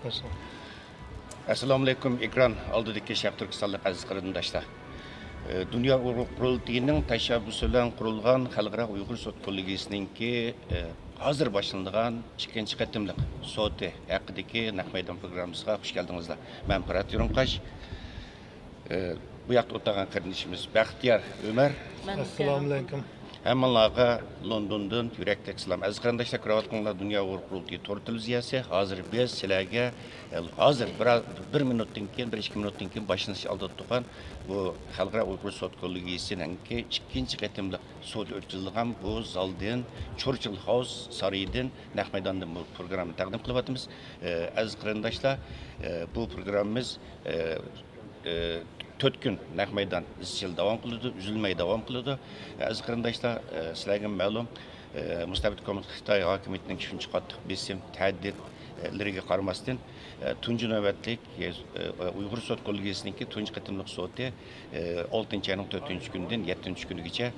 Başla. Assalomu alaykum. Ekran oldidagi Sharq Turkistonlik aziz qarindoshlar. Dunyo qurultiyining tashabbusi bilan qurilgan Xalqaro Uyg'ur sud kollegiyasininki hozir boshlanadigan ikkinchi qatimliq soti haqidagi naq maydon programmasiga xush keldingizlar. Men Firat Yurunqash. Bu yoqda o'tirgan qarindoshimiz Baxtiyor Umar. Assalomu alaykum. Hammalarga Londondan yürekli selam. Aziz qarindoshlar, ko'rayotganlar Dunyo Uyg'ur qurultiyi to'rt televiziyasi. Hozir biz sizlarga hozir bir minutdan keyin, 1-2 minutdan keyin başlanış aldırıp turgan bu Xalqaro Uyg'ur sud kollegiyasininki ikkinchi qatimliq sud o'tkazilgan bu zaldan Churchill House saraydan naq maydondan bu programmani taqdim qilyapmiz. Aziz qarindoshlar, bu programmamiz 4 gün naq maydon izchil davom qiladi, uzilmay davom qiladi. Aziz qarindoshlar, sizlarga ma'lum, mustabid Xitoy hokimiyatining 3-qattiq besim ta'diddlariga qaramasdan tunji navbatlik Uyg'ur sud kollegiyasininki tunji qatimliq soti 6-ayning 4-kundan 7-kunigacha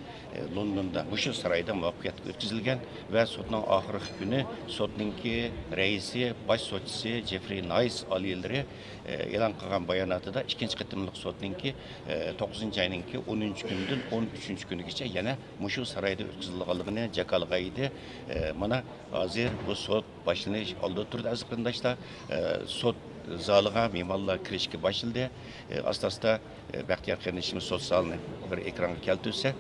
Londonda mushu saroyda muvaffaqiyatli o'tkazilgan va sudning oxirgi kuni sudninki raisi, bosh sudchisi Jeffrey Nice oliyalari e'lon qilgan bayonotida ikkinchi qatimliq sudninki 9-ayninki 10-kundan 13-kunigacha yana mushu saroyda o'tkazilganligini jakalg'aydi. Mana hozir bu sud boshlanish oldi turdi aziz qarindoshlar. Sud zaliga mehmonlar kirishga başladı. Asta-asta Baxtiyor qarindoshimiz sud zalini bir ekranga keltirsa,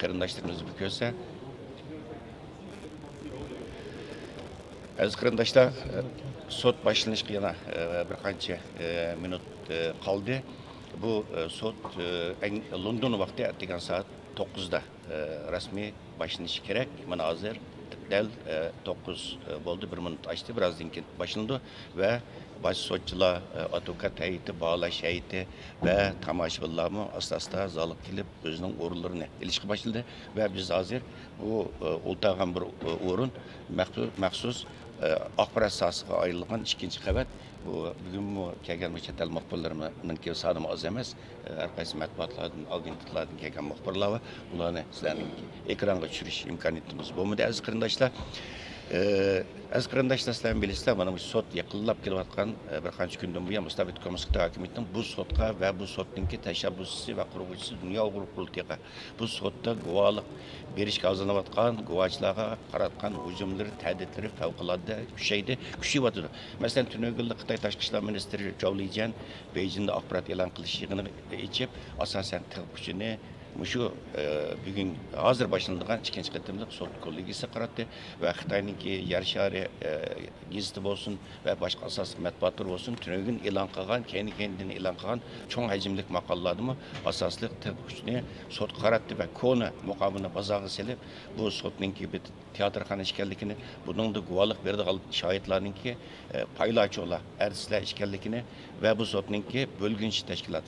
qarindoshlarimiz bu ko'rsa. Aziz qarindoshlar, sud boshlanishga yana bir qancha minut qoldi. Bu sud London vaqti degan soat 9da rasmiy boshlanishi kerak. Mana hozir Del 9 oldu, bir minut açtı, birazdan başlandı ve baş sotçular, advokat heyeti, bağlaş heyeti ve tamaşalılar mı asta zalıp gelip özünün orullarına ilişki başladı ve biz hazır bu oltağın bir orun məxsus axbarat sahasına ayrılған ikinci qavat. Bugün bu kelgan chet el muxbirlarining soni oz emas. Har qaysi matbuotlardan, agentliklardan kelgan muxbirlar va ularni sizlarning ekranga tushirish imkoniyatimiz bo'lmadi aziz qarindoshlar. Aziz qarindoshlar, sizlar bilasizlar, mana bu sud yaqinlab kelayotgan bir qancha kundan buyon mustabid Xitoy hokimiyatining bu sudga va bu sudninki tashabbusi va quruvchisi Dunyo Uyg'ur qurultiyiga bu sudda guvohlik berishga hozirlanayotgan guvohchilarga qaratgan hujumlar, ta'diddlari favqulodda kuchayyotir. Masalan, Tunugilli Xitoy tashqi ishlar ministri Zhou Lijian Beijingda axborot e'lon qilish yig'ini ichib, asosan tig' kuchini şu bugün hazır başlandıgan ikinci qatimliq sud kollegiyasi qaratdi ve Xitoyninki yer shari gazeti bo'lsin ve başka asosli matbuotlar bo'lsin, tunugin e'lon qilgan, kendidan e'lon qilgan cho'ng hajmlik maqolalarni asosli tig' kuchini sud qaratdi ve kona muqomini bozorga selib, bu sudninki bir teatrxona ekanligini, buningda guvohlik beradigan shohidlarninki paylacholar, artistlar ekanligini ve bu sudninki bo'lginchi tashkilot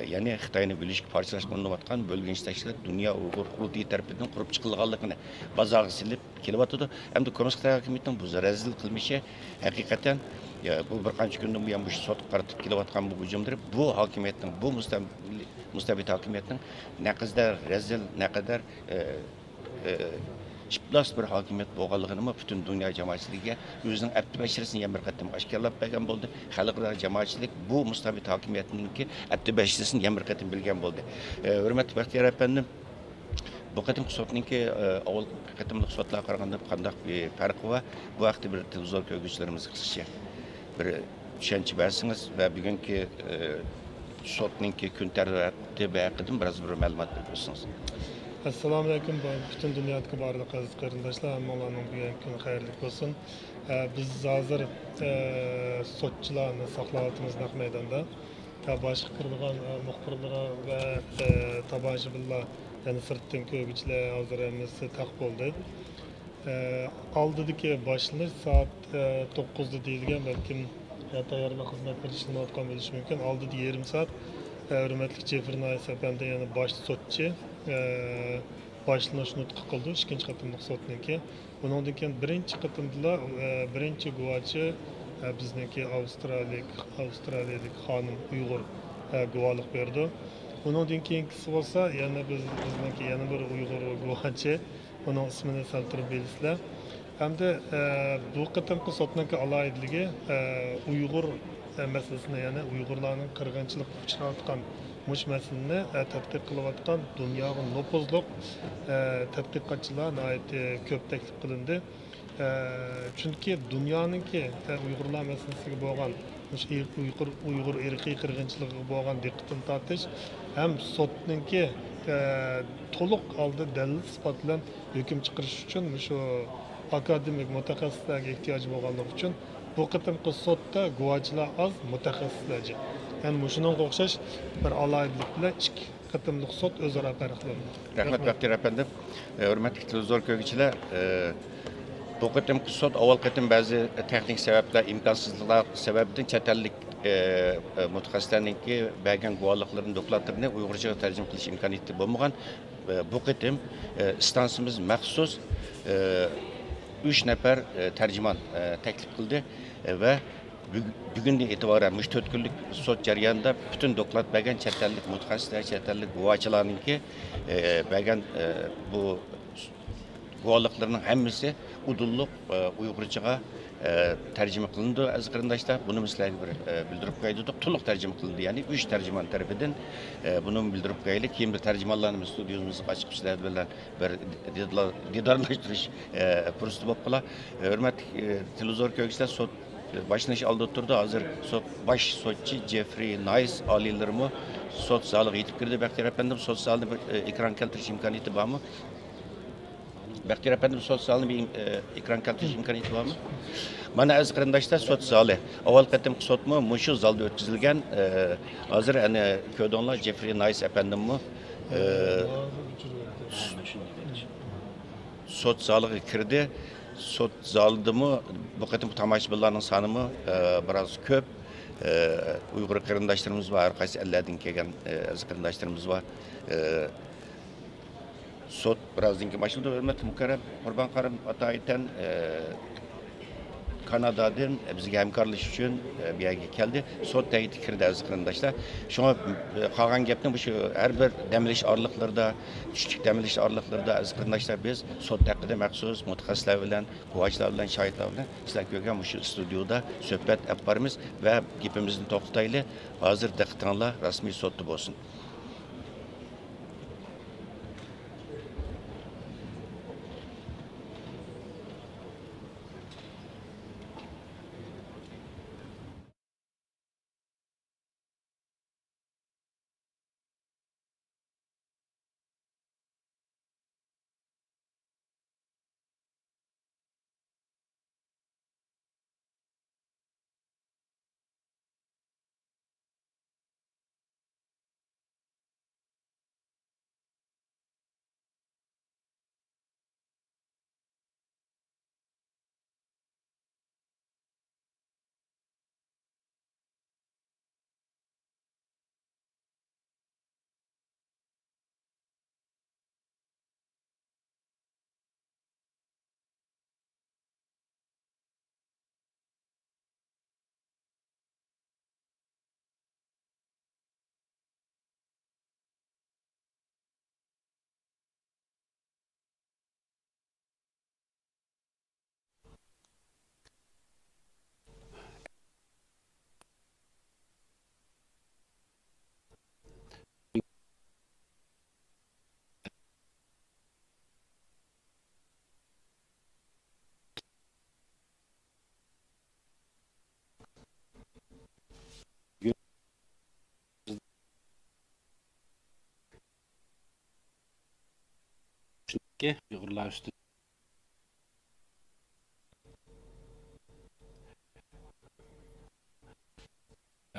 yani Xitoyni bölüşüp parçalaşmanlayotgan bölgünç tashkilot Dunyo Uyg'ur qurultiyi tarafidan qurib chiqilganligini bozorga silib kelyapti. Hamda Kommunist Xitoy hokimiyatining bu razil qilmishi haqiqatan bu bir qancha kundan buyon bu sud qaratib kelayotgan bu hujumlar bu hokimiyatning, bu mustabid hokimiyatning naqadar razil, naqadar İplas bir hakimiyet bo'lganligini bütün dünya jamoatchiligiga o'zining abdi bashirisini yana bir qatim oshkorlab bergan bo'ldi. Xalqaro jamoatchilik bu mustabid hokimiyatninki abdi bashirisini yana bir qatim bilgan bo'ldi. Hurmatli Baxtiyor apandim, bu qatim sudninki avval qatimliq sudlarga qaraganda qanday bir farqi va bu vaqtda bir televizor ko'rguvchilarimiz qisqacha bir tushuncha bersangiz va bugungi sudninki kun tartibi haqida biroz bir ma'lumot bersangiz. Assalomu alaykum. Bütün dünyadaki barliq aziz qarindoshlar, hammalarning bugun kuni xayrli bo'lsin. Biz hozir sudchilarni saqlayapmiz naq maydonda. Boshqa kirgan muxbirlar va tomoshabinlar, yani sirtdan ko'rguvchilar hozir hammasi taq bo'ldi. Oldidagi boshlanish soat 9da deyilgan, balkim tayyorlik xizmatlari ishlayotgan bo'lishi mumkin. Oldida yarım soat hurmatli Jeffrey Nice apandi, yani bosh sudchi başlanış nutqi qildi ikkinchi qatimliq sudninki. Bundan keyin birinchi qatimda birinchi guvohchi bizniki Avstraliyalik xonim Uyg'ur guvohlik berdi. Bundan keyingisi bo'lsa, yana bizniki yana bir Uyg'ur guvohchi, uning ismini keltirib bersizlar. Hamda bu qitimqi sotning aloyidligi Uyg'ur masalasini, ya'ni Uyg'urlarning qirg'inchilikka uchrayotgan mush masalani tadqiq qilayotgan dunyoga nupuzliq tadqiqotchilar ko'p taklif qilindi. Chunki dunyoninki Uyg'urlar masalasiga bo'lgan Uyg'ur irqiy qirg'inchiligiga bo'lgan diqqatini tortish ham sotninki to'liq holda dalil isbot bilan hukm chiqarish uchun shu akademik mutaxassislarga ehtiyoj bo'lganligi uchun bu qitimqi sotda guvohchilar oz, mutaxassislar jiq. Yani shunga o'xshash bir alayidlik bilan ikki qitimliq sot o'zaro farqlanadi. Rahmat Baxtiyor efendim. Hürmetli televizyon köylüçüler, bu qitimqi sot avval qitim bazı texnik sebepler, imkansızlıklar sebebinden çetellik mutaxassislarninki bergen guvohliklarini dokladlarını Uyg'urchaga tarjima qilish imkoniyati bo'lmagan. Bu qitim istansimiz maxsus 3 nafar tercüman teklif kıldı ve bugünden itibaren 4 günlük sot jarayonida bütün doklat bergen chet ellik mutaxassislar, chet ellik guvohchilarninki bergen bu guvohliklarining hammasi udulluq Uyg'urchaga tercüme kılındı aziz qarindoshlar. Bunu sizlarga bir bildirib qo'ydik. To'liq tercüme kılındı. Yani 3 tercüman tarafidan bunu bildirib qo'yaylik. Keyin bir tercümanlarimiz studiyamızı açıp sizlar bilan bir didarlashtirish fursati bo'lib qolar. Hurmatli televizor ko'ruvchilar, sot başlanish oldi turdi. Hozir sot baş sotchi Jeffrey Nice aliylarimi sot zaliga yetib kirdi. Baxtiyor efendim, sot zalini bir ekran keltirish imkoniyati bormi? Baxtiyor efendim, sot zalini bir ekran keltirish imkoniyati bormi? Mana aziz qarindoshlar, sot zali avval qatimki sotmi mushu zalda o'tkazilgan. Hozir ana ko'rdinglar, Jeffrey Nice efendimmi sot zaliga kirdi. Sot zalidimi bu qatimki tomoshabinlarning sonimi biroz ko'p. Uyg'ur qarindoshlarimiz var, har qaysi ellardan kelgan aziz qarindoshlarimiz var. Sot birozdan keyin boshlanadi. Hurmatli mukarram Qurbon Qarim Atoydan Kanada'dan bizga hamkorlash uchun bu yerga keldi. Sot tagida kirdi aziz qarindoshlar. Shunga qolgan gapni bu shu har bir damlish orliqlarda, tushlik damlish orliqlarda aziz qarindoshlar biz sot haqida maxsus mutaxassislar bilan, guvohchilar bilan, shohidlar bilan sizlar ko'rgan shu studiyada suhbat olib boramiz va gapimizni to'xtataylik. Hozir diqqatinglar rasmiy sotda bo'lsin. Uyg'urlar ustida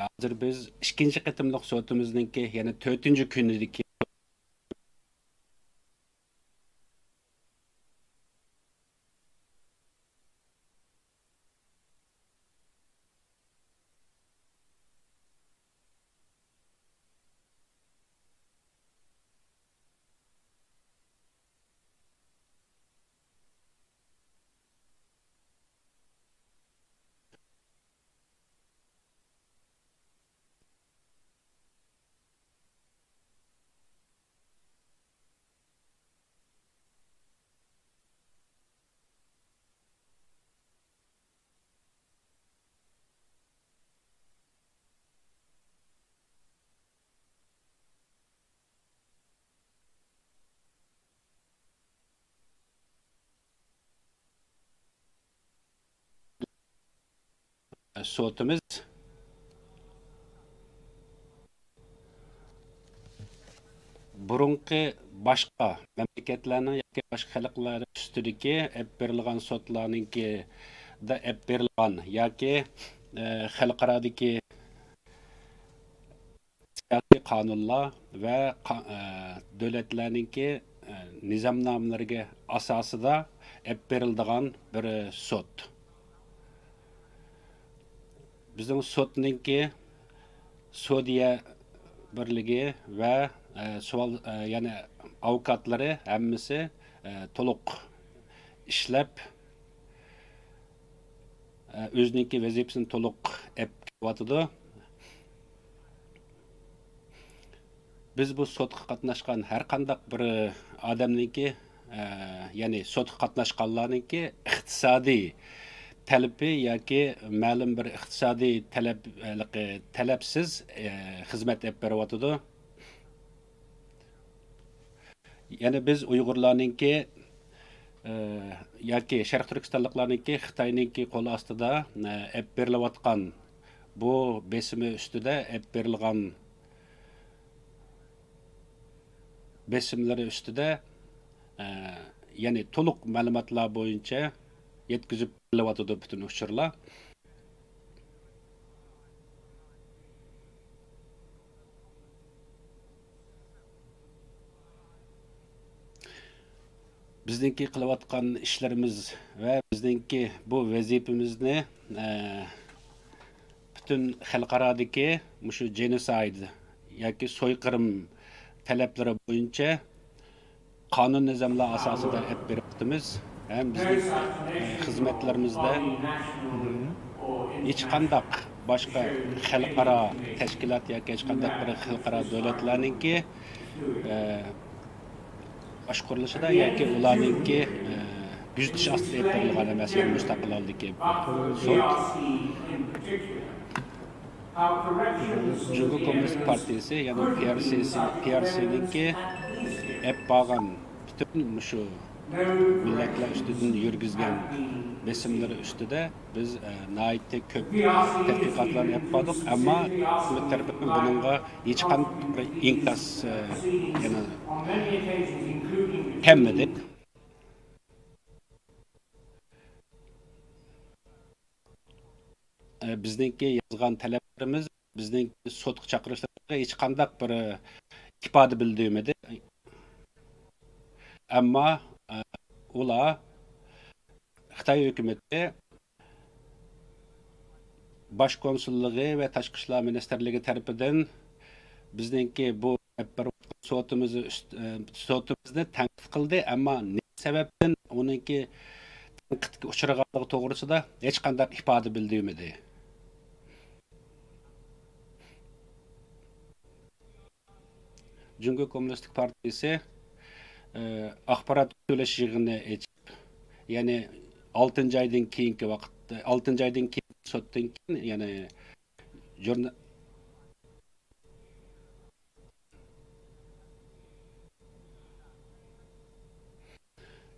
hozir biz ikkinchi qatimliq sotimizningki, ya'ni 4-kunidagi sotimiz burunqi boshqa mamlakatlarning yoki boshqa xalqlar ustidagi ep berilgan sotlarninki da ep berilgan yoki xalqaradagi siyosiy qonunlar va davlatlarninki nizomnomalariga asosida ep beriladigan bir sot. Bizning sotninki Sodiya birligi va savol ya'ni avukatlari hammasi to'liq ishlab o'zininki vazifasini to'liq ep qilyotidi. Biz bu sotqa qatnashgan har qanday bir odamninki ya'ni sotqa qatnashganlarninki iqtisodiy talabi yoki ma'lum bir iqtisodiy talabsiz xizmat olib beryotidi. Ya'ni biz Uyg'urlarninki yoki Sharq Turkistonliklarninki Xitoyninki qo'li ostida olib berilayotgan bu besimi ustida olib berilgan besimlari ustida ya'ni to'liq ma'lumotlar bo'yicha yetkazib berilyotidi butun uchurlar. Bizningki qilayotgan ishlarimiz va bizningki bu vazifamizni butun xalqarodagi shu genocide yoki so'yqirim talablari bo'yicha qonun nizomlar asosida olib beryapmiz. Ham bizning xizmatlarimizda hech qanday boshqa xalqaro tashkilot yoki hech qanday bir xalqaro davlatlarninki boshqurilishida yoki ularninki kuzatish ostida olib berilgan emas, yani mustaqil holdagi sud. Jungo Komünist Partisi yani PRC'ninki hep bağlan bütün şu milletler üstünden yürgüzgen besimleri üstüde biz naite köp tədqiqatlarını yapmadık ama hükümet tarafından bununla hiç qanday inkas yani temmedik. Bizdeki yazgan taleplerimiz bizning sotqa chaqirishlarga hech qanday bir ifoda bildirmadi. Ammo ular Xitoy hukumati Bosh konsulligi va Tashqi ishlar ministrligi tarafidan bizningki bu sotimizni tanqid qildi, ammo ne sababdan uningki tanqidga uchraganligi to'g'risida hech qanday ifoda bildirmadi. Jungo Komünist Partisi axborot to'lash yig'ini echib, ya'ni 6 oydan keyingi vaqtda, 6 oydan keyin sotdan keyin, ya'ni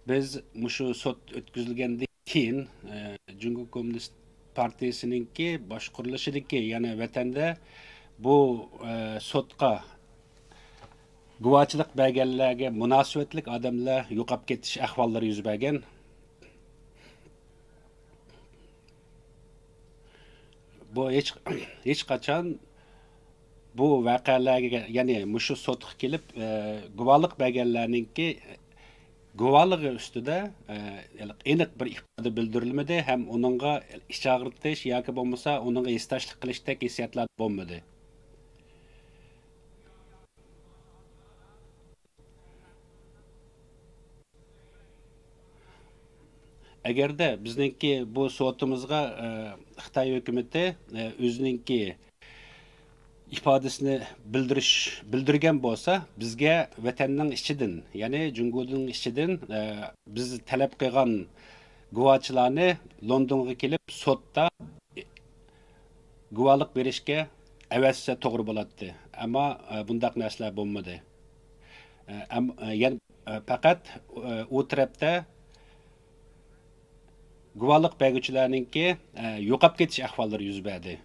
biz shu sot o'tkazilgandan keyin Jungo Komünist Partisininki boshqurilishidagi, ya'ni vatanda bu sotqa guvohchilik berganlarga munosabatlik odamlar yo'qolib ketish ahvollari yuz bergan. Bu hech qachon bu voqealarga, ya'ni shu sotga kelib guvohlik berganlarninki guvohligi ustida aniq bir ifoda bildirilmadi, ham uningga ish og'ritish yoki bo'lmasa uningga istashlik qilishdek hissiyotlar bo'lmadi. Agarda bizningki bu sotimizga Xitoy hukumati o'zininki ifodasini bildirgan bo'lsa, bizga vatanning ichidan, ya'ni Jungoning ichidan biz talab qilgan guvohchilarni Londonga kelib sotda guvohlik berishga avazsa to'g'ri bo'ladi. Ammo bundaq narsalar bo'lmadi. Ya'ni faqat u tarafda guvohlik berguvchilarninki yo'qolib ketish ahvollari yuz berdi.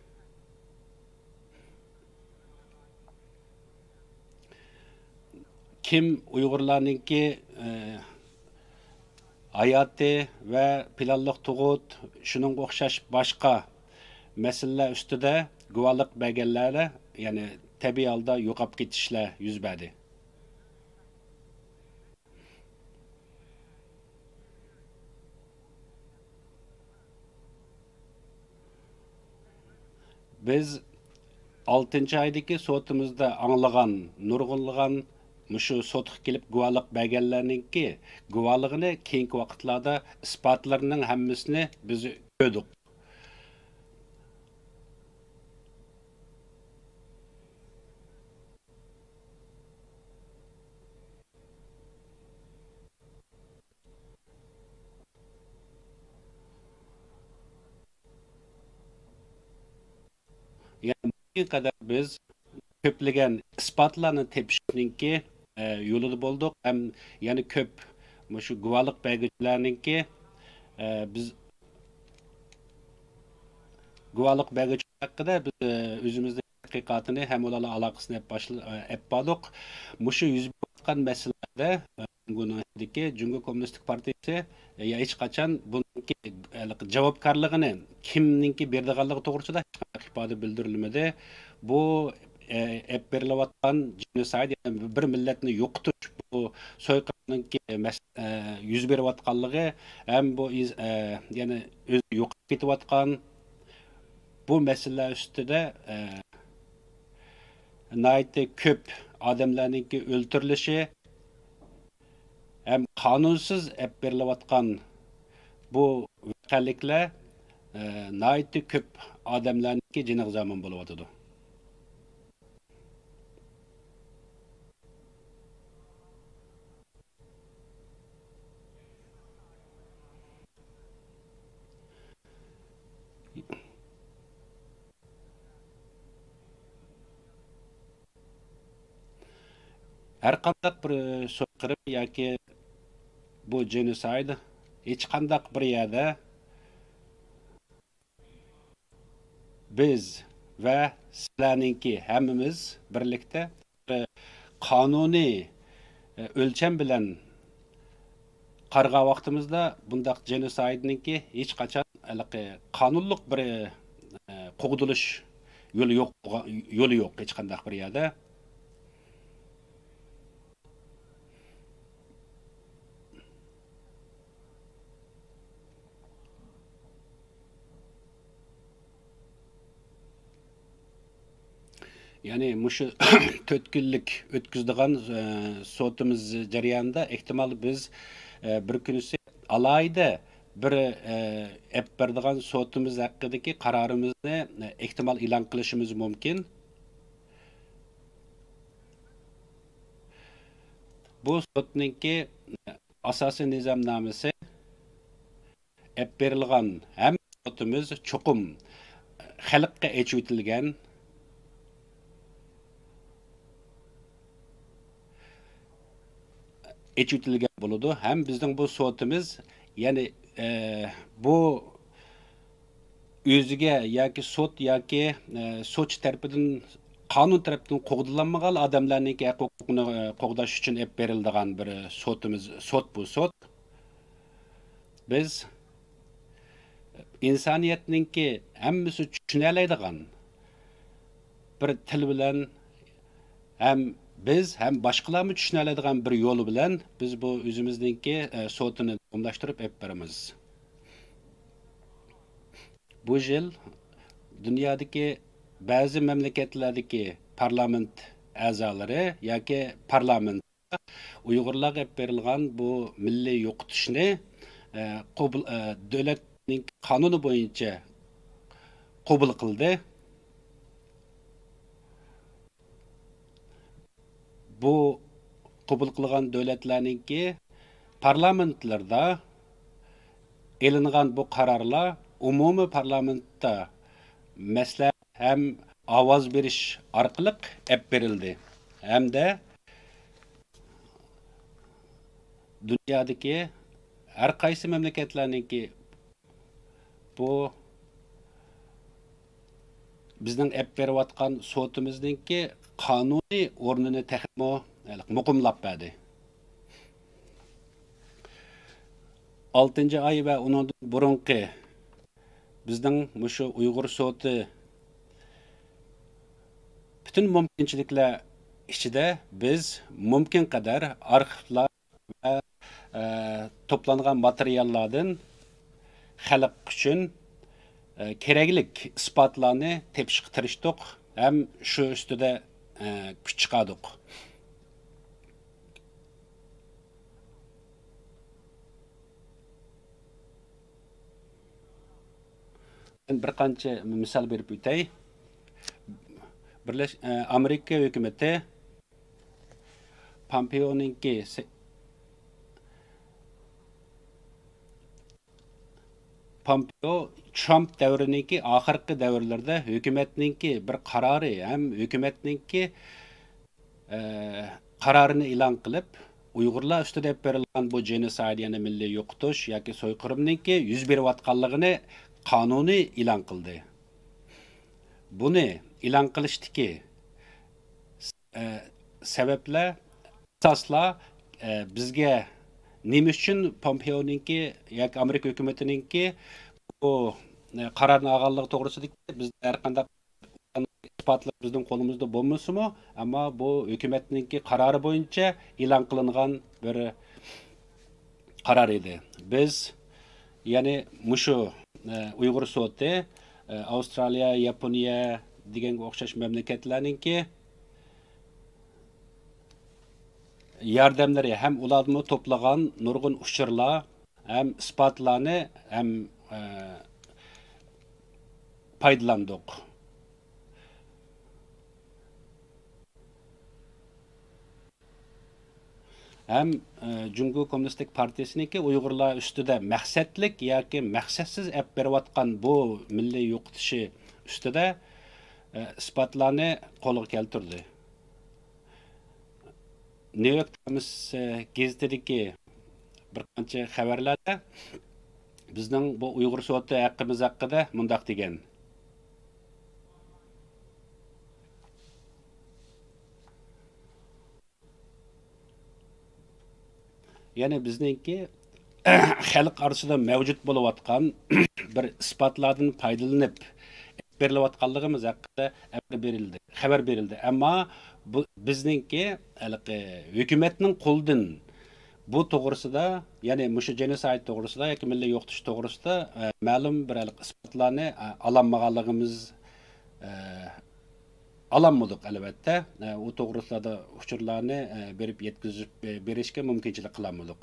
Kim Uyg'urlarninki hayoti va planliq tug'ut, shuningga o'xshash boshqa masalalar ustida guvohlik berganlari, ya'ni tabiiy holda yo'qolib ketishlar yuz berdi. Biz 6 aydagi sotimizda anglagan, nurg'unlagan mushu sotga kelib guvohlik berganlarninki guvohligini keyingi vaqtlarda isbotlarining hammasini biz ko'rdik. Yani bugüne kadar biz ko'plagan isbotlarni tepishninki yo'lida bo'ldik. Ham yana ko'p shu guvohlik beruvchilarninki biz guvohlik beruvchi haqida biz o'zimizning haqiqatini ham ularla aloqasini hep bordik. Mushu yuz bergan masalalarda Jungo Kommunistik Partiyasi hech qachon buniki javobgarligini kimninki berdiganligi to'g'risida hech qanday ifoda bildirilmadi. Bu hep berilayotgan genosid, yani bir millatni yo'qotish, bu so'yqirninki yuz berayotganligi ham bu yani o'zi yo'qolib ketayotgan bu meseleler üstüde nayte köp adamlarninki öldürülüşü hem kanunsuz hep berilayotgan bu vakalikler nayte köp adamlarninki ciniq zaman buluvatıdı. Her qandaq bir so'qirib yoki bu genosid hech qandaq bir yerda biz va sizlarninki hammamiz birlikda qonuniy o'lcham bilan qarg'a vaqtimizda bundaq genosidninki hech qachon qonunliq bir qo'g'dilish yo'li yo'q hech qandaq bir yerda. Yani muşu 4 günlük ötküzdüğün sotimiz jarayonida ehtimal biz bir kunisi alayda bir ep berdiğin sotimiz hakkındaki kararımızı ehtimal ilan qilishimiz mumkin. Bu sotninki asosiy nizomnomasi ep berilgan hem sotimiz chuqum xalqqa echitilgan echitilgan bo'ladi. Hem bizning bu sotimiz yani bu o'ziga yoki sot yoki soch tarafidan qonun tarafidan qo'g'dilanmagan odamlarning huquqini qo'g'dash uchun ep beriladigan bir sotimiz, bu sot. Biz insoniyatninki hammasi tushuna oladigan bir til bilan hem biz hem başkalarını tushuna oladigan bir yo'li bilan biz bu o'zimizningki sotini umlashtirib ep beramiz. Bu yil dunyodagi ba'zi mamlakatlardagi parlament a'zolari yoki parlamentda Uyg'urlarga ep berilgan bu milliy yo'qotishni davlatning qonuni bo'yicha qabul qildi. Bu qabul qilgan davlatlarninki parlamentlarda elingan bu qarorlar umumiy parlamentda maslahat hem ovoz berish orqali ep berildi. Hem de dunyodagi har qaysi mamlakatlarninki bu bizning ep berip atkan sotimizningki kanuni o'rnini texmo muqimlab berdi. 6 ay ve onun burunqi bizning mushu Uyg'ur soti bütün mümkünçilikler içinde biz mümkün kadar arxivlar ve toplangan materyallardan xalq üçün keraklik isbotlarni tepishga tirishdik, ham shu ustida kuch chiqardik. Ben bir qancha misol berib o'tay. Amerika hukumati Pompeo'ningki Pompeo Trump davriniki oxirgi davrlarda hukumatninki bir qarori ham hukumatninki qarorini e'lon qilib, Uyg'urlar ustida berilgan bu genosid, ya'ni milliy yo'qotish yoki so'yqirmninki yuz berayotganligini qonuniy e'lon qildi. Buni e'lon qilishdiki sabablar asoslar bizga nima uchun Pompeo'ningki yoki Amerika hukumatininki bu qarorni olganligi to'g'risida biz har qanday isbotlar bizning qo'limizda bo'lmasimi, ammo bu hukumatninki qarori bo'yicha e'lon qilingan bir qaror edi. Biz ya'ni mushu Uyg'ur soti Avstraliya, Yaponiya deganga o'xshash mamlakatlarninki yardımları hem ularını toplagan nurgun uçurlar hem ispatlarını hem paydalandık. Hem Cumhur Komünistik Partisi'ninki Uygurlar üstüde məqsədlik yoki məqsədsiz ep beriyotgan bu milli yo'qotishi üstüde ispatlarını qo'lga keltirdi. New York Times gazetedeki bir qancha xabarlarda bizning bu Uyg'ur soti haqqimiz haqida mundaq degan. Yani bizningki xalq orasida mavjud bo'layotgan bir isbotlardan foydalanib berilayotganligimiz haqida xabar berildi. Ammo bu bizningki hukumatning qo'lidan bu to'g'risida, ya'ni mushu genosid to'g'risida yoki milliy yo'qotish to'g'risida ma'lum bir isbotlarni ololmaganligimiz alanmadık albatta. O to'g'risida uchurlarni berib yetkazib berishga mumkinchilik qilamadik.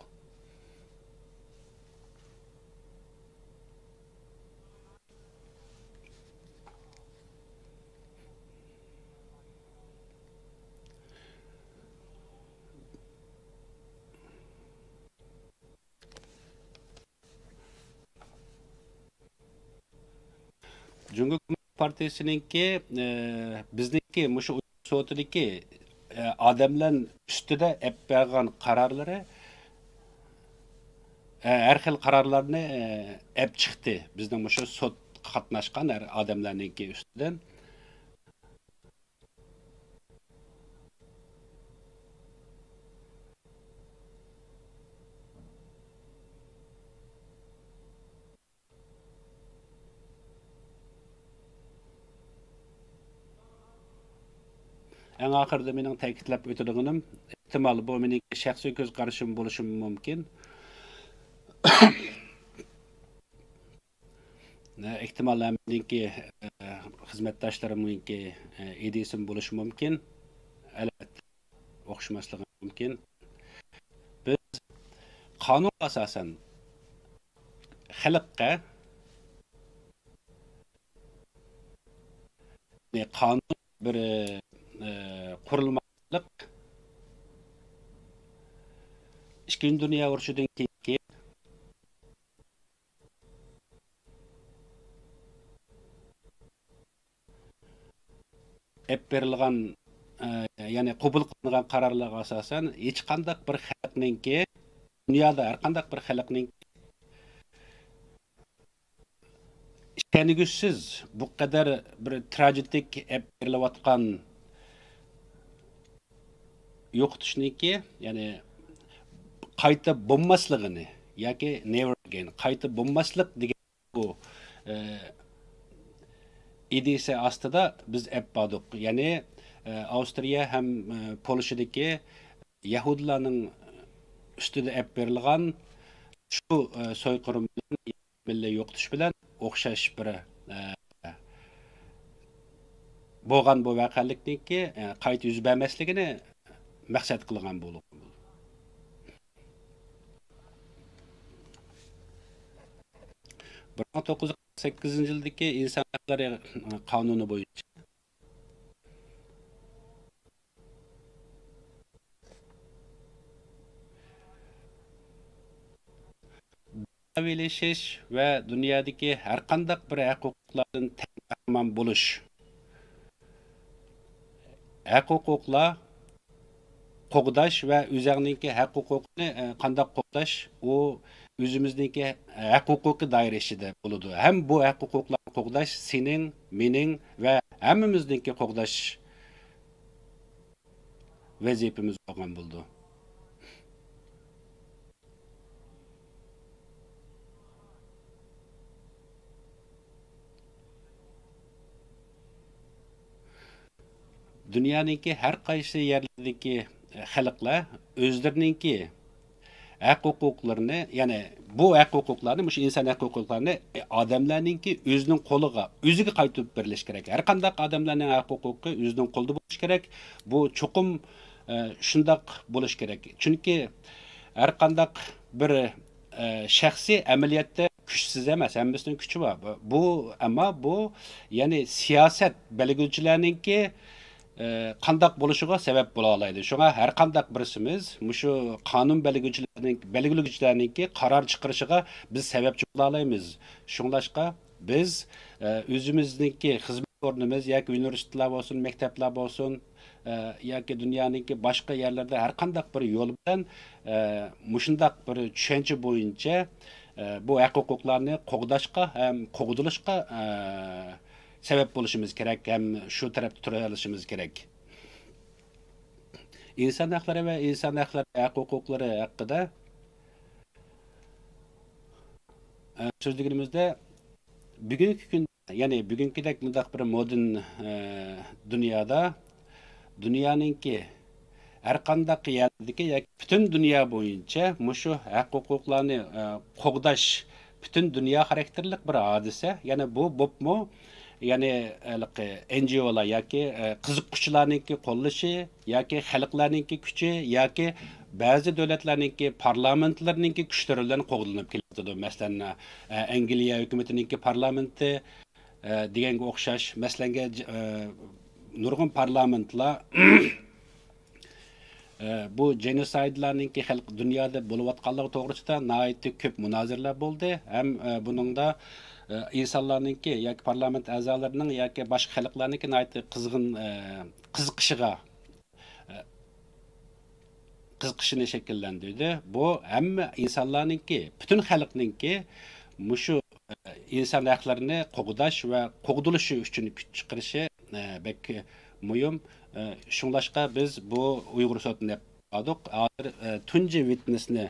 Cumhur Partisi'ninki bizniki mushu sotidagi odamlar ustida ep bergan qarorlari har xil qarorlarni ep chiqdi. Bizning mushu sot qatnashgan odamlarninki ustidan. En ahırda mening ta'kidlab o'tadiganim, ehtimol bu mening shaxsiy ko'z qarashim bo'lishi mumkin. Ehtimol meningki xizmatdoshlarimningki ideyasim bo'lishi mumkin. Albatta o'xshamasligi mumkin. Biz qonun asosan xalqqa qonun bir qurilmalik Ikkinchi Dünya urushidan keyin ep berilgan ya'ni qabul qilingan qarorlarga asosan hech qanday bir xalqningki dunyoda har qanday bir xalqning Kenigüzsiz bu kadar bir trajedik ep verilayotgan yo'qotishninki, ya'ni qayta bo'lmasligini yoki never again qayta bo'lmaslik degan bu ideyasi ostida biz ep bordik. Ya'ni Avstriya ham Polshadagi Yahudilarning ustida ep berilgan shu so'yqirim bilan yo'qotish bilan o'xshash bir bo'lgan bu voqelikniki qayta yuz bermasligini maqsad qilgan bo'lib. 1948 yıldaki insan hakları kanunu boyunca birleşiş ve dünyadaki her qandaq bir hukukların tamam buluş. Hukuklar qo'g'dash va o'zingizning huquqini qanday qo'g'dash u o'zimizniki huquqiy doira ichida bo'ladi. Ham bu huquqlarni qo'g'dash sening, mening va hammamizniki qo'g'dash vazifamiz bo'lgan bo'ldi. Dünyanınki her qaysi yerlerdeki xalqlar özlerininki hukuklarını, yani bu hukuklarını, muş insan hukuklarını adamlarninki özünün qoluga, özüge qaytıp birleş gerek. Her qandaq adamlarning hukuku özünün qolida bo'lish gerek. Bu çoqum şundaq bo'lish gerek. Çünkü her qandaq bir şəxsi əməliyyatda güçsüz emas, hammasının gücü var. Bu ama bu yani siyaset belgilçilerninki qandaq bo'lishig'a sabab bo'la oladi. Shunga har qandaq birisimiz mushu qonun belgilaguvchilarninki qaror chiqarishiga biz sababchi bo'la olamiz. Shunglashqa biz o'zimizningki xizmat o'rnimiz yoki universitetlar bo'lsin, maktablar bo'lsin yoki dunyoninki boshqa yerlarda har qandaq bir yo'l bilan mushundaq bir tushuncha bo'yicha bu huquqlarni qo'g'dashga ham qo'g'dilishga sebep buluşumuz gerek, hem şu tarafta turalışımız gerek. İnsan hakları ve insan hakları hukukları hakkında sözlüğümüzde bugünkü gün, yani bugünküdek müdahale bir modern dünyada dünyanınki her qandaq yerdeki ya bütün dünya boyunca muşu hukuklarını qo'g'dash bütün dünya karakterlik bir hadise. Yani bu mu? Yani NGO'lar yoki qiziquvchilarningki qo'llashi yoki xalqlarningki kuchi yoki ba'zi davlatlarningki parlamentlarningki kuchlari bilan qo'llanib keladi. Masalan, Angliya hukumatiningki parlamenti deganga o'xshash, masalan, nurg'un parlamentlar bu genoside'larningki xalq dunyoda bo'layotganligi to'g'risida nihoyatda ko'p munozaralar bo'ldi. Ham buningda insanlarninki yoki parlament a'zolarining yoki boshqa xalqlarningki nihoyatda qizg'in qiziqishini shakllantirdi. Bu hamma insonlarningki, butun xalqningki mushu inson haqlarini qo'g'dash va qo'g'dilishi uchun kuch chiqarishi bek muhim. Shunglashqa biz bu Uyg'ur sotini oldik. Hozir tunji witnessni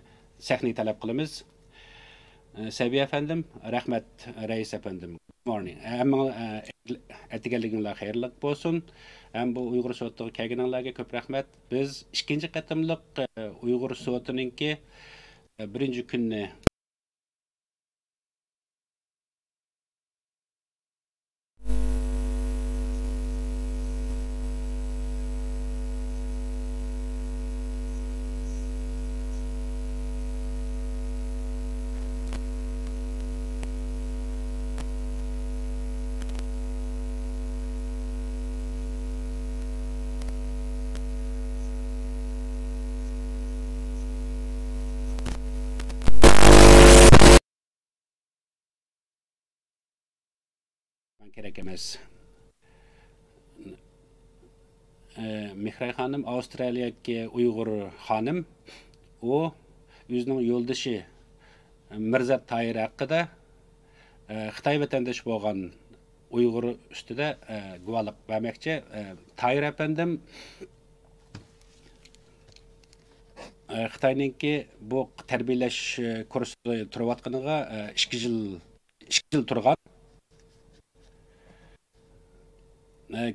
sahnaga talab qilamiz. Sabiha efendim, rahmat Reis efendim. Good morning. Hamma atiganliginglar xayrlik bo'lsin. Ham bu Uyg'ur sotiga kelganinglarga ko'p rahmat. Biz ikkinchi qatimliq Uyg'ur sotininki birinchi kunni kerak emas. Mihray Hanım Avstraliyadagi Uyg'ur xonim, u o'zining yo'ldoshi Mirza Tayir haqida Xitoy vatandaşı bo'lgan Uyg'ur ustida guvohlik bermoqchi. Tahir apandim Xitoyninki bu tarbiyalash kursida turayotganiga 2 yil turgan.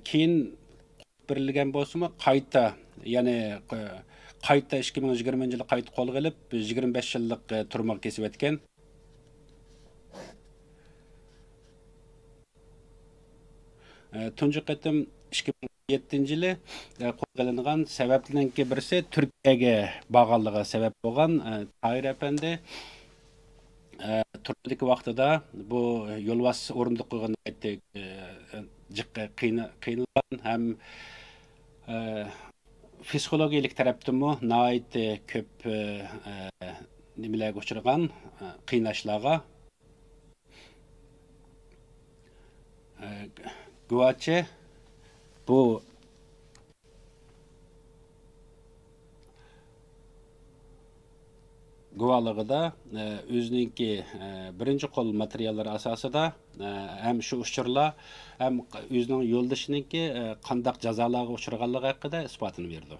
Keyin berilgan bo'lsa-mu qayta, ya'ni qayta 2020 yil qayta qo'lga olib 25 yillik turmoq kesib o'tgan. Tunji qatim 2007-yili qo'lga olingan sabablarning birisi Turkiyaga borganligi sabab bo'lgan. Tahir apandi turdagi vaqtida bu yo'lbos o'rindiq qo'ygan jiqqa qiynalgan ham psixologiyalik tarafdanmi nihoyat ko'p nimalarga uchragan, qiynashlarga. Guvochi bu guvohligida o'zininki birinchi qo'l materiallar asosida ham shu uchurlar ham o'zining yo'ldoshininki qandaq jazolarga uchraganligi haqida isbotini berdi.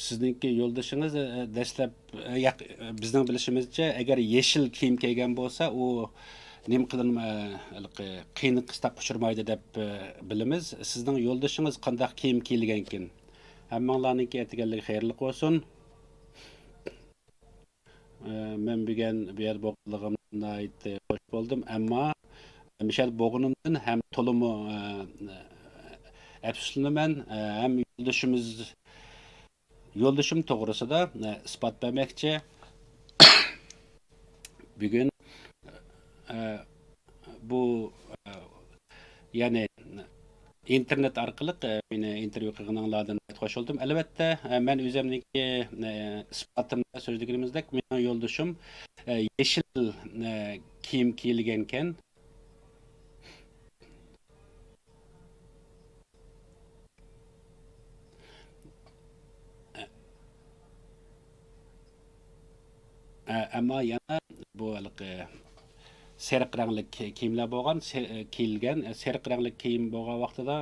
Sizningki yo'ldoshingiz dastlab bizning bilishimizcha agar yeshil kiyim kiygan bo'lsa, u nim qilinma qiynalishga uchramaydi deb bilamiz. Sizning yo'ldoshingiz qanday kiyim kiyilgan ekan? Hammanglarningki aytganligi xayrli bo'lsin. Men bugun bu yerda bo'lganligimdan xush bo'ldim, ammo mishal bo'g'inimdan ham to'limi afsuslanaman. Ham yo'ldoshim to'g'risida isbot bermoqchi. Bugun bu ya'ni internet orqali meni intervyu qilganlardan xush oldum. Albatta, men o'zimniki isbotimda so'zligimizdek mening yo'ldoshim yeshil kiyim kiyilgan ekan. Ama yana bu seriq rangli kiyimlar bo'lgan, kiyilgan seriq rangli kiyim bo'lgan vaqtida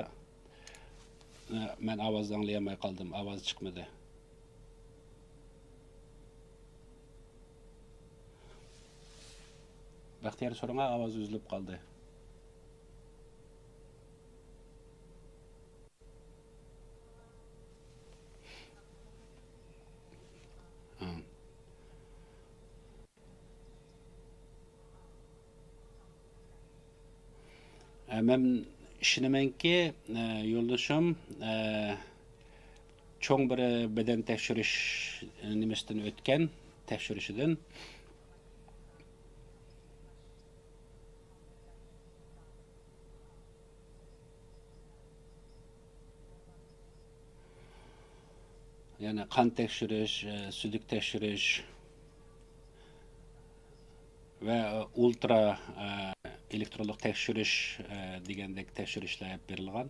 men ovozni anglayolmay qoldim, ovoz chiqmadi. Baxtiyor so'ranga ovoz uzilib qoldi. Men ishonamanki, yo'ldoshim cho'ng bir beden tekshirish nimasidan o'tgan, tekshirishidan. Yani qon tekshirish, sudik tekshirish ve ultra elektronlik tekshirish degandek tekshirishlar berilgan.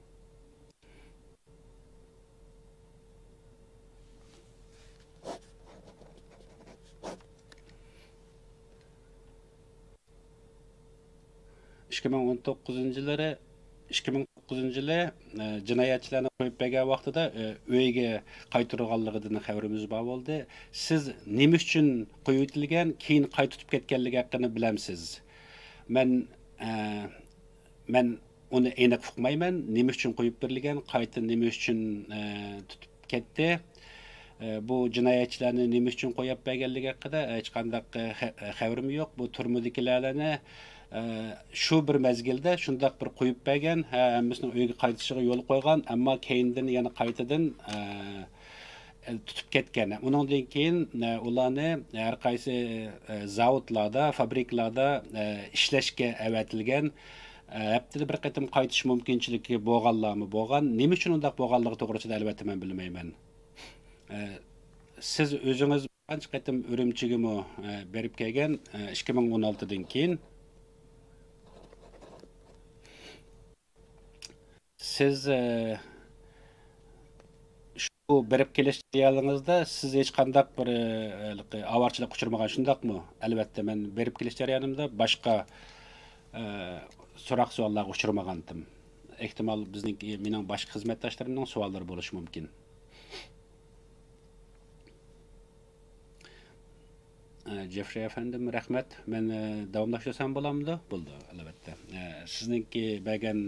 ...2019-yılı jinoyatchilarni qo'yib bergan vaqtida uyga qaytarganligidan xabarimiz bor bo'ldi. Siz nima uchun qo'yib etilgan, keyin qaytib ketganligi haqida bilamsiz? Men uni aniq uqmayman. Nima uchun qo'yib berilgan, qayta nima uchun tutib ketdi? Bu jinoyatchilarni nima uchun qo'yib berganligi haqida hech qanday xabarim yo'q. Bu turmudikilarni shu bir mezgilda shundoq bir qo'yib bergan, hammasini uyga qaytishiga yo'l qo'ygan, ammo keyindan yana qaytadan tutib ketgan. Undan keyin ularni har qaysi zavodlarda, fabrikalarda ishlashga avatilgan, haftada bir qatim qaytish mumkinchiligi bo'lganlarmi bo'lgan. Nima uchun unday bo'lganligi to'g'risida albatta men bilmayman. Siz o'zingiz qancha qatim Urumchigimi berib kelgan 2016dan keyin siz bu berip kelish jarayoningizda siz hech qanday bir avarchilik uchirmagan shundaqmi? Albatta men berip kelish jarayonimda boshqa so'roq savollarga uchirmagandim. Ehtimal bizning mening boshqa xizmatdoshlarimning savollari bo'lishi mumkin. Jeffrey efendim rahmat. Men davomlashtsam bo'lamdi? Bo'ldi, albatta. Sizningki bergan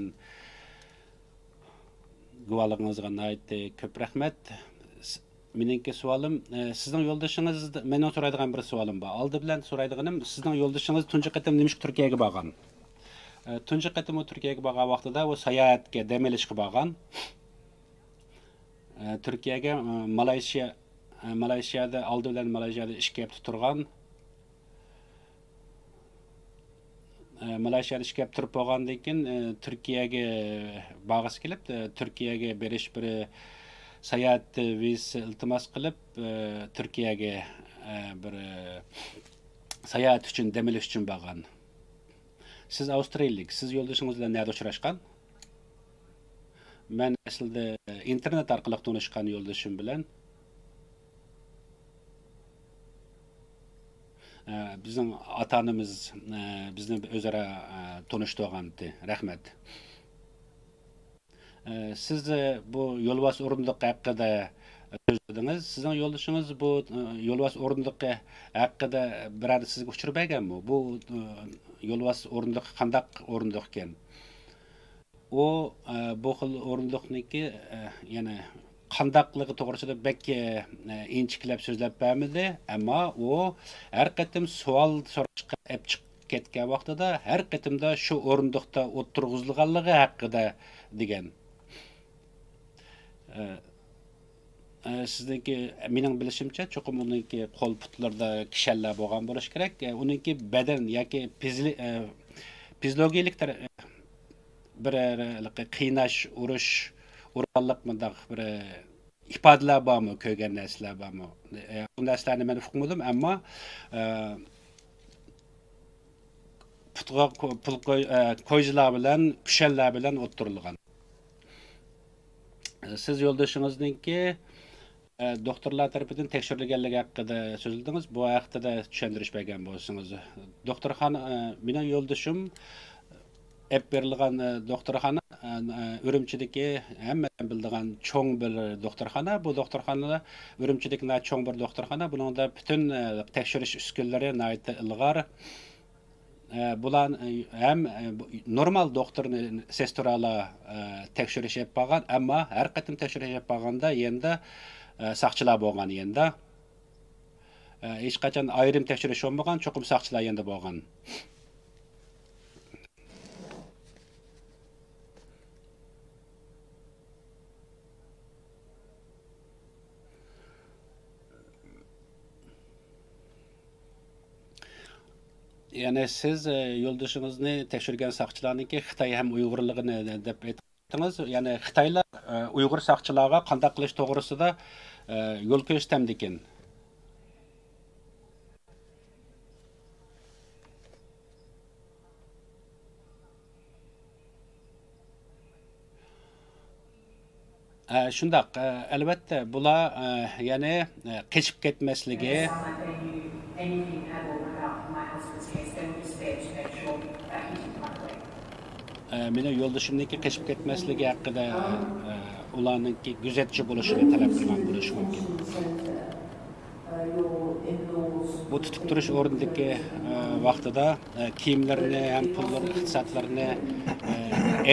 guvohligingizga ko'p rahmat. Meningki savolim, sizning yo'ldoshingiz, mening so'raydigan bir savolim bor. Oldi bilan so'raydiganim, sizning yo'ldoshingiz tunji qatim nimishki Turkiyaga borgan? Tunji qatim u Turkiyaga borgan vaqtida u sayohatga, dam olishga borgan. Turkiyaga Malayziyada oldi bilan Malayziyada ishga turgan. Malayziyada ishga turib bo'lgandan keyin Turkiyaga borg'isi kelib, Turkiyaga berish bir sayohat vizasi iltimos qilib, Turkiyaga bir sayohat uchun, dam olish uchun borgan. Siz Avstraliyalik, siz yo'ldoshingiz bilan nerda uchrashgan? Men aslida internet orqali tanishgan yo'ldoshim bilan bizning ota-onamiz bizni o'zaro tanishtirgandi. Rahmat. Siz bu yo'lbos o'rindiq haqida so'zladingiz. Sizning yo'ldoshingiz bu yo'lbos o'rindiq haqida biror sizga uchirib berganmi? Bu yo'lbos o'rindiq qanday o'rindiq ekan? O bu xil o'rindiqniki yana qandaqligi to'g'risida bek inchiklab so'zlab bermadi, ammo u har qatim savol so'rashga olib chiqib ketgan vaqtida har qatimda shu o'rindiqda o'tirg'izilganligi haqida degan. Sizniki mening bilishimcha cho'qim uningki qo'l putlarda kishanlar bo'lgan bo'lish kerak. Uningki badan yoki fiziologik bir qiynash, urush, urganlik mındaq bir ifodalar bormi, ko'rgan narsalar bormi? Bu narsalarni men uqmadim, ammo putga pul qo'yjilar bilan, kushanlar bilan o'ttirilgan. Siz yo'ldoshingizningki doktorlar tarafidan tekshirilganligi haqida so'zladingiz. Bu haqida tushuntirish bergan bo'lsangiz. Doktorxona, mening yo'ldoshim hep berilgan doktorxona Ürümçideki hammadan bildiğin çoğun bir doktorxona. Bu doktorxonada Ürümçideki çoğun bir doktorxona. Bunun da bütün tekşiriş üskünleri ilgar. Bular hem normal doktorni sestorala tekşiriş yapmagan, ama her qatim tekşiriş yapmaganda yenda saqchilar bo'lgan yenda. Hech qachon ayrim tekshirish olmagan, cho'qim saqchilar yenda bo'lgan. Yani siz yo'ldoshingizni tekshirgan saqchilarniki Xitoy ham Uyg'urligini deb aytdingiz. Yani Xitoylar Uyg'ur saqchilarga qanday qilish to'g'risida yo'l ko'rsatamdi ekan. Shundaq, albatta bular yani qechib ketmasligi, meni yo'ldoshimniki qechib ketmasligi haqida ularningki kuzatchi bo'lishini talab qilgan bo'lishi mumkin. Bu tutib turish o'rnidagi vaqtida kiyimlarini ham pullar iqtisodlarini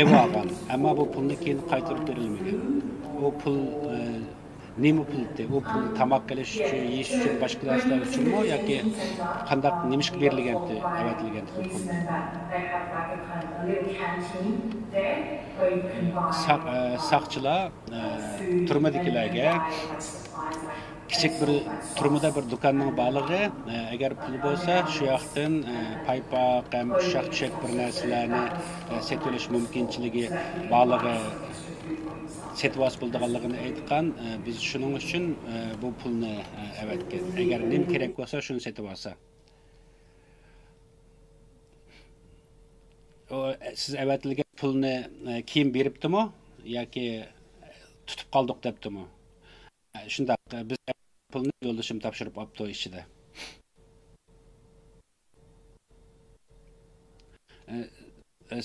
ev olgan, ammo bu pulni keyin qaytarib berilmagan. O pul nima puldi? O pul tamoq qilish uchun, yeyish uchun, boshqa narsalar uchunmi yoki qandaq nimishga berilgandi, avatilgandi bu pul? Saqchilar turmadagilarga kichik bir turmada bir do'konning borlig'i, agar pul bo'lsa, shu yoqdan paypoq ham ushaq-tushak bir narsalarni sotib olish mumkinchiligi borlig'i setvas bo'lganligini aytgan. Biz shuning uchun bu pulni avatga, agar nim kerak bo'lsa, shuni sotib olsa. Siz avatilgan pulni keyin beribdimi yoki tutib qoldik debdimi? shundoq biz pulni yo'ldoshim topshirib olibdi ichida.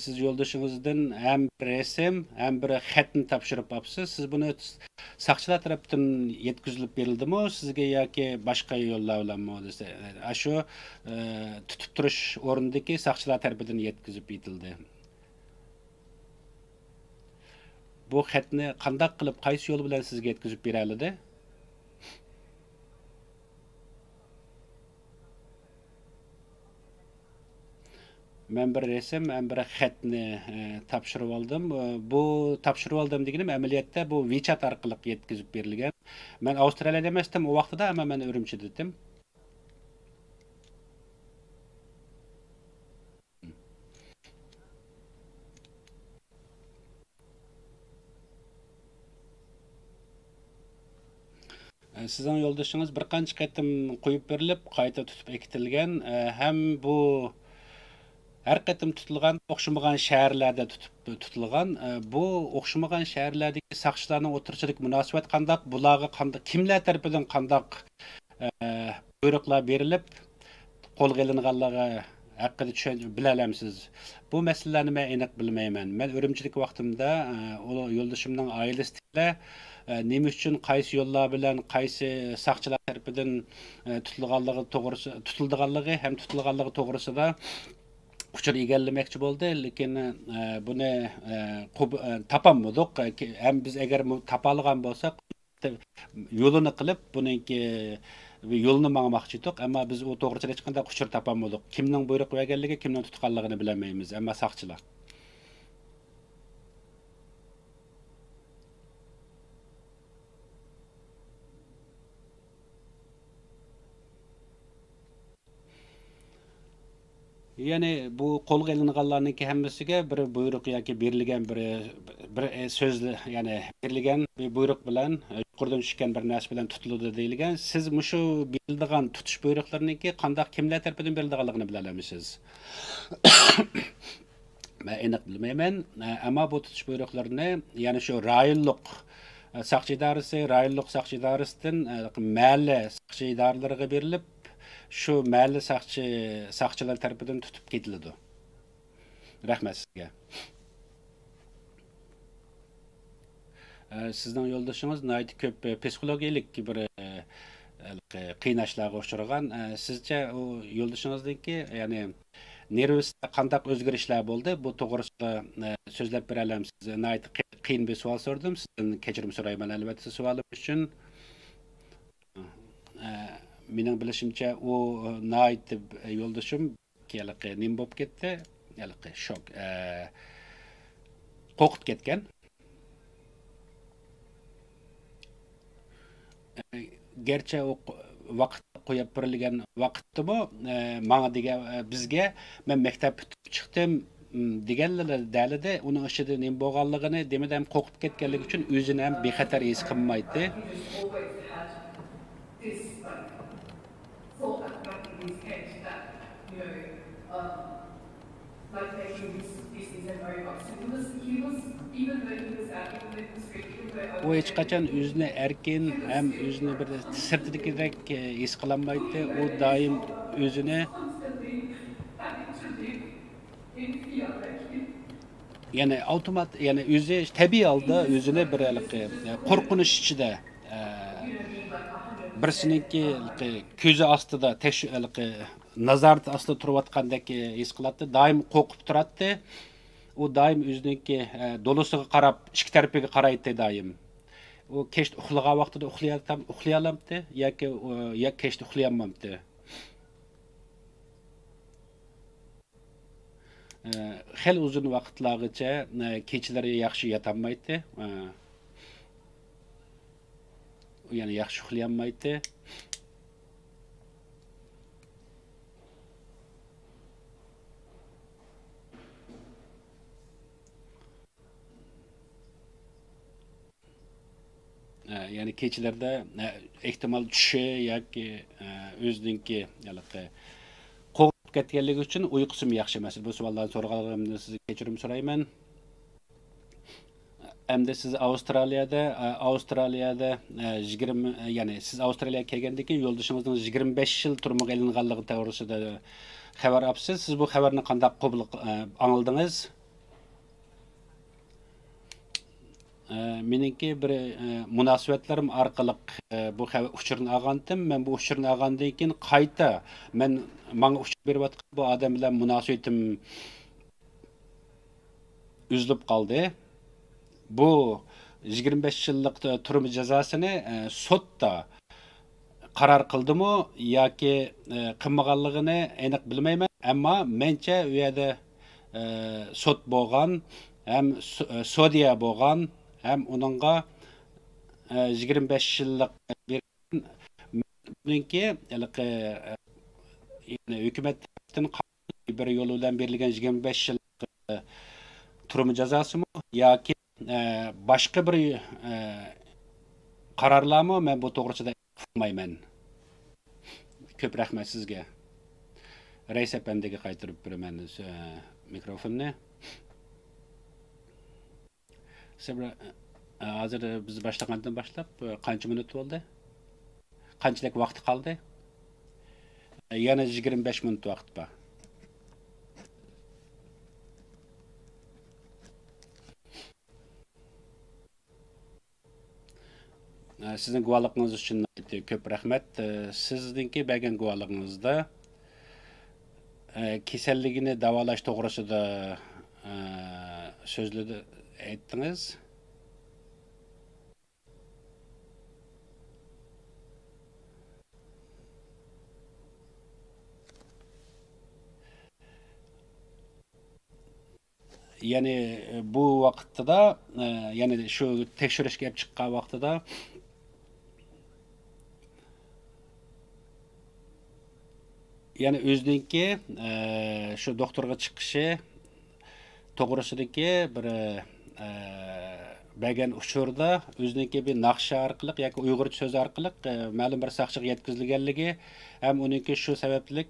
Siz yo'ldoshingizdin ham bir rasm, ham bir xatni topshirib olibsiz. Siz buni saqchilar tarafdan yetkazilib berildimi sizga yoki boshqa yo'llar bilanmi desa, shu tutib turish o'rnidagi saqchilar tarafidan yetkazib etildi. Bu xatni qanday qilib, qaysi yo'l bilan sizga yetkazib beraladi? Men bir resim, men bir xatni topshirib oldim. Bu topshirib oldim deganim amaliyotda bu WeChat orqali yetkazib berilgan. Men Avstraliyada emasdim o vaqtida, ammo men Urumchida edim. Sizin yo'ldoshingiz bir qancha qatim qo'yib berilib, qayta tutib ekitilgan, ham bu her qatim tutilgan, o'xshamagan shaharlarda tutilgan. Bu o'xshamagan shaharlardagi saqchilarning o'tirishidagi munosabat qandaq, bularga qandaq, kimlar tarafidan qandaq buyruqlar berilib, qo'lga ilinganligi haqida bila olamsiz. Bu masalalarni men aniq bilmayman. Men Urumchidagi vaqtimda o yo'ldoshimning oilasida nima uchun qaysi yo'llar bilan qaysi saqchilar tarafidan tutilganligi ham tutilganligi to'g'risida uchur egallamoqchi bo'ldi, lekin buni topolmadik. Ham biz agar topolgan bo'lsak, yo'lini qilib buniki yo'lni mangmoqchi edik, ammo biz u to'g'risida hech qanday uchur topolmadik. Kimning buyruq berganligi, kimning tutganligini bilmaymiz, ammo saqchilar. Yani bu qo'lga ilinganlarningki hammasiga bir buyruq yoki berilgan bir so'zli, yani berilgan bir buyruq bilan yuqoridan tushgan bir narsa bilan tutiladi deyilgan. Siz mushu berilgan tutish buyruqlariningki qanday kimlar tarafidan berilganligini bila olasiz? Men aniq bilmayman, ammo bu tutish buyruqlarini, ya'ni shu rayonlik saqchi idorasi, rayonlik saqchi idorasidan mahalla saqchi idoralariga berilib, şu mahalle saqchilar tarafidan tutib ketiladi. Rahmat sizga. Sizning yo'ldoshingiz nihoyat ko'p psixologik bir qiynashlarga uchragan. Sizcha u yo'ldoshingizningki, ya'ni nervusda qanday o'zgarishlar bo'ldi? Bu to'g'risida so'zlab bera olamsiz? Nihoyat qiyin bir savol so'radim. Sizdan kechirim so'rayman albatta savolim uchun. Mening bilishimcha o nihoyat yo'ldoshim nim bo'lib ketdi, shok, qo'rqib ketgan. Gerçi o vaqt qo'yib berilgan vaqtdimi, menga degan bizga men maktab bitib chiqdim deganlar dalida uning ichida nim bo'lganligini demadam qo'rqib ketganligi uchun o'zini ham bexatar his qilmaydi. Thought at the back of his head that, like making this isn't over. So he was, even though he was out in the street, O hech qachon o'zini erkin ham o'zini bir sirtidagidek his qilolmaydi. O doim o'zini yani avtomat, yani o'zi tabiiy holda o'zini bir qo'rqinish ichida birsiniki ko'zi ostida nazorat ostida turayotgandek his qiladi, doim qo'rqib turadi. U doim o'ziniki dolosiga qarab, ikki tarafiga qaraydi doim. U kech uxlagan vaqtida uxlay olamdi yoki kechda uxlay olmaydi. Xel uzun vaqtlargacha kechalari yaxshi yotolmaydi. Yani yaxshi uxlayolmaydi. Yani kechalarda ehtimal tushi yoki o'ziningki qo'rqib ketganligi uchun uyqusim yaxshi emas. Bu savollarni so'raganimda sizga kechirim so'rayman. Endi siz Avustraliyada 20 yani siz Avstraliyaga kelgandan keyin yo'ldoshingizni 25 yil turmuga ilinganligi to'g'risida xabar olibsiz. Siz bu xabarni qanday qabul angladingiz? Meningki bir munosabatlarim orqali bu uchurni olgandim. Men bu uchurni olgandan keyin qayta menga uchur berayotgan bu odam bilan munosabatim üzülüp qoldi. Bu 25 yillik turma jazosini sudda qaror qildimi yoki qilmaganligini aniq bilmayman, ammo mencha u yerda sud bo'lgan, ham sudya bo'lgan, ham uningga 25 yillik buningki hukumatdan bir yo'l bilan berilgan 25 yil turma jazosimi yoki başka bir qarorlarmi men bu to'g'risida bilmayman. Ko'p rahmat sizga. Rais apandiga qaytarib beraman mikrofonni. Sabra hozir biz boshlagandan boshlab qancha minut bo'ldi? Qanchalik vaqt qoldi? Yana 25 minut vaqt bor. Sizin guvallıqınız üçün köp rəhmət. Sizdinki bəgən guvallıqınızda keselligini davalaş toğrusida sözlü etdiniz. Yani bu vaqtda, yani şu tekşürüşke gəlib çıxqan vaqtda yani özünki şu doktorga chiqishi to'g'risidagi bir bəgən uçurda özünki bir naqsha orqali yoki uyg'urcha so'z orqali ma'lum bir saqchiga yetkazilganligi ham uningki shu sabablik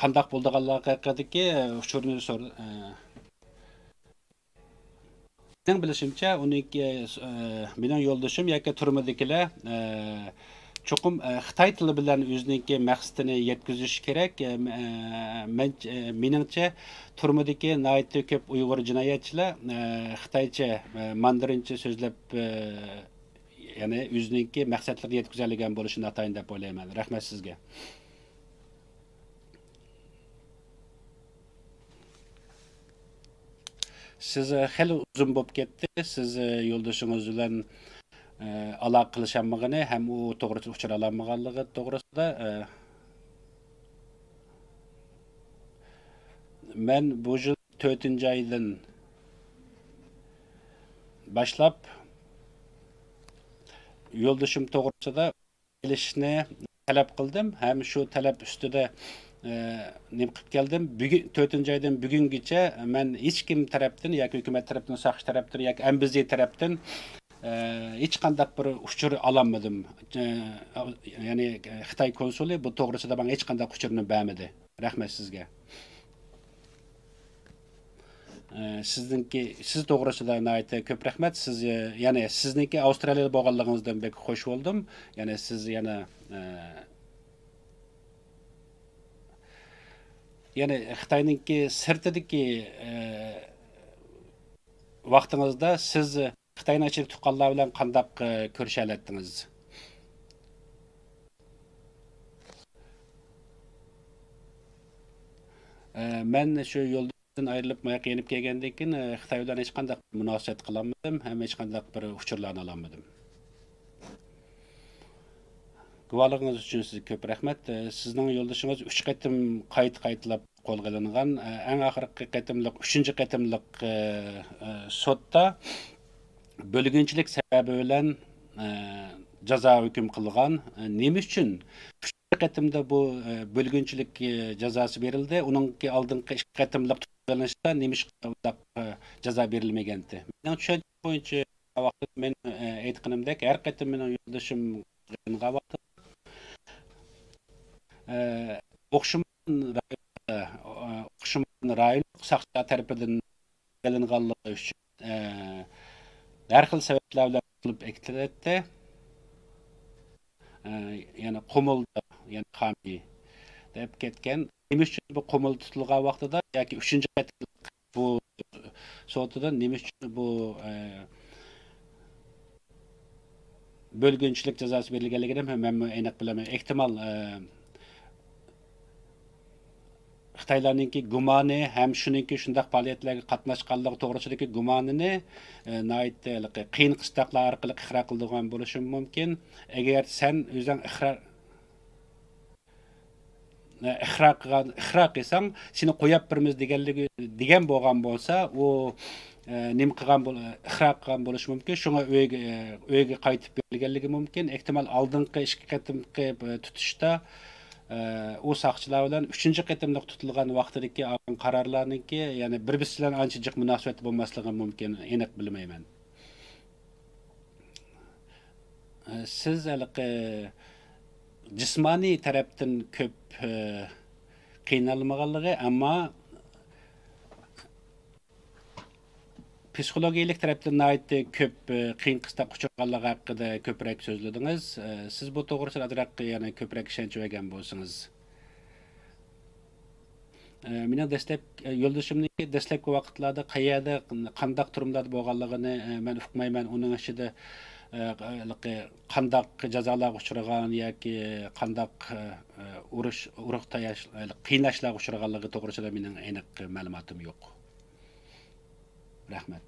qandaq bo'lganligi haqidagi uçurni Benim bilişimçe onunki benim yoldaşım yoki turmadagilar çoxum Xitoy tili bilan o'zining maqsadini yetkazish kerak. Meningcha turmadagi nihoyatda ko'p Uyg'ur jinoyatchilar Xitoycha, mandarincha so'zlab ya'ni o'zining maqsadlariga yetkazilgan bo'lishini atayin deb o'ylayman. Rahmat sizga. Siz xeyli uzun bo'lib ketdi. Siz yo'ldoshingiz bilan aloqa qilishamag'ini ham u to'g'ri uchira olmaganligi to'g'risida men bu yil 4-oydan boshlab yo'ldoshim to'g'risida kelishni talab qildim. Ham shu talab ustida nima qilib keldim. Bugun 4-oydan bugungacha men hech kim tarafdan yoki hukumat tarafdan, saqchi tarafdan yoki ambiziya tarafdan hech qanday bir uchur olmadim. Ya'ni Xitoy konsuli bu to'g'risida menga hech qanday uchurni bermadi. Rahmat sizga. Siz to'g'risida nihoyatda ko'p rahmat. Siz ya'ni sizniki Avstraliyada bo'lganligingizdan bek xush bo'ldim. Ya'ni siz yana yani Xitoyninki sirtidagi vaqtingizda siz Xitoyning ichki tuqqanlar bilan qanday ko'risha oladingiz? Men shu yo'ldan ayrilib moyoqqa yenib kelgandan keyin Xitoy bilan hech qanday munosabat qilolmadim, ham hech qanday bir uchurlarni ololmadim. Guvalığınız üçün sizə köp rəhmət. Sizin yoldaşınız 3 qətim qayıtlab qo'lga olingan. Eng oxirgi qatimliq 3-chi qatimliq sudda bölgünçilik sababi bilan jazo hukm qilgan. Nima uchun 3 qatimda bu bölgünçilik jazosi berildi? Uningki oldingi 2 qatimliq tutilishda nima jazo berilmagandi? Mening tushuncham bo'yicha vaqtda men aytganimdek har qatim mening yo'ldoshim o'xshaman rayonlik saqchilar tarafidan qilinganligi uchun har xil sabablar bilan qilib ektirildi. Yani qumulda, yani qami deb ketgan. Nima uchun bu qumul tutilgan vaqtida yoki 3-chi bu so'tidan nima uchun bu bölgünçülük cezası berilganligini men aniq bilaman. Ehtimal Xitoylarninki gumoni ham shuningki shundaq faoliyatlarga qatnashganligi to'g'risidagi gumonini qiyin qistoqlar orqali iqror qildigan bo'lishi mumkin. Agar sen o'zing iqror qilsang, seni qo'yib birmiz degan bo'lgan bo'lsa, u nima qilgan iqror qilgan bo'lishi mumkin. Shunga uyga qaytib berilganligi mumkin. Ehtimal oldingi ikki qatimki tutishda o saqchilar bilan 3-chi qatimliq tutilgan vaqtidagi olgan qarorlarningki, ya'ni bir-birisi bilan ancha jiq munosabat bo'lmasligi mumkin, aniq bilmayman. Siz jismoniy tarafdan ko'p qiynalmaganligi, ammo psixologik tarafdan ko'p qiyin qistoq uchraganligi haqida ko'proq so'zladingiz. Siz bu to'g'risida ozroq yana ko'proq ishonch bergan bo'lsangiz. Mening yo'ldoshimning dastlabki vaqtlarda qayerda qandaq turumlarda bo'lganligini men uqmayman. Uning ichida qandaq jazolarga uchragan yoki qandaq urug' tayash, qiynashlarga uchraganligi to'g'risida mening aniq ma'lumotim yo'q. Rahmat.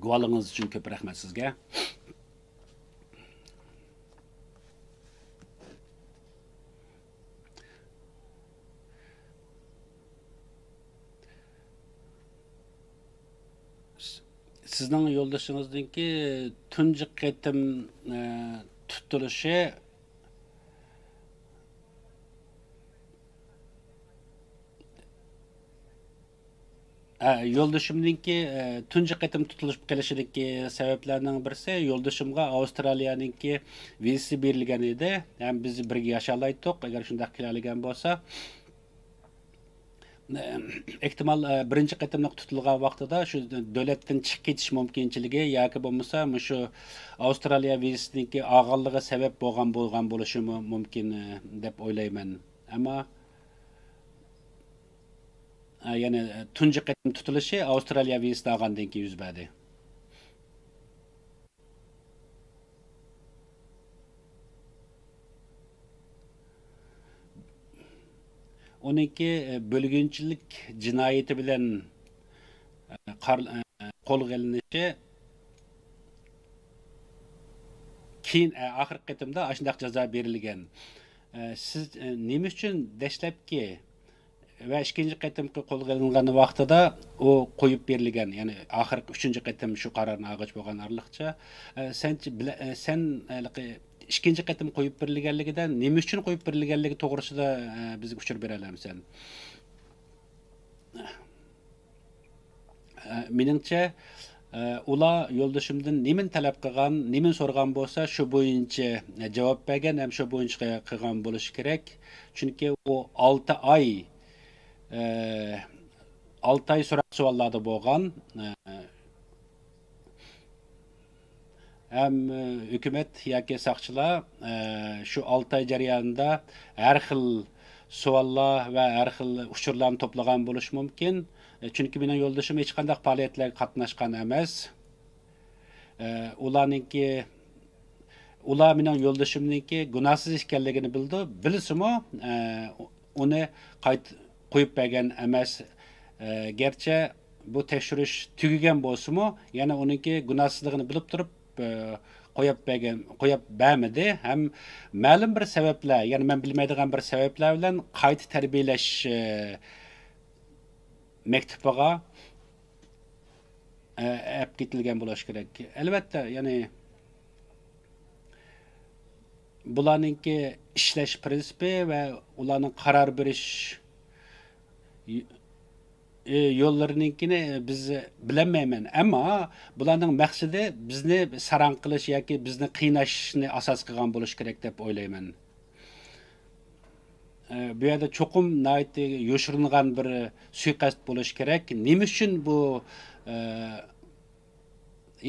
Guvohligingiz uchun ko'p rahmat sizga. Sizning yo'ldoshingizningki tunji qatim tutilishi yo'ldoshimninki tunji qatim tutilish qilishidagi sabablarning birisi yo'ldoshimga Avstraliyaninki vizasi berilgan edi. Ham biz birga yashalaydik. Agar shunday qiladigan bo'lsa, ehtimal birinchi qatimliq tutilgan vaqtida shu davlatdan chiqib ketish mumkinchiligi yoki bo'lmasa shu Avstraliya vizasiningki og'irligi sabab bo'lgan bo'lishi mumkin deb o'ylayman. Ammo yani tunji qatim tutilishi Avstraliya vizasi olgandan keyin yuz berdi. Onunki bölgünçülük cinayeti bilen qo'lga ilinishi keyin oxirgi qatimda shunday jazo berilgan. Siz nima uchun dastlabki va ikkinchi qatimki qo'lga ilingan vaqtida u qo'yib berilgan, ya'ni oxirgi 3-chi qatim shu qarorni olg'ich bo'lgan arliqcha sen ikkinchi qatim qo'yib berilganligidan nima uchun qo'yib berilganligi to'g'risida bizga uqtirib bera olamsan? Meningcha ular yo'ldoshimdan nimani talab qilgan, nimani so'ragan bo'lsa, shu bo'yicha javob bergan, ham shu bo'yicha qilgan bo'lishi kerak. Chunki u 6 oy so'roq savollarda bo'lgan. Hem hükümet yoki saqchilar shu 6 oy jarayonida har xil savollar va har xil uchurlarni to'plagan bo'lishi mumkin. Chunki mening yo'ldoshim hech qanday faoliyatlarga qatnashgan emas. Ular mening yo'ldoshimningki gunohsiz ekanligini bildi. Bilsimi, uni qo'yib bergan emas. Gerçi bu tekshirish tugagan bo'lsa-mu, yana uningki gunohsizligini bilib turib qo'yib bermadi. Ham ma'lum bir sabablar, ya'ni men bilmaydigan bir sabablar bilan qayta tarbiyalash maktabiga olib ketilgan bo'lishi kerak. Albatta, ya'ni bularningki ishlash prinsipi va ularning qaror berish yo'llarininkini biz bilmayman, ammo bularning maqsadi bizni sarang qilish yoki bizni qiynashni asos qilgan bo'lishi kerak deb o'ylayman. Bu yerda cho'qim yo'shirilgan bir suiqasd bo'lishi kerak. Nima uchun bu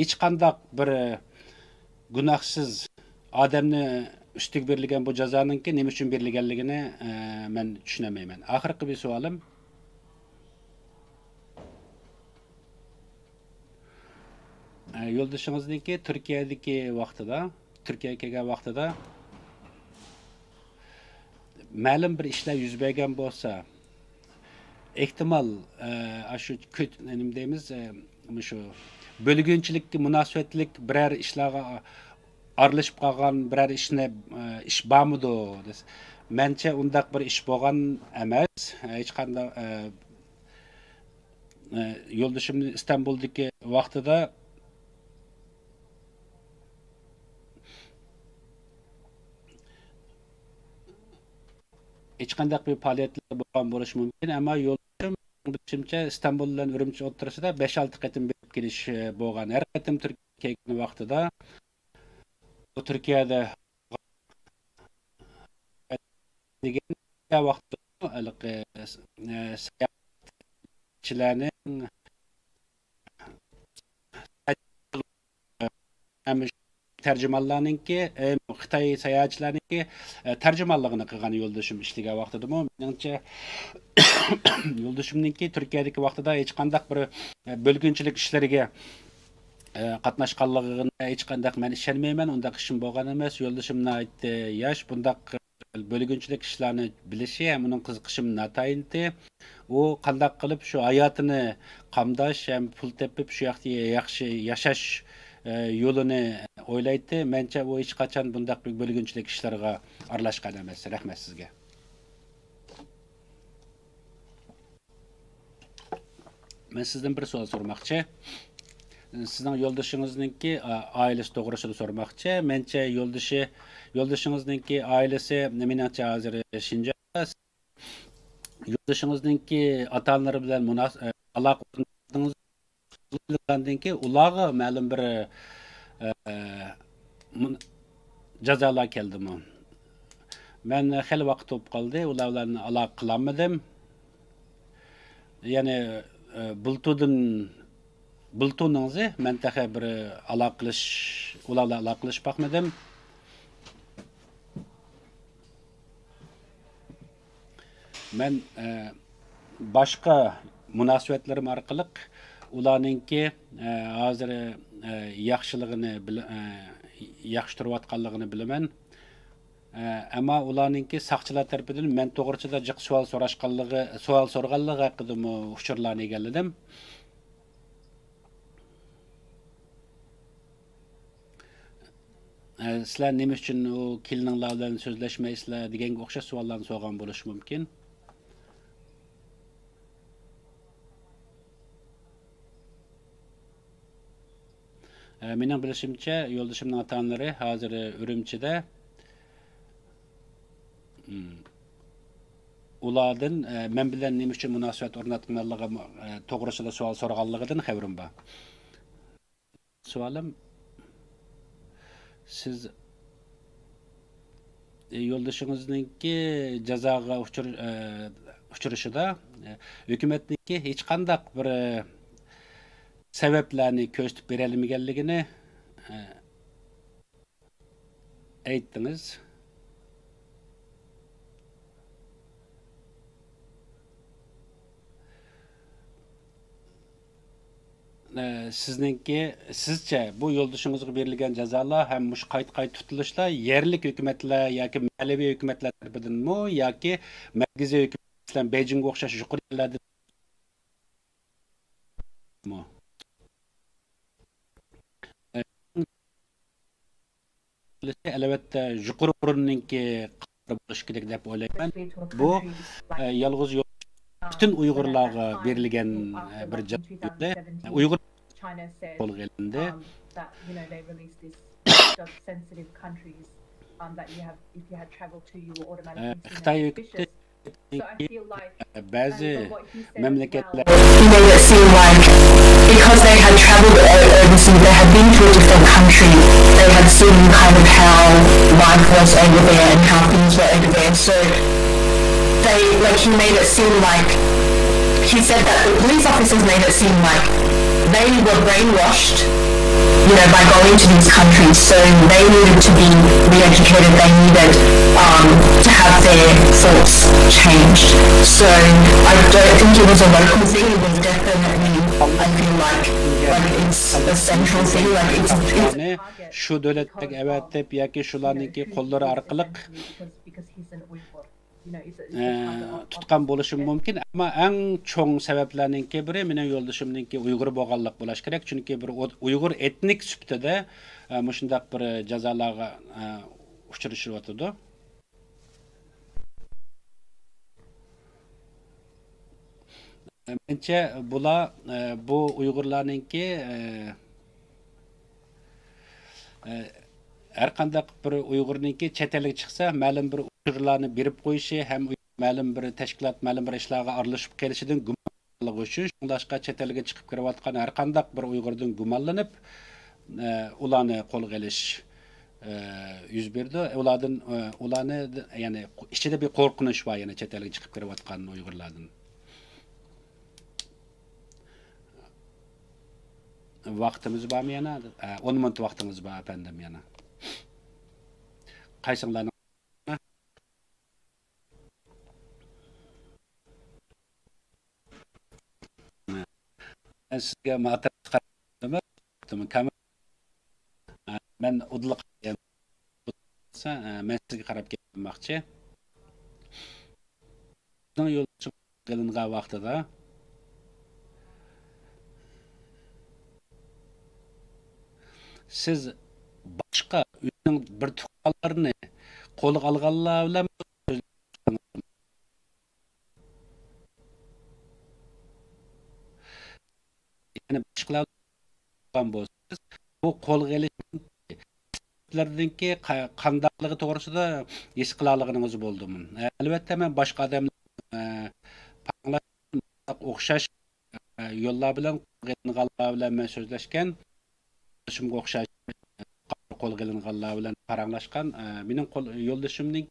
hech qanday bir gunohsiz odamni ustiga berilgan bu jazoninki nima uchun berilganligini men tushunmayman. Oxirgi bir savolim, yo'ldoshingizniki Turkiyadagi vaqtida, Turkiyaga kelgan vaqtida ma'lum bir ishlar yuz bergan bo'lsa, ehtimol shu nima deymiz, shu bölgünçilikki munosabatlik biror ishlarga aralashib qolgan biror ish bormidi desa, mencha undaq bir ish bo'lgan emas. Hech qanday yo'ldoshimni Istanbuldagi vaqtida hech qanday bir faoliyatlar bo'lgan bo'lishi mumkin, ammo yo'ldoshim bilishimcha Istanbul bilan Urumchi o'rtasida 5-6 qatim berib kelish bo'lgan. Har qatim Turkiyaga kelgan vaqtida Turkiyada degan vaqtda sayohatchilarning tarjimonlarninki, Xitoy sayohatchilarininki tarjimonligini qilgan yo'ldoshim ishlagan vaqtidami, menimcha yo'ldoshimninki Turkiyadagi vaqtida hech qanday bir bölgünçilik ishlariga qatnashganligini hech qanday men ishonmayman. Undaq ishim bo'lgan emas. Yo'ldoshimni aytdi, yosh bundaq bölgünçilik ishlarni bilishi ham uning qiziqishim natayinti. U qanday qilib shu hayotini qamdash ham pul tepib shu yoqda yaxshi yashash yo'lini o'ylaydi. Mencha u hech qachon bundaq bir bölgünçilik ishlarga aralashgan emas. Rahmat sizga. Men sizdan bir savol so'ramoqchi. Sizning yo'ldoshingizningki oilasi to'g'risida so'ramoqchi. Mencha yo'ldoshingizningki oilasi menimcha hozir Shinjonda. Yo'ldoshingizningki ota-onalari bilan aloqa qilgandan keyin ularga ma'lum bir jazolar keldimi? Men xeyli vaqt o'tib qoldi, ular bilan aloqa qilolmadim. Ya'ni bultuningizda men taxa bir aloqa qilish, ular bilan aloqa qilish baxmadim. Men boshqa munosabatlarim orqali ularningki hozir yaxshiligini yaxshi turayotganligini bilaman. Ammo ularningki saqchilar tarafidan men to'g'risida jiq savol so'rganligi haqida uchurlarni egalladim. Sizlar nima uchun u kelininglar bilan so'zlashmaysizlar deganga o'xshash savollarni so'rgan bo'lishi mumkin. Mening bilishimcha, yo'ldoshimning ota-onalari hozir Urumchida. Ulardan men bilan nima uchun munosabat o'rnatganligi to'g'risida savol so'raganligidan xabarim bor. Savolim, siz yo'ldoshingizningki jazoga uchrashida hukumatningki hech qanday bir sabablarni ko'rsatib bera olmaganligini aytdingiz. Sizce bu yo'ldoshingizga berilgan jazolar ham mush qayt tutilishlar yerlik hukumatlar yoki mahalliy hukumatlar tarafidanmi yoki markaziy hukumatlar Beijingga o'xshash yuqori yerlardanmi? Albatta yuqori o'rinninki bo'lishi kerak deb o'ylayman. Bu yolg'iz bütün Uyg'urlarga berilgan bir jazo. Uyg'ur bo'lganda Xitoy So I feel like, Bazı and from what he said as memleketler He made it seem like because they had traveled overseas, they had been to a different country, they had seen kind of how life was over there and how things were over there. So they, like, he made it seem like, he said that the police officers made it seem like they were brainwashed, you know, by going to these countries. So they needed to be re-educated. They needed to have their thoughts changed. So I don't think it was a local thing. It was definitely, I feel like it's a central thing. Like it's yani şu devlettek evet dep yoki shularningki qo'llari orqali because he's an Uyghur. You know, it's a target of tutgan bo'lishim mumkin, ammo eng cho'ng sabablarningki biri mening yo'ldoshimningki Uyg'ur bo'lganlik bo'lish kerak, chunki bir Uyg'ur etnik sifatida mushundaq bir jazolarga uchrashyapti. Menimcha bular bu Uyg'urlarningki har qanday bir Uyg'urningki chet elga chiqsa, ma'lum bir uchurlarni berib qo'yishi ham ma'lum bir tashkilot, ma'lum bir ishlarga aralashib kelishidan gumonlanib uchun, shundashqa chet elga chiqib kirayotgan har qanday bir Uyg'urdan gumonlanib, ularni qo'lga olish yuz berdi. Ularni ya'ni ichida bir qo'rqinish bor, yana chet elga chiqib kirayotgan Uyg'urlardan. Vaqtimiz bormi yana? 10 minut vaqtimiz bor efendim yana. Qaysinglarni sizga matematik qarab men udliq men sizga qarab kelmoqchi. Bizning yo'lchi qilingan vaqtida siz boshqa uyning bir tuqqanlarini qo'lga olganlar bilan yani boshqalar bo'lsangiz bu qo'lga olishlardanki qandayligi to'g'risida his qilalig'ingiz bo'ldimi? Albatta men boshqa odamlar o'xshash yo'llar bilan qo'lga bilan men so'zlashgan, shunga o'xshash qo'lga olinganlar bilan paranglashgan mening yo'ldoshimning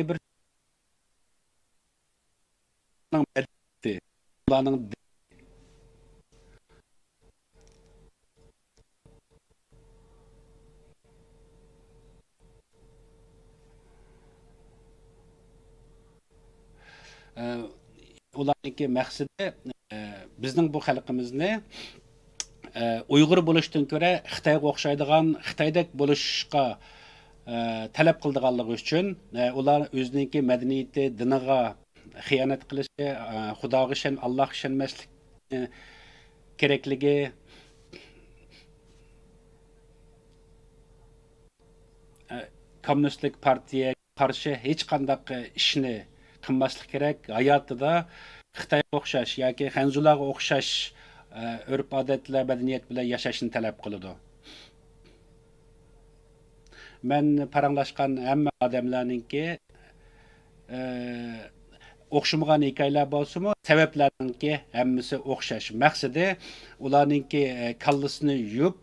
bir ularning ularningki maqsadi bizning bu xalqimizni Uyg'ur bo'lishdan ko'ra Xitoyga o'xshaydigan, Xitoydek bo'lishga talab qildiganligi uchun ular o'zining madaniyati, diniga xiyonat qilishi, Xudoga Allohga ishonmaslik kerakligi, kommunistlik partiyaga qarshi hech qanday ishni qilmaslik kerak. Hayotida Xitoyga o'xshash yoki Xanzularga o'xshash urf-odatlar, madaniyat bilan yashashni talab qiladi. Men paranglashgan hamma odamlarningki o'xshamagan hikoyalar bo'lsa-mu, sabablarningki hammasi o'xshash. Maqsadi ularningki kallasini yub,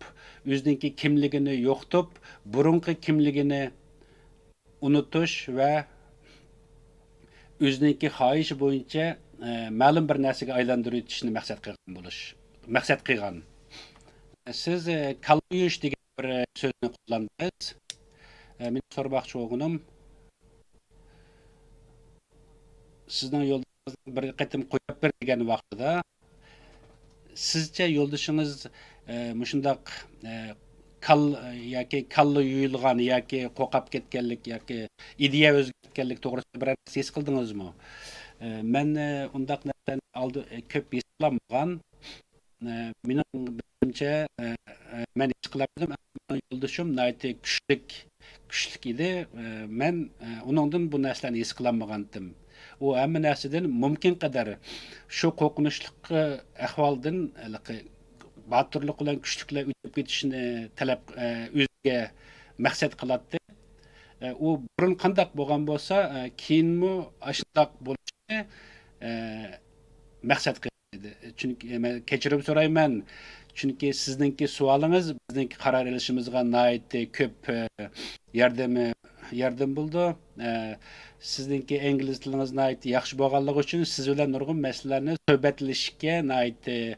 o'zining kimligini yo'qotib, burunqi kimligini unutish va o'zining xohishi bo'yicha ma'lum bir narsaga aylantirib o'tishni maqsad qilgan. Siz kallayush degan bir so'zni qo'llandingiz. Men so'ramoqchi bo'lganim, sizning yo'ldoshingizni bir qatim qo'yib ber degan vaqtida sizcha yo'ldoshingiz mushundaq kalla yuyilgan yoki qo'qab ketganlik yoki ideya o'zgartganlik to'g'risida bir narsa his qildingizmi? Men undaq narsani ko'p his qilmagan. Mening bilimcha men his qilmadim. Yo'ldoshim nayt kuchlik edi. Men uningdan bu narsalarni his qilmagandim. U hamma narsadan mumkin qadar shu qo'rqinchli ahvoldan батырлық bilan күчтүклер өтіп кетишini талап өзгө мақсат кылатты. У бурун кандак болгон болсо, кийинми ашындак болушуна мақсат кылды. Чүнки мен кечирим сурайман. Чүнки сиздинки суалыңыз биздинки карар алышыбызга наайты көп yordam buldu. Sizdinki İngiliz tiliniz naiti yaxşı bolganligi üçün siz bilan nurgun meselelerni söhbetleshishga naiti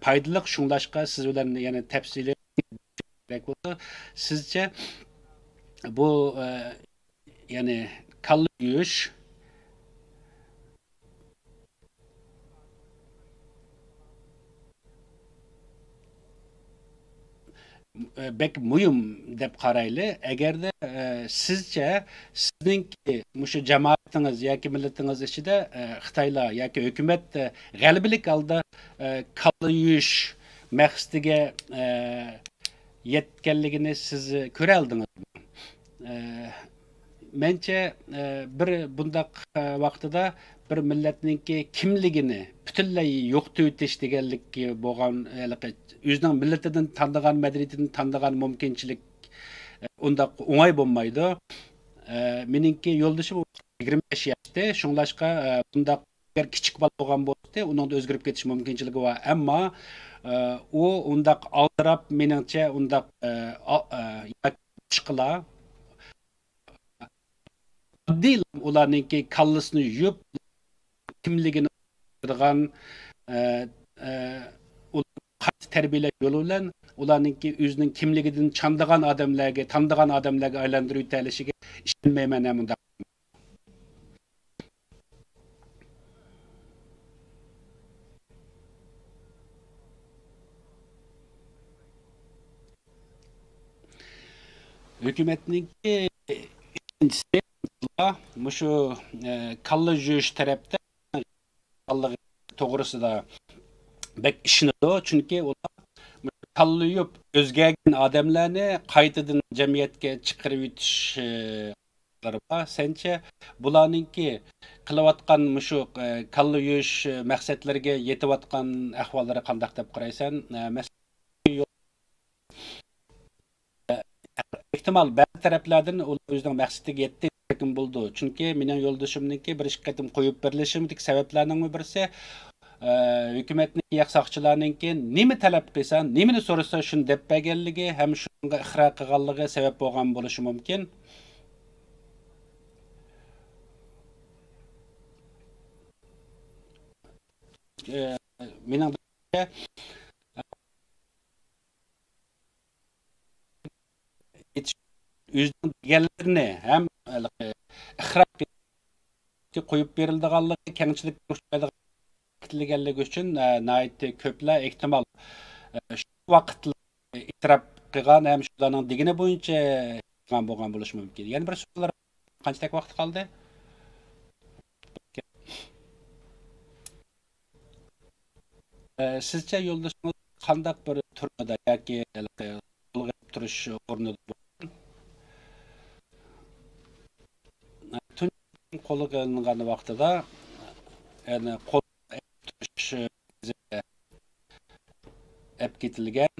paydalı, şunlaşqa siz bilan yana tafsili kerak bo'ldi. Sizce bu yani kalla yuyish bek muhim deb qarayli. Agarda sizce sizningki mushu jamoatingiz yoki millatingiz ichida Xitoylar yoki hukumat g'alabalik holda kalla yuyish maqsadiga yetganligini siz ko'ra oldingizmi? Mencha bir bundaq vaqtida bir millatninki kimligini butunlay yo'qotib o'tish deganlik bo'lgan o'zining millatidan tanlagan madaniyatidan tanlagan mumkinchilik undaq o'ng'ay bo'lmaydi. Meningki yo'ldashim 25 yoshda, shunglashqa bundaq bir kichik bola bo'lgan bo'lsa, uning o'zgarib ketish mumkinchiligi bor. Ammo u undaq aldirab, meningcha undaq chiqlar adil ularninki kallasini yuyib kimligini bildirgan tarbiyalash yo'li bilan ularninki o'zining kimligidan tandigan odamlarga aylantirib o'talishiga ishonmayman bunda. Hukumatninki ikkinchisi mushu kalla yuyish tarafda to'g'risida bek ishonadi, chunki ular kalla yuyib o'zgargan odamlarni qaytadan jamiyatga chiqarib o'tishlari bor. Sencha bularninki qilayotgan mushu kalla yuyish maqsadlariga yetayotgan ahvollari qanday deb qaraysan? Ehtimal ba'zi taraflardan ular o'zining maqsadiga yetdi lekin bo'ldi. Chunki mening yo'ldashimniki bir ish qatim qo'yib berilishimdek sabablarning birisi hukumatning yaqsoqchilarninki nima talab qilsa, nimani so'rasa shuni deb berganligi ham shunga ixro qilganligi sabab bo'lgan bo'lishi mumkin. Mening o'zining deganlarini ham ixro qo'yib berilganligi kengchilik kutilganligi uchun naiti ko'plar ehtimol shu vaqtda e'tirof qilgan ham shularning degani bo'yicha bo'lgan bo'lishi mumkin. Yana bir so'zlar qancha vaqt qoldi? Sizcha yo'ldoshingiz qanday bir turmada yoki turish o'rnida qo'lga qilingan vaqtida yani qo'l turish ep ketilgan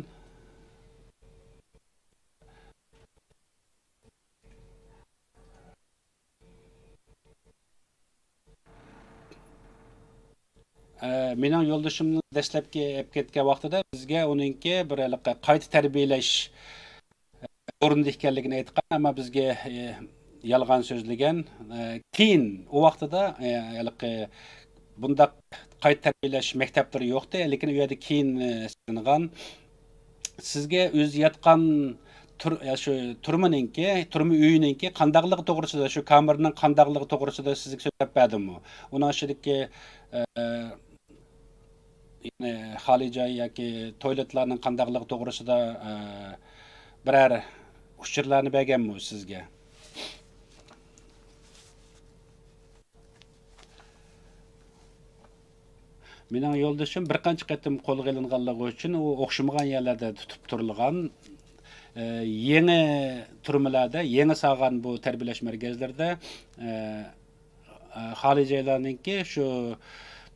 mening yo'ldashimni dastlabki ep ketgan vaqtida bizga uningki bir qayta tarbiyalash o'rinda ekanligini aytgan, ammo bizga yolg'on so'zlagan. Keyin u vaqtida bundaq qayta tarbiyalash maktablari yo'qdi, lekin u yerda keyin silingan sizga o'zi yotgan shu turmaninki, turma uyininki qandaqligi to'g'risida, shu kamerning qandaqligi to'g'risida sizga so'zlab berdimmi? Uning ichidagi yani xoli joy yoki toiletlarning qandaqligi to'g'risida biror uchurlarni berganmi sizga? Mening yo'ldashim bir qancha qatim qo'lga ilinganligi uchun u o'xshamagan yerlarda tutib turilgan yangi turmalarda, yangi sog'an bu tarbiyalash markazlarida xoli joylarninki shu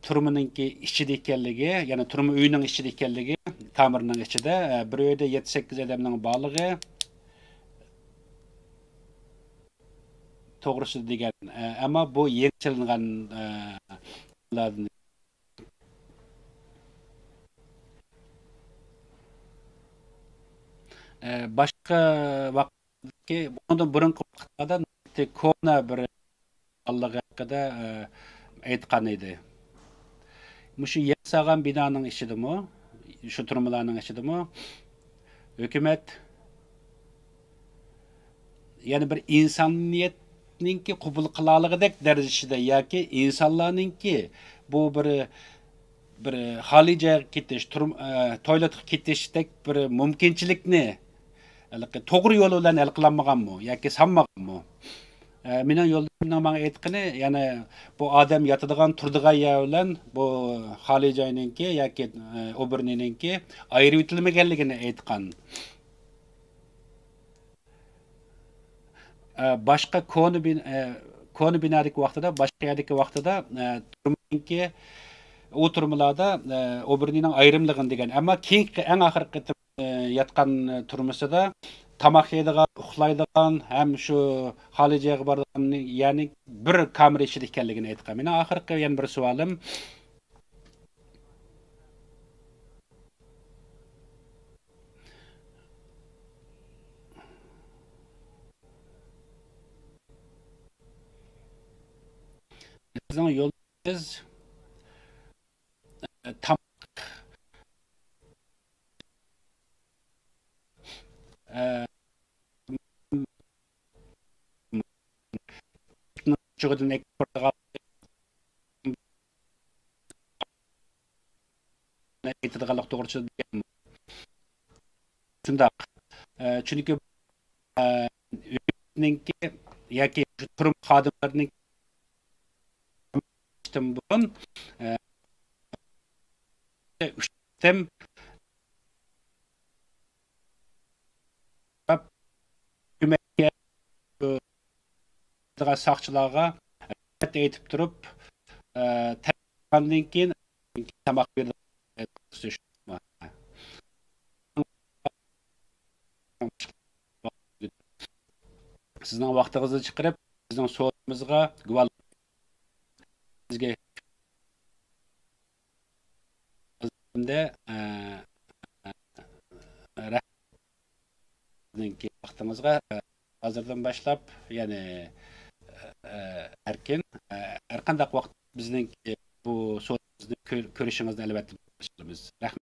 turmuninki içide ekanligi, ya'ni turmu uyning içide ekanligi, kamerning içide bir uyda 7-8 odamning borligi to'g'risi degan. Ammo bu yengillangan boshqa vaqtki bundan burungi vaqtlarda kona bir Allığı haqida aytgan edi. Mushu yasagan binoning ichidami, shu turmalarning ichidami hukumat yani bir insoniyatningki qabul qilaligidek darajada yoki insonlarningki bu bir xoli joyga ketish, to'ylatga ketishdek bir mumkinchilikni to'g'ri yo'l bilan hal qilinmaganmi yoki sanmaganmi? Mening yo'ldaşimning menga aytqani, ya'ni bu odam yotadigan turdigan yer bilan bu xoli joyninki yoki o'birninki ayirib o'tilmaganligini aytgan. Boshqa koni binodagi vaqtida, boshqa yerdagi vaqtida turmanki u turmalarda o'birning ayrimligini degan. Ammo keyingi eng oxirgi yotgan turmasida tamoq yeydigan, uxlaydigan, ham shu xoli joyga boradigan, ya'ni bir kamera ichida ekanligini aytgan. Mening oxirgi yana bir savolim bizning yo'limiz tam Çoğunun eksportga aytadiganlik to'g'risida degan. Shundaq. Chunki ninki yoki turum xodimlarining burun uchtam hukumatga soqchilarga aytib turib tandan keyin tamoq berdi. Sizning vaqtingizni chiqarib, bizning so'zimizga guvohlik bizga vaqtimizga hozirdan boshlab, ya'ni erkin har qanday vaqt bizning bu so'zimizni ko'rishingizni albatta bildiramiz. Rahmat.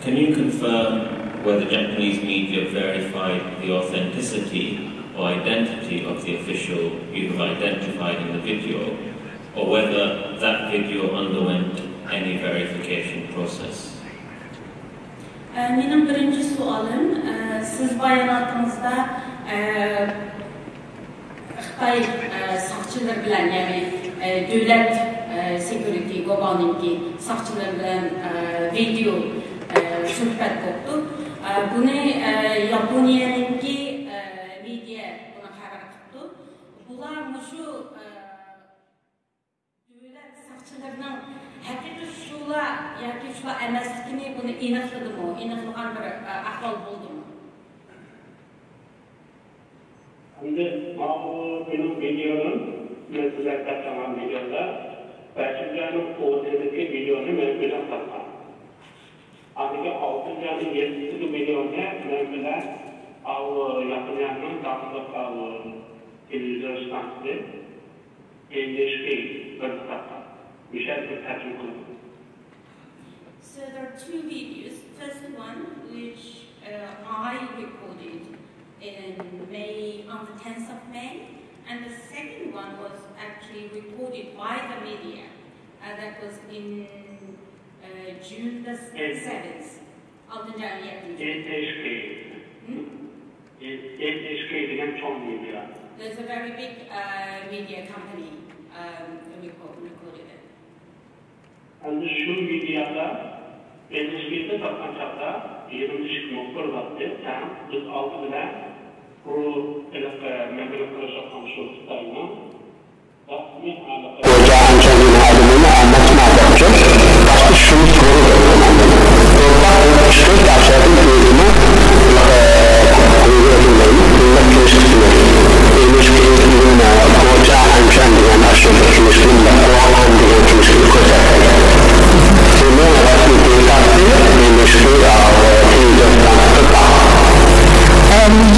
Can you confirm whether Japanese media verified the authenticity or identity of the official you have identified in the video, or whether that video underwent any verification process? Benim birinci sualım, siz bayanatınızda Xitay saqçılar bilen, yani devlet security, Gobaninki saqçılar bilen video söhbət qopdu. Bunu Yaponiyanınki media buna xəbər qıpdı. Bunlar şu devlet saqçılarının həqiqi şular, yoki shular emasligini buni aniqladimi? Aniqlagan bir ahvol bo'ldimi? Endi bu benim videonun men sizlarga tarqagan videoda Barchaning o'zidagi videoni men bilan tarqagan. Aniga 6.7 videoni men bilan Yaponiyaning davlat televizor stansiyasi NHK bir tarqagan. So there are two videos. First one, which I recorded on the 10th of May, and the second one was actually recorded by the media. That was in June the 7th. There's a very big media company recorded it. And şu videoda NHK'de tarqan chaqda 20 muxbir vaqti biz oldi bilan bu memleket qilishgan shu Xitoyni rasmiy aloqa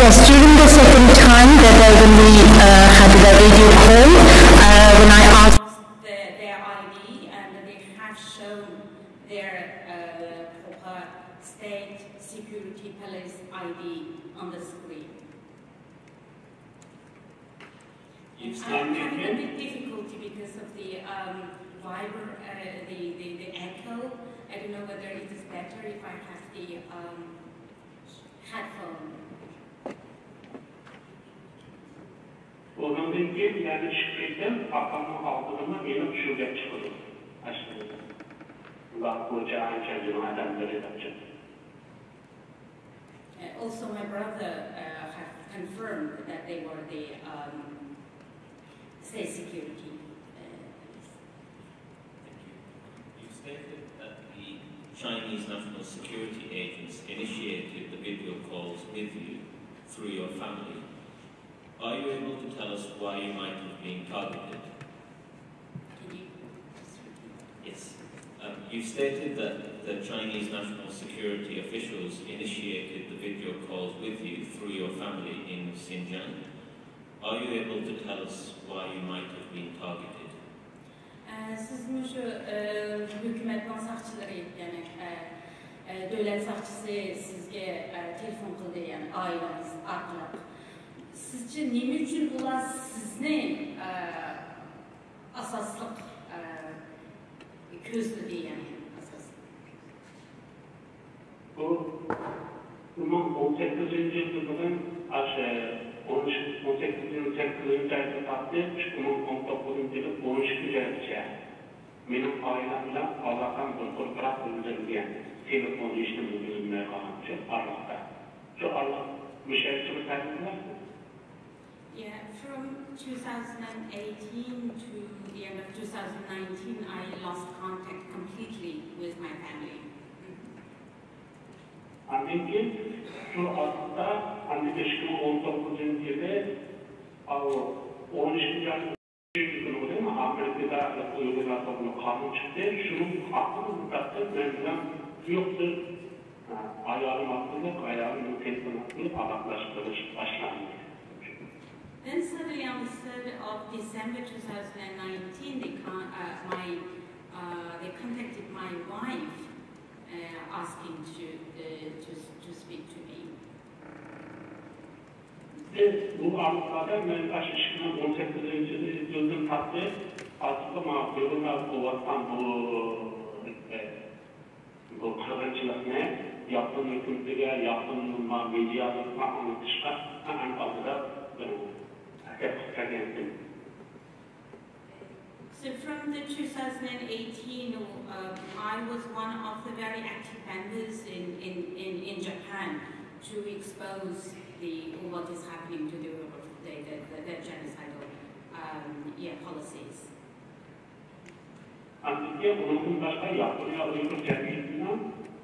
Yes, during the second time that when we had the video call, when I asked their ID, and they have shown their proper state security police ID on the screen. I'm having a bit difficulty because of the the echo. I don't know whether it is better if I have the headphone. Ondan ki yani şifreden aklımı aldığımı benim şuraya çıkıyor. Aslında. Bak bu cahil kendini adamları yapacak. Also, my brother have confirmed that they were the state security. You stated that the Chinese National Security agents initiated the video calls with you through your family. Are you able to tell us why you might have been targeted? Can you just repeat? Yes. You've stated that the Chinese National Security officials initiated the video calls with you through your family in Xinjiang. Are you able to tell us why you might have been targeted? Sizin şu hükümetin saqçıları, yani devlet saqçısı sizge telefon qildi, yani aileniz arqali. Sizce nima uchun ular sizni asosliq ko'zladi, yani asosli? Bu 18. yılın 18. yılın 8. ayda tattı, 2019 yılı 13. ayda benim ailemle Allah'tan bir kurtarak bildirdiğim telefonu işlemi bildirmeye kalmıştı Allah'ta. Şu Allah müşerrifçi sayfasında. Yeah, from 2018 to the end of 2019, I lost contact completely with my family. Anki şu altta anki 2019 yılında 13. ayda Amerika'da uygulanan kanun çıktı. Şunun aklını taktı, benden yoktu. Ayağım aklıyla, ayağımın telefon aklıyla alaklaştırış başlandı. Then suddenly on the 3rd of December 2019, they contacted my wife asking to speak to me. Bu anlarda ben aşışkına 18. yılın tatlı aslında yorumlar kuvvetten bu kırıcılıkne yaptığın hükümlüğe, yaptığın medyalıkma anlatışlar en fazla hep geldim. So from the 2018, I was one of the very active members in Japan to expose what is happening to the genocidal policies. Aslında bunun başka yapıya uygun cemiyetinden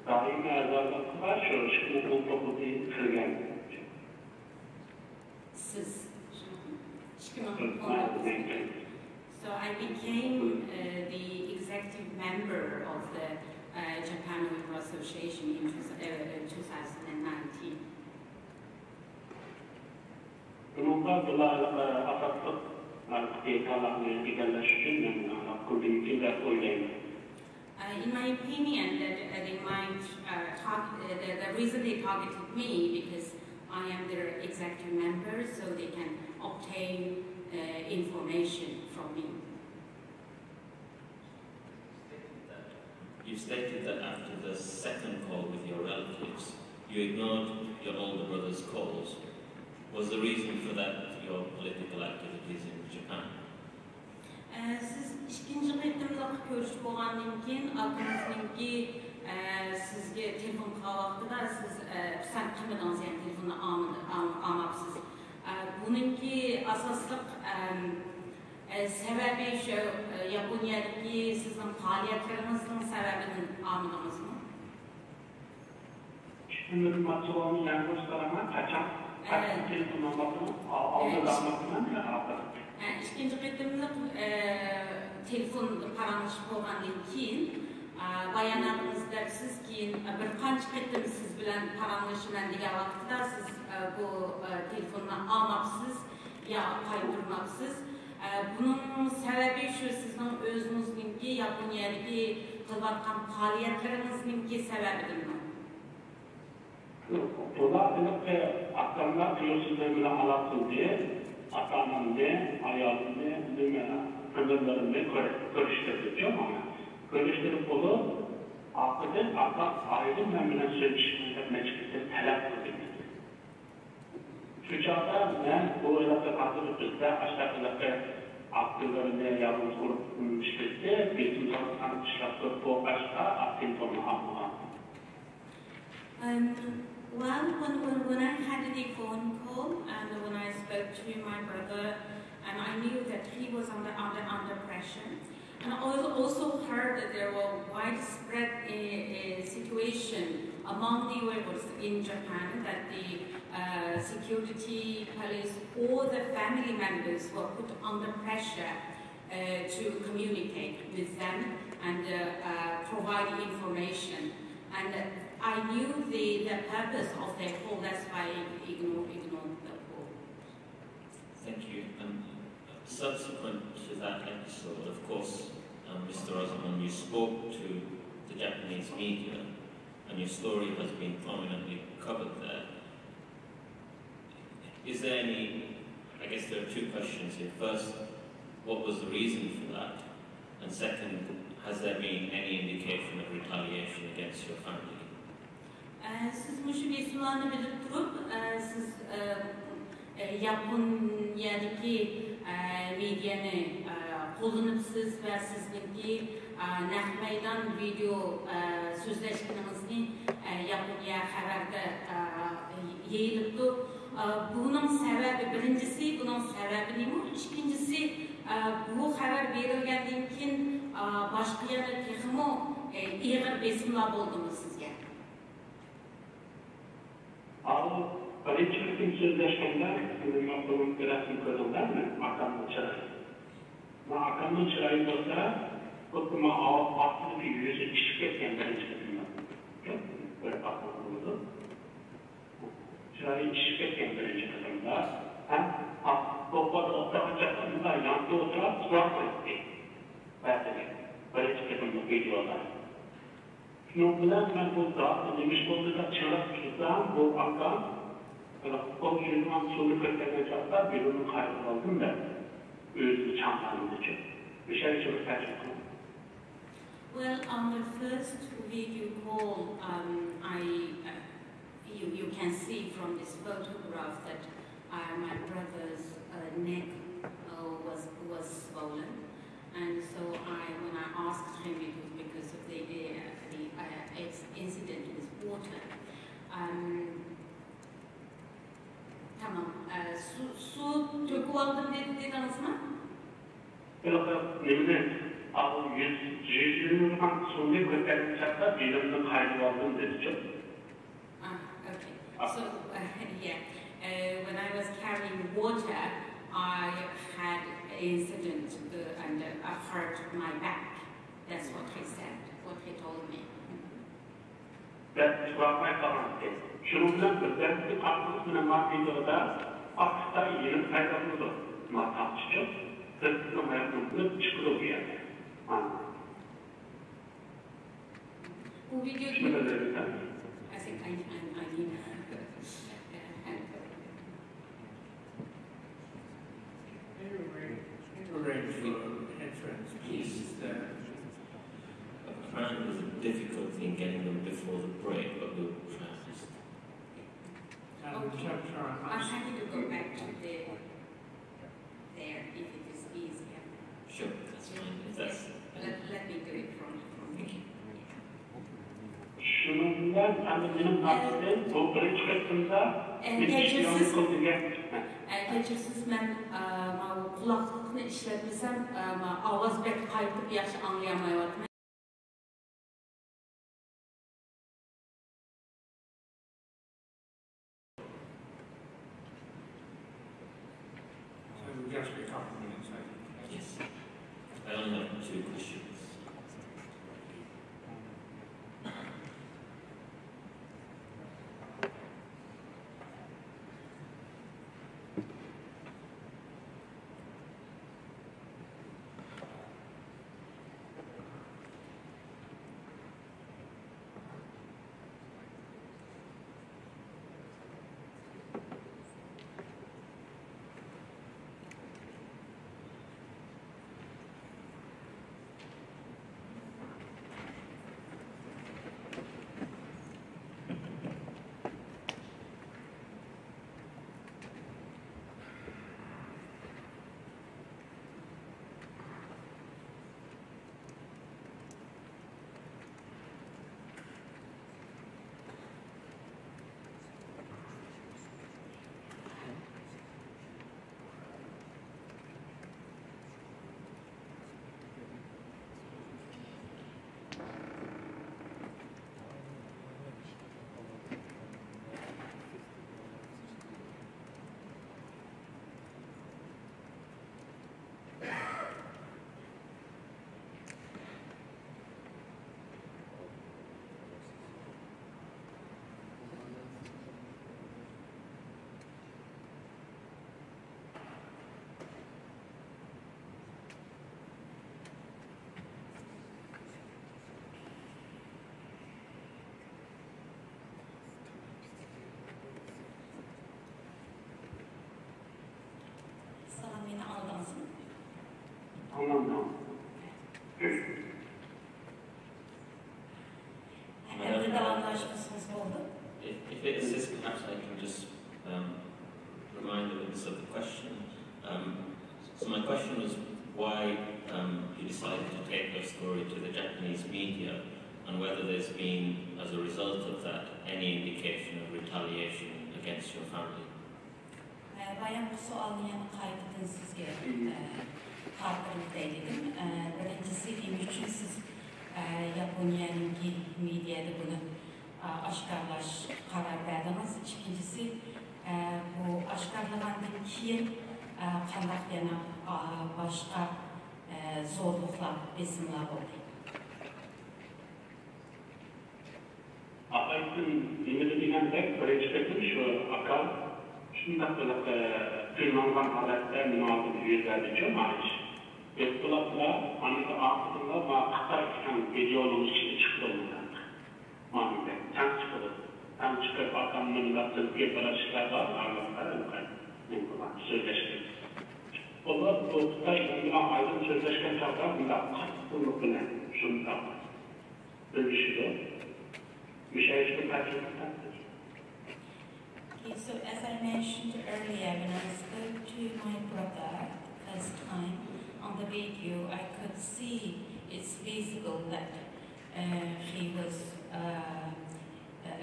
daim erzarlık var, şu topluluğu kırgan. Siz, so I became the executive member of the Japan Uyghur Association in 2019. Bununla dolaylı asaslık detalarını ilerleştirmenin kulübünde oynayın. In my opinion, that they might the reason they targeted me because I am their executive member, so they can obtain information from me. You stated that after the second call with your relatives, you ignored your older brother's calls. Was the reason for that your political activities in Japan? Siz ikinci qetimliq görüşüp bolgandan keyin akınızınki sizge telefon qilgan siz pisand qilmadingiz, yani telefonni olmabsiz. Buningki asosliq sababi shu Yaponiyadagi sizning faoliyatlaringizning sababini olmadingizmi? Şimdi matsuanın yanlış tarafına kaçan telefon olmasını algılanmasını ne yapar? İkinci qetimliq telefon paranlashib bo'lgandan keyin bayonotingizda siz keyin bir qancha qetim siz bilan paranlashaman degan vaqtda siz bu telefonni olmabsiz yo qaytarmabsiz. Buning sababi shu sizning o'zingizningki Yaponiyadagi qilayotgan faoliyatlaringizning sababidirmi? Dolayısıyla akranlar diyorsunuzlarla alakalı diye atanımda, hayatımda, kınırlarımda görüştürdüm ama görüştürüp olup akıda ayrı memnun sözleşmede mecliste talep edildi. Şu çağda ben bu ilakta katılıkta aşağıdaki akıllarında yalnız kurulmuştu. Bizim zaten dışarıda bu başka akıl tonu almalı. Well, when I had the phone call and when I spoke to my brother, and I knew that he was under pressure, and I also heard that there were widespread situation among the Uyghurs in Japan that the security police or the family members were put under pressure to communicate with them and provide information. And I knew the purpose of their call, that's why I ignored the call. Thank you. Subsequent to that episode, of course, Mr. Osman, you spoke to the Japanese media and your story has been prominently covered there. Is there any, I guess there are two questions here. First, what was the reason for that? And second, has there been any indication of retaliation against your family? Siz muşu mesullarını bilip durup, siz Yaponya'daki medyani kullanıpsız ve sizdeki naq meydan video sözleşmenizni Japonya haberde yayılıptı. Bunun sebebi, birincisi bunun sebebi neymi? İkincisi bu haber verilgenden keyin başka yana texmo ağır besimler oldu mu sizge? Politik sözleşmeden bunun resim kırıldı mı? Akanlı çırayı. Akanlı çırayı olsa kutuma altı bir yüzü işik etken birinci kısımda. Böyle akanlıydı. Çırayı işik etken birinci kısımda. Hem topladı oturacaklarında yanında oturan surat etti. Böyle kısımda videolar. Şunun bilen ben bu da demiş oldu da çırak tutsam bu akan o yıldan sonu kötüne çapta bir onun kaybı aldım da özü çantanın için. Bir şey çok tercih. Well, on the first video call, you can see from this photograph that my brother's neck was swollen, and so when I asked him, it was because of the incident with water. Tamam. Su döküp aldım dediniz mi? Yok, ne Al 100 sonra kötü çapta bilimden kaybı aldım dedi çok. Okay. So yeah, when I was carrying water, I had an incident and I hurt my back. That's what he said. What he told me. Ben kulakmaya kalandı. Şununla özellikle kalkmasına mahkemede aksta yeni kaybımızı matahçı. Sırtlı mayaklıklı çıkıyor bir yerde. Bu video... I think I need arrange for headphones, please. Apparently there's a difficulty in getting them before the break, but we'll try this. I'm happy to go back to there if it is easier. Sure, that's fine. If that's, let me do it from here. Şunundan benim aklımda bu break çıktığında Keçirsiz mən kulaklıqını işlətmisəm, avaz bək qayıtıb yaxşı anlayamayadım. Just a couple of minutes, I think. Yes. I only have 2 questions. Anlamam. Evde devamlaşmasınız oldu. If it assists, perhaps I can just remind the witness of the question. So my question was why you decided to take your story to the Japanese media, and whether there's been, as a result of that, any indication of retaliation against your family. Bayan bu sualın yanı kaydedin sizge kalkırıktaydım. Birincisi film için siz Japonya'nın medyada bunu aşkarlaş karar verdiniz. İkincisi bu aşkarlamandan keyin kandak yana başka zorluklar, besimler oldu. Aslında dinlediğinden de birinci şu akal şundan böyle tırmangan halatlar münasebet yüzlerce maaş. Ve kulakla anısı altında ve kısa çıkan videonun içine çıktığında. Mağmurda. Tam çıkıp arkamdan baktığım bir barışlar var. Ağırlıklar sözleşmek. Onlar doğrultuda aydın sözleşken çağda bunda katılılıkla şunda dönüşüyor. Müşahişli karşılıklardır. Okay, so as I mentioned earlier, when I spoke to my brother first time on the video, I could see it's visible that he was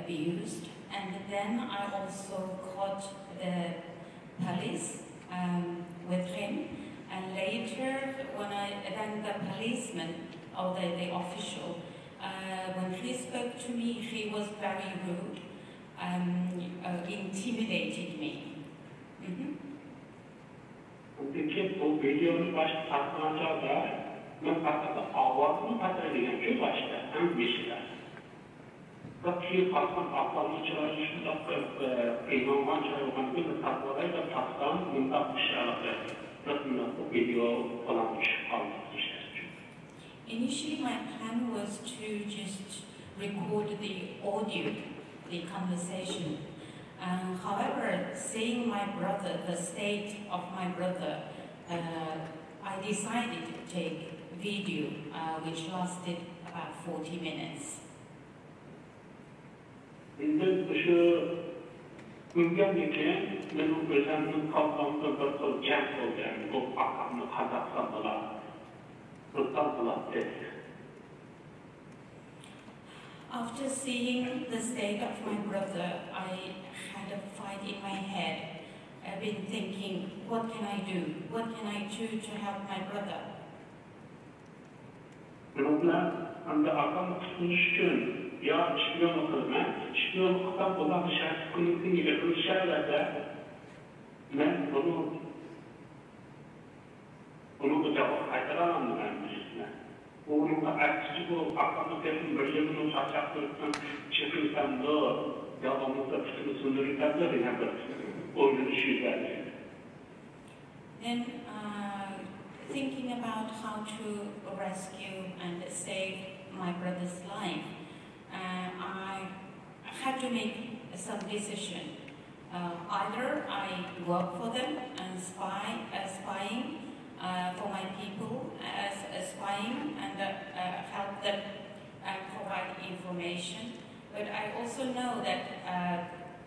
abused, and then I also caught the police with him, and later then the policeman or the official, when he spoke to me, he was very rude, intimidated me. Peki bu videonun başta saklanacağı da ben fakat avazını patlayacağım şu başta hem bir şeyler. Bakıyor patlan atlarını çalışıyor da kıymandan çalışan bir tatlılarıyla tatlan bundan bir şey alıyor. Nasıl bu video falan bir şey alıyor işte. Initially, my plan was to just record the audio, the conversation. However, seeing my brother, the state of my brother, I decided to take video, which lasted about 40 minutes. Şimdi şu gündemdeki benim özelliğim kavramda bir genç olacağım. Bu aklımda Kazakistan'da After seeing the state of my brother, I had a fight in my head. I've been thinking, what can I do? What can I do to help my brother? Bunlar anda akam tutmuşken ya şpiyonlukla, şpiyonluktan olan şahsının gibi konuşarlarsa ben onu da cevap kaydıramam ben birisine. Onun aksici bu aklımda benim bölümünün saçaklıktan çıkırsam da yalnızda kısmı sınırlıktan da bir oyunu düşünürler. Then thinking about how to rescue and save my brother's life, I had to make some decision. Either I work for them and spying for my people as spying and help them provide information. But I also know that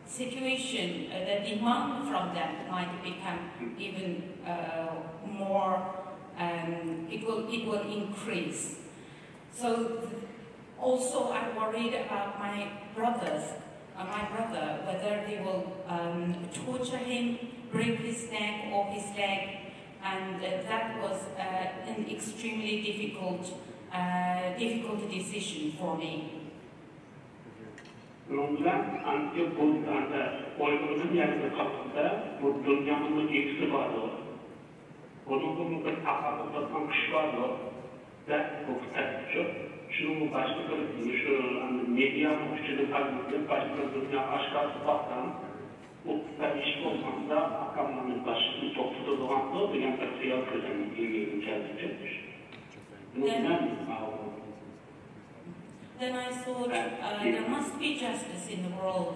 situation, the demand from them might become even more, it will increase. So also I worried about my brother, whether they will torture him, break his neck or his leg, and that was an extremely difficult decision for me. Ondan ancak bu oyunun yerine kalktığında bu dünyanın eksi vardı. Onun bir takatlıktan kış vardı ve bu kitapçı. Şunun başka bir şu medya gücünü takip başka dünya aşkası baktan o kitap iş olmanda akamların başını topluda doğandı ve yani siyah kızının ilgili çalışmış. Then I thought there must be justice in the world.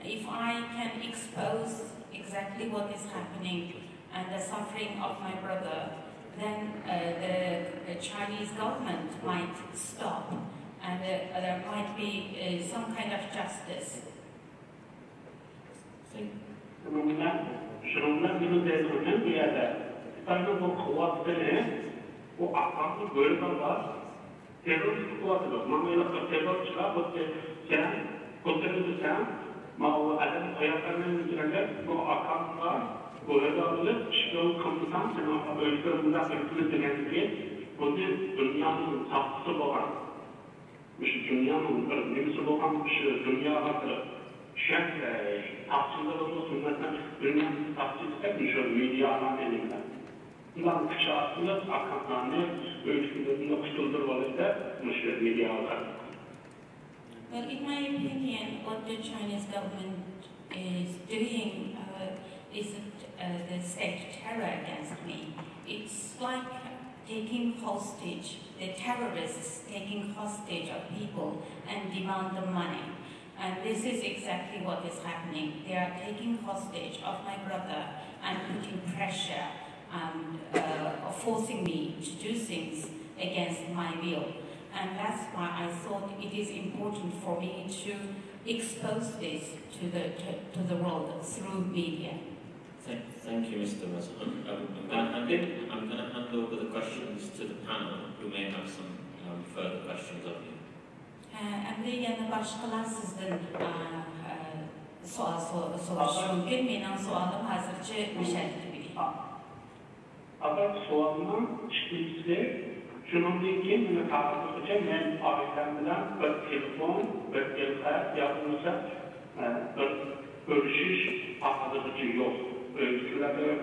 If I can expose exactly what is happening and the suffering of my brother, then the Chinese government might stop and there might be some kind of justice. Şunlar bunu değerlendiren bir yerde. İspanya'da bu kuvvetleri, bu akıllı bölümler var. Terörist kuvvetleri, Mamayla teröristler, sen, sen, Mağlu Alem hayatlarının üzerinde bu akıllar, bu özellikle şişyon komutan, sen ölçülerinde ölçüle denetliği, bu dünyanın sapısı olan, dünyanın ölçüsü olan dünyaları, şekle, tahsilleri olmasın, mesela dünyanın tahsil etmiş o medyalar elinde. Bundan kısa aslında akıllarını ölçülerinde kutulduğu medyalar. Well, in my opinion, what the Chinese government is doing isn't the state terror against me. It's like taking hostage, the terrorists taking hostage of people and demand the money. And this is exactly what is happening. They are taking hostage of my brother and putting pressure and forcing me to do things against my will. And that's why I thought it is important for me to expose this to the world through media. Thank you, Mr. Mazhar. I'm going to hand over the questions to the panel, who may have some further questions of you. Endi yana başkalar sizden sual soraşı mümkün. Benim sualım hazırca müşahede bileyim. Agar sualım çıkmışsa, şunun ki beni tartıştıkça ben ailem bilen bir telefon, bir telefon yapılırsa bir görüşüş hazırlıcı yok. Öykülerde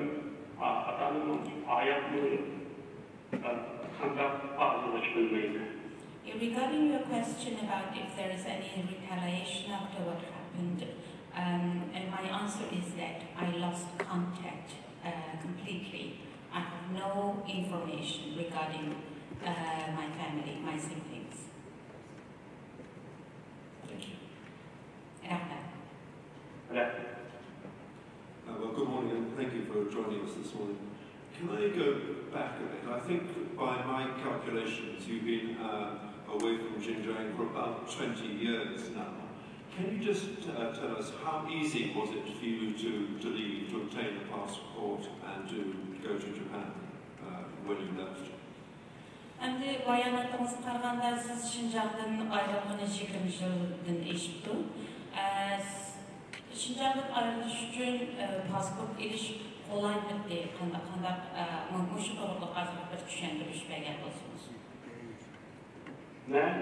atanın ayakları ancak hazırlıcı bilmeydi. Regarding your question about if there is any retaliation after what happened, and my answer is that I lost contact completely. I have no information regarding my family, my siblings. Thank you. Well, good morning and thank you for joining us this morning. Can I go back a bit? I think by my calculations you've been away from Xinjiang for about 20 years now. Can you just tell us how easy was it for you to leave, to obtain a passport and to go to Japan when you left? Endi bayonotimiz qaraganda siz Xinjiangdan ayrılganınız 20 yıldan eşitdi. Xinjiangdan ayrılış üçün pasport eliş qolaymı deyip qandaq mümkün to'g'riliq hozir bir tushundirish bergan bo'lsangiz. Ben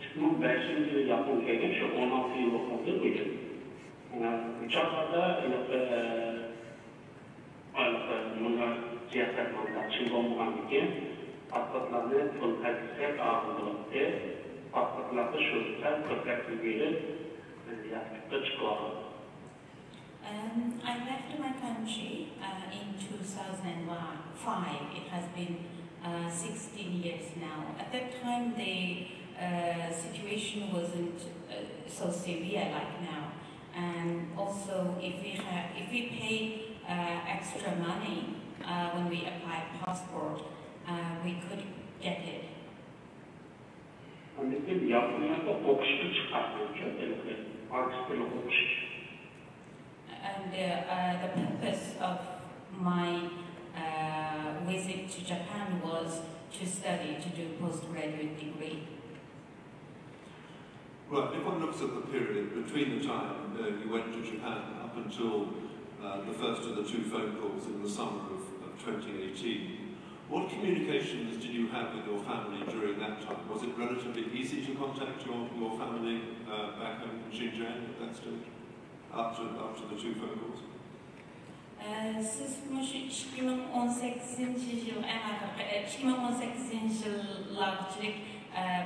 2005 yılı yapım geldim, şu 16 yıl oldu bugün. Uçaklarda bunlar siyaset mandatçı olmadan için paspортlarını kontaktisek ağırlıkta, paspортlarda şurada kontaktisek gelip yaptıkta çıkıyor. I left my country in 2005. It has been 16 years now. At that time, the situation wasn't so severe like now. And also, if we pay extra money when we apply a passport, we could get it. And the purpose of my visit to Japan was to study, to do postgraduate degree. Right, if one looks at the period between the time you went to Japan up until the first of the two phone calls in the summer of 2018, what communications did you have with your family during that time? Was it relatively easy to contact your family back home in Xinjiang at that stage, after the two phone calls? Siz 2018 yıl, 2018 yıllarçılık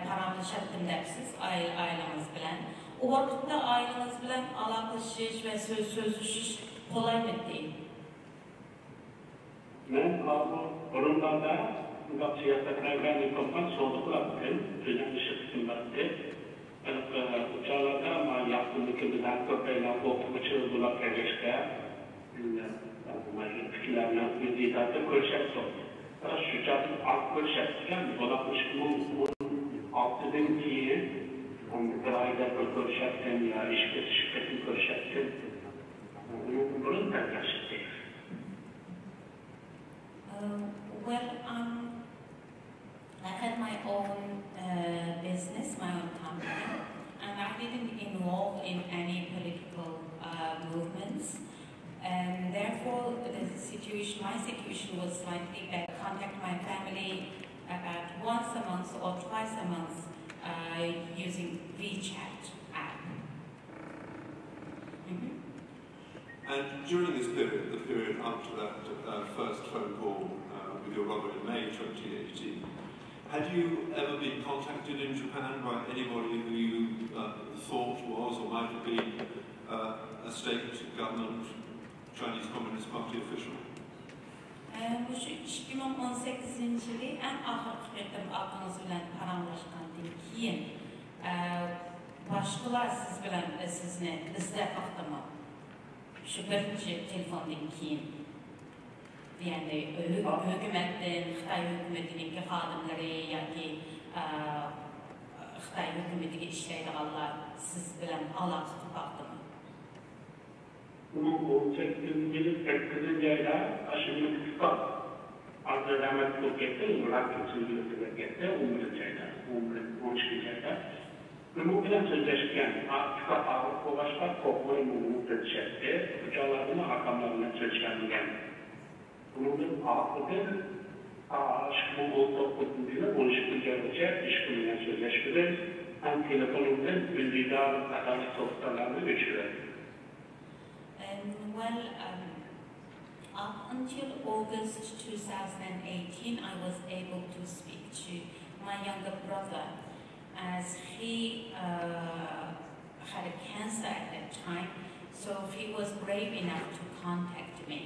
paramlaşattım dersiz aileniz bilen. O vakitte aileniz bilen alaklaşış ve sözleşiş kolay mı değil? Ben orunlarda siyasetlerden yapılan soğuduklarken düzenli şirketim vardı. Uçağlarda ama yaptığımdaki bir daha köpeğine okumucu bulak erişte fikirlerine müziğinde görüşecektim. Şu cadın alt görüşecektim. Ona kuşkumun altıdan ki bir ayda görüşecektim ya şirketin görüşecektim. Bunun tercihti. Well, I had my own business, my own company, and I didn't involve in any political movements. And therefore, my situation was slightly better. Contact my family about once a month or twice a month using WeChat app. And during this period, the period up to that first phone call with your brother in May 2018, had you ever been contacted in Japan by anybody who you thought was or might have been a state government Chinese Communist Party official? Bu şu 2018 yılı en ahırkı qetim ağınız bilen paramlaşqandan keyin başqalar siz bilen sizni izlab baqdimi? Şu birinchi telefondan keyin. Yani hökumatdan, Xitoy hökumatining xodimlari yoki Xitoy hökumatiga ishlaydiganlar siz bilan aloqa tutib baqdimi? Bunun 18 yılı 8 ayda aşırı kısa. Azı rahmet kokette, Murat Köksü'nün kokette, 11 ayda, 12 ayda. Bunun bilen sözleşken, kitap ağırlık başka kokmayı mumunu seçetti. Uçalarını rakamlarına seçkenligen. Bunun ağırlığı, aşkımın oldu yılı 12 ayda iş gününe sözleşmede, hem telefonundan ündidar kadar sohbetlerine geçiyor. Well, up until August 2018, I was able to speak to my younger brother as he had a cancer at that time, so he was brave enough to contact me.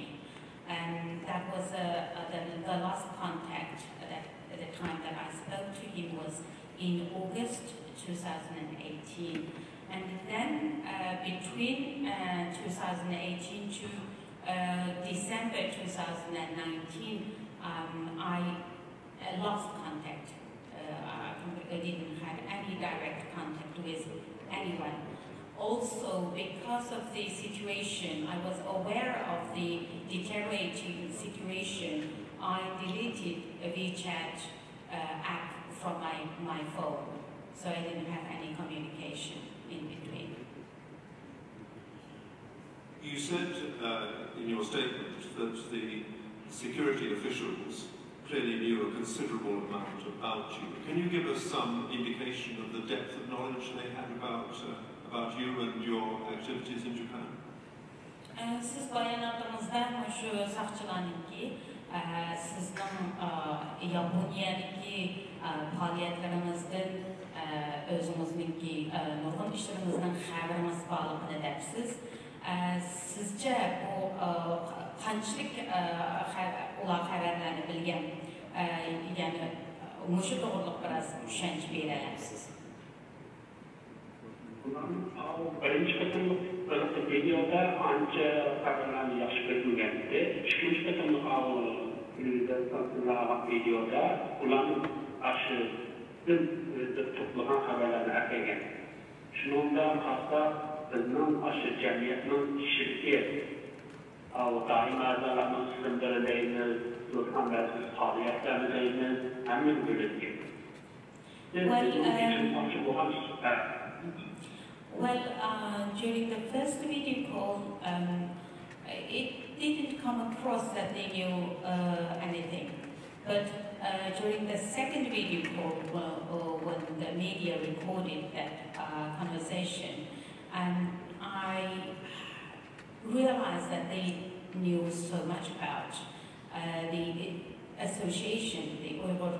And that was the last contact at the time that I spoke to him was in August 2018. And then between 2018 to December 2019, I lost contact. I didn't have any direct contact with anyone. Also, because of the situation, I was aware of the deteriorating situation. I deleted a WeChat app from my phone, so I didn't have any communication in between. You said in your statement that the security officials clearly knew a considerable amount about you. Can you give us some indication of the depth of knowledge they had about you and your activities in Japan? Siz bayanatımızda şu saqçılarınki, sizin Yaponiyadaki faaliyetlerimizden özünüzdeki nurgun işlerinizden xabarimiz bağlılığını depsiz. Sizce bu qanchalik ular xabarlarni bilgan, yani mushu to'g'riliq biroz tushuncha bera olasiz? Birinchi qatimliq videoda ancha xabarlarni yaxshi bilgandi. Ikkinchi qatimliq videoda ularni aşı to'plagan xabarlarni aytgan. Shundan haqda bizning aşı jamiyatning kishiligi daim a'zolarimiz tizimlaridaymiz, o'tgan ba'zi faoliyatlarni deymiz, hamma bo'ladi. Well, during the first video call, it didn't come across that they knew anything. But during the second video call, when the media recorded that conversation, I realized that they knew so much about the association, the Uyghur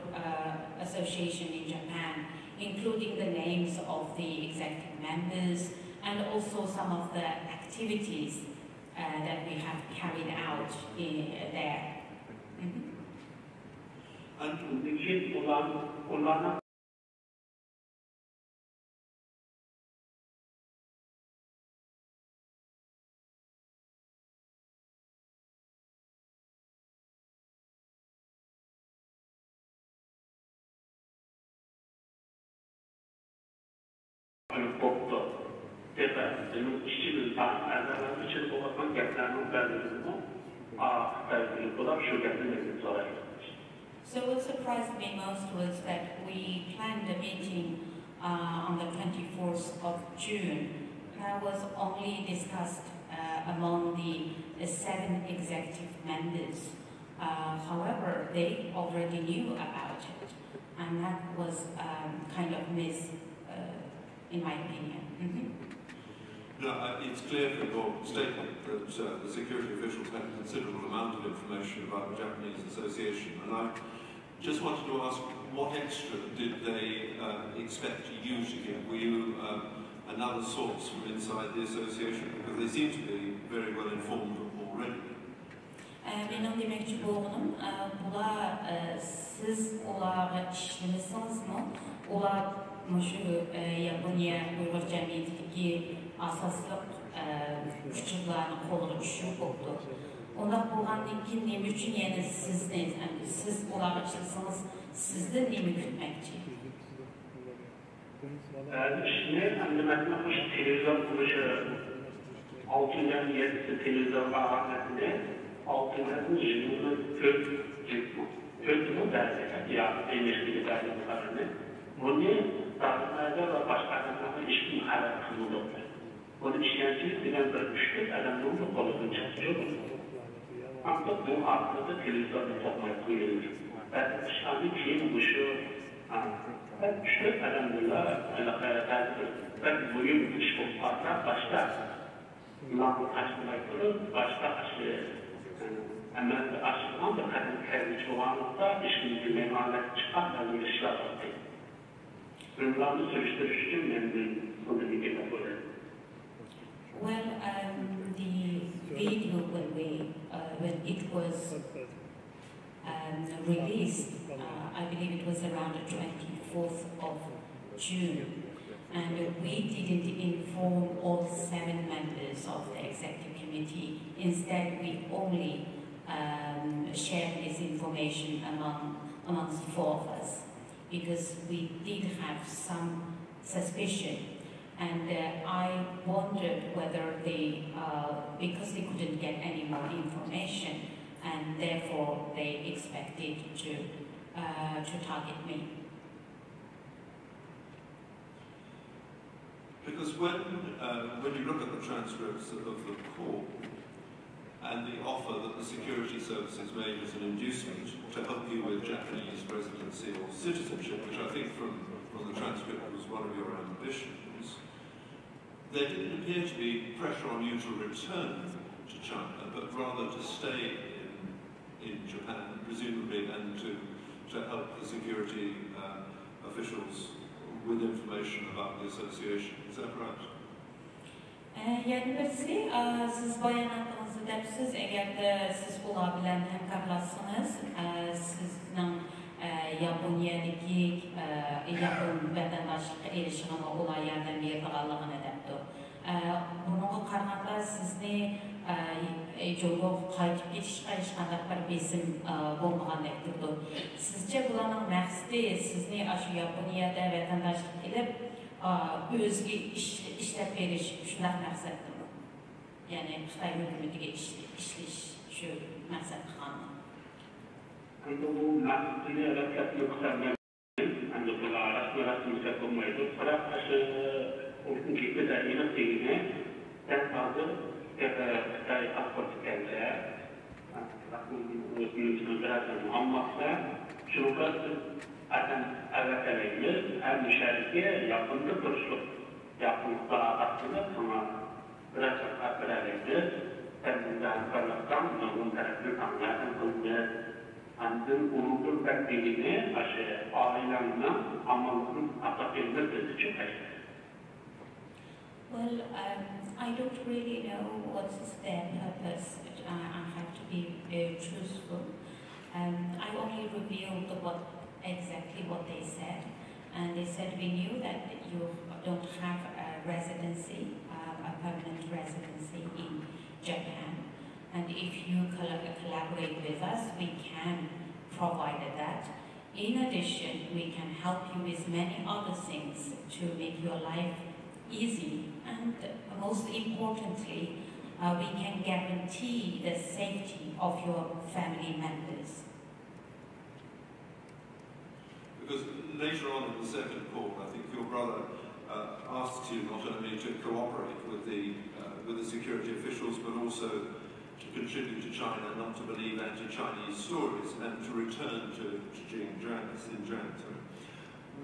Association in Japan, including the names of the executive members and also some of the activities that we have carried out there. And So what surprised me most was that we planned a meeting on the 24th of June. That was only discussed among the 7 executive members. However, they already knew about it, and that was kind of miss, in my opinion. No, it's clear from your statement that the security officials had a considerable amount of information about the Japanese Association, and I just wanted to ask, what extra did they expect you to give? Were you another source from inside the association? Because they seem to be very well informed already. Benim demekçi boğunum, bula siz olarak işlemişsiniz mi? Olar şu Yaponiya Uyghur Cemiyeti'ndeki asaslık küçüklerini kolunu düşürüp oldu. Onda bulgandan keyin nima uchun yana sizni, siz olarak işlesiniz, sizden nima kutmoqchi? Şimdi anlamakla hoş televizyon kuruşu 6'dan 7'si televizyon bağlanmasında 6'dan 20'ni kötü derdi ya eleştiri derdilerini. Bunu dağıtmada ve başkalarına işin haber kılındı. Bunu işkencelik bilen bir üçlük adamın da kolunu çalışıyor. Ancak bu arkada televizyonda toplayıp koyulur. Ben dışarıda kim bu şu ben üçlük adamlarla ben bugün iş koparlar başta Mağdur aşkına kurup başta aşı hemen aşılan da kadın kendi çoğunlukta işin bir memalet çıkan kadın işler oldu. Bunlarını sürüştürüş için ben bunu bir böyle. Well, the video when it was released, I believe it was around the 24th of June, and we didn't inform all 7 members of the executive committee. Instead, we only shared this information amongst 4 of us, because we did have some suspicion. And I wondered whether they, because they couldn't get any more information, and therefore they expected to target me. Because when you look at the transcripts of the call and the offer that the security services made as an inducement to help you with Japanese residency or citizenship, which I think from the transcript was one of your ambitions, there didn't appear to be pressure on you to return to China, but rather to stay in Japan, presumably, and to help the security officials with information about the association. Is that right? Yani birisi, siz bayanatınızı depsiz, eğer de siz olabilen hemkarlasınız, sizden Yaponya'daki yakın vatandaşlık erişimine olay yardım berdiğanlığını depti. Bununla qaraganda sizni joyga qaytib ketishga hech qanday bir besim bo'lmagandek turdi. Sizce bularning maqsadi sizni shu Yaponiyada vatandaşlık qilib o'ziga ishlab berish shunday maqsadmi? Ya'ni Xitoy hukumatiga ishlash shu maqsad qilganmi? Bu maqsadni albatta yo'qotmaydi. Endi bular rasmiy bo'lmaydi. Biroq o'zimga pedagogik tegine ben hazır Xitoy pasportu keldi. O'zimizning birazdan muammosi shunaqa albattalaymiz, har musharika yaqinda turishlik. Yaqinlikda aslida sonra biraz qatiralaymiz. Bundan qarashdan onun tarafını tanlayan qilmiz. Andın onun bekliğini aşı ailemle amalının atakilmesi için kaçtı. Well, I don't really know what is their purpose. I have to be truthful. I only revealed exactly what they said, and they said we knew that you don't have a residency, a permanent residency in Japan, and if you collaborate with us, we can provide that. In addition, we can help you with many other things to make your life easy, and most importantly, we can guarantee the safety of your family members. Because later on in the second call, I think your brother asked you not only to cooperate with the security officials, but also to contribute to China, not to believe anti-Chinese stories, and to return to Xinjiang.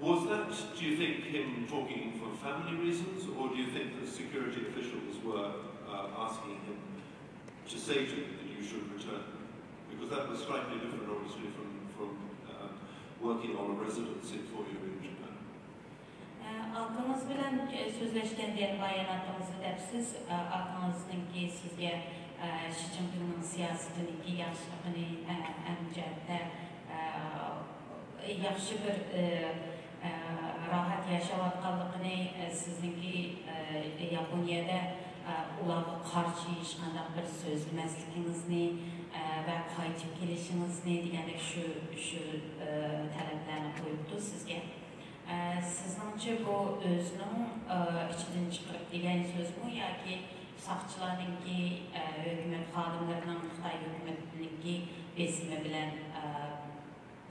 Was that, do you think, him talking for family reasons, or do you think the security officials were asking him to say to you that you should return? Because that was slightly different, obviously, from working on a residency for you in Japan. Halkımız bilen sözleşken diyen bayanatımızı depsiz, halkımızdaki sizce Xi Jinping'in siyasetini yaşlığını əmcəddə yaxşı bir rahat yaşayatqanlığını sizinki Yaponiyada ularga qarşı hech qanday bir so'zlamasligingizni va qaytib kelishingizni degandek shu talablarni qo'yibdi sizga. Sizningcha bu o'zining ichidan chiqib degan so'zmi yoki saqchilarninki hukumat xodimlarining Xitoy hukumatiniki besimi bilan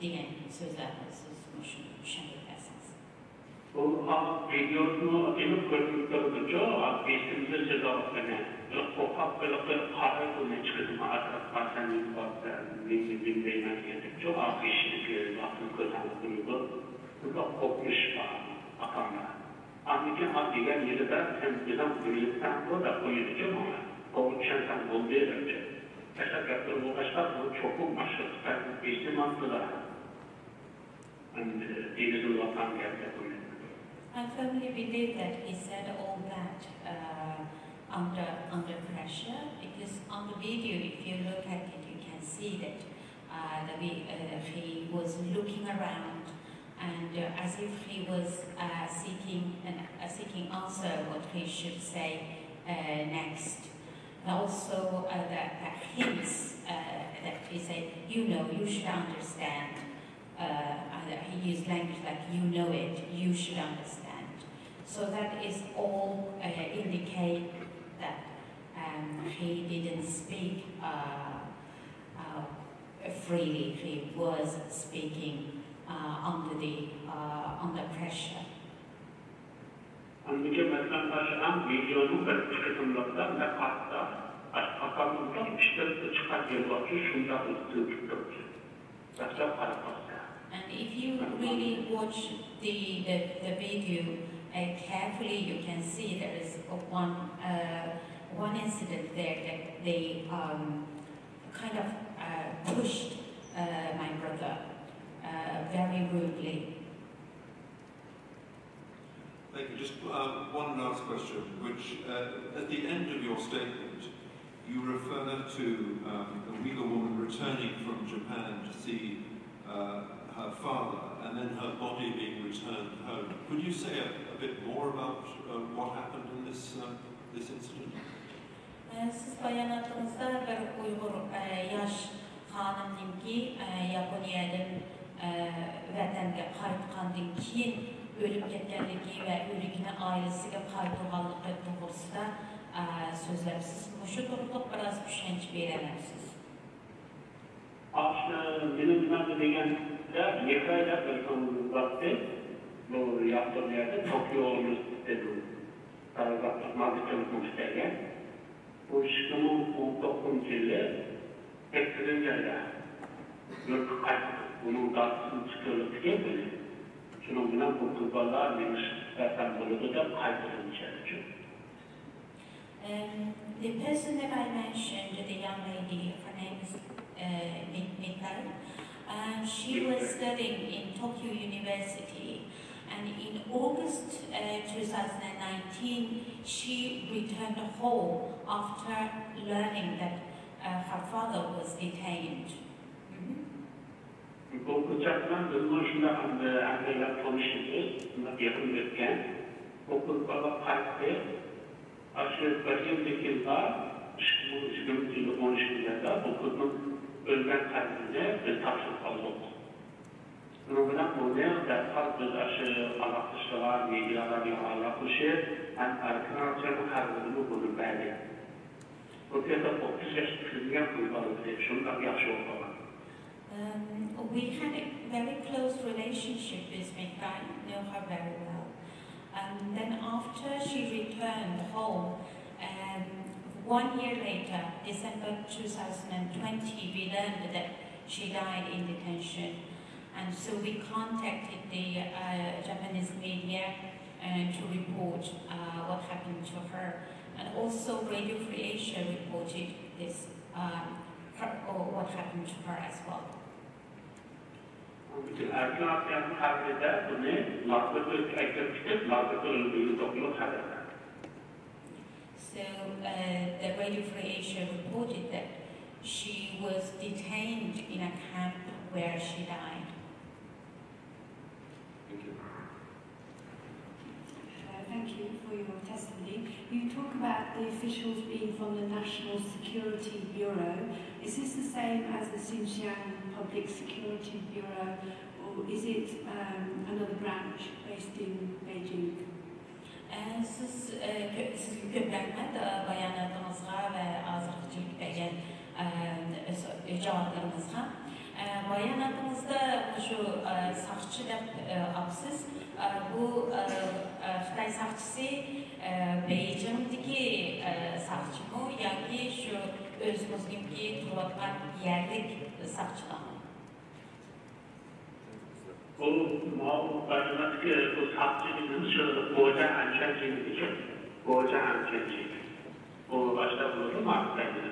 degan so'zlarni siz shuni tushuntirasiz? Bu videosunu ilk görüntülerinde besimde cezasını sokak böyle karayoluna çıkıp Hasan'ın varsa bilmem çok az kişilik aslında kazandığını bu kopmuş var atamda. Anlayacağım diğer yerden sen bizden birlikten o da koyacağım ama o şansan olduğu önce. Mesela kaptırma ulaşlar bu çok maşır. Ben besim attılar. Denizin vatan geldi. I firmly believe that he said all that under pressure, because on the video, if you look at it, you can see that he was looking around and as if he was seeking answer what he should say next. And also the hints that he said, you should understand. He used language like, you know it, you should understand. So that is all indicate that he didn't speak freely. He was speaking under pressure. Anlıca mesela başlayan videonun bir kısımlarından da hatta aklımdan işte çıkan yılbaşı şundan ısıtıyor. Mesela paradoks. And if you really watch the video carefully, you can see there is one incident there that they kind of pushed my brother very rudely. Thank you. Just one last question, which at the end of your statement, you refer to a Uyghur woman returning from Japan to see her father, and then her body being returned home. Could you say a bit more about what happened in this incident? Siz bayanatınızda bir Uyghur yaş hanımınki Yaponiyadan vatanga qaytgandan keyin o'lib ketganligi va o'ligini oilasiga qaytarganligi to'g'risida so'zlabsiz. Shu to'g'rida biroz tushuncha berasiz. Aslında benim bilmem degende Yekay'da bir vakti bu yaptığım yerde Tokyo olmuş dedim. Taraftar mazıkçılık müşteriye. Bu çıkımın 19. yılı ektirin yerde. Yok kaçtı. Bunun karşısını çıkıyoruz ki böyle. Şunun bilen bu kızlarla demiş zaten bunu da kaydırın içeri. The person that I mentioned, the young lady, her name is Mikal. She was studying in Tokyo University, and in August 2019, she returned home after learning that her father was detained. Bu kızlarla durmuşunda anneler konuşuyoruz, yakın etken. O kızlarla kayıttı. Aşağı yukarı yıllar, bu sıkıntılı konuşmalarda bu kızın ölgen kalbine bir taşlık aldık. Bunun bu ne derhal biz aşağı alakışlığa, medyalarla alakışı, hem arkadaşlarının kalbini bunu verdi. Bu kıyada 30 yaş kızına kızlarla şundan yaşlı olan. We had a very close relationship with Mikal, knew her very well. And then after she returned home, 1 year later, December 2020, we learned that she died in detention. And so we contacted the Japanese media to report what happened to her. And also Radio Free Asia reported this, what happened to her as well. Bütün erken atlayan harcada bunu Lazlık'ı eklemiştir, Lazlık'ı öldüğünü topluluk harcada. So the Radio Free Asia reported that she was detained in a camp where she died. Thank you. Thank you for your testimony. You talk about the officials being from the National Security Bureau. Is this the same as the Xinjiang Public Security Bureau, or is it another branch based in Beijing? Siz ko'p rahmat bayonotimizga va hozirgicha bergan javoblarimizga. Bayonotimizda shu saqchi deb olibsiz. Bu Xitoy saqchisi Beijingdagi saqchimi yoki shu o'zimizninki turayotgan yerlik saqchilarmi? Bu başındaki bu sapçının şu boğaca hançerçiliği, boğaca hançerçiliği. Bu başta bulundu mu artık kendine?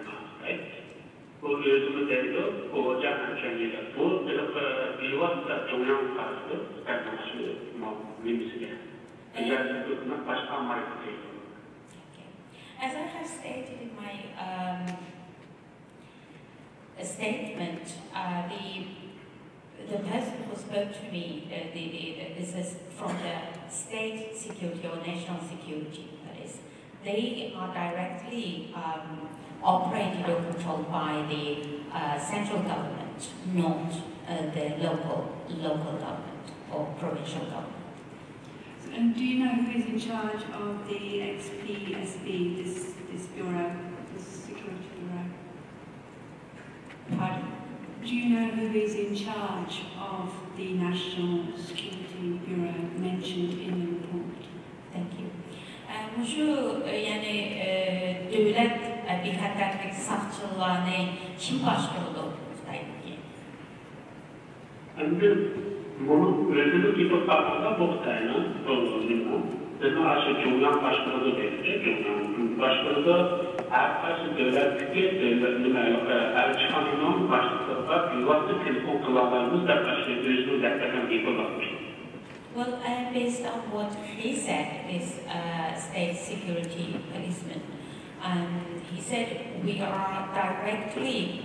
Bu özümü derdi, boğaca hançerçiliği. Bu bir vasıta Cumhuriyet karşıtı kardeşi mimisiyle. Özellikle hükümet başkan marifeti. As I have stated in my statement, the person who spoke to me, this is from the state security or national security, that is, they are directly operated or controlled by the central government, not the local government or provincial government. And do you know who is in charge of the XPSB, this bureau, this security bureau? Pardon? Do you know who is in charge of the National Security Bureau mentioned in the report? Thank you. Şu yani devlet bir haberlik saqçılarını kim başqurdu Xitoydagi? Endi bunu özünü tutup bakmada bu Xitoyni o'zini bizni aşı Cumhuriyet başqurdi deydi. Cumhuriyet başqurdi her qaysi devletdagi elçixonaning boshlig'iga bevosita telefon qilaolamiz deb o'zini daftardan yig'ilmoqchi. Well, based on what he said, this state security policeman, he said we are directly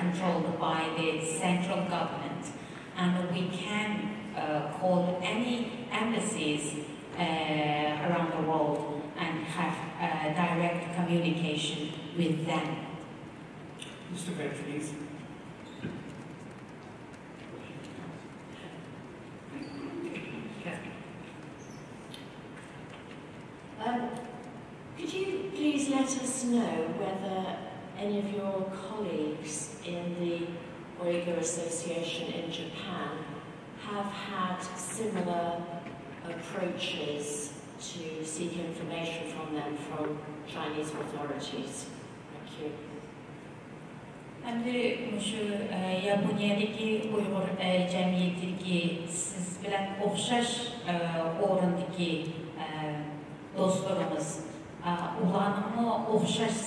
controlled by the central government, and we can call any embassies around the world and have direct communication with them. Mr. Fair, please. Could you please let us know whether any of your colleagues in the Uyghur Association in Japan have had similar approaches to seek information from them from Chinese authorities? Thank you. Endi şu Yaponiyadagi Uyg'ur jamiyatidagi siz bilan o'xshash o'rindagi do'stlarimiz ularni o'xshash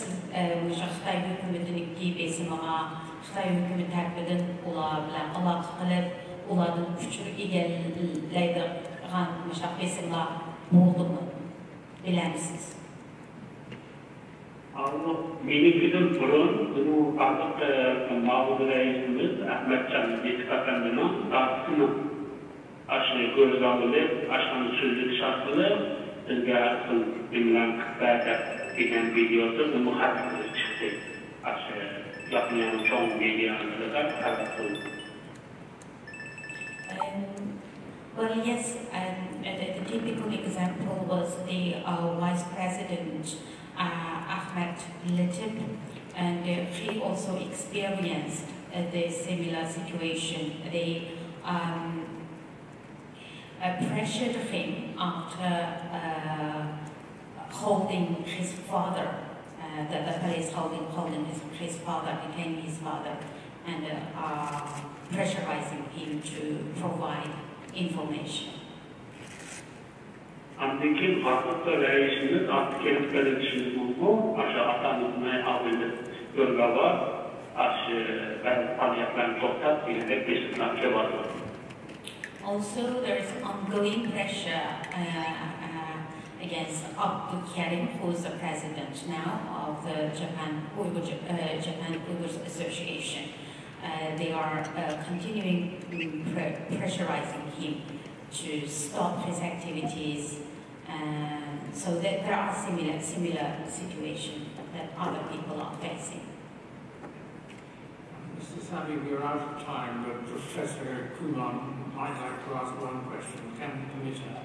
o'sha Xitoy hukumatiniki besimiga Xitoy hukumati tarafidan ular bilan aloqa qilib ulardan kuchli egallaydigan o'sha besimlar bo'ldimi bilamisiz? Benim burun, bunu artık mağdur reisimiz Ahmetcan Yetkafendi'nin tartısını aşırı göz alınıp, aşkın sözlük şartını bizge asıl bilmem kıtlarda giden videosu bu muhabbetimiz çıktı. Aşırı yapmayan çoğun videolarında da muhabbetimiz. Well, yes, the typical example was the Vice President Ahmed Litip, and he also experienced the similar situation. They pressured him after holding his father, the police holding his father, became his father, and pressurizing him to provide information. Andaki hafta reisimiz artık gelip belirtişimiz buldu. Aşağı atanımına alındı. Bölge var. Aşağı ben tanıyaklarını toplat. Yine de kesinlikle vardı. Also, there is ongoing pressure against Abdul Karim, who is the president now of the Japan Uyghur Association. They are continuing pressurizing him to stop his activities. So there are similar situations that other people are facing. Mr. Sabi, we are out of time, but Professor Kumar might like to ask one question. Can we permit her?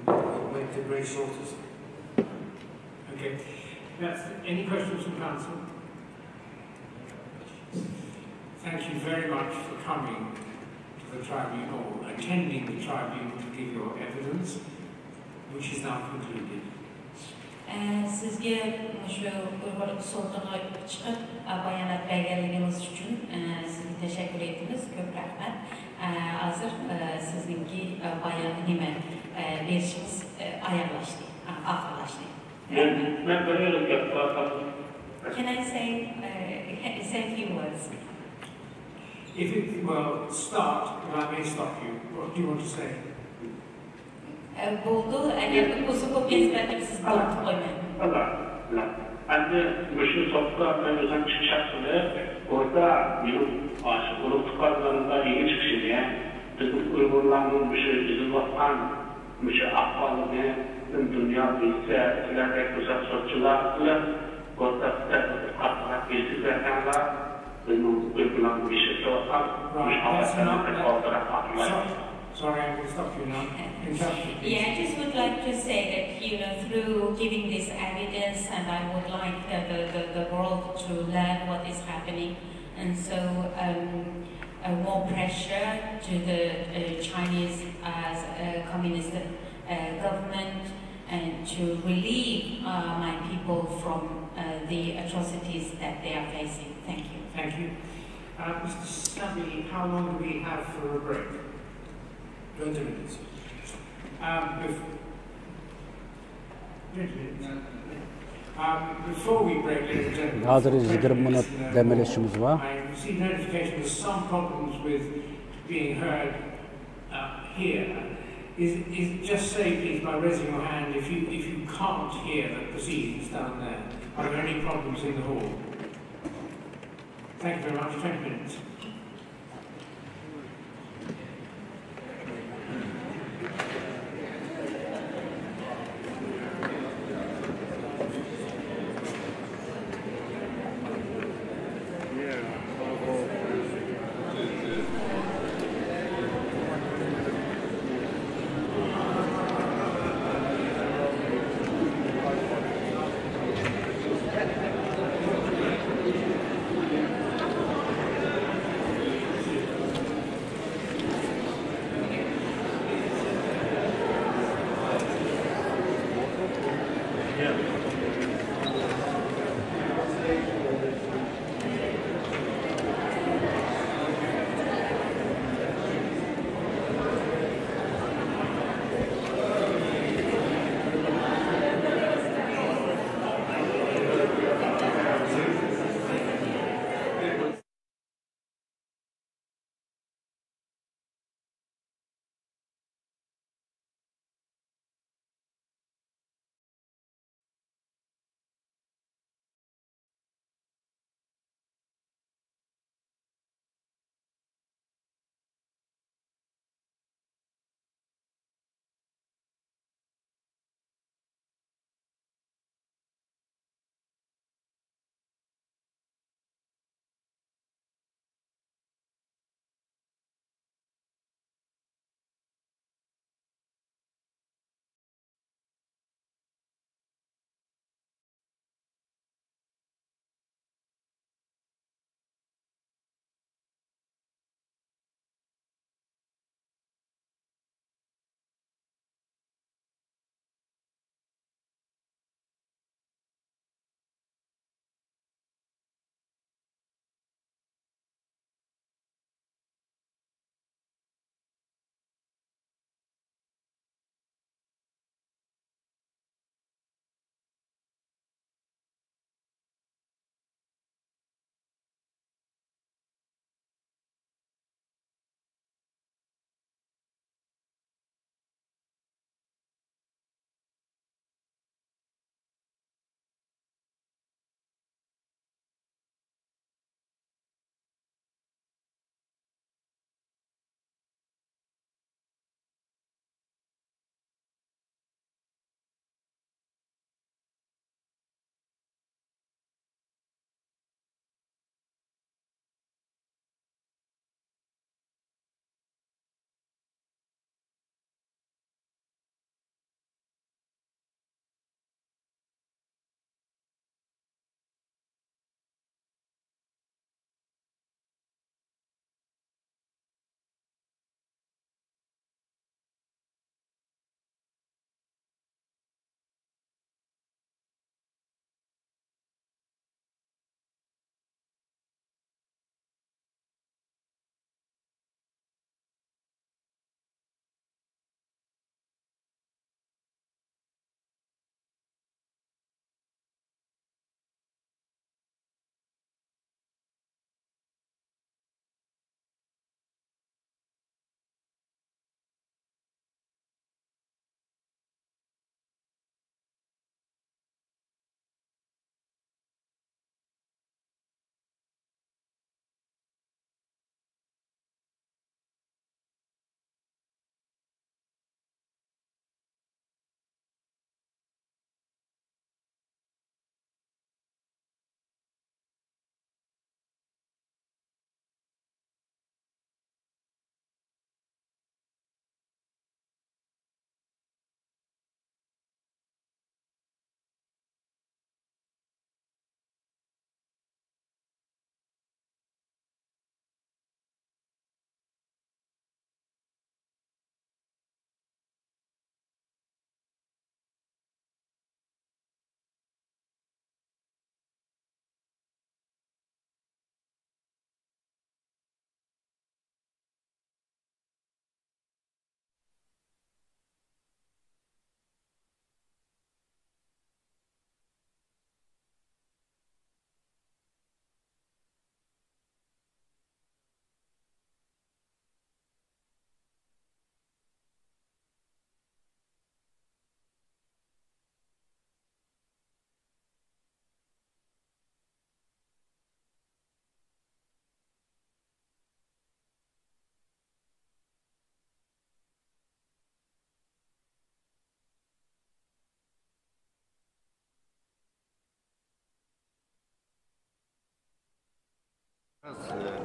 I'll make the very shortest. Okay. Any questions from Council? Thank you very much for coming to the tribunal, attending the tribunal to give your evidence, which is now concluded. Sizge şu Uyghur Sultan'a çıkıp bayanat belgeleriniz için size teşekkür ederiz. Çok rahmet. Hazır sizinki bayanime verişimiz ayarlaştı, ahırlaştı. Can I say a few words? If it will start, and I may stop you, what do you want to say? Buldu, eğer bu kopyası verdim siz buldu koymayın. Anne, şu sokakta mevzudan çıkacaksınız, orada benim aşık olup tutarlarında iyi çıkışın ya. Bizim Uygurlarının şu izin şu ahvalını dünya bilse, sizler güzel sonuçlarla, orada katına geçip verkenler, benim Uygurlarının bir şey sorsan, Sorry, I will stop you now. Yeah, I just would like to say that, through giving this evidence, and I would like the world to learn what is happening, and so more pressure to the Chinese communist government, and to relieve my people from the atrocities that they are facing. Thank you. Thank you. Mr. Sabi, how long do we have for a break? 20 minutes. Before we break, ladies and gentlemen, Hazır 20 minut demeleşimiz var. I received notification there's some problems with being heard here. Just say, please, by raising your hand, if you can't hear the proceedings down there. Are there any problems in the hall? Thank you very much. 20 minutes.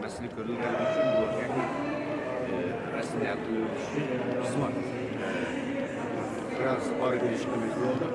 mesele görülgeni için bu resmiyatı bizim biraz ağır bir ilişkimiz oldu.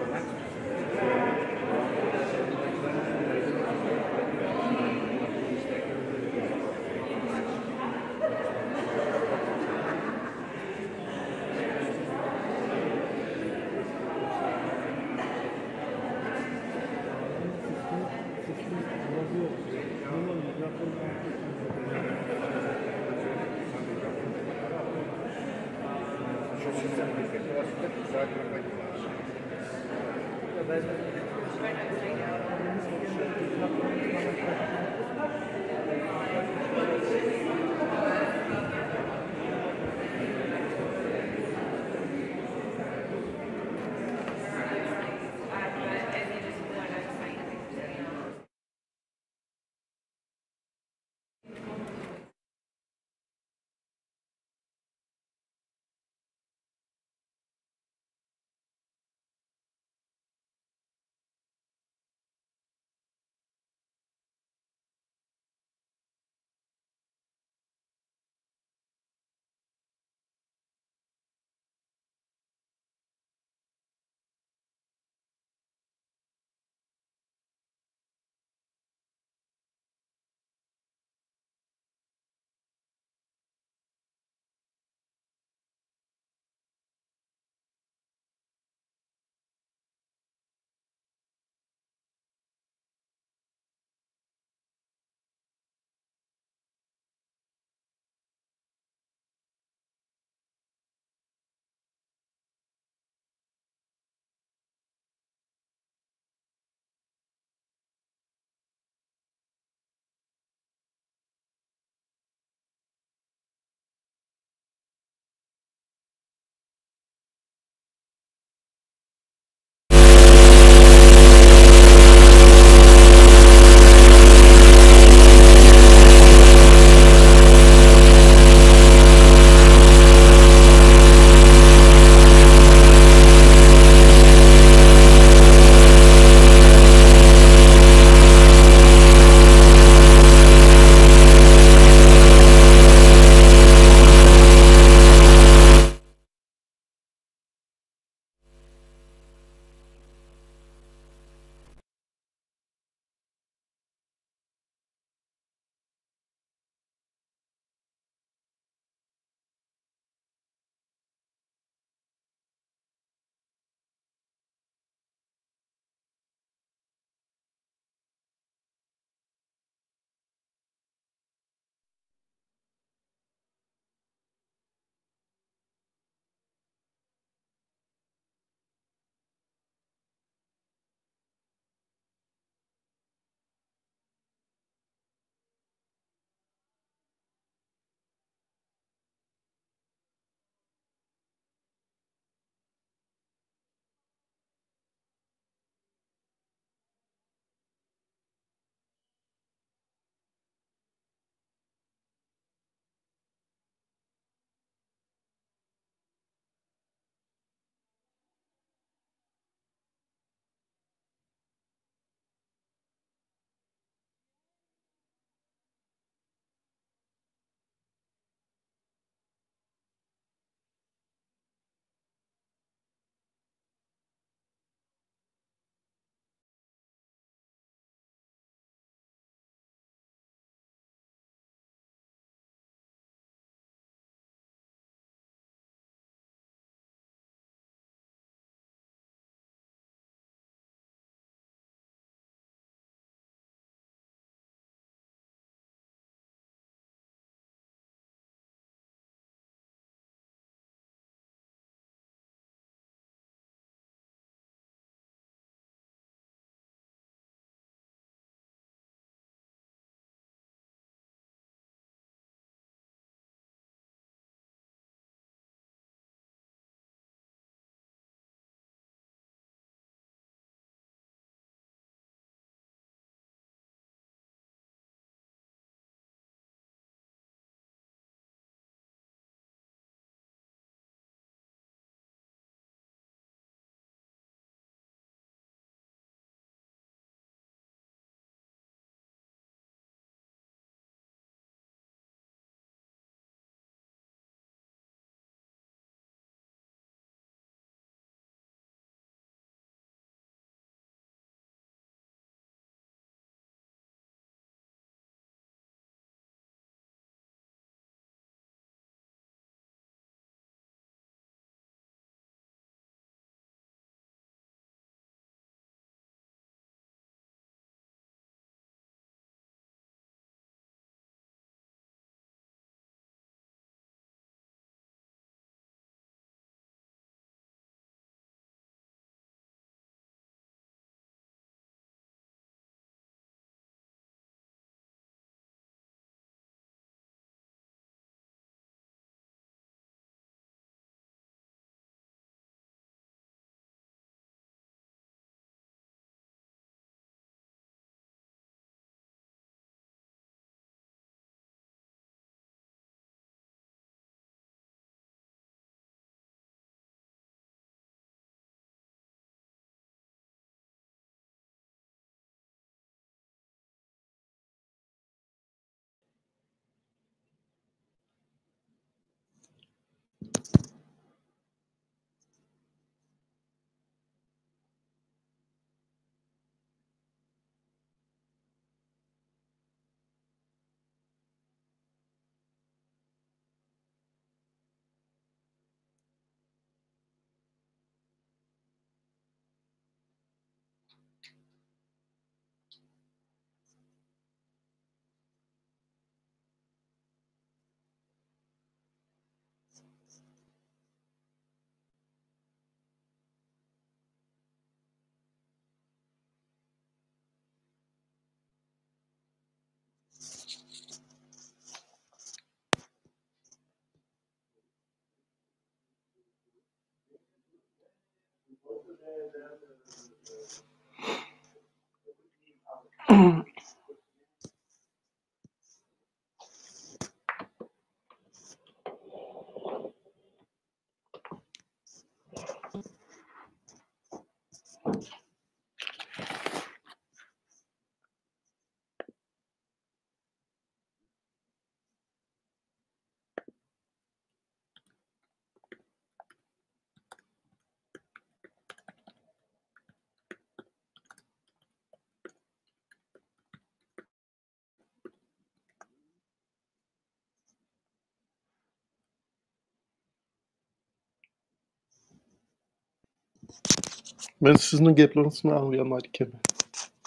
Men sizning gaplaringizni anglayolmay ekanman.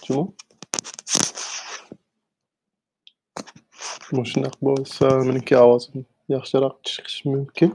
Jumon? Shunaq bo'lsa, meniki ovozim yaxshiroq chiqishi mumkin.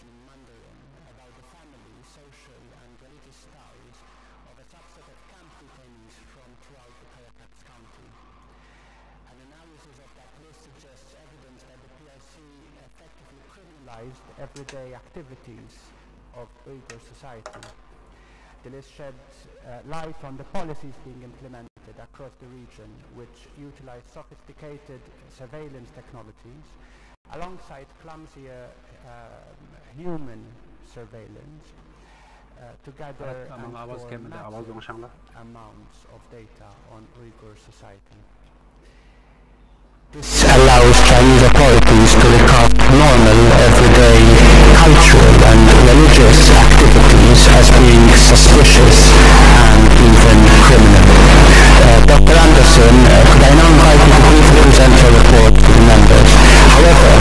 in Mandarin about the family, social and religious styles of a subset of camp detainees from throughout the Caracas County. An analysis of that list suggests evidence that the PRC effectively criminalized everyday activities of Uyghur society. The list sheds light on the policies being implemented across the region, which utilize sophisticated surveillance technologies alongside clumsier human surveillance to gather and store massive amounts of data on Uyghur society. This allows Chinese authorities to record normal, everyday, cultural and religious activities as being suspicious and even criminal. Dr. Anderson, could I now invite you to briefly present your report to the members? However,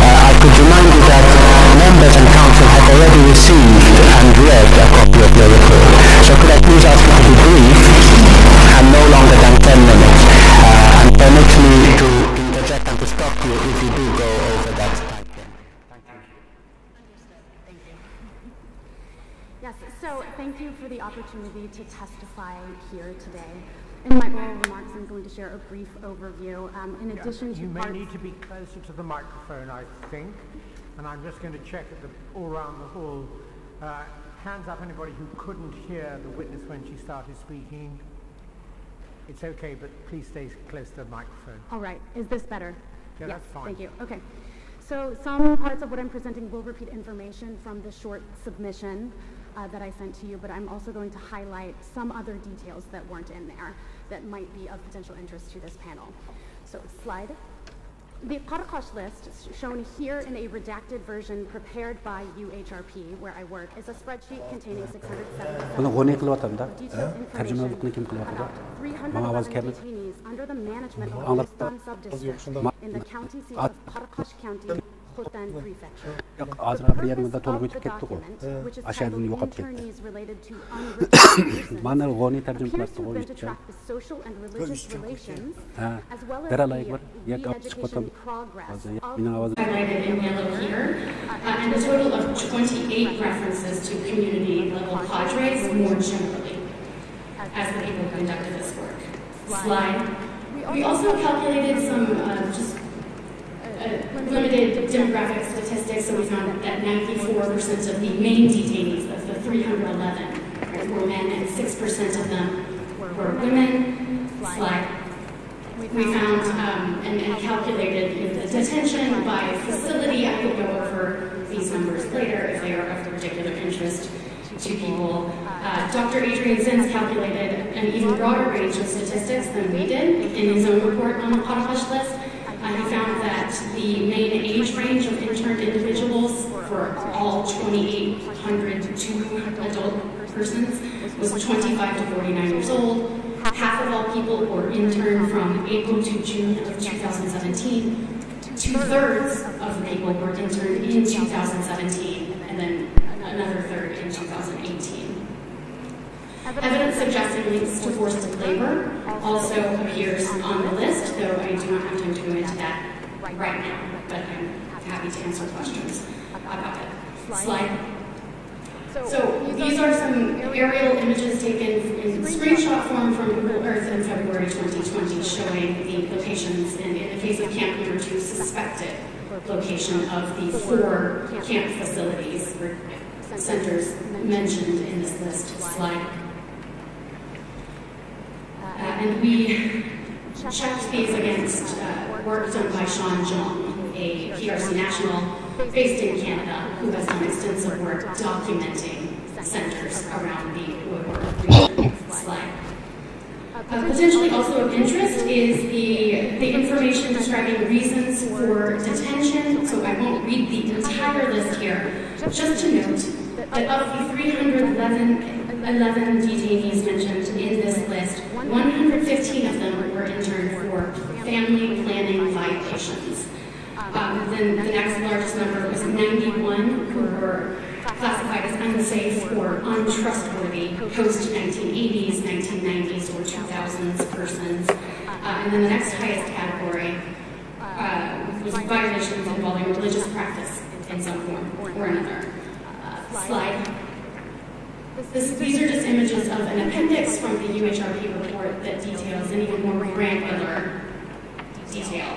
I could remind you that members and council have already received and read a copy of your report. So could I please ask you to be brief and no longer than 10 minutes? And permit me to interject and to stop you if you do go over that time. Thank you. Thank you. Yes, so thank you for the opportunity to testify here today. In my oral remarks, I'm going to share a brief overview. In addition to you may need to be closer to the microphone, I think. And I'm just going to check at all around the hall. Hands up, anybody who couldn't hear the witness when she started speaking. It's okay, but please stay close to the microphone. All right. Is this better? Yeah, yes, that's fine. Thank you. Okay. So some parts of what I'm presenting will repeat information from the short submission that I sent to you, but I'm also going to highlight some other details that weren't in there that might be of potential interest to this panel. So slide. The Qaraqosh list, shown here in a redacted version prepared by UHRP, where I work, is a spreadsheet containing 677 detailed information about 311 detainees under the management of the Istan subdistrict in the county seat of Qaraqosh County, Khotan Prefecture. The purpose of the document, which is titled Internees Related to Unreported Persons, appears to have been to track the social and religious relations, as well as the re-education progress highlighted in yellow here, and a total of 28 references to community-level cadres more generally as the people who conducted this work. Slide. We also calculated some just limited demographic statistics, so we found that 94% of the main detainees, of the 311, were men, and 6% of them were women. Slide. We found and calculated the detention by facility. I will go over these numbers later if they are of particular interest to people. Dr. Adrian Zins calculated an even broader range of statistics than we did in his own report on the Qaraqosh list. He found that the main age range of interned individuals for all 2,802 adult persons was 25 to 49 years old. Half of all people were interned from April to June of 2017. Two-thirds of the people were interned in 2017, and then another third in 2018. Evidence suggesting links to forced labor also appears on the list, though I do not have time to go into that right now, but I'm happy to answer questions about it. Slide. So these are some aerial images taken in screenshot form from Google Earth in February 2020 showing the locations, and in the case of camp number 2, suspected location of the 4 camp facilities or centers mentioned in this list. Slide. And we checked these against work done by Sean Jong, a PRC national based in Canada, who has done extensive work documenting centers around the Uyghur region. Slide. Potentially also of interest is the information describing reasons for detention, so I won't read the entire list here, just to note that of the 311 detainees mentioned in this list, 115 of them were interned for family planning violations. Then the next largest number was 91 who were classified as unsafe or untrustworthy post-1980s, 1990s, or 2000s persons. And then the next highest category was violations involving religious practice in some form or another. Slide. These are just images of an appendix from the UHRP report that details an even more granular detail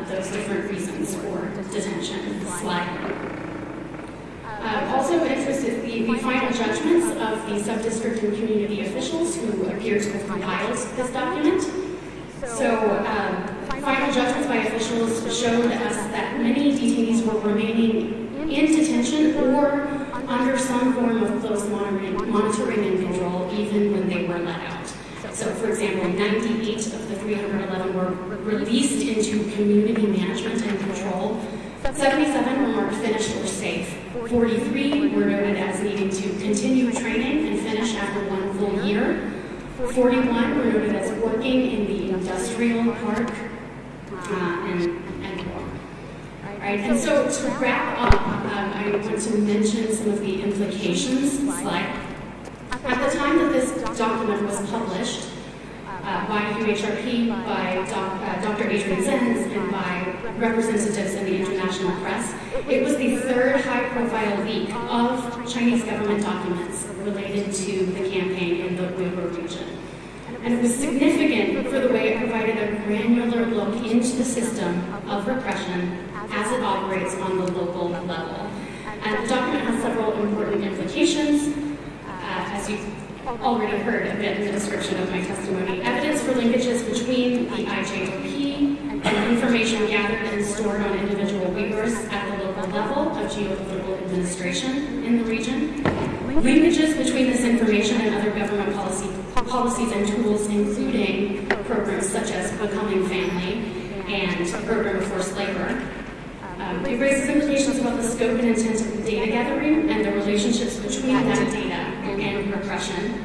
those different reasons for detention. Slide. Also of interest is the final judgments of the sub-district and community officials who appear to have compiled this document. So, final judgments by officials showed us that many detainees were remaining in detention or under some form of close monitoring and control even when they were let out. So, for example, 98 of the 311 were released into community management and control. 77 were marked finished or safe. 43 were noted as needing to continue training and finish after 1 full year. 41 were noted as working in the industrial park, and more. Right, and so to wrap up, I want to mention some of the implications. Slide. At the time that this document was published by UHRP, by Dr. Adrian Zenz, and by representatives in the international press, it was the third high-profile leak of Chinese government documents related to the campaign in the Uyghur region. And it was significant for the way it provided a granular look into the system of repression as it operates on the local level. And the document has several important implications, as you've already heard a bit in the description of my testimony. Evidence for linkages between the IJOP and information gathered and stored on individual Uyghurs at the local level of geopolitical administration in the region. Linkages between this information and other government policies and tools, including programs such as Becoming Family and Program of Forced Labor. It raises implications about the scope and intent of the data gathering and the relationships between that data and repression.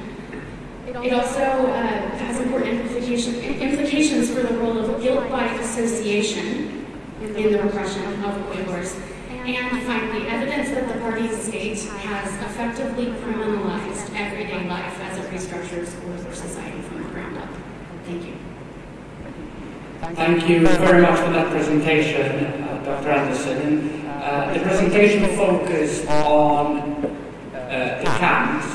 It also has important implications for the role of guilt by association in the repression of Uyghurs. And finally, evidence that the party state has effectively criminalized everyday life as it restructures Uyghur society from the ground up. Thank you. Thank you very much for that presentation, Dr. Anderson. The presentation focused on the camps,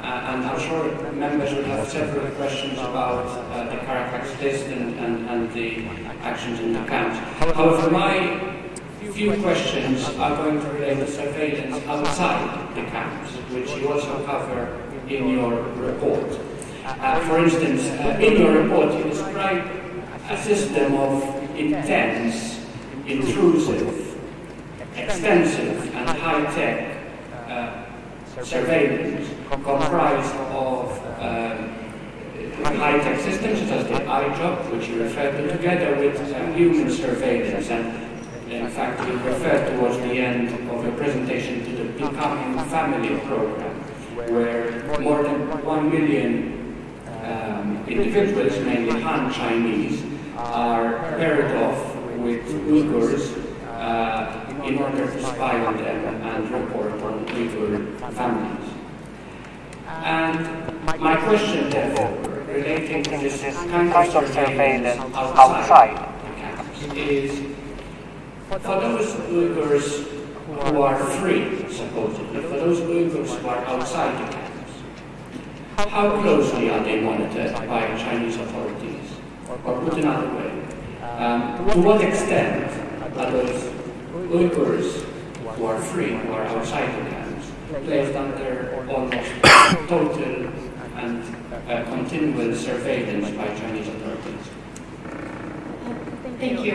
and I'm sure members will have several questions about the Caracas list and the actions in the camps. However, my few questions are going to relate to surveillance outside the camps, which you also cover in your report. For instance, in your report you describe a system of intense, intrusive, extensive and high-tech surveillance comprised of high-tech systems such as the iJob, which you referred to, together with human surveillance. And in fact, you referred towards the end of your presentation to the Becoming Family program, where more than 1 million individuals, mainly Han Chinese, are paired off with Uyghurs in order to spy on them and report on Uyghur families. And my question, therefore, relating to this kind of surveillance outside the camps is, for those Uyghurs who are free, supposedly, for those Uyghurs who are outside the camps, how closely are they monitored by Chinese authorities? Or put another way, to what extent are those Uyghurs who are free, who are outside the camps, placed under almost total and continual surveillance by Chinese authorities? Thank you.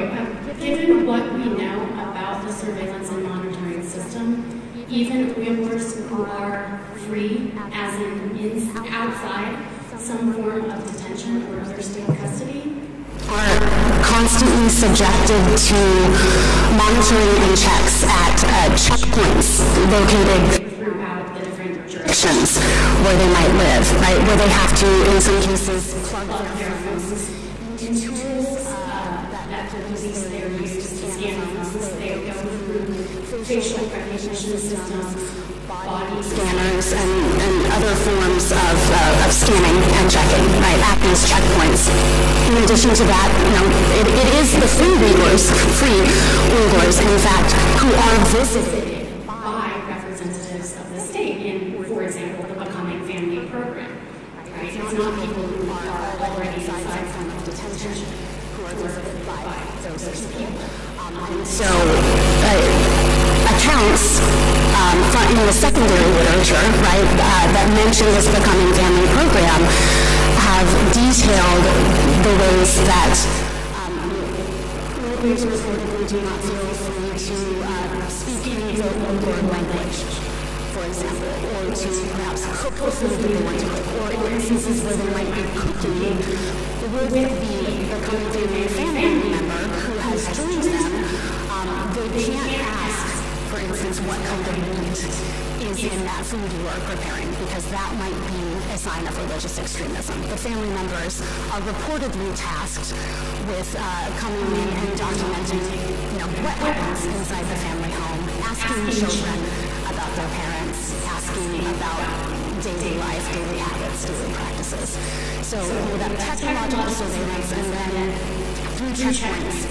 Given what we know about the surveillance and monitoring system, even Uyghurs who are free, as in outside some form of detention or other state custody, are constantly subjected to monitoring and checks at checkpoints located throughout the different jurisdictions where they might live, right? Where they have to, in some cases, plug their phones in tools that the police there use to scan phones. They go through facial recognition systems, body scanners and other forms of scanning and checking, right, at these checkpoints. In addition to that, it is the free Uyghurs, in fact, who are visited by representatives of the state in, for example, the Becoming Family program. Right? It's not people who are already inside from detention who are visited by those people. And so accounts in the secondary literature, right, that mention this Becoming Family program have detailed the ways that Uyghurs reportedly do not feel free to speak any Uyghur language, for example, or to perhaps cook the food that they want to cook, or in instances where they might be cooking with the Becoming Family member who has joined them, they can't ask, for instance, what kind of meat is in that food you are preparing, because that might be a sign of religious extremism. The family members are reportedly tasked with coming in and documenting, what happens inside the family home, asking children about their parents, asking about daily life, daily habits, daily practices. So that technological surveillance, and then through checkpoints,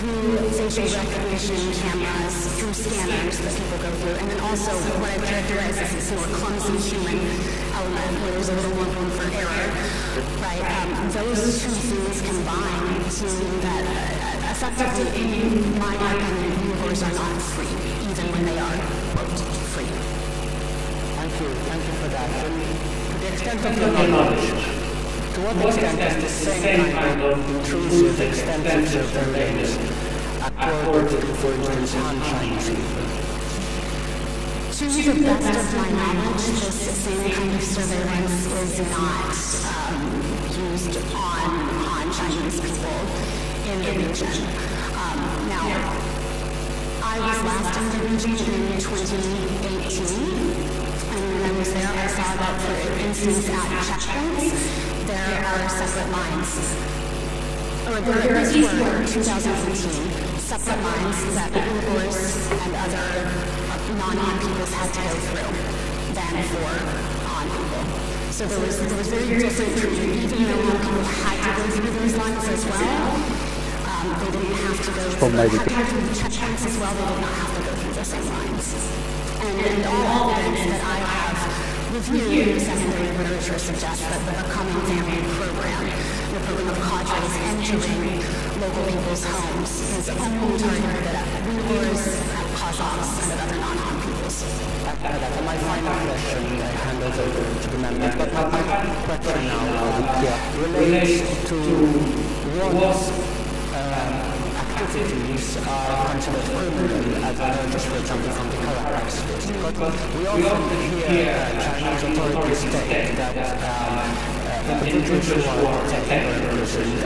through facial recognition cameras, through scanners that people go through, and then also what I've characterized as this more clumsy human element where there's a little more room for error, right? Those two things combine to that effectively, in my opinion, Uyghurs are not free, even when they are, quote, free. Thank you for that. And to the extent of your knowledge, to what extent is the same kind of intrusive, extensive surveillance accorded to, for instance, Han Chinese people? To the best of my knowledge, this same kind of surveillance is not used on Chinese people in the region. Now, I was last in the region in 2018. And when I was there, I saw that, for instance, at checkpoints, there are separate lines. Or there were in 2018 separate lines that the Uyghurs and other non-Han peoples had to go through than for Han people. So there was very different treatment, even though Han people had to go through those lines as well. They didn't have to go through the checkpoints as well. They did not have to go through the same lines. And all evidence that I have reviewed secondary literature suggests that the Becoming Family program, the program of cadres entering local people's homes, is only targeted at Uyghurs, at Kazakhs, and at other non-Han peoples. My final question, I hand over to the members, but my final question now relates to what activities are considered criminal, as I noticed, for example, from the Karabakh state. But we often hear Chinese authorities state that individuals who are temporarily imprisoned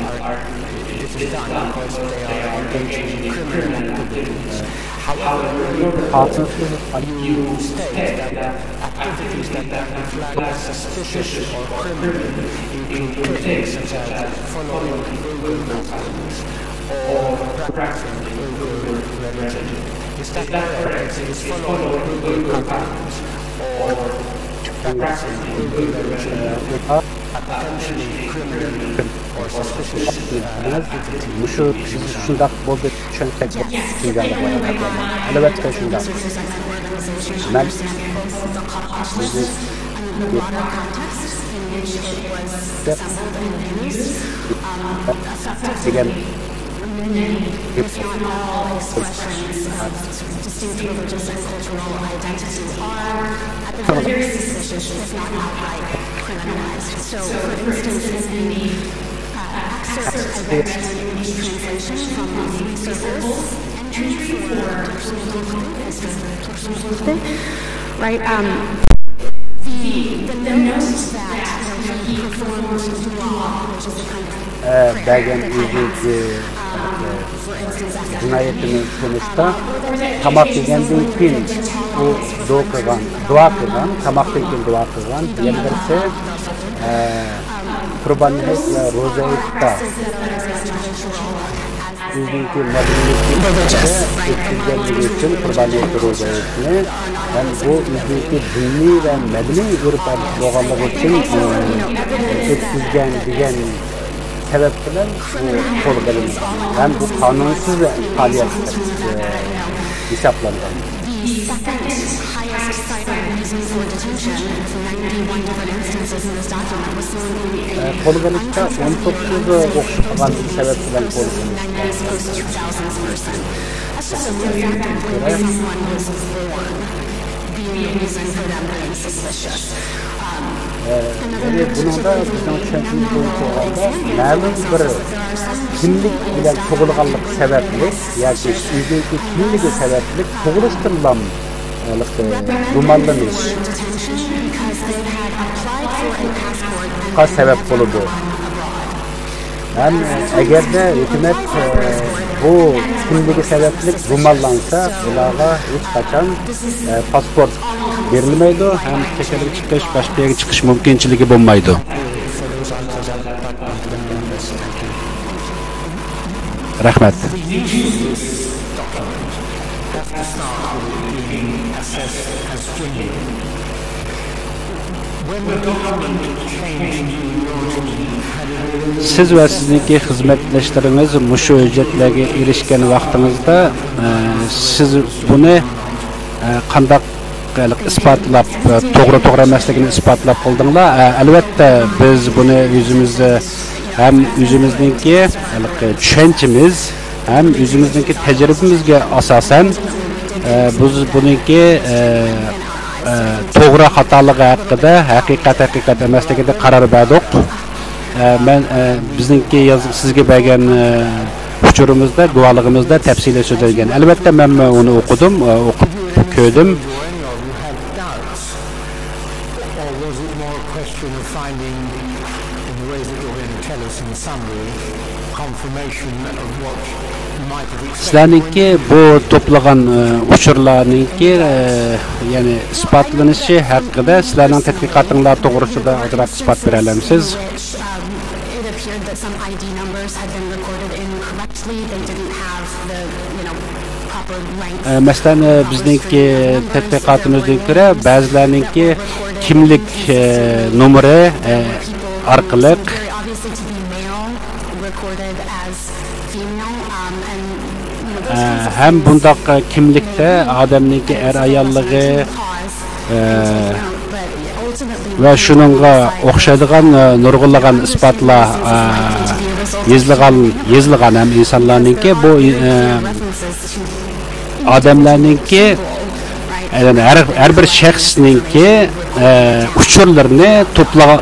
this is done because they are engaging in criminal activities. However, you state that activities that can be flagged as suspicious or criminal include things such as following Uyghur customs or practicing Uyghur religion. Is that correct? Is following Uyghur customs or practicing Uyghur religion potentially criminal or suspicious 무슨 순닥 보게 천색 중간에 알아봤다 중간 말 again if not all expressions of distinct religious and cultural identity are at the very suspicious, if not outright criminalized. So, for instance, in the excerpt I read in English translation from the circles entry for right? The note that he performed dua, which is a kind of prayer, cinayetinin sonuçta tamak yegenden keyin bu dua qilgan tamakdan keyin dua qilgan yana birisi qurbonlik va ro'za tutgan üzüntü medeniyetliliği için kurban ettirildiğini hem bu üzüntü dini ve medeni ırk boğanlığı için etkilgen diyen sebep bilen bu kol kılındı. Hem bu kanunsuz faaliyet hesaplandı. Kolgalıkta 19'u okşulan bir sebep bilen bunun da bizden düşündüğümüz boyunca ma'lum bir kimlik bilen tug'ilganlik sababli yoki uydagi kimligi sababli tug'ilishtirilgan gumonlanish sebep bo'ladi. Hem agarda hukumat bu kimligi sababli gumonlansa, ularga hech qachon pasport berilmaydi, hem tekshiruv chiqish, boshqa yerga chiqish mumkinchiligi bo'lmaydi. Rahmat. Siz ve sizdeki hizmetleştiriniz muşu ücretlerine erişken vaqtingizda siz bunu qandaq ispatlab, to'g'ri emasligini ispatlab qo'ldinglar. Albatta biz buni hem o'zimizningki tushunchamiz hem o'zimizningki tajribamizga asosan biz buniki to'g'ri xatoligi haqida haqiqat emasligida qaror berdik. Ben bizningki sizga bergan uchurimizda, guvohligimizda tafsili so'zlangan. Albatta men uni o'qib ko'rdim. Sizlarninki bu to'plagan uchurlarninki yani isbotlanishi haqida sizlarning tadqiqotinglar to'g'risida ozroq isbot bera olamsiz? Masalan bizningki tadqiqotimizga ko'ra ba'zilarninki kimlik nomeri orqali hem bundaq kimlikte adamninki er ayolligi ve şununla o'xshaydigan nurg'unlagan isbotlar yezilgan hem insonlarninki bu adamlarninki her bir shaxsninki uchurlarni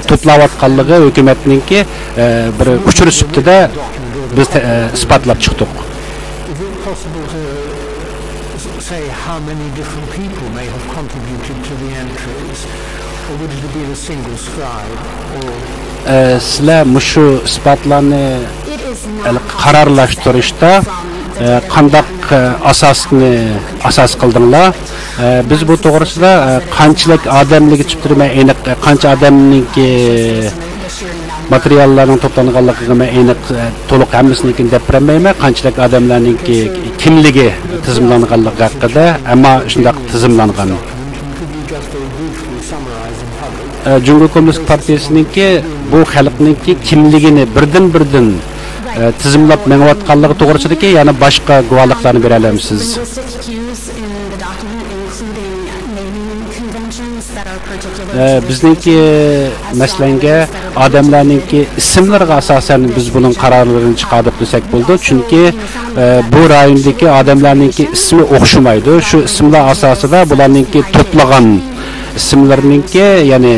to'playotganligi hukumatninki bir uchur sifatida biz isbotlab chiqdik. Possible to say how many different people may have contributed to the entries, or would it have been a single scribe? Sizlar mushu isbotlarni qarorlashtirishda qandaq asas qildinglar? Biz bu to'g'risida qanchalik odamligi chiqtirmay, aniq qancha odamninki materiallarning to'planganligiga men aniq to'liq hammasini deb bermayman. Qanchalik odamlarninki kimligi tizimlanganligi haqida, ammo shunday tizimlangan. Jungo Kommunist Partiyasininki bu xalqninki kimligini birdan tizimlab menayotganligi to'g'risidagi yana boshqa guvohliklarni bera olamsiz? Bizningki masalanga odamlarninki ismlariga asosan biz buning qarorlarini chiqarib desak bo'ldi. Chunki bu rayondagi odamlarninki ismi o'xshamaydi. Shu ismlar asosida bularninki to'plagan ismlarninki yani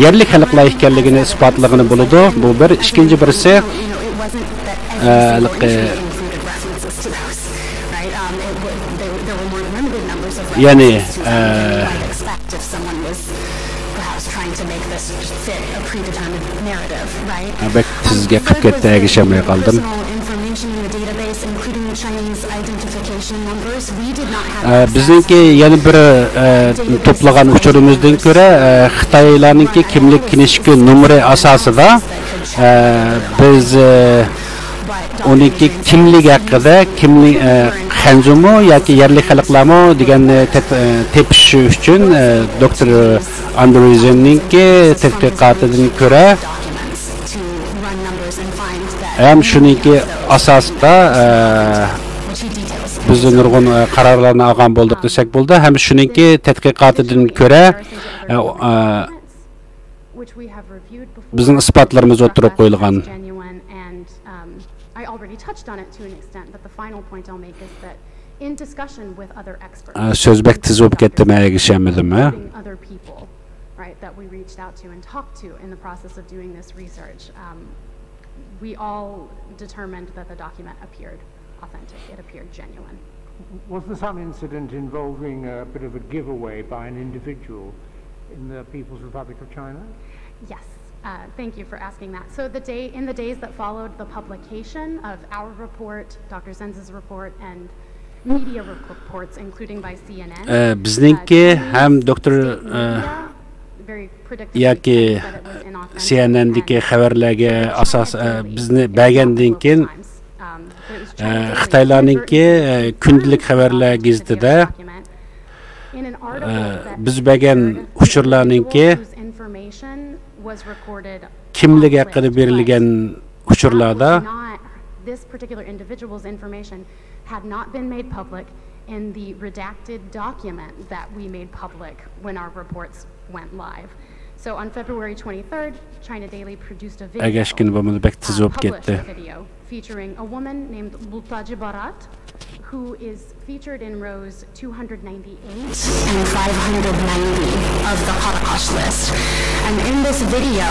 yerlik xalqlar ekanligini isbotligini bo'ladi. Bu bir. Ikkinchi birisi yani bek sizga qilib ketdi, erishmay qoldim. Bizningki yana bir to'plagan uchurimizdan ko'ra Xitoylarningki kimlik kinishki nomeri asosida biz 12 kimlik haqida, kimlik Xanzumu yoki yerli xalqlarmi deganni tepish uchun doktor Andrezeningki tadqiqotidan ko'ra ham shuningki asosida biz nurg'un qarorlarni olgan bo'ldik desak bo'ldi. Ham shuningki tadqiqotidan ko'ra bizning isbotlarimiz o'tirib qo'yilgan. I already touched on it to an extent, but the final point I'll make is that in discussion with other experts, sözbek tiz bo'lib ketdimi, egishemidimi? Other people, right, that we reached out to and talked to in the process of doing this research, we all determined that the document appeared authentic. It appeared genuine. Was there some incident involving a bit of a giveaway by an individual in the People's Republic of China? Yes. Thank you for asking that. So in the days that followed the publication of our report, Dr. Zenz's report, and media reports, including by CNN, bizningki ham doktor yoki CNN'dagi xabarlarga asos bizni bergandan keyin Xitoylarningki kundalik xabarlar gazetida biz bergan uchurlarningki kimlik haqida berilgan uchurlarda this particular individual's information had not been made public in the redacted document that we made public when our reports went live. So on February 23rd, China Daily produced a video, published a video featuring a woman named Bultaji Barat, who is featured in rows 298 and 590 of the Holocaust list. And in this video,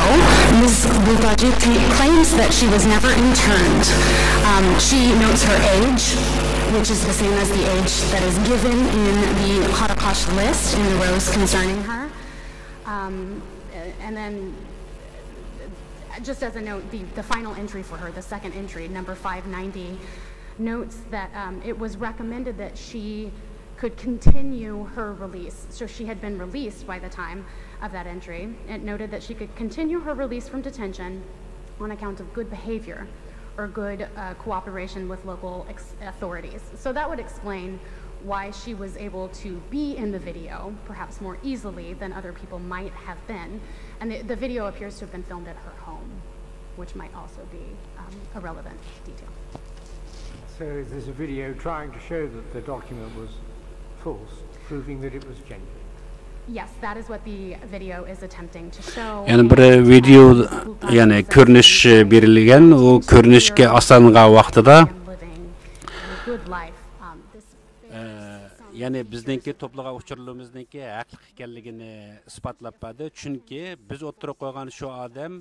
Ms. Bultaji claims that she was never interned. She notes her age, which is the same as the age that is given in the Holocaust list in the rows concerning her. And then, just as a note, the final entry for her, the second entry, number 590, notes that it was recommended that she could continue her release. So she had been released by the time of that entry. It noted that she could continue her release from detention on account of good behavior or good cooperation with local authorities. So that would explain why she was able to be in the video, perhaps more easily than other people might have been. And the video appears to have been filmed at her home, which might also be a relevant detail. So there's a video trying to show that the document was false, proving that it was genuine. Yes, that is what the video is attempting to show. Yani bir video, yani ko'rinish berilgan, u ko'rinishga aslangan vaqtida yani bizningki to'plagan uchurlarimizningki haqli ekanligini isbotlab berdi. Chunki biz o'tirib qo'ygan shu odam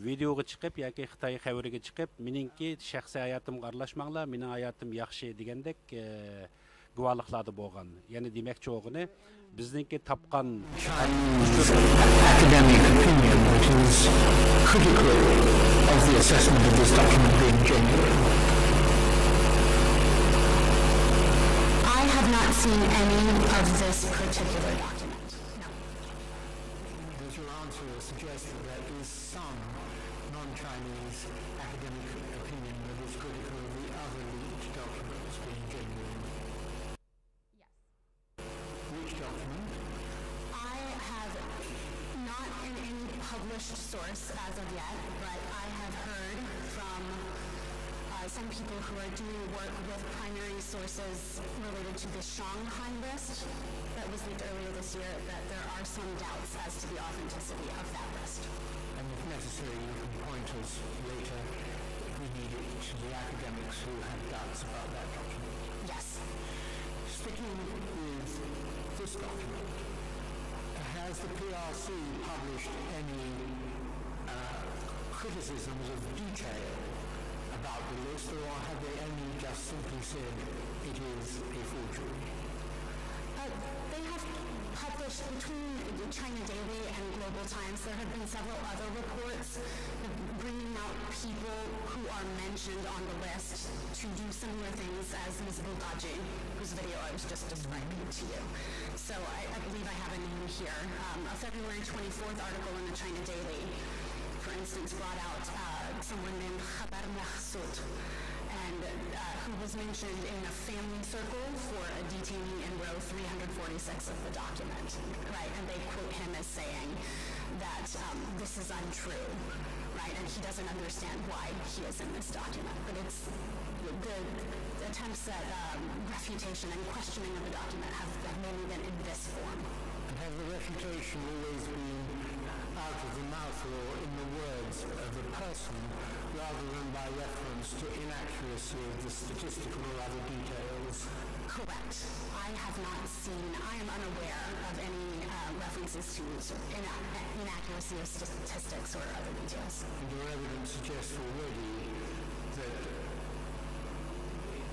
videoga chiqib yoki Xitoy xabariga chiqib, meningki shaxsiy hayotimga aralashmanglar, mening hayotim yaxshi degandek guvohliklarda bo'lgan. Ya'ni demakchi o'g'ini bizningki topgan academic opinion which is critical of the assessment of this document being genuine. I have not seen any of this particular document. No. Does your answer suggest that there is some non-Chinese academic opinion that is critical of the other leaked documents being genuine? Yes. Which document? I have not in any published source as of yet, but I have heard from some people who are doing work with primary sources related to the Shanghai list that was leaked earlier this year, that there are some doubts as to the authenticity of that list. And if necessary, you can point us later, if we need it, to the academics who have doubts about that document. Yes. Sticking with this document, has the PRC published any criticisms of detail about the list, or have they only just simply said it is a forgery? They have published between China Daily and Global Times. There have been several other reports bringing out people who are mentioned on the list to do similar things as Ms. Bultaji, whose video I was just describing to you. So I believe I have a name here. A February 24th article in the China Daily, for instance, brought out someone named Khabar Mahsoud. and who was mentioned in a family circle for a detainee in row 346 of the document, right? And they quote him as saying that this is untrue, right? And he doesn't understand why he is in this document. But it's the attempts at refutation and questioning of the document have mainly been in this form. And has the refutation always been out of the mouth or in the words of a person rather than by reference to inaccuracy of the statistical or other details? Correct. I am unaware of any references to inaccuracy of statistics or other details. And your evidence suggests already that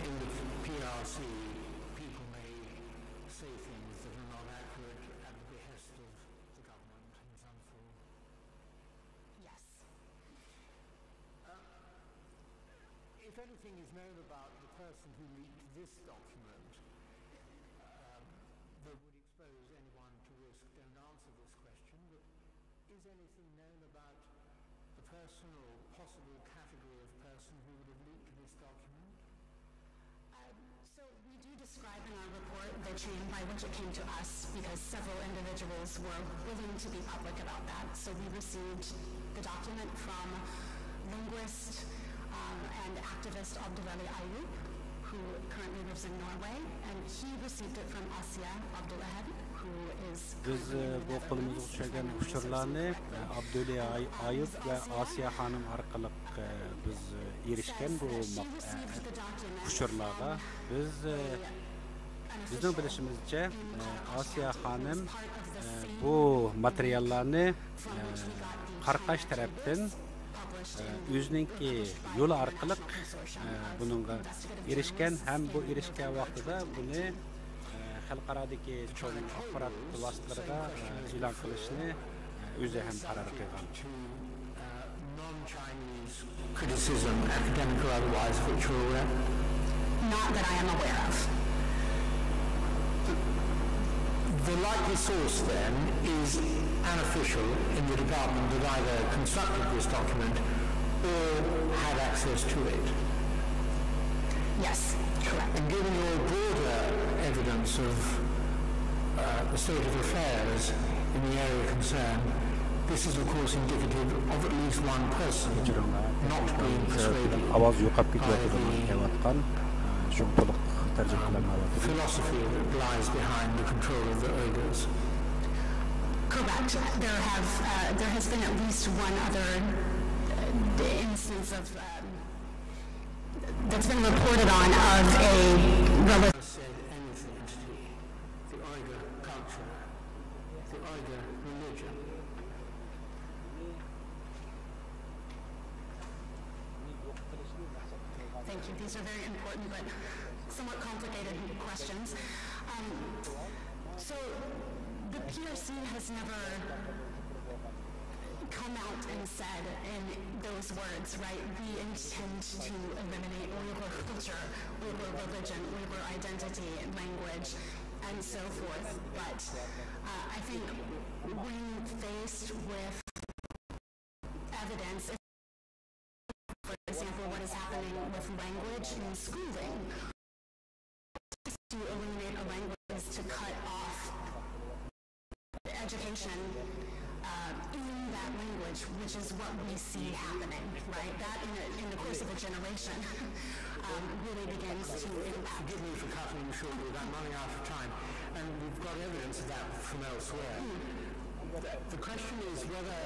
in the PRC people may say things that are not accurate at the behest of the government in some form. Yes. If anything is known about the person who leaked this document that would expose anyone to risk, don't answer this question, but is anything known about the person or possible category of person who would have leaked this document? So we do describe in our report the chain by which it came to us because several individuals were willing to be public about that. So we received the document from linguist and activist Abdulali Ayub, who currently lives in Norway, and he received it from Asya Abdulahad, who is Biz bu qo'limizga o'xshagan uchurlarni Abdulali Ayub va Asiya xonim orqali biz erishgan bu uchurlarga bizning bilishimizcha Asiya xonim bu materiallarni Qarqash tarafdan o'zininki yo'li orqali buningga erishgan ham bu erishgan vaqtida buni xalqarodagi cho'ng axborot vositalarida e'lon qilishni o'zi ham qaror qilgan. Non-Chinese criticism, academic or otherwise, which you're aware? Not that I am aware of. The likely source then is an official in the department that either constructed this document or had access to it. Yes, correct. And given your broader evidence of the state of affairs in the area concerned, this is of course indicative of at least one person not being persuaded by the philosophy that lies behind the control of the Uyghurs. Correct. There has been at least one other instance of that's been reported on of a relative. Said anything to the Uyghur culture, the Uyghur religion. Thank you. These are very important but somewhat complicated questions. So the PRC has never come out and said in those words, right, we intend to eliminate Uyghur culture, Uyghur religion, Uyghur identity, language, and so forth. But I think when faced with evidence, for example, what is happening with language in schooling, to eliminate a language is to cut off education in that language, which is what we see happening, right? That in the course of a generation really begins to impact. Forgive me for cutting you short, but I'm running out of time, and we've got evidence of that from elsewhere. The question is whether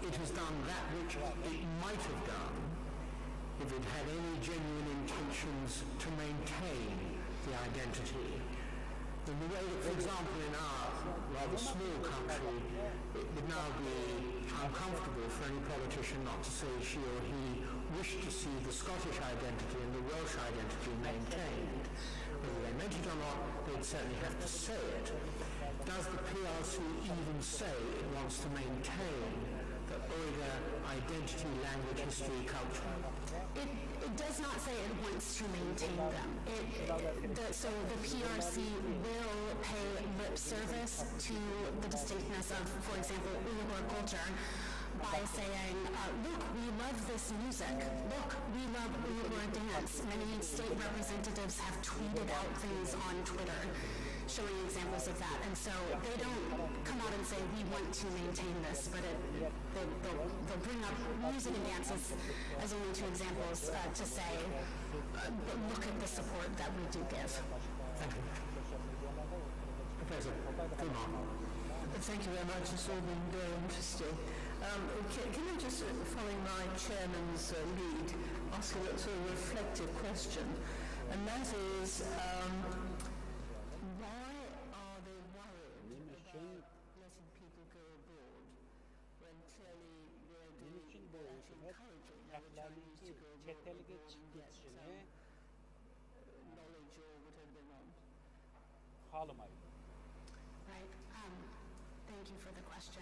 it has done that which it might have done if it had any genuine intentions to maintain the identity. In the way that, for example, in our rather small country, it would now be uncomfortable for any politician not to say she or he wished to see the Scottish identity and the Welsh identity maintained. Whether they meant it or not, they'd certainly have to say it. Does the PRC even say it wants to maintain the Uyghur identity, language, history, culture? It does not say it wants to maintain them. So the PRC will pay lip service to the distinctness of, for example, Uyghur culture, by saying, look, we love this music. Look, we love Uyghur dance. Many state representatives have tweeted out things on Twitter showing examples of that. And so they don't come out and say, we want to maintain this, but they'll bring up music and dances as only two examples to say, but look at the support that we do give. Thank you. Professor, come on. Thank you very much. It's all been very interesting. Can I just, following my chairman's lead, ask a sort of reflective question? And that is, why are they worried about letting people go abroad when clearly they're doing encouraging other Chinese to go abroad and get knowledge or whatever they want? Right. Thank you for the question.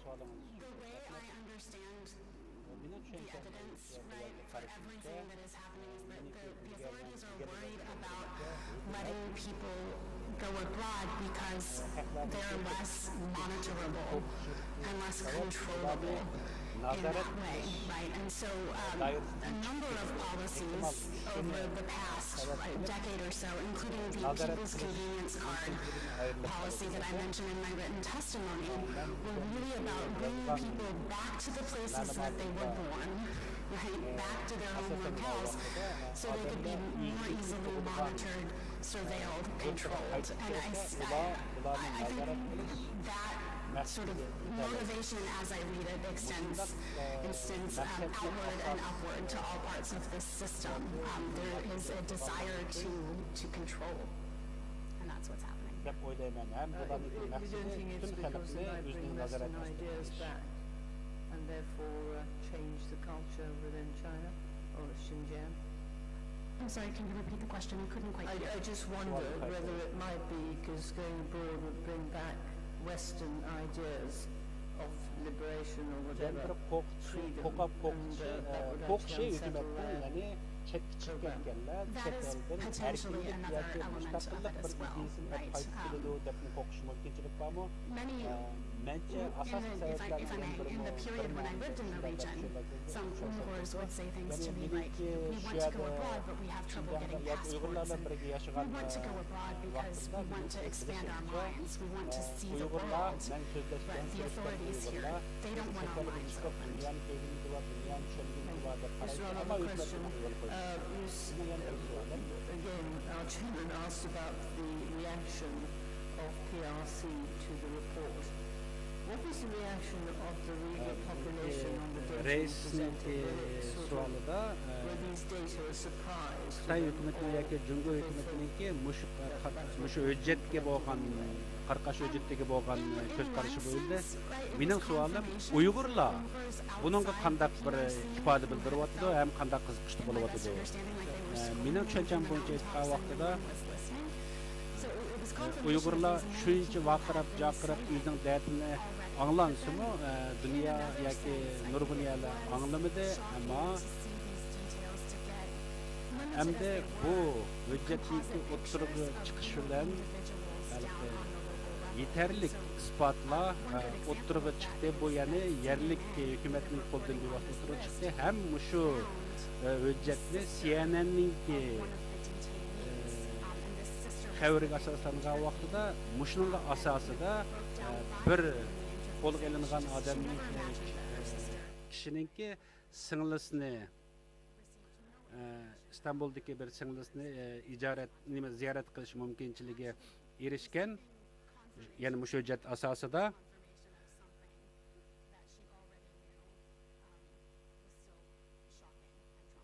The way I understand the evidence, right, for everything that is happening is that the authorities are worried about letting people go abroad because they're less monitorable and less controllable in that way, right? And so a number of policies over the past decade or so, including the People's Convenience Card policy that I mentioned in my written testimony, were really about bringing people back to the places that they were born, right, back to their home locales, so they could be more easily monitored, surveilled, controlled. And I think that sort of motivation, as I read it, extends outward and upward to all parts of this system. There is a desire to control, and that's what's happening. You don't think it's because they might bring Western ideas back and therefore change the culture within China or Xinjiang? I'm sorry, can you repeat the question? I couldn't quite hear. I just wondered whether it might be because going abroad would bring back Western ideas of liberation or whatever, freedom, and that would actually unsettle that is potentially another element of it as well, right? Many, if I may, in the period when I lived in the region, some Uyghurs would say things to me like, we want to go abroad, but we have trouble getting passports. And we want to go abroad because we want to expand our minds. We want to see the world. But the authorities here, they don't want our minds opened. Just one other question. Again, our chairman asked about the reaction of PRC to the report. What was the reaction of the Uyghur population on the data presented? Were these data a surprise? Xitay hükümetine yoki Jungo hükümetininki mushu hujjatga bo'lgan qarqash hujjatdagi bo'lgan ko'z qarashi bo'ldi. Mening savolim Uyg'urlar buningga qanday bir ifoda bildiryapti ham qanday qiziqishli bo'lyapti. Mening tushuncham bo'yicha aytgan vaqtida Uyg'urlar shuncha vaqirab, jaqirab o'zining dardini anglansimi, dunyo yoki nurg'uniyalar anglamadi, ammo hamda bu hujjatning o'ttirigi chiqish bilan yetarli isbotlar o'ttirigi chiqdi. Bu ya'ni yerlik hukumatning qo'ldan o'ttirigi chiqdi. Ham shu hujjatni CNNning xabariga asoslangan vaqtida mushunga asosida bir qo'lga ilingan odamning kishiningki singlisini İstanbul'daki bir singlisini ziyorat qilish mumkinchiligiga erishgan, ya'ni mush hujjat asosida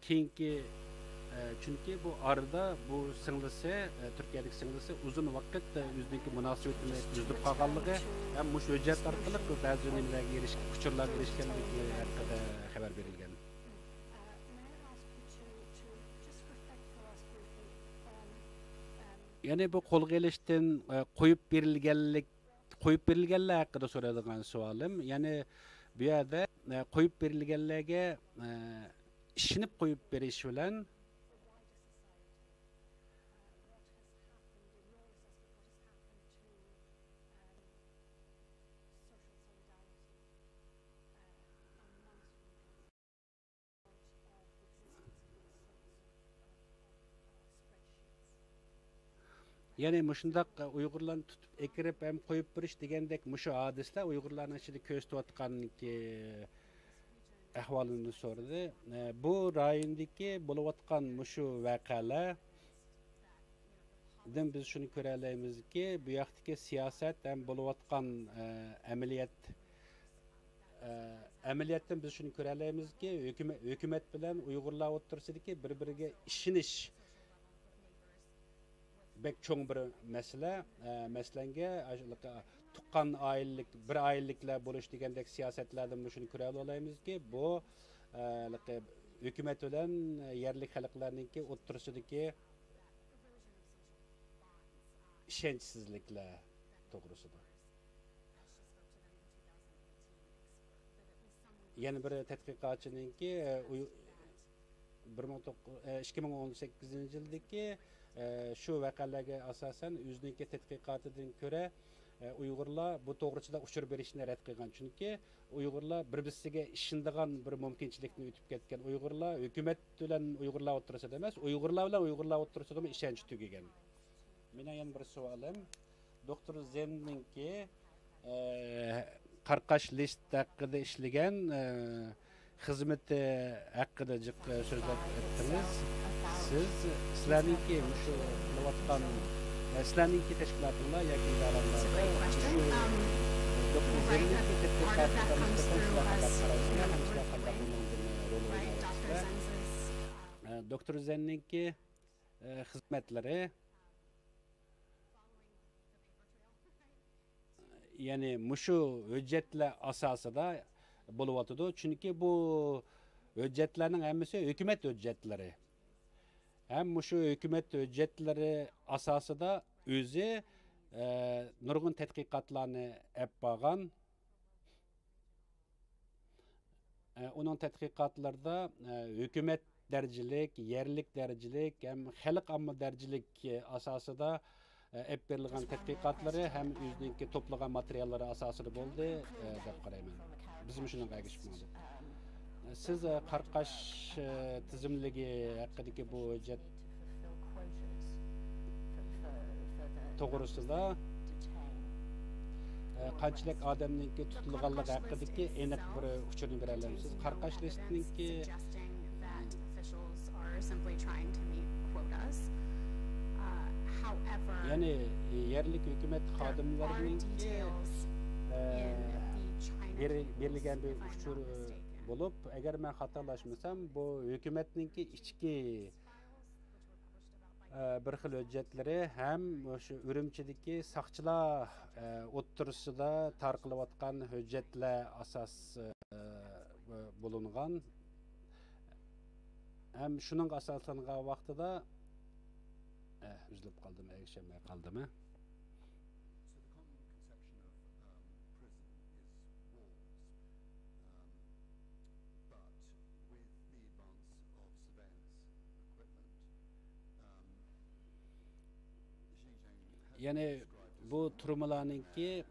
keyingi chunki bu arada bu singlisi Turkiyadagi singlisi uzun vaqt o'zining munosabatini uzib qolganligi ham mush hujjat orqali ba'zi nimalarga erishgan, kuchurlarga erishganligi haqida xabar berilgan. Ya'ni bu qo'lga ilishdan qo'yib berilganlar haqida so'raydigan savolim, ya'ni bu yerda qo'yib berilganlarga ishinib qo'yib berish bilan Yani muşundaq Uyg'urlarni tutib ekirib ham qo'yib berish degandek mushu hadislar Uyg'urlarning ichida ko'rsatayotganki ahvolini so'radi. Bu rayondagi bo'layotgan mushu voqealar biz shuni ko'ra olamizki, bu yoqdagi siyosat ham bo'layotgan amaliyotdan biz shuni ko'ra olamizki, hukumat bilan Uyg'urlar o'rtasidagi bir-biriga ishonish bek cho'ng bir masala. Masalanga tuqqan oilelik, bir oileliklar bo'lish degandek siyosatlardan shuni ko'ra olamizki, bu hukumat bilan yerlik xalqlarningki o'rtasidagi ishonchsizliklar to'g'risida. Yana bir tadqiqotchininki 2018-yildagi shu voqealarga asosan o'ziniki tadqiqotidan ko'ra Uyg'urlar bu to'g'risida uchur berishni rad qilgan. Chunki Uyg'urlar bir-biriga ishonadigan bir mumkinchilikni o'tib ketgan. Uyg'urlar hukumat bilan Uyg'urlar o'rtasida emas, Uyg'urlar bilan Uyg'urlar o'rtasida ishonch tugagan. Mena yana bir savolim, doktor Zenninki Qarqash list haqida ishlagan xizmati haqida jiq so'zlab o'tdingiz. Sizlarningki shu qilayotgan sizlarningki tashkilotlar yoki idoralarda doktor Zenninki tadqiqotida doktor Zenninki xizmatlari yani mushu hujjatlar asosida bo'layotdi. Chunki bu hujjatlarning hammasi hukumat hujjatlari. Ham mushu hukumat hujjatlari asosida o'zi nurg'un tadqiqotlarni olib borgan. Uning tadqiqotlarida hukumat darajalik, yerlik darajalik ham xalq omma darajalik asosida olib berilgan tadqiqotlari ham o'zining to'plagan materiallari asosida bo'ldi deb qarayman. Biz shunga ergashib Siz Qarqash tizimligi haqidagi bu hujjat to'g'risida qanchalik odamningki tutilganligi haqidagi aniq bir uchurni bera olasiz? Qarqash listningki yani yerlik hukumat xodimlarining berilgan bir uchur bo'lib, agar men xatolashmasam, bu hukumatningki ichki bir xil hujjatlari ham o'sha Urumchidagi soqchilar o'ttirisida tarqilayotgan hujjatlar asos bo'lingan. Ham shuning asoslangan vaqtida üzülüp kaldım, erişemeye kaldım. Yani bu turmalarınki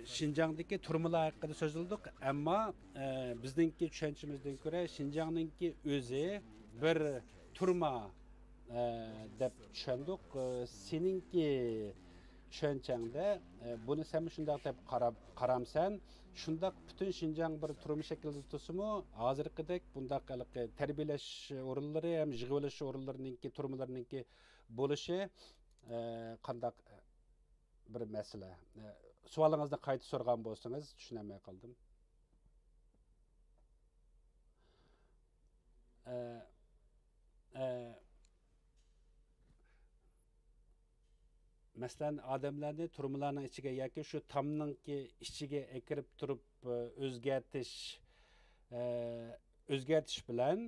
Şinjan'daki turmalar hakkında sözüldük ama bizdeki düşüncemizden göre Şinjan'ınki özü bir turma deb düşündük. Seninki düşüncende bunu sen şundaq deb qaramsan, şundaq bütün Şinjan bir turma şekilde tutusumu hazırkıdek bundaq terbiyeleş orunları hem jig'velash orunlarınki turmalarınki bo'lishi qandaq bir mesele. Sualingizda qayta so'ragan bo'lsangiz tushunamay qoldim. Masalan, odamlarni turmalarning ichiga yoki shu tomningki ichiga ekirib turib o'zgartish bilan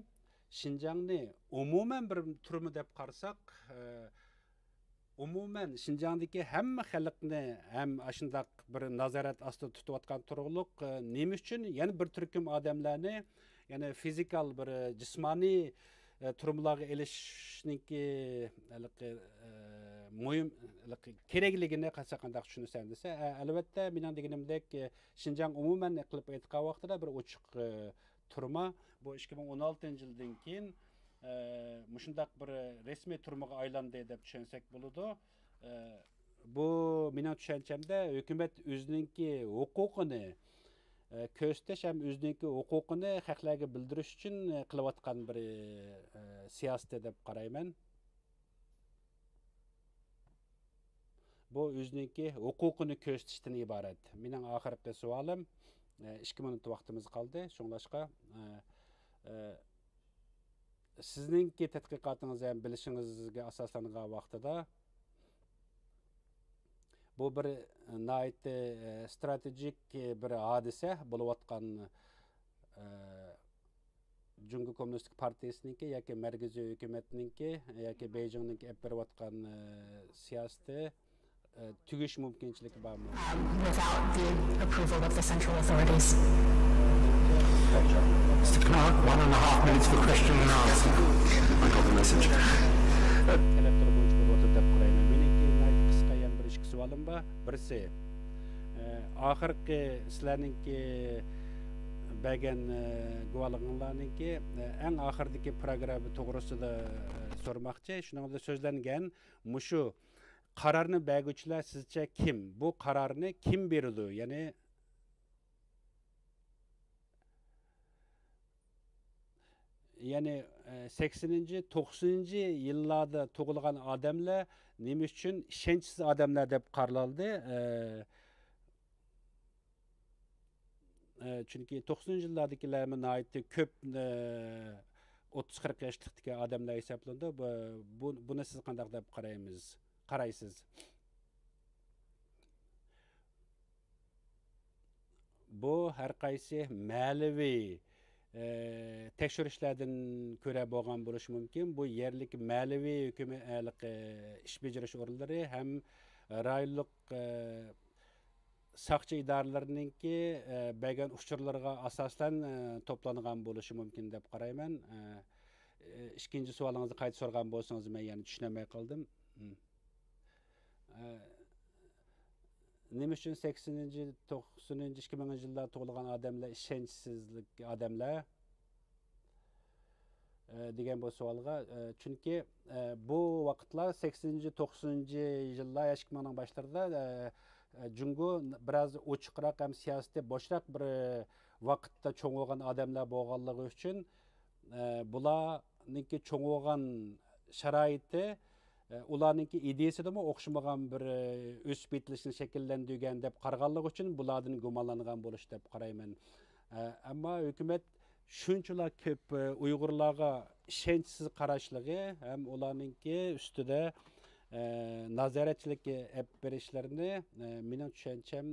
Şinjanni umuman bir turma deb qarasak, umuman Şinjandagi hamma xalqni ham shundaq bir nazorat ostida tutayotgan turg'uliq nima uchun yana bir turkum odamlarni yana fizikal bir jismoniy turmalarga elishninki muhim kerakligini qanday tushunsan desa, albatta mening deganimdek Şinjan umuman qilib aytgan vaqtida bir ochiq turma bu 2016-yildan keyin muşundaq bir resmi turmağa aylandı deb düşünsek buludu. Bu mening tushunchimda hukumat o'zininki huquqini ko'rsatish ham o'zininki huquqini xalqlarga bildirish uchun qilayotgan bir siyosat deb qarayman. Bu o'zininki huquqini ko'rsatishdan iborat. Mening oxirgi savolim 2 minut vaqtimiz qoldi. Shunglashqa sizninki tadqiqotingiz ham bilishingizga asoslangan vaqtida bu bir nəhayət strategik bir hadisə bolayotgan Cumhuriyet Komünistik Partiyasininki yoki mərkəzi hökumətninki yoki Beijingninki olib berayotgan siyasəti tügüş mümkünçiligi barmı? Without the approval of the central authorities. Mr. Clark, 1.5 minutes for question and answer. I got the message. Savalim var. Birisi ahirki sizlarninki bergen guvalığınlarninki en ahirdeki programı to'g'risida sormoqchi. Shuningda so'zlangan mushu qarorni berguvchilar sizcha kim? Bu qarorni kim beradi? Yani 80-90 yıllarda tug'ilgan odamlar nima uchun ishonchsiz odamlar deb qaralaldi? Chunki 90 yillardagilar nihoyatda ko'p 30-40 yoshlikdagi odamlar hisoblandi. Buni siz qanday deb qaraysiz? Bu har qaysi ma'naviy tekshirishlardan ko'ra bo'lgan bo'lishi mumkin. Bu yerlik ma'naviy hukumat ish bajarish o'rinlari ham rayonlik saqchi idoralarininki bergan uchurlarga asoslan to'plangan bo'lishi mumkin deb qarayman. Ikkinchi savolingizni qayta so'ragan bo'lsangiz men yana tushunmay qoldim. Nima uchun 80-ci, 90-ci, 2000-ci yıllar tug'ilgan odamlar ishonchsizlik odamlar degan bu savolga chunki bu vaqtlar 80-ci, 90-ci yillar 2000'ning boshlarida Jungo biraz ochiqroq ham siyosatda boshroq bir vaqtda cho'ng'igan odamlar bo'lganligi uchun bularningki cho'ng'igan sharoiti ularninki ideyasida o'xshamagan bir o'sib yetilishini shakllantirgan deb qaraganligi uchun bulardan gumonlangan bo'lish deb qarayman. Ammo hukumat shunchalar ko'p Uyg'urlarga ishonchsiz qarashligi ham ularninki ustida nazoratchilik olib berishlarini mening tushuncham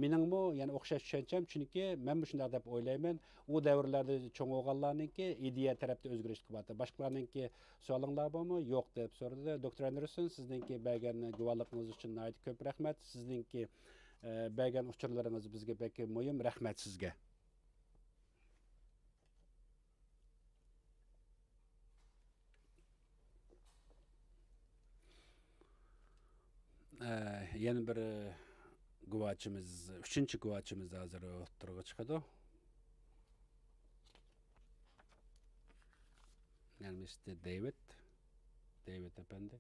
meningmi yani o'xshash tushuncham chunki men shunday deb o'ylayman. U davrlarda cho'ng'iganlarningki ideya tarafda o'zgarish qilyapti. Boshqalarningki savolinglar bormi? Yo'q deb so'radi. Dr. Anderson, sizningki bergan guvohligingiz uchun ko'p rahmat. Sizningki bergan uchurlaringiz bizga bek muhim. Rahmat sizga. Yana bir guvohchimiz, 3-chi guvohchimiz hozir o'tirg'a chiqadi. Yani Mr. David efendi.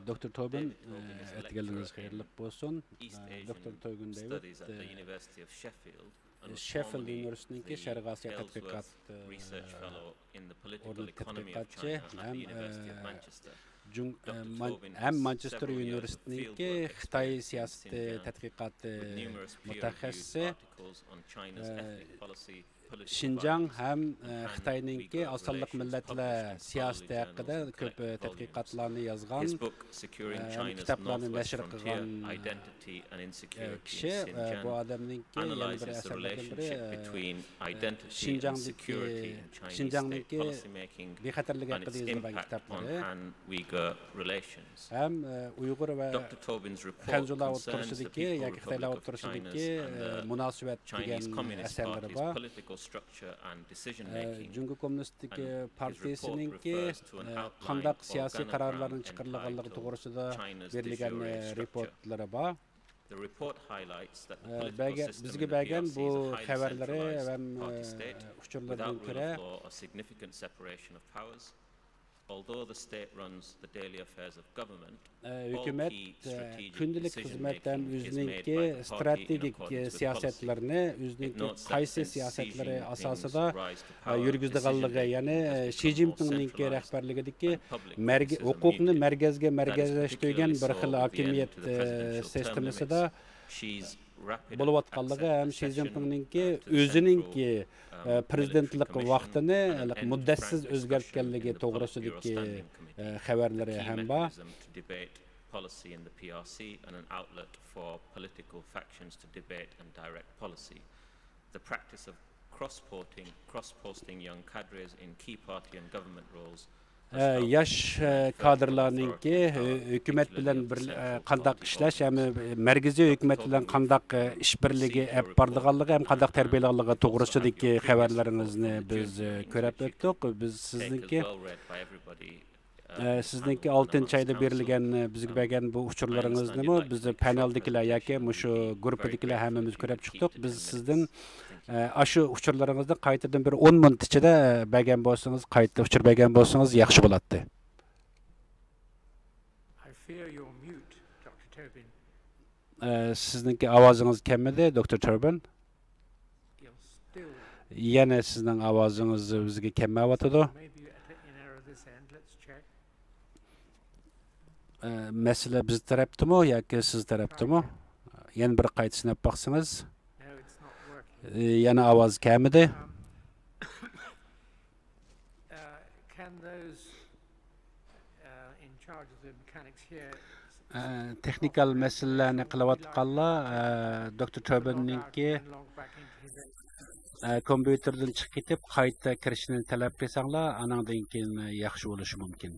Dr. Tobin, etkileriniz hayırlı olsun. Dr. Tobin David, Sheffield Üniversitesi'ndeki Şərq Asiya tədqiqat ordu tədqiqatçı, hem hem Manchester University'ninki Xitay siyaseti tadqiqoti mutaxassisi Şinjan hem Xitayninki Asıllık Milletler siyaseti hakkında köp tadqiqatlarını yazgan, kitaplarını neşr qilgan kişi. Bu adamninki yana bir eserlerden biri Şinjanninki bexatarlik hakkında yazılgan kitapları. Hem Uygur ve Hanzula oturuşudaki, yani Xitaylar oturuşudaki münasebet degan eserleri var. Cumhur Komünist Partisi'nin ki qandaq siyasi qararların chiqarilganligi to'g'risida berilgan reportları var. Bizga bergan bu xabarlari va uchurlardan ko'ra hükümet gündelik hizmetten üzerinki stratejik siyasetlerini, üzerinki qaysi siyasetleri asasında yürgüzdiganlığı, yani Xi Jinping'ninki rahbarligidagi hukukni merkezleştirgan bir xil hakimiyet sistemasida bo'layotganligi ham Xi Jinping'ninki o'zininki prezidentlik vaqtini muddatsiz o'zgartganligi to'g'risidagi xabarlari ham bor. Policy in the PRC and an outlet for political factions to debate and direct policy. The practice of cross-posting young cadres in key party and government roles yaş kadrlarınki hükümet bilen bir qandaq ishlash, hem merkezi hükümet bilen qandaq işbirligi olib bardiganligi, hem qandaq tarbiyaligi to'g'risidagi xabarlaringizni biz ko'rib o'tdik. Biz sizniki 6 ayda berilgan bizga bergan bu uchurlaringizni biz paneldagilar yoki shu guruhdagilar hammamiz ko'rib chiqdik. Biz sizdan shu uchurlaringizni qaytadan bir 10 minut ichida bergan bo'lsangiz, qayta uchur bergan bo'lsangiz yaxshi bo'ladi. Sizniki ovozingiz kelmadi, Dr. Turbin. Yana sizning ovozingiz bizga kelmayotdi. Mesele biz tarafdami yoki siz tarafdami? Yana bir qayta sinab baqsangiz. Yana ovoz kelmadi. Texnikal meselelerni qilayotganlar Dr. Turbinninki kompüterdan chiqib ketib qayta kirishni talab qilsanglar, anandan keyin yaxshi bo'lishi mumkin.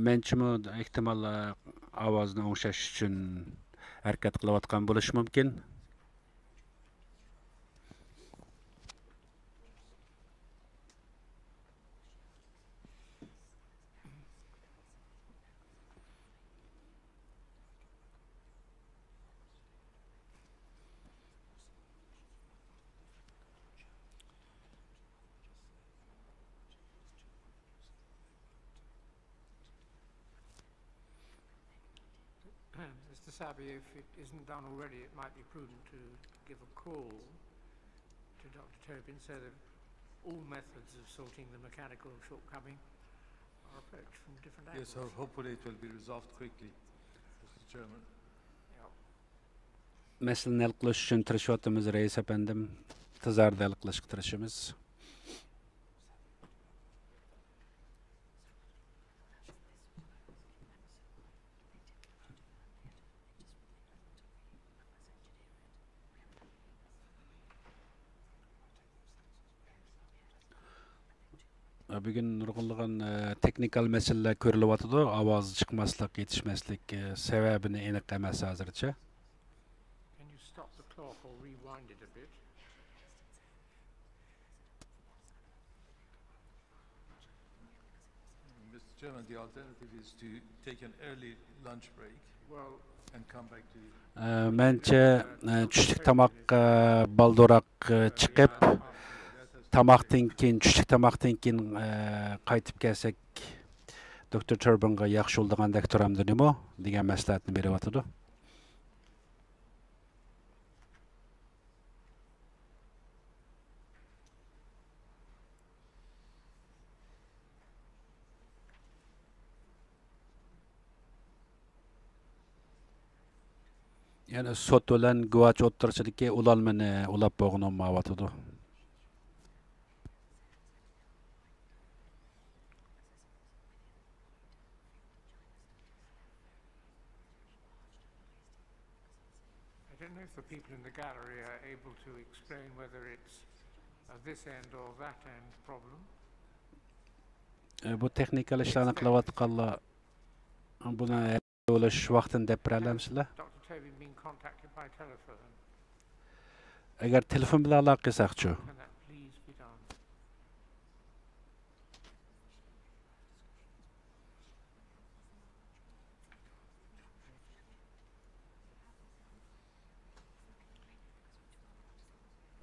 Menchimi ehtimol ovozni o'ngshash uchun harakat qilayotgan bo'lishi mumkin. Sabi, if it isn't done already, it might be prudent to give a call to Dr. Turbin so that all methods of sorting the mechanical shortcoming are approached from different angles. Yes, so hopefully it will be resolved quickly, Mr. Chairman. Meseleni hal qilish uchun tirishayotimiz, Rais efendim. Tezarda hal qilishga tirishimiz. Bugün nurg'unlagan texnikal meseleler ko'rilyapti. Ovoz chiqmaslik, yetishmaslik sababini aniq emas hozircha. Can you stop the clock or rewind it a bit? Mr. Chairman, the alternative is to take an early lunch break and come back to you. Menche tushlik tomoq baldorak chiqib tushlik tamoqdan keyin qaytib kelsak Dr. Turbinga yaxshi bo'lgandek turamdi nima degan maslahatni beryapti. Yani sot bilan guvoch o'ttirchilikka ulanmani ulab bo'g'inolmayotidi. I don't know if the people in the gallery are able to explain whether it's this end or that end problem. Bu texnikal ishlarni qilayotganlar buni o'ylash vaqtini deb beralamsizlar? Dr. Toby been contacted by telephone. Agar telefon bilan aloqa qilsaqchi. Can that please be done?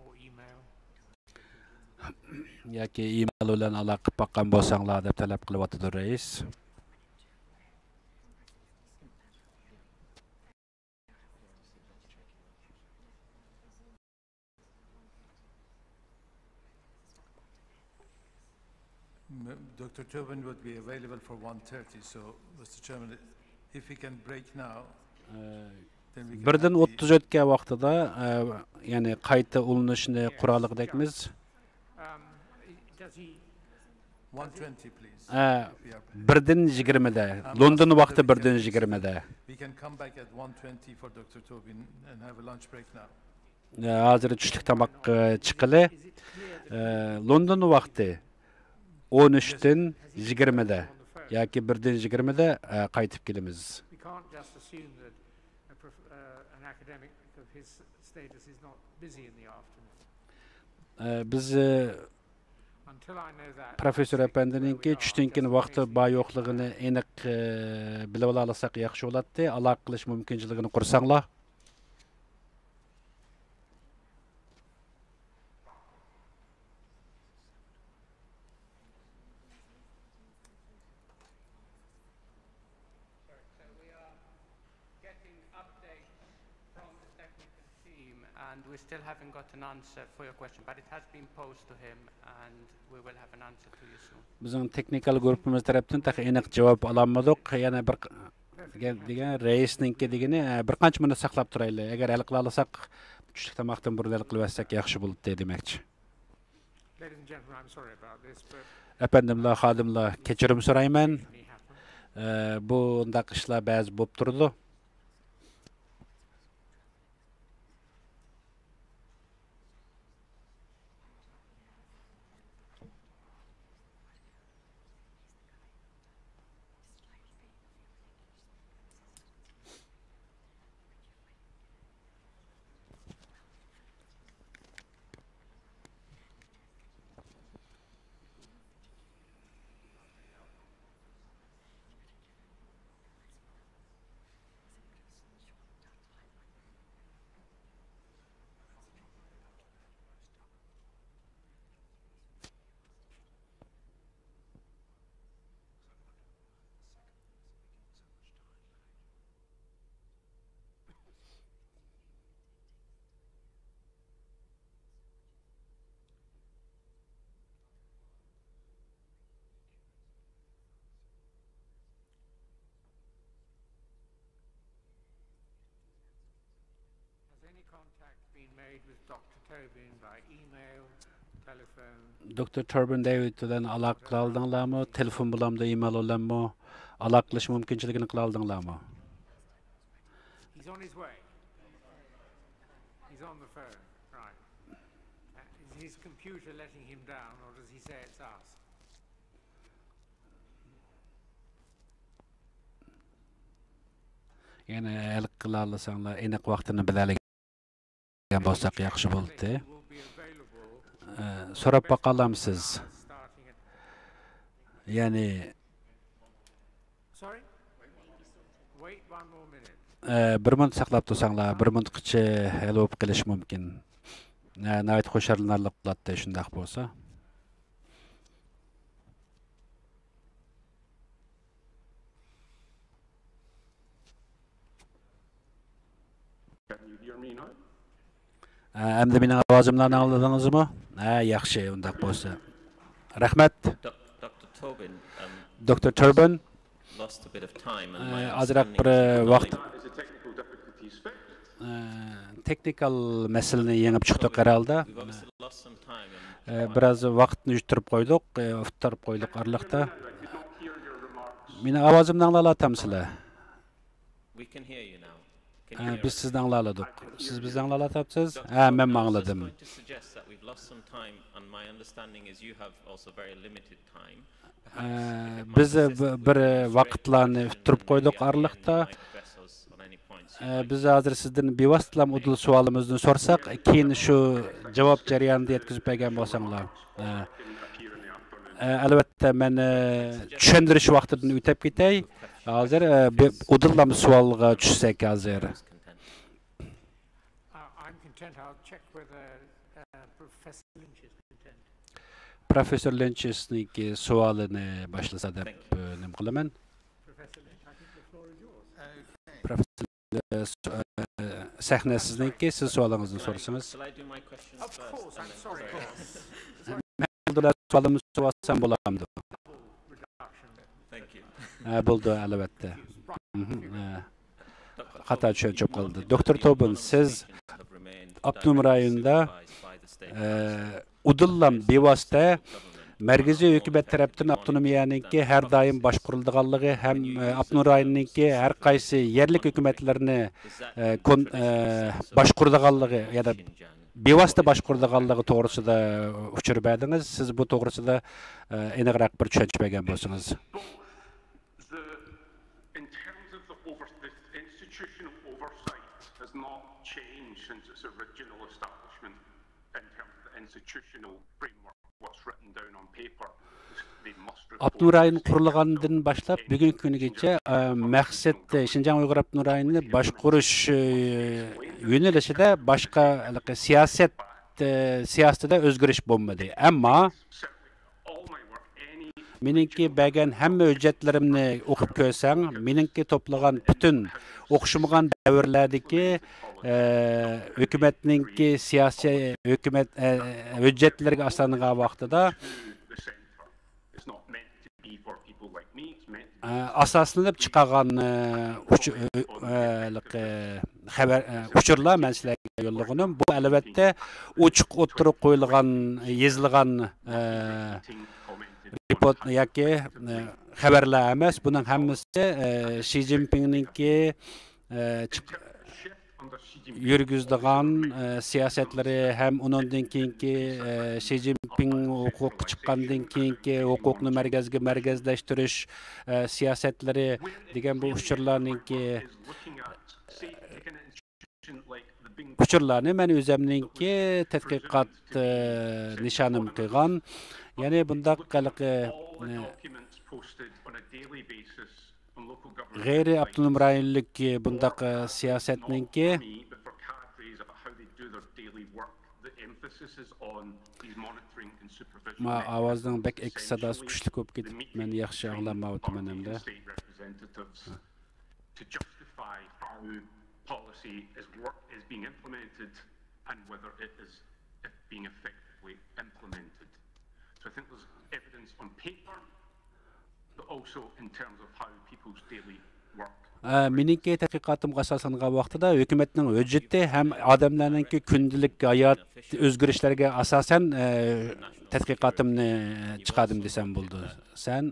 Or email. Yoki email bilan aloqa qilib boqqan bo'lsanglar deb talab qilyapti rais. Dr. Tobin would be available for 1:30, so Mr. Chairman, if we can break now, then we can... Birdan 30 o'tgan vaqtida, ya'ni qayta ulinishni qurolligidekmiz. Does he... 1:20, please. Birdan 20da, London vaqti birdan 20da. We can come back at 1:20 for Dr. Tobin and have a lunch break now. Hozir tushlik tomoq chiqili. London vaqti 13dan 20da yoki 1dan 20da qaytib kelamiz. We can't just assume that an academic of his status is not busy in the afternoon. Biz professor apandininki tushdan keyin vaqti bor yo'qligini aniq bilib olsak yaxshi bo'ladi. Aloqa qilish mumkinchiligini qursanglar. And we still haven't got an answer for your question, but it has been posed to him, and we will have an answer to you soon. Bizning texnikal guruhimiz tarafdan aniq javob olamadik. Yana bir degan raisninki degani bir qancha minut saqlab turaylik. Agar hal qila olsak, tushlik tomoqdan burda hal qilib olsak yaxshi bo'ladi demoqchi. Ladies and gentlemen, I'm sorry about this, but Efendimlar, xodimlar, kechirim so'rayman. Bu undaq ishlar ba'zi bo'lib turdi. Dr. Turbin David bilan aloqa qila oldinglarmi? Telefon bilan da email bilanmi? Aloqa qilish mumkinchiligini qila oldinglarmi? He's on his way. He's on the phone, right. Is his computer letting him down, or does he say it's us? Yani hal qila olsanglar, aniq vaqtini biladigan bo'lsak yaxshi bo'ladi. So'rab baqalamsiz. Yani bir minut saqlab tursanglar, bir minutgacha hal bo'lib qilish mumkin. Nayt xo'sharlanarlik bo'ladi shundaq bo'lsa. Endi mening ovozimlarni angladingizmi? Yaxshi, undaq bo'lsa. Rahmat. Dr. Turbin ozroq bir vaqt teknikal meseleni yengib chiqdik herhalde. Biraz vaqtni yuturib qo'ydik, o'ttirib qo'ydik arliqda. Meni ovozimni anglatamsizlar? We can hear you now. Biz sizni anglaladik. Siz bizni anglatamsiz? Ha, men angladim. Biz bir vaqtlarni o'ttirib qo'ydik arliqda. Biz hozir sizdan bevositlam udul savolimizni so'rsak, keyin shu javob jarayonida yetkazib bergan bo'lsanglar. Albatta men tushuntirish vaqtidan o'tib ketay. Hozir udullam savolga tushsak hozir. I'm content. I'll check whether Professor Lynch is content. Professor Lynch'ning savolini boshlasa deb nim qilaman. Professor Lynch, I think the floor is yours. Professor sahna sizniki, siz savolingizni so'rasangiz. Of course, I'm sorry. Savolimni so'rasam bo'lamdi. Thank you. Bo'ldi albatta. Xato tushunib qoldi. Doktor Tobin, siz Abnum rayonida udullam bevosita Merkezi hükümet tarafından avtonomiyanınki her daim başkurulduğanlığı hem Abnum rayonunki her kaysi yerlik hükümetlerini başkurulduğanlığı ya da bevosita başkurulduğanlığı doğrusunda uçurup ediniz. Siz bu doğrusunda aniqroq bir tushuncha bergan bo'lsangiz. Institutional oversight has not changed since its original establishment in terms of the institutional framework, what's written down on paper. Abnum rayonu qurilgandan boshlab bugungi kungacha maqsad Xinjiang Uyg'ur Abnum rayonini boshqarish yo'nalishida boshqa siyosatda o'zgarish bo'lmadi. Ammo meningki bergan hamma hujjatlarimni o'qib ko'rsang, meningki to'plagan butun o'qishmagan davrlardagi hukumatningki siyosiy hukumat hujjatlariga asoslangan vaqtida asoslanib chiqargan xabar uchurlar men sizlarga yo'llagandim. Bu albatta ochiq o'tirib qo'yilgan, yozilgan report yoki xabarlar emas. Buning hammasi Xi Jinping'ninki yürgüzdiğen siyasetleri hem onundan keyinki Xi Jinping hukuk çıqqandan keyinki hukukni merkezleştirish siyasetleri degan bu uchurlarni men o'zimninki tadqiqot nishonim qilgan. Ya'ni bundaq g'ayri avtonom rayonlik bundaq siyosatninki ma ovozning bek ek sadosi kuchli bo'lib ketib, men yaxshi anglamayapman hamda. To justify how policy is being implemented and whether it is being effectively implemented. So I think there's evidence on paper, but also in terms of how people's daily work. Meningki tadqiqotimga asoslangan vaqtida hukumatning hujjati ham odamlarning kundalik hayot o'zgarishlarga asosan tadqiqotimni chiqardim desam bo'ldi. Sen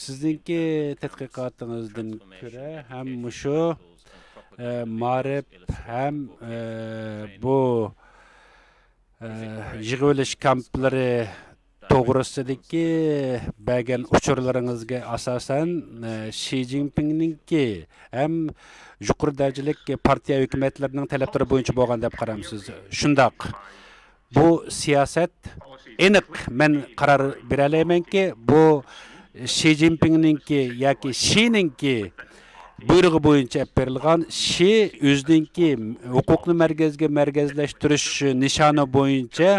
sizningki tadqiqotingizdan ko'ra ham shu ma'rif ham bu yig'ilish kamplari to'g'risidagi bergan uchurlaringizga asosan Xi Jinping'ninki ham yuqori darajalik partiya hukumatlarining talablari bo'yicha bo'lgan deb qaramsiz. Shundoq. Bu siyosat aniq men qaror bera olamanki, bu Xi Jinping'ninki yoki Xi'ninki buyrug'i bo'yicha berilgan Xi o'zininki huquqni merkezleştirish nishoni bo'yicha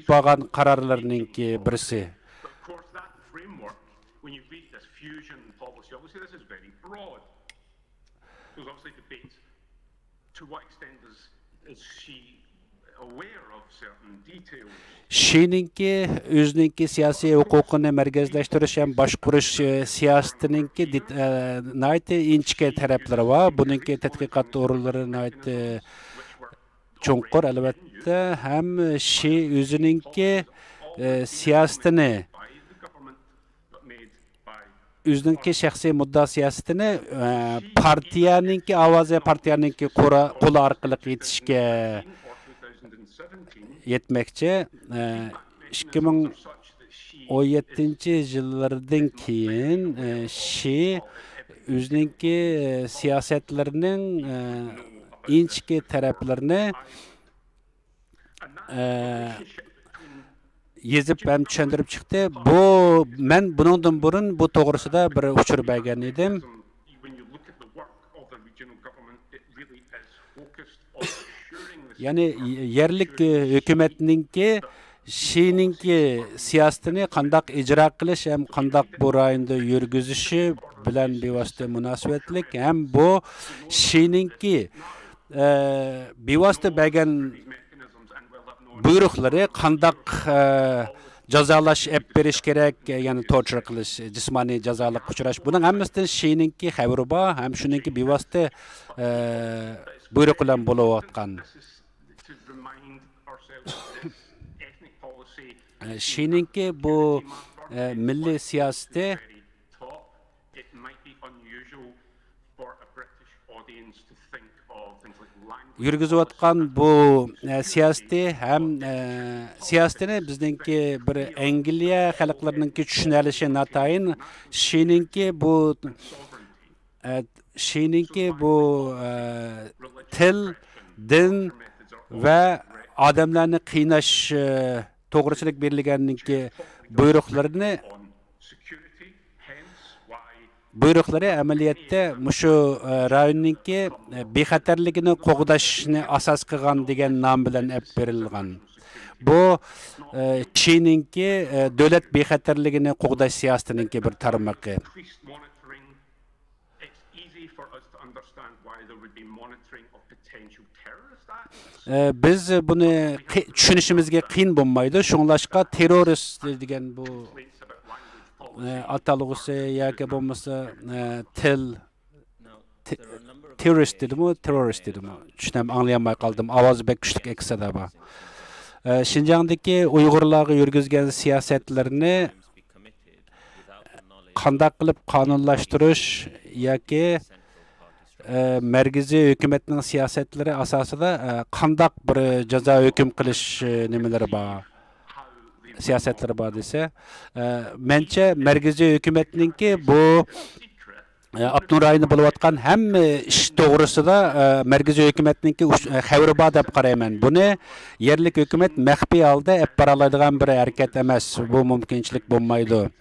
bo'lgan qarorlarninki birisi. Of course, that framework, when you read this fusion policy, obviously this is very broad. There's obviously debate to what extent is Xi Şininki özününki siyasi hukukunu merkezleştiriş hem başkuruş siyasetininki nayte inçke tarafları var. Bununki tetkikat doğruları nayte çoğunkur elbette hem Şi özününki siyasetini özününki şahsi mudda siyasetini partiyanınki avazı partiyanınki kolu arkalık yetişke yetmekçe 2017 yıllardan keyin Şi özününki siyasetlerinin inçki taraflarını yezip hem düşündürüp çıktı. Ben bundan burun bu doğrusunda bir uçur bergen edim. Yani yerlik hükümetninki Şininki siyasetini kandak icra kılış hem kandak bu rayında yürgüzüşü bilen bir vasıta münasebetlik hem bu Şininki bir vasıta bergen buyrukları kandak cazalaş ep beriş gerek yani torture kılış, cismani cazalık uçuraş. Bunun hemmesinden Şininki haberi var hem şuninki bir vasıta buyruk bilen bulup atkan. Şininki bu milli siyaseti yürgüzüp atkan bu siyaseti hem siyasetini bizdeki bir Angliya halklarınınki düşünelişi natayın Şininki bu til, din ve adamlarını kıynaş toğrıçılık birliğinin buyrukları ameliyette muşu rayonninki bexatarligini qoğdaşını asas kılgan degen nam bilen ep berilgan. Bu Çinninki devlet bexatarligini qoğdaş siyasetininki bir tarmaqı. Biz bunu düşünüşümüzge qiyin bolmaydı. Şoňlaşqa terörist degen bu atalğısı yoki bolmasa terörist dedimi, terörist dedimi. Düşünem anlayamay kaldım. Avazı bek güçlük ekse de ba. Şinjan'daki Uygurlarga yürgüzgen siyasetlerini kandak kılıp kanunlaştırış yoki merkezi hükümetinin siyasetleri asasında kandak bir ceza hüküm kılış nemeleri ba. Siyasetleri ba dese. Mençe merkezi hükümetninki bu Abnur ayını buluvatkan hem iş doğrusu da merkezi hükümetninki haberi ba dep qarayman. Bunu yerlik hükümet mexbi aldı ep baralaydigan bir hareket emas. Bu mümkinçilik bolmaydı.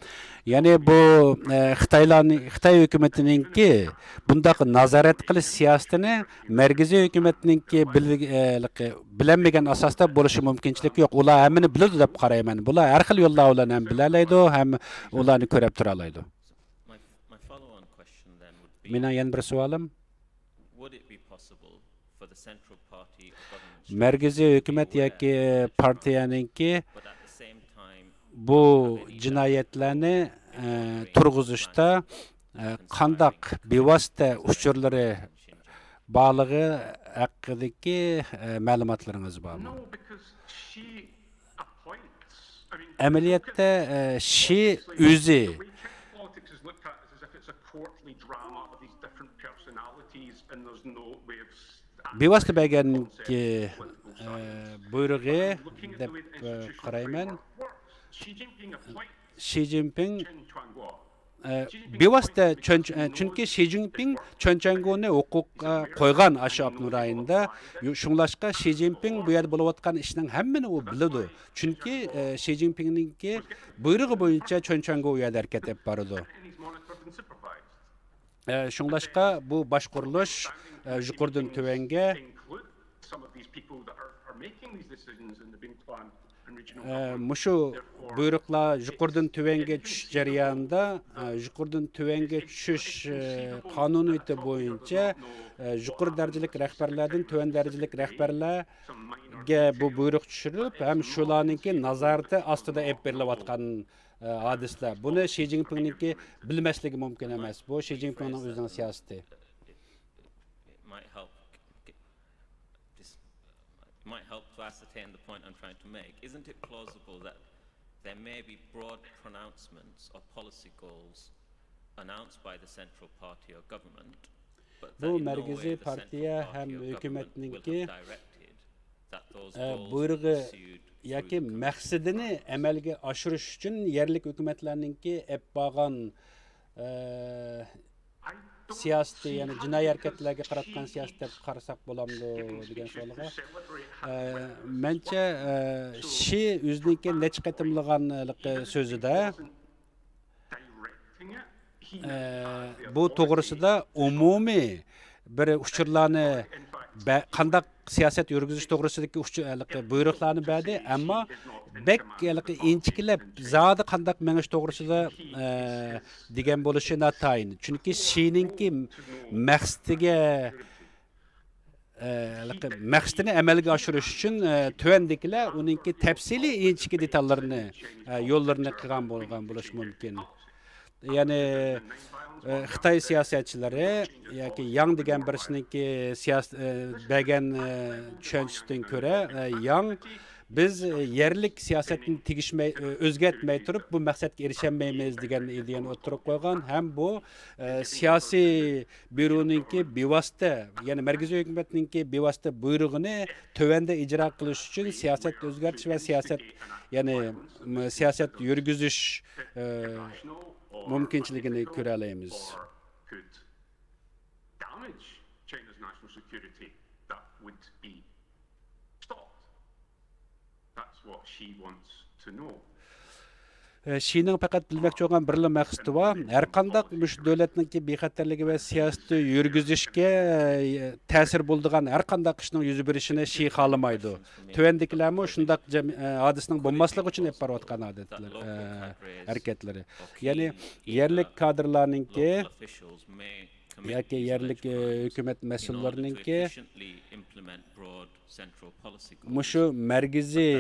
Yani bu Xitay hükümetininki bundaki nazaret kılış siyasetini merkezi hükümetininki bilenmegen asasda buluşu mümkinçilik yok. Ular hemini biladi dep qarayman. Bular her xil yollar ulan hem bilalaydı hem ularni körep turalaydı. Mena yan bir sualım. Merkezi hükümet yoki partiyaninki bu cinayetlerini turguzuşta kandak bevosita uçurları bağlığı hakkındaki malumatlarınız var mı? Ameliyette Şi özü bevosita bergen ki buyruğu dep qarayman. Xi Jinping bevosita çünkü Xi Jinping Chönchanguni hukukka koygan aşı Abnur ayında şuңlaşqa Xi Jinping bu yerде bolup atkan işinin hemmini o biladi. Çünkü Xi Jinping'ninki buyruğu boyunca Chönchangu u yerде hareket ep barıdı. Şuңlaşqa bu baş quruluş juqurdan tövenge making these decisions and they're being planned in regional Muşu buyruklar yuqurdan tövenge düşüş jarayonida yuqurdan tövenge düşüş qonuniyati bo'yicha yuqori darajalik rahbarlardan tuvan darajalik rahbarlarga bu buyruq tushirilib, ham shularningki nazorati ostida olib berilayotgan hadislar. Buni Xi Jinping'ninki bilmasligi mumkin emas. Bu Xi Jinping'ning o'zining siyosati. Might help to ascertain the point I'm trying to make. Isn't it plausible that there may be broad pronouncements or policy goals announced by the central party or government, but that Bu in no merkezi way the partiya central hem party or government will hükümetninki have directed that those goals buyruğu be pursued yoki maqsadini amalga oshirish uchun yerlik hukumatlarningki ep bo'lgan siyosati, ya'ni jinoiy harakatlarga qaratgan siyosat deb qarasak bo'lamdi degan savolga mencha Xi o'ziniki necha qatimlagan so'zida bu to'g'risida umumiy bir uchurlarni qandaq siyosat yurgizish to'g'risidagi buyruqlarni berdi, ammo bek inchikilab zodi qandaq mengish to'g'risida degan bo'lishi notayin. Chunki Xi'ninki maqsadini amalga oshirish uchun tuvandagilar uningki tafsiliy inchiki detallarni yo'llarini qilgan bo'lgan bo'lishi mumkin. Ya'ni Xitoy siyosatchilari yoki Yang degan birsiniki siyosat bergan tushunchasidan ko'ra Yang biz yerlik siyosatni tegishmay o'zgartmay turib bu maqsadga erishamaymiz degan ideyani o'tirib qo'ygan. Ham bu siyosiy byuroninki bevosita, ya'ni markaziy hukumatninki bevosita buyrug'ini tövanda ijro qilish uchun siyosat o'zgartish va siyosat, ya'ni siyosat yurgizish mumkinchiligini ko'ra olamiz. Could damage China's national security that would be stopped. That's what she wants to know. Xi'ning faqat bilmoqchi bo'lgan bir maqsadi bor. Har qanday mush davlatningki bexatarligi va siyosatni yurgizishga ta'sir bo'ladigan har qanday ishning yuz berishini Xi xohlamaydi. Tuvandagilarmi shundaq hodisning bo'lmasligi uchun olib borayotgan harakatlari. Ya'ni yerlik kadrlarningki yoki yerlik hukumat mas'ullarininki mushu markaziy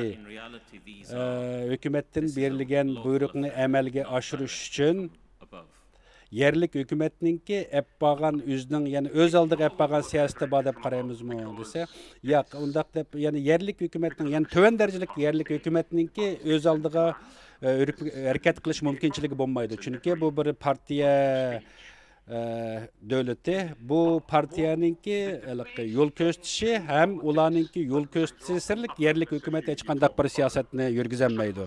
hukumatdan berilgan buyruqni amalga oshirish uchun yerlik hukumatninki ep bo'lgan o'zining, ya'ni o'z oldiga ep bo'lgan siyosati bor deb qaraymizmi desa, yo'q, undaq deb, ya'ni yerlik hukumatning, ya'ni tuvan darajalik yerlik hukumatninki o'z oldiga harakat qilish mumkinchiligi bo'lmaydi. Chunki bu bir partiya davlati, bu partiyaninki yo'l ko'rsatishi ham ularninki yo'l ko'rsatishi sirlik yerlik hukumat hech qanday bir siyosatni yurgizolmaydi.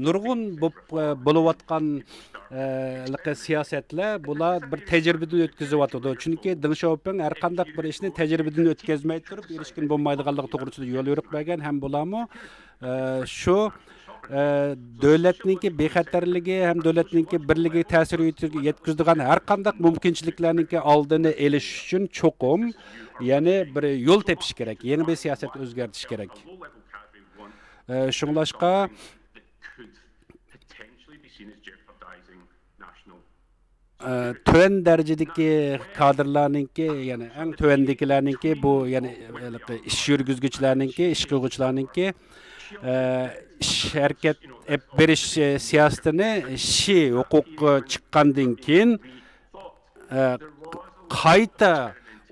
Nurg'un bo'layotgan siyosatlar bular bir tajribadan o'tkazyapti. Chunki Deng Xiaoping har qanday bir ishni tajribadan o'tkazmay turib erishkin bo'lmaydiganligi to'g'risida yo'l yo'riq bergan, ham bularmi shu davlatninki bexatarligi ham davlatninki birligiga ta'sir yetkazadigan har qanday mumkinchiliklarninki oldini olish uchun cho'qim, ya'ni bir yo'l tepish kerak, yangi bir siyosat o'zgartirish kerak. Shunglashqa tuvan darajadagi kadrlarninki, ya'ni eng tuvandagilarninki bu, ya'ni ish yurgizuvchilarninki, ish qiluvchilarninki harakat berish siyosatini Xi huquqi chiqqandan keyin qayta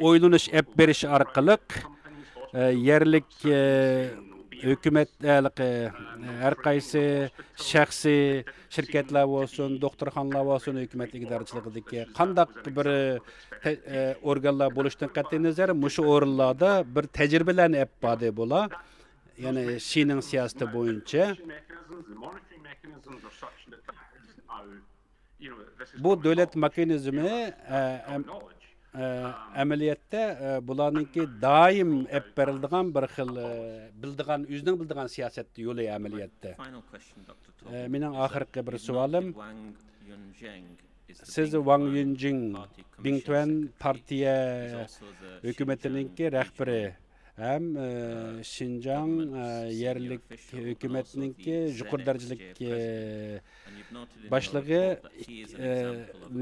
o'ylanish berish orqali yerlik hukumat har qaysi shaxsiy shirkatlar bo'lsin, doktorxonalar bo'lsin, hukumat idorachiligidagi qandaq bir organlar bo'lishidan qat'iy nazar, mushu o'rinlarda bir tajribalarni olib bordi bo'lar. Ya'ni Xi'ning siyosati bo'yicha bu davlat mexanizmi amaliyotda bularninki doim olib beriladigan bir xil bildigan, o'zining bildigan siyosat yo'li amaliyotda. Mening oxirgi bir savolim, siz Wang Yunjing Bingtuan partiya hükümetininki rahbari hem Şinjan yerlik hükümetininki yuqori darajalik başlığı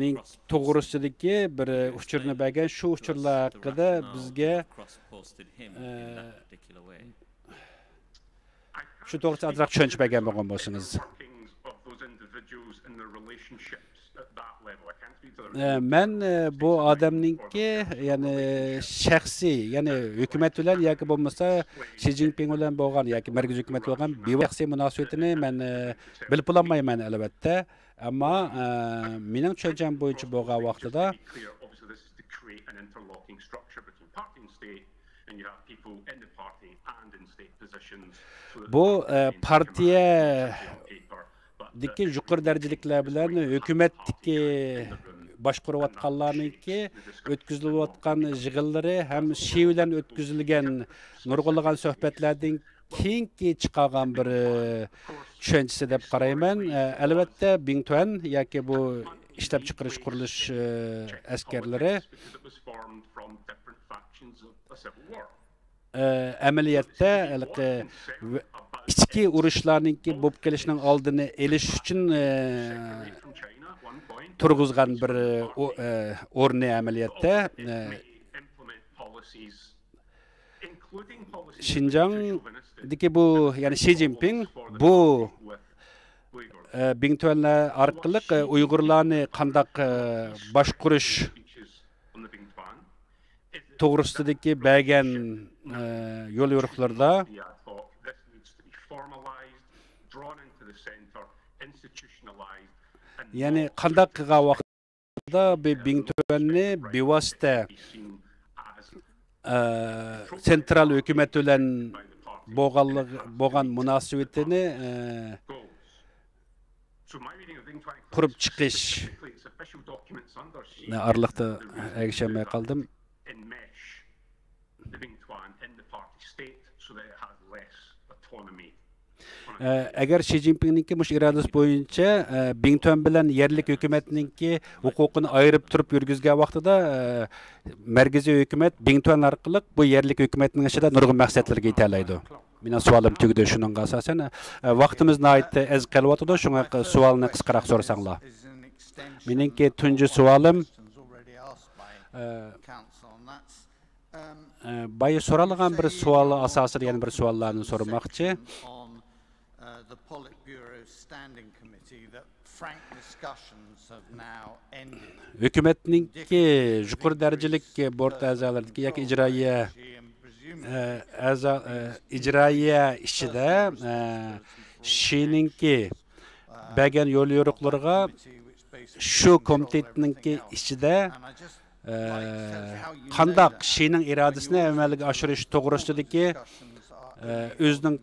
ning to'g'risidagi bir uchurni bergan shu uchurlar haqida bizga shu to'g'risida ozroq tushuncha bergan bo'lgan bo'lsangiz. Men bu odamninki yani shaxsiy yani hukumat bilan yoki bo'lmasa Xi Jinping bilan bo'lgan yoki markaziy hukumat bo'lgan bevaqti munosabatini men bilib olmayman albatta, ammo mening tushuncham bo'yicha bo'lgan vaqtida bu partiya diki yuqori darajaliklar bilan hukumatdagi boshqarayotganlarniki o'tkazilayotgan yig'inlari ham Xi bilan o'tkazilgan nurg'unlagan suhbatlardan keyingi chiqargan bir tushunchasi deb qarayman. Albatta Bingtuan yoki bu ishlab chiqarish qurilish askarlari amaliyotda ichki urushlarninki bo'lib kelishining oldini olish uchun turg'izgan bir o'rni amaliyotda Xinjiang'dagi bu yani Xi Jinping bu Bingtuanlar orqali Uyg'urlarni qandaq boshqarish to'g'risidagi bergan yo'l yo'riqlarda yani qandaq qilgan vaqtda Bingtuanni bevosita sentral hukumat bilan bo'lgan munosabatini qurib chiqish oraliqda erishmay qoldim. Agar Xi Jinping'ninki mush irodasi bo'yicha Bingtuan bilan yerlik hukumatninki huquqini ayirib turib yurgizgan vaqtida markaziy hukumat Bingtuan orqali bu yerlik hukumatning ishida nurg'un maqsadlarga yeta oladi. Mening savolim tugdi shunga asosan. Vaqtimiz nihoyatda az qolyapti, shunga savolni qisqaroq so'rasanglar. Meningki tunji savolim bayi so'ralgan bir savol asosida yana bir savollarni so'ramoqchi. The Politburo Standing Committee that frank discussions have now ended. Hukumatninki yuqori darajalik bord a'zolaridagi yoki ijroiya ishida Xi'ninki bergan yo'l yo'riqlarga shu komitetninki ishida qandaq Xi'ning irodasini amalga oshirish to'g'risidagi o'zining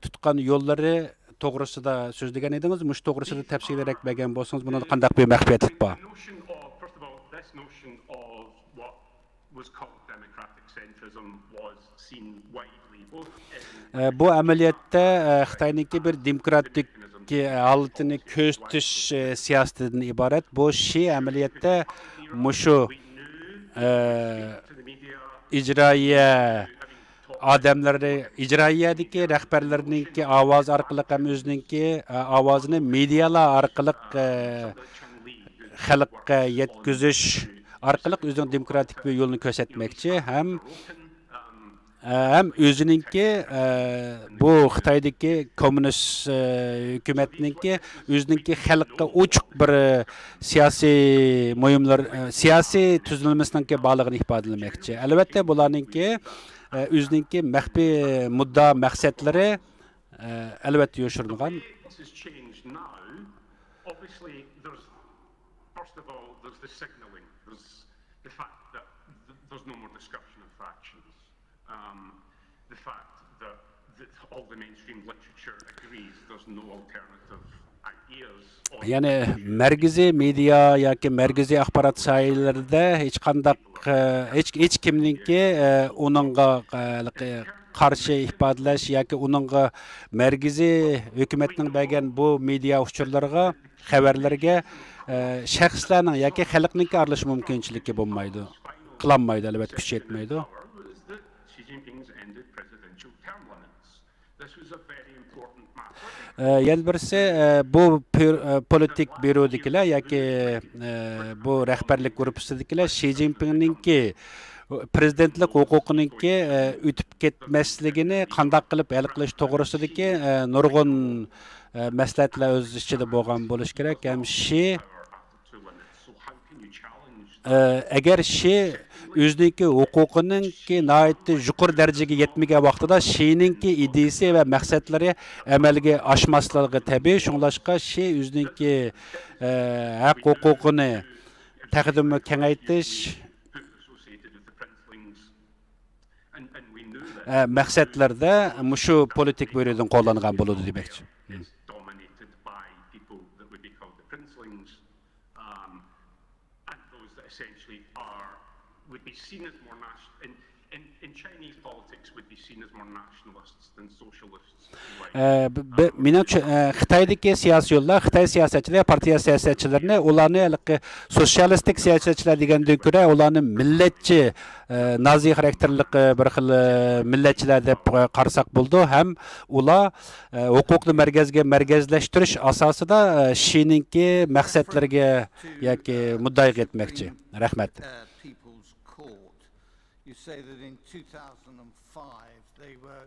tutgan yo'llari to'g'risida so'zlagan edingiz. Mush to'g'risida tafsilroq bergan bo'lsangiz, buni qandaq bir maxfiyatlik bor? Bu amaliyotda Xitoyniki bir demokratik holatini ko'rsatish siyosatidan iborat. Bu Xi amaliyotda mushu ijroiya odamlarni ijroiyadagi rahbarlarninki ovoz orqali ham o'zininki ovozini medialar orqali xalqqa yetkazish orqali o'zining demokratik bir yo'lni ko'rsatmoqchi ham o'zininki bu Xitoydagi kommunist hukumatninki o'zininki xalqqa ochiq bir siyosiy muhimlar siyosiy tuzilmasininki bog'lig'ini ifodalamoqchi. Albatta bularninki o'zininki maxfiy muddo maqsadlari albatta yoshirilgan. Yani merkezi media yoki merkezi axborot sohalarida hech qandaq hech kimninki uningga qarshi ifodalash yoki uningga merkezi hukumatning bergan bu media uchurlarga xabarlarga shaxslarning yoki xalqningki aralash mumkinchiligi bo'lmaydi. Qilolmaydi, albatta kuch yetmaydi. Yana birisi bu politik byurodikilar yoki bu rahbarlik guruhisidagilar Xi Jinpingningki prezidentlik huquqininki o'tib ketmasligini qanday qilib hal qilish to'g'risidagi nurg'un maslahatlar o'z ichida bo'lgan bo'lish kerak. Ham Xi agar Xi o'ziningki huquqininki nihoyatda yuqori darajaga yetmagan vaqtida Xi'ningki ideyasi va maqsadlari amalga oshmasligi tabiiy. Shunglashqa Xi o'ziningki haq huquqini taqdimni kengaytirish maqsadlarda shu politik byurodan qo'llangan bo'ladi demoqchi. Would be seen as more in Chinese politics would be seen as more nationalists than socialists. Menimcha Xitoydagi siyosiy yo'llar, Xitoy siyosatchilari, partiya siyosatchilarini ularni sotsialistik siyosatchilar degandan ko'ra ularni millatchi, naziy xarakterli bir xil millatchilar deb qarasak bo'ldi. Ham ular huquqni markazlashtirish asosida Xi'ningki maqsadlariga yoki muddaoga etmoqchi. Rahmat. You say that in 2005 they were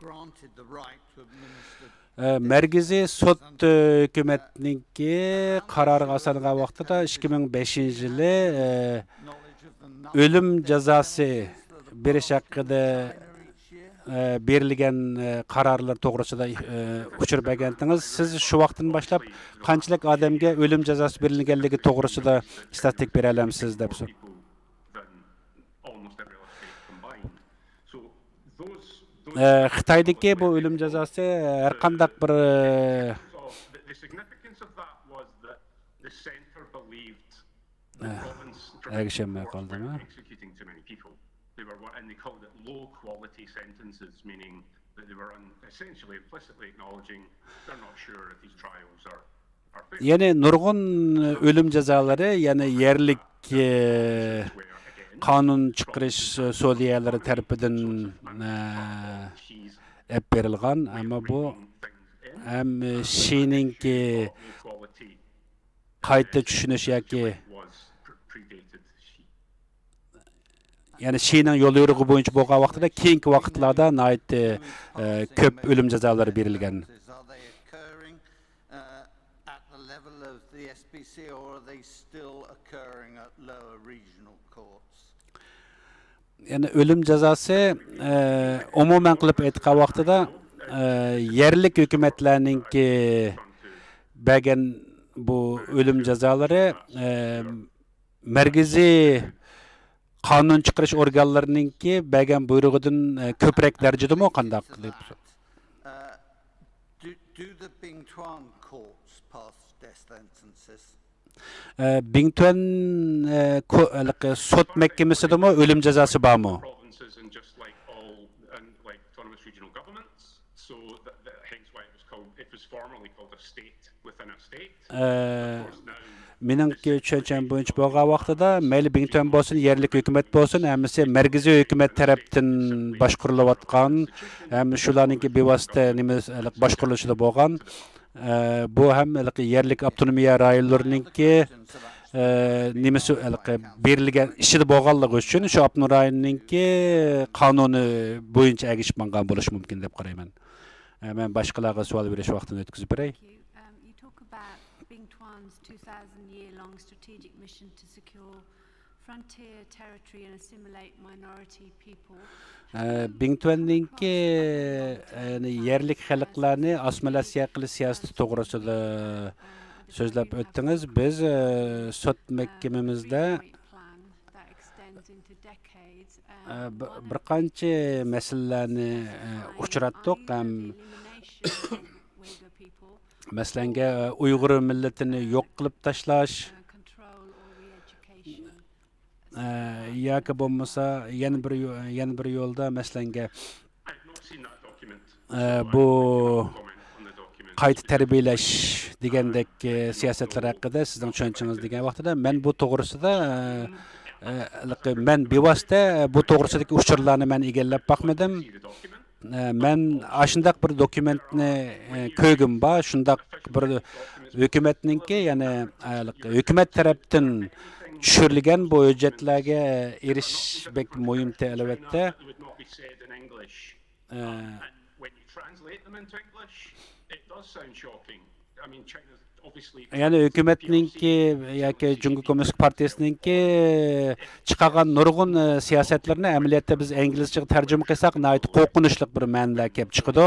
granted the right to administer. Markaziy sud hukumatninki qaroriga asosan vaqtida 2005-yili o'lim jazosi berish haqida berilgan qarorlar to'g'risida uchirib bergandingiz. Siz shu vaqtdan boshlab qanchalik odamga o'lim jazosi berilganligi to'g'risida statistik bera olamsiz deb so'rayman. Xitoydagi bu o'lim jazosi har qanday bir agishmay qoldimi? Ya'ni nurg'un o'lim jazolari, ya'ni yerlik qonun chiqarish sudiyalari tarafidan berilgan, ammo bu ham Xi'ningki qayta tushunish yoki ya'ni Xi'ning yo'l yo'rig'i bo'yicha bo'lgan vaqtida keyingi vaqtlarda ko'p o'lim jazolari berilgan. Yani ölüm cezası umuman qilib aytgan vaqtida yerlik hukumatlarninki bergan bu ölüm cezalari markaziy qonun chiqarish organlarininki bergan buyrug'idan ko'proq darajadami qanday qilib? Do the Bingtuan courts pass death sentences? Bingtuan sud mahkamasidami o'lim jazosi bormi? Meningki tushuncham bo'yicha bo'lgan vaqtida mayli Bingtuan bo'lsin, yerlik hukumat bo'lsin, hammasi markaziy hukumat tarafdan boshqarilayotgan, ham shularningki bevosita boshqarilishida bo'lgan. Bu ham yerlik avtonomiya rayonlarininki nimasi berilgan ishida bo'lganligi uchun shu avtonom rayonninki qonuni bo'yicha agishmangan bo'lishi mumkin deb qarayman. Men boshqalarga savol berish vaqtini o'tkazib beray. Bingtuan's 2000-year-long strategic mission to secure frontier territory and assimilate minority people. Bingtuanninki yerlik xalqlarni assimilyatsiya qilish siyosati to'g'risida so'zlab o'tdingiz. Biz sud mahkamamizda bir qancha masalalarni uchratdik. Masalan, Uyg'ur millatini yo'q qilib tashlash yoki bo'lmasa yana bir yo'lda masalan bu qayta tarbiyalash degandek siyosatlar haqida sizning tushunchangiz degan vaqtida men bu to'g'risida men bevosita bu to'g'risidagi uchurlarni men egallab boqmadim. Men ashundaq bir dokumentni ko'rgim bor, shundaq bir hukumatninki, ya'ni hukumat tarafdan tushirilgan bu hujjatlarga erishish bek muhimda albatta. Yani hükümetninki yoki Cumhuriyet Komünist Partiyasininki chiqargan nurg'un siyosatlarni amaliyotda biz inglizchaga tarjima qilsak, nihoyat qo'rqinchli bir ma'nolar kelib chiqadi.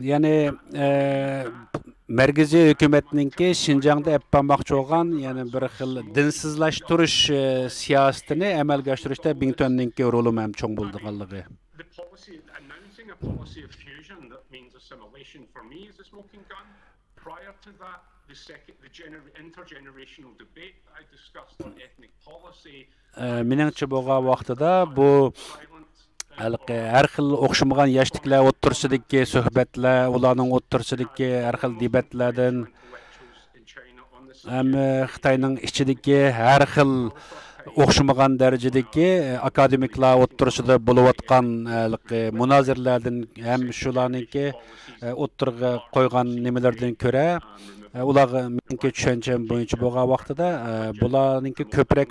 Yani merkezi hükümetninki Şinjan'da yapmakçı olan yani bir xil dinsizlashtirish siyasetini amalga oshirishda Bingtonninki roli ham cho'ng bo'lganligi. Meningcha bo'lgan vaqtida bu her xil o'xshamagan yoshliklar o'ttirsidagi suhbatlar, ularning o'ttirsidagi har xil debatlardan ham Xitoyning ichidagi har xil o'xshamagan darajadagi akademiklar o'ttirsida bo'layotgan munozirlardan ham shularningki o'ttirga qo'ygan nimalardan ko'ra ular menga tushuncham bo'yicha bo'lgan vaqtida bularningki ko'proq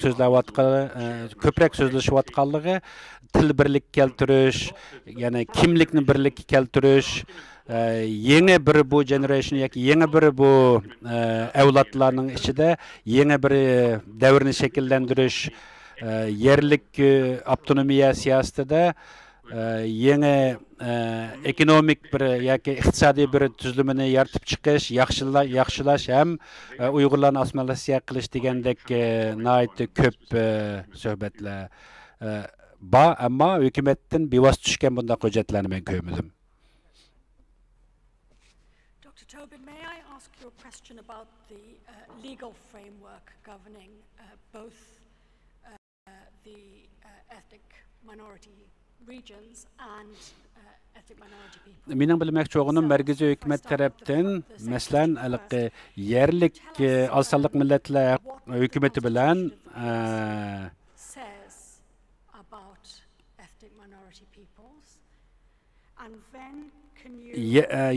so'zlashayotganligi til birlik keltirish, ya'ni kimlikni birlikka keltirish, yangi bir bu generation yoki yangi bir bu avlodlarning ichida yangi bir davrni shakllantirish, yerlik avtonomiya siyosatida yangi ekonomik bir yoki iqtisodiy bir tuzilmani yaratib chiqish, yaxshilash ham Uyg'urlarni osmonlashga qilish degandek nihoyat ko'p suhbatlar bor, ammo hukumatdan bevosita tushgan bunday hujjatlarni men ko'rmadim. Dr. Tobin, may I ask you a question about the legal framework governing both the ethnic minority regions and ethnic minority people? Mening bilmoqchi bo'lganim markaziy hukumat tarafdan masalan yerlik oz sonli millatlar hukumati bilan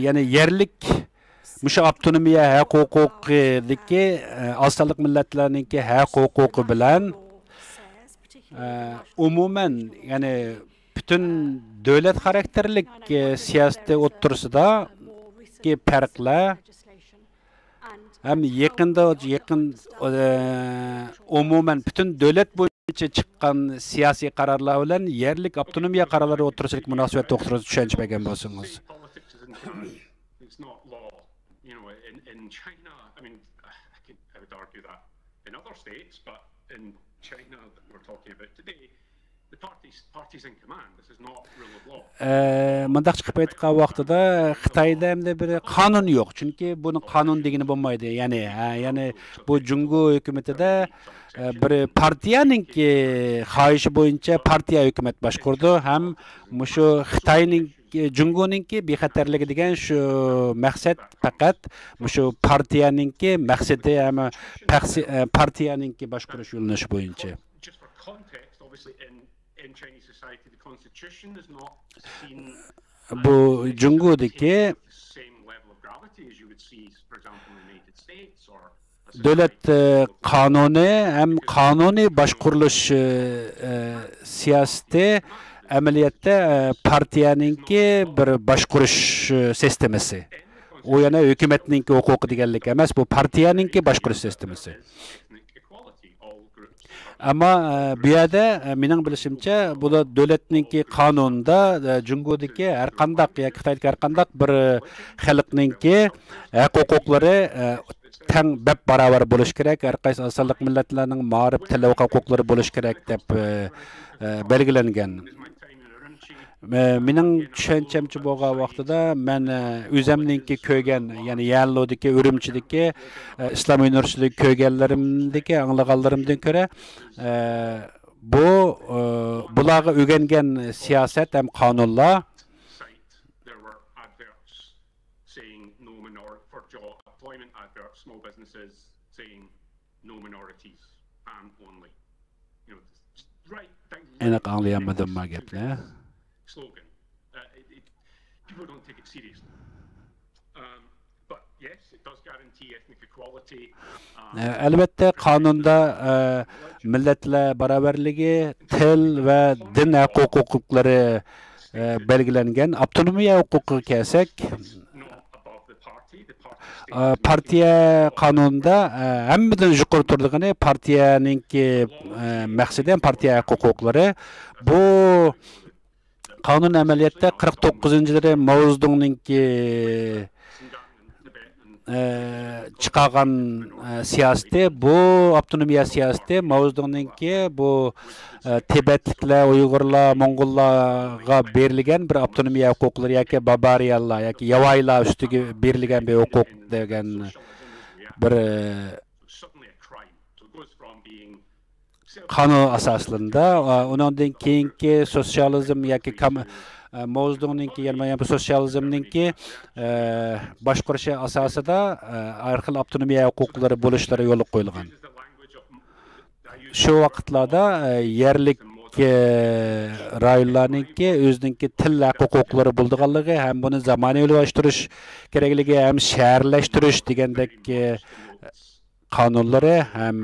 yani yerlik musha avtonomiya huquqidagi oz sonli millatlarningki huquqi bilan umuman yani bütün devlet karakterlik siyaseti o'ttirisida ki farqlar hem yakın umuman bütün devlet bo'yicha chiqqan siyosiy qarorlar bilan yerlik avtonomiya qarorlari o'ttirishlik munosabat to'g'risida tushunchagan bo'lsangiz. It's not law, you know, in China. I mean, I would argue that in other states, but in China that we're talking about today, the parties in command. This is not rule of law. Mındaq chiqib aytgan vaqtida Xitoyda ham bir qonun yo'q. Chunki buni qonun degani bo'lmaydi. Ya'ni bu Jungo hukumatida bir partiyaninki xohishi bo'yicha partiya hukumat boshqurdi. Ham shu Xitoyning Jungoninki bexatarligi degan shu maqsad faqat shu partiyaninki maqsadi ham partiyaninki boshqarish yo'linishi bo'yicha. Just for context, obviously in Chinese society the constitution is not seen bu Jungodagi same level of gravity as you would see, for example, in the United States or davlat qonuni ham qonuniy boshqarilish siyosati amaliyotda partiyaninki bir boshqarish sistemasi. O yana hukumatninki huquqi deganlik emas, bu partiyaninki boshqarish sistemasi. Ama bu yerda mening bilishimcha bu davlatninki qonunida Jungodagi har qandaq yoki Xitoydagi har qandaq bir xalqninki huquqlari teng bab barobar bo'lish kerak, har qaysi asonliq millatlarning ma'rif tili va huquqlari bo'lish kerak deb belgilangan. mening tushunchimcha bo'lgan vaqtida men o'zimningki ko'rgan, ya'ni Yanlodagi, Urumchidagi, Islom universitetida ko'rganlarimdagi anglaganlarimdan ko'ra bularga o'rgangan siyosat ham qonunlar small businesses saying no minorities and only, right down. Aniq anlayamadım bu gapni. Slogan. People don't take it seriously. But yes, it does guarantee ethnic equality. Elbette qonunda millatlar barobarligi, til va din huquqlari belgilangan. Avtonomiya huquqiga kelsak, partiya qonunida hammadan yuqori turdigani partiyaninki maqsadi ham partiya huquqlari. Bu qonun amaliyotda 49-yili Mao-Zedongninki chiqargan siyosati, bu avtonomiya siyosati Mao-Zedongninki bu Tibetliklar, Uyg'urlar, Mong'ollarga berilgan bir avtonomiya huquqlari yoki Bavariyalar yoki Yavaylar ustiga berilgan bir huquq degan bir qonun asoslarida, undan keyingi sotsializm yoki Mao-Zedongninki, ya'ni bu sotsializmninki boshqarishi asosida har xil avtonomiya huquqlari bo'lishlari yo'l qo'yilgan. Shu vaqtlarda yerlik rayonlarninki o'zininki til huquqlari bo'lganligi ham buni zamonaviylashtirish kerakligi, ham shaharlashtirish degandek qonunlari ham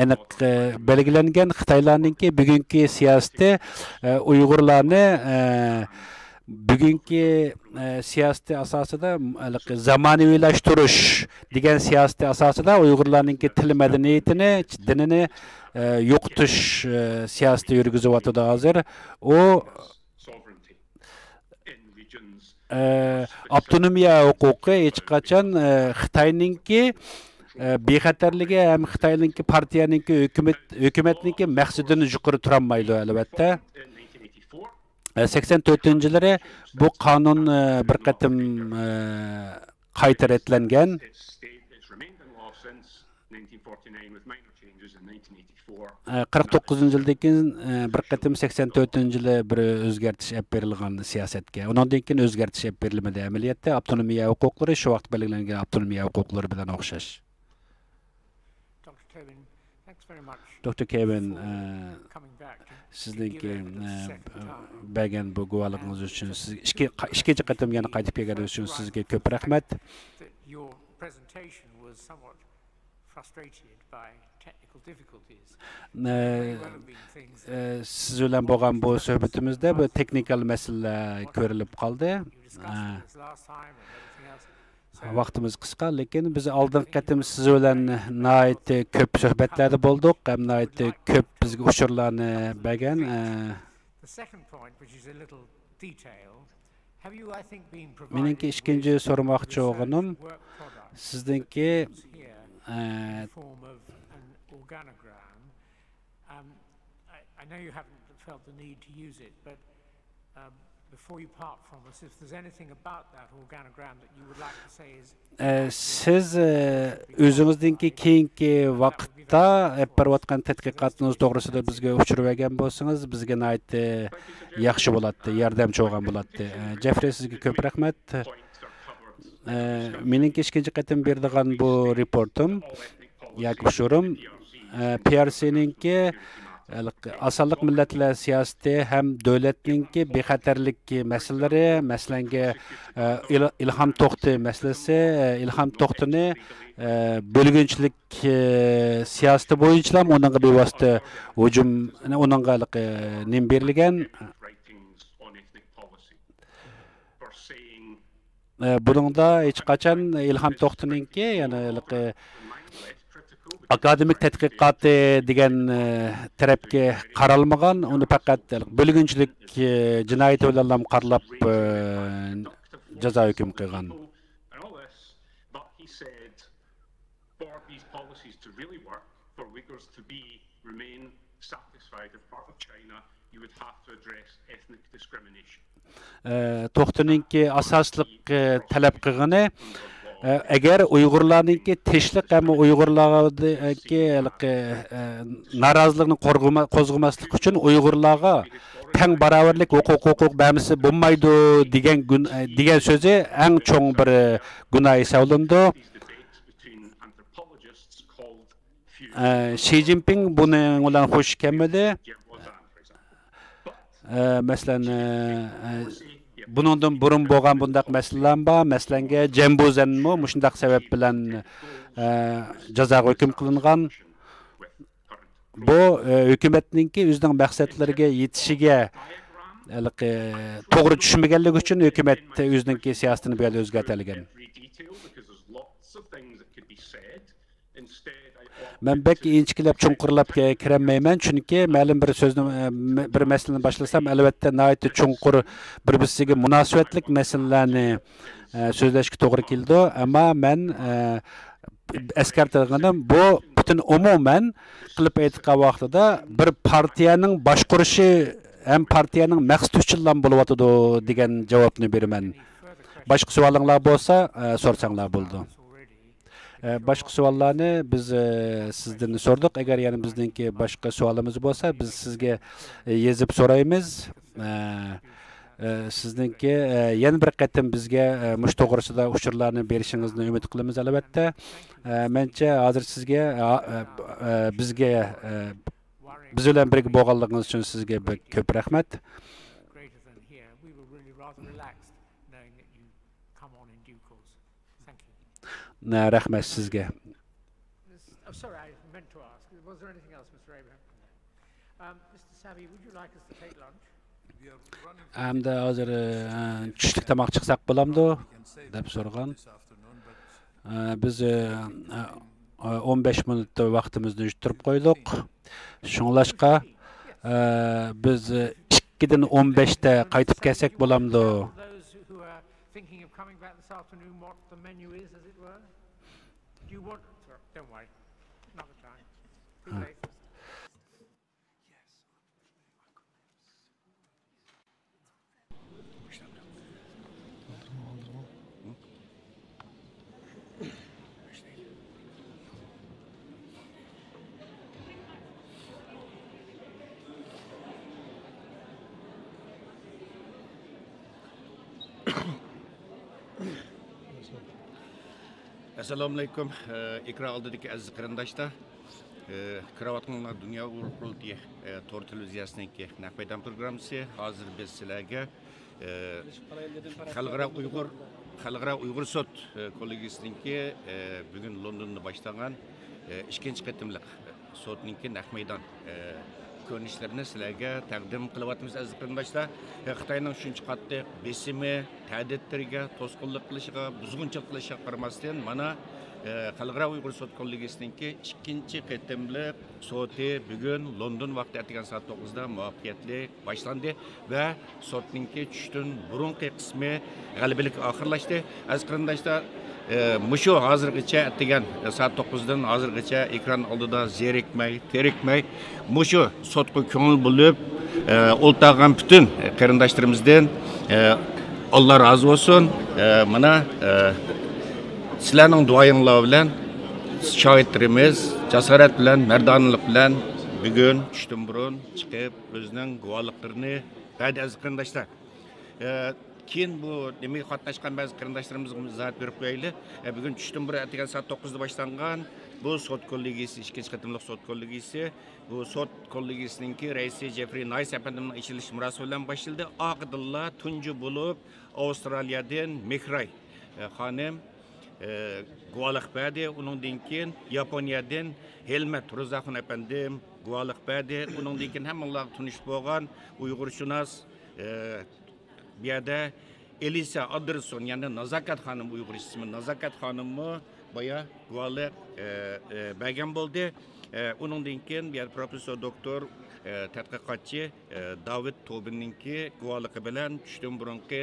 aniq belgilangan. Xitoylarninki bugungi siyosati Uyg'urlarni bugungi siyosati asosida zamonaviylashtirish degan siyosati asosida Uyg'urlarninki til madaniyatini, dinini yo'qotish siyosati yurgizyapti hozir. U avtonomiya huquqi hech qachon Xitoyninki bexatarligi ham Xitoyninki partiyaninki hukumatninki maqsadini yuqori turolmaydi albatta. 84-yillari bu qonun bir qatim qayta retlangan. 49-yildan keyin bir qatim 84-yili bir o'zgartish olib berilgan siyosatga. Undan keyin o'zgartish olib berilmadi. Amaliyotda avtonomiya huquqlari shu vaqt belgilangan avtonomiya huquqlari bilan o'xshash. Dr. Kevin, sizningki bergan bu guvohligingiz uchun, siz ikkinchi qatim yana qaytib kelganingiz uchun sizga ko'p rahmat. Siz bilan bo'lgan bu suhbatimizda bu texnikal masalalar ko'rilib qoldi. Vaqtimiz qisqa, lekin biz oldingi qatim siz bilan nihoyat ko'p suhbatlarda bo'ldik, ham nihoyat ko'p bizga uchurlarni bergan. Meningki ikkinchi so'ramoqchi o'g'lim, sizningki I know you haven't felt the need to use it, but before you part from us, if there's anything about that organogram that you would like to say is... Siz o'zingizningki keyingi vaqtda olib borayotgan tadqiqotingiz to'g'risida bizga uchirib bergan bo'lsangiz, bizga nihoyat yaxshi bo'ladi, yordamchi bo'lgan bo'ladi. Jeffrey, sizga ko'p rahmat. Meningki ikkinchi qatim berdigan bu reportim yoki ushurim PRC'ninki asonliq millatlar siyosati ham davlatninki bexatarlik masalalari, masalan Ilhom To'xti masalasi, Ilhom To'xtini bo'lginchilik siyosati bo'yicha ham uningga bevosita hujum, uningga nim berilgan. Buningda hech qachon Ilhom To'xtininki, ya'ni akademik tadqiqoti degan tarafga qaralmagan, uni faqat bo'lginchilik jinoyati bilan qaralab jazo hukm qilgan. satisfied as part of China, you would have to address ethnic discrimination. To'xtaninki asosliq talab qilgani agar Uyg'urlarningki tinchlik hamda Uyg'urlardagi norozilikni qo'zg'amaslik uchun Uyg'urlarga teng barobarlik huquq bermisi bo'lmaydi degan so'zi eng cho'ng bir gunoh hisoblandi. Xi Jinping buning bilan xush kelmadi. Masalan, buningdan burun bo'lgan bundaq masalalar bor. Masalanga Jambozanmi shundaq sabab bilan jazoga hukm qilingan. Bu hukumatningki o'zining maqsadlariga yetishiga to'g'ri tushmaganligi uchun hukumat o'zining siyosatini bu yerda o'zgartirgan. Men bek inchikilab chunqurlab kirolmayman, chunki ma'lum bir so'zni bir masalani boshlasam, albatta nihoyatda chunqur bir-biriga munosabatlik masalalarni so'zlashga to'g'ri keldi, ammo men eskartirganim bu butun umuman qilib aytgan vaqtida bir partiyaning boshqurishi ham partiyaning maqsadi uchun bo'lyotidi degan javobni beraman. Boshqa savolinglar bo'lsa, so'rsanglar bo'ldi. Başka savollarni biz sizdan so'rdik. Agar yana bizningki boshqa savolimiz bo'lsa, biz sizga yezib so'raymiz. Sizningki yana bir qatim bizga mush to'g'risida uchurlarni berishingizni umid qilamiz albatta. Mencha hozir sizga bizga biz bilan birga bo'lganligingiz uchun sizga ko'p rahmat. Rahmat sizga. Sorry, I meant to ask. Was there anything else, Mr. Abraham? Mr. Savi, would you like us to take lunch? Hamda hozir tushlik tomoq chiqsak bo'lamdi deb so'ragan. Biz 15 minut vaqtimizni yuttirib qo'ydik. Shunglashqa biz 2dan 15 da qaytib kelsak bo'lamdi. Thinking of coming back this afternoon, what the menu is, as it were? Do you want? Don't worry, another time. Too late. Assalomu alaykum. Ekran oldidagi aziz qarindoshlar. Kiravatganlar Dunyo Qurultiyi to'g'ri televiziyasiningki naqbaydan programmasi. Hozir biz sizlarga Xalqaro Uyg'ur sud kollegiyasiningki bugun Londonda boshlangan ikkinchi qatimliq sudningki naqmaydan ko'rinishlarini sizlarga taqdim qilyapmiz aziz qarindoshlar. Xitoyning shuncha qattiq besimi, ta'diddlariga, to'sqinlik qilishiga, buzg'unchilik qilishiga qaramasdan mana Xalqaro Uyg'ur sud kollegiyasiningki ikkinchi qatimliq sudi bugun London vaqti ertagan soat 9 da muvaffaqiyatli boshlandi va sudningki tushdan burungi qismi g'alabalik oxirlashdi. Aziz qarindoshlar, mushu hozirgacha degan soat 9 dan hozirgacha ekran oldida zerikmay, terikmay mushu sudga ko'ngil bo'lib o'ltagan butun qarindoshlarimizdan Alloh rozi bo'lsin. Mana sizlarning duoyinglar bilan shohidlarimiz jasorat bilan, mardonlik bilan bugun tushdan burun chiqib o'zining guvohliklarini berdi aziz qarindoshlar. Keyin bu nimaga qatnashgan ba'zi qarindoshlarimizga izoh berib qo'yaylik. Bugun tushdan burun ertaga soat 9 da boshlangan bu sud kollegiyasi, ikkinchi qatimliq sud kollegiyasi, bu sud kollegiyasininki raisi Jeffrey Nice efendimning ichilish murosimi bilan boshlandi. Oqdilla tunji bo'lib Avstraliyadan Mehray xonim guvohlik berdi. Uningdan keyin Yaponiyadan Helmat Rozaxon efendim guvohlik berdi. Uningdan keyin hammalar tunish bo'lgan Uyg'urshunos bu yerda Elisa Anderson, ya'ni Nazokat xonim, Uyg'ur ismi Nazokat xonimmi boya guvohlik bergan bo'ldi. Uningdan keyin bu yer professor doktor tadqiqotchi David Tobinninki guvohligi bilan tushdan burungi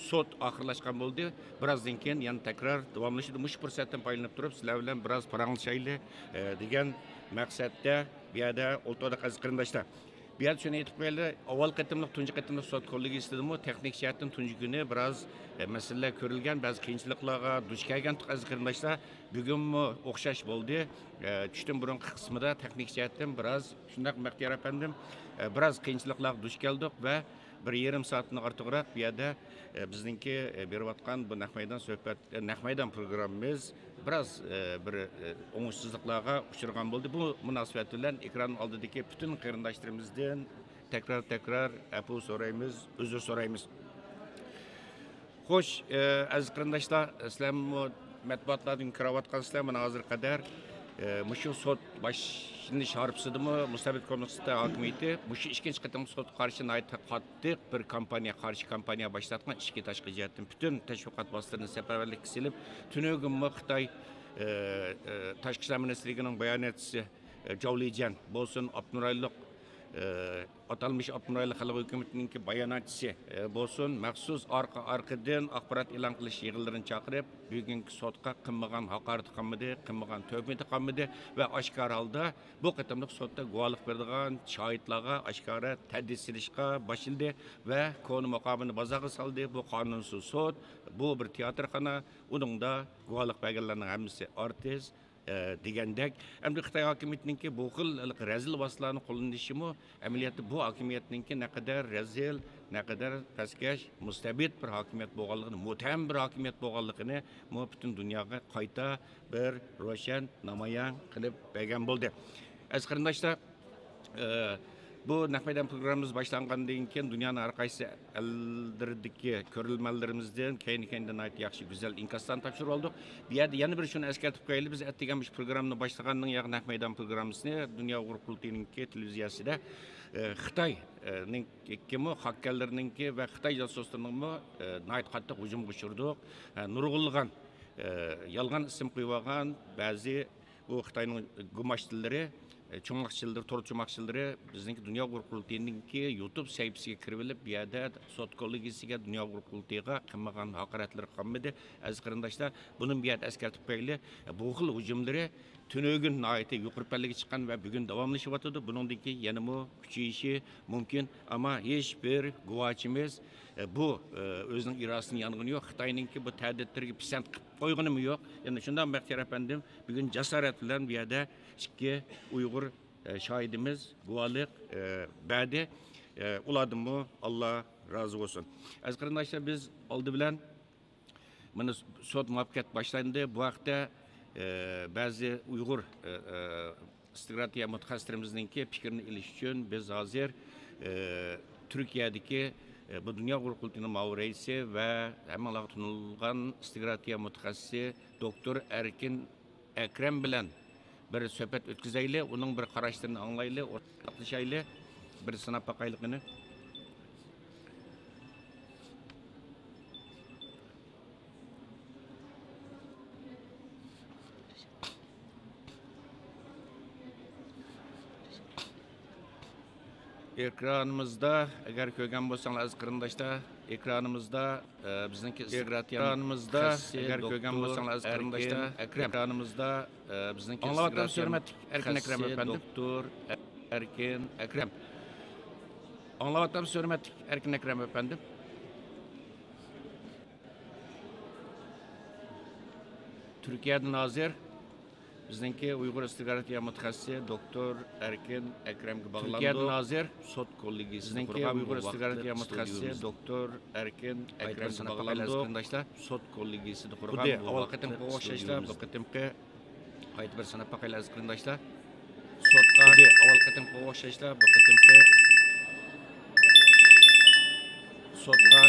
sot oxirlashgan bo'ldi. Birozdan keyin yana takror davomlashadi. Mush fursatdan foydalanib turib, sizlar bilan biroz paranglashaylik degan maqsadda bu yerda o'rtada aziz qarindoshlar. Bu yerda shuni aytib qo'yaylik, avval qatimliq, tunji qatimliq sot kolligi istedimi, texnik jihatdan tunji kuni biroz masalalar ko'rilgan, ba'zi qiyinchiliklarga duch kelgan aziz qarindoshlar. Bugunmi o'xshash bo'ldi. Tushdan burungi qismida texnik jihatdan biroz shunday Baxtiyor afandim, biroz qiyinchiliklarga duch keldik va 1,5 soatni ortiqroq bu yerda bizningki berayotgan bu naqmaydan programmamiz biroz bir o'ngishsizliklarga uchragan bo'ldi. Bu munosabat bilan ekran oldidagi butun qarindoshlarimizdan takror afu so'raymiz, uzr so'raymiz. Xo'sh, aziz qarindoshlar, sizlar matbuotlardan kiravotgansizlar, mana hozir qadar mushu sot başını şarpsıdımı Mustabid Komissiyasi hokimiyati mushu ikkinchi qatim sot qarshi qattiq bir kampaniya başlatgan ikki tashqi jihatdan butun tashviqot vositalarini safarbarlik qilib tunugimmi Xitoy tashqi ishlar ministrligining bayonotchisi Javlijan bo'lsin, Abnurayliq atalmış Abnurayli Xalq Hukumatininki bayonotchisi bo'lsin, maxsus arqadan axborot e'lon qilish yig'inlarini chaqirib, bugungi sotga qilmagan haqorat qilmadi, qilmagan tuhmat qilmadi va oshkor holda bu qatimliq sotda guvohlik beradigan shohidlarga oshkora tadbir silishga boshildi va qonun maqomini bazaga soldi. Bu qonunsiz sot, bu bir teatrxona, uningda guvohlik berganlarning hammasi artist degandek, endi Xitoy hokimiyatininki bu xil razil vositalarni qo'llanishimi amaliyotda bu hokimiyatninki naqadar razil, naqadar pastkash, mustabid bir hokimiyat bo'lganligini, mutam bir hokimiyat bo'lganligini butun dunyoga qayta bir ro'shan namoyon qilib bergan bo'ldi. Aziz qarindoshlar, bu naqmaydan programmamiz boshlangandan keyin dunyoning har qaysi elleridagi ko'rilmalarimizdan keyin yaxshi go'zal inkaslarni topshirib oldik. Bu yerda yana bir shuni eslatib qo'yaylik, biz atdiganmiz programmani boshlagandan keyin naqmaydan programmasini Dunyo Qurultiyininki televiziyasida Xitoyninki hakkerlarininki va Xitoy josuslarininki qattiq hujum uchirdik. Nurg'ulg'an yolg'on ism qo'yib olgan ba'zi bu Xitoyning gumashchilari Çoğunlukçıları, tor çoğunlukçıları bizdeki Dünya Qurultiyininki YouTube sayfasiga kirib bu yerda sot kollegiyasiga Dünya Qurultiyiga qilmagan haqoratlar qilmadi. Aziz qarindoshlar, buni bu yerda eskartib qo'yaylik. Bu xil hujumlari tunugin nihoyatda yuqori pallaga chiqqan va bugun davomlashyapti. Buningdagi yanami kuchayishi mumkin, ammo hech bir guvohchimiz bu o'zining irodasini yong'ini yo'q. Xitoyninki bu ta'didlarga pisand qilib qo'yganimi yo'q. Ya'ni shundan Baxtiyor afandim bugun jasorat bilan bu yerda ikki Uyghur şahidimiz guvohlik berdi. Ulardanmi Allah razı olsun. Aziz qarindoshlar, biz oldi bilan mana sot muvaffaqiyat boshlandi. Bu vaqtda ba'zi Uyghur strategiya mutaxassislarimizninki fikrini ilish uchun biz hozir Turkiyadagi bu Dünya Qurultiyining ma'muriysi va hammalarga tanilgan strategiya mutaxassisi doktor Erkin Ekrem bilan bir söhbet ötküzeyli, onun bir qarashlarını anlaylı, ortaklaşaylı, bir sınaf bakaylıqını. Ekranımızda, eğer ko'rgan bo'lsanglar aziz qarindoshlar, ekranımızda bizniki ekranımızda, eğer ko'rgan bo'lsanglar aziz qarindoshlar, ekranımızda bizniki anlavatamiz hurmatli Erkin Ekrem efendim. Doktor Erkin Ekrem. Anlavatamiz hurmatli Erkin Ekrem efendim. Türkiye'den hazır. Bizdeki Uyghur istiqoratiya mutaxassisi doktor Erkin Ekrem'ga bağlandı. Türkiye'den hazır sot kollegiyasi. Bizdeki Uyghur istiqoratiya mutaxassisi doktor Erkin Ekrem'ga bağlandı. Sot kollegiyasi qurgan. Bu avval qatim o'xshashlar, bu qatimki qayta bir sanab baqaylar aziz qarindoshlar. Sotga avval qatim o'xshashlar, bu qatimki sotga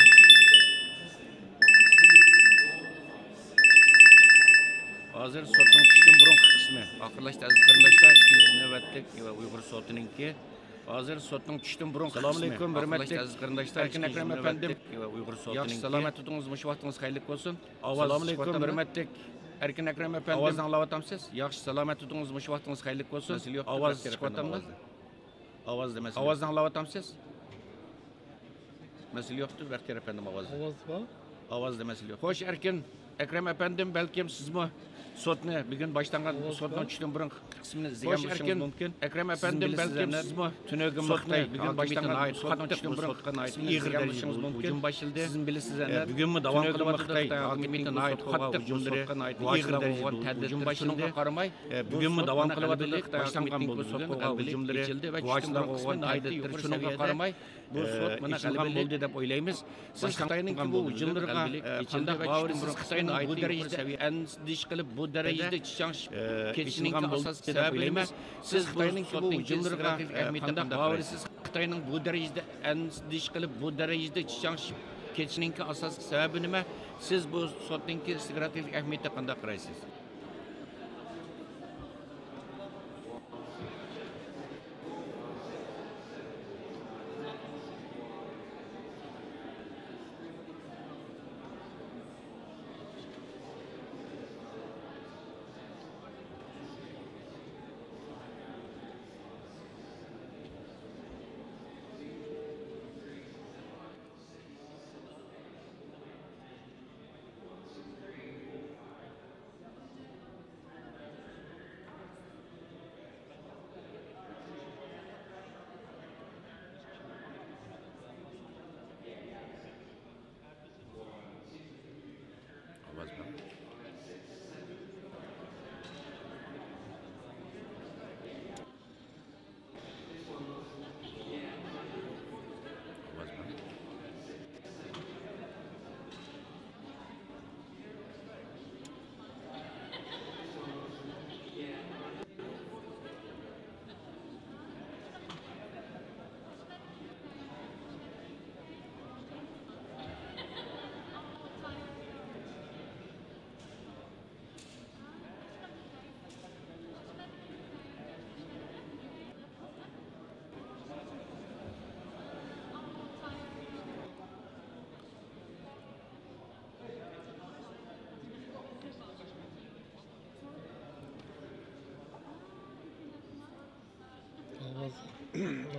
hozir sotning tushdan burungi qismi oxirlashdi aziz qarindoshlar, ikkinchi navbatlik Uyg'ur sotininki hozir sotning tushdan burungi qismi. Assalomu alaykum, hurmatli aziz qarindoshlar, Erkin Ekrem efendim, Uyg'ur sotininki. Yaxshi salomat tutingiz, mush vaqtingiz xayrli bo'lsin. Assalomu alaykum, hurmatli Erkin Ekrem efendim. Ovozni anglayotamsiz? Yaxshi salomat tutingiz, mush vaqtingiz xayrli bo'lsin. Ovoz chiqyaptimi? Ovoz demasam. Ovozni anglayotamsiz? mesele yoktu. Bahtiyar efendim avazı. Avaz var. Avazda mesele yok. Hoş erken Ekrem efendim belki siz mi sotni bugün başlangan sotdan tushdan burun qismini izlagan mumkin. Ekrem efendim belki siz mi tunögüm sotni bugün başlangan sotdan tushdan burun ig'ir darajada hujum başlandı. Sizin bilisizlar. Bugün mi davom qilyapti? Hokimiyatning qattiq hujumlari ig'ir darajada hujum başlandı. Qaramay bugün mi davom qilyapti? Başlangan bo'ldi sotga hujumlar geçildi ve guvohchilar qismini aytib shunga qaramay bu sot mana g'alaba bo'ldi deb o'ylaymiz. Siz Xitoyning bu hujumlarga geçildi ve Xitoyning bu darajada andish qilib bu darajada chiqanch ketishning asosiy sababi nima? Siz Xitoyning bu hujumlarga qanday qavorisiz? Xitoyning bu darajada andish qilib bu darajada chiqanch ketishning asosiy sababi nima? Siz bu sotning strategik ahamiyatga qanday qaraysiz?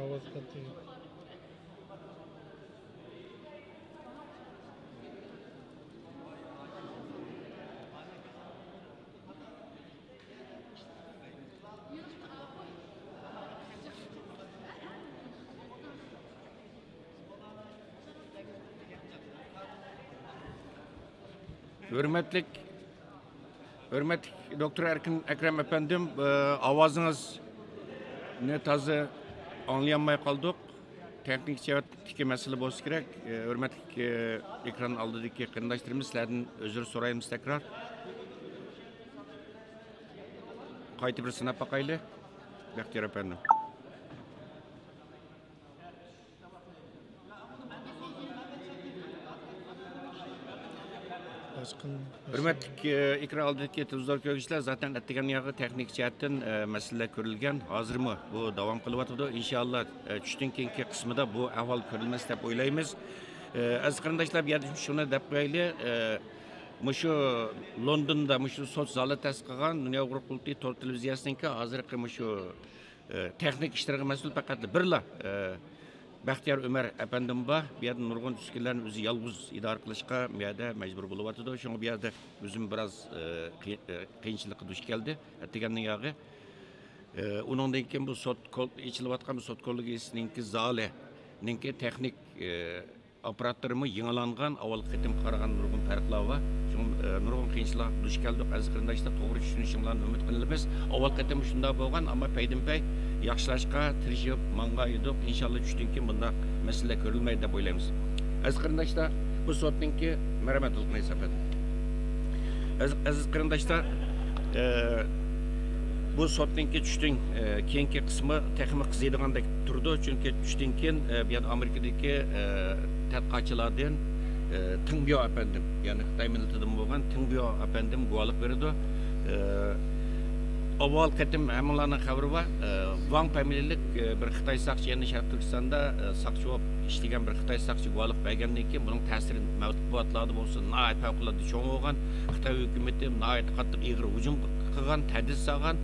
Avaz katıyor. Hürmetlik Doktor Ekrem efendim avazınız ne tazı anlayamay kaldık. Teknik cevaptaki mesele bolsa kerak. Hürmetlik ekran aldığındaki kırındaşlarımız sizlerden özür sorayımız tekrar. Qayta bir sınap bakaylı. Bahtiyar efendim. Hürmetlik ikra aldığındaki tuzlar köylüler zaten ettiğin yağı teknik cihetten mesele görülgen. Hazır mı? Bu devam kılıbatıdı. İnşallah düştün kenki kısmında bu ahval görülmesi de oylayımız. Az kardeşler bir yerde şunu da böyle şu London'da şu sot zalı tasqıgan Dünya Uğur Kulti Tor Televiziyasınınki hazırki şu teknik işlerine mesul fakat birla Bahtiyar Ömer efendim var. Bir yerde nurgun üskülerin özü yalğız idare kılışka bir yerde mecbur buluvatıdı. Şunu bir yerde özüm biraz kıyınçılıkı duş geldi. Ettiğinin yağı. Onun denken bu sot kol içilivatkan bu sot kolu giysininki zale. Ninki teknik aparatlarımı yığılangan aval kıtım karagan nurgun farklar var. Şunu nurgun kıyınçılığa duş geldik. Azıkırında işte doğru düşünüşümlerini ümit kılınırız. Aval kıtım şunda boğan ama peydinpey yaxşılashqa tirishib manga edik. İnşallah düştünki bunda mesele görülmeydi deb o'ylaymiz. Aziz qarindoshlar, bu sotninki marhamatlik hesab edim. Aziz qarindoshlar, bu sotninki düştün keyingi qismi texmi qiziydigandek turdi. Chunki düştün keyin bu yerda Amerikadagi tadqiqotchilardan Tingbyo efendim, ya'ni Xitoy millatidan bo'lgan Tingbyo efendim guvohlik berdi. Avval ketim hamılarının xabari var. Wang familiyalik bir Xitoy saqchi yani Sharq Turkistonda saqchi bo'lib ishlagan bir Xitoy saqchi guvohlik bergandan keyin buning ta'siri matbuotlarda bo'lsin, nihoyat favqulodda cho'ng bo'lgan. Xitoy hukumati nihoyat qattiq ig'ir hujum qilgan, ta'dis solgan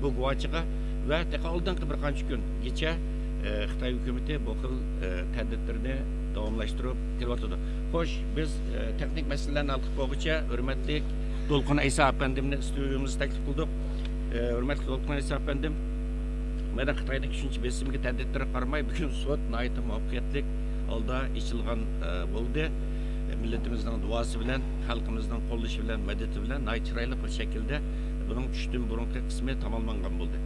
bu guvohchiga va oldingi bir qancha kungacha Xitoy hukumati bu xil ta'didlarni davomlashtirib kelyapti. Xo'sh, biz texnik masalalarni hal qilib bo'lguncha hurmatli Dolqun Aysa apandimni studiyamizga taklif qildik. Hurmatli Dolqun Aysa apandim, mana Xitoydagi 3-chi besimga tadbirlar qaramay bugun sud nihoyatda muvaffaqiyatli holda ochilgan bo'ldi. Milletimizning duosi bilan, xalqimizning qo'llashi bilan, madadi bilan nihoyat chiroyli bir shaklda buning 3dan burungi qismi tamomlangan bo'ldi.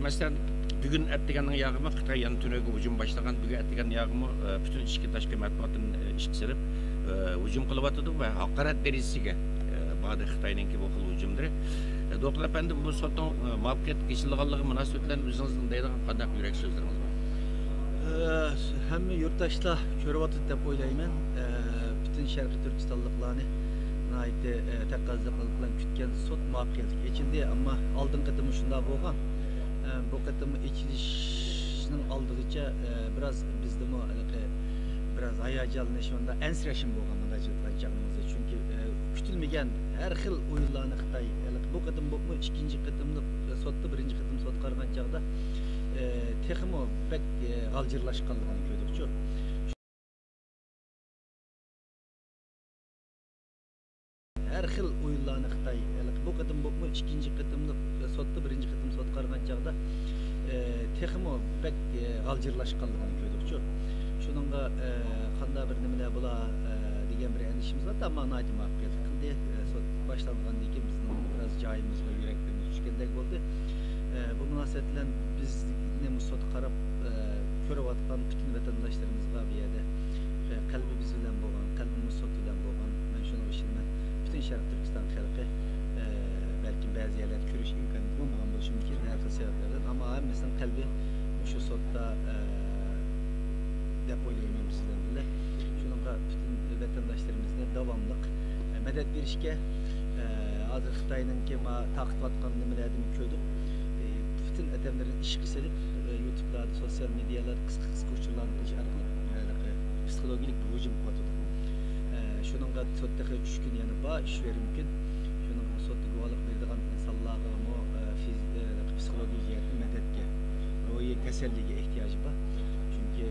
Masalan, bugun atdiganning yog'imi Xitoy yana tunaga hujum boshlagan, bugun atdiganning yog'imi butun ichki tashqi matbuotni ishga sirib hujum qilyapti va haqorat darajasiga bordi Xitoyningki bu xil hujumlari. Doktor efendim, bu sotun muvaffaqiyatli geçirilganligi munosabat bilan o'zingizning deydigan qanday yurak so'zlaringiz bor? Hamma yurtdoshlar ko'ryapti deb o'ylayman. Bütün Sharqiy Turkistonliklarni nihoyatda taqozo bilan kutgan sud muvaffaqiyatli ochildi, ammo oldingi qatim shunday bo'lgan. Bu qatim ochilishning oldigacha biraz bizdimi biraz hayajonlanish shunda ansirashim bo'lgan bunday chunki kutilmagan har xil o'yinlarni Xitoy bu qatim bu ikkinchi qatimni sotdi, birinchi qatim sot qargan chaqda texmo bek g'aljirlashganligini ko'rdikchu. Her xil o'yinlarni Xitoy bu qatim bu ikkinchi qatimni sotdi, birinchi qatim sot qargan chaqda texmo bek g'aljirlashganligini ko'rdikchu. Shuningga qanday bir nimalar bo'lar degan bir endishimiz var, ammo nihoyatda muvaffaqiyatli qildi. Sot boshlangandan keyin bizning biraz joyimiz va yuraklarimiz tushgandek bo'ldi. Bu munosabat bilan bizni sot qarab ko'rayotgan bütün vatandaşlarımızga bu yerda qalbimiz bilan bo'lgan, qalbimiz sot bilan bo'lgan. Men shuni ishlayman. Bütün Sharqiy Turkiston xalqi belki bazı yerlerde ko'rish imkoni bo'lmagan bo'lishi mumkin har xil sabablardan, ammo hammasinin qalbi shu sotda deb o'ylayman sizlar bilan. Shunga bütün vatandaşlarımızga davomliq madad berishga hozir Xitoyninki taqtiyotgan nimalarni ko'rdik. Bütün adamların ishga silib YouTube'larda, sosyal medyalar qisqa uchurlarni qilish orqali psixologik hujum qilyapti. Shuningga sotdagi 3 kun yana bor ish berish mumkin. Shuningga sotda guvohlik beradigan insonlarga psixologik madadga, ruhiy kasalligiga ehtiyoji bor. Chunki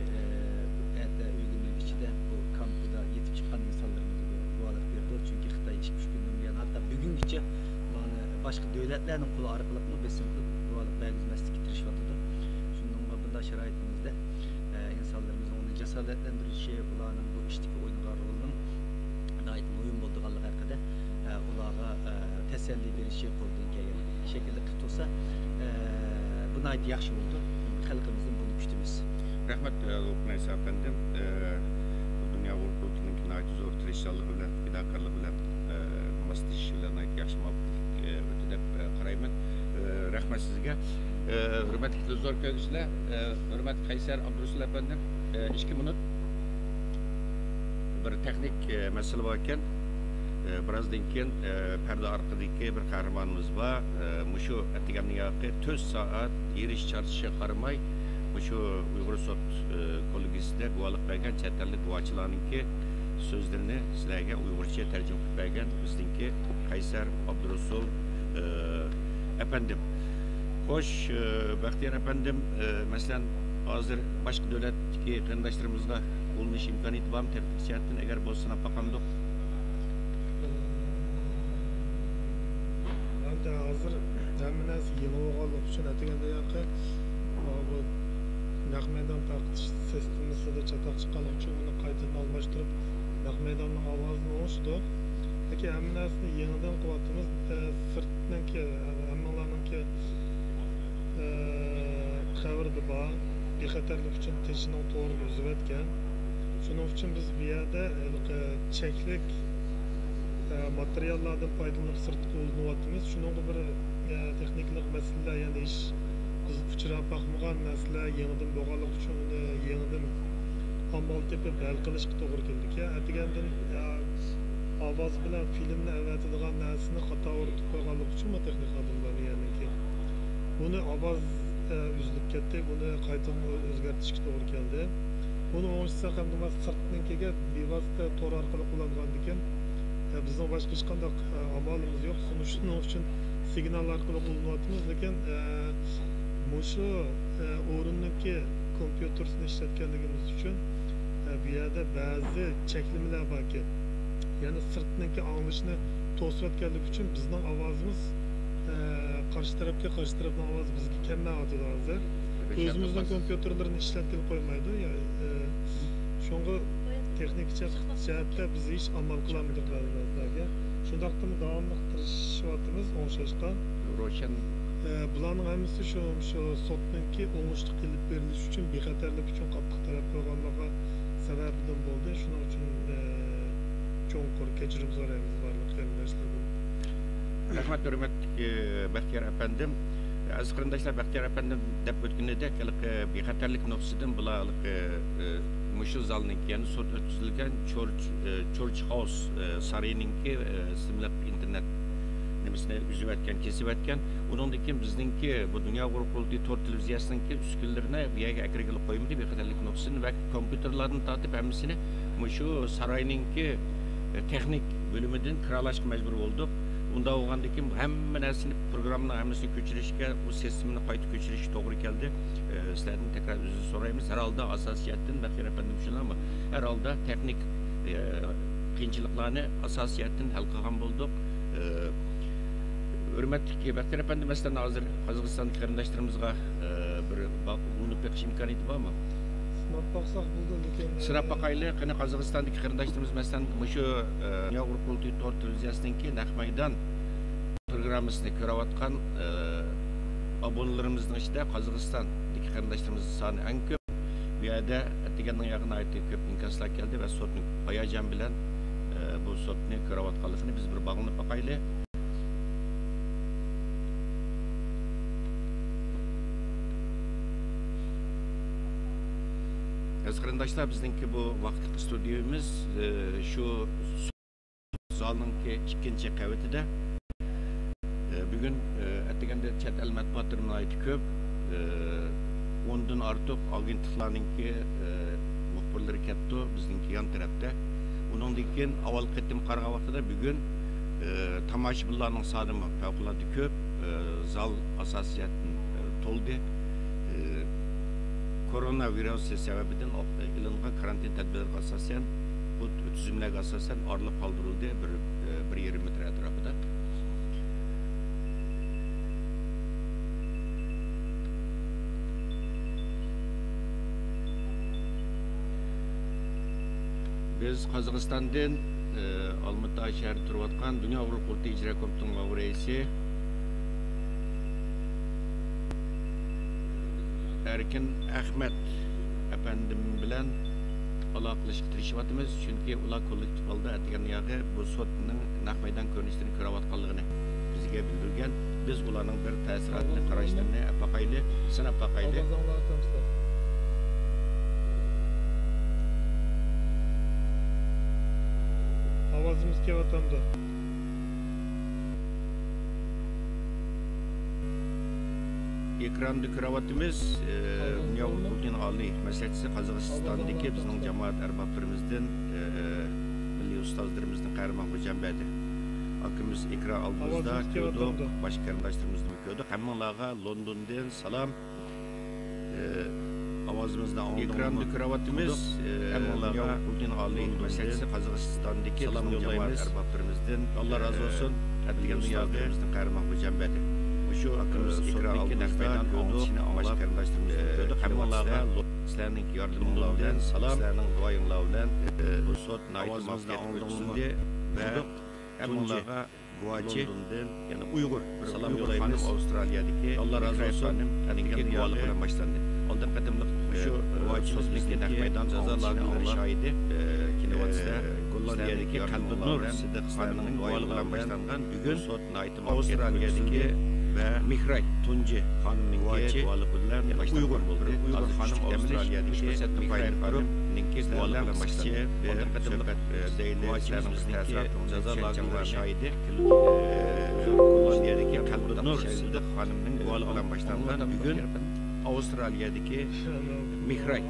erta uyguning ichida bu kampda yetib chiqqan insonlarga guvohlik berdi. Chunki Xitoy 2-3 kundan buyon hatto bugungacha boshqa davlatlarning qo'li orqali besim qilib guvohlik bermaslikka tirishayotdi. Shuningga bunday sharoitimizda insonlarimizni uni jasoratlantirishi, ularning bu ishdagi o'ynagan rolini nihoyat muhim bo'lganligi haqida ularga tasalli berishi qo'ldan kelgan shaklda qilib tursa bu nihoyat yaxshi bo'ldi. Xalqimizning buni kutamiz. Rahmat Dolqun Aysa efendim. Dünya Volko'nun nihoyat zo'r tirishchilik bilan, fidokorlik bilan maslahash bilan yaxshi muvaffaqiyat o'tdi deb qarayman. Rahmat sizga. Hurmatli zo'r ko'ruvchilar, hurmatli Qaysar Abdurasul efendim, 2 minut bir texnik masala bor ekan. Birazdan keyin parda orqadagi bir qahramonimiz bor. Mushu atganning yoqi 4 soat yerish charchishi qaramay, mushu Uyg'ur sud kollegisida guvohlik bergan chet ellik guvohchilarningki so'zlarini sizlarga Uyg'urcha tarjima qilib bergan bizningki Qaysar Abdurasul efendim. Xo'sh, Baxtiyor efendim, masalan, hozir boshqa davlatdagi qarindoshlarimizga bo'lmish imkoniyat bormi tartibchatdan agar bo'lsa nafaqamdiq? Endi hozir hamma narsa yangi bo'lganligi uchun ataganda yoqi bu naq maydon tarqitish sistemasida chatoq chiqqanligi uchun uni qaytadan almashtirib naq maydonning ovozini o'chdi. Lekin hamma narsani yangidan qilyapmiz. Sirtdanki hammalarninki xabarda bor, bexatarlik uchun tinchlikni to'g'ri uzayotgan. Shuning uchun biz bu yerda cheklik materiallardan foydalanib sirtga qo'llanayapmiz. Shuning bir texniklik masalalar, ya'ni ish biz uchrab baxmagan narsalar yangidan bo'lganligi uchun uni yangidan amal tepib hal qilishga to'g'ri keldi. Atigandan ovoz bilan filmni avatadigan narsani xato o'rnatib qo'yganligi uchun texnik xodimlar ya'ni buni ovoz uzilib ketdi, buni qaytadan o'zgartirishga to'g'ri keldi. Buni o'ngishsak ham nima sirtninkiga bevosita to'r orqali qo'llangan ekan. Bizning boshqa hech qanday amalimiz yo'q. Shuning uchun signal orqali qo'llanamiz, lekin mushu o'rinniki kompyutersni ishlatganligimiz uchun bu yerda ba'zi cheklamalar borki, ya'ni sirtniki anglishni to'sib o'tganligi uchun bizning ovozimiz qarshi tarafning ovozi bizga kelmayapti hozir. O'zimizning kompyuterlarni ishlatib qo'ymaydi. Shunga texnik jihatda biz hech amal qilolmadik ba'zilarga. Shundaqmi davomli tirishyapmiz o'xshashqa. Roshan bularning hammasi shu sotninki o'ngishli qilib berilishi uchun bexatarlik uchun qattiq talab qo'yganligi sababidan bo'ldi. Shuning uchun cho'nqur kechirim so'raymiz barliq qarindoshlardan. Rahmat, hurmatli Baxtiyor apandim. Aziz qarindoshlar, Baxtiyor apandim deb o'tganidek, bexatarlik nuqtasidan bularlik mushu zalninki, ya'ni sud o'tkazilgan George House sarayininki simlab internet nimasini uzayotgan, kesayotgan. Undan keyin bizningki bu Dunyo qurultiyi to'r televiziyasininki uskunalarini bu yerga akirgilib qo'yildi, bexatarlik nuqtasini va kompyuterlarni tortib hammasini mushu sarayininki texnik bo'limidan kiralashga majbur bo'ldik. Unda bo'lgandan keyin hamma narsani programmani hammasini ko'chirishga, bu sistemni qayta ko'chirish to'g'ri keldi. Sizlardan tekrar uzr so'raymiz. Har holda asosiyatdan Baxtiyor apandim shunami? Har holda texnik qiyinchiliklarni asosiyatdan hal qilgan bo'ldik. Hurmatli Baxtiyor apandim, masalan hozir Qozog'istonlik qarindoshlarimizga bir uni beqish imkoniyati bormi? Sinab baqsaq bo'ldi, lekin sinab baqaylik. Qani Qozog'istonlik qarindoshlarimiz masalan mushu Dunyo qurultiyi to'r televiziyasininki naq maydon programmasini ko'rayotgan abonalarimizning ichida Qozog'istondagi qarindoshlarimiz soni eng ko'p. Bu yerda deganning yaqin aytdi ko'p inkaslar keldi va sotning hayajon bilan bu sotni ko'rayotganligini biz bir bog'lanib baqaylik. Aziz qarindoshlar, bizningki bu vaqtlik studiyamiz shu zalninki 2-chi qavatida. Bugun ataganda chet el matbuotlarning ko'p, 10 dan ortiq agentliklarninki muxbirlari ketdi bizningki yon tarafda. Undan keyin avval qitim qarag'an vaqtida bugun tomoshabinlarning soni favqulodda ko'p, zal asosiyatdan to'ldi. Koronavirus sebebinden ilingan karantin tedbirlerine asasen bu tüzümlerine asasen arılıp kaldırıldı bir 20 metre etrafında. Biz Qozog'istondan Olmaota shahrida turayotgan Dunyo qurultiyi ijro komitetining raisi Erkin Ahmet efendim bilen aloqalashib tirishyapmiz, chunki ular kollektiv holda aytgan yo'g'i bu sotning naq maydon ko'rinishini ko'rayotganligini bizga bildirgan. Biz ularning bir ta'siratini qarashlarini apaqayli, sinab baqayli. Ovozimiz kelyapti. Ekranda ko'ryapmiz Dunyo qurultiyining oliy maslahatchisi Qozog'istondagi bizning jamoat arboblarimizdan milliy ustozlarimizning Qayramon Xo'jambadi akamiz ekran oldimizda ko'rdik, boshqa qarindoshlarimizni ko'rdik. Hammalarga Londondan salom. Ovozimizdan ekranda ko'ryapmiz Dunyo qurultiyining oliy maslahatchisi Qozog'istondagi jamoat arboblarimizdan Alloh razı olsun. Atgan ustozlarimizning Qayramon Xo'jambadi. Şu akımız ekran aldığımızdan ko'rdik, boshqa qarindoshlarimizni ko'rdik. Hammalarga sizlarning yordamingizdan salom, sizlarning duoyinglar bilan bu sot ovozimizdan oldingizda va hammalarga guvochi, ya'ni Uyg'ur salom yo'laymiz. Avstraliyadagi Alloh razı olsun. Hadingi duolar bilan boshlandi. Oldin qadimliq shu guvochimizning naq maydon jazolarning shohidi kinovatda Gollandiyadagi Qalbinur Siddiq xonimning duolar bilan boshlangan bugun sot Avstraliyadagi ve Mihray Tunci hanımning dualıqlar Uyghur bo'ldi. Uyghur hanım Avstraliyadagi Mihray hanımninki dualar bilan boshlandi. Oldin qadimliq deyilishimizning jazolarning shohidi Gollandiyadagi Qalbinur Siddiq xonimning dualar bilan boshlangan bugun Avstraliyadagi Mihray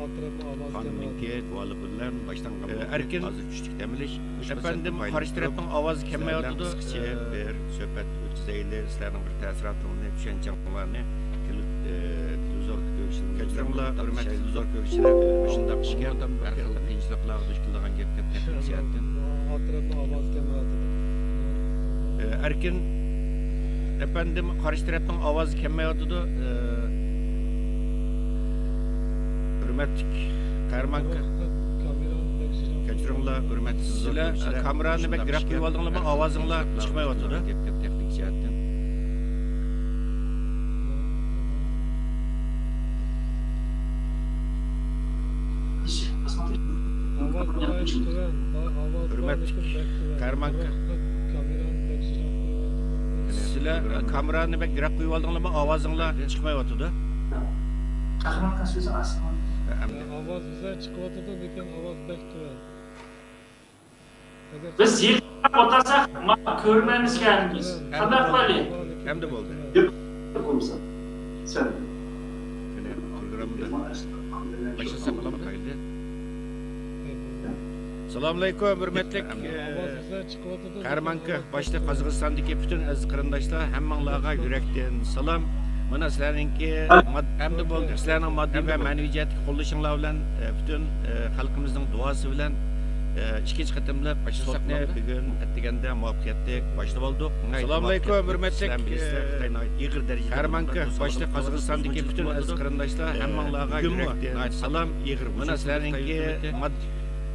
hanımninki dualıqlar boshlangan. Erkin hozir demilish. Efendim qarshi tarafning ovozi kelmayotdi. Qisqacha bir suhbat o'tkazaylik. Sizlarning bir ta'sirotlarini, tushunchalarini Kechiringlar, hurmatli zor ko'pchilik, shunday ishga har xil qiyinchiliklarga duch kelgan gapga taqdimiyatdan. Xotiramni ovoz kelmayapti. Erkin efendim qarshi tarafning ovozi kelmayotdi. Hurmatli Qarmanka kechiringlar, hurmatli sizlar kamerani bek graf qo'yib oldinglarmi? Ovozinglar chiqmayotdi. Gapga texnik jihatdan. Hurmatli Qarmanka sizlar kamerani bek graf qo'yib oldinglarmi? Ovozinglar chiqmayotdi. Qarmanka so'zi asli. Ovoz bizlar chiqyotdi, lekin ovoz bek tuvan. Biz yig'ilib o'tirsak, ko'rmaymiz ekanmiz. Qanday qilaylik? Endi bo'ldi. Sen. Assalomu alaykum, hurmatli Qarmanka boshda Qozog'istondagi butun aziz qarindoshlar, hammanglarga yurakdan salom. Mana sizlarningki hamda bo'ldi. Sizlarning moddiy va ma'naviy jihatga qo'llashinglar bilan butun xalqimizning duosi bilan ikkinchi qatimliq sotni bugun atdiganda muvaffaqiyatli boshlab oldik. Assalomu alaykum, hurmatli Qarmanka boshda Qozog'istondagi butun aziz qarindoshlar, hammanglarga yurakdan salom. Mana sizlarningki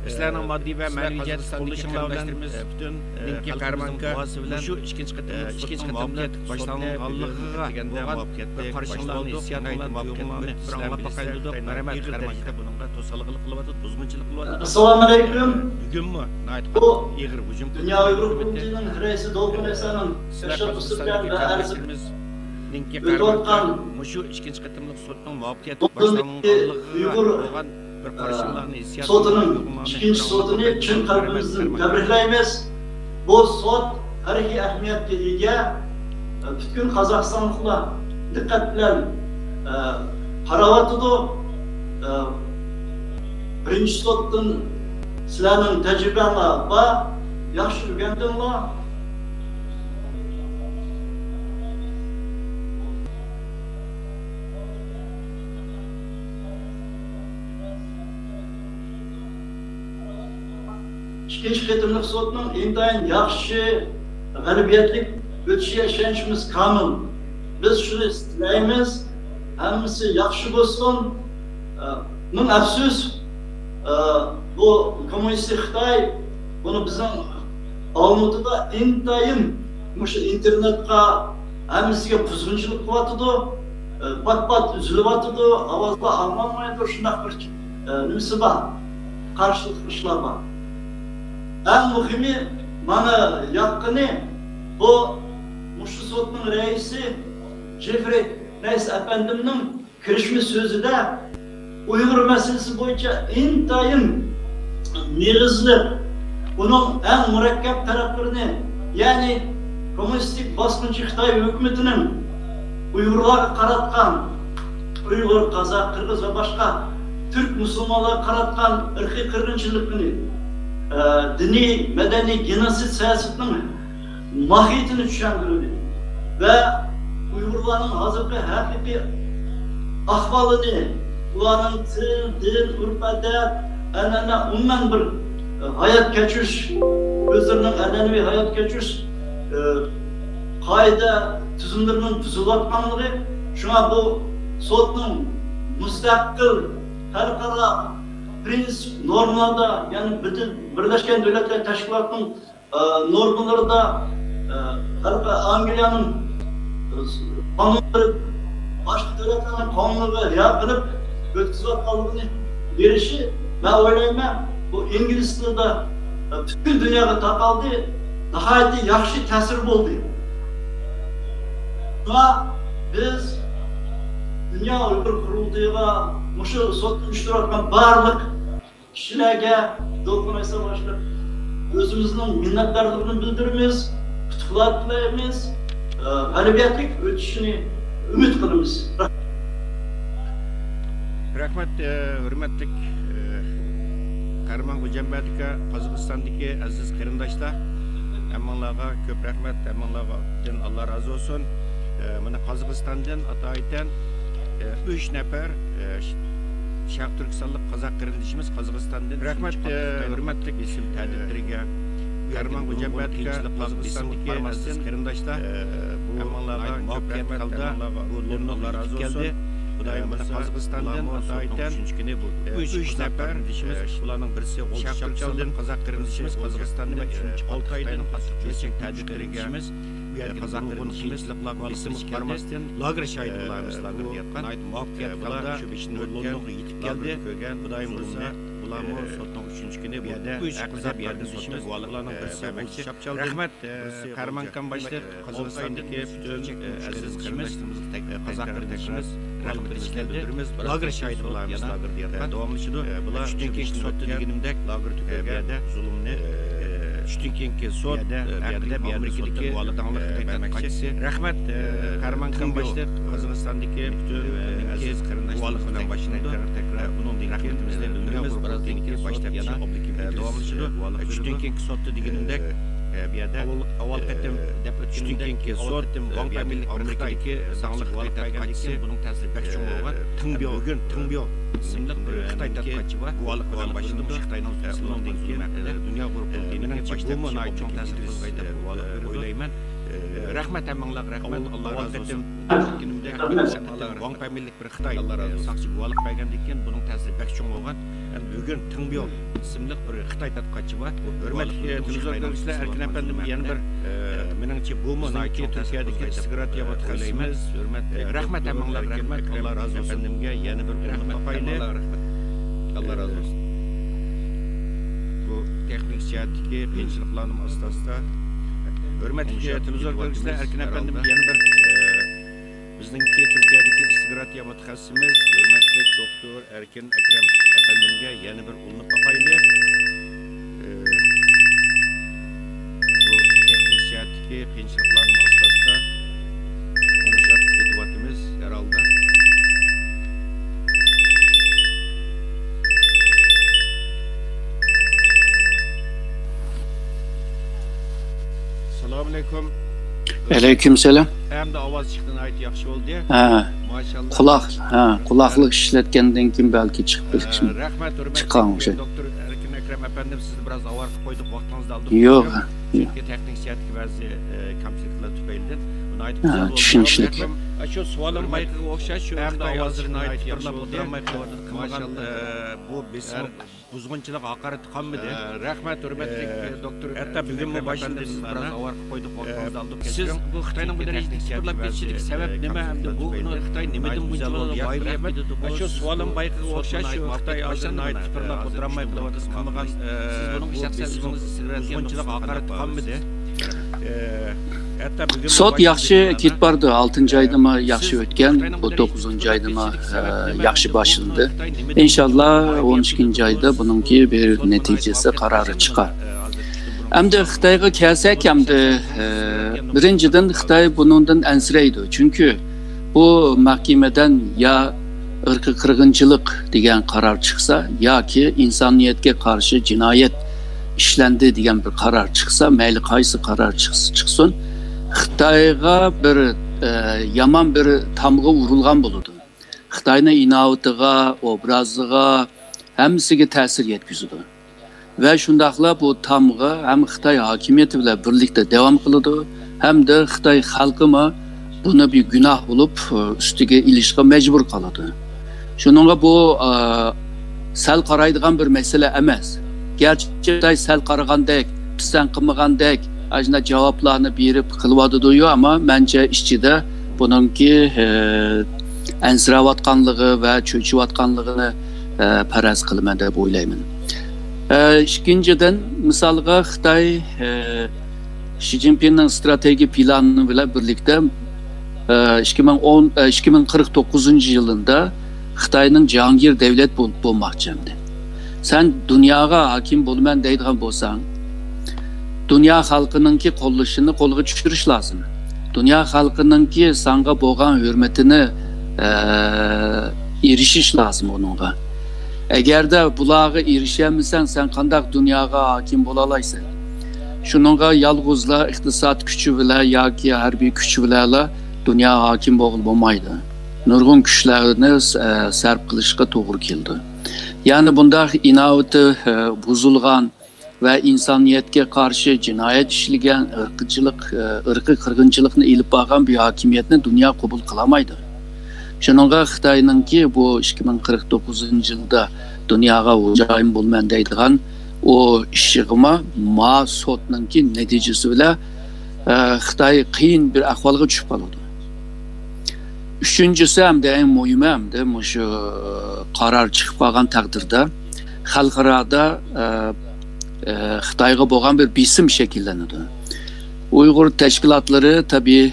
sizlarning moddiy va ma'naviy jihatga qo'llashinglar bilan butun Qarmanka shu ikkinchi qatimliq boshlanganligiga deganda muvaffaqiyatli qarshinglarni hissiyotlarni muvaffaqiyatli bir paqaydirdik. Marhamat Qarmanka bunga to'sqinlik qilyapti, buzg'unchilik qilyapti. Assalomu alaykum. Bugunmi ig'ir hujum Dunyo Uyg'ur hukumatining raisi Dolqin Esanov tashabbusi bilan va arzimiz Qarmanka shu ikkinchi qatimliq sudning muvaffaqiyatli boshlanganligiga bo'lgan sotining ikkinchi sotini chin qalbimizdan tabriklaymiz. Bu sot tarixiy ahamiyatga ega. Bütün Qozog'istonliklar diqqat bilan qarayotdi. Birinchi sotdan sizlarning tajribanglar va yaxshi o'rgandinglar. İkinci qatimliq sotning intayin yaxshi, g'alabiyatlik o'tishiga ishonchimiz komil. Biz shuni istaymiz, hammasi yaxshi bo'lsin. Ming afsus, bu kommunistik Xitoy buni bizning Olmutida intayin mushu internetga hammasiga buzg'unchilik qilyapti. Pat-pat uzilyapti, ovozlar anglanmaydi, shunday bir nimasi bor, qarshilik ishlar bor. En muhimi bana yakını bu Muşlu Sot'un reisi Jeffrey Reis Efendim'in kirişme sözü de Uygur meselesi boyunca intayın mirızlı bunun en mürekkep taraflarını yani komünistik baskıncı Xitoy hükümetinin Uygurlarga qaratgan Uygur, Kazak, Kırgız ve başka Türk Müslümanlara qaratgan ırkı kırgınçılıkını dini, medeni, genosid siyasetinin mahiyetini tushuntirdi ve Uygurların hazırki hakiki ahvalini, ularning til, dil, urf-odat, an'ana, umuman bir hayat kechirish, o'zlarining an'anaviy hayot kechirish qoida tuzumlarining buzilayotganligi, shunga bu sotning mustaqil xalqaro prinsip normalarida, yani Birleşken Devletler Teşkilatı'nın normalarida Angliyaning qonunlari boshqa davlatlarning qonunlariga riyo qilib o'tkazayotganligini berishi, men o'ylayman bu ingliz tilida bütün dunyoga tarqaldi, nihoyatda yaxshi ta'sir bo'ldi. Va biz Dünya Uyghur Qurultayıga mushu sotda ishtirok etgan barliq kishilarga Dolqin Esa boshlab o'zimizning minnatdorligini bildiramiz, qutlab tilaymiz, g'alabiyatli o'tishini umid qilamiz. Rahmat, hurmatli Qarman Xo'jambadika, Qozog'istondagi aziz qarindoshlar, hammanglarga ko'p rahmat, hammanglarga Alloh razı olsun. Mana Qozog'istondan atoydan 3 nefer Şarq Türkistanlık Kazak qarindishimiz Qozog'istondan rahmat hurmatli isim ta'diblarga Karman Gujambadga Qozog'istondagi aziz qarindoshlar bu amallarga ko'p rahmat qildi bu Londonga razı olsun Xudayimiz Qozog'istondan aytan 3 nefer ularning birisi Şarq Türkistandan Qozaq qarindishimiz Qozog'istondan 6 oydan qattiq ta'diblarga Kazak qarindishimizlar isim chiqarmasdan lager shahidi bo'lamiz lager deyotgan muvaffaqiyat qildi shu beshini Londonga yetib keldi ko'rgan Xudoyim bo'lsa bularni sotning 3-chi kuni bu yerda aqzab yerda sotishimiz guvohlarning birisi rahmat Qarmankan boshliq Qozog'istondagi butun aziz qarindoshlarimiz Qozaq qarindishimiz rahmat bildiramiz lager shahidi bo'lamiz lager deyotgan davomlashadi bular 3-dan keyin sotdi deganimdek lager tugagan zulmni Üçtün keyingi sot Amerikadagi guvohlarning rahmat Qarmankan boshliq Qozog'istondagi butun aziz qarindoshlar bilan boshlanadi bundan rahmatimizni bildiramiz birazdan keyin boshlab yana davomlashadi 3dan keyingi sotdi deganimdek bu yerda avval qatim deb o'tganimdek sot Wang Pamillik Amerikadagi sog'liq tadqiqotchisi buning ta'siri pek chong bo'lgan Tingbyo ismli Xitoy tadqiqotchi bor guvohlik bilan boshlanadi Xitoyning bundan keyin dunyo guruhining boshlanib chong ta'sir qiladi deb o'ylayman rahmat hammanglar rahmat Alloh razı olsun Wang Pamillik bir Xitoy soqchi guvohlik bergandan keyin buning ta'siri pek chong bo'lgan bugun Tingbyo ismli bir Xitoy tadqiqotchi bor hurmatli televizor ko'ruvchilar Erkin apandim yana bir meningcha bu Turkiyadagi sigaretga mutaxassisimiz hurmatli rahmat hammanglar rahmat Alloh razı olsun apandimga yana bir rahmat payli Alloh razı olsun bu texnik jihatdagi qiyinchiliklarning asosida hurmatli televizor ko'ruvchilar Erkin apandim yana bir bizningki Turkiyadagi sigaretga mutaxassisimiz hurmatli doktor Erkin Akram apandimga yana bir ulinib payli bu texnik jihatdagi qiyinchiliklarning asosida konuşup etyapmiz herhalde. Assalomu alaykum. Aleykümselam. Hem de ovoz chiqdi ayt yaxshi bo'ldi. Ha. Maşallah. Quloqlik ishlatgandan keyin balki chiqib rahmat chiqqan o'sha. Doktor Erkin Akram apandim sizni biroz avorib qo'ydik vaqtingizni oldik. Yo'q. Chunki texnik jihatga ba'zi kamchiliklar tufaylidan buni aytib tushunishlik. Shu savolim bayqiga o'xshash shu hamda ovozini aytib o'tirmay qilgan bu besim buzg'unchilik haqorat qilmadi. Rahmat hurmatli doktor hatto bugunmi boshida siz biroz avorib qo'ydik vaqtingizni oldik. Siz bu Xitoyning bu darajada istiflab ketishilik sabab nima hamda bu Xitoy nimadan bunchalar shu savolim bayqiga o'xshash shu Xitoy hozirni aytib istiflab o'tirmay qilgan siz buning shaxsiy buzg'unchilik haqorat qilmadi. Sot yaxshi ketib bordi. 6-oydami yaxshi o'tgan, bu 9-oydami yaxshi boshlandi. Inshaalloh 12-oyda buningki bir natijasi qarori chiqar. Endi Xitoyga kelsak, endi birinchidan Xitoy bundan ansiraydi. Chunki bu mahkamadan ya irqiy qirg'inchilik degan qaror chiqsa yoki insoniyatga qarshi jinoyat ishlandi degan bir qaror chiqsa, mayli qaysi qaror chiqsin, Xitoyga bir yomon bir tamg'a urilgan bo'ladi. Xitoyning inovatiga, obraziga, hammasiga ta'sir yetkazadi. Va shundaqla bu tamg'a ham Xitoy hokimiyati bilan birlikda davom qiladi, hamda Xitoy xalqimi buni bir gunoh bo'lib ustiga ilishga majbur qiladi. Shuningga bu sal qaraydigan bir masala emas. Gerçi Xitoy sal qaragandek, pisand qilmagandek ajna javoblarni berib qilyotdi ama mencha ichida buningki ansirayotganligi va cho'chiyotganligini faraz qilaman deb o'ylayman. Ikkinchidan, misolga Xitoy Xi Jinpingning strategiya plani bilan birlikda 2049-yilda Xitoyning Jahongir davlat bo'lmoqchi. Sen dunyoga hokim bo'lman deydigan bo'lsang, dünya xalqınınki qo'llashini qo'lga tushirish lozim. Dünya xalqınınki sanga bo'lgan hurmatini erishish lozim onunga. Agarda bularga erishamasan, sen qanday dunyoga hokim bo'la olasan? Shuningga yolg'izlar iqtisod kuchi bilan yoki harbiy kuchi bilan dunyo hokim bo'lmaydi. nurg'un kuchlarni sarf qilishga to'g'ri keldi. Ya'ni bundaq inovati buzilgan va insoniyatga qarshi jinoyat ishlagan irqiy qirg'inchilikni ilib borgan bir hokimiyatni dunyo qabul qilmaydi. Shuningga Xitoyningki bu 2049-yilda dunyoga xo'jayin bo'lman deydigan o ishig'ima ma sotninki natijasi bilan Xitoy qiyin bir ahvolga tushib qoladi. Üçüncüsü hem de en muhimi hem de şu karar çıkıp kalgan takdirde xalqarada Xitoyga bo'lgan bir bisim şekillenadi. Uyghur teşkilatları tabii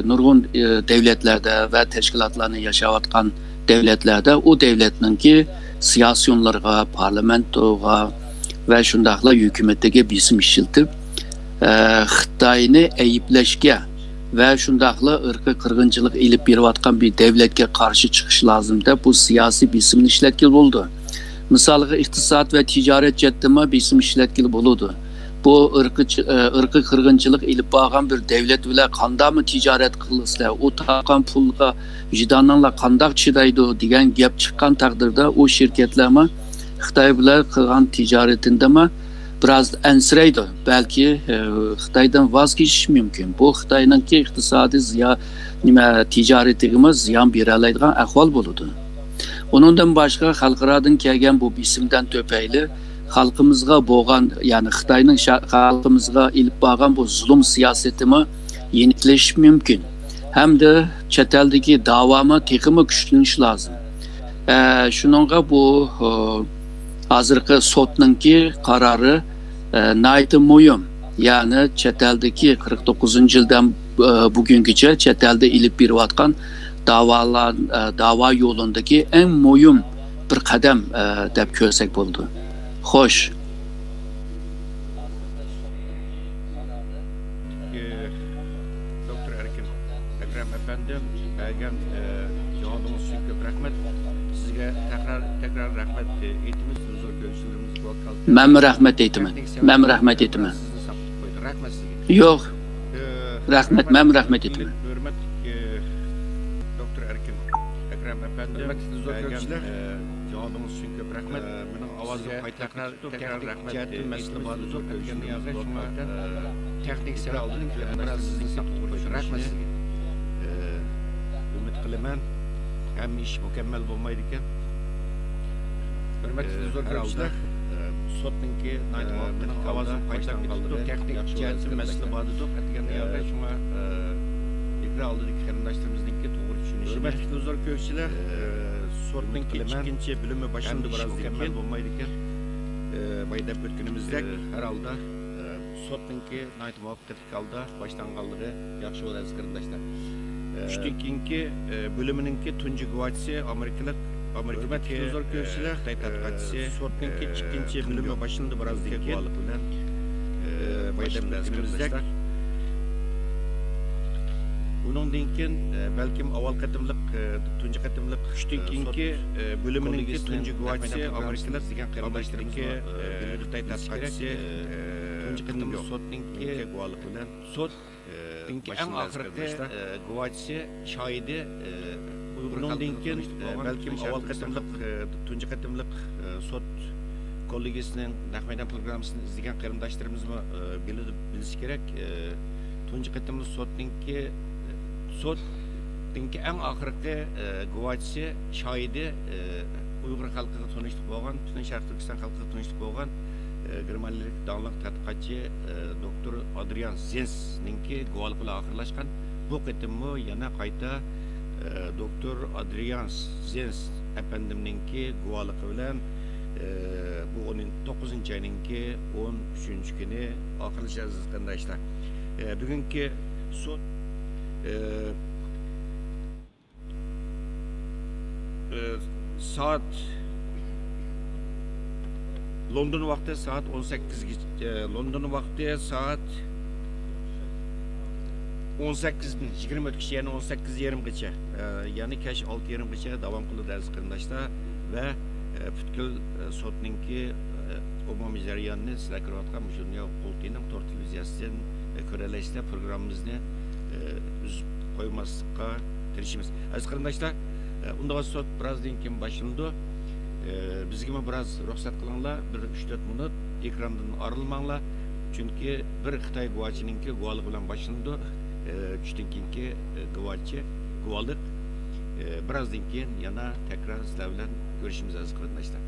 nurg'un devletlerde ve teşkilatlarını yaşayotgan devletlerde o devletninki siyasiyonlarga, parlamentoga ve şundaqla hükümetdeki bisim işiltip Xitoyni ayıplashga ve şundaqla ırkı kırgınçılık ilip beriyotgan bir devletke karşı çıkış lazım da bu siyasi bisim işletkili oldu. Misalga iktisat ve ticaret cettime bisim işletkili buludu. Bu ırkı kırgınçılık ilip bağlan bir devlet bile kanda mı ticaret kılısla, o takan pulga vicdanlarla kandak çidaydı diyen gap çıkan takdirde o şirketlerime Xitoy bile kılgan ticaretinde mi biraz ensireydi. Belki Xitoydan vaz geçiş mümkün. Bu Xitoyningki iqtisodiy ticaretimiz ziyon beroladigan ahvol bo'ladi. Undan boshqa xalqaradan kelgan bu bisimdan to'payli xalqimizga bo'lgan, ya'ni Xitoyning xalqimizga ilib borgan bu zulm siyosatini yeniklash mumkin. Hamda chet eldagi davomi texmi kuchlanish lozim. Shuningga bu hozirgi sotninki qarori naytı muhim. Yani chet eldeki 49-yildan bugungacha chet elde ilib beriyotgan dava yolundaki en muhim bir qadam deb ko'rsak bo'ldi. Xo'sh. Doktor Erkin Ekrem efendim, bergen cevabınız için çok rahmet. Sizge tekrar rahmet eğitimiz, huzur görüşlerimiz bu akıl. Ben rahmet eğitimi. Ben rahmet eğitimi. Yok. Rahmet, ben rahmet eğitimi. Hürmet Doktor Erkin Ekrem efendim, bergen cevabınız için çok rahmet. Benim avazım tekrar rahmet eğitimiz, huzur görüşlerimiz teknik sıra aldı. Biraz sizin rahmet. Ümit kılıman hem iş mükemmel olmayırken hürmetli huzur görüşler sotninki benim avazım paytak kaldı. Teknik cihetin mesele bağlıdır. Etken yerde şuna ikra aldık kardeşlerimizdenki doğru düşünüşü. Hürmetli huzur görüşler sotninki ikinci bölümü başında biraz mükemmel olmayırken bayda bütünümüzde herhalde sotninki nayt muvaffaqiyat kaldı. Baştan kaldığı yaxşı olacağız kardeşler. Üçteki bölümününki tuncu guvatçı Amerikalık Amerika'daki huzur görüşler Xitoy tadqiqotchisi sotninki ikinci bölümü başında biraz dikken başımızda bundan keyin balkim avval qatimliq tunji qatimliq üçteki bölümününki tuncu guvatçı Amerikalık degan qarindoshlarga Xitoy tadqiqotchisi tunji qatimliq sotninki guvohlik bilan sot en ahirgi guvatçı şahidi bundan keyin balkim avval qatimliq tunji qatimliq sot kollegiyasining Nahmaydan programmasini izlagan qarindoshlarimizni bilishi kerak. Tunji qatimliq sotninki en ahirgi guvatçı şahidi Uyghur xalqiga tanishlik bo'lgan, butun Sharq Turkiston xalqiga tanishlik bo'lgan Germaniyalik dağlıq tədqiqatçı Doktor Adrian Zens'ninki guvohlik bilan oxirlashgan. Bu qitimmi yana qayta Doktor Adrian Zens efendimninki guvohligi bilan bu 9-ayninki 13-kuni oxirlashadi qardoshlar. Bugungi sud saat London vakti saat 18 London vakti saat 18:20 ötkiş yani 18:20'gacha yani keş 6:20'gacha devam kıldı ders arkadaşlar ve Fütkül sotninki umumiy jarayonni sizlar ko'rayotgan bu dunyo Qultiyning to'rt televiziyasidan ko'ralashda programmamizni uzib qo'ymaslikqa tirishamiz. Aziz qarindoshlar, Unda sot birazdan keyin başlandı. Bizge biraz ruhsat kılыңlar, bir 3-4 minut ekrandan ayrılmanglar. Çünkü bir Xitoy guvochininki guvohlik bilan başlandı. Tushdan keyingi guvohlik. Birazdan keyin yana tekrar sizlar bilan görüşimiz aziz qarindoshlar.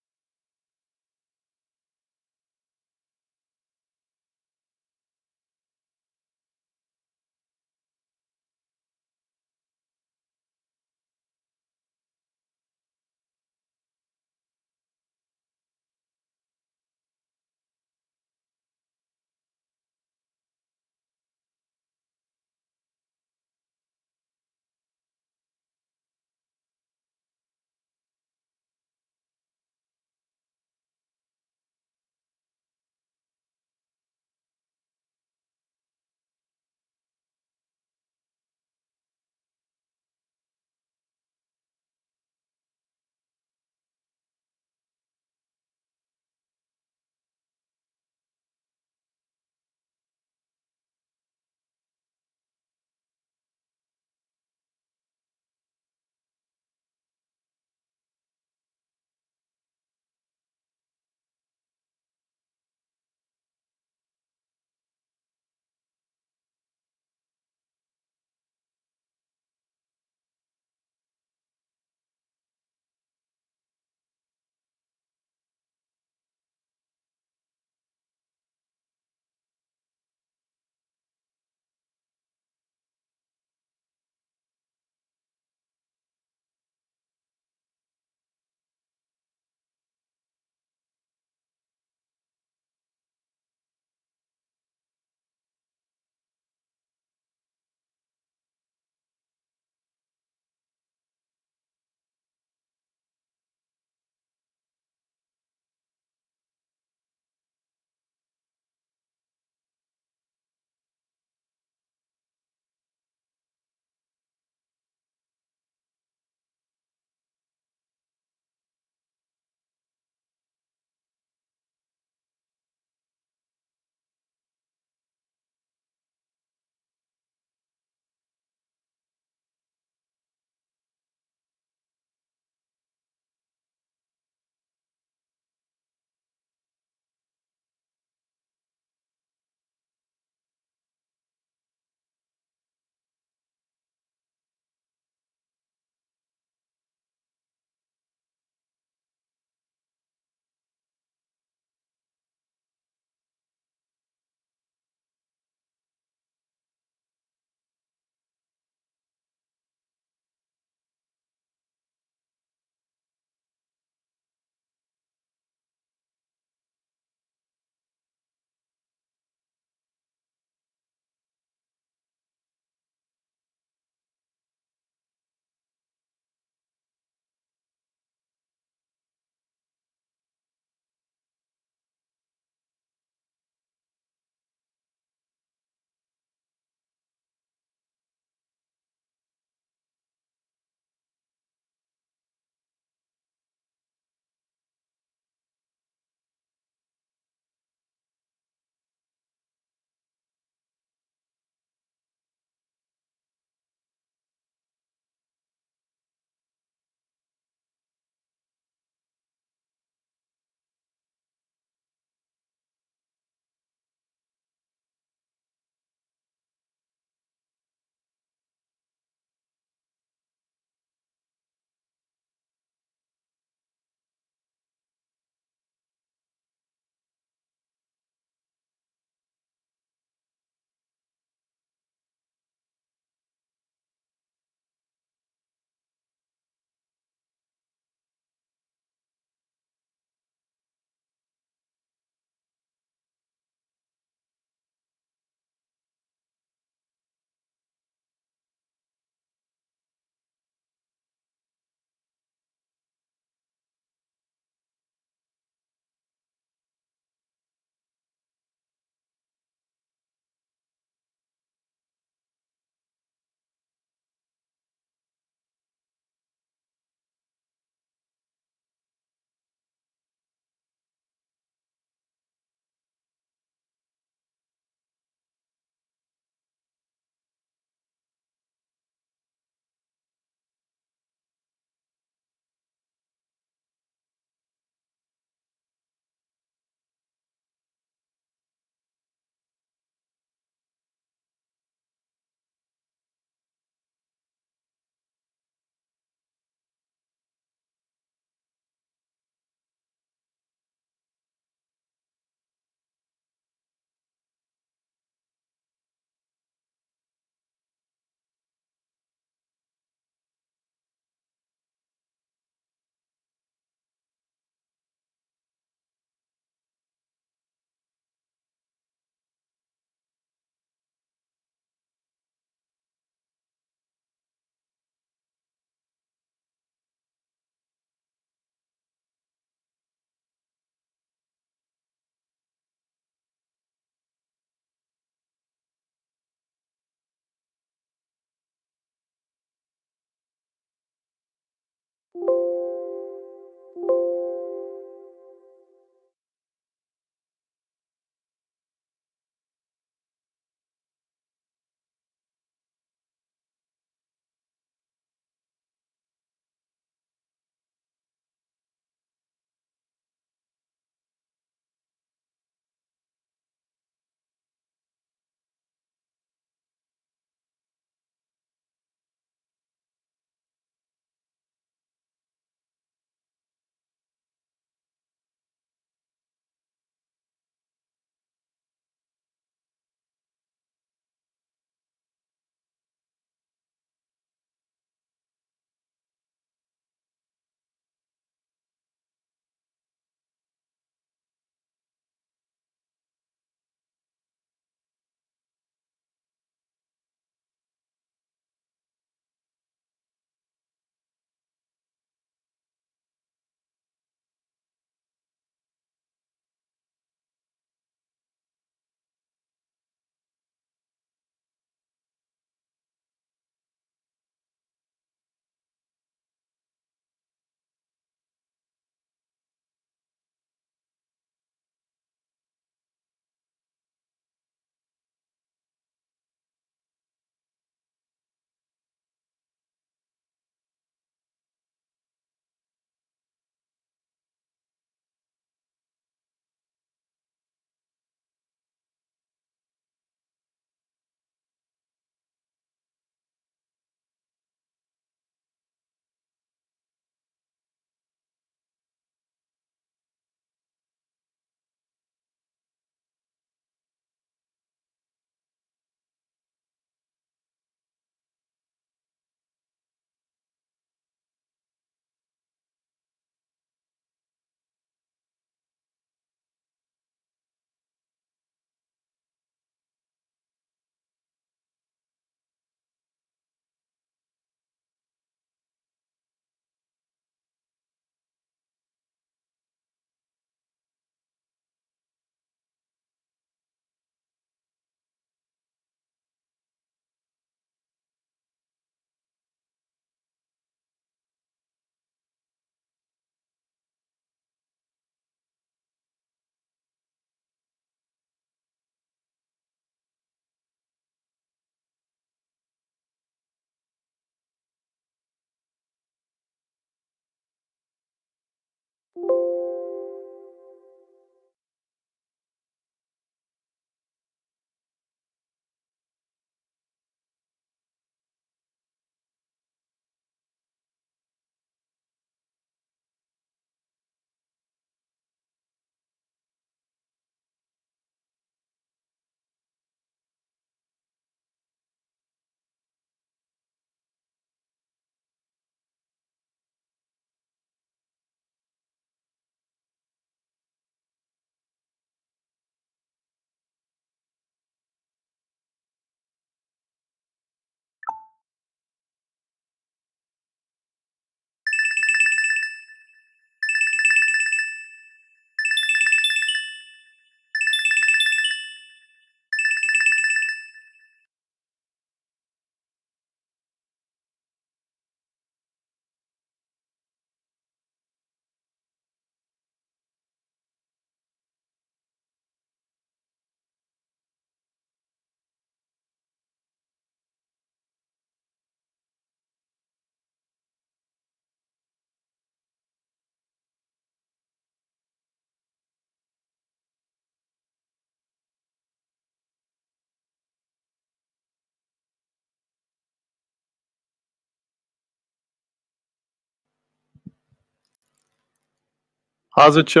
Hozirchi?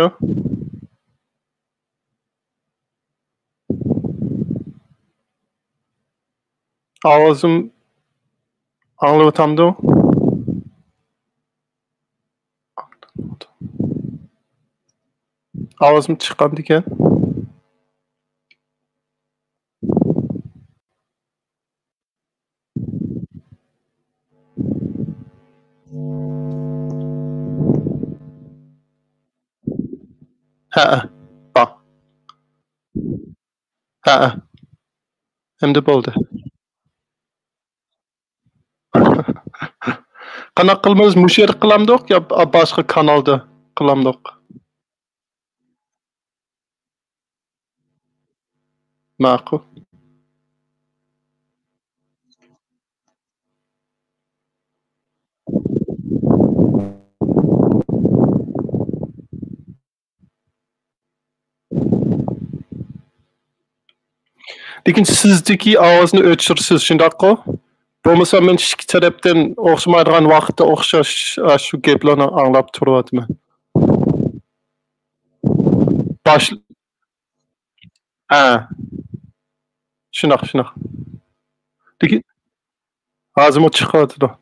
Ovozim anglayaptamdi? Ovozim chiqqan ekan. Ha, bor. Ha. Endi bo'ldi. Qanaqa qilamiz? Mushu yerda qilamdiq yo boshqa kanalda qilamdiq? Ma'qul. Lekin sizdagi ovozni o'chirsiz, shundaqmi? Bo'lmasa men ikki tarafdan o'xshamaydigan vaqtda o'xshash shu gaplarni anglab turyapman. Bosh ha, shunaqa. Lekin hozir chiqyapti.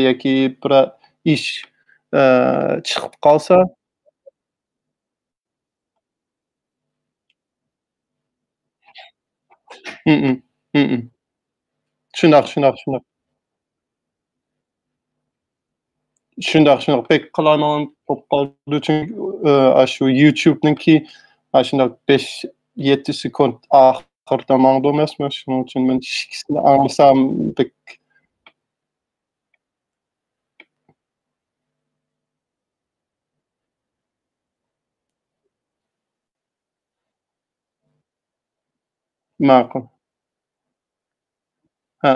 yoki bir ish chiqib qolsa mm, mm. Shundoq. Shundoq bek qilaman bo'lib qoldi chunki shu YouTube'niki shundoq 5-7 sekund oxirida mangdu emasmi shuning uchun men ikkisini anglasam bek ma'qul. Ha.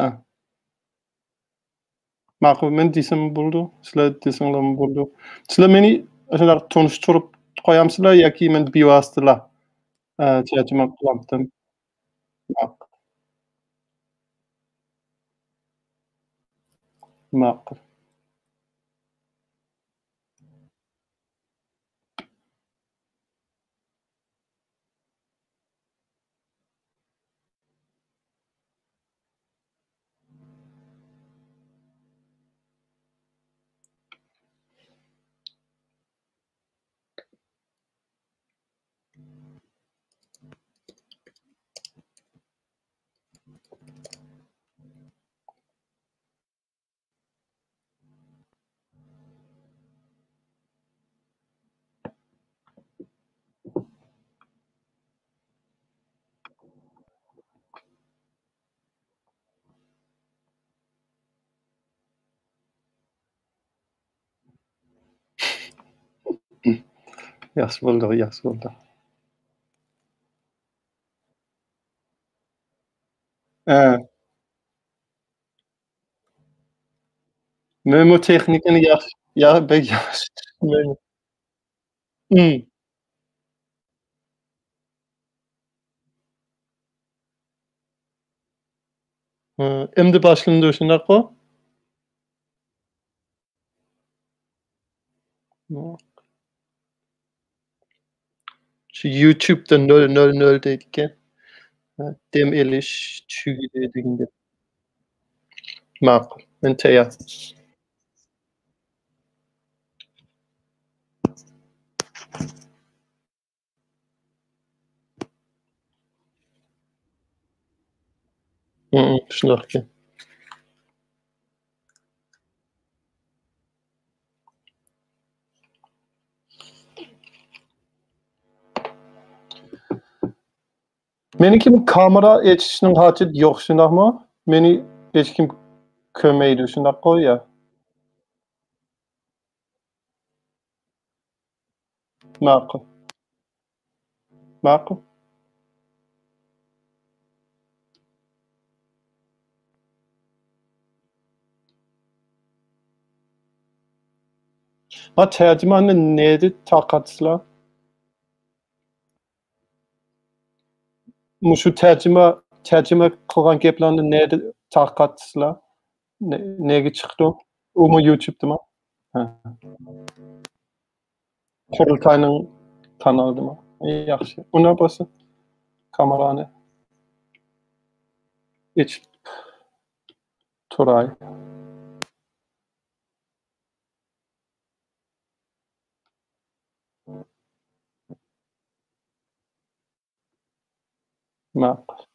Ma'qul, men desam bo'ldi, sizlar desanglar bo'ldi. Sizlar meni shunaqa tanishtirib qo'yamsizlar yoki men bevosita tarjima qilyaptim? Ma'qul, ma'qul. Yaxshi bo'ldi. Ha, men bu texnikani bek yaxshi tushunmayman. Endi boshlandi shunaqa? Shu YouTube'da 000 deydi ekan. Dem elish tugidi deganda. Ma'qul, men tayyor. Shundoq ekan. Meniki bu kamera echishning hojati yo'q, shundaqmi? Meni hech kim ko'rmaydi, shundaqmi ya? Ma'qul. Ha, terjimani nerda tarqatsizlar? Shu terjima qilgan gaplarni nerda tarqatsizlar? Nega chiqdi? Umi YouTube'dami? Ha. Qurultayning kanalidami? Yaxshi. Unda bo'lsa kamerani echib turay. Ma'qul.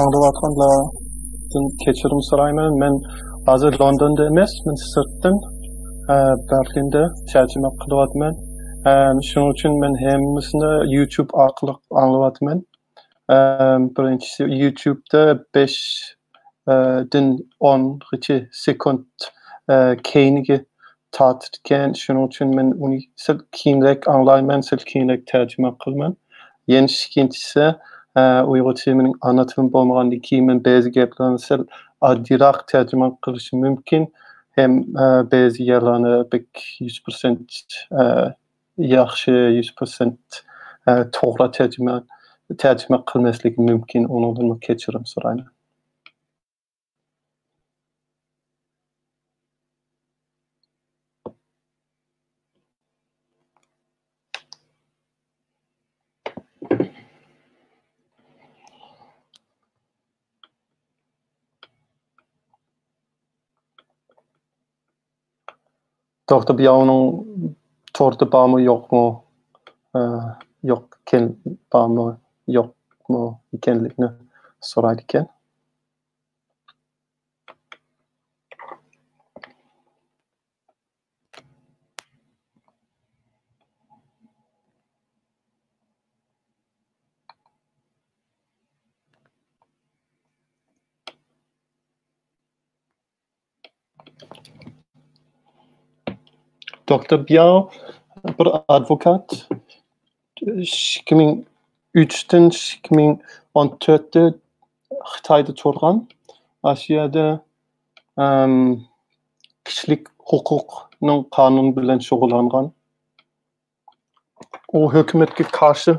Anlayatqanlardan kechirim so'rayman. Men hozir Londonda emas, men sirtdan Berlinda tarjima qilyapman. Shuning uchun men hammasini YouTube orqali anglayapman. Birinchisi YouTube'da 5 din 10 sekund keyingi tartibgan. Shuning uchun men uni sal keyinroq anglayman, sal keyinroq tarjima qilaman. Yana ikkinchisi Uyg'ur tilining ana tilim bo'lmagandan keyin men ba'zi gaplarni sal oddiyroq tarjima qilishim mumkin. Hem ba'zi yerlarni 100% yaxshi, 100% to'g'ri tarjima qilmasligi mumkin. Undan kechirim so'rayman. Doktor Biyav'ның tortu bağımı yok mu? Bağımı yok mu ikenlikini soraydıkken. Doktor Biyav bir advokat 2003'ten 2014'te Xitayda turgan. Aşiyada kişilik hukukning kanun bilan shug'ullangan. O hükümetga qarshi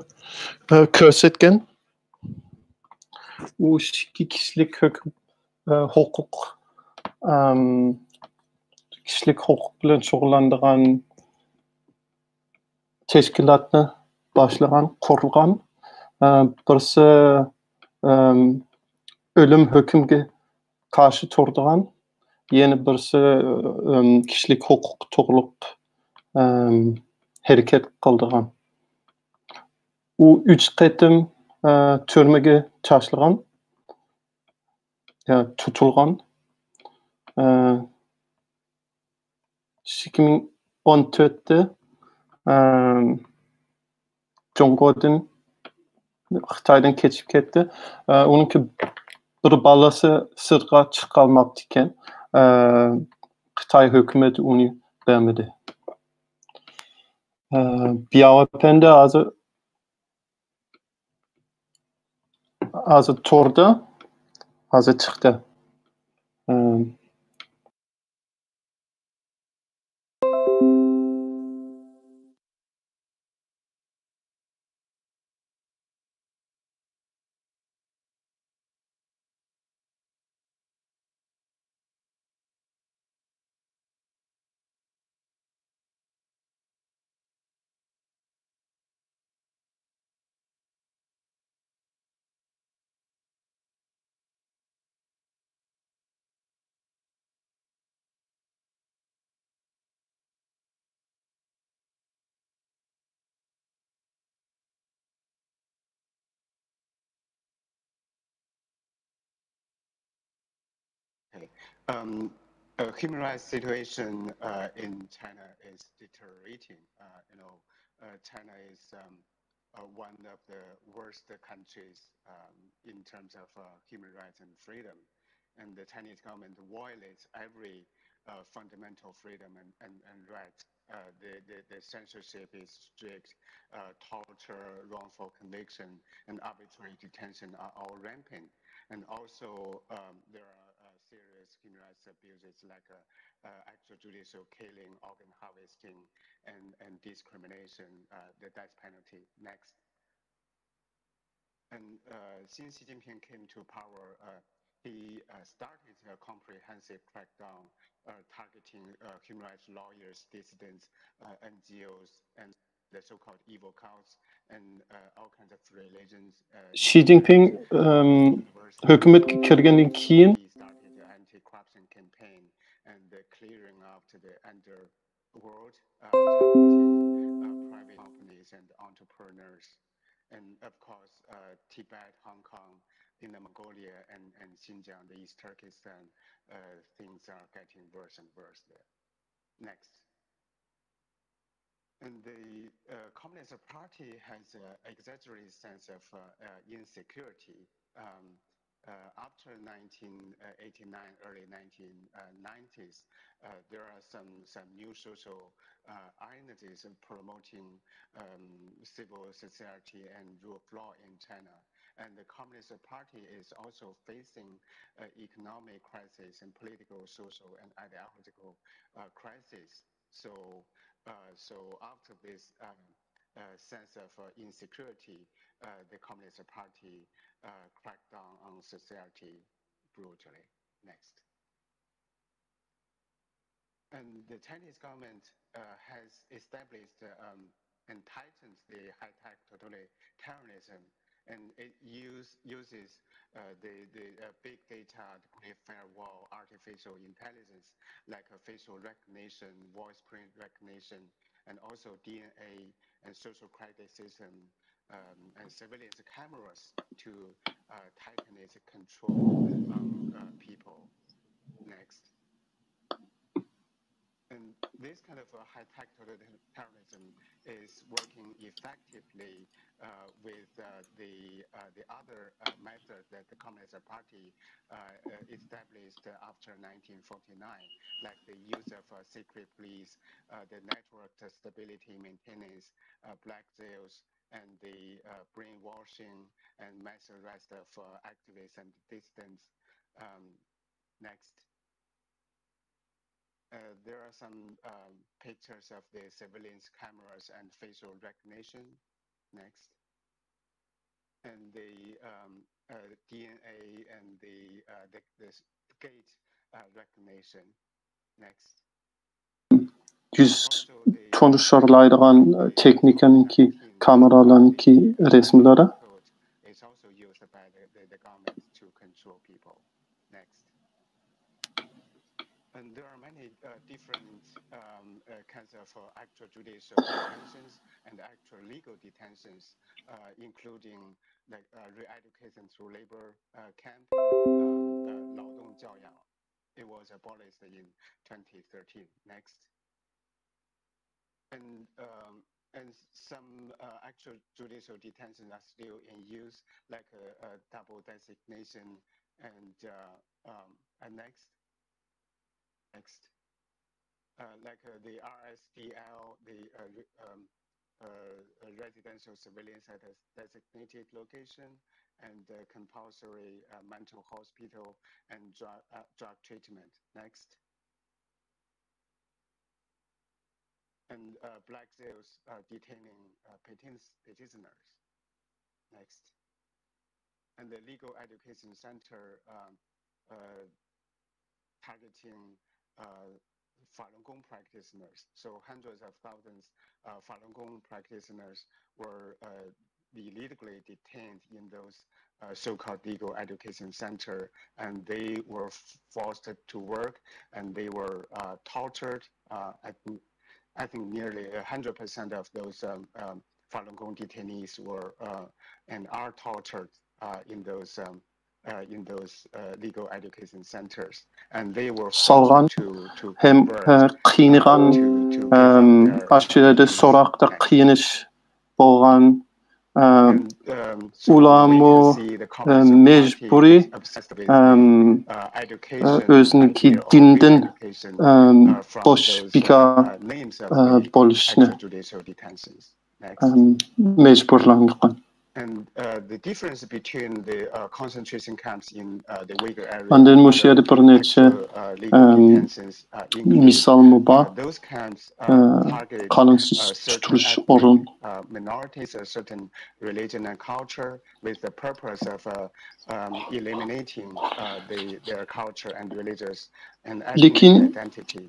ko'rsatgan. U kişilik hukuk kişilik hukuk bilan shug'ullanadigan tashkilotni boshlagan, qurilgan. Birisi o'lim hukmiga qarshi turadigan, yana birisi kişilik hukuk to'g'riliq harakat qiladigan. U 3 qatim turmaga tashlagan, tutilgan. 2014'te Jonggo'dan Xitoydan ketib ketdi. Uningki bir balasi sirtqa chiqolmabdi ekan. Xitoy hukumati uni bermadi. Biyavapenda hozir to'rda, hozir chiqdi. Human rights situation in China is deteriorating. China is one of the worst countries in terms of human rights and freedom. And the Chinese government violates every fundamental freedom and rights. The censorship is strict, torture, wrongful conviction, and arbitrary detention are all rampant. And also, there are serious human rights abuses like extrajudicial killing, organ harvesting, and discrimination, the death penalty. Next. And since Xi Jinping came to power, he started a comprehensive crackdown targeting human rights lawyers, dissidents, NGOs, and the so-called evil cults, and all kinds of religions. Xi Jinping hükümetke kirgenden keyin He started an anti-corruption campaign and the clearing of the underworld, targeting private companies and entrepreneurs. And of course, Tibet, Hong Kong, Inner Mongolia, and Xinjiang, the East Turkestan, things are getting worse and worse there. Next. And the Communist Party has an exaggerated sense of insecurity. After 1989, early 1990s, there are some new social ideas promoting civil society and rule of law in China. And the Communist Party is also facing economic crisis and political, social, and ideological crisis. So after this sense of insecurity, the Communist Party cracked down on society brutally. Next. And the Chinese government has established and tightened the high-tech totalitarianism, and it uses the big data, the firewall, artificial intelligence, like facial recognition, voice print recognition, and also DNA and social credit system and surveillance cameras to tighten its control on people. Next. And this kind of high-tech totalitarianism is working effectively with the other method that the Communist Party established after 1949, like the use of secret police, the network stability maintenance, black sails, and the brainwashing and mass arrest of activists and dissidents. Next. There are some pictures of the surveillance cameras and facial recognition. Next. And the DNA and the gait recognition. Next. Yüz tanıştırılan teknikanınki kameralarınki resimleri. It's also used by the government to control people. Next. And there are many different kinds of extrajudicial detentions and actual legal detentions, including like re-education through labor camp, 劳动教养. It was abolished in 2013. Next. And some extrajudicial detentions are still in use, like a double designation and next. Next, like the RSDL, the residential surveillance at a designated location, and compulsory mental hospital and drug treatment. Next. And black sails detaining petitioners. Next. And the legal education center targeting Falun Gong practitioners. So hundreds of thousands of Falun Gong practitioners were illegally detained in those so-called legal education center, and they were forced to work, and they were tortured. I think nearly 100% of those Falun Gong detainees were and are tortured in those legal education centers, and they were salgan hem qiynigan aşırı sorakta qiyniş bolgan Ulamo mecburi özünki dinden boş bika boluşne mecburlangan. And the difference between the concentration camps in the Uyghur area Anden müşahede bir neçe misal muba kalınsız tutuş orun minorities, a certain religion and culture with the purpose of eliminating their culture and religious and ethnic identity.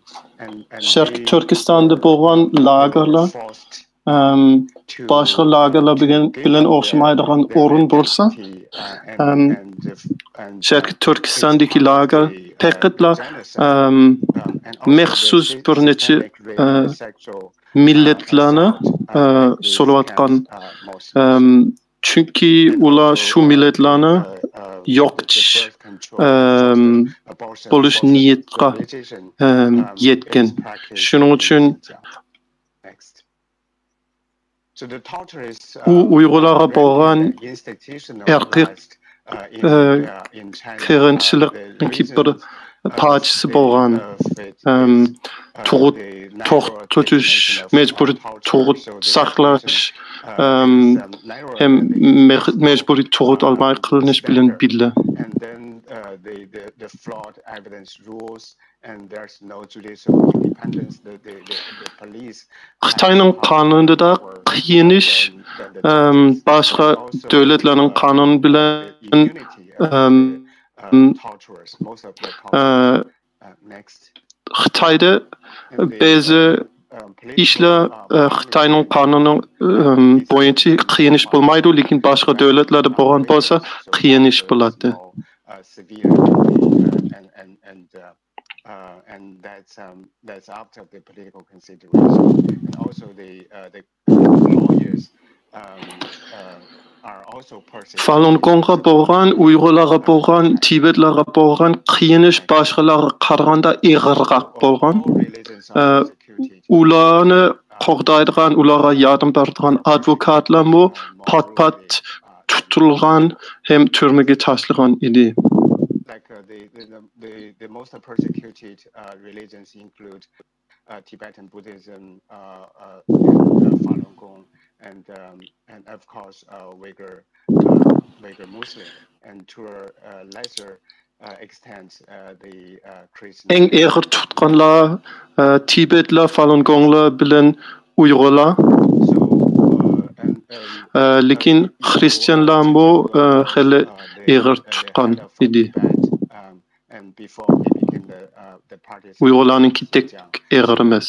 Şarkı Türkistan'da boğan lagerlar başka lagerlar bilen oxşamaydigan orun bolsa Şarkı Türkistan'daki lager pekitla mexsus bir neçe milletlerine soluvatkan çünkü ular şu milletlerine yok buluş niyetka yetken. Şunun için Uygurlara boğan erkek kırınçılık'nki bir parçası boğan tutuş, mecburi tuğut saklaş hem mecburi tuğut almaya kılınış bilen bile. Xitayning qonunida da qiyinish başka devletlerin kanunu bilen Xitayda bazı işler Xitayning kanunu boyunca qiyinish bo'lmaydi, lekin başka devletlerde bo'lgan bo'lsa qiyinish bo'ladi. And that's after the political consideration, and also the lawyers are also persecuted. Falun Gong'a bo'lgan, Uyg'urlarga bo'lgan, Tibetlarga bo'lgan qiyinish boshqalarga qaraganda ig'irroq bo'lgan. Ularni qo'g'daydigan, ularga yordam beradigan advokatlar bu pat tutilgan ham turmaga tashlagan edi. The most persecuted religions include Tibetan Buddhism, Falun Gong, and of course Uyghur Muslim, and to a lesser extent the Christian. Eng ig'ir tutganlar Tibetlar, Falun Gonglar bilan Uyg'urlar. Lekin Hristiyanlar bu xeli ig'ir tutgan edi. Uyg'urlarninki tek ig'ir emas.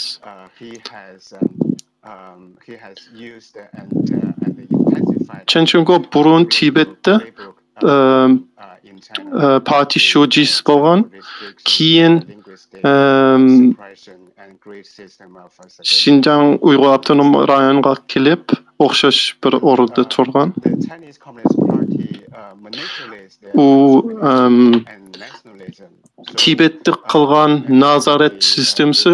Chunki burun Tibetda parti shojisi bo'lgan, keyin Xinjiang Uyg'ur avtonom rayoniga kelib, o'xshash bir o'rinda turgan. U Tibetda qilgan nazorat sistemasi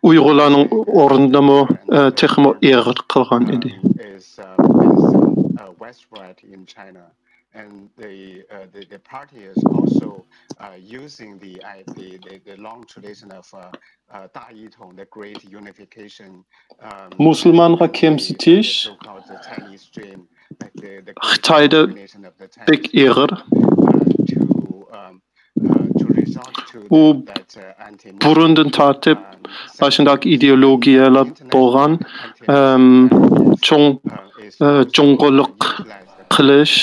Uyg'urlarning o'rnidami texmo ig'ir qilgan edi. And the party is also using the long tradition of Da Yitong, the great unification. Musulmonga kemsitish Xitoyda pek ig'ir. U burundan tartib ashundaq ideologiyalar bo'lgan cho'ng'oliq qilish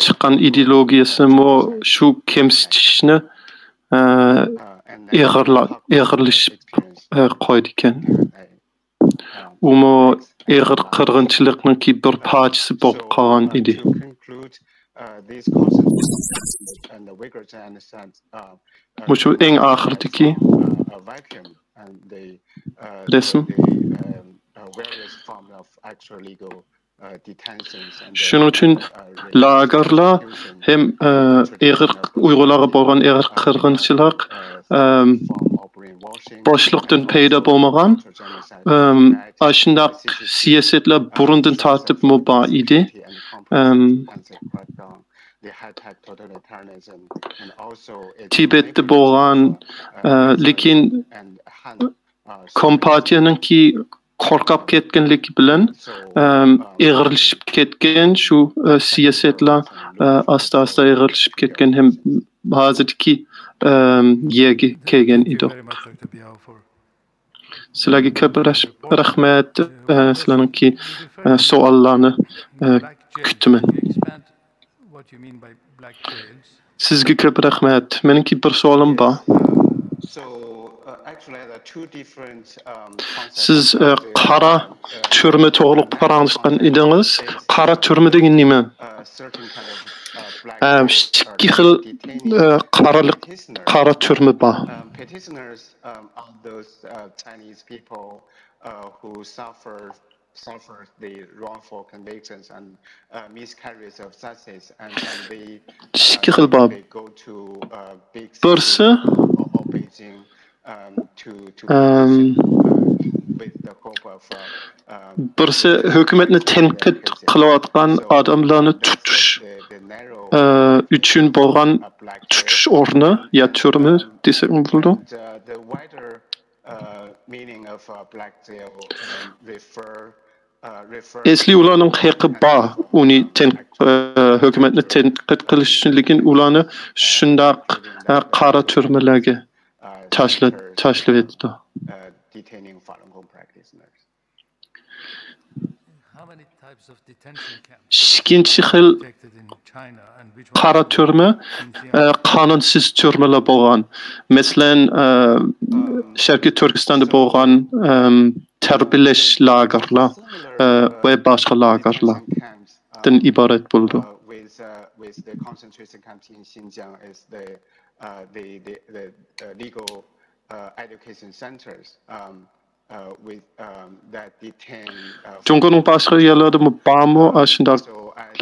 chiqqan ideologiyasi shu kemsitishni ig'irlashib qo'ydi ekan. U ig'ir qirg'inchilikning bir parchasi bo'lib qolgan edi. Shu eng oxiridagi rasm. Shuning uchun lagerlar ham ig'ir Uyg'urlarga bo'lgan ig'ir qirg'inchilik boshliqdan paydo bo'lmagan. Ashundaq siyosatlar burundan tortib mubo edi. Tibetda bo'lgan, lekin Kompartiyaningki qo'rqib ketganligi bilan eg'irlashib ketgan shu siyosatlar asta-asta eg'irlashib ketgan ham hozirgi yerga kelgan edi. Sizlarga ko'p rahmat, sizlarningki savollarni kutaman. Sizga ko'p rahmat. Meniki bir savolim bor. Siz qara turma to'g'riq paranishgan edingiz. Qara turma degan nima? Ikki xil qara turma bor. Petitioners are those Chinese people who suffer the wrongful convictions and miscarriages of justice, and they go to big cities or Beijing to with the hope of birisi hukumatni tanqid qilayotgan odamlarni tutish uchun bo'lgan tutish o'rni ya turma desak bo'ladi. The wider meaning of black jail Esli ularning haqqi bor, uni hukumatni tanqid qilish uchun, lekin ularni shundaq qora turmalarga tashlab etdi. Detaining Falun Gong practitioners. Ikkinchi xil qora turma qonunsiz turmalar bo'lgan. Masalan, Sharqiy Turkistonda bo'lgan tarbiyalash lagerlar va boshqa lagerlardan iborat bo'ldi. With the concentration camps in Xinjiang is the legal education centers with that detain. Jungoning boshqa yerlarda bormi shunday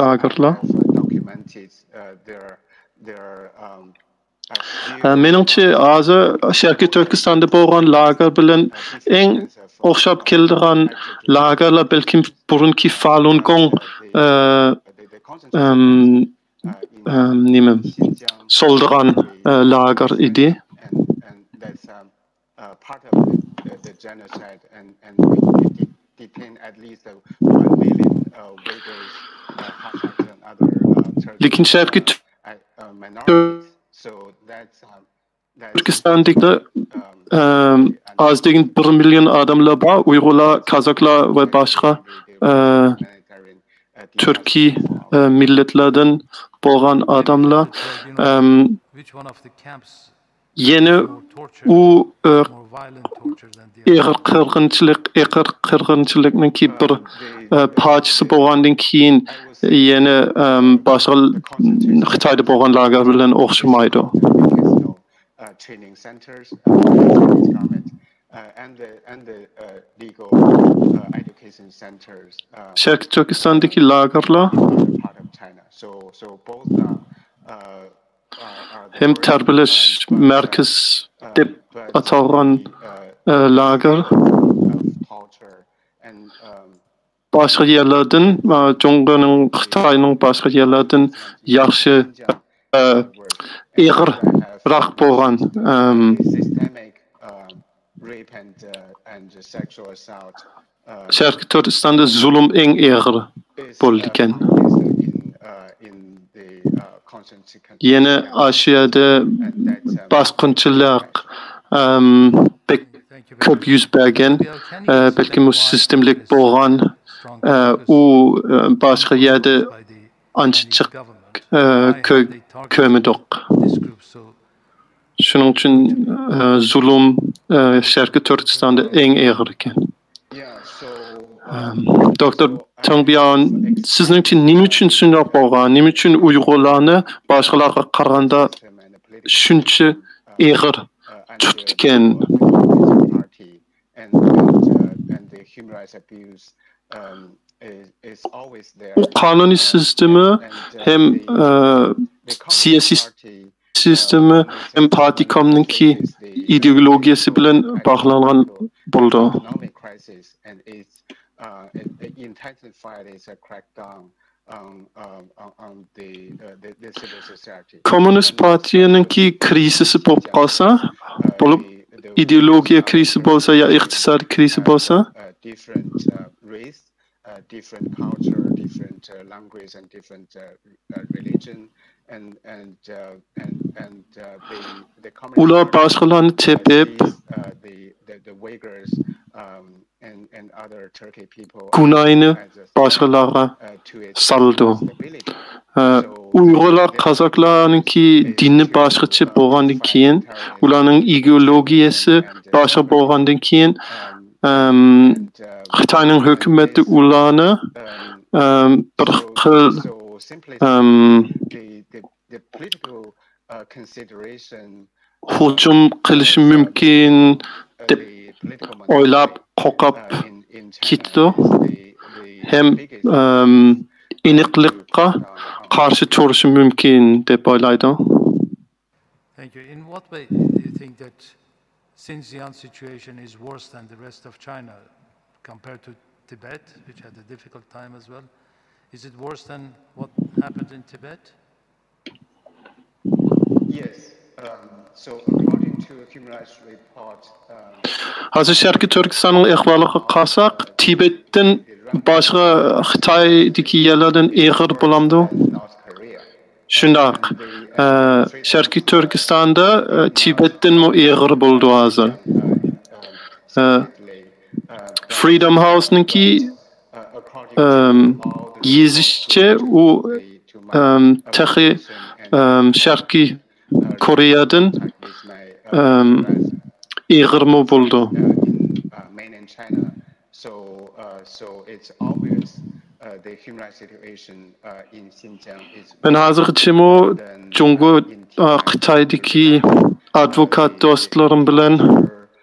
lagerlar? Documented their meningcha hozir Sharqiy Turkistonda bo'lgan lager bilan eng o'xshab keladigan lagerlar balkim burunki Falun Gong nima soldigan lager edi. Part of the genocide and detain at least 1 million Uyghurs, Kazakhs and other lekin Sharqiy minorities. So that's Turkistonda az degan 1 million odamlar bor, Uyg'urlar, Kazaklar va boshqa Turkiy millatlardan bo'lgan odamlar. Yana u ig'ir qirg'inchilikning bir parchasi bo'lgandan keyin yana boshqa Xitoyda bo'lgan lager bilan o'xshamaydi. Training centers and the legal education centers. Sharqiy Turkistondagi lagerlar so both hem tarbiyalash markaz deb atalgan lager boshqa yerlardan, Jungoning, Xitoyning boshqa yerlardan yaxshi ig'irroq bo'lgan Sharqiy Turkistonda zulm eng ig'ir bo'ldi ekan. Yana Osiyada bosqinchilik ko'p yuz bergan, balkim sistemlik bo'lgan, u boshqa yerda ancha ko'rmadik. Shuning uchun zulm Sharqiy Turkistonda eng ig'ir ekan. Doktor Tangbyan, sizningcha nima uchun shunday bo'lgan? Nima uchun Uyg'urlarni boshqalarga qaraganda shuncha ig'ir tutgan? U qonuniy sistemi ham siyosiy sistemi hem partikomninki ideologiyasi bilan bog'langan bo'ldi. It intensified its crackdown on the civil society. Kommunist partiyaninki krizisi bo'lib qolsa, bo'lib ideologiya krizi bo'lsa yo iqtisodiy krizi bo'lsa, different race, different culture, different language, and different religion, and the ular boshqalarni tepib, the Uyghurs and other Turkic people Gunayni boshqalarga soldi. Uyg'urlar, qozaqlarninki dini boshqacha bo'lgandan keyin, ularning ideologiyasi boshqa bo'lgandan keyin Xitoyning hukumati ularni bir xil hujum qilishi mumkin deb o'ylab qo'rqib ketdi. Hem iniqlikqa qarshi turishi mumkin deb o'ylaydi. Thank you. In what way do you think that Xinjiang situation is worse than the rest of China compared to Tibet, which had a difficult time as well? Is it worse than what happened in Tibet? Yes. So according to a human rights report, Hozir Sharqiy Turkistonning ahvoliga qarsak, Tibetdan boshqa Xitoydagi yerlardan ig'ir bo'lamdi. Shundoq. Sharqiy Turkistonda Tibetdan ig'ir bo'ldi hozir. Freedom House'ninki yezishcha u taxi Sharqiy Koreyadan ig'irmi bo'ldi. So it's obvious the human rights situation in Xinjiang is. Men hozirgacha Jungo Xitoydagi advokat do'stlarim bilan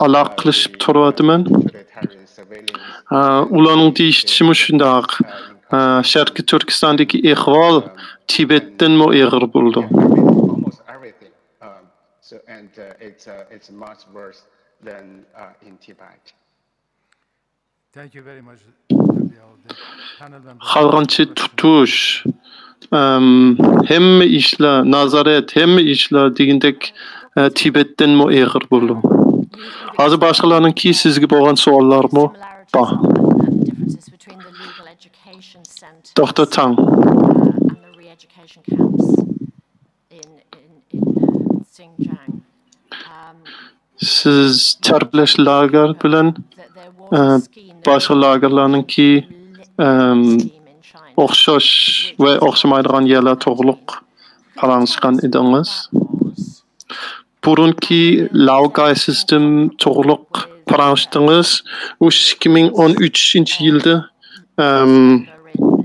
aloqa qilishib turyapman. Ularning deyishicha shundoq. Sharqiy Turkistondagi ahvol Tibetdan ig'ir bo'ldi. So and it's much worse than in Tibet. Thank you very much. Xalqancha tutish, hamma ishlar, nazorat, hamma ishlar degandek Tibetdan ig'ir bo'ldi. Hozir boshqalarninki sizga bo'lgan savollarmi bor? Dr. Tang. Siz tarbiyalash lager bilan boshqa lagerlarninki o'xshash va o'xshamaydigan yerlar to'g'riliq qarashgan edingiz. Burunki Laogai sistem to'g'riliq qarashdingiz. U 2013-yilda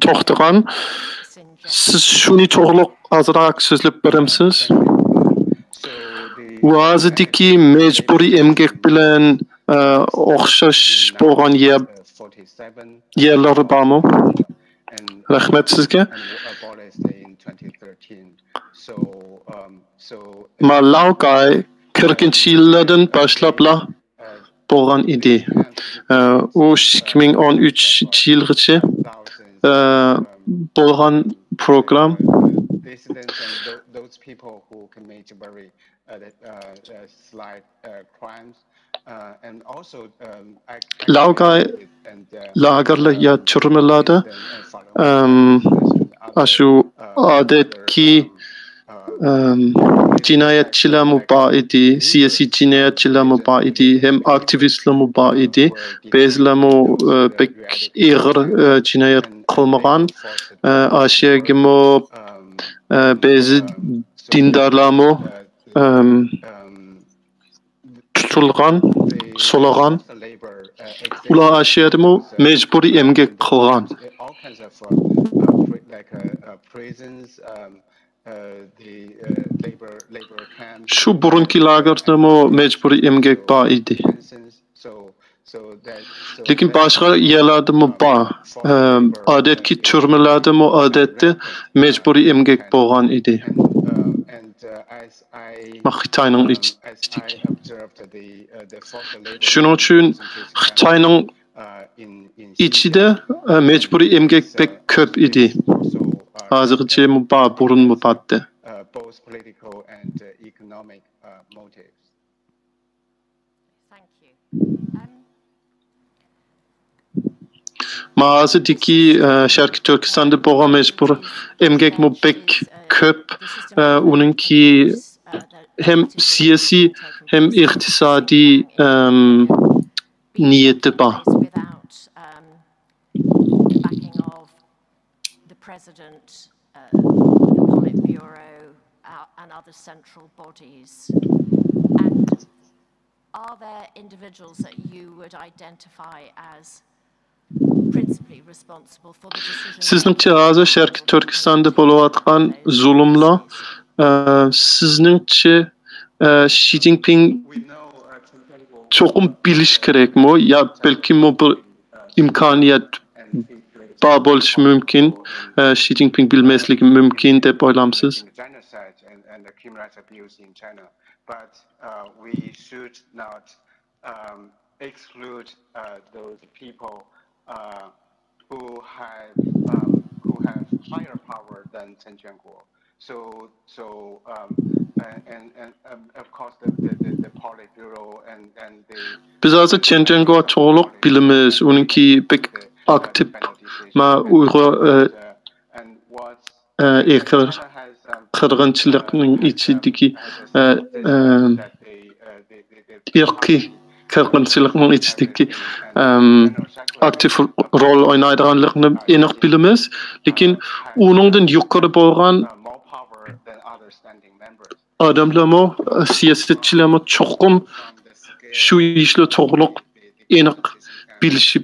to'xtagan. Siz shuni to'g'riliq ozroq so'zlab beramsiz? Vazidiki mecburi emgek bilen o'xshash bo'lgan yerlari bormi? Rahmat sizga. Laogai 40-yillardan boshlabla bo'lgan edi. U 2013-yilgacha bo'lgan program. Those people who commit very slight crimes and also Laogai lagerlar ya çürümelerde aşu adetki cinayetçiler mübaidi, siyasi cinayetçiler mübaidi, hem aktivistler mübaidi, bazıları pek ağır cinayet kılmagan, aşağıya bazı dindarlar tutulgan, solagan, ular aşağıda mecburi emgek kılgan. Şu burunki lagerda mecburi emgek var idi. Lekin başka yerlerde var. Adetki türmelerde adette mecburi emgek bo'lgan idi. Xitayning içtik. Şunun için Xitayning içide mecburi emgek pek köp idi. Hazırca burun mu battı. Both political and economic motives. Thank you. Mağazadaki Şarkı Türkistan'da boğa mecbur emgek mu pek köp. Onunki hem siyasi hem iktisadi niyeti var. President, the Politburo, and other central bodies. And are there individuals that you would identify as principally responsible for the decision? Sizningçe azı Şarkı Türkistan'da bolayotgan zulümler, sizningçe Xi Jinping çoğum biliş kerekmi? Ya belki mu bir imkaniyet bar bo'lishi mumkin, Xi Jinping bilmasligi mumkin deb o'ylamsiz? And the human rights abuse in China, but we should not exclude those people who have higher power than Chen Quanguo. So and of course the Politburo and the. Biz hozir Chen Quanguo to'liq bilamiz, uniki pek aktif ma Uyghur qirg'inchilikning ichidagi irqiy qirg'inchilikning ichidagi aktiv rol o'ynaydiganligini aniq bilamiz, lekin uningdan yuqori bo'lgan odamlarmi, siyosatchilarmi cho'qim shu ishlar to'g'riq aniq bilishi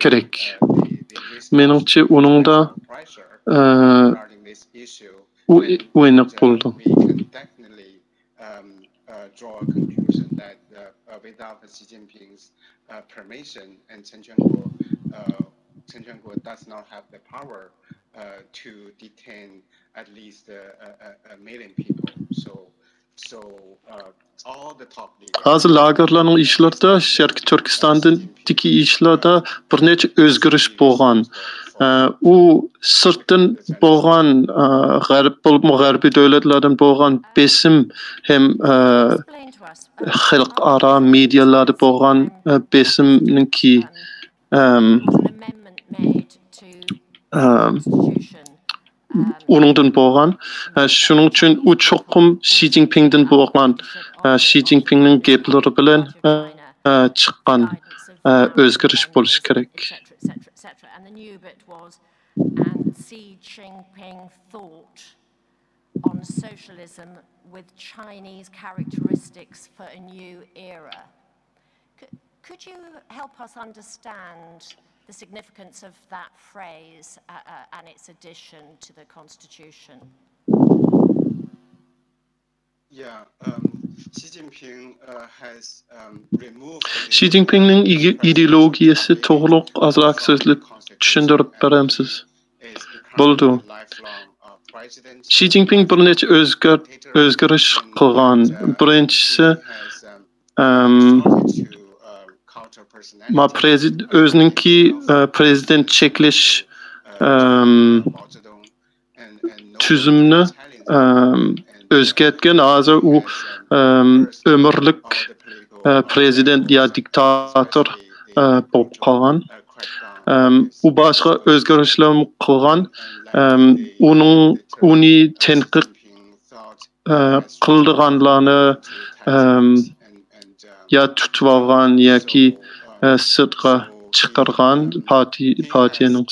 kerak. Menimcha uningda aniq bo'ldi. Draw a conclusion that without Xi Jinping's permission and Chen Quanguo does not have the power to detain at least a million people. So all the top leaders. Hozir lagerlarning ishlarida, Sharqi Turkistondagi ishlarda bir necha o'zgarish bo'lgan. U sirtdan bo'lgan g'arbiy davlatlardan bo'lgan besim ham xalqaro medialarda bo'lgan besimninki uningdan bo'lgan. Shuning uchun u cho'qim Xi Jinpingdan bo'lgan, Xi Jinpingning gaplari bilan chiqqan o'zgarish bo'lishi kerak. And the new bit was, and Xi Jinping thought on socialism with Chinese characteristics for a new era. Could you help us understand the significance of that phrase and its addition to the Constitution? Yeah, Xi Jinping has removed. Xi Jinpingning ideologiyasi to'g'riq azroq so'zlab tushuntirib beramsiz? Bo'ldi. Xi Jinping bir necha o'zgarish qilgan. Birinchisi o'ziningki prezident cheklash tuzumni o'zgartgan. Hozir u umrlik prezident ya diktator bo'lib qolgan. U boshqa o'zgarishlar qilgan. Uni tanqid qilganlarni ya tutib olgan yoki sirtqa chiqargan partiyaning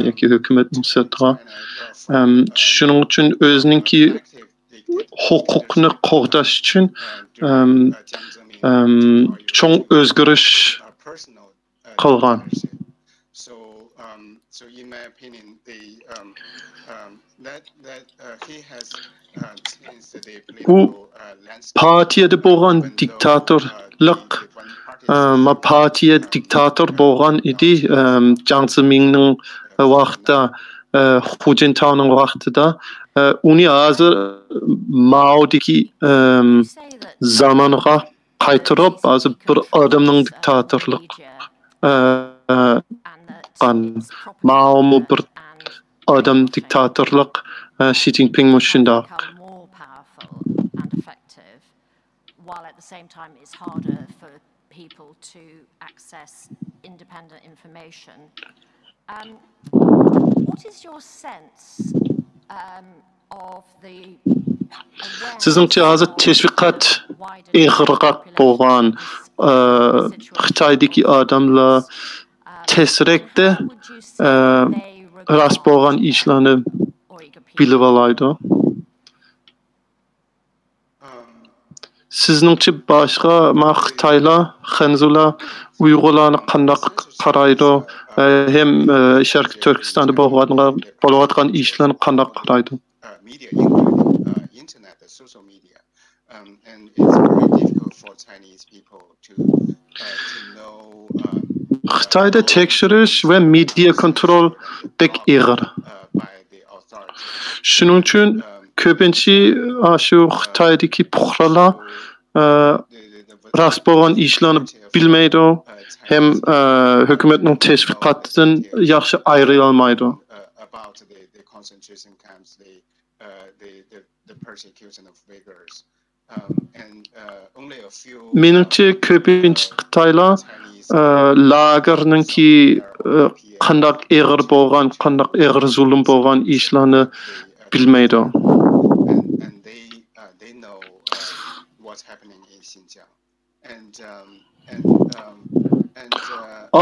yoki hukumatning sirtqa. Shuning uchun o'ziningki huquqni qo'g'dash uchun cho'ng o'zgarish qilgan. So in my opinion, he has changed the political landscape. Partiyada bo'lgan diktatorlik, partiya diktator bo'lgan edi. Jiang Zeminning vaqtida Hujintao'nun vaqtida uni hozir Mao'dagi zamaniga qaytarib, hozir bir odamning diktatorlik Mao bir adam diktatorlik Xi Jinping shundoq. While at the same time it's harder for people to access independent information. What is your sense of the Sizningcha hozir tashviqot ig'irroq bo'lgan Xitoydagi odamlar tezroqda rost bo'lgan ishlarni bilib oladi. Sizningcha boshqa Xitoylar, Xinzular, Uyg'urlarni qanday qaraydi? Hem Sharqiy Turkistonda bo'layotgan ishlarni qanday qaraydi? Media, including internet, social media, and it's very difficult for Chinese people to know. Xitoyda tekshirish va media kontrol bek ig'ir. Shuning uchun ko'pincha shu Xitoydagi puxralar rost bo'lgan ishlarni bilmaydi, ham hukumatning tashviqotidan yaxshi ayray olmaydi. About the concentration camps, the persecution of Uyghurs, and only a few. Menimcha ko'pincha Xitoylar lagerninki qanday ig'ir bo'lgan, qanday ig'ir zulm bo'lgan ishlarni bilmaydi. And they know what's happening in Xinjiang, and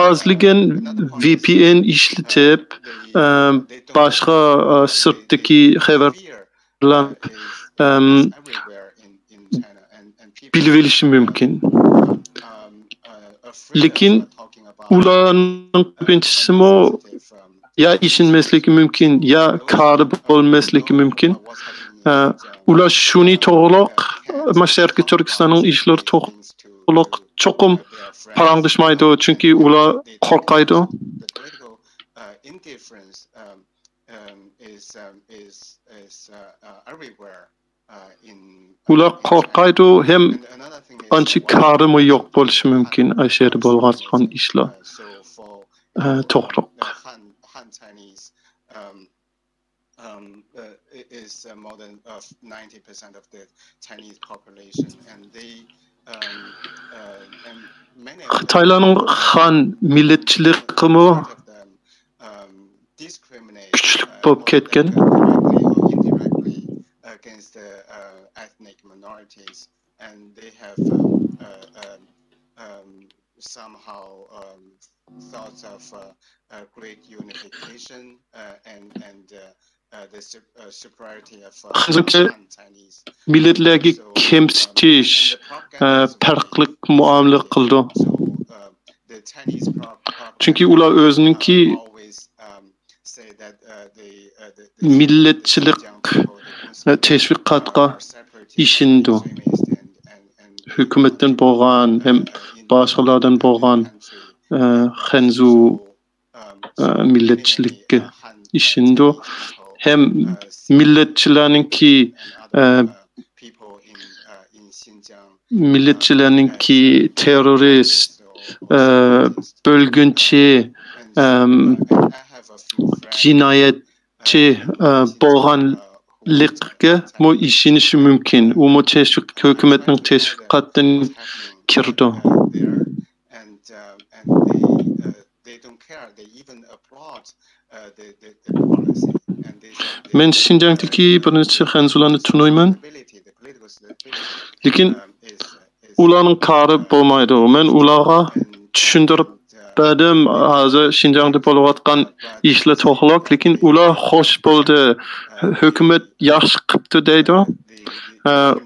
ozligan VPN ishlatib boshqa sirtdagi xabarlar bilib olishi mumkin. Lekin ularning ko'pinchisi ya ishonmasligi mumkin, ya kari bo'lmasligi mumkin. Ular shuni to'g'riq Sharqiy Turkistonning ishlari to'g'riq cho'qim paranglaşmaydı çünkü ular korkaydı. Indifference is everywhere in. Ular korkaydı hem ançı karımı yok bo'lishi mümkün aşırı bo'lgan ishlar. To'g'riq. Han Chinese is more than 90% of the Chinese population, and they Xitoylarning Han millatchiligimi kuchli bo'lib ketgan. Against the ethnic minorities, and they have somehow thoughts of great unification and the superiority of Chinese. Milletlerga kemsitish, farqli muomala qildi. Chunki ular o'zininki millatchilik tashviqotga ishindi. Hukumatdan bo'lgan ham boshqalardan bo'lgan Xinzu millatchilikka ishindi. Hem milletçilerinki terörist, bölgünçi, cinayetçi bo'lganlikka bu ishonishi mumkin. U hukumatning tashviqotidan kirdi. They don't care. They even applaud the policy. Men Xinjiangdagi bir necha Xinzularni taniyman. Lekin ularning qari bo'lmaydi. Men ularga tushuntirib berdim. Hozir Xinjiangda bo'layotgan ishlar to'g'riq, lekin ular xo'sh bo'ldi. Hukumat yaxshi qilibdi deydi.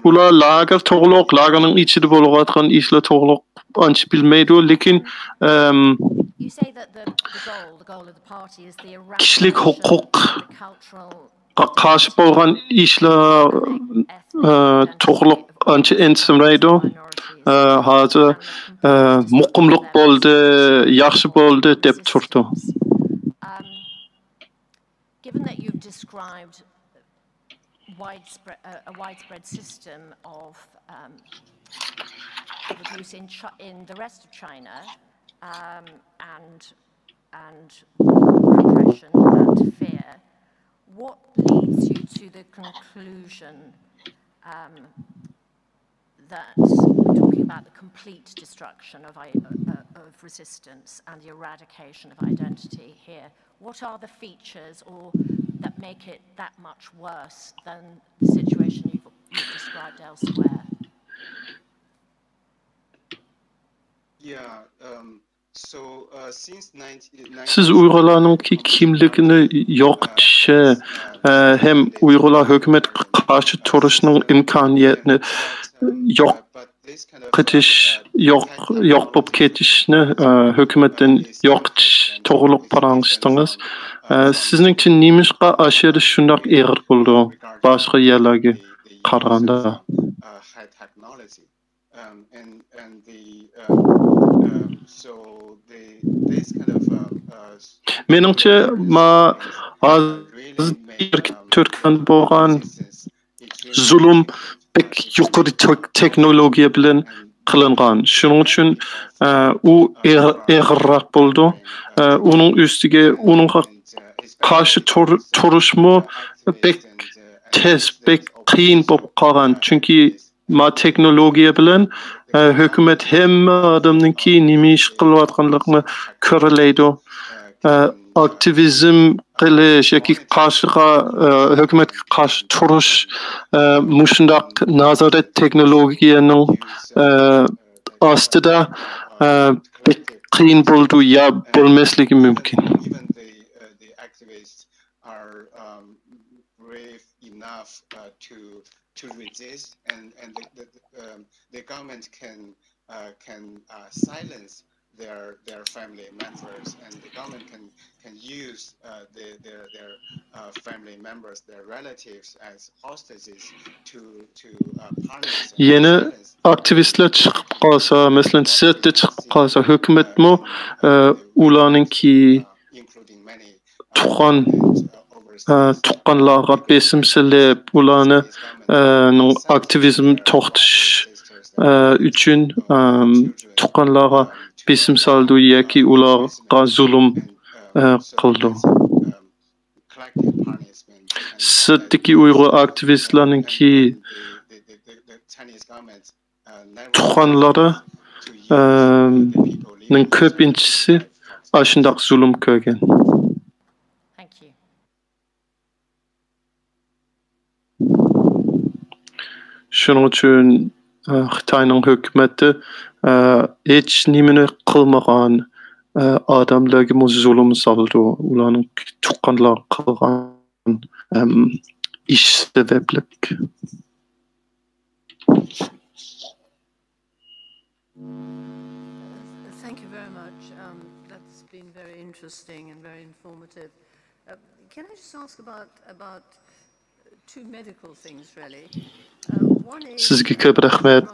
Ular lager to'g'riq, lagerning ichida bo'layotgan ishlar to'g'riq ancha bilmaydi, lekin kishilik huquq qarshi bo'lgan ishlar to'g'riq ancha ensimraydi. Hozir muqimlik bo'ldi, yaxshi bo'ldi deb turdi. given that you've described a widespread system of abuse in the rest of China, and repression and fear, what leads you to the conclusion that we're talking about the complete destruction of resistance and the eradication of identity here? What are the features that make it that much worse than the situation you've described elsewhere? Yeah. Siz Uyg'urlarningki kimligini yo'qotishi hem Uyg'urlar hukumatga qarshi turishning imkoniyatini yo'qotish, yo'q bo'lib ketishni hukumatdan yo'qotish to'g'riliq parangishdingiz. Sizningcha nimishqa ashiri shundoq eg'ir bo'ldi boshqa yerlarga qaraganda? Meningcha Turkman bo'lgan zulm pek yuqori texnologiya bilan qilingan. Shuning uchun u eg'irroq bo'ldi. Uning ustiga uningga qarshi turishmi pek tez, pek qiyin bo'lib qolgan. Chunki texnologiya bilan hukumat hamma odamninki nima ish qilayotganligini ko'rlaydi. Aktivizm qilish yoki hukumatga qarshi turish mushundoq nazorat texnologiyaning ostida pek qiyin bo'ldi yo bo'lmasligi mumkin. To resist, and the government can silence their family members, and the government can use their family members, their relatives as hostages to punish. Yeni aktivistlar chiqib qolsa, masalan, sirtda chiqib qolsa, hukumatmi ularningki tuqqanlarga besim silib, ularni aktivizm to'xtatish uchun tuqqanlarga besim soldi yoki ularga zulm qildi. Sirtdagi Uyg'ur aktivistlarningki tuqqanlari ko'pinchisi shundoq zulm ko'rgan. Shuning uchun Xitoyning hukumati hech nimani qilmagan odamlarga zulm soldi. Ularning tuqqanlar qilgan ish sababli. Thank you very much. That's been very interesting and very informative. Can I just ask about two medical things, really? Sizga ko'p rahmat.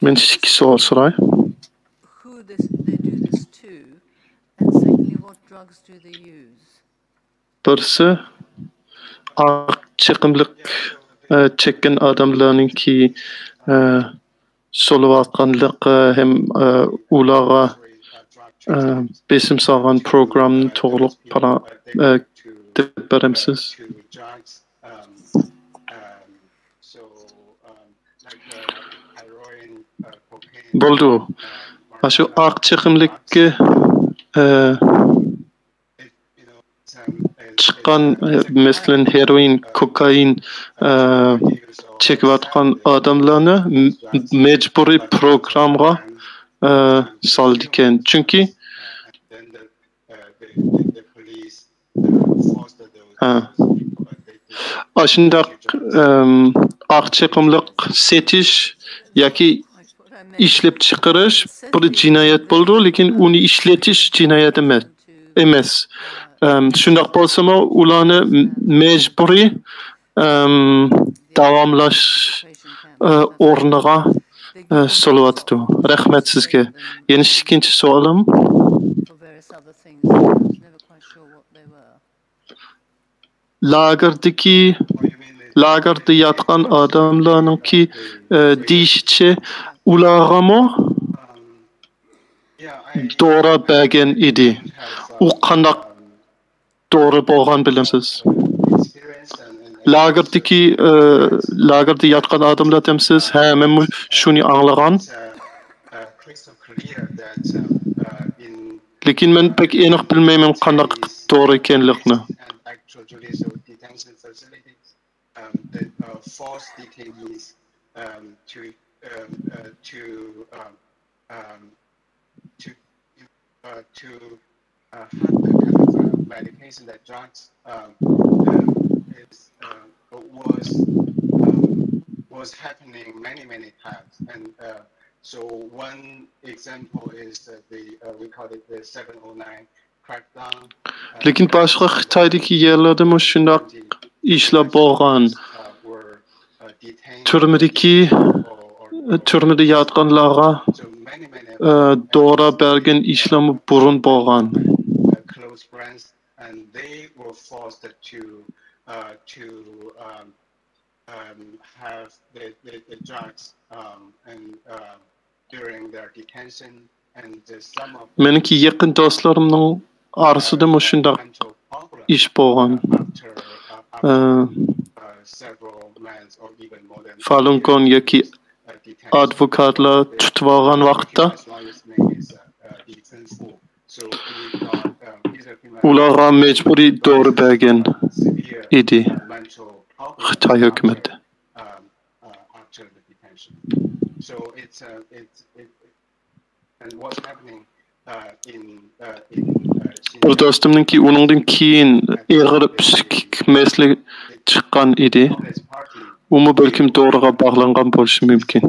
Men ikki savol so'ray. Who they do this to, and secondly, what drugs do they use? Birisi chiqimliq chekkan odamlarningki so'layotganligi ham ularga besim solgan programni to'g'riliq deb beramsiz. Bo'ldi. Shu oq chiqimlikka chiqqan masalan heroin, kokain chekayotgan odamlarni majburiy programga soldi ekan. Chunki shundoq oq chiqimlik setish yoki ishlab chiqarish bir jinoyat bo'ldi, lekin uni ishlatish jinoyat emas. Shundoq bo'lsa-mu, ularni majburiy davomlash o'rniga solyapti. Rahmat sizga. Yana ikkinchi savolim. other things. I was never quite sure what they were. Lagerda yatqan adamlarningki deyishicha ulargami doğru bergen idi. U qandaq doğru bo'lgan bilimsiz. Lagerda yatqan adamlar demsiz, ha men shuni anglagan. Lekin men pek aniq bilmayman qandaq doğru ekanligini. Force detainees to have the kind of medication that drugs was happening many times, and so one example is we call it the 709 crackdown. Lekin boshqa Xitoydagi yerlarda shundoq ishlar bo'lgan. Turmada yatqanlarga doğru bergen ishlarni burun bo'lgan. Close friends, and they were forced to have the drugs and during their detention, and some of meniki yaqin do'stlarimning orasida shundoq ish bo'lgan. Falun Gong yoki advokatlar tutib olgan vaqtda ularga majburiy doğru bergan edi Xitoy hukumati. Bir do'stimninki uningdan keyin ig'ir psixik masala chiqqan edi. Umu balkim doğruga bağlangan bo'lishi mumkin.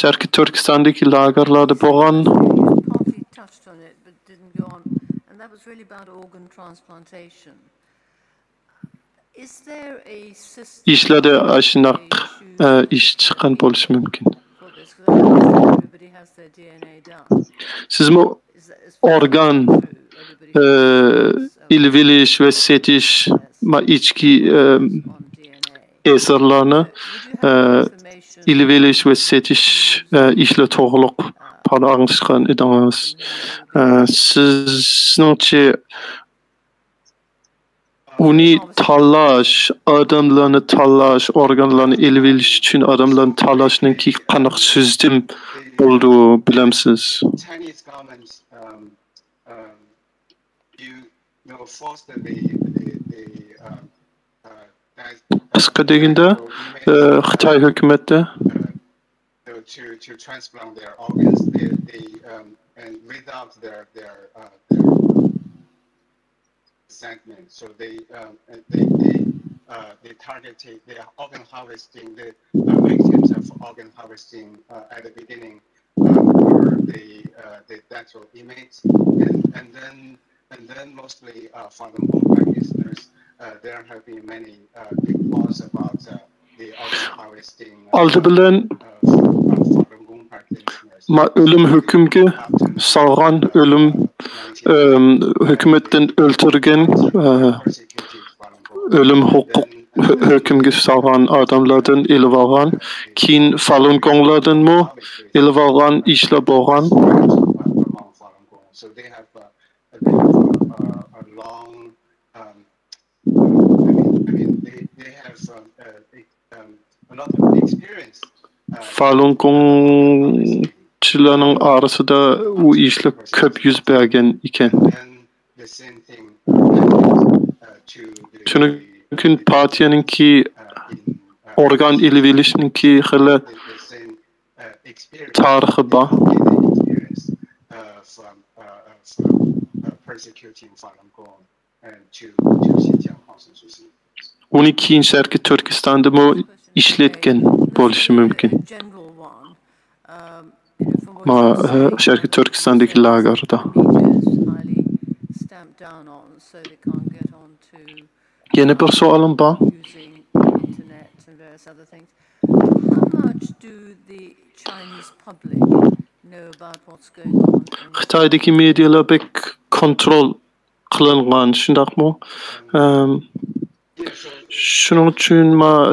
Sharqiy Turkistondagi lagerlarda bo'lgan. Touched on it but didn't go on, and that was really about organ transplantation. Is there a system? İşlerde shunaq ish chiqqan bo'lishi mumkin. Everybody has their DNA done. Sizmi organ ilvilish ve setish ma ichki eserlarni ilvilish ve setish ishlar to'g'liq parangishgan edingiz. Sizningcha uni tanlash, odamlarni tanlash, organlarni ilvilish uchun odamlarni tanlashninki qanaqa sistem bo'ldi bilamsiz? Chinese government forced qisqa deganda Xitoy hukumati to transplant their organs, and without their consent. So they targeted the organ harvesting, the victims of organ harvesting at the beginning were the dental inmates, and then mostly Falun Gong practitioners. There have been many big laws about the organ harvesting. Aldı bilen ma ölüm hükümge salgan ölüm hükümetten öldürgen ölüm hukuk hükümge salgan adamlardan ilvagan kin Falun Gonglardan mı ilvagan işle boğan. So they have a long they have a lot of experience. Falun Gongçilerin arasında o işle köp yüz bergen iken. Çünkü partiyanınki organ ilvilişninki hele tarihi ba. Onu keyin Şarkı Türkistan'da mı işletken bo'lishi mumkin. Ma Şarkı Türkistan'daki lagerda. Yeni bir sualım var. How much do the Chinese public know about what's going on. Xitoydagi medialar bek kontrol qilingan, shundaqmi? Shuning uchun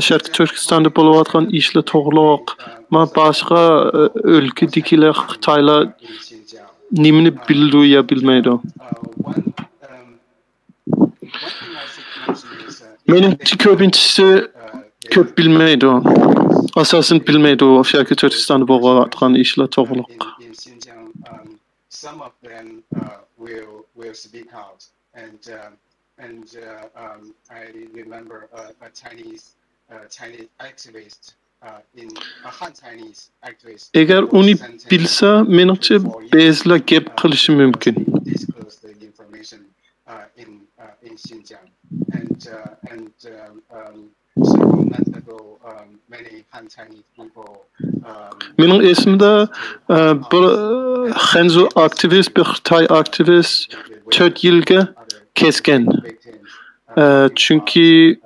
Sharqiy Turkistonda bo'layotgan ishlar to'g'riroq. Boshqa o'lkadagilar Xitoylar nimani bildi ya bilmaydi. Menimcha ko'pinchisi ko'p bilmaydi. Asosan bilmaydi Sharqiy Turkistonda bo'layotgan ishlar to'g'riroq. Some of them will speak out, and I remember a Chinese activist Han Chinese activist. Eğer onu bilse, menimcha bezla gap qilishi mumkin. Disclose the information in Xinjiang, and several months ago, many Han Chinese people. Mening esimda bir Hanzu aktivist, bir Xitoy aktivist 4 yilga kesgan. Chunki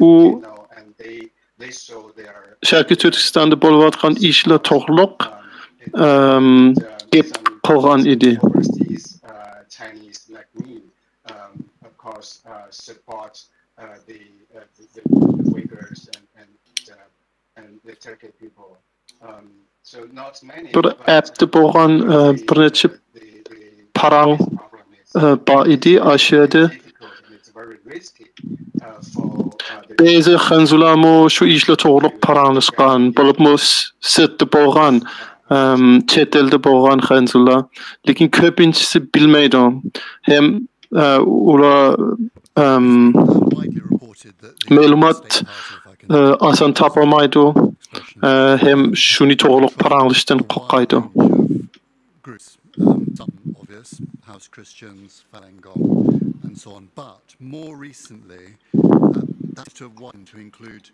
u Sharqiy Turkistonda bo'layotgan ishlar to'g'riroq gap qilgan edi. Chinese like me, of course, support the Uyghurs and the Turkic people. So not many. Bir appda bo'lgan bir necha parang bor edi aşağıda. Ba'zi Hanzularmi shu ishlar to'g'riroq paranglashgan, bo'libmi sirtda bo'lgan, chet elda bo'lgan Hanzular, lekin ko'pinchisi bilmaydi. Hem ular ma'lumot oson topolmaydi, hem shuni to'g'riroq paranglashdan qo'rqadi. Obvious, House Christians, Falun Gong, and so on. But more recently, that to one to include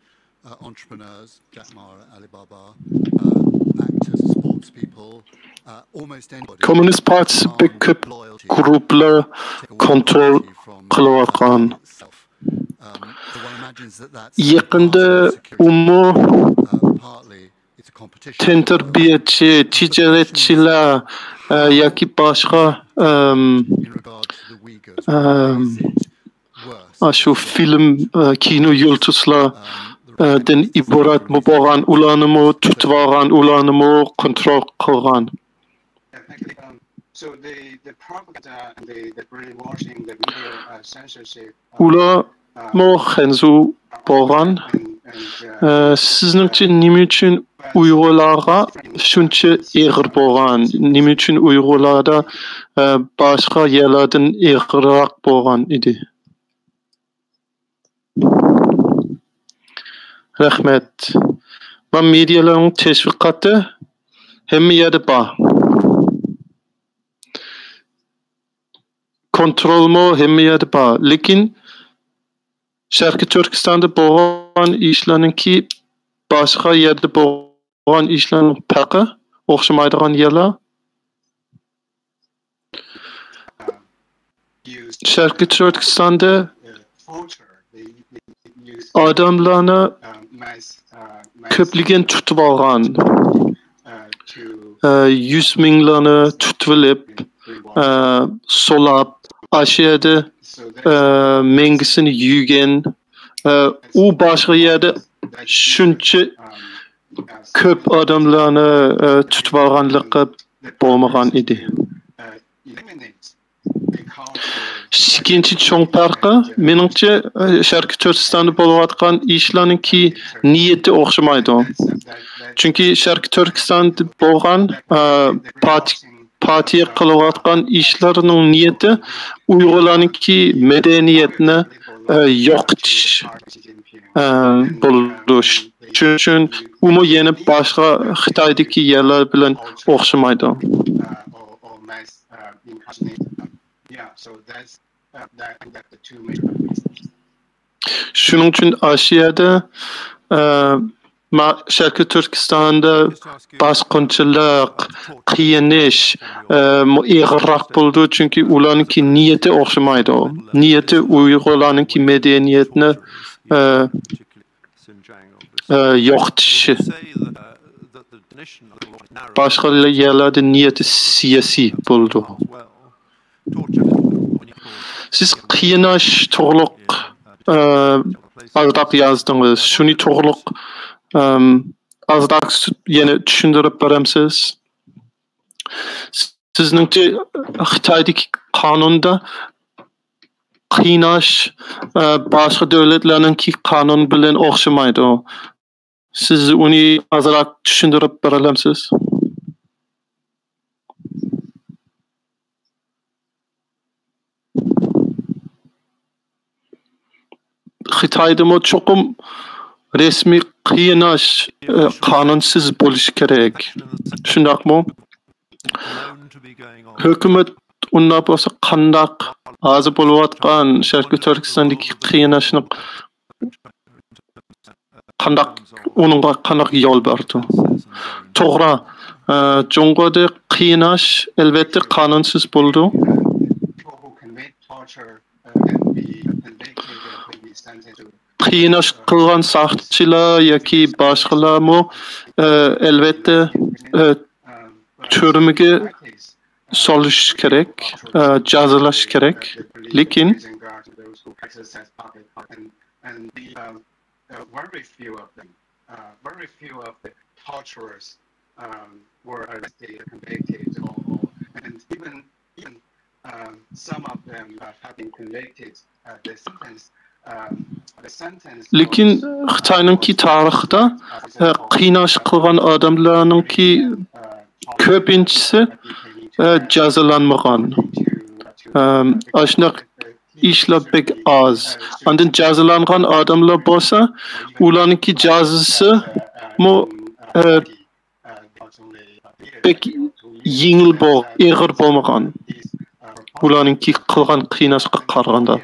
entrepreneurs, Jack Ma, Alibaba, actors, sports people, almost anybody. Communist Partisi pek ko'p gruplar kontrol qilayotgan. Yaqinda tentarbiyachi, tijoratchilar yoki boshqa shu film, kino yulduzlardan iborat bo'lgan ularni tutib olgan, ularni kontrol qilgan. So the propaganda and the brainwashing, the media censorship. Ular Hanzu bo'lgan. Sizningcha nima uchun Uyg'urlarga shuncha eg'ir bo'lgan? Nima uchun Uyg'urlarda boshqa yerlardan eg'irroq bo'lgan edi? Rahmat. Men medialarning tashviqoti hamma yerda bor. Kontrolmi hamma yerda bor, lekin Sharqiy Turkistonda bo'lgan ishlarninki boshqa yerda bo'lgan ishlarning farqi o'xshamaydigan yerlar. Sharqiy Turkistonda odamlarni ko'pligiga tutib olgan, 100 minglarni tutib olib, solab, aşağıda mengisini yuygan, u boshqa yerda shuncha ko'p odamlarni tutib olganligi bo'lmagan edi. Ikkinchi cho'ng farqi, menimcha Sharqiy Turkistonda bo'layotgan ishlarninki niyati o'xshamaydi. Chunki Sharqiy Turkistonda bo'lgan partiya qilayotgan ishlarining niyati Uyg'urlarninki madaniyatni yo'qotish bo'ldi. Shuning uchun u yana boshqa Xitoydagi yerlar bilan o'xshamaydi. Shuning uchun Osiyada Sharqiy Turkistonda bosqinchilik, qiyinish ig'irroq bo'ldi, chunki ularninki niyati o'xshamaydi. Niyati Uyg'urlarninki madaniyatni yo'qotish. başka yerlerde niyeti siyasi buldu. Siz kıyınaş toğruluq azdaq yazdınız. Şunu toğruluq azdaq yine düşündürüp veremsiz. Sizningçe Xitoydagi qonunda qiynash boshqa davlatlarninki qonun bilan o'xshamaydi. Siz uni ozroq tushuntirib bera olamsiz? Xitoyda mo cho'qim resmiy qiynash qonunsiz bo'lishi kerak. Shundaqmi? Hukumat unda bo'lsa qandaq hozir bo'layotgan Sharqiy Turkistondagi qiynashni uningga qandaq yo'l berdi? To'g'ri, Junggoda qiynash albatta qonunsiz bo'ldi. Qiynash qilgan saqchilar yoki boshqalarmi albatta türmege solish kerak, jazolash kerak. Lekin very few of the torturers were arrested, convicted, and even some of them have been convicted. Lekin Xitoyninki tarixida qiynash qilgan odamlarninki ko'pinchisi jazolanmagan. Ashunaq ishlar bek oz. Undan jazolangan odamlar bo'lsa, ularninki jazisi mo bek yengil ig'ir bo'lmagan. Ularninki qilgan qiynashga qaraganda.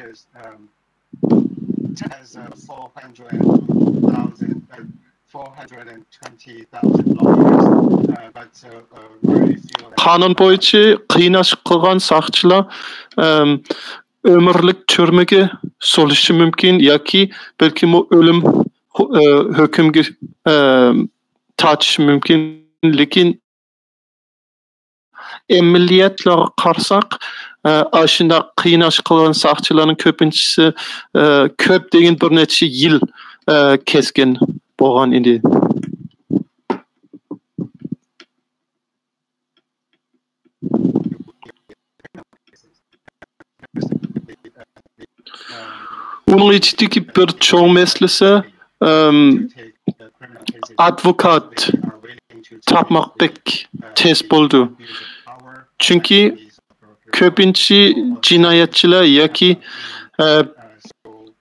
Qonun bo'yicha qiynash qilgan saqchilar ömürlük türmege solishi mumkin yoki balki o'lim hukmga tortishi mumkin. Lekin emniyatlarga qarsak, ashunda qiynash qilgan saqchilarning ko'pinchisi ko'p degan bir necha yil keskin bo'lgan edi. Onun içindeki bir çoğu meselesi advokat tapmak pek tez buldu. Çünkü köpinçi cinayetçiler yoki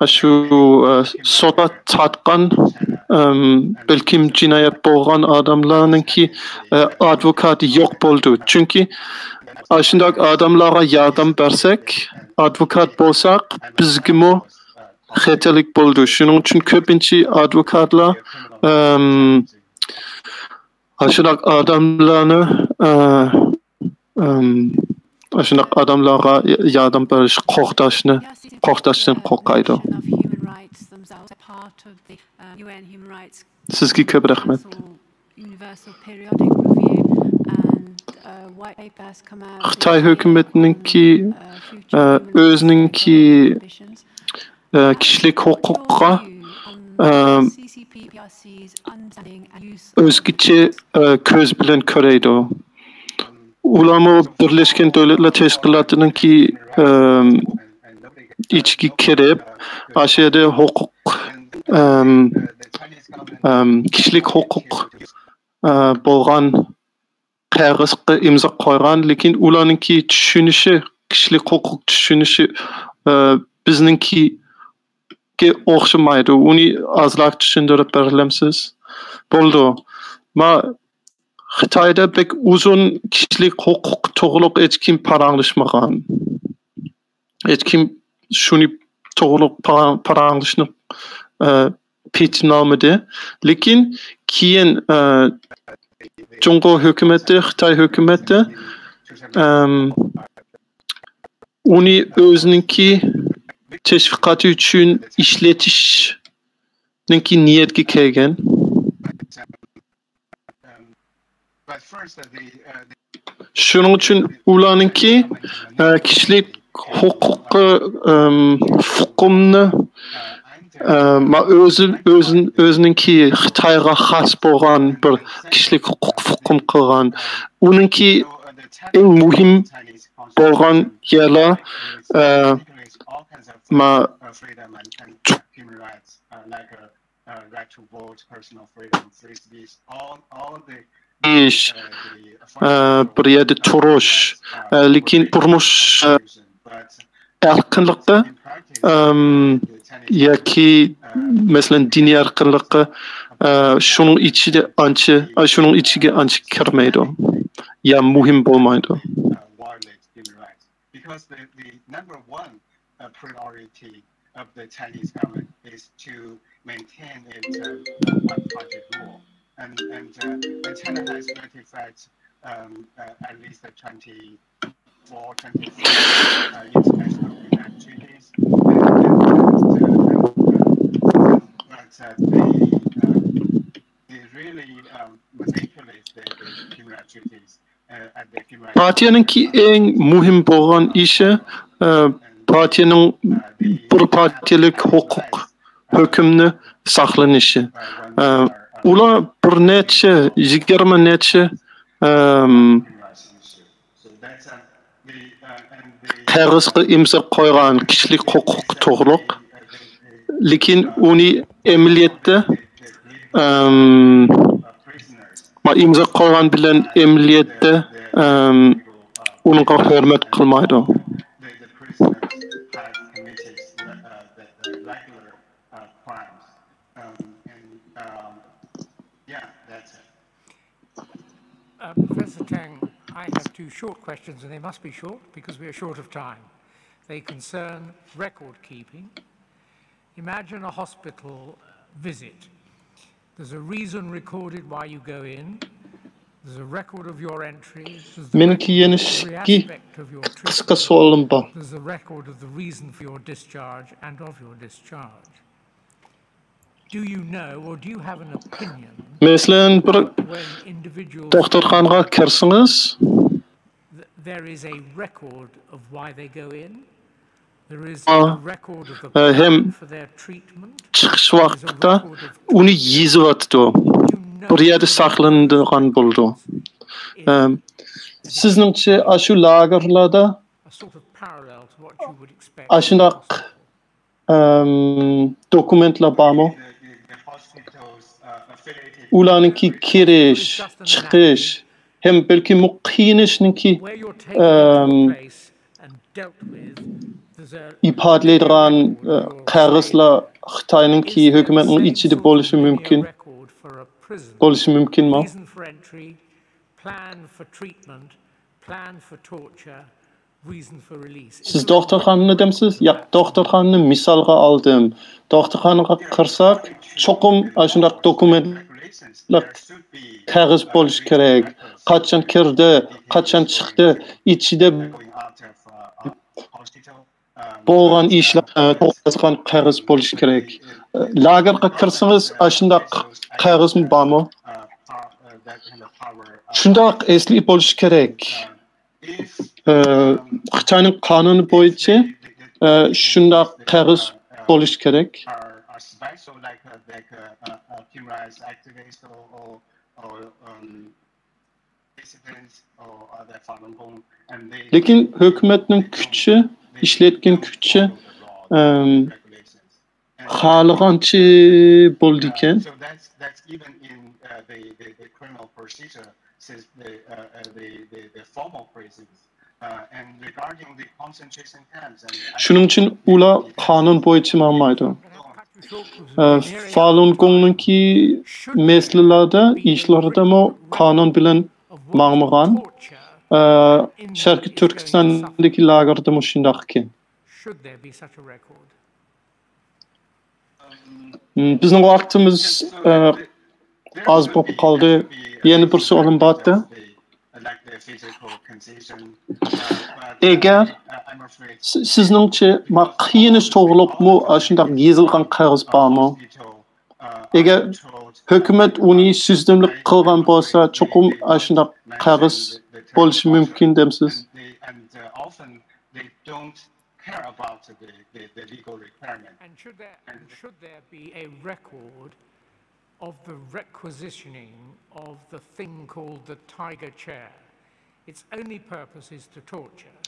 şu sota tatkan belkim cinayet bo'lgan adamlarninki advokati yo'q bo'ldi. Çünkü shunday odamlarga yordam bersak, advokat bo'lsak, bizgimi xatarlik bo'ldi. Shuning uchun ko'pincha advokatlar shunday odamlarni shunday odamlarga yordam berish qo'rqitishdan qo'rqadi. Sizga ko'p rahmat. Xitoy hukumatiningki o'zininki kişilik huquqqa o'zgacha ko'z bilan ko'raydi. Ularni Birleşken Devletler Teşkilatı'nınki ichiga kirib, o'sha yerda huquq kişilik huquq bo'lgan qog'ozga imzo qo'ygan, lekin ularninki tushunishi, kişilik huquq tushunishi bizninkiga o'xshamaydi. Uni ozroq tushuntirib beralamsiz? Bo'ldi. Xitoyda pek uzun kişilik huquq to'g'riliq hech kim paranglashmagan. Hech kim shuni to'g'riliq paranglashni petinolmadi. Lekin keyin Junggo hukumati, Xitoy hukumati uni o'zininki tashviqoti uchun ishlatishninki niyatga kelgan. Shuning uchun ularninki kishilik huquqi fuqumni o'zininki Xitoyga xos bo'lgan bir kishilik huquq fuqum qilgan. Uninki eng muhim bo'lgan yerlar right to vote, personal freedom, free speech, all the ish bir yerda turish, lekin turmush erkinligi yoki masalan diniy erkinligi shuning ichiga ancha kirmaydi. Ya muhim bo'lmaydi. Because the number one priority of the Chinese government is to maintain its one-party rule, and China has ratified at least 24 international treaties, but they really manipulate the human rights treaties. Partiyanınki eng muhim bo'lgan ishi partiyaning bir partiyalik huquq hukmni saqlanishi. Ular bir necha 20 necha qog'ozga imzo qo'ygan kishilik huquq to'g'riq, lekin uni amaliyotda imzo qo'ygan bilan amaliyotda unga hurmat qilmaydi. Professor Tang, I have two short questions, and they must be short because we are short of time. They concern record keeping. Imagine a hospital visit. There's a reason recorded why you go in. There's a record of your entry. There's a record of the reason for your discharge and of your discharge. Do you know, or do you have an opinion? Mesela bir doktorxonaga kirsangiz, there is a record of why they go in. There is a record of the plan for their treatment. Chiqish vaqtida uni yezyapti. Bir yerda saqlanadigan bo'ldi. Sizningcha shu lagerlarda ashundoq dokumentlar bormi? Ularninki kirish, chiqish, hem balki muqiyinishninki ifodalaydigan qog'ozlar Xitoyninki hukumatning ichida bo'lishi mumkin. Mümkün mü? Siz doktorxonani demsiz? Ya doktorxonani misolga oldim. Doktorxonaga kirsak, cho'qim shunday dokumentlar qog'oz bo'lishi kerak. Qachon kirdi, qachon chiqdi, ichida bo'lgan ishlar to'g'rilgan qog'oz bo'lishi kerak. Lagerga kirsangiz, shunday qog'ozmi bormi? Shundoq esli bo'lishi kerak. Xitoyning qonuni bo'yicha shundoq qog'oz bo'lishi kerak. Lekin hukumatning kuchi, ishlayotgan kuchi xohlagancha bo'ldi ekan. Shuning uchun ular qonun bo'yicha bo'lmaydi. Falun Gong'ninki meslilarda, ishlarida qonun bilan ma'murgan. Sharqiy Turkistondagi lagerda shundoq ekan. Bizning vaqtimiz az bo'lib qoldi. Yana bir savolim bordi. Eğer sizningcha qiyinish to'g'riliqmi shundoq yezilgan qog'oz bormi? Eğer Hökümet uni süzdümlük kılgan bolsa çokum aşındaq qağız bolishi mümkün demsiz? And often they don't care about the legal requirement. And should there be a record of the requisitioning of the thing called the tiger chair? Its only purpose is to torture.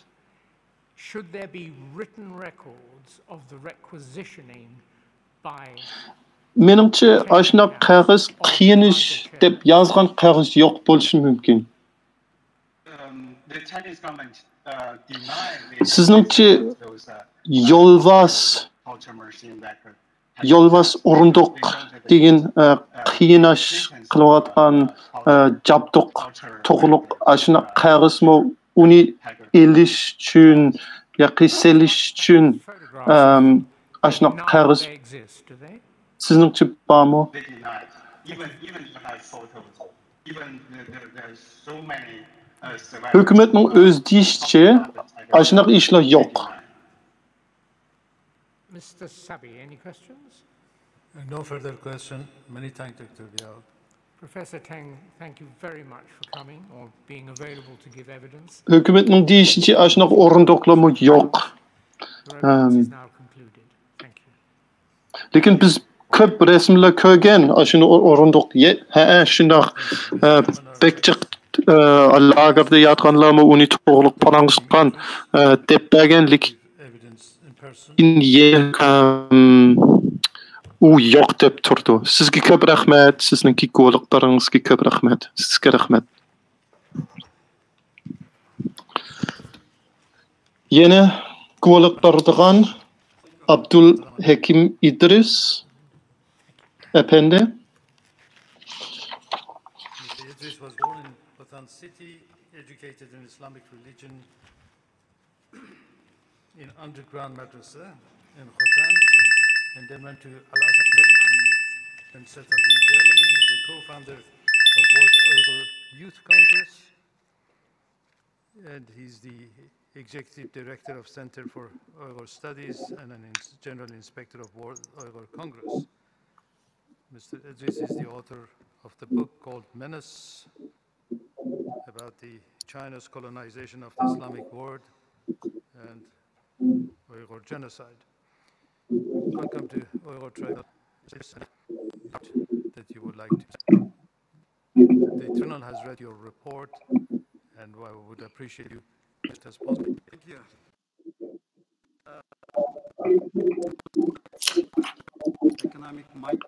Should there be written records of the requisitioning by... Menimçe aşındaq qağız qiyin iş deb yazgan qağız yo'q bolishi mümkün. The Chinese government Sizningcha Yolvas orunduq degan qiyin ish qilayotgan jabduq to'g'liq ashuna qag'izmi uni elish uchun yoki selish uchun ashuna qag'iz sizningcha bormi? Hükümetin öz deyişçe aşınaq işler yok. Mr. Sabi, any questions? No further question. Many thanks, Dr. Diao. Professor Tang, thank you very much for coming or being available to give evidence. Hükümetin deyişçe aşınaq orunduqlamı yok. Lekin biz köp resimler ko'rgan aşını orunduq shundoq bekchiq lagerda yotganlarmi uni to'g'liq parang'isgan deb berganlik u yo'q deb turdi. Sizga ko'p rahmat, sizningki guvohliklaringizga ko'p rahmat. Sizga rahmat. Yana guvohlik beradigan Abdul Hakim İdris Efendi. Idris was born in Batan City, educated in Islamic religion in underground madrasa in Khotan, and then went to Al-Azhar and settled in Germany. He's a co-founder of World Uyghur Youth Congress, and he's the executive director of Center for Uyghur Studies and a general inspector of World Uyghur Congress. Mr. Idris is the author of the book called Menace, about the China's colonization of the Islamic world and Uyghur genocide. Welcome to Uyghur Trial that you would like to say. The Tribunal has read your report, and I would appreciate you just as possible. Thank you. Economic might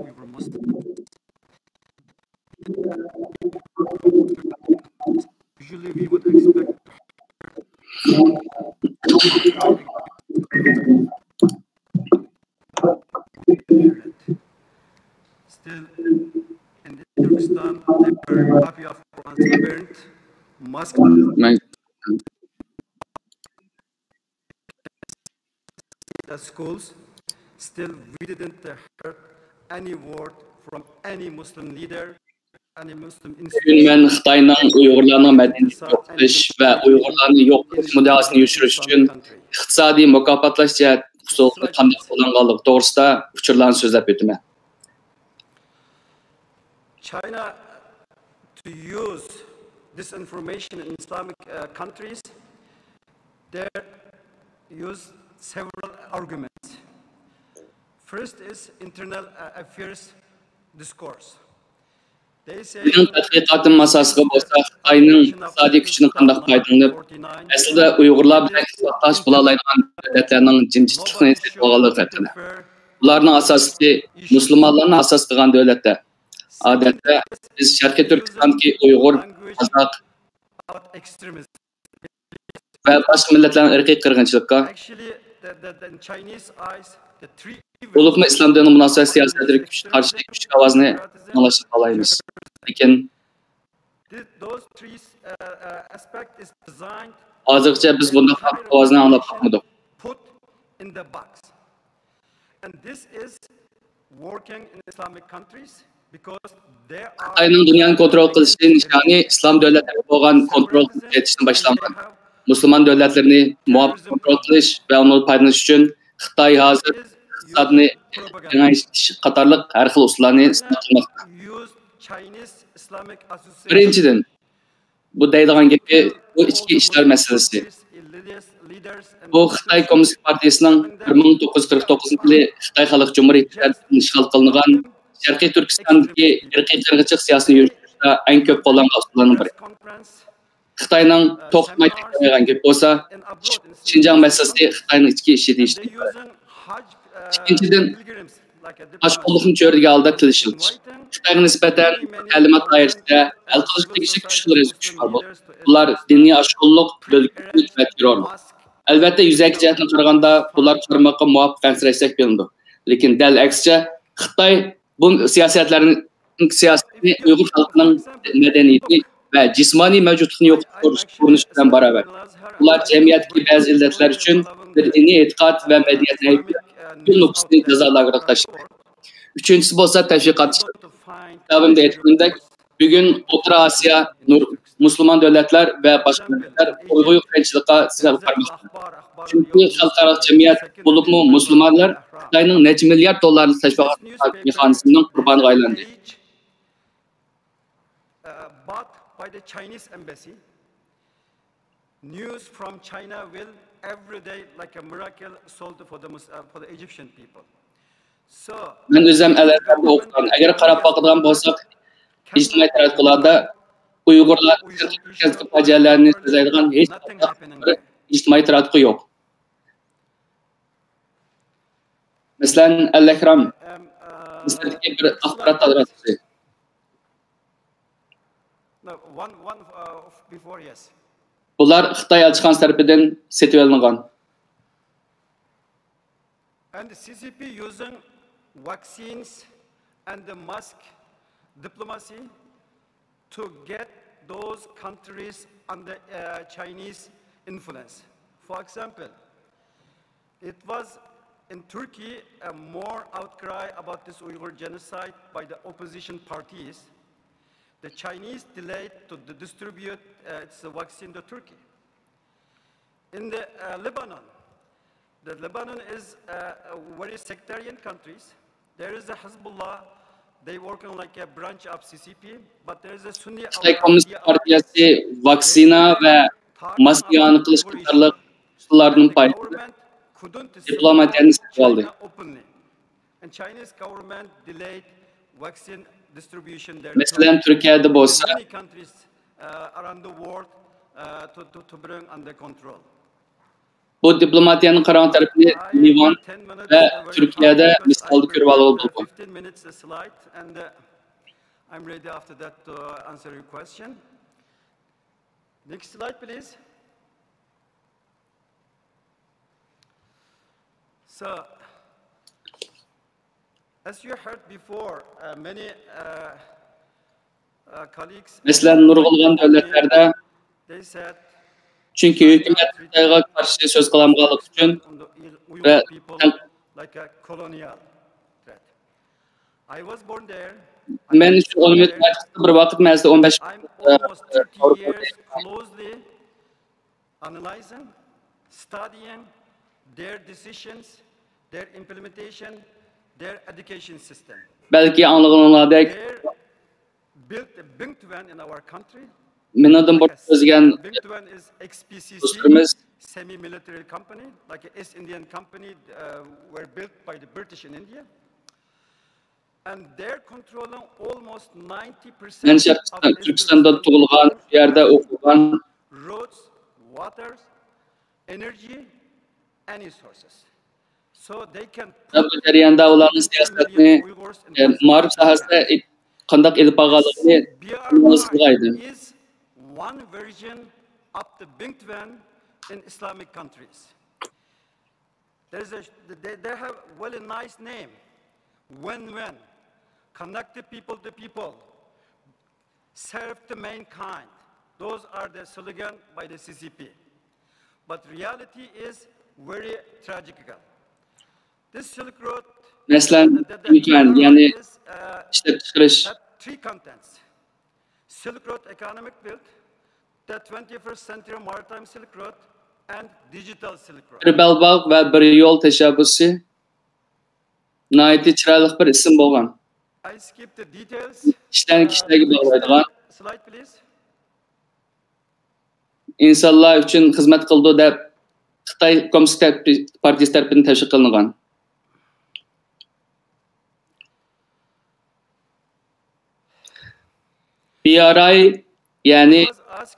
we were Muslims. Usually we would expect still in Turkestan they were happy of transparent mosque. The schools still we didn't heard any word from any Muslim leader, any Muslim institution. Men Xitoyning Uyg'urlarning madaniyatini yo'qotish va Uyg'urlarni yo'q qilish muddaosini yushirish uchun iqtisodiy mukofotlash jihat huquqi qanday qo'llanganligi to'g'risida uchurlarni so'zlab o'taman. China to use this information in Islamic countries, they use several arguments. First is internal affairs discourse. They say Benim tədqiqatım asasıga bolsa, Xitoyning iqtisodiy kuchini qanday foydalanib, aslida Uyg'urlar bilan ittifoqdosh bo'la oladigan davlatlarning jimjitlikni sezib olganligi haqida. Ularning asosiysi musulmonlarni asos qilgan davlatlar. Odatda biz Sharqiy Turkistondagi Uyg'ur, Qozoq va boshqa millatlarning irqiy qirg'inchilikka Olubmu İslam dini münasebet siyasetleri karşı güç avazını anlaşıp alayımız. Lakin azıcıkça biz bunda farklı avazını anlap bakmadık. Xitoyning dunyoni kontrol qilishi nishoni islom davlatlari bo'lgan kontrol etishdan boshlangan. Musulmon davlatlarini muvofiq kontrol qilish va uni foydalanish uchun Xitoy hozir iqtisodni kengaytirish qatorliq har xil usullarni islatmoqda. Birinchidan, bu deydigan gapi bu ichki ishlar masalasi. Bu Xitoy Kommunist Partiyasining 1949-yili Xitoy Xalq Cumhuriyatidan ishg'ol qilingan Sharqiy Turkistondagi irqiy qirg'inchilik siyosatini yuritishda eng ko'p qo'llangan usullarning biri. Xitoyning to'xtamay tekrarlagan gap bo'lsa, Xinjiang masalasi Xitoyning ichki ishi deyishdi. Ikkinchidan, oshqo'llikni cho'riga aldab tilishildi. Xitoyga nisbatan ta'limot doirasida hal qilish tegishli kuch bor. Bular diniy oshqo'llik, bölgülik va terrorlik. Albatta, yuzaga jihatdan qaraganda bular qarmoqqa muvofiq ansiraysak bo'ladi. Lekin dal aksicha Xitoy bu siyosatlarni Uyg'ur xalqining madaniyati va jismoniy mavjudligini yo'qotish bilan barobar. Ular jamiyatdagi ba'zi illatlar uchun bir diniy e'tiqod va madaniyatni bu nuqsani jazolarga tashlaydi. Uchinchisi bo'lsa tashviqot. Davomda aytgandek, bugun O'rta Osiyo, musulmon davlatlar va boshqa davlatlar Uyg'ur qiyinchilikqa sal qarmoqda. Chunki xalqaro jamiyat bo'libmi musulmonlar Xitoyning necha milliard dollarlik tashviqot mexanizmining qurboniga aylandi. By the Chinese embassy, news from China will every day like a miracle solved for the Egyptian people. So, men o'zim alarmda o'qidim. Agar qarab boqadigan bo'lsak, ijtimoiy tarmoqlarda Uyg'urlar fajialarni so'zlaydigan hech bir ijtimoiy tarmoq yo'q. Masalan, Al-Akram Misrdagi bir axborot tarmoqi. Bular Xitoy elchixonasi tomonidan setib olingan. And the CCP using vaccines and the mask diplomacy to get those countries under Chinese influence. For example, it was in Turkey a more outcry about this Uyghur genocide by the opposition parties. The Chinese delayed to distribute its vaccine to Turkey. In the Lebanon is a very sectarian countries. There is a Hezbollah. They working like a branch of CCP, but there is a Sunni. Xitoy Kommunist Partiyasi vaksina va maskani qilish qatorliq usullarning payida diplomatiyani sotib oldi. And Chinese government delayed vaccine distribution there. Masalan, Turkiyada bo'lsa, many countries around the world to bring under control. Bu diplomatiyaning qaron tarafini Livan va Turkiyada misolda ko'rib olib bo'ldi. 15 minutes slide and I'm ready after that to answer your question. Next slide please. So as you heard before, many colleagues. Masalan, nurg'ulg'an davlatlarda chunki hukumat Xitoyga qarshi so'z qilmaganlik uchun va like a colonial threat. I was born there. Men shu o'limni bir vaqt mazda 15 years closely analyzing, studying their decisions, their implementation, their education system. Belki anlığınlardek built a Bingtuan in our country. Menadın o'zgan do'stlarimiz semi-military company, like an East Indian company, were built by the British in India. And they're controlling almost 90% of Türkistan'da tug'ilgan, yerda o'qigan roads, waters, energy, any sources. So they can bu jarayonda ularning siyosatini ma'rif sohasida qanday ilib borganligini o'zlaydi. One version of the Bingtuan in Islamic countries. They have really nice name. When connect the people to people, serve the mankind. Those are the slogan by the CCP. But reality is very tragical. This Silk Road. Mesela Bingtuan yani işlep çıkarış. Three contents. Silk Road economic build, the 21st century maritime Silk Road, and digital Silk Road. Bir belbağ ve bir yol teşebbüsü nayeti çıraylık bir isim bolgan. I skip the details. İşten kişilerge bağlaydigan. Slide please. İnsanlar üçün hizmet kıldı deb Xitay Komünist Partiyası tarafından teşvik kılıngan. BRI yani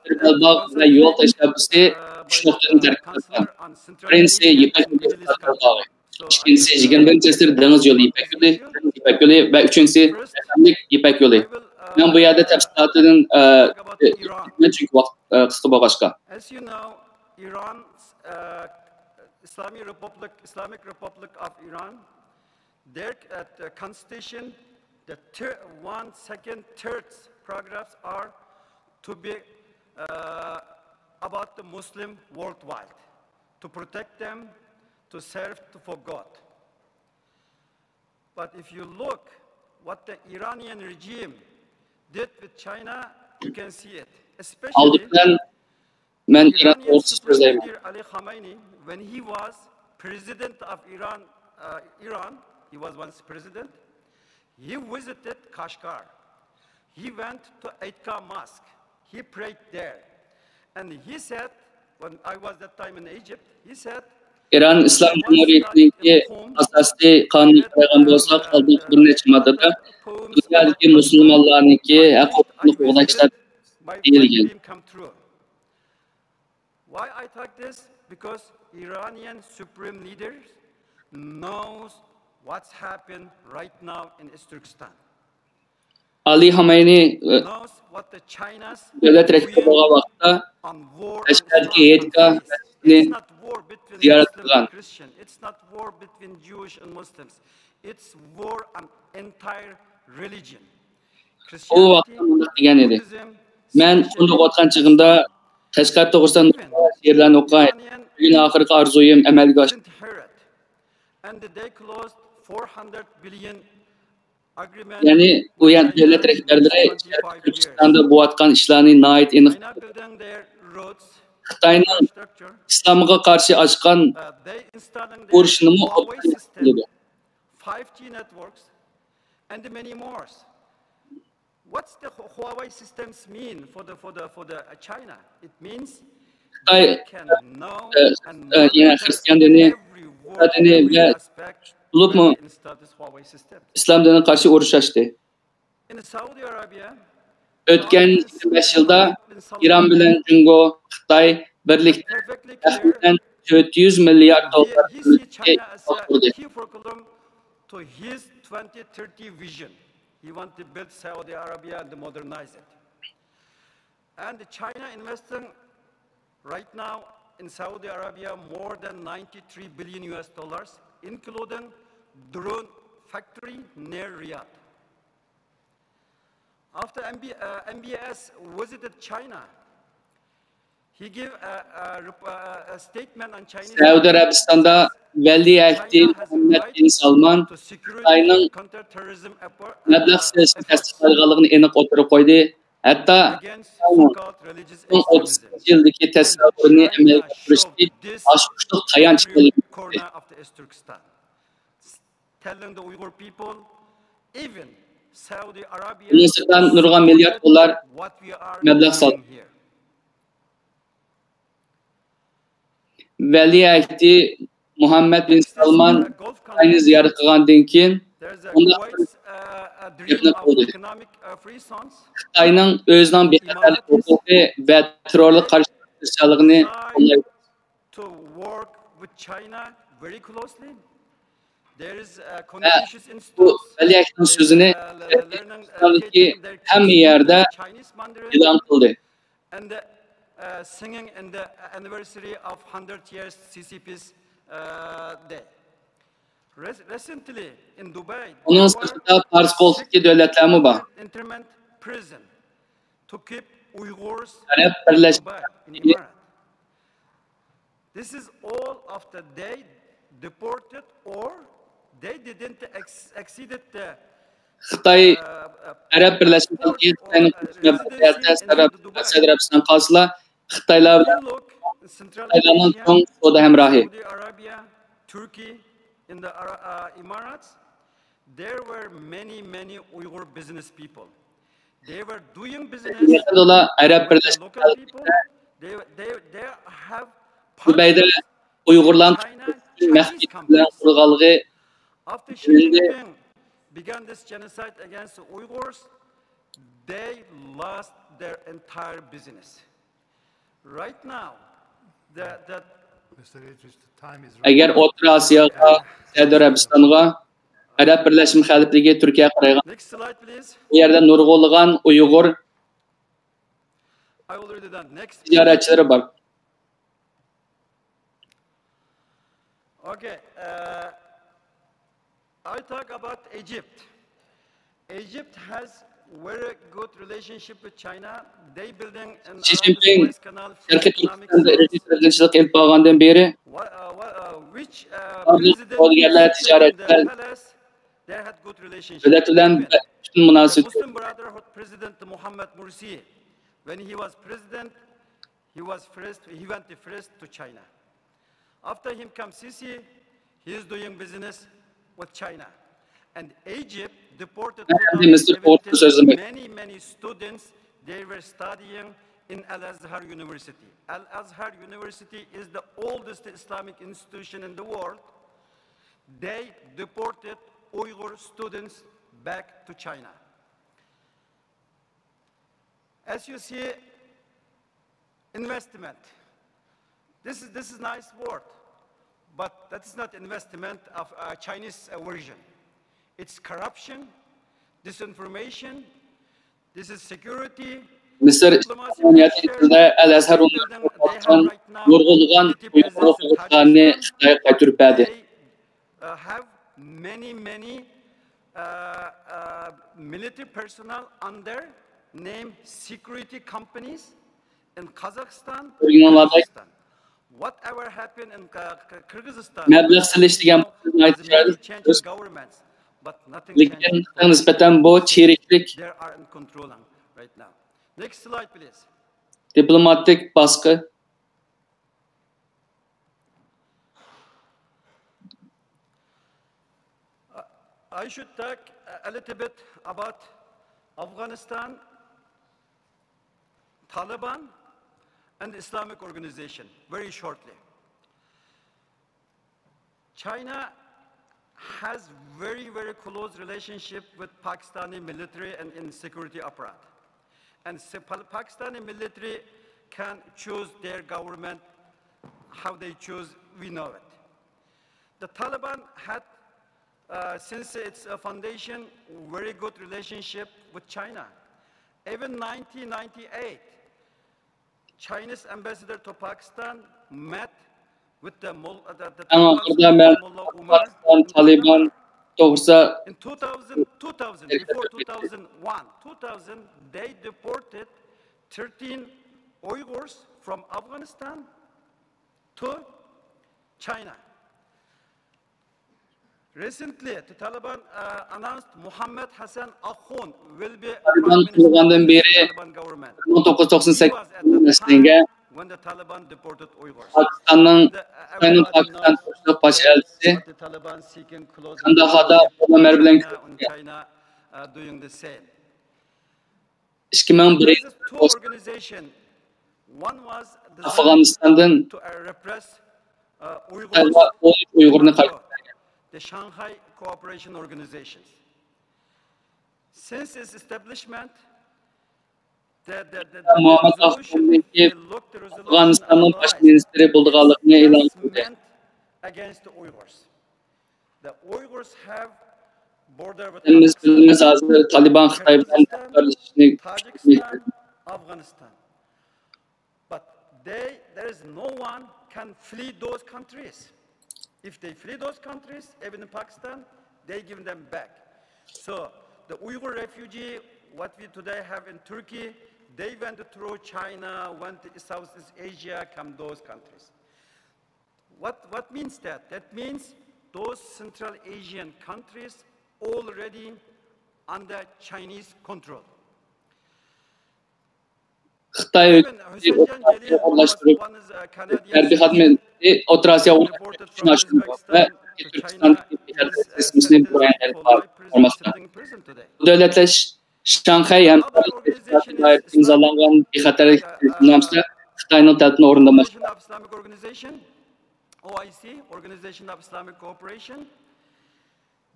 bir belbağ ve yol teşebbüsü 3 noktadan terkip Birincisi İpek Yolu tarafı. İkincisi 21. asır deniz yolu İpek Yolu ve üçüncüsü Efendilik İpek Yolu. Ben bu yerde tafsilatının çünkü vakit kısa başka. As you know, Iran's Islamic Republic of Iran, their constitution, the one, second, third paragraphs are to be about the Muslim worldwide, to protect them, to serve for God. But if you look what the Iranian regime did with China, you can see it. Especially Iranian Supreme Leader Ali Khamenei, when he was president of Iran, he was once president, he visited Kashgar. He went to Eitka Mosque. He prayed there. And he said, when I was that time in Egypt, he said, İran İslam Cumhuriyeti'ndeki asasi kanunu koygan bolsak, aldık bir neçe maddede dünyadaki Müslümanlarınki hak-hukukunu qoğdashlar deyilgan. Why I talk this? Because Iranian supreme leaders knows what's happened right now in East Turkestan. Ali Khamenei devlet rektörü bolgan vaqtda Kashgardagi Eitka ziyaret kılgan. It's not war between Jewish and Muslims. It's war on entire religion. O vaqtda mundaq degan edi. Men shundoq o'tgan chig'imda Kashgar to'g'risida she'rlarni o'qay. Bugun oxirgi orzuyim amalga oshdi. And they closed 400 billion agreement. Yani u yan devlet rahbarlari Turkistonda bo'layotgan ishlarni nihoyat aniq Xitoyning islomga qarshi ochgan urushini 5G networks and many more. What's the Huawei systems mean for the China? It means Xitoy yani Hristiyan dini ve bulup mu İslam dinine karşı uruş açtı. Ötken 25 yılda İran bilen Jungo, Xitay birlikte tahminen 400 milyar dolar to his 2030 vision. He wants to build Saudi Arabia and modernize it. And China investing right now in Saudi Arabia more than 93 billion US dollars, including drone factory near Riyadh. After MBS visited China, he gave a statement on Chinese. Saudi Arabistan'da veliahdi Muhammed bin Salman Xitoyning mablag' siyosiy tasdiqlanganligini aniq o'tirib qo'ydi. Hatta 30 yildagi tasavvurini amalga oshirishga oshishlik tayanch qildi. Telling the Uyghur people, even Saudi Arabia, Mısır'dan nurg'on milyard dollar mablag' saldi. Veliahdi Muhammed bin Salman Xitoyni ziyorat qilgandan keyin unda gapni qildi. Xitoyning o'zining bexatarlik huquqi va terrorga qarshi tirishchiligini qo'llaydi. To work with China very closely. There is Confucius Institute. Veliahdning so'zini hamma yerda e'lon qildi. And singing in the anniversary of 100 years CCP's day. Recently in Dubai, onun sırtında Pars Golf'taki devletler mi var? Internment prison to keep Uyghurs Arap Birleşik This is all after they deported or they didn't exceeded the Xitoy Arab Birleşik Xitoyning Saudiya Arabiston qalsalar Xitoylar Central Tayland'ın Asia, son soda hemrahi. Saudi Arabia, Turkey, in the Emirates, there were many Uyghur business people. They were doing business with the local people. They have Dubay'da Uygurların Chinese companies. After Xi Jinping began this genocide against the Uyghurs, they lost their entire business. Right now, Eğer O'rta Osiyoga, Saudiya Arabistoniga, Arab Birleşmiş Xalifligi Turkiyaga qaragan. Bu yerda nurg'unlagan Uyg'ur tijoratchilari bor. Okay, I talk about Egypt. Egypt has very good relationship with China. They building an Xi Jinping Sharqiy Turkistonda irqchilik qilib bo'lgandan beri savdogarlar, tijoratchilar davlat bilan butun munosabat. Muslim Brotherhood President Muhammad Mursi, when he was president, he went first to China. After him comes Sisi, he is doing business with China. And Egypt deported many students. They were studying in Al-Azhar University. Al-Azhar University is the oldest Islamic institution in the world. They deported Uyghur students back to China. As you see, investment. This is nice word, but that is not investment of a Chinese version. It's corruption, disinformation, this is security. Mısır İslamiyet'inde Al-Azhar Üniversitesi'nden nurg'unlagan Uyg'ur o'quvchilarini Xitoyga qaytarib berdi. Have many military personnel under name security companies in Kazakhstan, Kyrgyzstan. Whatever happened in Kyrgyzstan, mablag' silishtirgan governments, but nothing lekin nisbatan bu cheriklik. They are in control right now. Next slide, please. Diplomatik baskı. I should talk a little bit about Afghanistan, Taliban, and Islamic organization, very shortly. China has very close relationship with Pakistani military and in security apparatus. And Pakistani military can choose their government, how they choose, we know it. The Taliban had, since its foundation, very good relationship with China. Even 1998, Chinese ambassador to Pakistan met with the Taliban to'g'risida in 2000, before 2000, they deported 13 Uyghurs from Afghanistan to China. Recently, the Taliban announced Muhammad Hassan Akhund will be Taliban kurulgandan beri 1998 when the Taliban deported Uyghurs. Pakistan'ın Pakistan Türk baş elçisi Kandahar'da Ömer bilen China doing the same. 2001 Afganistan'dan Uygur'unu kaybettiler. The Shanghai Cooperation Organizations. Since its establishment, Muhammed Akhund'un Afganistan'ın baş ministeri bulduğanlığını ilan etti. Against the Uyghurs. The Uyghurs have border with Bildiğimiz hazır Taliban Xitoy'dan kardeşini Tajikistan, Afghanistan. But there is no one can flee those countries. If they flee those countries, even in Pakistan, they give them back. So the Uyghur refugee, what we today have in Turkey, they went through China, went to Southeast Asia, come those countries. What means that? That means those Central Asian countries already under Chinese control. Xitoy o'rlashtirib harbiy xizmatni O'rta Osiyo uchun ochdi va Turkistondagi formasida. Bu davlatlar Shanxay hamkorlikda imzolangan bexatarlik kelishuvnomasiga Xitoyning talabini o'rindamoqda. OIC, Organization of Islamic Cooperation.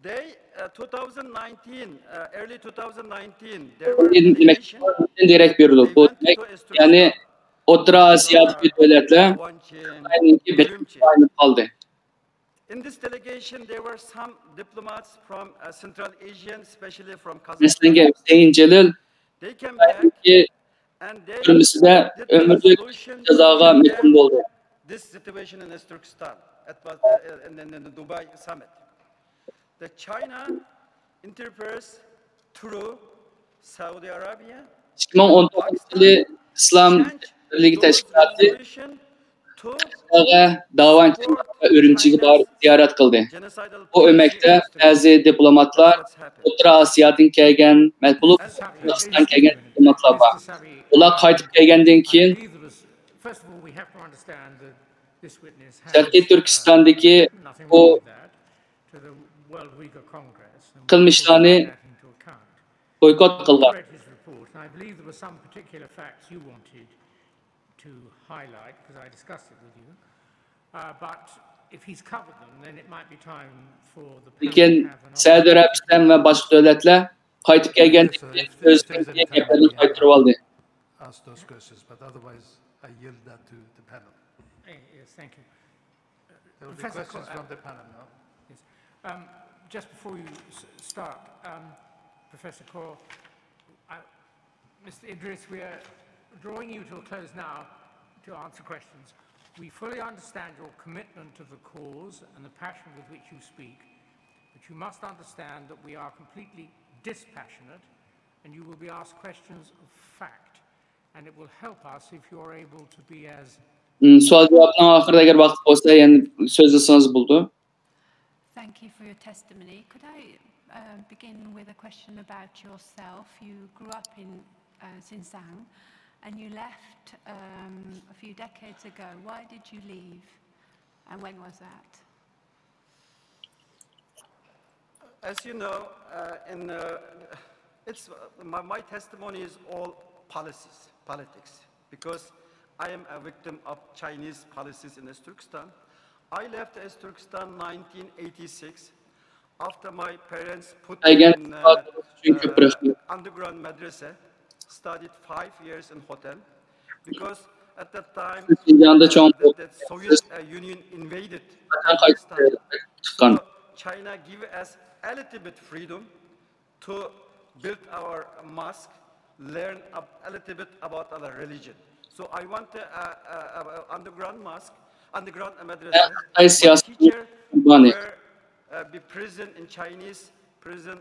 They, 2019, early 2019, there were direkt berildi. Bu demek, yani O'rta Osiyodagi davlatlar Xitoyningki betlab qoldi. In this delegation, there were some diplomats from Central Asia, especially from Kazakhstan. Hüseyin Celil, Xitoyningki turmusida ömürlük jazoga mahkum bo'ldi. This situation in Turkestan, it was in the Dubai summit. The China interferes through Saudi Arabia. 2019 İslam Birliği Teşkilatı davanç Ürümçi'ye barıp ziyaret kıldı. Bu ömekte bazı diplomatlar O'rta Osiyodan kelgan, Malbuluq Kazakhstan kelgan diplomatlar var. Ular qaytib kelgandan keyin Sharqiy Turkistondagi bu qilmishlarni boykot qilgan. I believe there were some particular facts you wanted to highlight because I discussed it with you. But if he's covered them, then it might be time for the Lekin Saudiya Arabiston va boshqa davlatlar qaytib kelgandan keyin o'zlarining gaplarini qaytarib oldi. Ask those questions, but otherwise I yield that to the panel. Yes, thank you. There will be questions from the panel now. Yes. Just before you start, Professor Kaur, Mr. Idris, we are drawing you to a close now to answer questions. We fully understand your commitment to the cause and the passion with which you speak, but you must understand that we are completely dispassionate and you will be asked questions of fact, and it will help us if you are able to be as... Sual cevaptan ahırda eğer vakit olsa yani sözlüsünüz buldu. Thank you for your testimony. Could I begin with a question about yourself? You grew up in Xinjiang and you left a few decades ago. Why did you leave and when was that? As you know, my testimony is all politics, because I am a victim of Chinese policies in Turkestan. I left Turkestan in 1986 after my parents put me in underground madrasa, studied 5 years in hotel, because at that time the Soviet Union invaded Pakistan. So China gave us a little bit freedom to build our mosque, learn a little bit about our religion. So I went to underground mosque, underground madrasa. My teacher were be prison in Chinese prison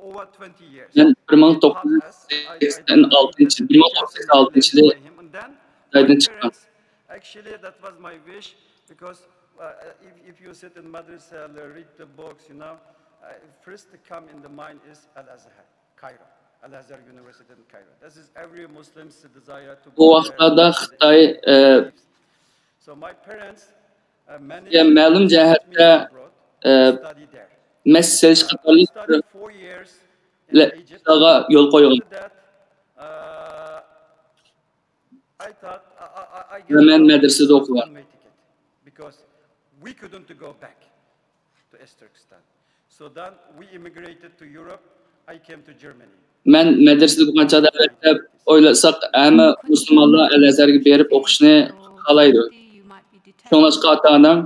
over 20 years. Ben 1986'da çıktım. Actually, that was my wish, because if you sit in madrasa, read the books, you know, first to come in the mind is Al-Azhar, Cairo. Al-Azhar University in Cairo. This is every Muslim's desire to Bu vaxtlarda Xitay ma'lum jihatda mesaj qatorliqlarga yo'l qo'ygan. Men madrasada o'qigan. Because we couldn't go back to Turkestan. So then we immigrated to Europe. I came to Germany. Men madrasada o'qigan chog'da o'ylasak, hamma musulmonlar Al-Azharga berib o'qishni xohlaydi. Shuningdek, ota-onam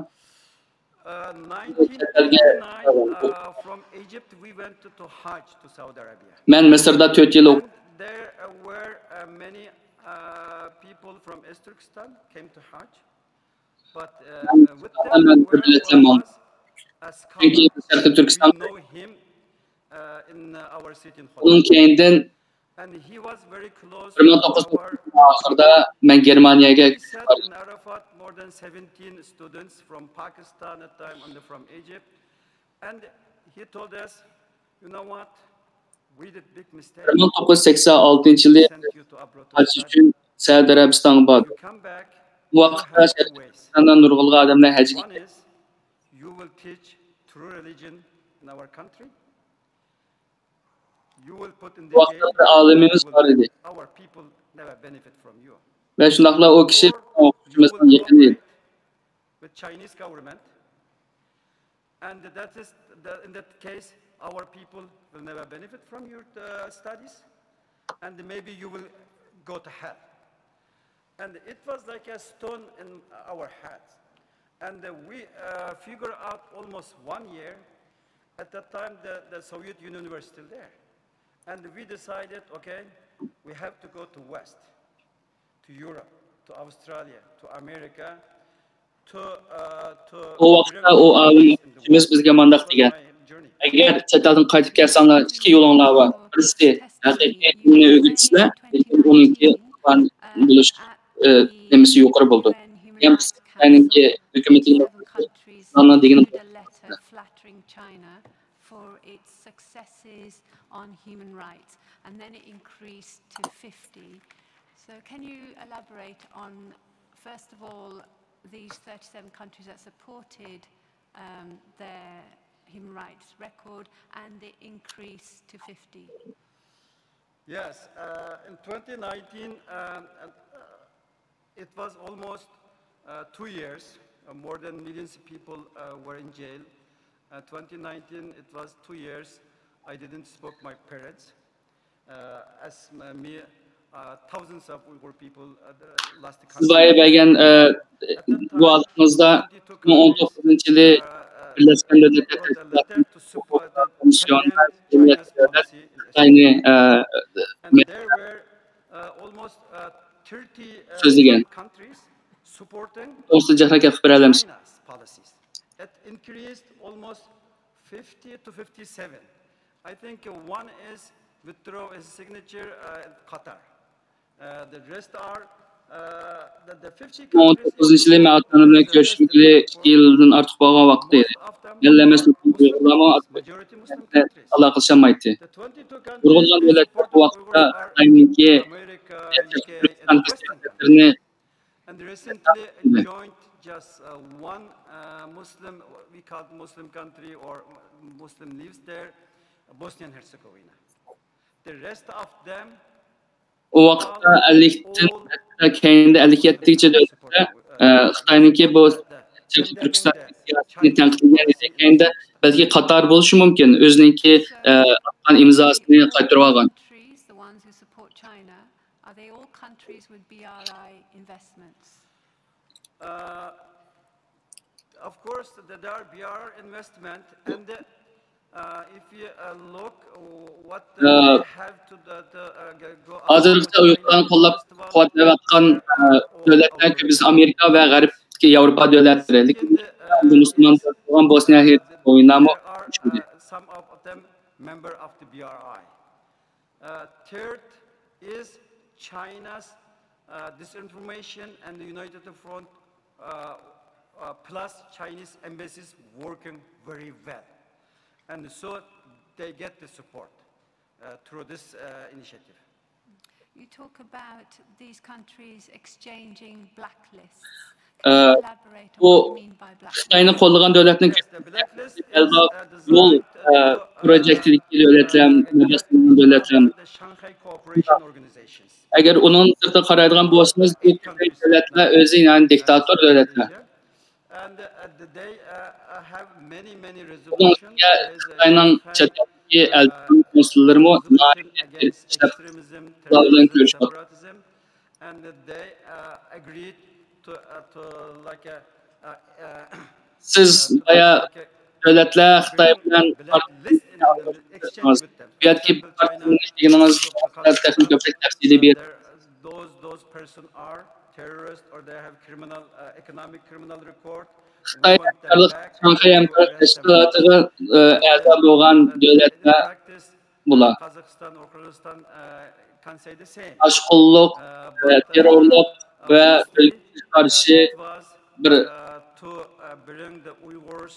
from Egypt we went to Hajj to Saudi Arabia. Men Misrda 4 yil o'qidim. There were many people from Turkestan came to Hajj, but with them was Çünkü Sharqiy Turkiston know him in our city in Onun keyinden and he was very close 1990'da men Germaniyaga in Arafat more than 17 students from Pakistan at time and from Egypt, and he told us, you know what, we did big mistake. 1986 yılı Hacı için Saudiya Arabistonga bordi. Bu vaqtda Shariatdan nurg'ulg'an odamlar hajga One is you will teach true religion in our country. You will put in the vaqtda olimimiz bor edi. our people never benefit from you. Ve şundaqla o kişi o'quvchimizdan yaqin edi. With Chinese government, and that is in that case our people will never benefit from your studies, and maybe you will go to hell. And it was like a stone in our heads. And we figured out almost 1 year. At that time, the Soviet Union were still there. And we decided, okay, we have to go to West, to Europe, to Australia, to America, O vaqtda o alimimiz bizga mandaq degan. Agar chet eldan qaytib kelsanglar, ikki yo'linglar bor. Birisi haqiqiy dinni o'rgatsizlar, lekin uningki bo'lish nemisi yuqori bo'ldi. Ham bizning hukumatning flattering China for its successes on human rights, and then it increased to 50. So can you elaborate on, first of all, these 37 countries that supported their human rights record and the increase to 50? Yes, in 2019, it was almost 2 years. More than millions of people were in jail. 2019, it was 2 years. I didn't spoke my parents. As me, thousands of Uyghur people lost the country. Siz bergen bu altınızda 2019 yılı Birleşken Milletler Komisyonu aynı sözlügen. Dolayısıyla hareket verelimiz. It increased almost 50 to 57. I think one is withdraw his signature Qatar. The rest are the 50 countries. 19 yılı mağatanına görüşmekle 2 yıldan artık bağlı vaktiydi. Ellemesi uygulama alakışamaydı. Urgulgan devletler bu vakıtta aynıki and recently joined just one Muslim, we call Muslim country or Muslim lives there, Bosnia and Herzegovina. The rest of them o vaqtda 50'den kendi 57'ci dönemde Xitay'nınki bu Türkistan siyasini tanqidlagan ekende belki Qatar bo'lishi mumkin. O'zininki atgan imzosini qaytarib olgan. Are they all countries with BRI investments? Of course, there are BRI investment, and if you look what they have to go. Hazırlıkta Uyghurlarni qo'llab quvvatlayotgan davlatlar biz Amerika va G'arbdagi Yevropa davlatlari, lekin Müslüman bo'lgan Bosniya Herzegovina some of them member of the BRI. Third is China's disinformation and the United Front plus Chinese embassies working very well. And so they get the support through this initiative. You talk about these countries exchanging blacklists. Bu Xitayni qo'llagan davlatning yo'l projektidagi davlatlar, davlatlar. Agar uning sirti qaraydigan bo'lsangiz, bu davlatlar o'zi yani diktator davlatlar. Xitayning chetdagi elchi konsullarimi bilan ko'rishadi. And they agreed to like siz bayağı devletler Xitay bilan buyoqki partiyaniz texnik ko'proq tafsili bir those person are terrorists or they have criminal economic criminal record. Xitay Shanxay tashkilotiga a'zo bo'lgan davlatlar bular. Kazakhstan or Kyrgyzstan can say the same. Aşqulluq, terörlük ve karşı bir to bring the Uyghurs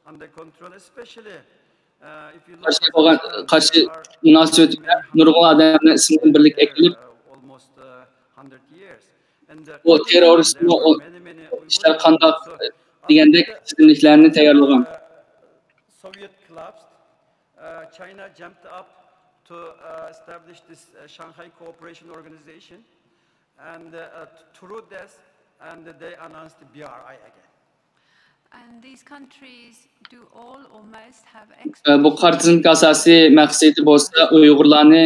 under control, especially karşı münasebet nurgul adamlar isimli birlik ekilip years. Bu teröristni işler kandak degandek tizimliklarni tayyorlagan. Soviet collapsed. China jumped up to establish this Shanghai Cooperation Organization, and through this, and they announced the BRI again. And these countries do all or most have Bu kartizmlik asosiy maqsadi bo'lsa Uyg'urlarni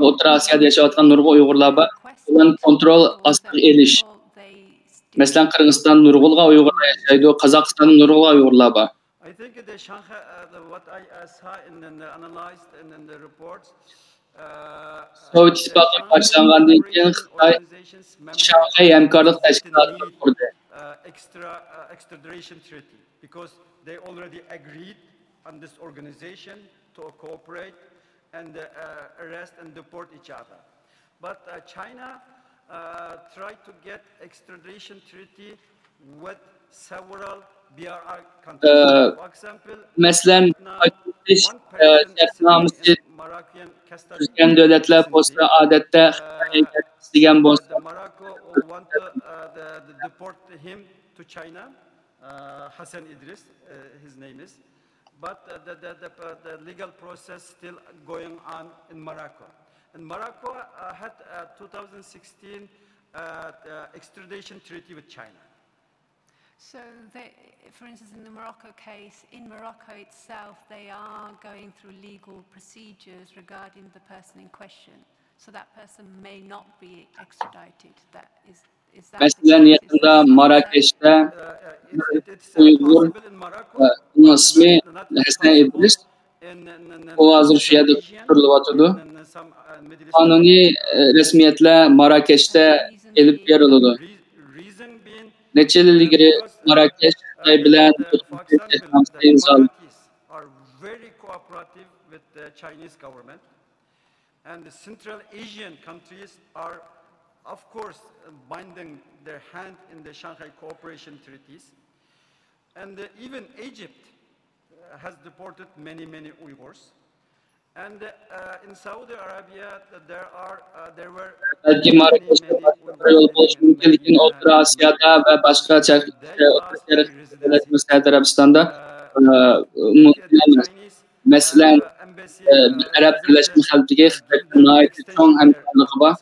O'rta Osiyoda yashayotgan nurg'un Uyg'urlar bor. Ularni kontrol ostiga elish. Masalan, Qirg'iziston nurg'ulg'a Uyg'urlar yashaydi, Qozog'istonda nurg'ulg'a Uyg'urlar bor. I think the Shanghai, what I saw and analyzed in the reports, Sovet İttifaqı başlangandan keyin Xitoy Shanghai hamkorlik tashkilotini qurdi. Extradition treaty, because they already agreed on this organization to cooperate and arrest and deport each other. But China tried to get extradition treaty with several BRI countries. For example, Mesela şartnamesi tuzgan devletler bo'lsa odatda Xitoyga istagan bo'lsa Morocco want to deport him to China. Hassan Idris, his name is, but the legal process still going on in Morocco. And Morocco had 2016 extradition treaty with China. So, for instance, in the Morocco case, in Morocco itself, they are going through legal procedures regarding the person in question. So that person may not be extradited. That is that Mesela yakında Marrakeş'te Uygur ismi Hasan İdris o hazır şu yerde tutuluyordu. Kanuni resmiyetle Marrakeş'te elip verildi. Neçe yıl ilgili Marrakeş Xitoy bilan imzaladı. Are very cooperative with the Chinese government, and the Central Asian countries are, of course, binding their hand in the Shanghai Cooperation treaties, and even Egypt has deported many Uyghurs. And in Saudi Arabia, there were belki Marrakeş'te başka yol buluşu mümkün, Orta Asya'da ve başka Suudi Arabistan'da mesela Arap Birleşmiş Devletleri Xitoyga ait cho'ng hamkorligi bor.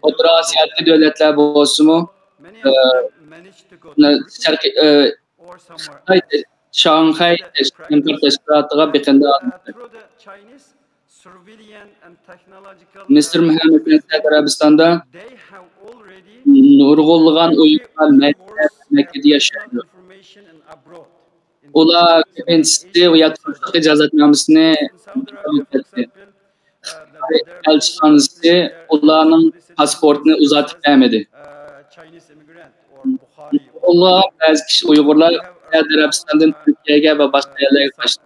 Orta Osiyodagi devletlar bo'lsa-mu Xitoy Shanghai hamkorlik tashkilotiga beqinda olindi. Misr Muhammed bin Saud Arabistan'da nurg'ulg'an Uyg'urlar Makkada yashaydi. Ular ko'pincha uyatqinlik ijozatnomasini o'tkazdi. Elchixonasi ularning pasportini uzatib bermadi. Ular ba'zi kishi Uyg'urlar Arabistondan Turkiyaga va boshqa yerlarga qochdi.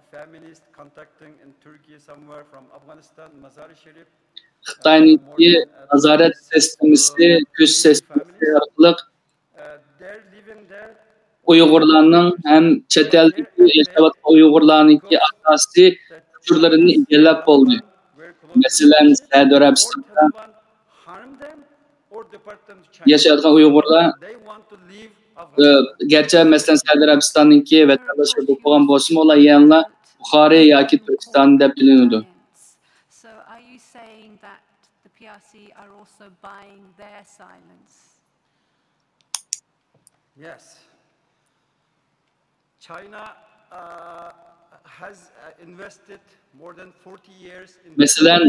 Xitoyniki nazorat sistemasi, kuch sistemasi orqali Uyg'urlarning ham chet eldagi yashayotgan Uyg'urlarningki asosiy uchurlarini egallab bo'ldi. Masalan, Saudiya Arabistonda yashayotgan Uyg'urlar gerçi masalan Saudiya Arabistonninki vatandoshi bo'lgan bo'lsa-mu, ular yana Buxoriy yoki Turkiston deb bilinadi. So are you saying that the PRC are also buying their silence? Yes. China has invested more than 40 years in Mesela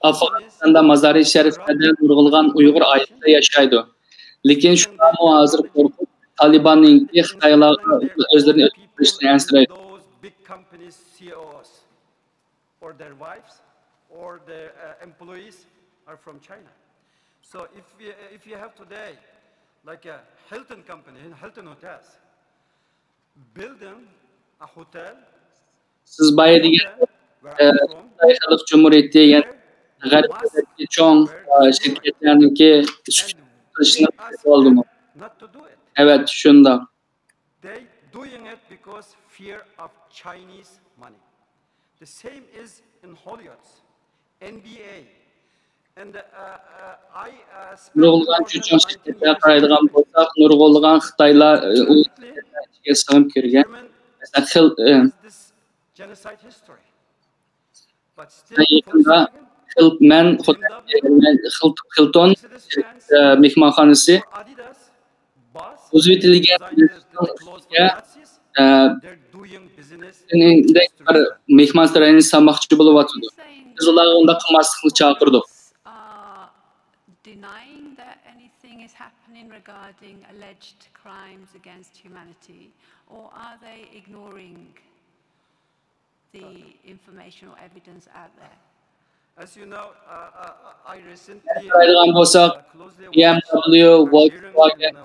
Afganistan'da Mazar-i Şerif'te nurg'ulg'an Uyg'ur ailesi yaşaydı. Lekin shundan hozir qo'rqib Talibanninki Xitoylarga o'zlarini o'tkazishni ansiraydi. Big companies CEOs or their wives or their employees are from China. So if you have today like a Hilton company, Hilton Hotels, building a hotel. Siz bayadigan Xitoy Xalq Cumhuriyati yani g'arbdagi cho'ng shirkatlarniki qilishni oldimi? Evet, shunda. They doing it because fear of Chinese money. The same is in Hollywood, NBA, Nurg'ulg'an cho'chon shirkatlar qaraydigan bo'lsak, nurg'ulg'an Xitoylar o'ziga sig'ib kirgan. Masalan, yaqinda Hilton mehmonxonasi o'zbektilga bir mehmonxonani salmoqchi bo'lyapti. Biz ularga unda qilmaslikni chaqirdik. Denying that anything is happening regarding alleged crimes against humanity, or are they ignoring the information or evidence out there? As you know, I recently BMW, Volkswagen,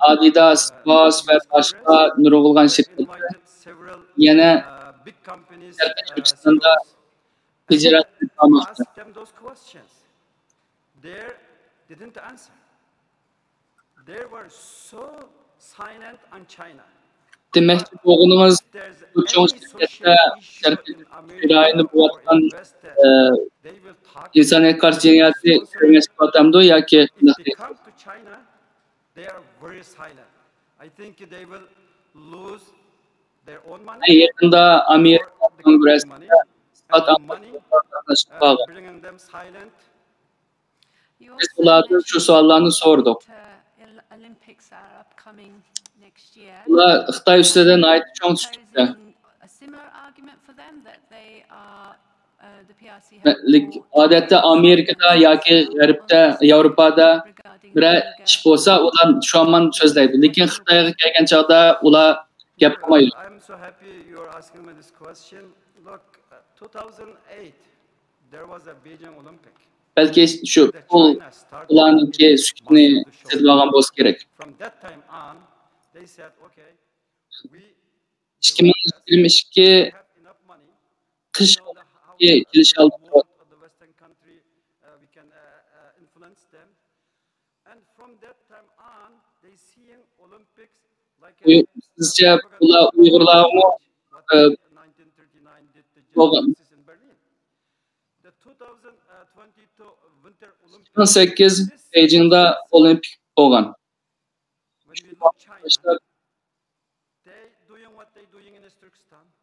Adidas, Bosch ve başka nurg'ulg'an şirketler yana O'zbekistonda tijorat qilmoqda. They didn't answer. They were so silent on China. Demek ki oğlumuz bu çoğu şirkette şirayını bulatkan insana karşı cinayeti görmesi adamdı ya ki yakında Amerika Kongresi'nde stat anlaşmaları biz onlardan şu sorularını sorduk. Ular Xitoy ustidan ait cho'ng tushdi. Odatda Amerikada yoki G'arbda, Yevropada biror ish bo'lsa, ular shomon so'zlaydi. Lekin Xitoyga kelgan chog'da ular gap qilmaydi. I'm so happy you are asking me this question. Look, 2008 there was a Beijing Olympic. Belki şu ularningki sukutni sezib olgan bo'lsa kerak. From that time on, they said, okay, 2022 qish kelish oldi. Sizce ular Uyg'urlarmi bo'lgan? 2008 Beijing'da olimpik bo'lgan.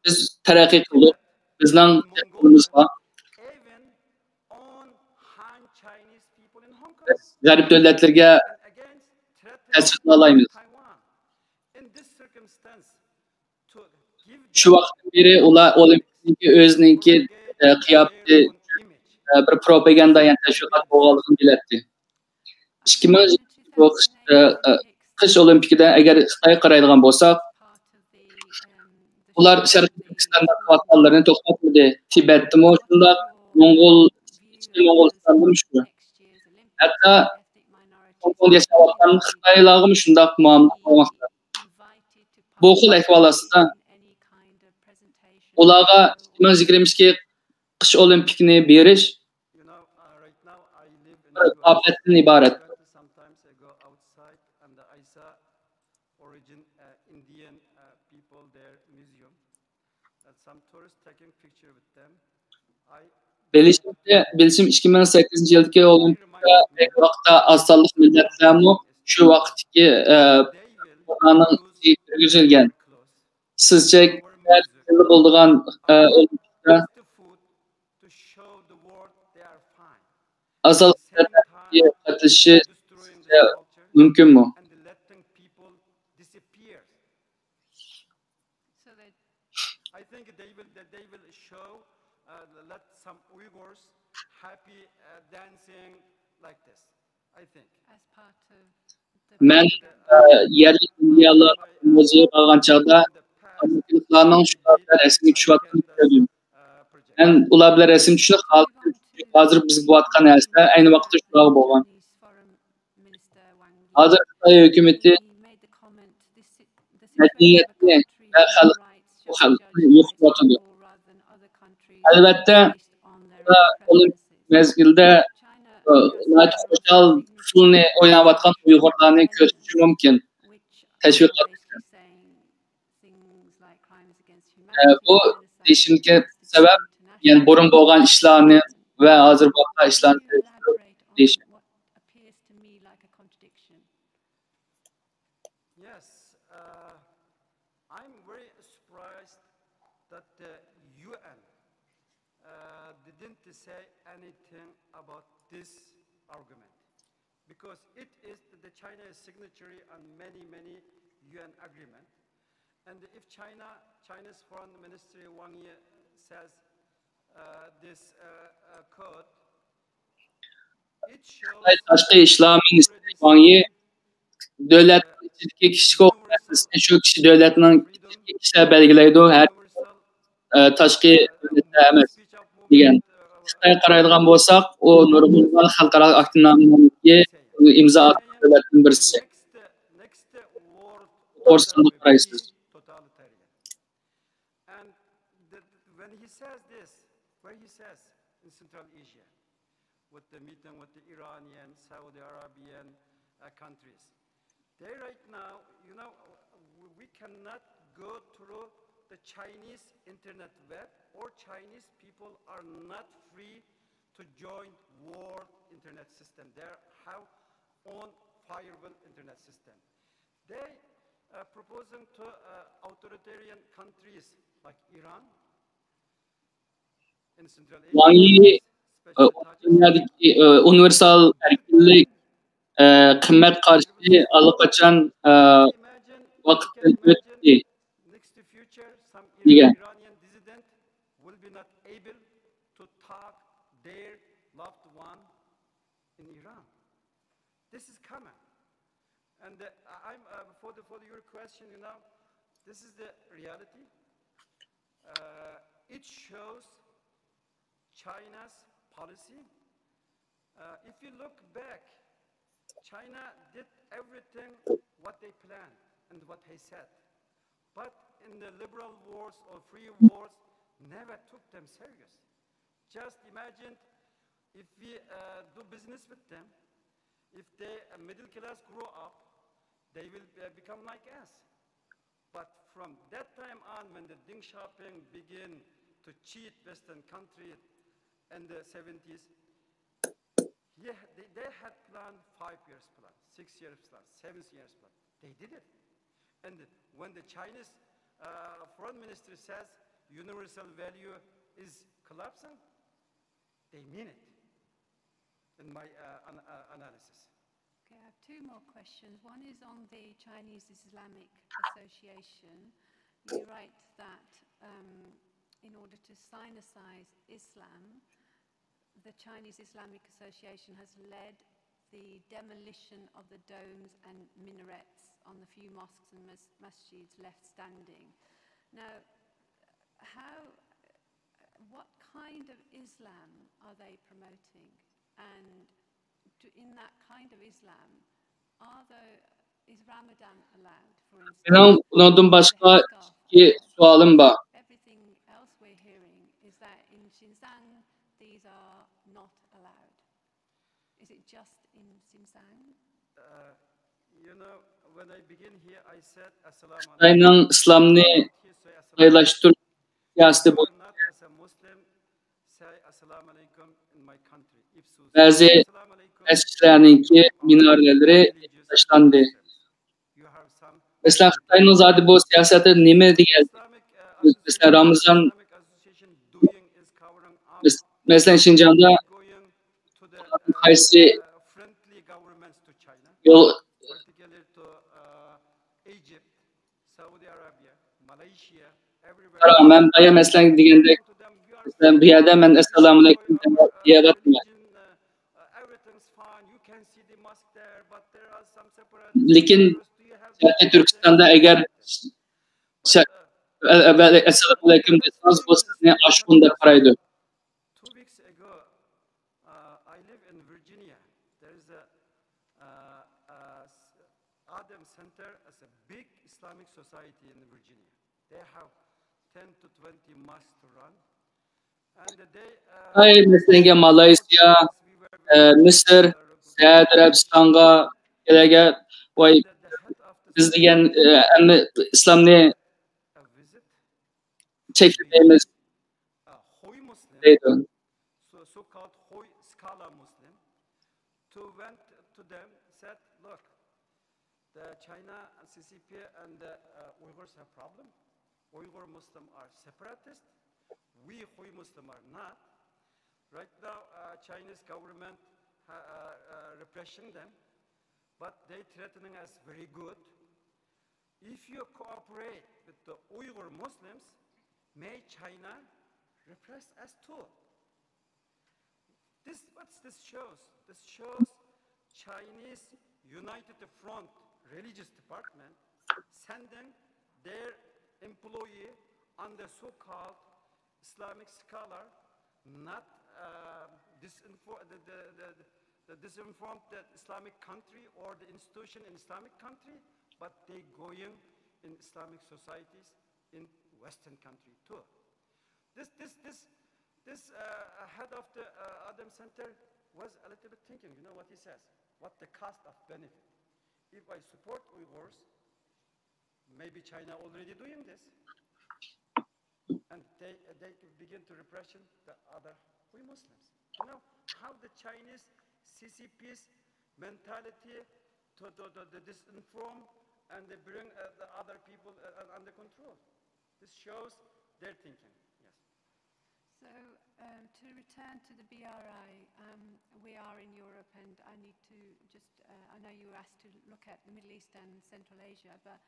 Biz taraqqiy qildik. Bizning yo'limiz bor. G'arb davlatlarga ta'sir qila olamiz. Shu vaqtdan beri ular olimpikni o'zininki qiyofati bir propaganda tashviqot bo'lganligini biladi. 2020 qish olimpikida agar Xitoy qaraydigan bo'lsak, ular Sharqiy Turkistonda qilayotganlarini to'xtatmadi. Tibetdimi shundoq, Mo'g'ulistonda shu. Hatto Hongkongda yashayotgan Xitoylarga shundoq muomala qilmoqda. Bu xil ahvol ostida ularga 2022 qish olimpikni berish ofatdan iborat. Bilishim 2008 yildagi olimpiyada vaqtda asonlik millatlarmi shu vaqtdagi ularning yurgizilgan. Sizcha bo'lgan olimpiyada asal qatnashishi mumkinmi? I think they will show let some Uyghurs happy dancing like this. I think as part of men yerli indiyalar muzeyi olgan chog'da Amerikaliklarning shularga rasmiy tushyaptini ko'rdim. Men ular bilan rasm tushib hozir biz bo'layotgan narsa ayni vaqtda shular bo'lgan. Hozir Xitoy hukumati madaniyatni va xalqni yo'qotadi. Albatta, olimpik mezgilda usulni o'ynayotgan Uyg'urlarni ko'rish mumkin. Tashviqot. Bu deyishimga sabab, yani burun bo'lgan ishlarni va hozir boshqa ishlarni on what appears to me like a contradiction. Yes, I'm very surprised that the UN didn't say anything about this argument, because it is the China's signatory on many UN agreements, and if China's foreign ministry Wang Yi says this code, it shows. Tashqi ishlar ministri Wang Yi davlatning ichidagi kishilik huquqlarini shu kishi davlatning ichidagi kishilar belgilaydi, har tashqi davlatlar emas degan. Xitoy qaraydigan bo'lsak, u nurg'un xalqaro aktlarga imzo atgan davlatning birisi. To'g'risini qaraysiz. And when he says this, where he says in Central Asia, with the meeting with the Iranian, Saudi Arabian countries, they right now, you know, we cannot go through the Chinese internet web, or Chinese people are not free to join world internet system. They have own firewall internet system. They proposing to authoritarian countries like Iran in Central Asia. Wang Yi dünyadaki universal erkinlik kıymet karşı allaqachon vaqtdan o'tdi degan. Iranian dissident will be not able to talk their loved one in Iran. This is common. And I'm for your question, you know, this is the reality. It shows China's policy. If you look back, China did everything what they planned and what they said. But in the liberal wars or free wars, never took them serious. Just imagine if we do business with them, if the middle class grow up, they will become like us. But from that time on, when the Deng Xiaoping began to cheat Western countries in the 70s, yeah, they had planned 5 years plan, 6 years plan, 7 years plan. They did it. And when the Chinese foreign ministry says universal value is collapsing, they mean it, in my analysis. Okay, I have two more questions. One is on the Chinese Islamic Association. You write that in order to Sinicize Islam, the Chinese Islamic Association has led the demolition of the domes and minarets on the few mosques and masjids left standing. Now, what kind of Islam are they promoting? And in that kind of Islam, is Ramadan allowed, for instance? Benim bundan başka iki sualım var. Everything else we're hearing is that in Xinjiang, these are not allowed. Is it just in Xinjiang? You know, when I begin here, I said, Assalamu alaikum. Xitoyning islomni xitoylashtirish siyosati bu. Ba'zi masjidlarninki minoraları tashlandi. Mesela Xitoyning zodi bu siyosati nima degan? Mesela Ramazon, mesela Xinjiangda qaysi yo'l men baya mesela degandek bu yerda men assalomu alaykum deyapman. Lekin Turkistonda agar assalomu alaykum desangiz bu sizni oshqun deb qaraydi. 2 weeks ago, I live in Virginia. There is a Adam Center as a big Islamic society in Virginia. They have 10 to 20 mosques to run. And Ay mesela Malayziya, Mısır, Saudi Arabistan'a kelaga voy biz degan islomni cheklaymiz deydi. so-called Hoi Scala Muslim, Uyghurs have problem. Uyghur Muslim are separatist. We Hui Muslim are not. Right now, Chinese government repression them, but they threatening us very good. If you cooperate with the Uyghur Muslims, may China repress us too. What's this shows? This shows Chinese United Front religious department sending their employee on the so-called Islamic scholar, not the disinformed that Islamic country or the institution in Islamic country, but they going in Islamic societies in Western country too. This head of the Adam Center was a little bit thinking, you know what he says? What the cost of benefit? If I support Uyghurs, maybe China already doing this. And they begin to repression the other Hui Muslims. You know how the Chinese CCP's mentality to disinform and they bring the other people under control. This shows their thinking. Yes. So to return to the BRI, we are in Europe, and I need to just, I know you were asked to look at the Middle East and Central Asia, but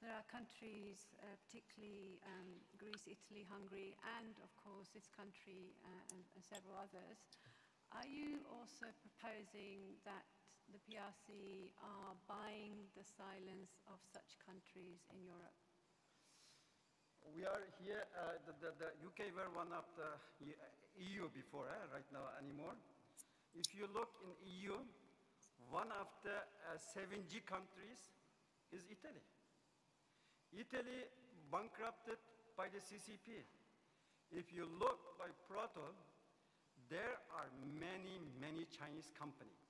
there are countries, particularly Greece, Italy, Hungary, and of course this country and several others. Are you also proposing that the PRC are buying the silence of such countries in Europe? We are here, the UK were one of the EU before, right now anymore. If you look in EU, one of the 7G countries is Italy. Italy bankrupted by the CCP. If you look by Proton, there are many Chinese companies.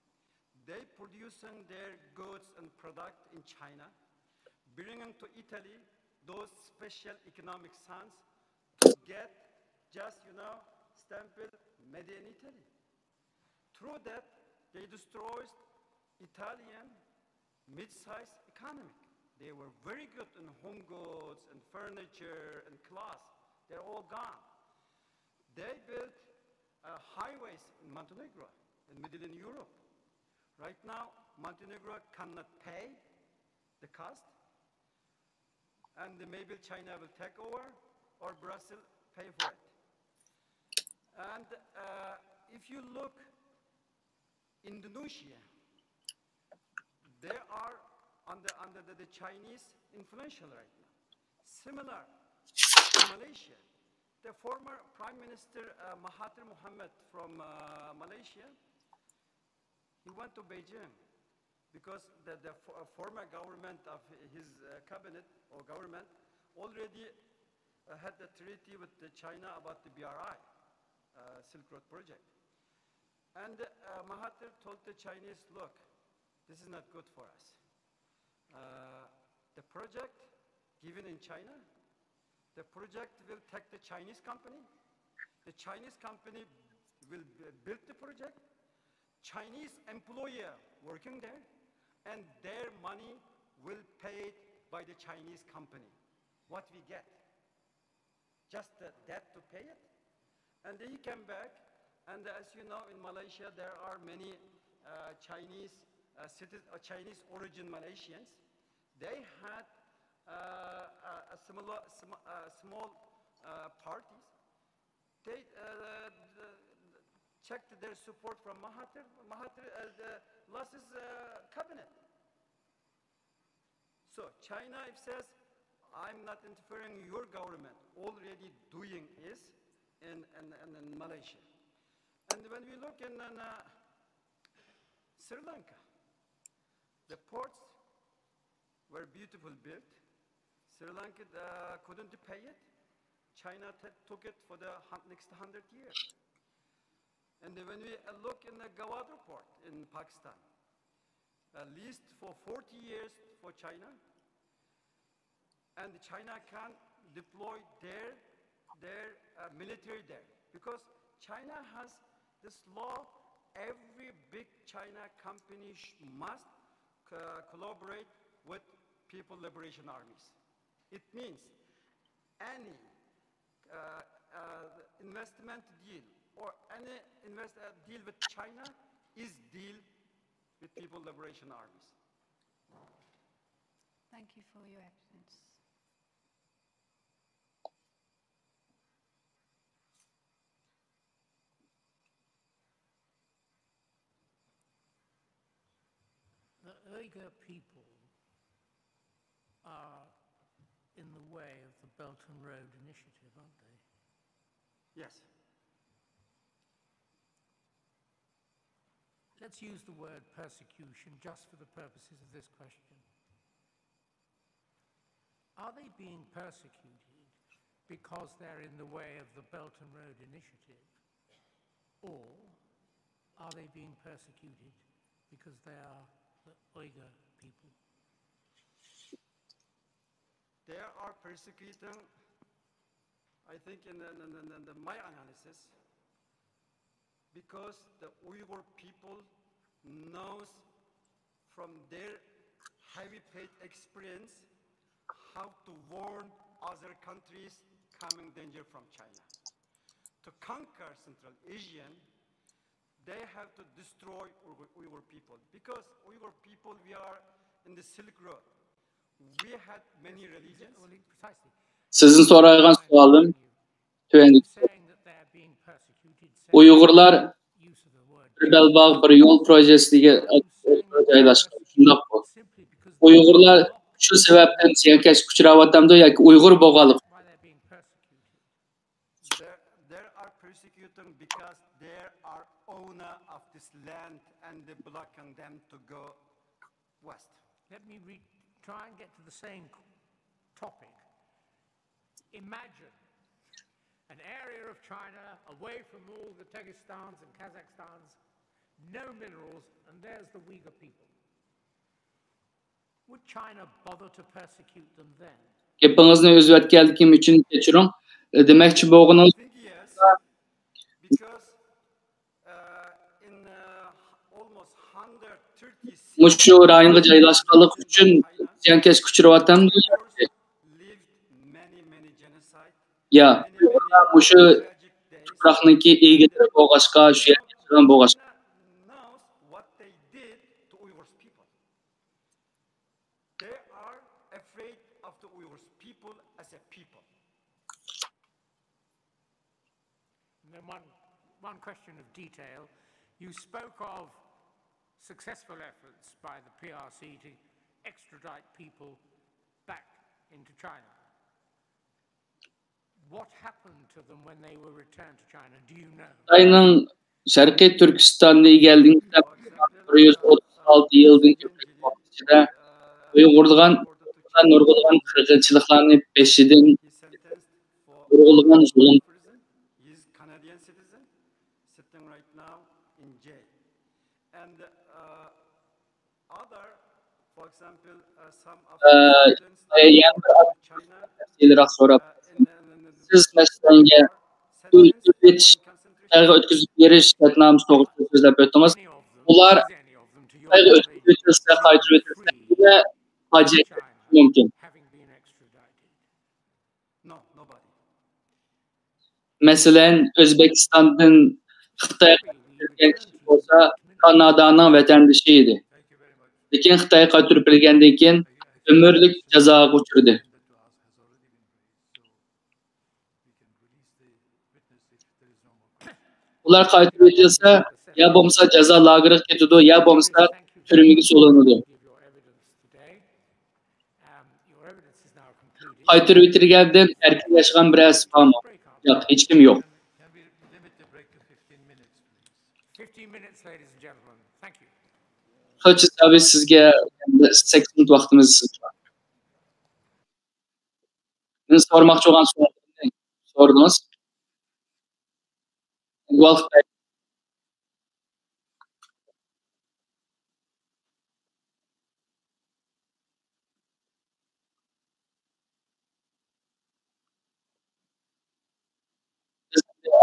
They producing their goods and product in China, bringing to Italy those special economic zones to get just, you know, stamp made in Italy. Through that, they destroyed Italian mid-sized economy. They were very good in home goods and furniture and cloths. They're all gone. They built highways in Montenegro, in Middle Europe. Right now, Montenegro cannot pay the cost, and maybe China will take over, or Brazil pay for it. And if you look, Indonesia, they are under the Chinese influential right now. Similar to Malaysia, the former Prime Minister Mahathir Mohamad from Malaysia, he went to Beijing because the former government of his cabinet or government already had the treaty with China about the BRI, Silk Road project. And Mahathir told the Chinese, look, this is not good for us. The project given in China, the project will take the Chinese company. The Chinese company will build the project. Chinese employer working there, and their money will pay by the Chinese company. What we get? Just the debt to pay it? And then he came back, and as you know, in Malaysia, there are many Chinese origin Malaysians. They had small parties. They checked their support from Mahathir. Mahathir lost his cabinet. So China, it says, I'm not interfering in your government. Already doing is in Malaysia. And when we look in Sri Lanka, the ports were beautifully built. Sri Lanka couldn't pay it. China took it for the next 100 years. And when we look in the Gwadar port in Pakistan, leased for 40 years for China, and China can deploy their military there. Because China has this law, every big China company must collaborate with People Liberation Armies. It means any investment deal or any deal with China is deal with People Liberation Armies. Thank you for your evidence. The Uyghur people are in the way of the Belt and Road Initiative, aren't they? Yes. Let's use the word persecution just for the purposes of this question. Are they being persecuted because they're in the way of the Belt and Road Initiative? Or are they being persecuted because they are the Uyghur people? They are persecuting, I think in my analysis, because the Uyghur people knows from their heavy paid experience how to warn other countries coming danger from China. To conquer Central Asian, they have to destroy Uyghur people. Because Uyghur people, we are in the Silk Road. We had many religions. Sizin soraygan sualım tüvenlik. Uygurlar bir belbağ bir yol projesiga joylashgan. Shundoq bu. Uygurlar shu sababdan ziyonkashga uchrayaptimi yoki Uyg'ur bo'lganlik? They are persecuting because they are owner of this land and they blocking them to go west. Let me try and get to the same topic. Imagine an area of China away from all the Tajikistans and Kazakhstans, no minerals, and there's the Uyghur people. Would China bother to persecute them then? Gapingizni o'zgartirganim uchun kechiring. Demakchi bo'lganingiz mushu rayonga joylashganlik uchun ziyonkashga uchrayaptimi? Ya, mushu tuproqniki egilib bo'lg'achqa, shu yerga yashagan bo'lg'achqa. One question of detail. You spoke of successful efforts by the PRC to extradite people back into China. What happened to them when they were returned to China? Do you know? Xitoyning Sharqiy Turkistonga egalligida 136 yildan ichida Uyg'urlar nurg'ulg'an qirg'inchiliklarni peshidan nurg'ulg'an zulm. Yana so'rab, siz masalanga o'tkazib berish shartnomasi to'g'risida so'zlab o'tdingiz. Ular o'tkazib o'tilsa, qaytarib o'tilsa, hojat mumkin. Masalan, O'zbekistondan Xitoyga kelgan kishi bo'lsa, Kanadaning vatandoshi edi. Lekin Xitoyga qaytarib kelgandan keyin ömürlük jazoga uchirdi. Ular qaytarib etilsa, ya bo'lmasa jazo lageriga ketadi, ya bo'lmasa turmaga solinadi. Qaytarib etilgandan erkin yashagan birasi bormi? Yo'q, hech kim yo'q. 15 minutes, ladies and gentlemen. Thank you. Hocam tabii sizge 8 minut vaktimiz var. Ben sormakçı olan soruları sordunuz. Vallahi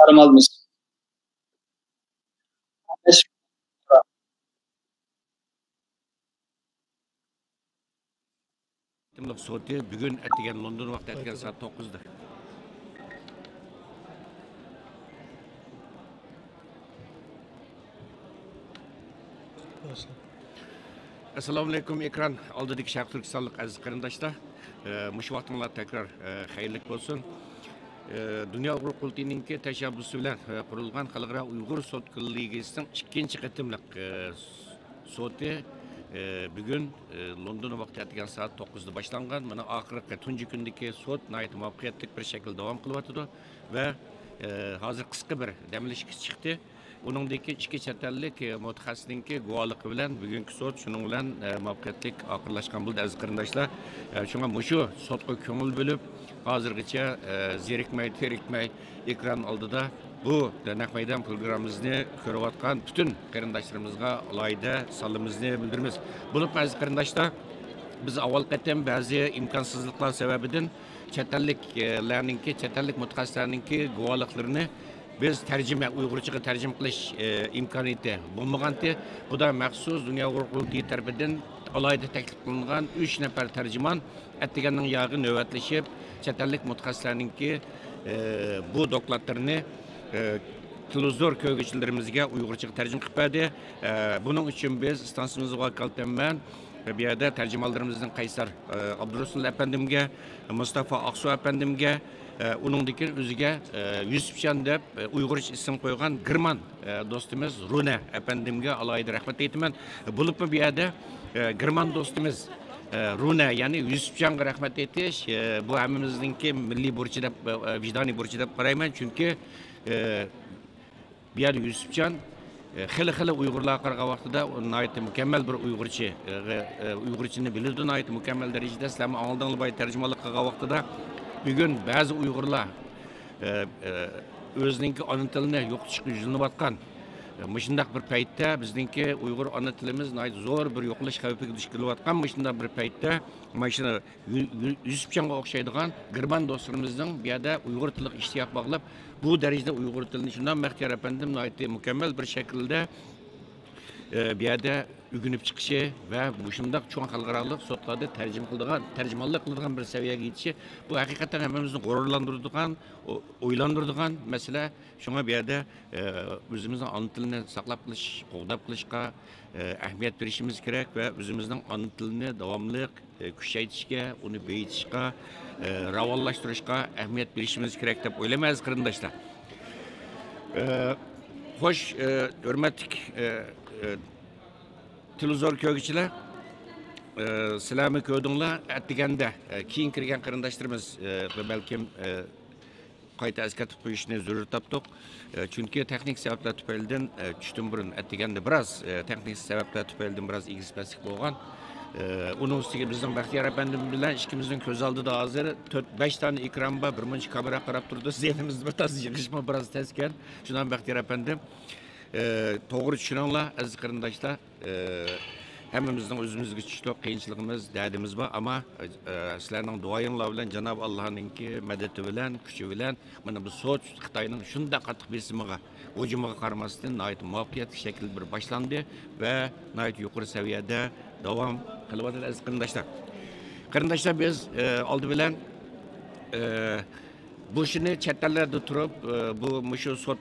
aramalımız. Köyüçülük Sotu bugün ettigen London vakti ettigen saat 9'da. Assalamu alaikum ekran oldidagi Sharq Turkistonlik aziz qarindoshlar. Mush vaqtinglar tekrar xayrli bo'lsin. Dünya Uyg'ur Qurultayiningki tashabbusi bilan qurilgan Xalqaro Uyg'ur Sud Ligasining ikkinchi qatimliq soti bugün London vaqti etgan saat 9'da boshlangan. Mana oxirgi tunji kundagi sud nihoyat muvaffaqiyatli bir shaklda davom qilyapti va hozir qisqa bir dam olish chiqdi. Uningdagi ikki chet ellik mutaxassisninki guvohligi bilan bugungi sud shuning bilan muvaffaqiyatli oxirlashgan bo'ldi aziz qarindoshlar. Shunga mushu sudga ko'ngil bo'lib, hozirgacha zerikmay, terikmay ekran oldida bu naq maydon programmamizni ko'rayotgan bütün qarindoshlarimizga alohida salomimizni bildiramiz. Bo'lib aziz qarindoshlar, biz avval qatam ba'zi imkonsizliklar sababidan chet elliklarninki, chet ellik mutaxassislarninki guvohliklarini biz tercüme, Uygurcaga tercüme qilish imkoniyati bo'lmaganti. Bu da maxsus Dünya Uyg'ur Qurultayi tarafidan alohida taklif qilingan 3 nafar tercüman ettiganning yog'i navbatlashib, chet ellik mutaxassislarninki bu dokladlarini televizor ko'rguvchilarimizga Uyg'urchaga tercüme qilib berdi. Buning uchun biz stansiyamizga vakolatlanman bu yerda tercümanlarimizning Qaysar Abdurasul apandimga, Mustafa Aqsu apandimga, uningdagi o'ziga Yusufjon deb Uyg'urcha ism qo'ygan Girman do'stimiz Runa apandimga alohida rahmat aytaman. Bo'libmi bu yerda Girman do'stimiz Runa, ya'ni Yusufjonga rahmat aytish bu hammamizningki milliy burchi deb, vijdoniy burchi deb qarayman, chunki bu yerda Yusufjon xili Uyg'urlar qarg'a vaqtida nihoyat mukammal bir Uyg'urchani biladi, nihoyat mukammal darajada sizlarni oldingi boy tarjimonlik qilgan vaqtida bugun ba'zi Uyg'urlar o'zining ona tilini yo'qotishga yuzinayotgan shundaq bir paytda bizningki Uyg'ur ona tilimiz nihoyat zo'r bir yo'qolish xavfiga duch kelayotgan shundaq bir paytda mana Yusufjonga o'xshaydigan Girman do'stlarimizning bu yerda Uyg'ur tiliga ishtiyoq bog'lab bu darajada Uyg'ur tilini shundan Baxtiyor apandim nihoyat mukammal bir shaklda bu yerda ügünüp çıkışı ve bu şundaq çoğun xalqaralıq sotlarda tercümanlık qiladigan bir seviyeге yetishi bu hakikaten hemimizni gururlandırdıgan, oylandırdıgan mesele. Şuna bir yerde özümüzün ana tilini saqlab qilish, qo'g'dab qilishga ahamiyat berishimiz kerak ve özümüzün ana tilini davamlı kuchaytirishga, uni beyitishga, ravolashtirishga ahamiyat berishimiz kerak deb o'ylaymiz qarindoshlar. Xo'sh, hurmatli televizor ko'rguvchilar, sizlarni ko'rdinglar, atdiganda keyin kirgan qarindoshlarimiz balkim qayta eslatib qo'yishni zarur topdik. Chunki texnik sabablar tufaylidan tushdan burun atdiganda biroz texnik sabablar tufaylidan biroz egizmaslik bo'lgan. Uning ustiga bizning Baxtiyor apandim bilan ikkimizning ko'z oldida hozir 4-5 tane ekran bor, bir muncha kamera qarab turdi. Zehnimiz bir tas yig'ishma biroz taskan. Shundan Baxtiyor apandim to'g'ri tushuninglar aziz qarindoshlar. Hammamizning o'zimizga tushliq qiyinchiligimiz, dardimiz bor, ammo sizlarning duoyinglar bilan Janob Allohningki madadi bilan, kuchi bilan mana bu sud Xitoyning shunday qattiq besimiga, hujumiga qaramasdan nihoyat muvaffaqiyatli shaklda bir boshlandi va nihoyat yuqori saviyada davom qilyapti aziz qarindoshlar. Qarindoshlar, biz oldi bilan bu ishni chet ellarda turib bu mushu sud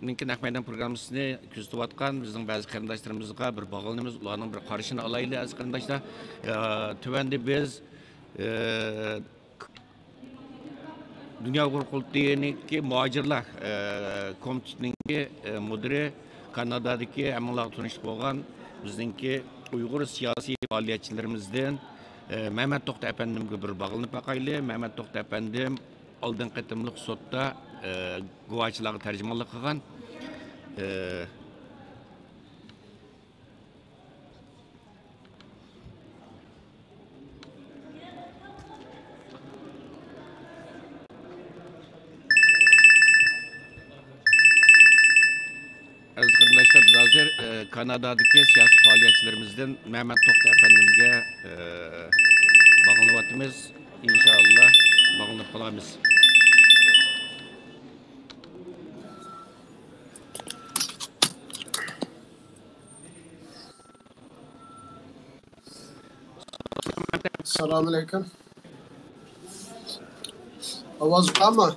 naq maydon programmasini kuzatayotgan bizning ba'zi qarindoshlarimizga bir bog'lanamiz, ularning bir qarashini olaylik aziz qarindoshlar. Tuvanda biz Dünya Uyg'ur Qurultayiniki muhojirlar komitetininki mudiri Kanadadagi hammalar tanishib bo'lgan bizningki Uyg'ur siyosiy faoliyatchilarimizdan Mehmet To'xta apandimga bir bog'lanib boqaylik. Mehmet To'xta apandim oldin qatimliq sudda guvohchilarga tarjimonlik qilgan. Aziz qarindoshlar, biz hozir Kanadadagi siyosiy faoliyatchilarimizdan Mehmet To'xta apandimga bog'lanyapmiz. İnşallah bog'lanib qolamiz. Assalomu alaykum. Ovoz bormi?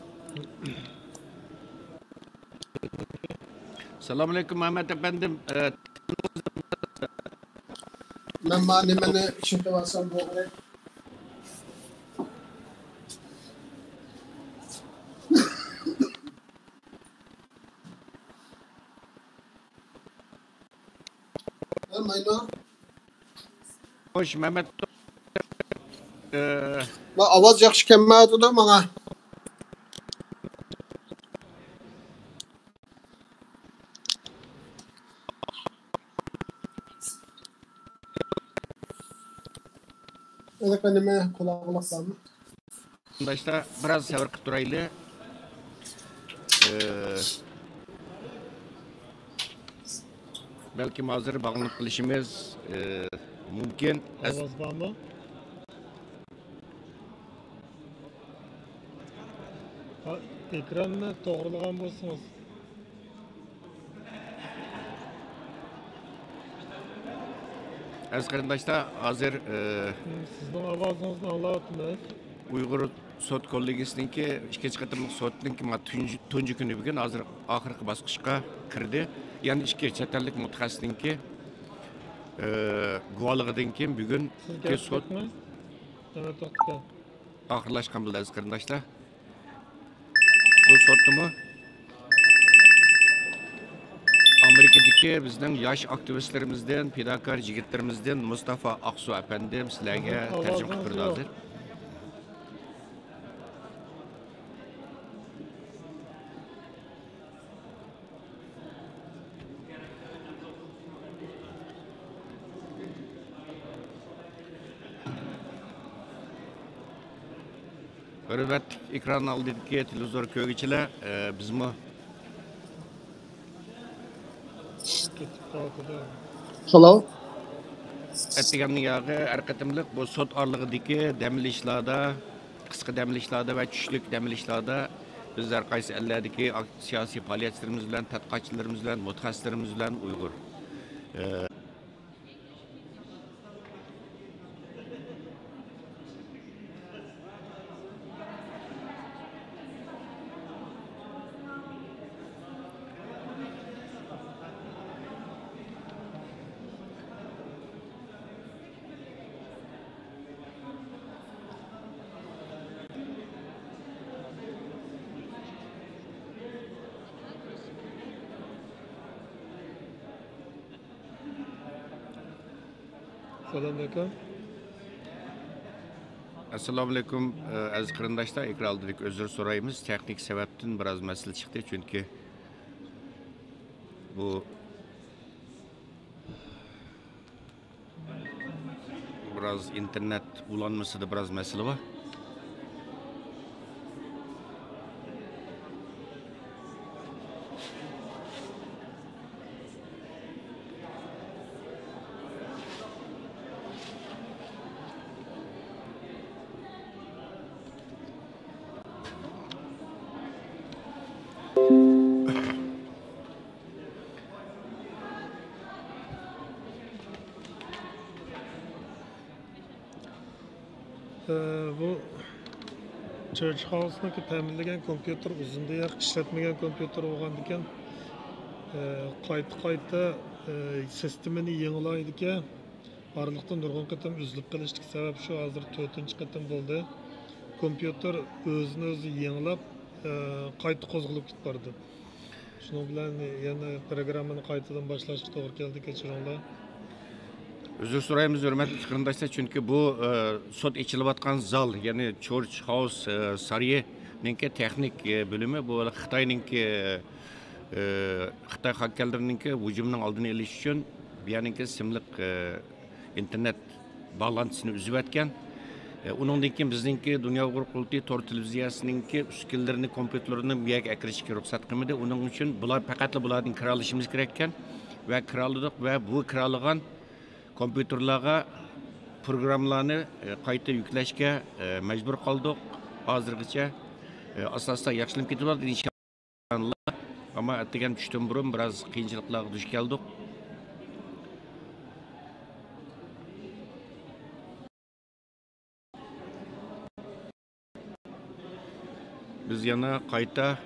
Assalomu alaykum Muhammad efendim. Men mana nimani ishlatyapsam bo'g'ri. Mayna. Hoş Mehmet. Ma ovoz yaxshi kelmayapti-da menga. Enak nima quloqlar bormi? Bunda biraz sabır qilib turaylik. Belki hozir bağlanıp qilishimiz mumkin. Ovoz bormi? Ekranni to'g'rilagan bo'lsangiz. Aziz qarindoshlar, hozir Sizning ovozingizni anglayapmiz. Uyg'ur sud kollegiyasiniki ikkinchi qatimliq sudninki tunji kuni bugun hozir oxirgi bosqichga kirdi. Ya'ni ikki chet ellik mutaxassisninki guvohligidan keyin bugun sud oxirlashgan bo'ldi aziz qarindoshlar. Bu sudni Amerikadagi bizning yosh aktivistlarimizdan, fidokor yigitlarimizdan Mustafa Aqsu afandim sizlarga tarjima qilib berdi hozir. Hürmetli ekran aldığındaki televizyon köylüçiler bizmi Hello. Ettiğimli yağı erketimlik bu sot arlığındaki demilişlerde, kısa demilişlerde ve çüşlük demilişlerde bizler kaysi ellerdeki siyasi faaliyetlerimiz bilen, tadqiqatçılarımız bilen, mutaxassislerimiz bilen Uygur. Selamünaleyküm. Assalamu alaykum aziz qarindoshlar, ekran oldidagi özür so'raymiz. Texnik sebepten biraz masala chiqdi, chunki bu biraz internet ulanmasida biraz masala var. Bu Church House'niki ta'minlagan kompyuter uzundayoq ishlatmagan kompyuter bo'lgan ekan. Qayta sistemini yangilaydi ekan. Oraliqda nurg'un qatam uzilib qolishlik sabab shu hozir 4-qatim bo'ldi. Kompyuter o'zini o'zi yangilab qayta qo'zg'alib ketib bordi. Shuning bilan yana programmani qaytadan boshlashga to'g'ri keldi, kechiringlar. Özür sorayımız hürmetli qarindoshlar, çünkü bu sud ichilayotgan zal, yani Church House sarayiningki texnik bölümü bu Xitoyninki Xitoy hakkerlarininki hujumning oldini olish uchun buyaninki simliq internet bağlantısını uzib etgan. Uningdan keyin bizningki Dunyo Uyg'ur qurultiyi tor televiziyasininki uskullarini, kompyuterlarini buyaga akirishga ruxsat qilmadi. Uning uchun bular faqat bulardan kira olishimiz kerak ekan va kira oldik va bu kira olgan kompüterlarga programlarni qayta yüklashga majbur qoldik. Hozirgacha asosda yaxshilanib ketyapti inshaalloh. Ammo atgan tushdan burun biraz qiyinchiliklarga duch keldik. biz yana qayta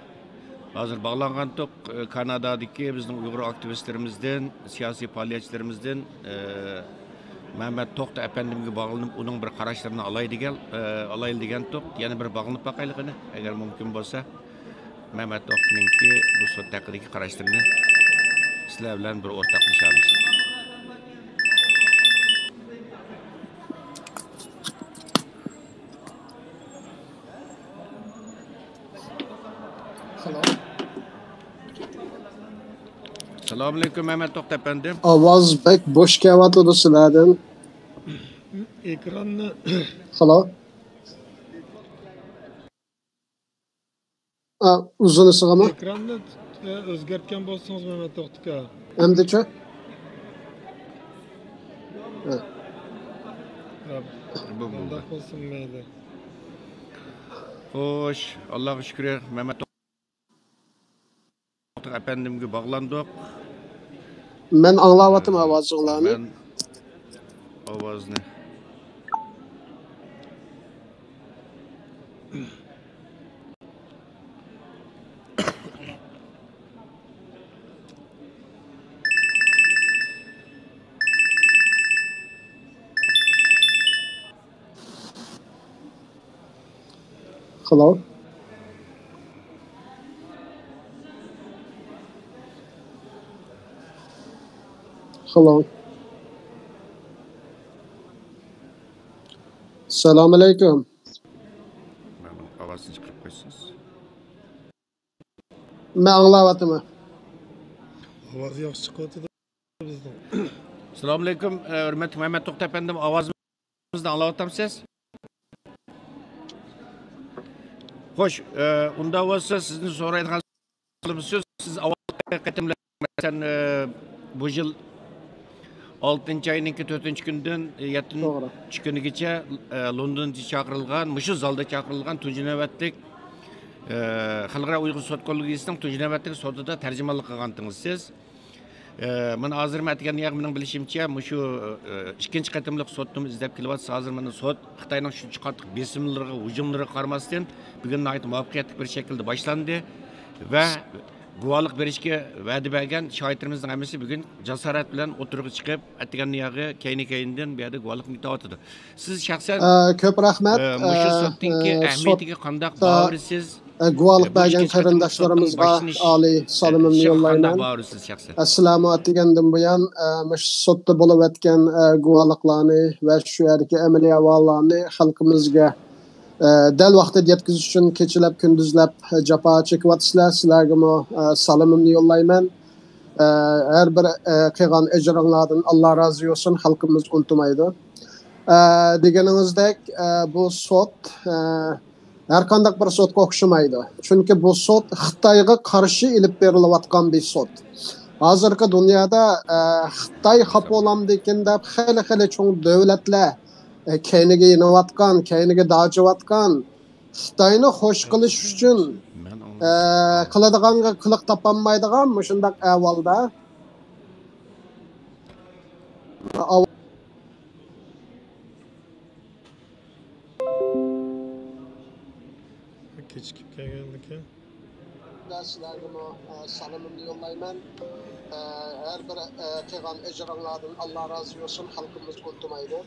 hazır bağlanğandık Kanadadaki bizning Uyg'ur aktivistlerimizden, siyasi faoliyatchilarimizdan Mehmet To'xta efendimga bağlanıp onun bir qarashlarini alaylı degandik. Yana bir bağlanıp baqaylik qani, agar mumkin bo'lsa. Mehmet To'xtaninki bu sud haqidagi qarashlarini sizlar bilan bir o'rtoqlashamiz. Assalomu alaykum Mehmet To'xta efendim. Ovoz bek bo'sh kelyapti sizlardan. Ekranni Halo. Uzun sig'imi? Ekranni o'zgartgan bo'lsangiz Mehmet To'xta. Endi-chi? Bunday bo'lsin mayli. Xo'sh, Allohga shukr. Mehmet To'xta efendimga bağlandık. Men anglayaptim ovozinglarni. Men ovozni Hello. Hello. Assalomu alaykum. Ovozni chiqarib qo'ysiz. Men anglayaptimi? Ovoz yaxshi chiqyapti bizning. Assalomu alaykum, hurmatli Mehmet To'xta efendim, ovozimizni anglayapsizsiz? Xo'sh, unda bo'lsa sizni so'raydiganimiz siz avval qatimlagan bu yil 6 ayning 4 kundan 7 kunigacha Londonda chaqirilgan, mushu zalda chaqirilgan tunji navbatlik Xalqaro Uyg'ur sud kollegiyasining tunji navbatlik sudida tarjimonlik qilgandingiz siz. Mana hozir mening bilishimcha, mushu ikkinchi qatimliq sudni izlab kelyapsiz. Hozir mana sud Xitoyning shuncha qattiq besimlariga, hujumlariga qaramasdan bugun muvaffaqiyatli bir shaklda boshlandi va guvohlik berishga va'da bergan shohidlarimizning hammasi bugun jasorat bilan o'tirib chiqib, atgan niyog'i kayni-kayindan bu yerda guvohlikni aytyapti. Siz shaxsan ko'p rahmat. Mushu sudninki ahamiyatiga qanday bag'risiz? Guvohlik bergan qarindoshlarimizga oliy salomimni yo'llayman. Assalomu degandan buyon mush sudda bo'lib o'tgan guvohliklarni va shu yerdagi amaliy ahvollarni xalqimizga dal vaqtida yetkazish uchun kechalab kunduzlab jafo chekyapsizlar. Sizlarga salomimni yo'llayman. Har bir qilgan ijringlardan Alloh rozi bo'lsin, xalqimiz unutmaydi. Deganingizdek bu sud her qanday bir sudga o'xshamaydi. Chunki bu sud Xitoyga qarshi ilib berilayotgan bir sud. Hozirgi dunyoda Xitoy xafa bo'lamdikin deb xili cho'ng davlatlar keyniga inayotgan, keyniga dojiyotgan Xitoyni xo'sh qilish uchun qiladiganiga qiliq topolmaydigan shunday ahvolda kechikib kelgandikan. Sizlarga salomimni yo'llayman. Har bir qilgan ijringlardan Alloh rozi bo'lsin, xalqimiz unutmaydi.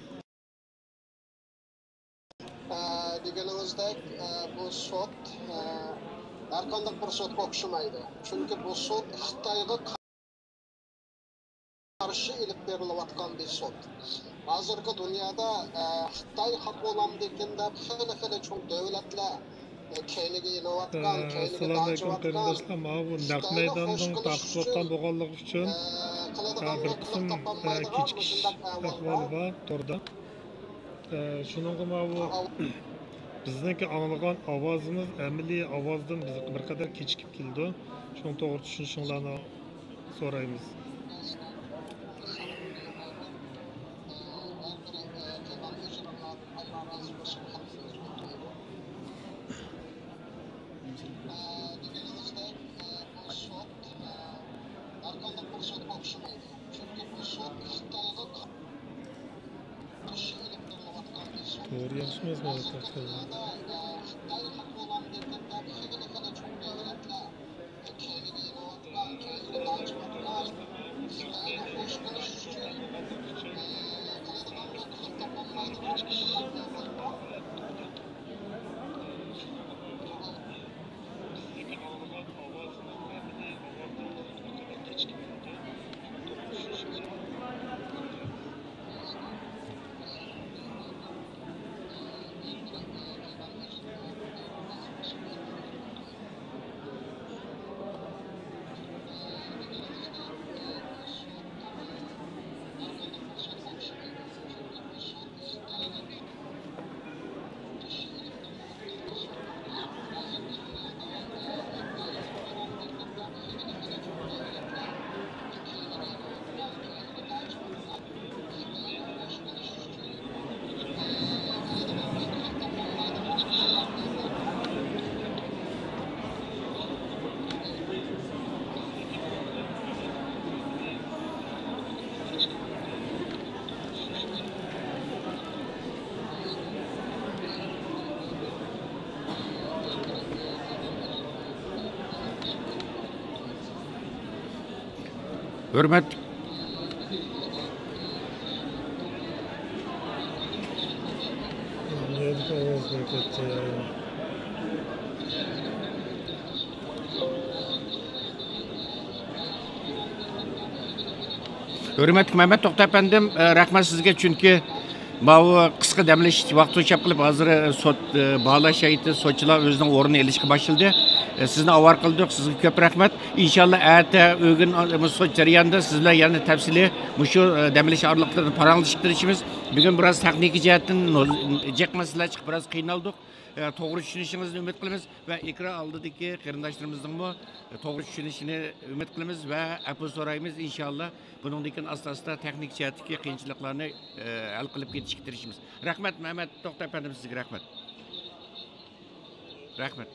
Deganingizdek bu sud har qanday bir sudga o'xshamaydi. Chunki bu sud Xitoyga qarshi ilib berilayotgan bir sud. Hozirgi dunyoda Xitoy xafa bo'lamdikin deb xili cho'ng davlatlar keyniga inayotgan, keyniga dojiyotgan. Bu naq maydondan taqib bo'lganligi uchun bir qism kechikish ahvoli bor turdi. Shuningga bu bizniki anglagan ovozimiz amaliy ovozdan bir qadar kechikib keldi. Shuni to'g'ri tushunishinglarni so'raymiz. Doğru yaşmaz mı? Hürmet. Hürmetli Mehmet Toqta efendim, rahmet sizge çünkü bu kısa demleş vakti uçap kılıp hazır sot bağlaş ayıtı sotçular özünün orunu ilişki başladı. Sizni avar kıldık, sizge köp rahmet. İnşallah ete ögün sot jarayanda sizler yani tepsili şu demleş ağırlıklarını paranlaştırışımız. Bugün biraz teknik cihetten cek meseleler çıkıp biraz kıynaldık. Toğru düşünüşünüzü ümit kılımız ve ikra aldıdaki kırındaşlarımızın bu toğru düşünüşünü ümit kılımız ve apı sorayımız inşallah bunundakin asla teknik cihetteki kıyınçılıklarını hal kılıp yetiştirişimiz. Rahmet Mehmet Toqta efendim sizge rahmet. Rahmet.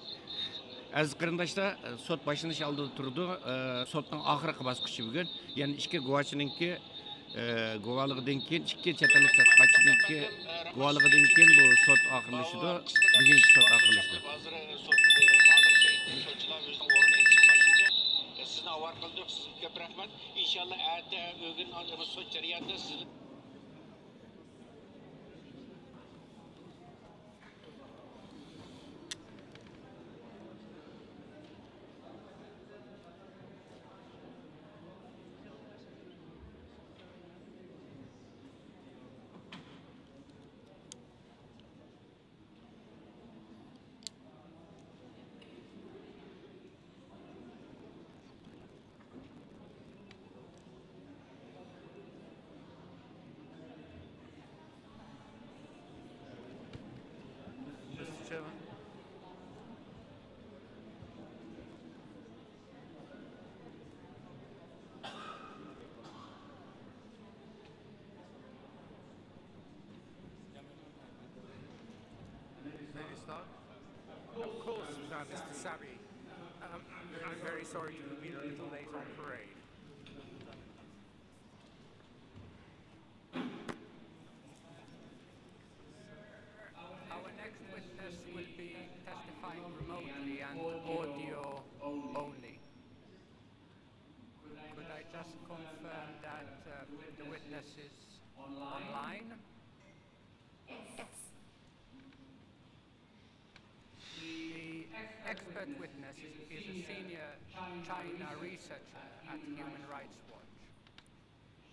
Aziz kırındaşlar sot başını aldı turdu. Sotun ahırkı baskışı bugün. Yani iki guvaçınınki guvalıqdan keyin ikki chetalik tadqiqotchiniki guvalıqdan keyin bu sot oxirlashdi. Bugungi sot oxirlashdi. Hozir sot sotchilar o'zining o'rnini yetishib boshladi. Sizni avar qildik, sizga ko'p rahmat. Inshaalloh erta o'g'in sot jarayonida sizni Of course, Mr. Sabi. I'm very sorry to have been a little late on parade. Our next witness will be testifying remotely and audio only. Could I just confirm that the witness is online? Yes. The expert witness is a senior China researcher at Human Rights Watch.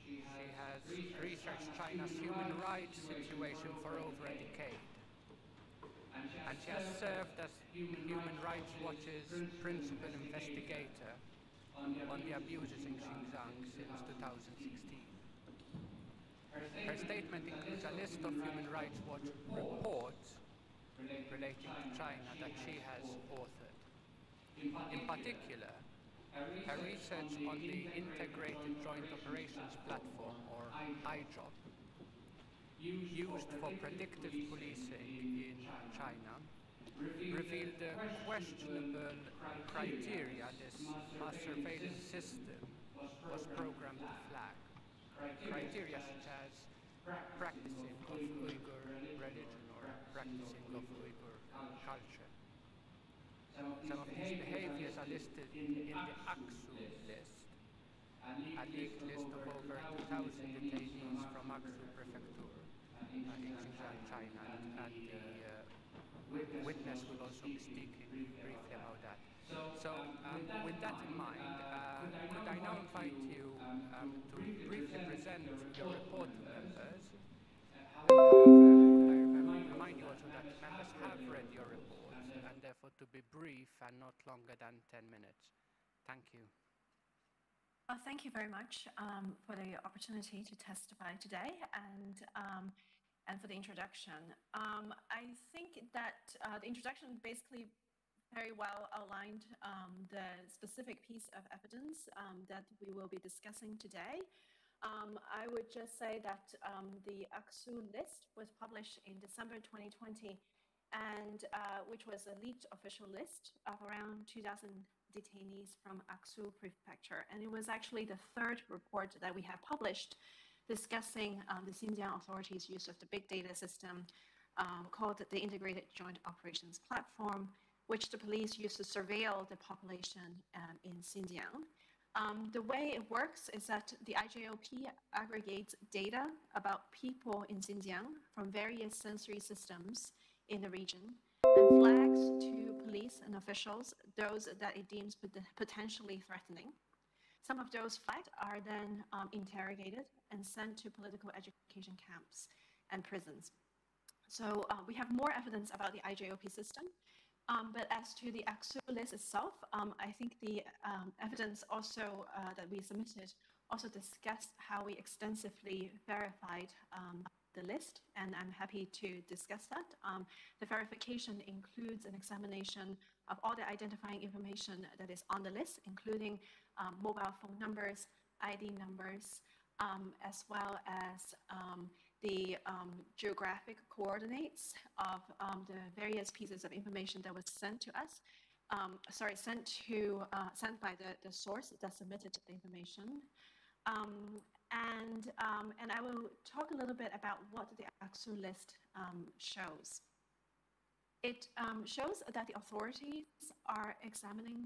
She has researched China's human rights situation for over a decade. And she has served as Human Rights Watch's principal investigator on the abuses in Xinjiang since 2016. Her statement includes a list of Human Rights Watch reports relating to China that she has authored. In particular, her research on the Integrated Joint Operations Platform, or IJOP, used for predictive policing in China, revealed the questionable criteria this mass surveillance system was programmed to flag. Criteria such as practicing of Uyghur religion or practicing of Uyghur culture. Some of these behaviors are listed in the Aksu list, a leaked list of over 2,000 detainees from Aksu Prefecture in Xinjiang, China, and the witness will also be speaking briefly about that. So, with that in mind, could I now invite you to briefly present your report to members? I remind you also that members have read your report and therefore to be brief and not longer than 10 minutes. Thank you. Thank you very much for the opportunity to testify today and for the introduction. I think that the introduction basically very well outlined the specific piece of evidence that we will be discussing today. I would just say that the Aksu list was published in December 2020, and which was a leaked official list of around 2,000 detainees from Aksu Prefecture. And it was actually the third report that we have published discussing the Xinjiang authorities' use of the big data system called the Integrated Joint Operations Platform, which the police used to surveil the population in Xinjiang. The way it works is that the IJOP aggregates data about people in Xinjiang from various sensory systems in the region and flags to police and officials those that it deems potentially threatening. Some of those flagged are then interrogated and sent to political education camps and prisons. So we have more evidence about the IJOP system. But as to the Aksu list itself, I think the evidence also that we submitted also discussed how we extensively verified the list, and I'm happy to discuss that. The verification includes an examination of all the identifying information that is on the list, including mobile phone numbers, ID numbers, as well as the geographic coordinates of the various pieces of information that was sent to us. Sent by the source that submitted the information. And I will talk a little bit about what the Aksu list shows. It shows that the authorities are examining,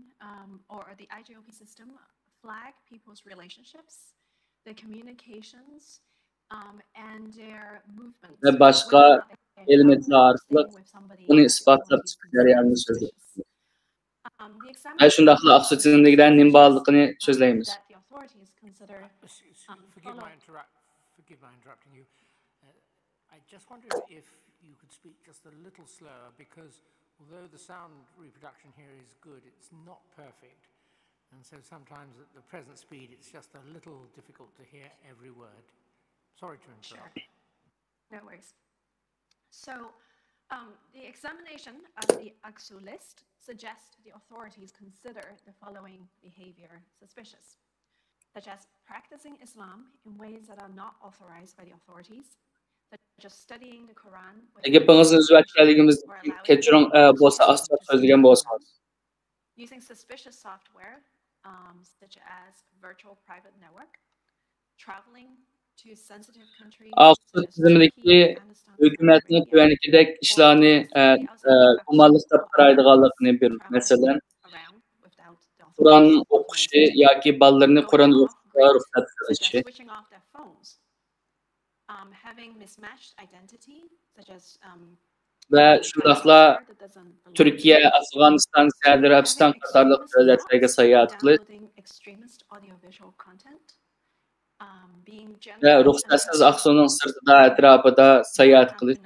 or the IJOP system flag people's relationships, their communications, and their movements. Ve başka elementler arkalık bunu ispatlap çıkaryanını sözleyimiz. Ve şundakla Aksu tizimdekilerin nimballıkını sözleyimiz. Forgive my interrupting you. I just wondered if you could speak just a little slower, because although the sound reproduction here is good, it's not perfect. And so sometimes at the present speed, it's just a little difficult to hear every word. Sorry to interrupt. Sure. No worries. So the examination of the Aksu list suggests the authorities consider the following behavior suspicious, such as practicing Islam in ways that are not authorized by the authorities, such as studying the Quran. Using suspicious software, such as virtual private network, traveling to sensitive countries. Aksu tizimdeki hükümetinin güvenlikdek işlerini kumallıkta paraydıganlıkını bir mesele. Kur'an okuşu yoki ballarını Kur'an okuşuga ruhsat kılışı. Ve şundakla Türkiye, Afganistan, Suudi Arabistan qatarlıq dövlətlərə seyahat qılış. Ve ruhsatsız Aksu'nun sırtında etrafında seyahat kılış.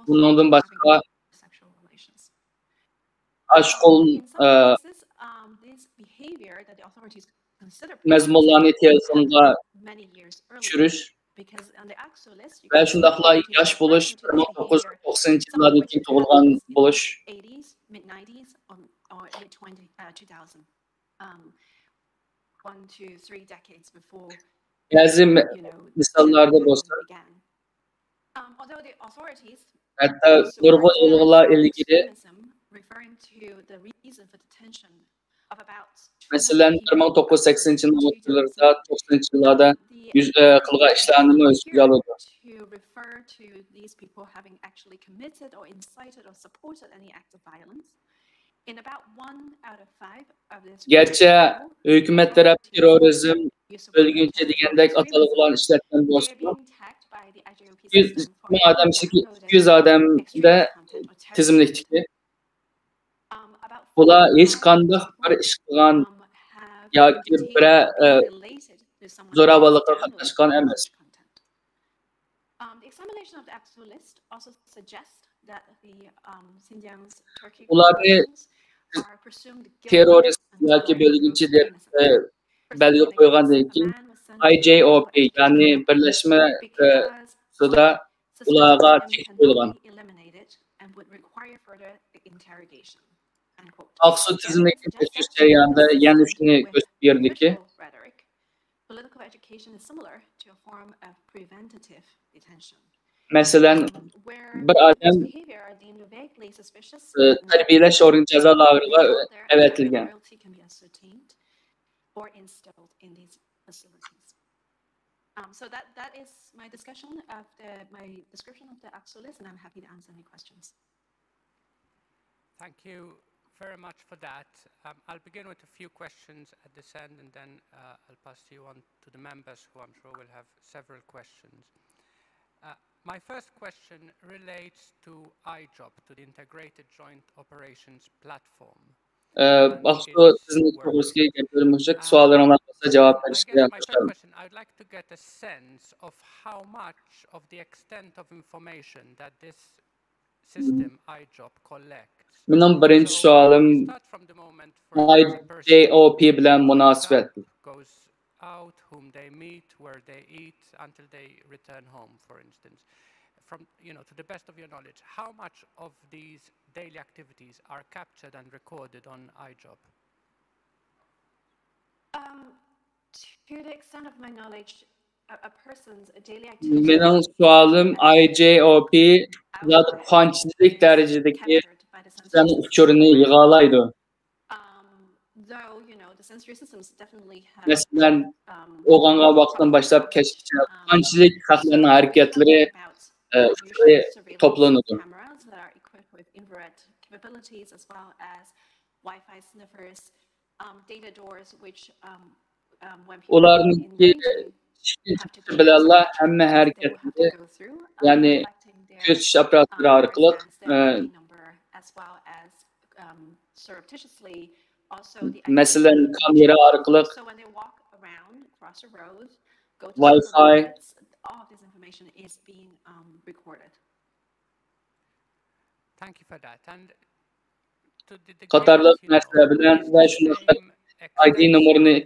Bundan başka aşkın mezmunlarını telefonda düşürüş ve şundakla yaş buluş 1990 yıllardaki doğulgan buluş. Bazı misallarda dostlar. Hatta nurgul yılgılar ilgili mesela 1980 yıllarda 90 yıllarda kılga işlerini özgür alıyordu. Gerçi hükümetlere terörizm, bölgünce degендek atalık olan işletmen dostlar. 200 adamda tizimlikdiki. Bula hiç qandaq bir iş qilgan yoki bir zo'ravonlikqa qatnashgan emas. Ularni terörist yoki bölgünçi deb belgi qo'ygandan keyin IJOP ya'ni birlashma sуда ularga chek qo'yilgan. Aksu tizimdeki teşhis jarayonida yana shuni ko'rsatib berdiki, masalan, bir odam tarbiyalash o'rni jazo lageriga avatilgan. So that is my discussion of my description of the Aksu list, and I'm happy to answer any questions. Thank you very much for that. I'll begin with a few questions at this end, and then I'll pass you on to the members, who I'm sure will have several questions. My first question relates to iJob, to the Integrated Joint Operations Platform. I'd like to get a sense of how much of the extent of information that this system iJob collects. Benim birinci sualım IJOP bilen münasebetli. Goes out, whom they meet, where they eat, until they return home, for instance. From, to the best of your knowledge, how much of these daily activities are captured and recorded on iJob? To the extent of my knowledge, a person's daily activity. Benim sualım IJOP zaten kançilik derecedeki sistem uçurunu yığalaydı. Mesela oğanğa vaktan başlayıp keşke kançilik haklarının hareketleri toplanıyordu. Onların ki bilallah hemme hareketleri yani göz aparatları arkalık mesela kamera arkalık Wi-Fi Katarlık mesela bilen ve şunu ID numarını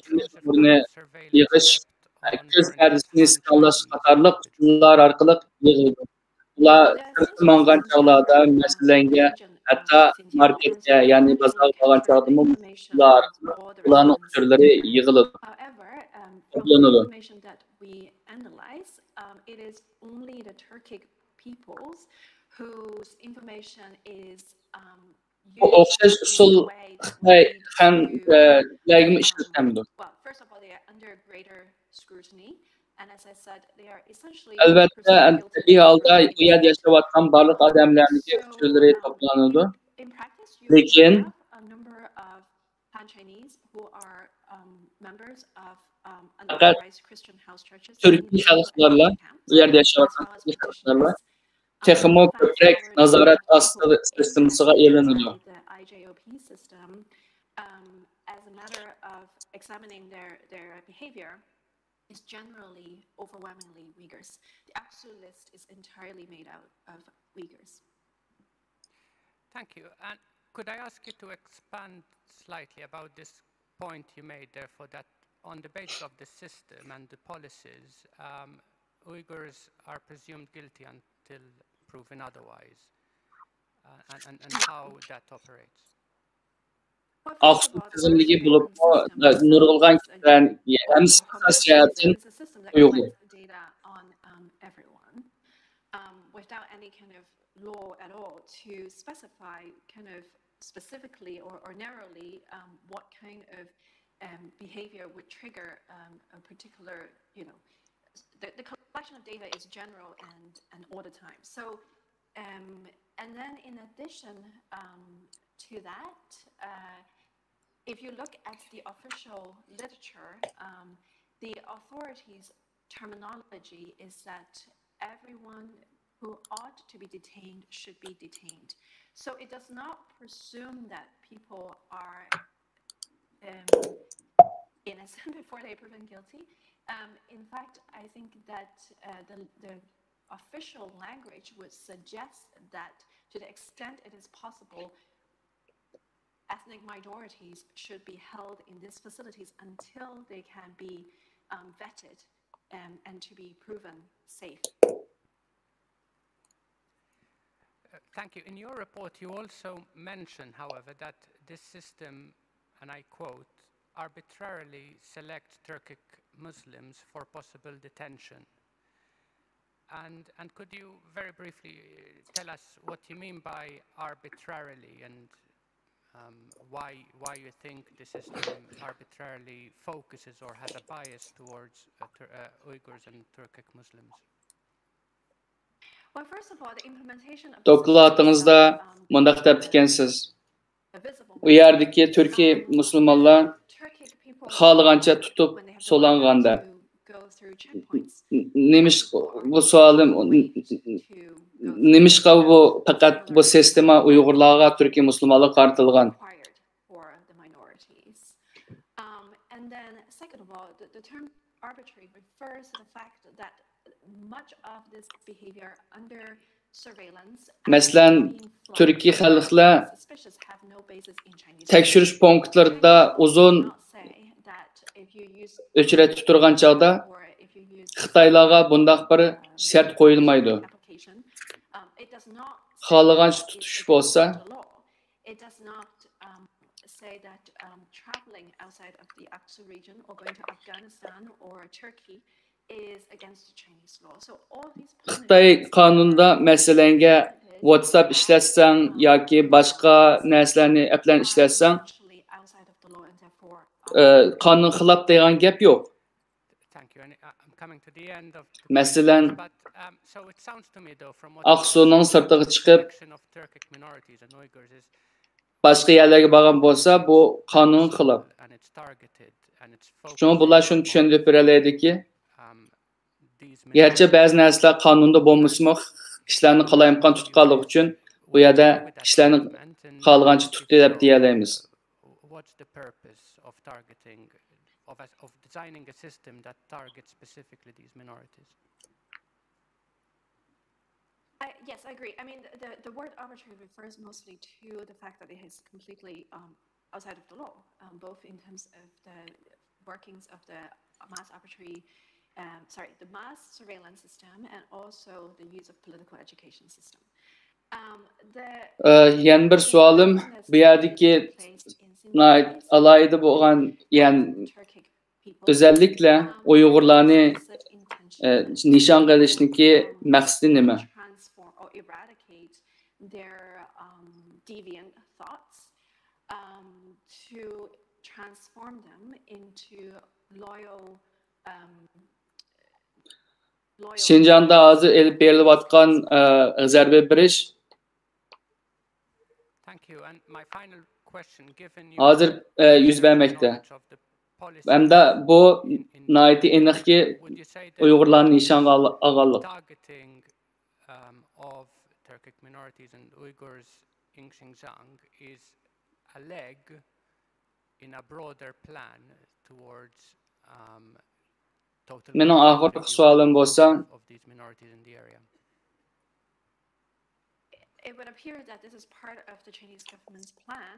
yığış göz perdesini sağlaş Katarlık bunlar arkalık yığıldı. Bunlar mangan çağlarda meselenge hatta markette yani bazal falan çağdımı bunların uçurları yığıldı. Toplanıldı. It is only the Turkic peoples whose information is used usul hem yaygın işletemdi. First of all, they are under greater scrutiny, and as I said, they are essentially. Elbette bir halda bu yer yaşayan barlık adamlarının uçurları toplanıldı. Lakin Türkiye halklarla bu yerde yaşayan halklarla texmo köprek nazaret aslı sistemine eğleniliyor. As a matter of examining their behavior is generally overwhelmingly Uyghurs. The absolute list is entirely made out of Uyghurs. Thank you. And could I ask you to expand slightly about this point you made, therefore, that on the basis of the system and the policies, Uyghurs are presumed guilty until proven otherwise, and how that operates? Ağustos tizimligi bulup nurgulgan kişilerin hem siyasetin uygun. Without any kind of law at all to specify kind of specifically or narrowly what kind of behavior would trigger a particular, the collection of data is general and all the time. So, and then in addition to that, if you look at the official literature, the authorities' terminology is that everyone who ought to be detained should be detained. So it does not presume that people are innocent before they're proven guilty. In fact, I think that the official language would suggest that to the extent it is possible, ethnic minorities should be held in these facilities until they can be vetted and to be proven safe. Thank you. In your report, you also mention, however, that this system, and I quote, arbitrarily selects Turkic Muslims for possible detention. And could you very briefly tell us what you mean by arbitrarily, and why you think the system arbitrarily focuses or has a bias towards Uyghurs and Turkic Muslims? Well, first of all, the implementation of Doklatınızda mındak deptikensiz. u yerdagi Türkiye Müslümanlar xalagancha tutup solanganda. Nemish bu sualim nemishqa bu faqat bu sistema Uyg'urlarga Türkiye Müslümanlar qartilgan. And then second of all, the term arbitrary refers to the fact that much of this behavior under surveillance. Masalan, Türkiye xalqlar tekshirish punktlarida uzun o'chratib turgan chog'da Xitoylarga bundaq bir shart qo'yilmaydi. Xohlagancha tutish bo'lsa, say that traveling outside of the Aqsa region or going to Afghanistan or Turkey is against the Chinese law. So all these Xitoy qonunda masalanga WhatsApp ishlatsan yoki boshqa narsalarni applan ishlatsan qonun xilof degan gap yo'q. Masalan, Aqsuning sirtiga chiqib başqa yerlarga borgan bo'lsa, bu qonun xilof. Shuni bular shuni tushuntirib beraladiki, garchi ba'zi narsalar qonunda bo'lmasa-mu, ishlarni qalayimqon tutganlik uchun bu yerda ishlarni qolgancha tutdi deb deyalaymiz. What's the purpose of targeting, of designing a system that targets specifically these minorities? Yes, I agree. I mean, the word arbitrary refers mostly to the fact that it is completely outside of the law, both in terms of the workings of the mass the mass surveillance system and also the use of political education system. Yani bir sualım, bu yerdeki alayda bo'lgan, yani özellikle Uyg'urlarni nişan qilishning maqsadi nima? Their deviant thoughts to transform them into loyal. Şinjan'da hazır elip berilayotgan zarba berish hazır yuz bermekte. Hamda bu nayeti aniqki Uyg'urlarni nishonga olganlik. Turkic minorities and Uyghurs in Xinjiang is a leg in a broader plan towards total of these minorities in the area. It would appear that this is part of the Chinese government's plan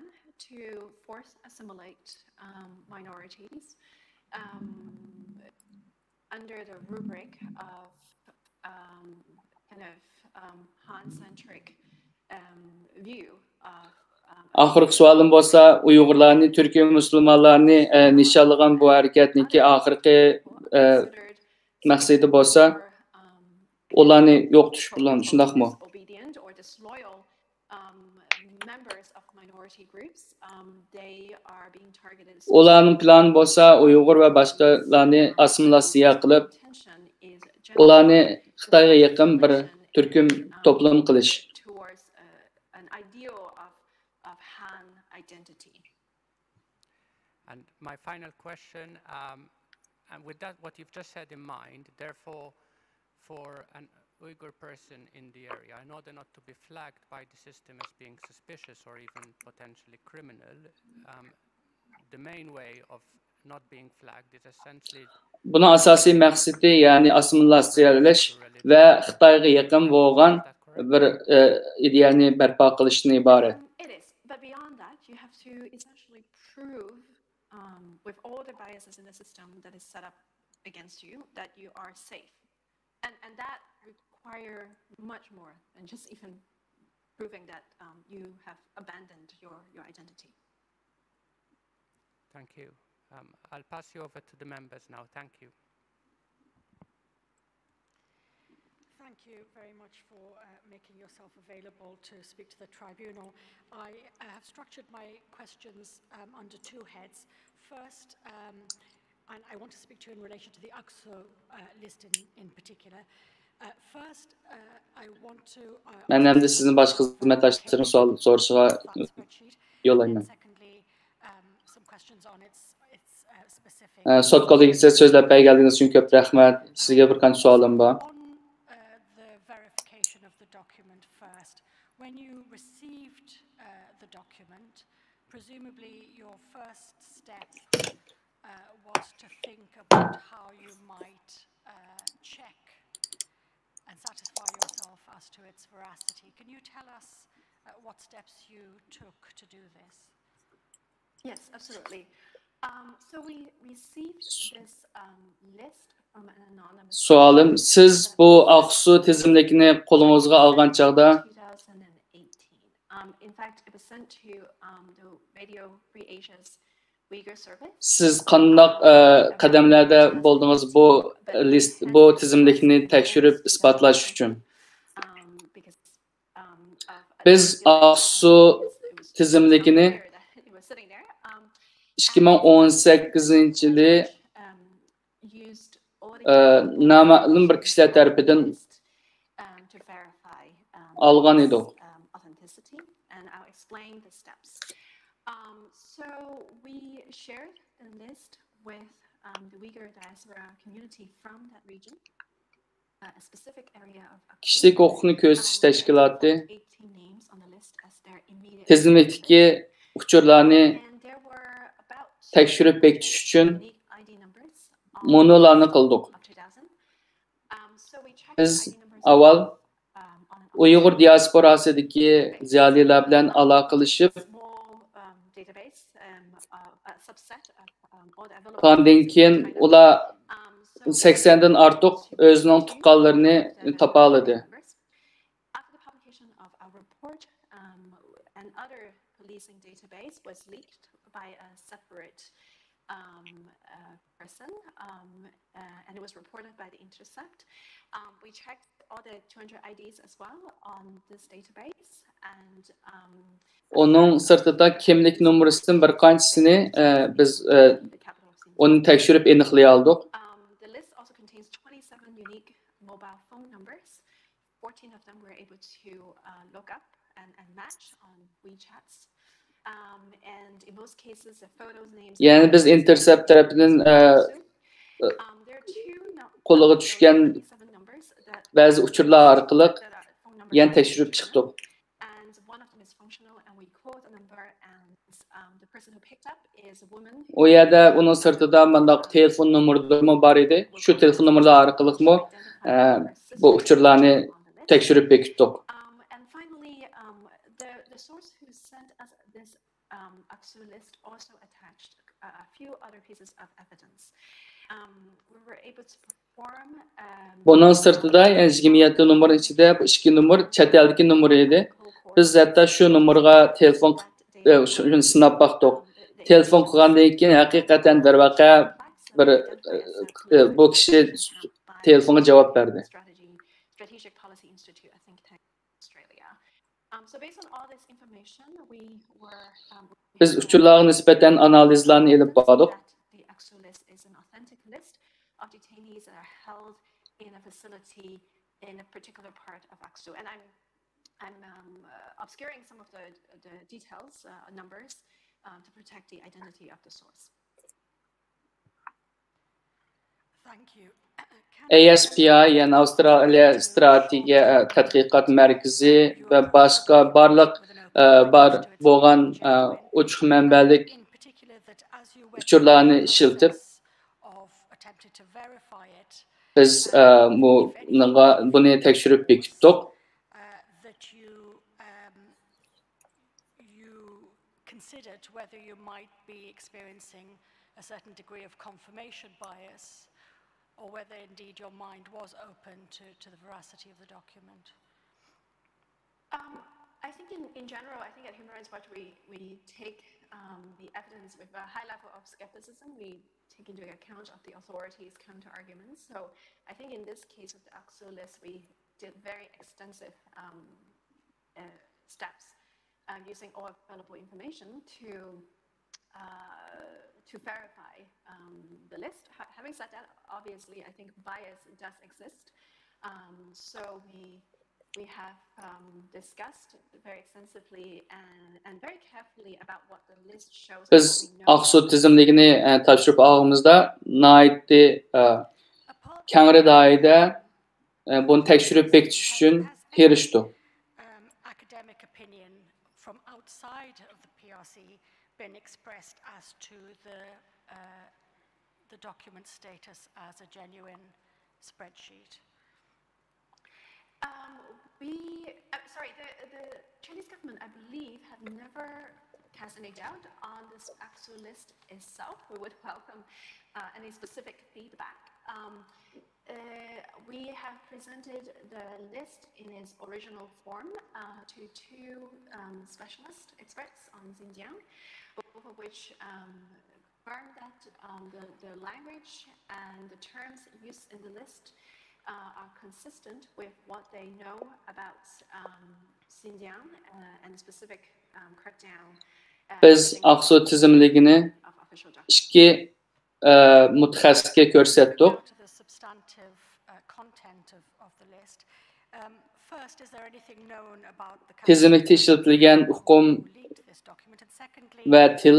to force assimilate minorities under the rubric of kind of Han-centric view of Axırkı sualım bolsa, Uyg'urlarni, Türkiye Müslümanlarni nishonlagan bu harekatniki axırkı maqsadi bolsa, ularni yo'q tutish bilan shundaqmi? Ularning plani bolsa, Uyg'ur va boshqalarni assimilyatsiya qilib, ularni Xitoyga yaqin bir Türküm toplum qilish. And my final question, and with that, what you've just said in mind, therefore, for an Uyghur person in the area, in order not to be flagged by the system as being suspicious or even potentially criminal, the main way of not being flagged is essentially Bunun asosiy maqsadi, ya'ni assimilyatsiyalash va Xitoyga yaqin bo'lgan bir ideyani barpo qilishdan iborat. It is, but beyond that, you have to essentially prove, with all the biases in the system that is set up against you, that you are safe, and that require much more than just even proving that you have abandoned your identity. Thank you. I'll pass you over to the members now. Thank you. Thank you very much for making yourself available to speak to the tribunal. I have structured my questions under two heads. First, and I want to speak to you in relation to the Aqsa list in particular. First, I want to... Ben hem de sizin başka hizmetdaşlarınız soruşuna yo'llayman. Sot kollegiyaga so'zlab berganingiz uchun ko'p rahmat. Sizga bir qancha savolim bor. When you received the document, presumably your first step was to think about how you might check and satisfy yourself as to its veracity. Can you tell us what steps you took to do this? Yes, absolutely. So we received this list from an anonymous. Sualım, siz bu Aksu tizimlikini qo'lingizga olgan chaqda In fact, it was sent to the Radio Free Asia's Uyghur service. siz qandaq qadamlarda bo'ldingiz bu tizimlikni tekshirib isbotlash uchun? Biz Aksu tizimlikini 2018-yili noma'lum bir kishilar tarafidan olgan edik. So we shared the list with the Uyghur diaspora community from that region, a specific area of Kishilik huquqni ko'zatish tashkiloti tizimlikdagi uchurlarni tekshirib bekitish uchun monolarni qildik. Biz avval Uyg'ur diasporasidagi ziyolilar bilan aloqalashib, Ondan keyin ular 80'den ortiq o'zining tuqqanlarini topaladı. After the publication of our report, another policing database was leaked by a separate person, and it was reported by the Intercept. We checked all the 200 IDs as well on this database, and onun sırtında kimlik numarasının bir qanchisini biz onu tekshirib aniqlay oldik. The list also contains 27 unique mobile phone numbers. 14 of them were able to look up and match on WeChats. And in most cases, the photos, names. Yani biz Intercept tarafından qo'lga tushgan ba'zi uchurlar orqali yana tekshirib chiqdik. O yerda uning sirtida mandaq telefon nomeri bor edi. Shu telefon nomeri orqali bu uchurlarni tekshirib bekitdik. And finally, the source who sent us this Aksu list also attached a few other pieces of evidence. We were able to perform. Bunun sirtida 27 nomer ichida bu 2 nomer chet eldagi nomer edi. Biz hatta shu nomerga telefon shuni sinab baqdik. Telefon qilgandan keyin haqiqatan darvaqa bir bu kishi telefonga javob berdi. Strategic Policy Institute, I think, Australia. So based on all this information, we were. Biz uchurlarga nisbatan analizlarni elib bordik. The Aksu list is an authentic list of detainees that are held in a facility in a particular part of Aksu, and I'm obscuring some of the details, numbers, to protect the identity of the source. Thank you. ASPI, yani Avstraliya Strategiya Tadqiqot Markazi va boshqa barliq bo'lgan ochiq manbalik uchurlarni ishlatib biz buni tekshirib bekitdik. Considered whether you might be experiencing a certain degree of confirmation bias, or whether indeed your mind was open to the veracity of the document? I think in general, I think at Human Rights Watch we take the evidence with a high level of skepticism. We take into account of the authorities' counter-arguments. So I think in this case of the Aksu list, we did very extensive steps using all available information to verify the list. Having said that, obviously, I think bias does exist. So we we have discussed very extensively and very carefully about what the list shows. Biz Aqsud tizimligini topshirib olganimizda nihoyatda kengri doirada buni tekshirib bekitish uchun erishdik. Academic opinion from outside of the PRC been expressed as to the document status as a genuine spreadsheet? The Chinese government, I believe, have never cast any doubt on this Aqsu list itself. We would welcome any specific feedback. We have presented the list in its original form to two specialist experts on Xinjiang, both of which confirmed that the language and the terms used in the list are consistent with what they know about Xinjiang and specific crackdown. Biz Aqsud tizimligini ikki mutaxassisga ko'rsatdik. Tizimlikda ishlatilgan huquq va til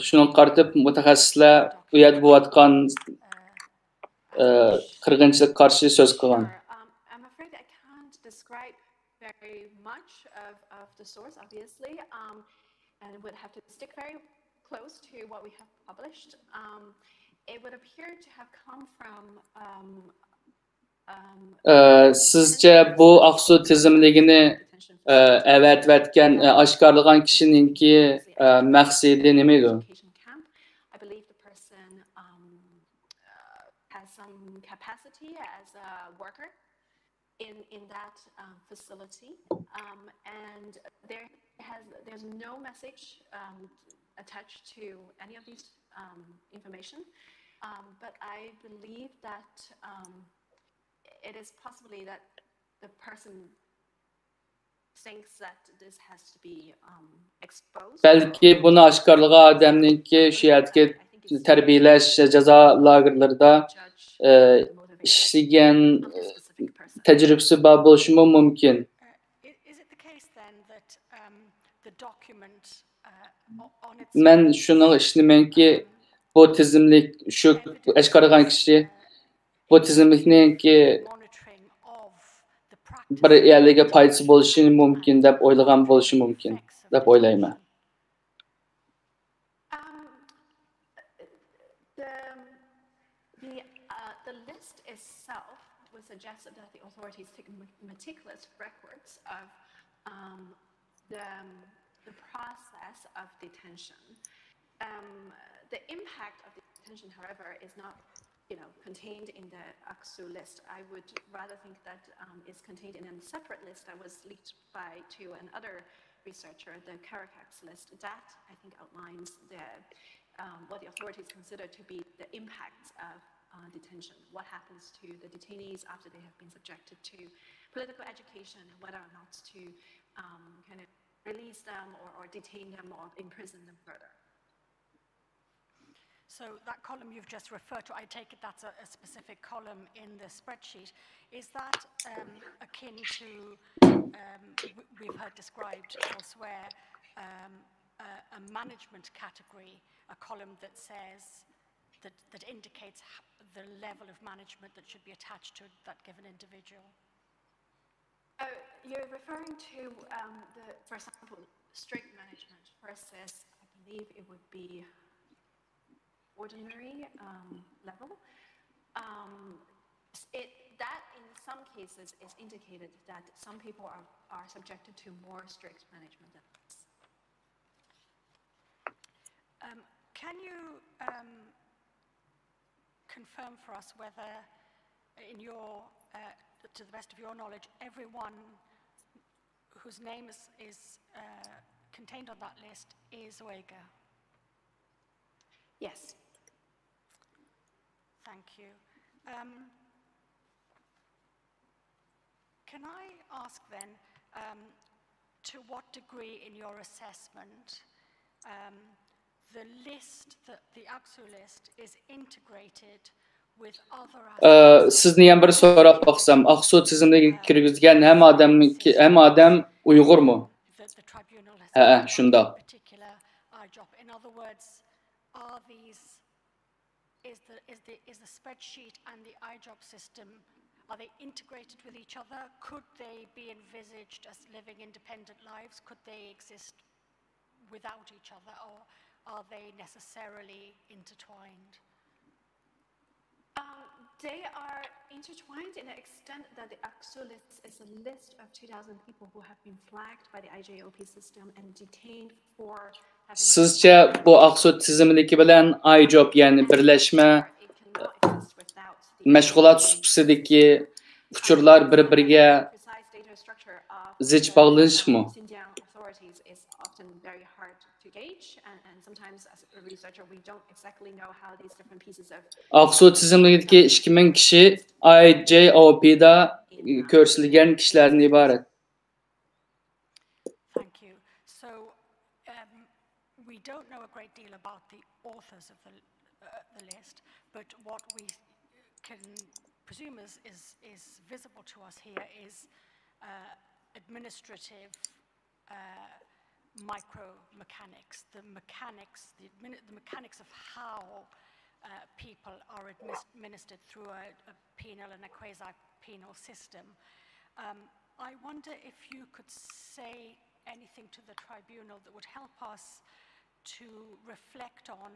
shuni qaratib mutaxassislar u yerda bo'layotgan qirg'inchilikka qarshi so'z qilgan. I'm afraid I can't describe very much of the source, obviously, and would have to stick very close to what we have published. It would appear to have come from sizce bu Aqsud tizimligini avatayotgan oshkorlagan kishininki maqsadi nima edi? I believe the person has some capacity as a worker in that facility, and there's no message attached to any of these information. But I believe that it is possibly that the person thinks that this has to be exposed. Belki bunu aşkarlığa adamınki şu yerdeki terbiyeleş ceza lagerlerinde işleyen tecrübesi bab oluşu mu mümkün? Ben şunu işlemen ki bu tizimlik şu aşkarlıgan kişi bu tizimliknin ki bir yerliğe payısı bo'lişi mümkün deb o'ylagan bo'lishi mümkün deb o'ylayman. The list itself would suggest that the authorities take meticulous records of the process of detention. The impact of detention, however, is not contained in the Aqsu list. I would rather think that it's contained in a separate list that was leaked to another researcher, the Caracas list. That, I think, outlines what the authorities consider to be the impacts of detention. What happens to the detainees after they have been subjected to political education, and whether or not to kind of release them or detain them or imprison them further. So that column you've just referred to, I take it that's a specific column in the spreadsheet. Is that akin to, we've heard described elsewhere, a management category, a column that says, that indicates the level of management that should be attached to that given individual? You're referring to, for example, strict management versus, I believe it would be ordinary level. That in some cases is indicated that some people are subjected to more strict management than others. Can you confirm for us whether, to the best of your knowledge, everyone whose name is contained on that list is Uyghur? Yes. Thank you. Can I ask then, to what degree in your assessment the list, the AXU list, is integrated with other Sizni ham bir so'rab boqsam, Aqsu tizimiga kirgizgan ham odam Uyg'urmi? Ha, shundoq. In other words, is the spreadsheet and the iJob system, are they integrated with each other? Could they be envisaged as living independent lives? Could they exist without each other, or are they necessarily intertwined? They are intertwined in the extent that the AXU list is a list of 2,000 people who have been flagged by the IJOP system and detained for Sizce bu Aqsu tizimideki bilen iJob yani birleşme meşgulat supusideki uçurlar bir-biriga zich bağlanış mı? Aqsu tizimideki 2000 kişi IJOP'da körsilgen kişilerden ibaret. We don't know a great deal about the authors of the list, but what we can presume is visible to us here is administrative micro-mechanics, the mechanics of how people are administered through a penal and a quasi-penal system. I wonder if you could say anything to the tribunal that would help us to reflect on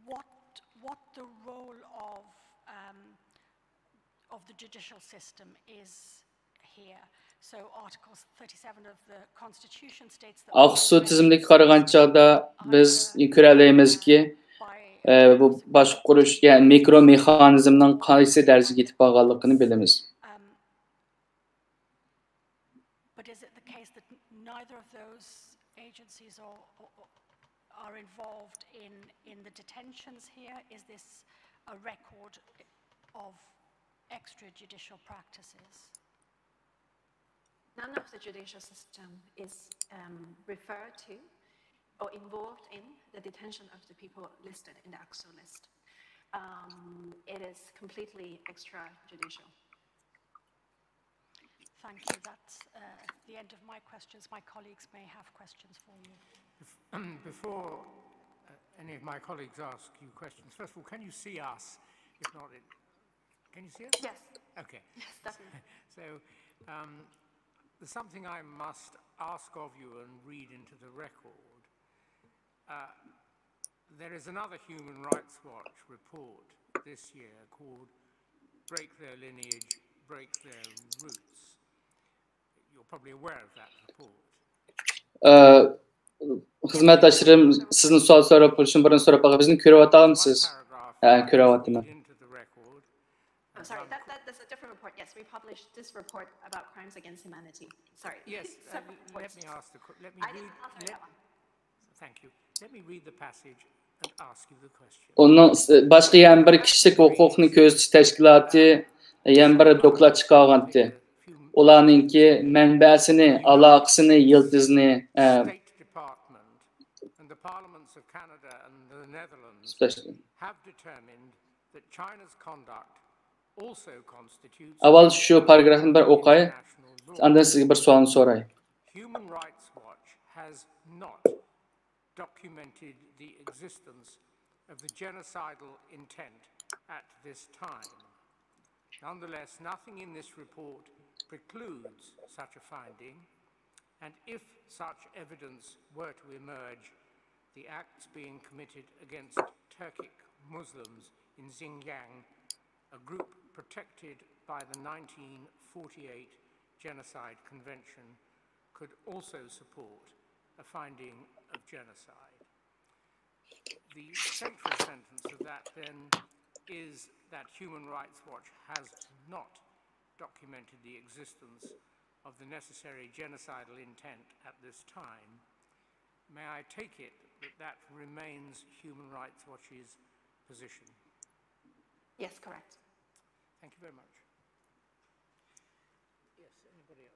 what the role of the judicial system is here. So Article 37 of the Constitution states that Aqsu tizimdeki qaraganchada biz ko'ralaymiz-ki, bu boshqarish, yani mikro mexanizmning qaysi darajaga yetib borganligini bilamiz. But is it the case that neither of those agencies are involved in the detentions here? Is this a record of extrajudicial practices? None of the judicial system is referred to or involved in the detention of the people listed in the AXU list. It is completely extrajudicial. Thank you. That's the end of my questions. My colleagues may have questions for you. Before any of my colleagues ask you questions, first of all, can you see us? If not, can you see us? Yes. Okay. Yes, definitely. So there's something I must ask of you and read into the record. There is another Human Rights Watch report this year called Break Their Lineage, Break Their Roots. You're probably aware of that report. Xizmatdoshim sizni savol so'rab bo'lishim bilan so'rab qo'yay. Bizni ko'ryapmisiz? Ha, ko'ryapman. Sorry, that's a different report. Yes, we published this report about crimes against humanity. Sorry. Yes, let me ask thank you. Let me read the passage and ask you the question. Onun başqa yana bir kishilik huquqni ko'zitish tashkiloti yana bir doklad chiqargandi. Ularningki manbasini, aloqasini, yildizni And the parliaments of Canada and the Netherlands have determined that China's conduct also constitutes Avval shu paragrafni bir o'qay, undan sizga bir savolni so'ray. Human Rights Watch has not documented the existence of the genocidal intent at this time. Nonetheless, nothing in this report precludes such a finding, and if such evidence were to emerge, the acts being committed against Turkic Muslims in Xinjiang, a group protected by the 1948 Genocide Convention, could also support a finding of genocide. The central sentence of that, then, is that Human Rights Watch has not documented the existence of the necessary genocidal intent at this time. May I take it that that remains Human Rights Watch's position? Yes, correct. Thank you very much. Yes, anybody else?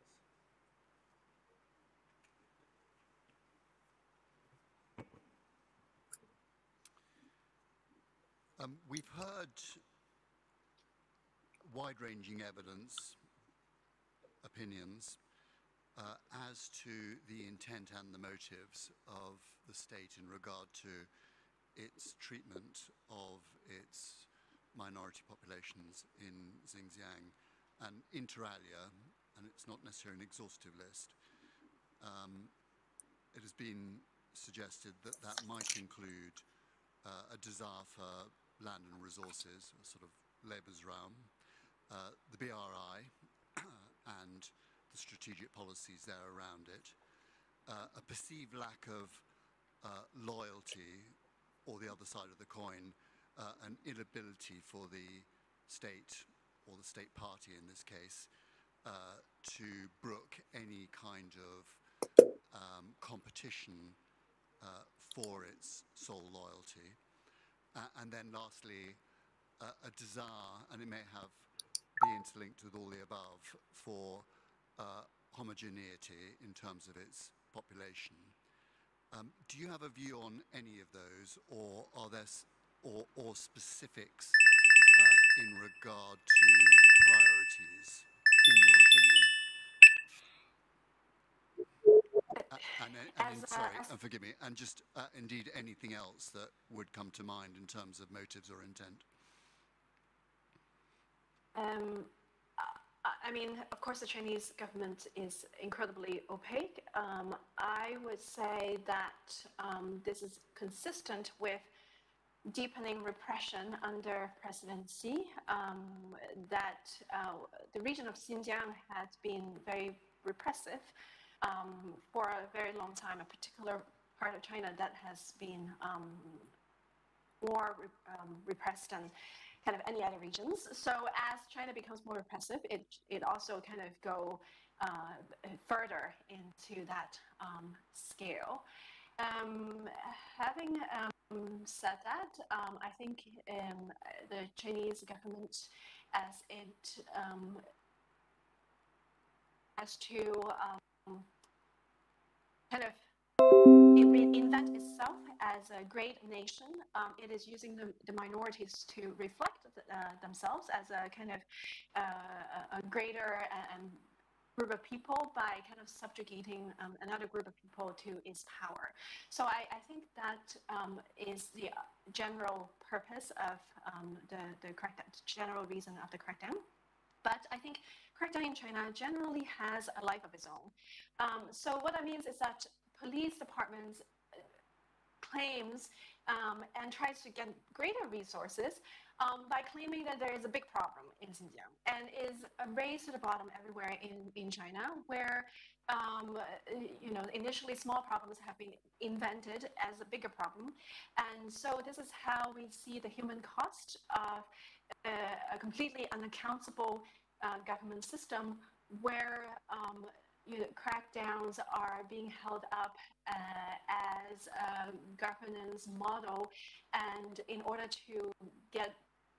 We've heard wide-ranging evidence, opinions, as to the intent and the motives of the state in regard to its treatment of its minority populations in Xinjiang, and inter alia, and it's not necessarily an exhaustive list, it has been suggested that that might include a desire for land and resources, a sort of Lebensraum, the BRI and the strategic policies there around it, a perceived lack of loyalty, or the other side of the coin, an inability for the state, or the state party in this case, to brook any kind of competition for its sole loyalty. And then lastly, a desire, and it may be interlinked with all the above, for homogeneity in terms of its population. Do you have a view on any of those, or are there or specifics in regard to priorities, in your opinion? Sorry, forgive me, and just indeed anything else that would come to mind in terms of motives or intent? I mean, of course, the Chinese government is incredibly opaque. I would say that this is consistent with deepening repression under President Xi, that the region of Xinjiang has been very repressive for a very long time, a particular part of China that has been more repressed than kind of any other regions. So as China becomes more repressive, it also kind of go further into that scale. Having said that, I think the Chinese government, as it has to kind of invent itself as a great nation, it is using the minorities to reflect themselves as a kind of a greater group of people by kind of subjugating another group of people to its power. So I think that is the general purpose of the crackdown, general reason of the crackdown. But I think crackdown in China generally has a life of its own. So what that means is that police departments claims and tries to get greater resources by claiming that there is a big problem in Xinjiang, and is raised to the bottom everywhere in China, where initially small problems have been invented as a bigger problem. And so this is how we see the human cost of a completely unaccountable government system, where crackdowns are being held up as a governance model, and in order to get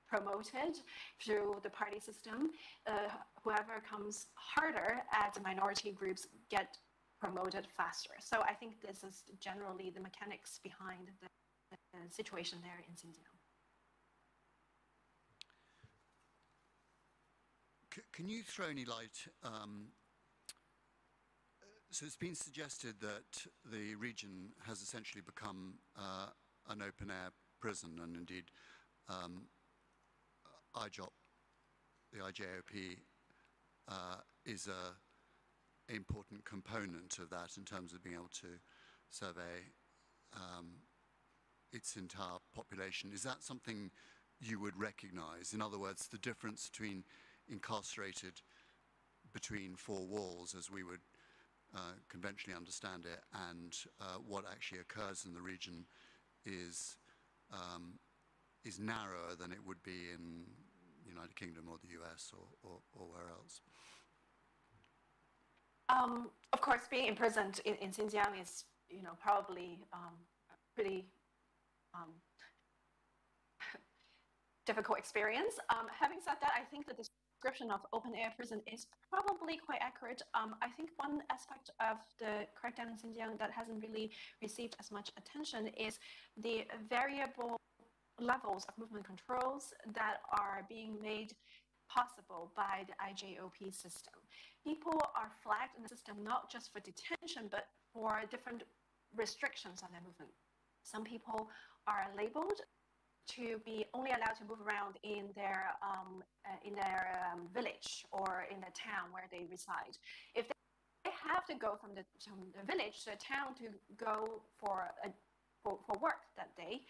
promoted through the party system, whoever comes harder at the minority groups get promoted faster. So I think this is generally the mechanics behind the situation there in Xinjiang. Can you throw any light? So it's been suggested that the region has essentially become an open-air prison, and indeed IJOP, the IJOP, is an important component of that in terms of being able to survey its entire population. Is that something you would recognize? In other words, the difference between incarcerated between four walls, as we would conventionally understand it, and what actually occurs in the region is narrower than it would be in the United Kingdom or the US or where else? Of course, being imprisoned in Xinjiang is, probably a pretty difficult experience. Having said that, I think that the description of open-air prison is probably quite accurate. I think one aspect of the crackdown in Xinjiang that hasn't really received as much attention is the variable levels of movement controls that are being made possible by the IJOP system. People are flagged in the system not just for detention, but for different restrictions on their movement. Some people are labeled to be only allowed to move around in their village or in the town where they reside. If they have to go from the village to a town to go for work that day,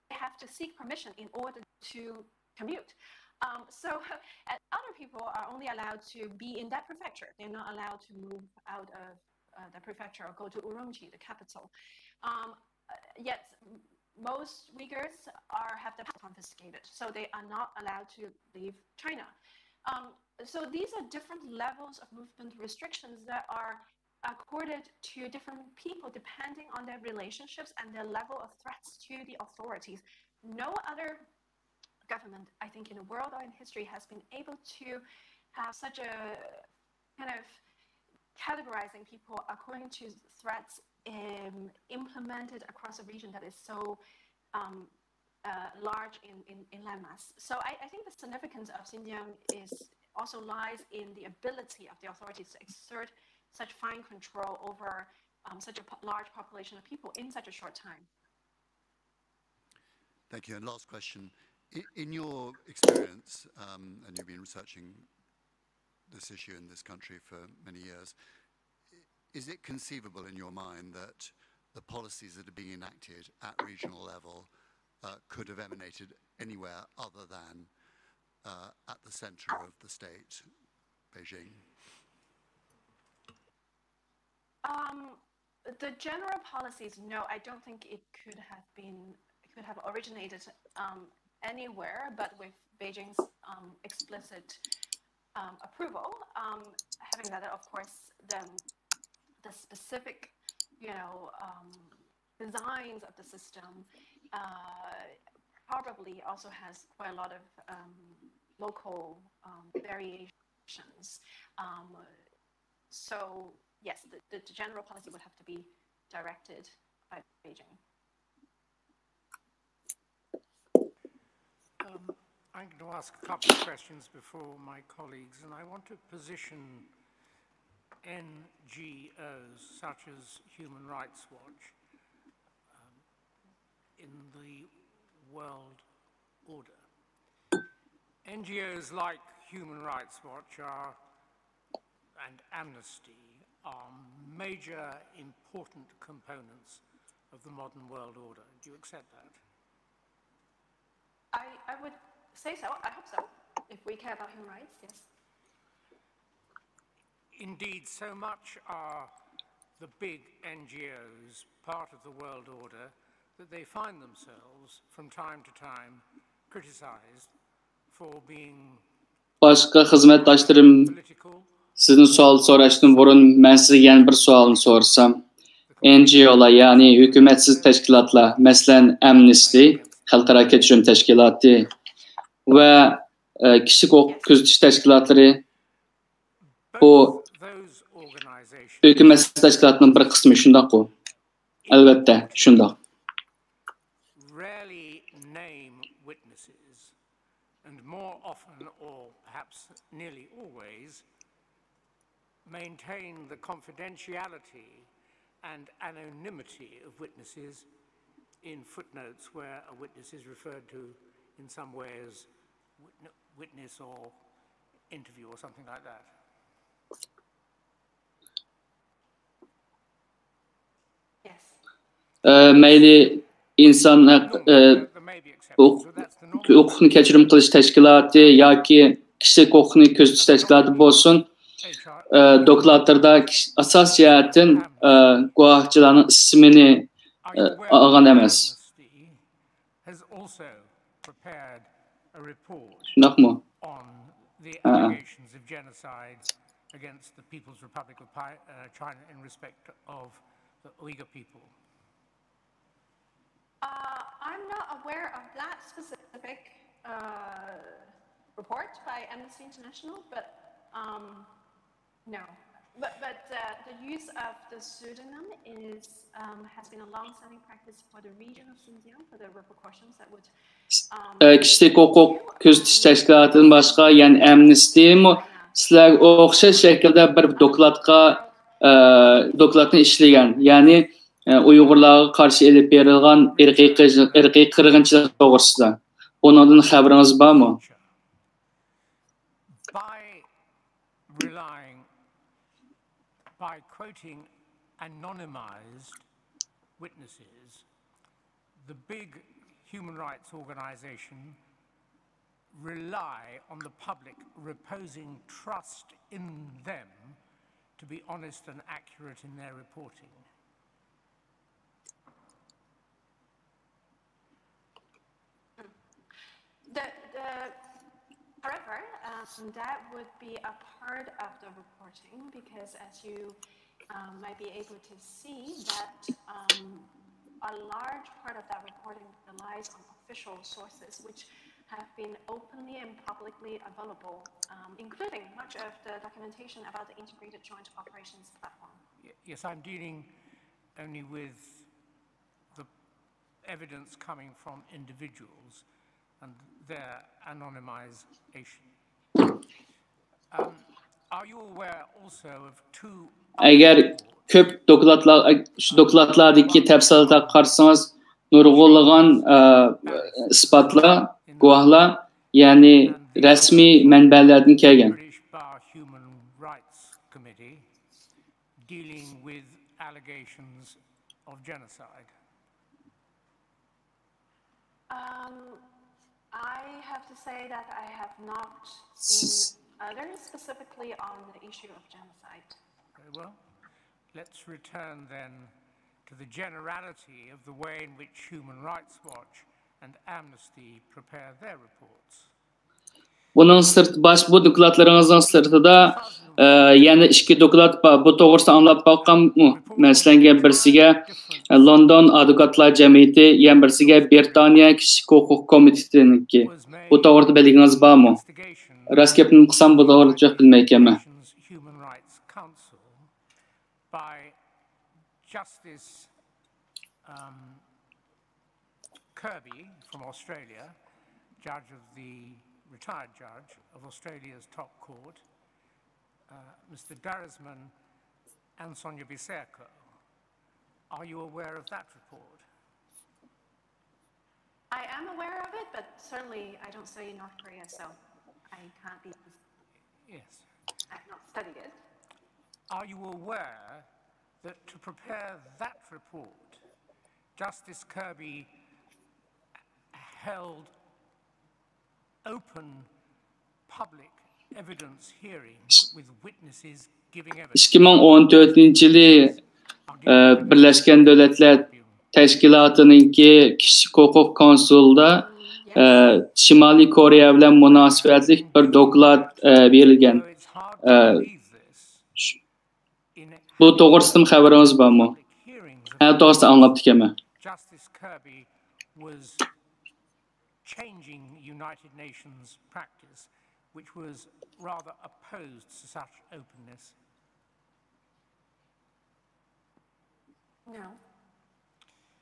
they have to seek permission in order to commute. Other people are only allowed to be in that prefecture. They're not allowed to move out of the prefecture or go to Urumqi, the capital. Yet most Uyghurs have their passports confiscated, so they are not allowed to leave China. So these are different levels of movement restrictions that are accorded to different people depending on their relationships and their level of threats to the authorities. No other government, I think, in the world or in history has been able to have such a kind of categorizing people according to threats implemented across a region that is so large in landmass. So I think the significance of Xinjiang also lies in the ability of the authorities to exert such fine control over such a large population of people in such a short time. Thank you. And last question. In your experience, and you've been researching this issue in this country for many years, is it conceivable in your mind that the policies that are being enacted at regional level could have emanated anywhere other than at the center of the state, Beijing? The general policies, no, I don't think it could have originated anywhere, but with Beijing's explicit approval. Having that, of course, the specific, designs of the system probably also has quite a lot of local variations. So yes, the general policy would have to be directed by Beijing. I'm going to ask a couple of questions before my colleagues, and I want to position NGOs such as Human Rights Watch in the world order. NGOs like Human Rights Watch and Amnesty are major important components of the modern world order. Do you accept that? I would say so. I hope so. If we care about human rights, yes. Indeed, so much are the big NGOs part of the world order that they find themselves from time to time criticized for being Başka hizmetdaşlarım, sizin sual soraşdan burun men sizge yana bir sualını sorsam. NGO'lar, yani hükümetsiz teşkilatlar, mesela Amnesty, Xalqaro Kechirim Teşkilatı ve kişilik hukuk gözetiş teşkilatları bu hükümetsiz teşkilatının bir kısmı şundaq o. Elbette şundaq. Rarely name witnesses, and more often, or perhaps nearly always, maintain the confidentiality and anonymity of witnesses in footnotes where a witness is referred to in some way as witness or interview or something like that. Meyli insan hukukunu kechirim qilish teşkilatı yoki kişilik hukukunu gözetish teşkilatı bolsun, dokladlarda asas jihatdan guvohchilarning ismini olgan emas. Shundaqmi? Against the People's Republic of China in respect of the Uyghur people? I'm not aware of that specific report by Amnesty International, but no. The use of the pseudonym has been a long-standing practice for the region of Xinjiang, for the repercussions that would Kişilik hukuk közetiş teşkilatından başka, yani Amnesty mi sizler o'xshash şekilde bir dokladni işleyen, yani Uyg'urlarga qarshi elib berilgan irqiy qirg'inchilik to'g'risida. Bundan xabaringiz bormi? By quoting anonymized witnesses, the big human rights organization rely on the public reposing trust in them to be honest and accurate in their reporting. However, that would be a part of the reporting, because as you might be able to see, that a large part of that reporting relies on official sources, which have been openly and publicly available, including much of the documentation about the Integrated Joint Operations Platform. Yes, I'm dealing only with the evidence coming from individuals and their anonymization. Are you aware also of two? Eğer köp dokladlardaki tafsilotlarga qarsangiz, nurg'unlagan isbotlar, guvohlar, ya'ni rasmiy manbalardan kelgan. Human Rights Committee dealing with allegations of genocide. I have to say that I have not seen others specifically on the issue of genocide. Very well. Let's return then to the generality of the way in which Human Rights Watch and Amnesty prepare their reports. Bunun bu dokladlaringizning sirtida yana ikki doklad bor. Bu to'g'risida anglab boqqanmi? Masalan, birsiga London Advokatlar Jamiyati, yana birsiga Britaniya Kishilik huquq komitetiniki. Bu to'g'risida bilgingiz bormi? Rost gapni qilsam, bu to'g'risida bilmaymanman. Human Rights Council by Justice Kirby from Australia, retired judge of Australia's top court, Mr. Darisman and Sonia Biserko. Are you aware of that report? I am aware of it, but certainly I don't study North Korea, so I can't be. Yes. I've not studied it. Are you aware that to prepare that report, Justice Kirby held open public evidence hearings with witnesses giving evidence? 2014 Birleşken Devletler Teşkilatı'nınki Kişilik Hukuk Konsulda Şimali Koreya bilen münasebetlik bir doklad verilgen. Bu to'g'risida xabaringiz bormi? To'g'risida anlatdik ama. Justice Kirby was changing United Nations practice, which was rather opposed to such openness. No,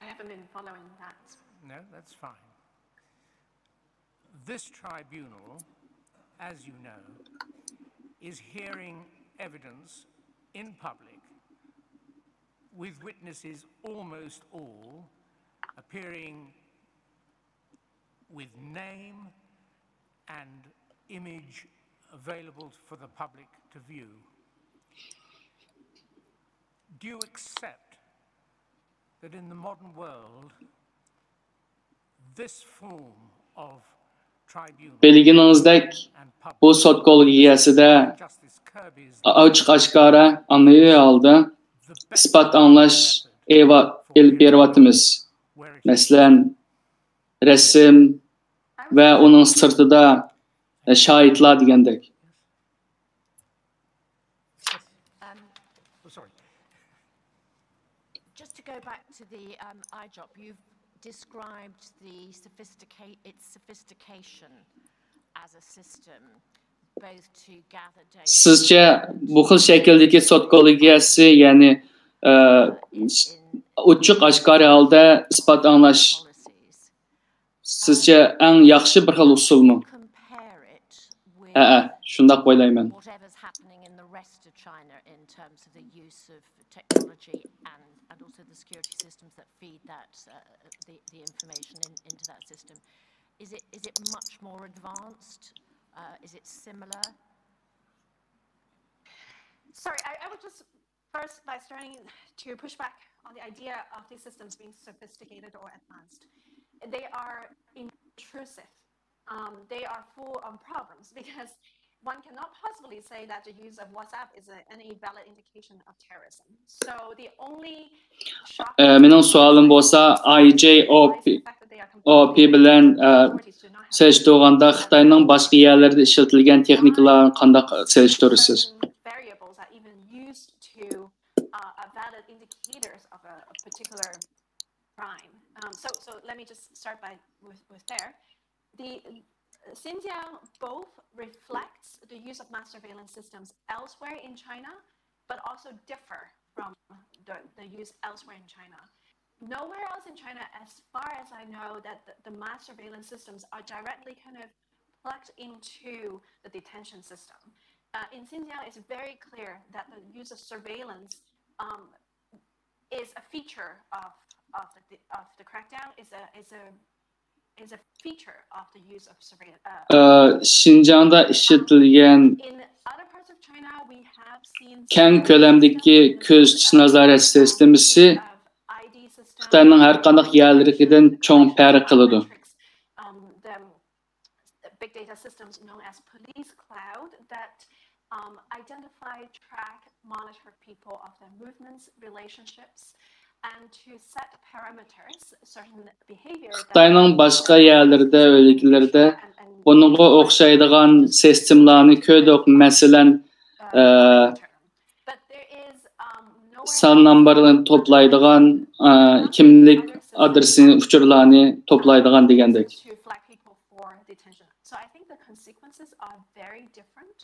I haven't been following that. No, that's fine. This tribunal, as you know, is hearing evidence in public with witnesses almost all appearing with name and image available for the public to view. Do you accept that in the modern world, this form of tribunal Bilginizdek bu sot kolgiyasida açık aşkara anlıyor aldı. İspat anlaş elip beriyapmiz. Mesela resim ve onun sırtında şahitler degandek. Just to go back to the IJOP, you've described its sophistication as a system. Sizce bu xil şəkildəki sotkologiyası, yəni uçuq aşkar halda ispat anlaş sizce ən yaxşı bir xil usulmu? Şundaq oylayman. Is it much more advanced? Is it similar? Sorry, I would just first by starting to push back on the idea of these systems being sophisticated or advanced. They are intrusive. They are full of problems because one cannot possibly say that the use of WhatsApp is any valid indication of terrorism. So the only Mening sualım bolsa IJOP bilan seliştirganda Xitoyning boshqa yerlarida ishlatilgan texnikalarni qanday selishtirasiz? Variables are even used to valid indicators of a particular crime. So let me just start with there. The Xinjiang both reflects the use of mass surveillance systems elsewhere in China, but also differ from the use elsewhere in China. Nowhere else in China, as far as I know, that the mass surveillance systems are directly kind of plugged into the detention system. In Xinjiang, it's very clear that the use of surveillance is a feature of the crackdown. Is a feature of the use of surveillance. Şinjan'da işletilgan keng ko'lamdagi ko'z tush nazorat sistemasi Xitoyning har qanday yerlaridan cho'ng farq qiladi. Big data systems known as police cloud that identify, track, monitor people of their movements, relationships, and to set parameters, certain behavior. Xitoyning boshqa yerlarida, o'liklarda buningga o'xshaydigan sistemlarni ko'rdik. Masalan, son numberlarni toplaydigan, kimlik adresini, uchurlarni toplaydigan degandek. So I think the consequences are very different,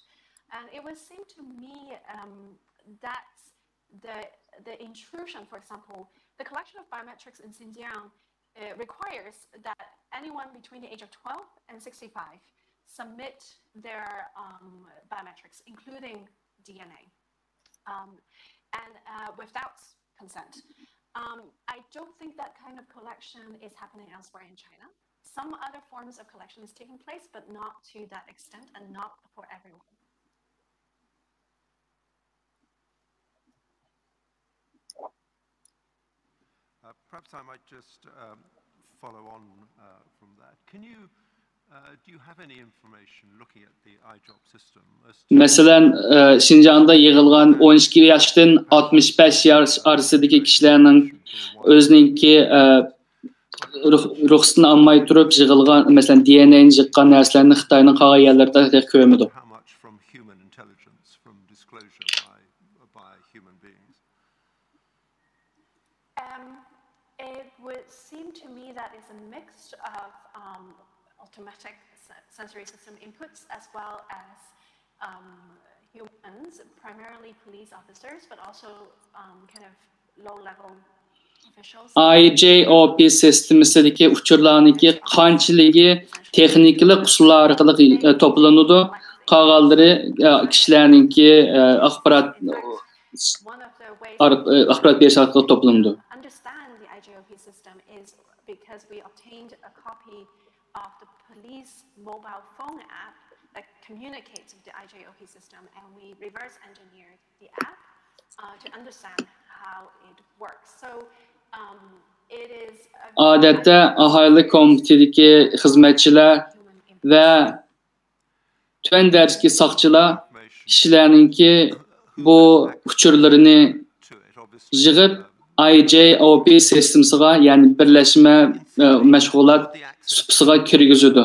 and it would seem to me that the intrusion, for example, the collection of biometrics in Xinjiang requires that anyone between the age of 12 and 65 submit their biometrics, including DNA, and without consent. I don't think that kind of collection is happening elsewhere in China. Some other forms of collection is taking place, but not to that extent and not for everyone. Perhaps I might just follow on from that. Do you have any information looking at the IJOP system? Mesela Şinjan'da yığılgan 12 yaşdan 65 yaş arasındaki kişilerin özününki ruhsatını almay turib yığılgan, mesela DNA'ni yığgan narsalarni Xitoyning qolgan yerlarida ko'rmadi. It would seem to me that it's a mix of automatic sensory system inputs as well as humans, primarily police officers, but also kind of low-level officials. IJOP sistemisindeki uçurlarniki qanchiligi texnikalik usullar orqali toplanadi. Qolganlari kishilarningki axborot berish orqali toplanadi. Understand the IJOP system is because we obtained a copy of the police mobile phone app that communicates with the IJOP system, and we reverse engineered the app to understand how it works. So it is Odatda aholi komitedagi xizmatchilar va tuvan darajadagi soqchilar kishilarningki bu uchurlarini yig'ib IJOP sistemasiga, ya'ni birlashma mashg'ulot supasiga kirgizadi.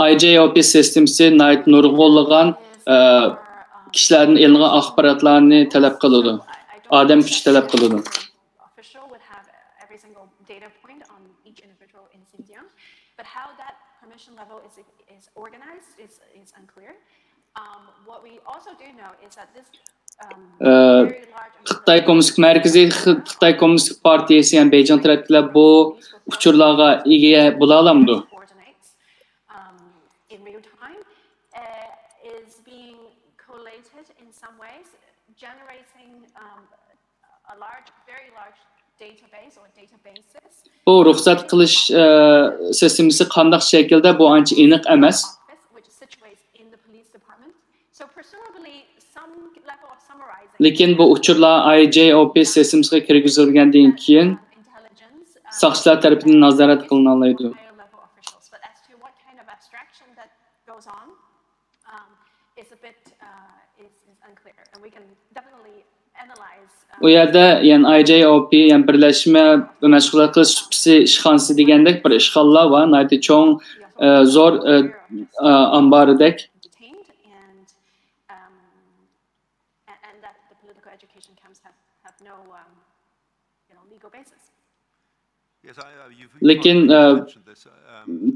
IJOP sistemasi nurg'unlagan kishilarning elingan axborotlarni talab qiladi. Odam kuchi talab qiladi. single data point on each individual in Xinjiang. But how that permission level is organized is unclear. What we also do know is that this Xitay Kommunistik Merkezi, Xitay Kommunistik Partiyasi, yani Beyjan taraflar bu uçurlarga ega bola alamdı. In real time is being collated in some ways, generating a very large database or databases. Bu ruxsat qilish sistemasi qandaq shaklda bu ancha aniq emas. Lekin bu uçurlar IJOP sistemasiga kirgizilgandan keyin soqchilar tarafidan nazorat qilinadi. O yerda yani IJOP yani birleşme ve meşgulat qilish subsi ishxonasi degandek bir ishxonlar va nayta cho'ng zo'r ambaridek. Lekin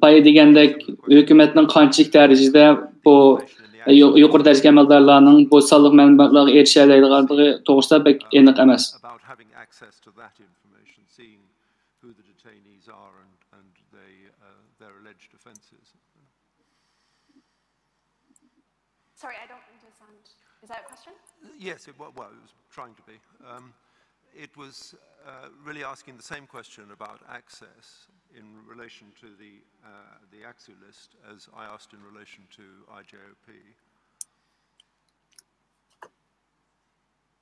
pay degandek hukumatning qanchalik darajada bu yuqori darajadagi amaldorlarning bu sonliq ma'lumotlarga erisha oladiganligi to'g'risida pek aniq emas. Sorry, I don't understand. Is that a question? Yes, well, it was trying to be. It was really asking the same question about access in relation to the AXU list as I asked in relation to IJOP.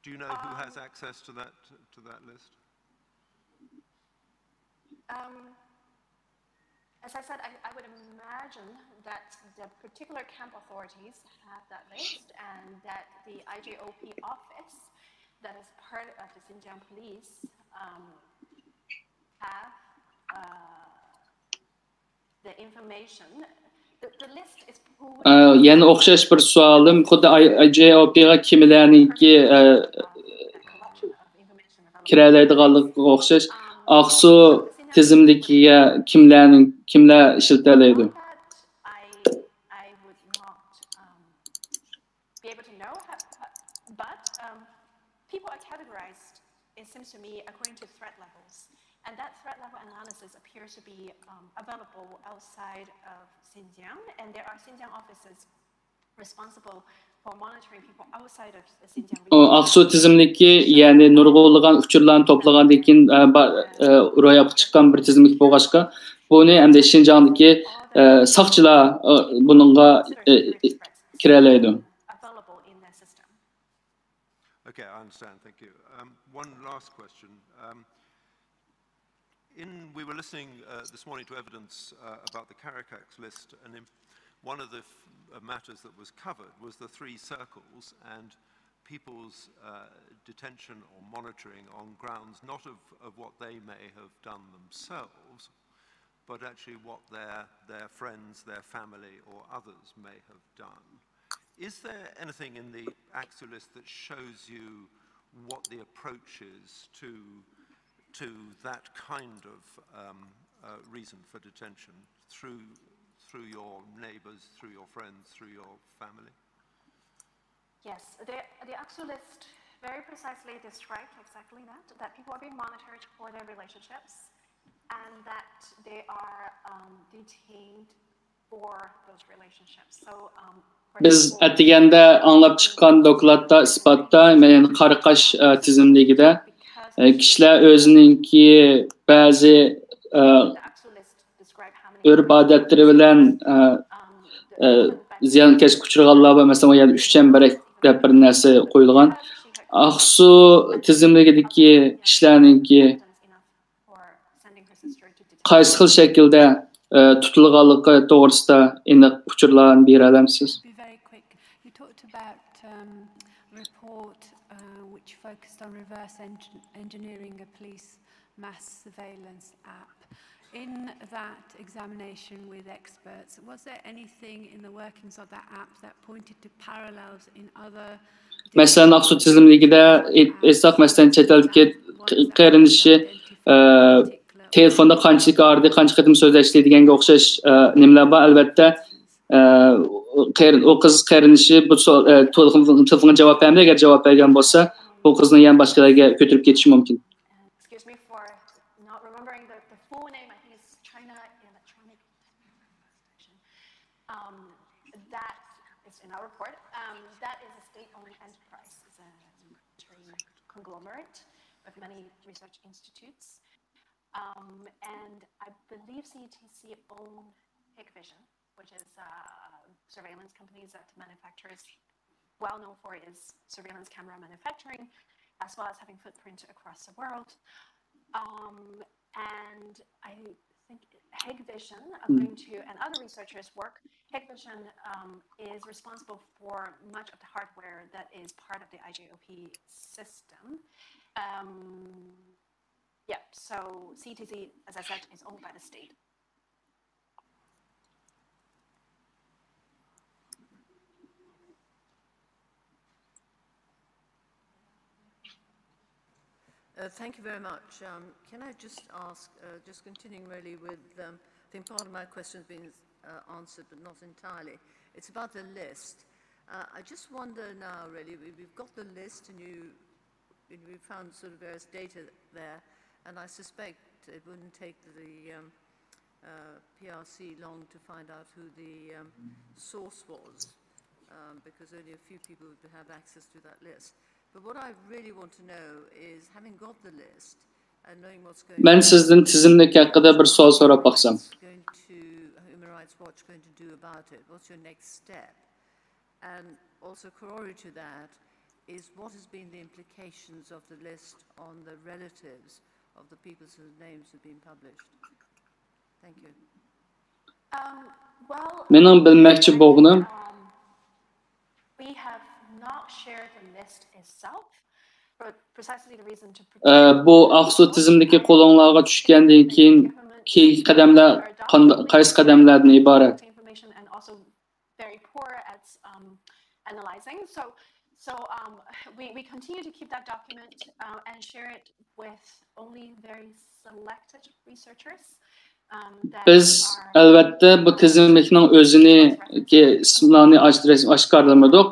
Do you know who has access to that list? As I said, I would imagine that the particular camp authorities have that list, and that the IJOP office, that is part of the Xinjiang police, have the information. The list is pooled. Yani o'xshash bir savolim, xuddi IJOP'ga kimlarniki kiralaydiganligiga o'xshash. Aqsu tizimligiga kimlar ishlatiladi? I would not be able to know, but people are categorized, it seems to me, according to threat levels. And that threat level analysis appears to be available outside of Xinjiang, and there are Xinjiang offices responsible for monitoring people outside of Xinjiang. Aqsu tizimligi, yani nurg'unlagan uçurlarni to'plagandan keyin ro'yobga chiqqan bir tizimlik bo'lg'achqa, buni endi Xinjiangdagi soqchilar buningga kiralaydi. Okay, I understand. Thank you. One last question. We were listening this morning to evidence about the Caracas list, and one of the matters that was covered was the 3 circles and people's detention or monitoring on grounds not of what they may have done themselves, but actually what their friends, their family, or others may have done. Is there anything in the AXU list that shows you what the approach is to that kind of reason for detention through your neighbors, through your friends, through your family? Yes, the AXU list very precisely described exactly that people are being monitored for their relationships, and that they are detained for those relationships. So biz atiganda anlab chiqqan dokladda isbotda men Qaraqash tizimligida kishilar o'zininki ba'zi urf odatlari bilan ziyonkashga uchraganlar va masalan yana 3 chambarak deb bir narsa qo'yilgan. Aqsu tizimligidagi kishilarninki qaysi xil shaklda tutilganligi to'g'risida aniq uchurlarni bera olamsiz? On reverse engineering a police mass surveillance app. In that examination with experts, was there anything in the workings of that app that pointed to parallels in other? Mesela Aqsu tizimligida esaq mesela chet eldagi qarinishi telefonda qanchalik ardı, qancha qatim so'zlashdi deganga o'xshash nimalar bor. Albatta, o qiz qarinishi bu telefonga javob bermadi. Agar javob bergan bo'lsa, bu qizni yana boshqalarga ko'tarib ketishi mumkin. Excuse me for not remembering the full name. I think it's China Electronic. That is in our report. That is a state-owned enterprise. It's a military conglomerate with many research institutes. And I believe CTC own Hikvision, which is surveillance companies that manufactures, well known for its surveillance camera manufacturing, as well as having footprint across the world. And I think Hikvision, according to and other researchers' work, Hikvision is responsible for much of the hardware that is part of the IJOP system. Yeah, so CTC, as I said, is owned by the state. Thank you very much. Can I just ask, just continuing really with, I think part of my question has been answered, but not entirely. It's about the list. I just wonder now, really, we've got the list and we've found sort of various data there, and I suspect it wouldn't take the PRC long to find out who the source was, because only a few people would have access to that list. But what I really want to know is, having got the list and knowing what's going on, Ben sizden tizimlik hakkında bir soru sorap baksam. Going to Human Rights Watch going to do about it? What's your next step? And also corollary to that is, what has been the implications of the list on the relatives of the people whose names have been published? Thank you. Benim bilmekçi boğunum. We have not shared the list itself for precisely the reason to Bu Aksu tizimdeki kolonlarga düşkenden keyin qadamlar qaysi qadamlardan iborat? Information and also very poor at analyzing. So we continue to keep that document and share it with only very selected researchers. Biz elbette bu tizimlikning o'zini ismlarni oshkorlamadik.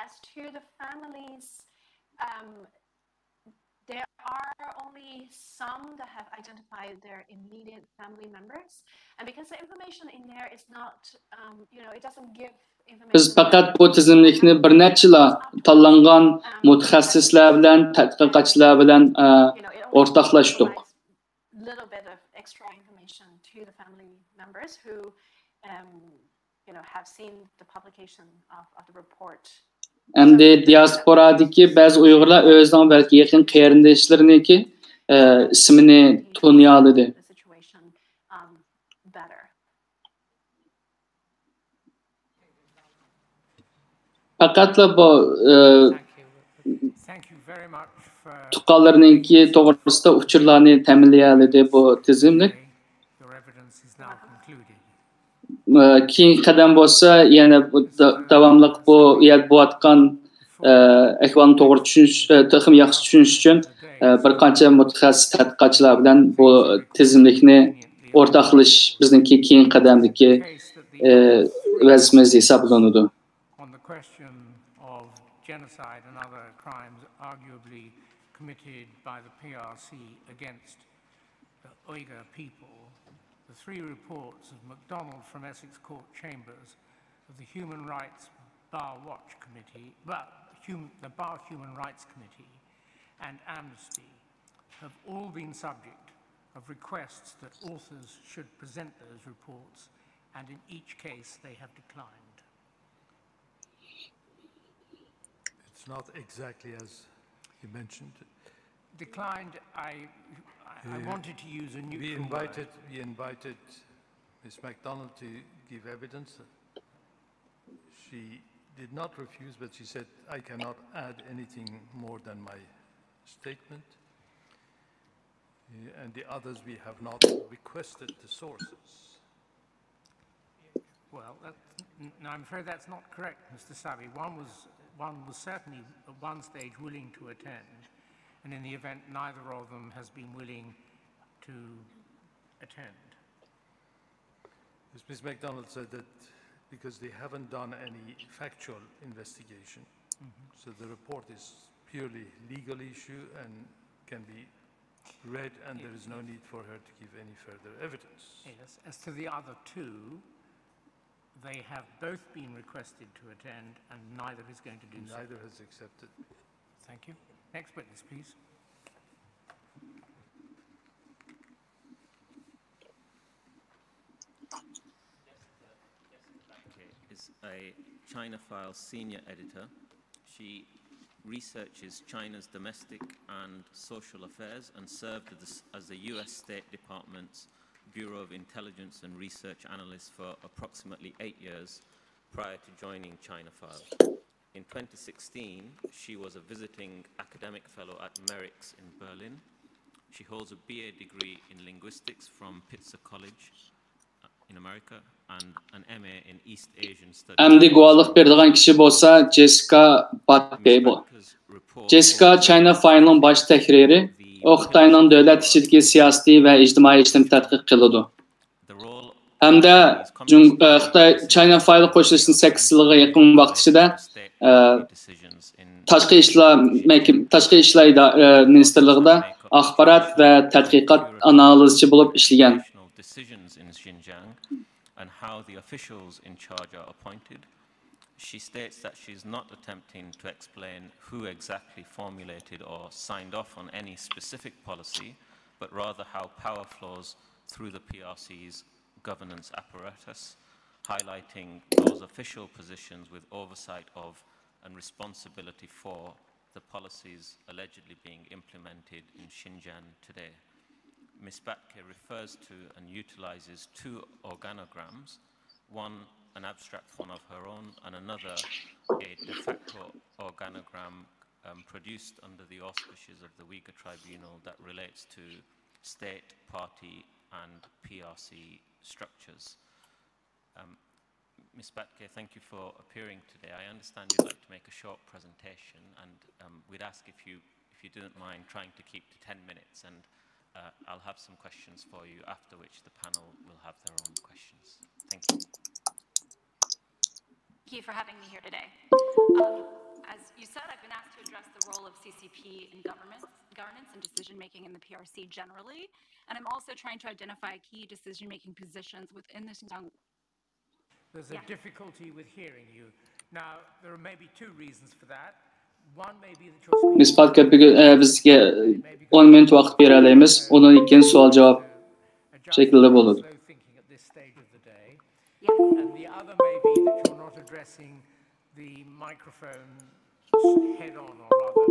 As to the families, there are only some that have identified their immediate family members, and because the information in there is not, it doesn't give information. Biz faqat bu tizimlikni bir nechalar tanlangan mutaxassislar bilan, tadqiqotchilar bilan o'rtoqlashdik. Little bit of extra information to the family members who, have seen the publication of the report. Endi diasporadagi ba'zi Uyg'urlar o'zining balki yaqin qarindoshlariniki ismini toniy oldi. Faqatla bu tuqqanlarningki to'g'risida uchurlarni ta'minlayoldi bu tizimlik. Keyin qadam bo'lsa, yana davomli bu bo'layotgan ahvolni to'g'ri tushunish, to'g'ri yaxshi tushunish uchun bir qancha mutaxassis tadqiqotchilar bilan bu tizimlikni o'rtoqlash bizningki keyin qadamdagi vazifamiz hisoblanadi. On the question of genocide and other crimes arguably committed by the PRC against the Uyghur people, the three reports of MacDonald from Essex Court Chambers, of the Human Rights Bar Watch Committee, the Bar Human Rights Committee, and Amnesty have all been subject of requests that authors should present those reports, and in each case they have declined. It's not exactly as you mentioned. Declined, I wanted to use a neutral word. We invited Ms. MacDonald to give evidence. She did not refuse, but she said, I cannot add anything more than my statement. And the others, we have not requested the sources. Well, no, I'm afraid that's not correct, Mr. Sabi. One was certainly at one stage willing to attend, and in the event neither of them has been willing to attend? As Ms. MacDonald said that because they haven't done any factual investigation, so the report is purely legal issue and can be read, and there is no need for her to give any further evidence. Yes. As to the other two, they have both been requested to attend, and neither is going to do so. Neither has accepted. Thank you. Next witness, please. Is a China File senior editor. She researches China's domestic and social affairs and served as the US State Department's Bureau of Intelligence and Research analyst for approximately 8 years prior to joining China File. In 2016, she was a visiting academic fellow at Merix in Berlin. She holds a BA degree in linguistics from Pitzer College in America and an MA in East Asian Studies. Amdi guvallık berdiğen kişi bolsa Jessica Batbey bu. Jessica China File'ın baş tehriri, o Xitayning dövlət içidagi siyosiy va ijtimoiy ishlarni tadqiq qiladi. Hamda Xitoy China File qo'shilishning 8 yilga yaqin vaqt ichida Tashqi ishlar ministerligida axborot va tadqiqot analizchi bo'lib ishlagan. And how the officials in charge are appointed. She states that she's not attempting to explain who exactly formulated or signed off on any specific policy, but rather how power flows through the PRC's governance apparatus, highlighting those official positions with oversight of and responsibility for the policies allegedly being implemented in Xinjiang today. Ms. Batke refers to and utilizes 2 organograms, one an abstract one of her own and another a de facto organogram produced under the auspices of the Uyghur Tribunal that relates to state, party and PRC structures. Ms. Batke, thank you for appearing today. I understand you'd like to make a short presentation, and we'd ask if you didn't mind trying to keep to 10 minutes, and I'll have some questions for you, after which the panel will have their own questions. Thank you. Thank you for having me here today. As you said, I've been asked to address the role of CCP in governance and decision-making in the PRC generally, and I'm also trying to identify key decision-making positions within the Xinjiang. There's a difficulty with hearing you. Now, there are maybe 2 reasons for that. Ms. Batke, bizga 10 minut vaqt beramiz. Undan keyin savol-javob shaklida bo'ladi. And the other may be that you're not addressing the microphone head-on or rather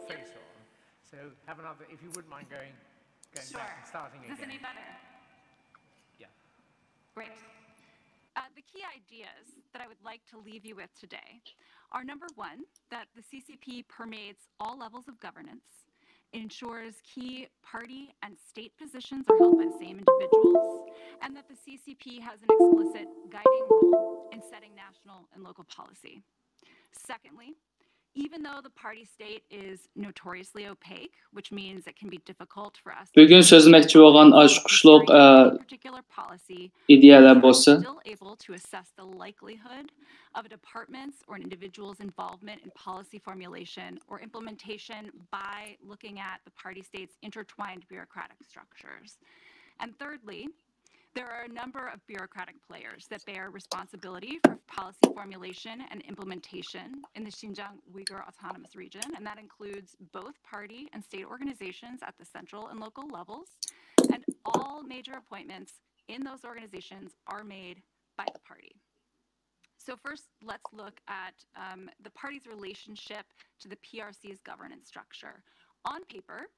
face-on. So have another, if you wouldn't mind going back and starting again. Is this any better? Yeah. Great. The key ideas that I would like to leave you with today are, number 1, that the CCP permeates all levels of governance, ensures key party and state positions are held by the same individuals, and that the CCP has an explicit guiding role in setting national and local policy. Secondly, even though the party state is notoriously opaque, which means it can be difficult for us Bugün sözlemoqchi bo'lgan oshqushliq ideyalar bo'lsa, still able to assess the likelihood of a department's or an individual's involvement in policy formulation or implementation by looking at the party state's intertwined bureaucratic structures. And thirdly, there are a number of bureaucratic players that bear responsibility for policy formulation and implementation in the Xinjiang Uyghur Autonomous Region, and that includes both party and state organizations at the central and local levels, and all major appointments in those organizations are made by the party. So first, let's look at the party's relationship to the PRC's governance structure. On paper,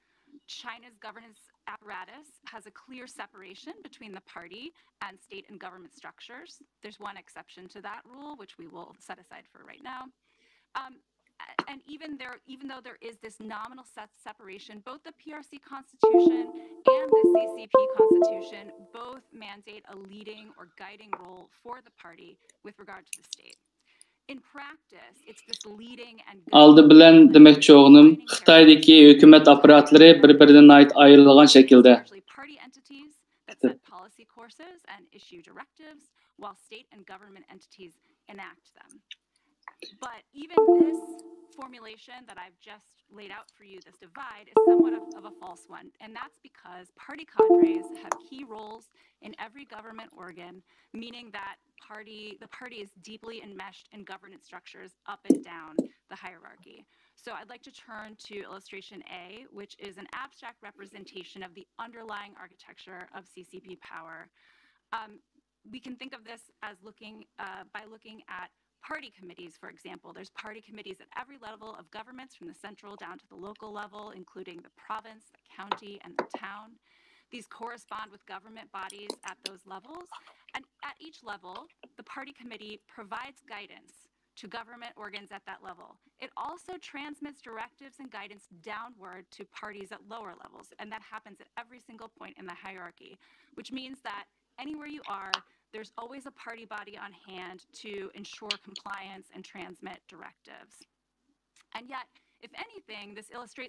China's governance apparatus has a clear separation between the party and state and government structures. There's one exception to that rule, which we will set aside for right now. And even though there is this nominal separation, both the PRC Constitution and the CCP Constitution both mandate a leading or guiding role for the party with regard to the state. In practice, it's this leading and aldı bilan demoqchi o'g'lim, Xitoydagi hukumat apparatlari bir-biridan ayrılgan shaklda entities that set policy courses and issue directives, while state and government entities enact them. But even this formulation that I've just laid out for you, this divide, is somewhat of a false one. And that's because party cadres have key roles in every government organ, meaning that the party is deeply enmeshed in governance structures up and down the hierarchy. So I'd like to turn to illustration A, which is an abstract representation of the underlying architecture of CCP power. We can think of this as by looking at party committees, for example. There's party committees at every level of governments, from the central down to the local level, including the province, the county, and the town. These correspond with government bodies at those levels. And at each level, the party committee provides guidance to government organs at that level. It also transmits directives and guidance downward to parties at lower levels. And that happens at every single point in the hierarchy, which means that anywhere you are, there's always a party body on hand to ensure compliance and transmit directives. And yet, if anything, this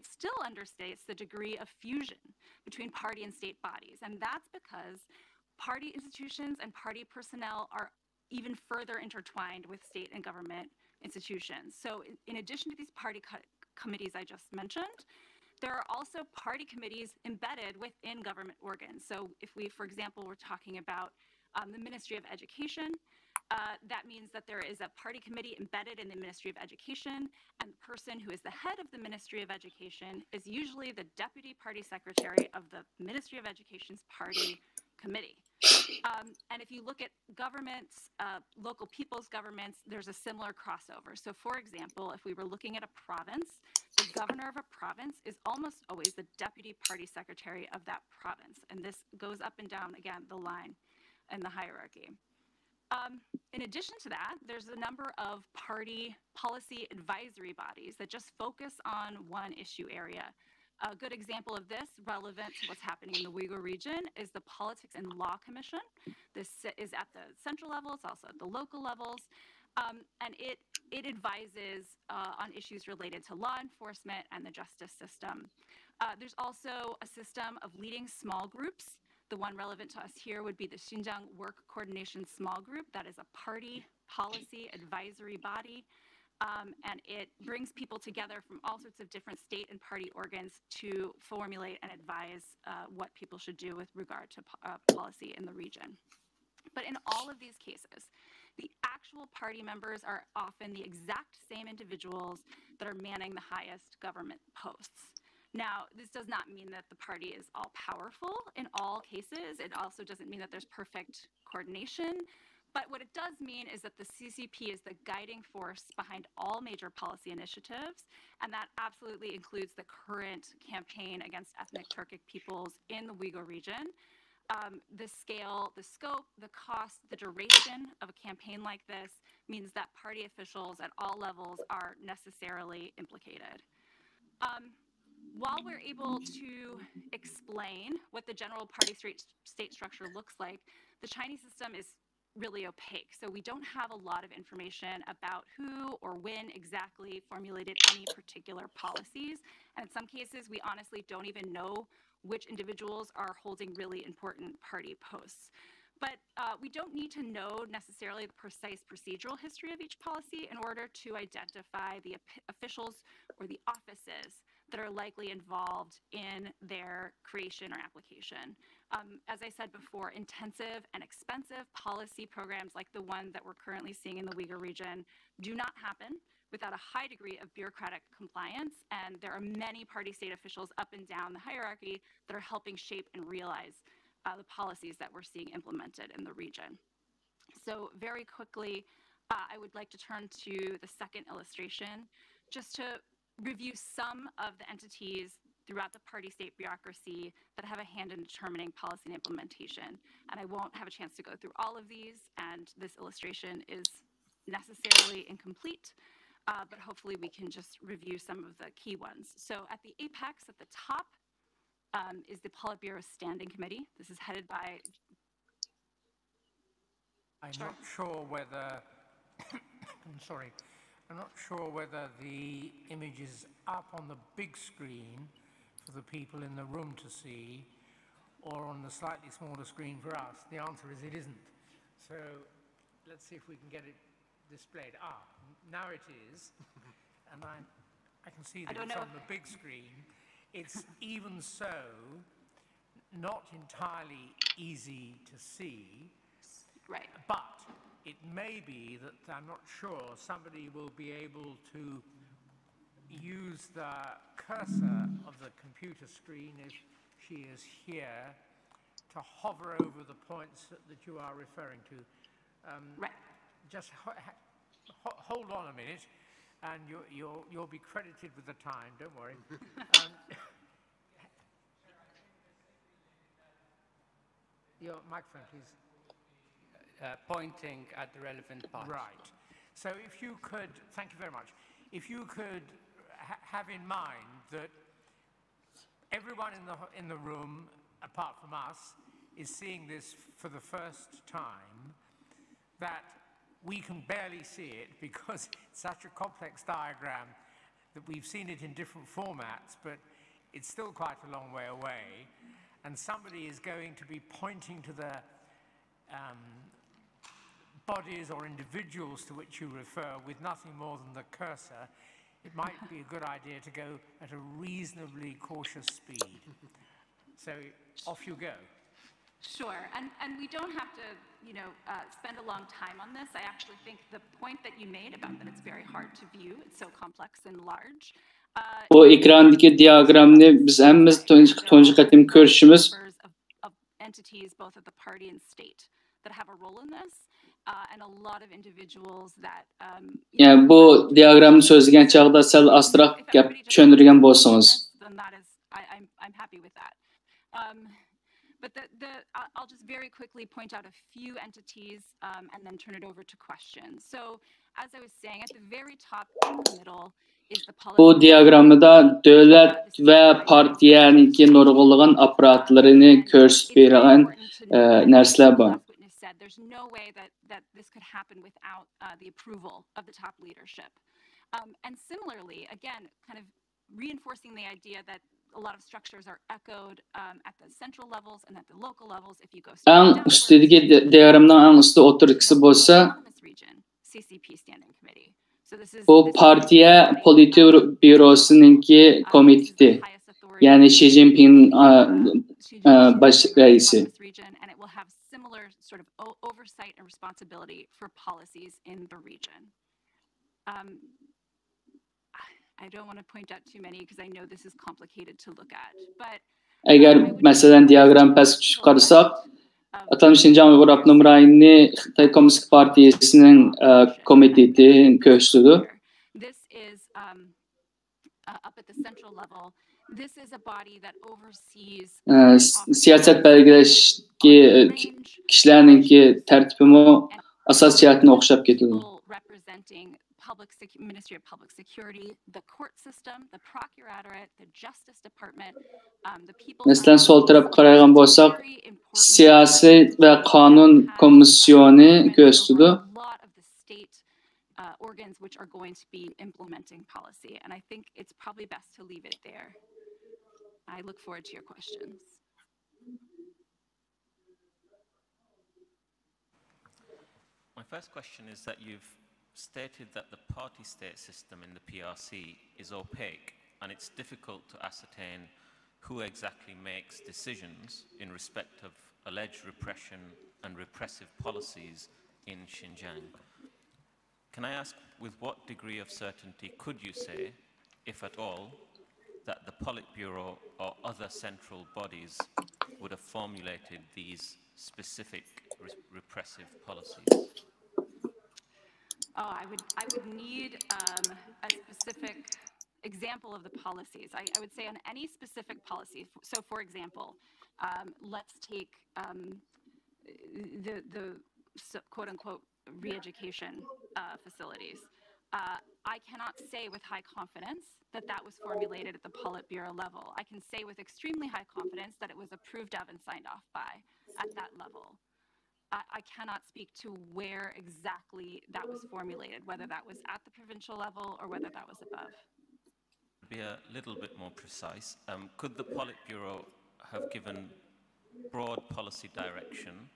still understates the degree of fusion between party and state bodies. And that's because party institutions and party personnel are even further intertwined with state and government institutions. So in addition to these party committees I just mentioned, there are also party committees embedded within government organs. So if we, for example, were talking about the Ministry of Education, that means that there is a party committee embedded in the Ministry of Education, and the person who is the head of the Ministry of Education is usually the deputy party secretary of the Ministry of Education's party committee. And if you look at governments, local people's governments, there's a similar crossover. So for example, if we were looking at a province, the governor of a province is almost always the deputy party secretary of that province. And this goes up and down, again, the line in the hierarchy. In addition to that, there's a number of party policy advisory bodies that just focus on one issue area. A good example of this, relevant to what's happening in the Uyghur region, is the Politics and Law Commission. This is at the central level, it's also at the local levels, and it advises on issues related to law enforcement and the justice system. There's also a system of leading small groups. The one relevant to us here would be the Xinjiang Work Coordination Small Group. That is a party policy advisory body. And it brings people together from all sorts of different state and party organs to formulate and advise what people should do with regard to policy in the region. But in all of these cases, the actual party members are often the exact same individuals that are manning the highest government posts. Now, this does not mean that the party is all powerful in all cases. It also doesn't mean that there's perfect coordination. But what it does mean is that the CCP is the guiding force behind all major policy initiatives, and that absolutely includes the current campaign against ethnic Turkic peoples in the Uyghur region. The scale, the scope, the cost, the duration of a campaign like this means that party officials at all levels are necessarily implicated. While we're able to explain what the general party state structure looks like, the Chinese system is really opaque. So we don't have a lot of information about who or when exactly formulated any particular policies. And in some cases, we honestly don't even know which individuals are holding really important party posts. But we don't need to know necessarily the precise procedural history of each policy in order to identify the officials or the offices that are likely involved in their creation or application. As I said before, intensive and expensive policy programs like the one that we're currently seeing in the Uyghur region do not happen without a high degree of bureaucratic compliance, and there are many party state officials up and down the hierarchy that are helping shape and realize the policies that we're seeing implemented in the region. So very quickly, I would like to turn to the second illustration, just to review some of the entities throughout the party state bureaucracy that have a hand in determining policy and implementation. And I won't have a chance to go through all of these, and this illustration is necessarily incomplete, but hopefully we can just review some of the key ones. So at the apex at the top is the Politburo Standing Committee. This is headed by... I'm not sure whether... I'm sorry. I'm not sure whether the image is up on the big screen for the people in the room to see, or on the slightly smaller screen for us? The answer is it isn't. So let's see if we can get it displayed. Now it is. And I can see that it's on the big screen. It's even so not entirely easy to see. Right. But it may be that, I'm not sure, somebody will be able to use the cursor of the computer screen, if she is here, to hover over the points that you are referring to. Right. Just hold on a minute, and you'll be credited with the time, don't worry. Your microphone, please. Pointing at the relevant part. Right. So if you could, thank you very much. If you could have in mind that everyone in the room, apart from us, is seeing this for the first time, that we can barely see it because it's such a complex diagram that we've seen it in different formats, but it's still quite a long way away. And somebody is going to be pointing to the bodies or individuals to which you refer with nothing more than the cursor. It might be a good idea to go at a reasonably cautious speed. So off you go. Sure, and we don't have to, spend a long time on this. I actually think the point that you made about that it's very hard to view, it's so complex and large. O ekrandaki diagramni biz hemmimiz tunji qatim ko'rishimiz. Of entities, both at the party and state, that have a role in this, and a lot of individuals that. Yani bu diagramni so'zlagan chaqda sal astroq gap tushuntirgan bo'lsangiz. Then that is, I'm happy with that. But I'll just very quickly point out a few entities and then turn it over to questions. So, as I was saying, at the very top in the middle is the policy. Bu diagramda devlet ve partiyaniki nurg'ulg'an aparatlarini ko'rsatib bergan narsalar bor. There's no way that this could happen without the approval of the top leadership. And similarly, again, kind of reinforcing the idea that a lot of structures are echoed at the central levels and at the local levels. If you go en üstündeki diagramdan en üstü oturukisi bolsa CCP standing committee. So this is bu partiya politbürosununki komiteti. Yani Xi Jinping baş reisi. And it will have similar sort of oversight and responsibility for policies in the region. I don't want to point out too many because I know this is complicated to look at. But eğer mesela diagram pastga chiqarsak, Atalmış Şinjan Uyghur Abnum Rayoni Xitoy Kommunist Partiyasining komiteti ko'rsatdi. This is up at the central level. This is a body that oversees Siyaset belgilashki kishilarninki tartibimi asos jihatini o'xshab ketadi. Representing Ministry of Public Security, the court system, the procuratorate, the Justice Department, the people. Masalan, sol tarafga qaragan bo'lsak, Siyosiy va qonun komissiyoni ko'rsatdi. Organs which are going to be implementing policy, and I think it's probably best to leave it there. I look forward to your questions. My first question is that you've stated that the party state system in the PRC is opaque and it's difficult to ascertain who exactly makes decisions in respect of alleged repression and repressive policies in Xinjiang. Can I ask, with what degree of certainty could you say, if at all, that the Politburo or other central bodies would have formulated these specific repressive policies? Oh, I would need a specific example of the policies. I would say on any specific policy. So, for example, let's take the quote-unquote re-education facilities. I cannot say with high confidence that that was formulated at the Politburo level. I can say with extremely high confidence that it was approved of and signed off by at that level. I cannot speak to where exactly that was formulated, whether that was at the provincial level or whether that was above. Be a little bit more precise. Could the Politburo have given broad policy direction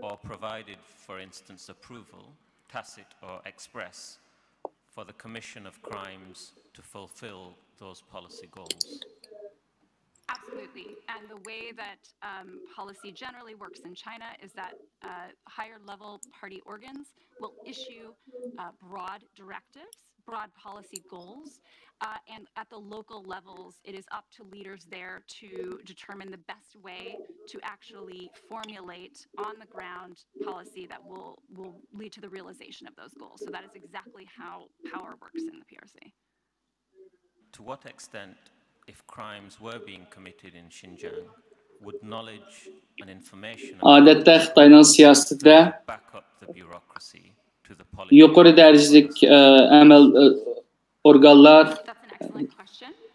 or provided, for instance, approval, tacit or express, for the commission of crimes to fulfill those policy goals? Absolutely. And the way that policy generally works in China is that higher level party organs will issue broad directives, broad policy goals, and at the local levels, it is up to leaders there to determine the best way to actually formulate on the ground policy that will lead to the realization of those goals. So that is exactly how power works in the PRC. To what extent, if crimes were being committed in Xinjiang, would knowledge and information Adətdə Xitayının siyasətində back up the bureaucracy to the policy? Yuqori dərəcəlik əməl orqanlar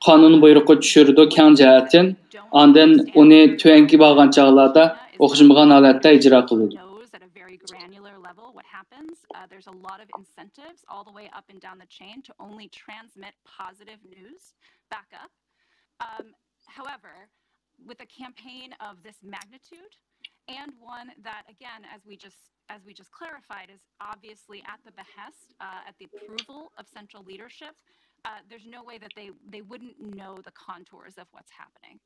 qanun buyruğu düşürdü kən cəhətin, ondan onu tüənki bağlan çağlarda oxuşmağan halətdə icra qılındı. There's a lot of incentives all the way up and down the chain to only transmit positive news back up. However, with a campaign of this magnitude and one that, again, as we just clarified, is obviously at the behest, at the approval of central leadership, there's no way that they wouldn't know the contours of what's happening.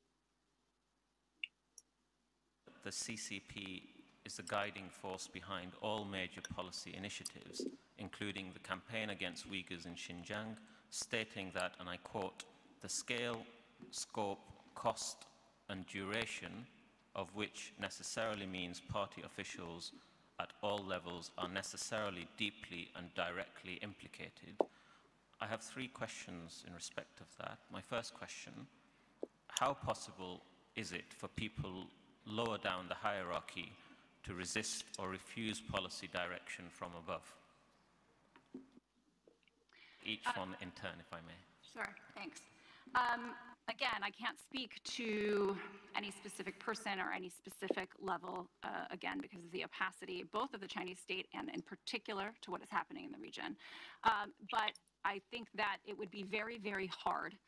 The CCP is the guiding force behind all major policy initiatives, including the campaign against Uyghurs in Xinjiang, stating that, and I quote, "The scale, scope, cost, and duration of which necessarily means party officials at all levels are necessarily deeply and directly implicated." I have three questions in respect of that. My first question, how possible is it for people lower down the hierarchy to resist or refuse policy direction from above? Each one in turn, if I may. Sure, thanks. Again, I can't speak to any specific person or any specific level, again, because of the opacity, both of the Chinese state and in particular to what is happening in the region. But I think that it would be very, very hard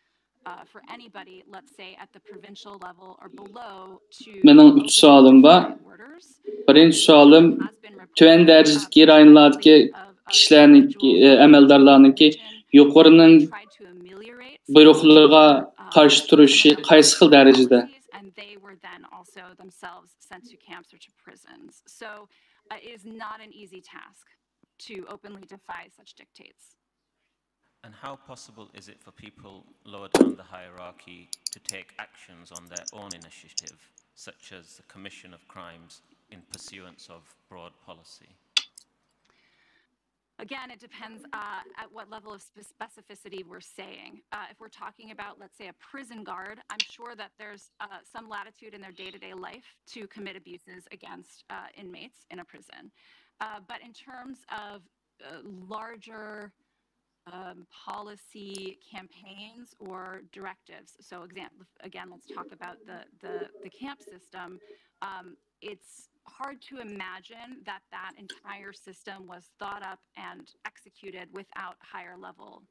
for anybody, let's say at the provincial level or below, to Benim 3 sualım var. Birinci sualım, tüven dərəcədəki rayonlardakı kişilərin, əməldarlarınki yuqorunun buyruqlarına qarşı turuşu qaysı xil dərəcədə? And they were then also themselves sent to camps or to prisons. So it is not an easy task to openly defy such dictates. And how possible is it for people lower down the hierarchy to take actions on their own initiative, such as the commission of crimes in pursuance of broad policy? Again, it depends at what level of specificity we're saying. If we're talking about, let's say, a prison guard, I'm sure that there's some latitude in their day-to-day life to commit abuses against inmates in a prison. But in terms of larger policy campaigns or directives. So again, let's talk about the camp system. It's hard to imagine that that entire system was thought up and executed without higher level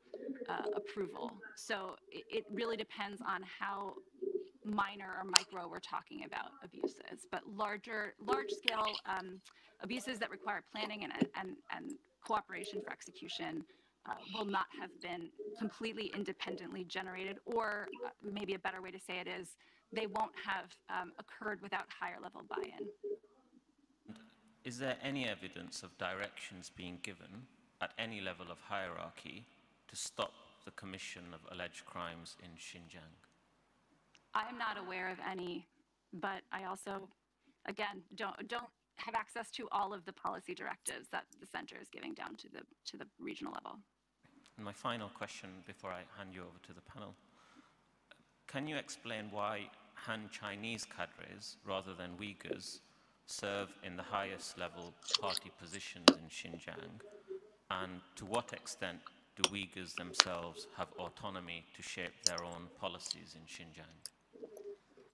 approval. So it really depends on how minor or micro we're talking about abuses. But large scale abuses that require planning and cooperation for execution will not have been completely independently generated, or maybe a better way to say it is they won't have occurred without higher level buy-in. Is there any evidence of directions being given at any level of hierarchy to stop the commission of alleged crimes in Xinjiang? I am not aware of any, but I also, again, don't have access to all of the policy directives that the center is giving down to the regional level. And my final question before I hand you over to the panel, can you explain why Han Chinese cadres rather than Uyghurs serve in the highest level party positions in Xinjiang, and to what extent do Uyghurs themselves have autonomy to shape their own policies in Xinjiang?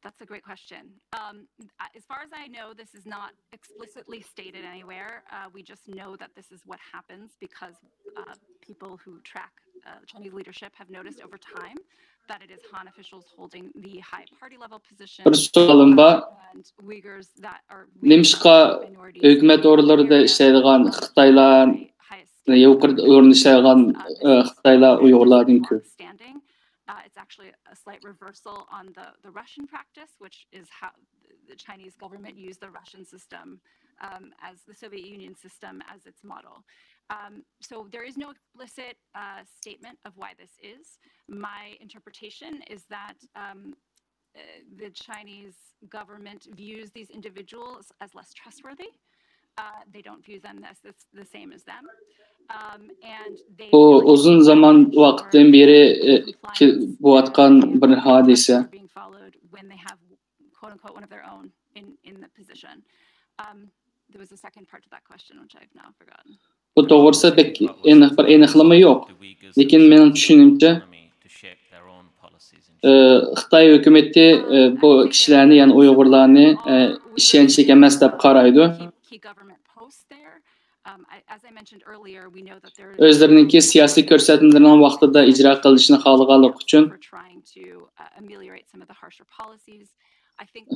That's a great question. As far as I know, this is not explicitly stated anywhere. We just know that this is what happens because people who track Chinese leadership have noticed over time that it is Han officials holding the high party level position. Bir sualım var. And Uyghurs that are Nemşqa hükümet oralarında işleydiğen Xitaylar, yukarı orun işleydiğen Xitaylar Uygurlardan köp. It's actually a slight reversal on the Russian practice, which is how the Chinese government used the Russian system as the Soviet Union system as its model. So there is no explicit statement of why this is. My interpretation is that the Chinese government views these individuals as less trustworthy. They don't view them as the same as them. Bu uzun zaman vakitten beri bu atkan bir hadise. When they have quote unquote one of their own in the position. There was a second part to that question which I've now forgotten. Bu doğrusu pek bir eniqlama yok. Lekin benim düşünümce Xitay hükümeti bu kişilerini yani Uygurlarını işençlik emas deb qaraydı. Özlerininki siyasi ko'rsatmalarning vaqtida ijro qilishni xohlaganlik uchun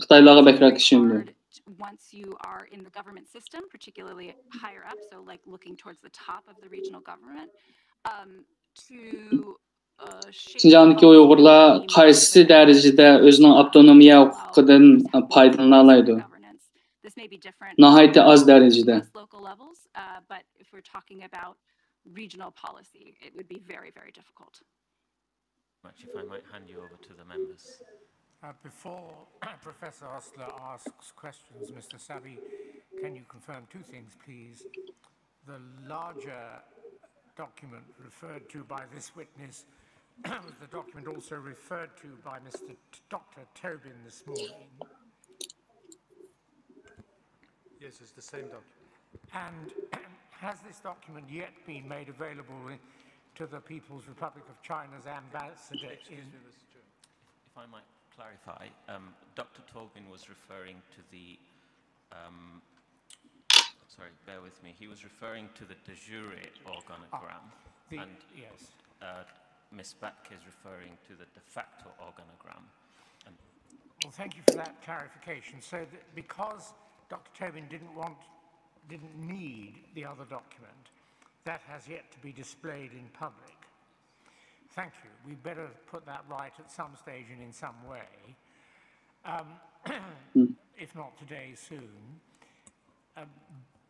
Xitoylarga bakrak ishindi. Once you are in the government system, particularly higher up, so like looking towards the top of the regional government, to Şinjandagi Uyg'urlar qaysi darajada o'zining avtonomiya huquqidan foydalana oladi? Nihoyatda az darajada. But if we're talking about regional policy, it would be very, very difficult. If I might hand you over to the members. Before Professor Osler asks questions, Mr. Sabi, can you confirm two things, please? The larger document referred to by this witness was the document also referred to by Dr. Tobin this morning. Yes, it's the same document. And has this document yet been made available to the People's Republic of China's ambassador in... If I might clarify, Dr. Tobin was referring to the, sorry, bear with me, he was referring to the de jure organogram, and yes. Ms. Batke is referring to the de facto organogram. Well, thank you for that clarification. So that because Dr. Tobin didn't need the other document, that has yet to be displayed in public. Thank you. We better put that right at some stage and in some way, if not today, soon.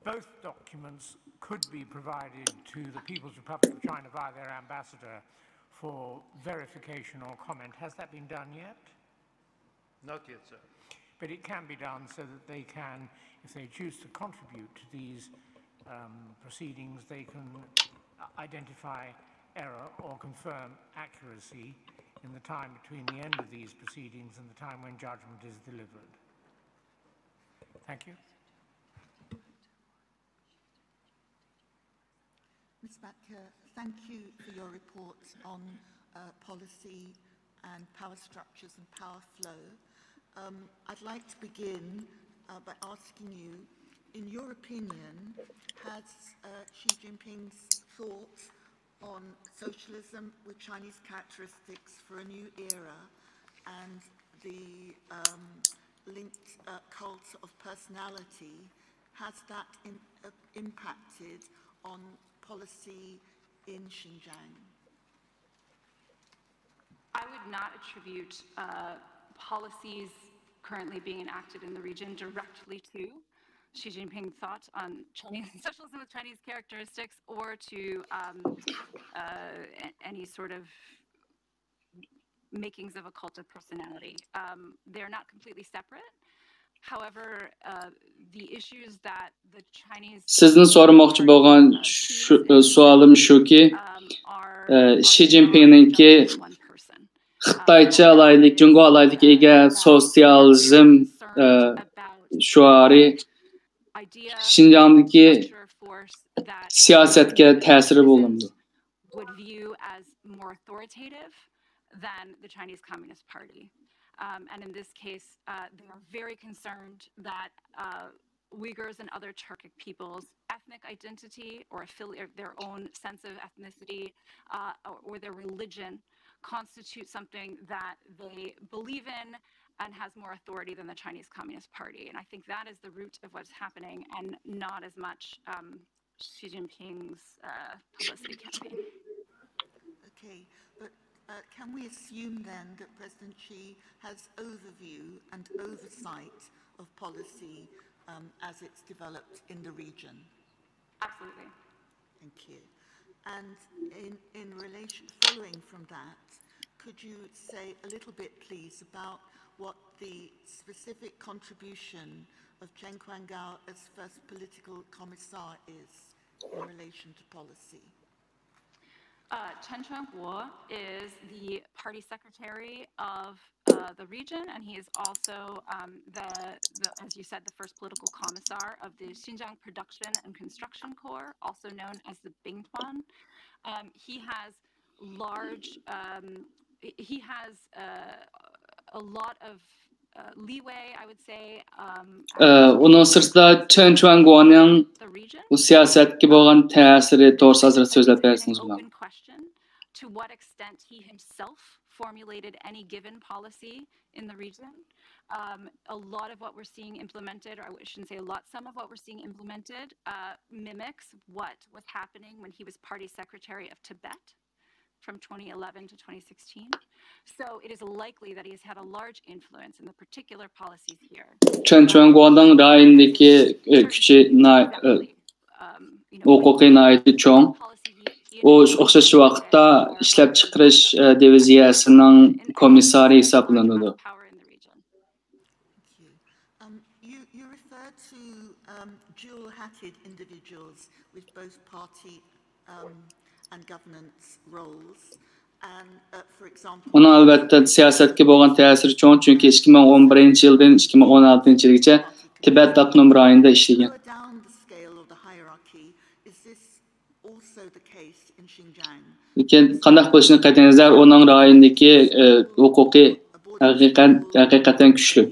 Both documents could be provided to the People's Republic of China via their ambassador for verification or comment. Has that been done yet? Not yet, sir. But it can be done so that they can, if they choose to contribute to these proceedings, they can identify error or confirm accuracy in the time between the end of these proceedings and the time when judgment is delivered. Thank you. Ms. Batke, thank you for your report on policy and power structures and power flow. I'd like to begin by asking you, in your opinion, has Xi Jinping's thought on socialism with Chinese characteristics for a new era and the linked cult of personality, has that impacted on policy in Xinjiang? I would not attribute policies currently being enacted in the region directly to Xi Jinping's thought on Chinese socialism with Chinese characteristics, or to any sort of makings of a cult of personality. They're not completely separate. However, the issues that the Chinese... Sizden sormoqchi bo'lgan sualim shuki, Xi Jinping'ninki Xitoycha alaylik, Jungo alaylik ega sotsializm shuari Xinjiangdagi siyosatga ta'siri bo'ldi. Would view as more authoritative than the Chinese Communist Party. And in this case, they are very concerned that Uyghurs and other Turkic peoples' ethnic identity or their own sense of ethnicity or their religion constitute something that they believe in and has more authority than the Chinese Communist Party. And I think that is the root of what's happening, and not as much Xi Jinping's publicity campaign. Okay, but can we assume then that President Xi has overview and oversight of policy as it's developed in the region? Absolutely. Thank you. And in relation, following from that, could you say a little bit, please, about what the specific contribution of Chen Quanguo as first political commissar is in relation to policy? Chen Quanguo is the party secretary of the region, and he is also as you said, the first political commissar of the Xinjiang Production and Construction Corps, also known as the Bingtuan. He has a lot of leeway, I would say. Onun sırtında Chen Quanguo'nun bu siyasetki bo'lgan ta'siri to'g'risida hozir so'zlab bersangiz bo'ladi. To what extent he himself formulated any given policy in the region. A lot of what we're seeing implemented, or I shouldn't say a lot, some of what we're seeing implemented mimics what was happening when he was party secretary of Tibet from 2011 to 2016. So it is likely that he has had a large influence in the particular policies here. Chen Quanguo'nun rayındaki küçük hukuki nayeti çoğun. O o'xshash vaqtda ishlab chiqarish diviziyasining komissari hisoblanadi. You refer to dual-hatted individuals with both party and governance roles. And, for example, Onun albatta siyosatga bo'lgan ta'siri cho'ng, chunki 2011-yildan 2016-yilgacha Tibet avtonom rayonida ishlagan. Lekin qanday bo'lishini qat'iy nazar uning rayonidagi huquqiy haqiqatan kuchli.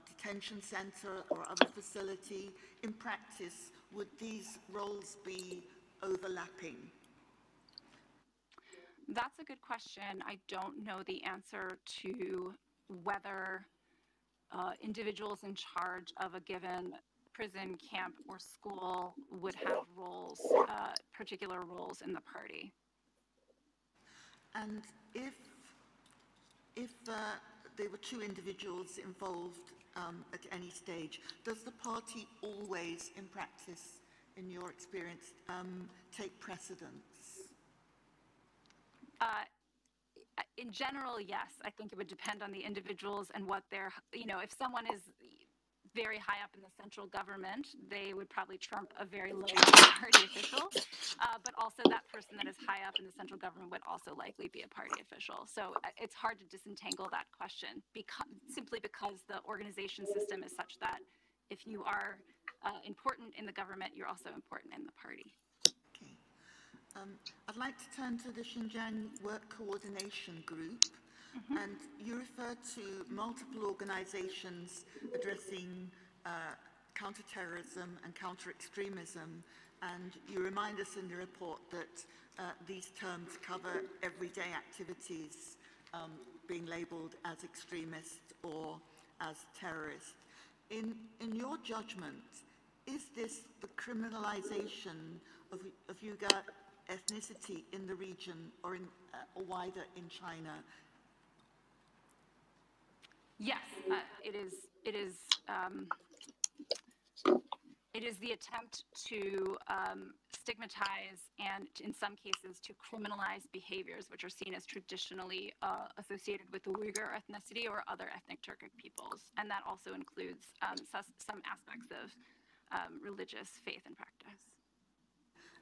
Detention center or other facility, in practice, would these roles be overlapping? That's a good question. I don't know the answer to whether individuals in charge of a given prison, camp, or school would have roles, particular roles in the party. And if there were two individuals involved at any stage, does the party always, in practice, in your experience, take precedence? In general, yes. I think it would depend on the individuals and what they're, if someone is very high up in the central government, they would probably trump a very low party official. But also that person that is high up in the central government would also likely be a party official. So it's hard to disentangle that question simply because the organization system is such that if you are important in the government, you're also important in the party. Okay. I'd like to turn to the Xinjiang Work Coordination Group. And you refer to multiple organizations addressing counterterrorism and counter-extremism, and you remind us in the report that these terms cover everyday activities being labeled as extremist or as terrorist. In your judgment, is this the criminalization of Uyghur ethnicity in the region or wider in China? Yes, it is the attempt to stigmatize and, in some cases, to criminalize behaviors which are seen as traditionally associated with the Uyghur ethnicity or other ethnic Turkic peoples, and that also includes some aspects of religious faith and practice.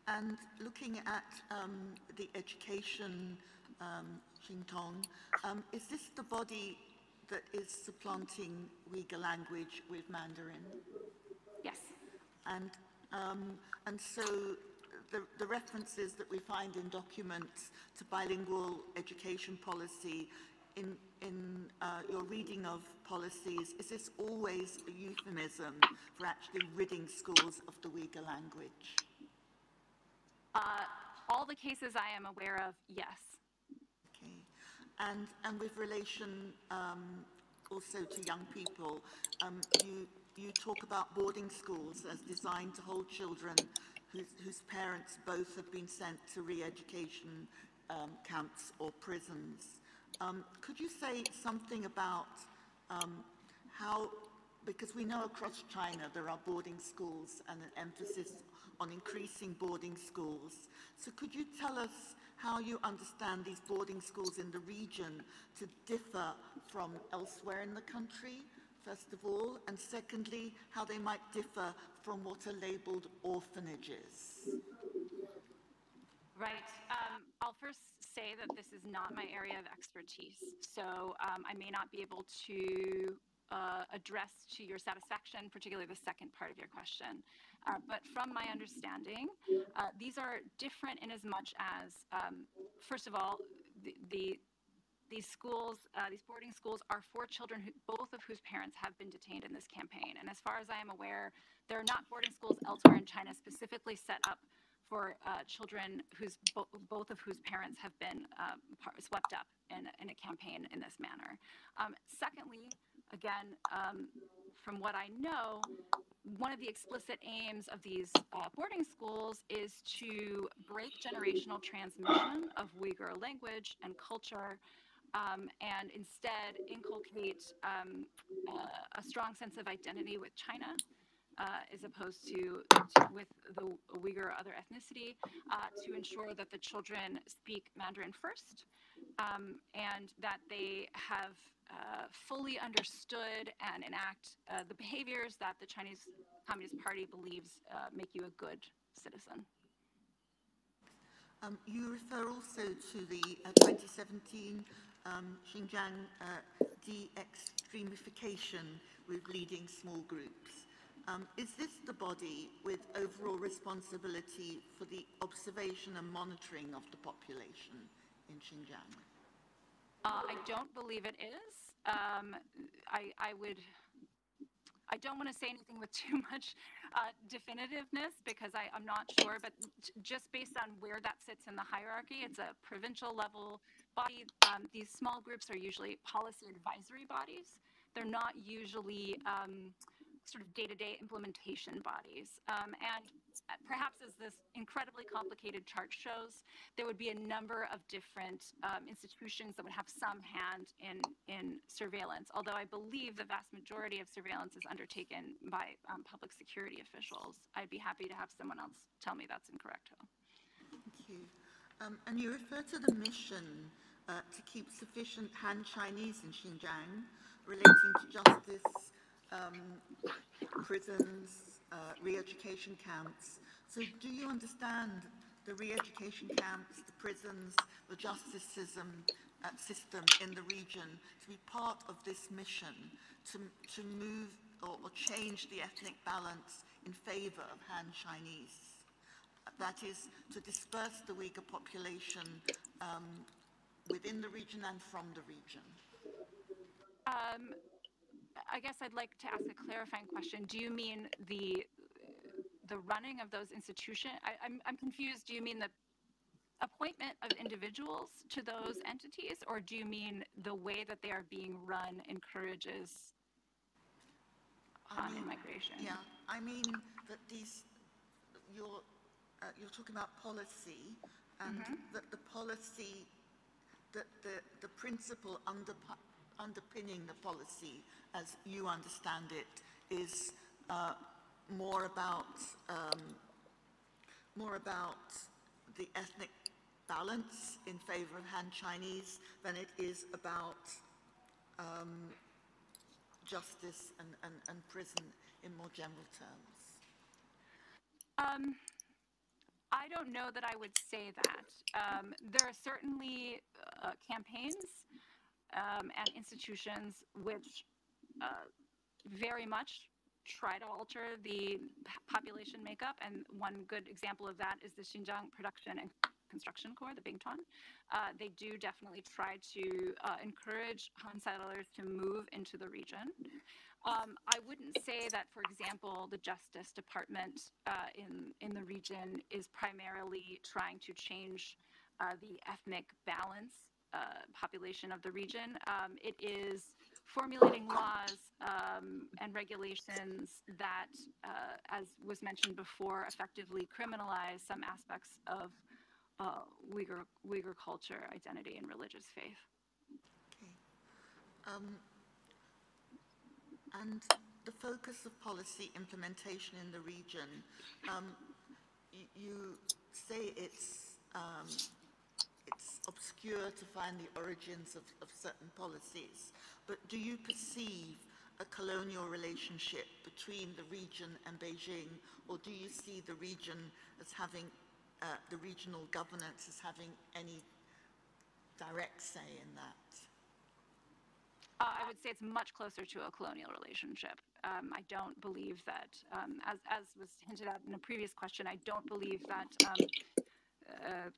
And looking at the education, Xingtong, is this the body that is supplanting Uyghur language with Mandarin? Yes. And so the references that we find in documents to bilingual education policy, in your reading of policies, is this always a euphemism for actually ridding schools of the Uyghur language? All the cases I am aware of, yes. Okay. And with relation also to young people, you talk about boarding schools as designed to hold children whose parents both have been sent to re-education camps or prisons. Could you say something about how, because we know across China there are boarding schools and an emphasis on increasing boarding schools. So could you tell us how you understand these boarding schools in the region to differ from elsewhere in the country, first of all, and secondly, how they might differ from what are labeled orphanages? Right. I'll first say that this is not my area of expertise, so I may not be able to address to your satisfaction, particularly the second part of your question. But from my understanding, these are different in as much as, first of all, these schools, these boarding schools are for children both of whose parents have been detained in this campaign. And as far as I am aware, there are not boarding schools elsewhere in China specifically set up for children both of whose parents have been swept up in a campaign in this manner. Secondly, again, from what I know, one of the explicit aims of these boarding schools is to break generational transmission of Uyghur language and culture, and instead inculcate a strong sense of identity with China, as opposed to with the Uyghur or other ethnicity, to ensure that the children speak Mandarin first, and that they have fully understood and enact the behaviors that the Chinese Communist Party believes make you a good citizen. You refer also to the 2017 Xinjiang de-extremification with leading small groups. Is this the body with overall responsibility for the observation and monitoring of the population in Xinjiang? I don't believe it is. I don't want to say anything with too much definitiveness because I'm not sure, but just based on where that sits in the hierarchy, it's a provincial level body. These small groups are usually policy advisory bodies. They're not usually sort of day-to-day implementation bodies. And perhaps as this incredibly complicated chart shows, there would be a number of different institutions that would have some hand in surveillance, although I believe the vast majority of surveillance is undertaken by public security officials. I'd be happy to have someone else tell me that's incorrect. Thank you. And you refer to the mission to keep sufficient Han Chinese in Xinjiang relating to justice, prisons, re-education camps. So do you understand the re-education camps, the prisons, the justice system in the region to be part of this mission to move or change the ethnic balance in favor of Han Chinese? That is, to disperse the Uyghur population within the region and from the region. I guess I'd like to ask a clarifying question. Do you mean the running of those institutions? I'm confused. Do you mean the appointment of individuals to those entities, or do you mean the way that they are being run encourages Han immigration? Yeah, I mean that you're talking about policy, and that the policy, that the principle underpinning the policy, as you understand it, is more about the ethnic balance in favor of Han Chinese than it is about justice and prison in more general terms. I don't know that I would say that. There are certainly campaigns and institutions which very much try to alter the population makeup, and one good example of that is the Xinjiang Production and Construction Corps, the Bingtuan. They do definitely try to encourage Han settlers to move into the region. I wouldn't say that, for example, the Justice Department in the region is primarily trying to change the ethnic balance population of the region. It is formulating laws and regulations that, as was mentioned before, effectively criminalize some aspects of Uyghur culture, identity, and religious faith. Okay. And the focus of policy implementation in the region, you say it's obscure to find the origins of certain policies, but do you perceive a colonial relationship between the region and Beijing, or do you see the region as having, the regional governance as having any direct say in that? I would say it's much closer to a colonial relationship. I don't believe that, as was hinted at in a previous question, I don't believe that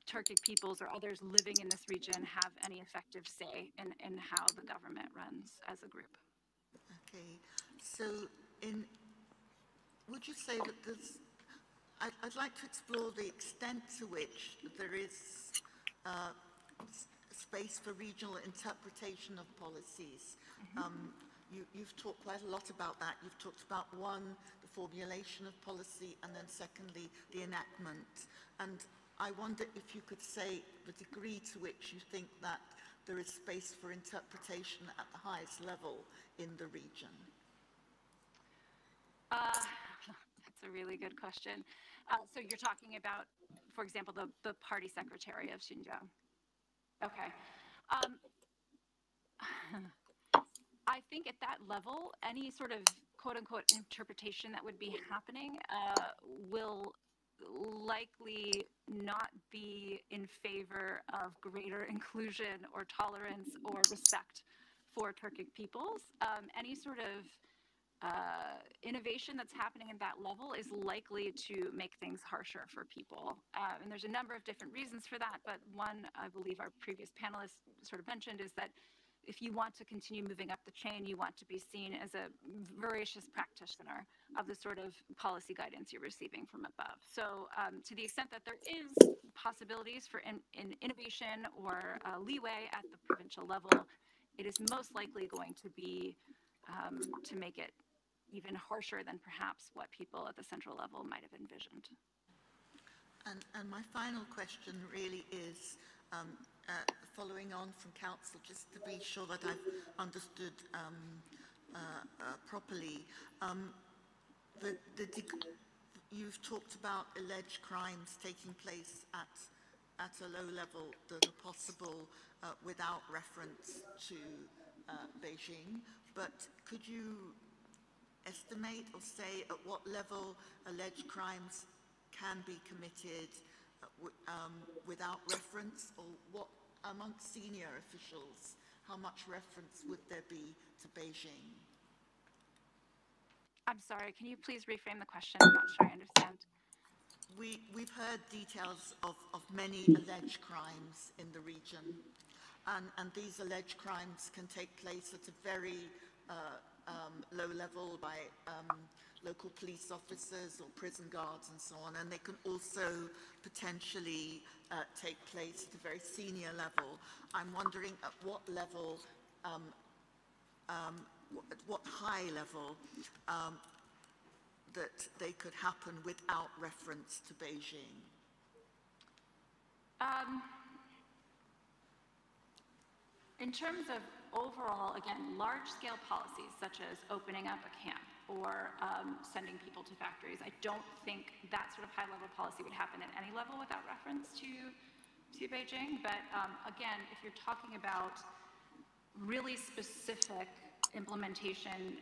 Turkic peoples or others living in this region have any effective say in how the government runs as a group. Okay, so would you say that there's, I'd like to explore the extent to which there is space for regional interpretation of policies. You've talked quite a lot about that. You've talked about one, the formulation of policy, and then secondly, the enactment. And I wonder if you could say the degree to which you think that there is space for interpretation at the highest level in the region. That's a really good question. So you're talking about, for example, the party secretary of Xinjiang. Okay. I think at that level, any sort of quote-unquote interpretation that would be happening will likely not be in favor of greater inclusion or tolerance or respect for Turkic peoples. Any sort of innovation that's happening at that level is likely to make things harsher for people. And there's a number of different reasons for that, but one I believe our previous panelists sort of mentioned is that if you want to continue moving up the chain, you want to be seen as a voracious practitioner of the sort of policy guidance you're receiving from above. So to the extent that there is possibilities for innovation or leeway at the provincial level, it is most likely going to be to make it even harsher than perhaps what people at the central level might have envisioned. And my final question really is, following on from Council, just to be sure that I've understood properly, you've talked about alleged crimes taking place at a low level that are possible without reference to Beijing, but could you estimate or say at what level alleged crimes can be committed without reference, or what amongst senior officials, how much reference would there be to Beijing? I'm sorry, can you please reframe the question? I'm not sure I understand. We've heard details of many alleged crimes in the region, and these alleged crimes can take place at a very low level by local police officers or prison guards and so on, and they can also potentially take place at a very senior level. I'm wondering at what level, at what high level that they could happen without reference to Beijing. In terms of overall, again, large-scale policies such as opening up a camp or sending people to factories, I don't think that sort of high-level policy would happen at any level without reference to Beijing. But again, if you're talking about really specific implementation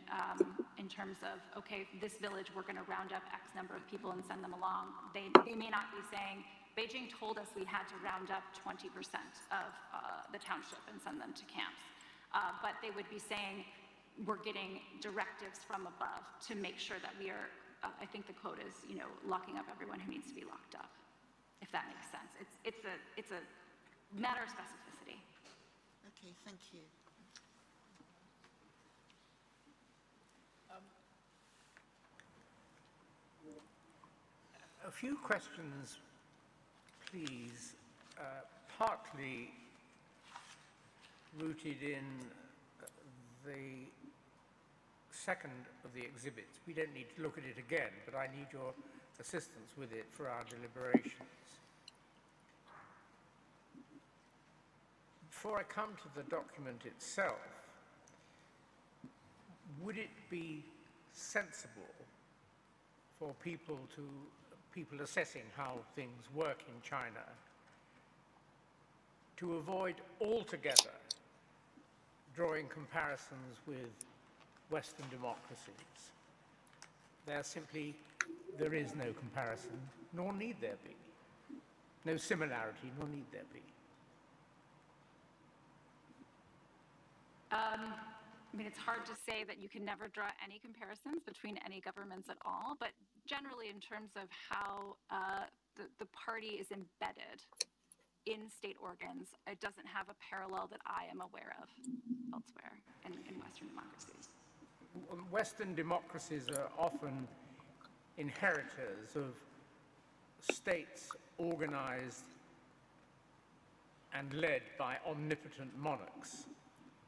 in terms of, okay, this village, we're going to round up X number of people and send them along, they may not be saying, Beijing told us we had to round up 20% of the township and send them to camps. But they would be saying, we're getting directives from above to make sure that we are, I think the quote is, locking up everyone who needs to be locked up, if that makes sense. It's a matter of specificity. Okay, thank you. A few questions, please, partly rooted in the second of the exhibits. We don't need to look at it again, but I need your assistance with it for our deliberations. Before I come to the document itself, would it be sensible for people assessing how things work in China to avoid altogether drawing comparisons with Western democracies? There is no comparison, nor need there be. No similarity, nor need there be. I mean, it's hard to say that you can never draw any comparisons between any governments at all, but generally in terms of how the party is embedded in state organs, it doesn't have a parallel that I am aware of elsewhere in Western democracies. Western democracies are often inheritors of states organized and led by omnipotent monarchs.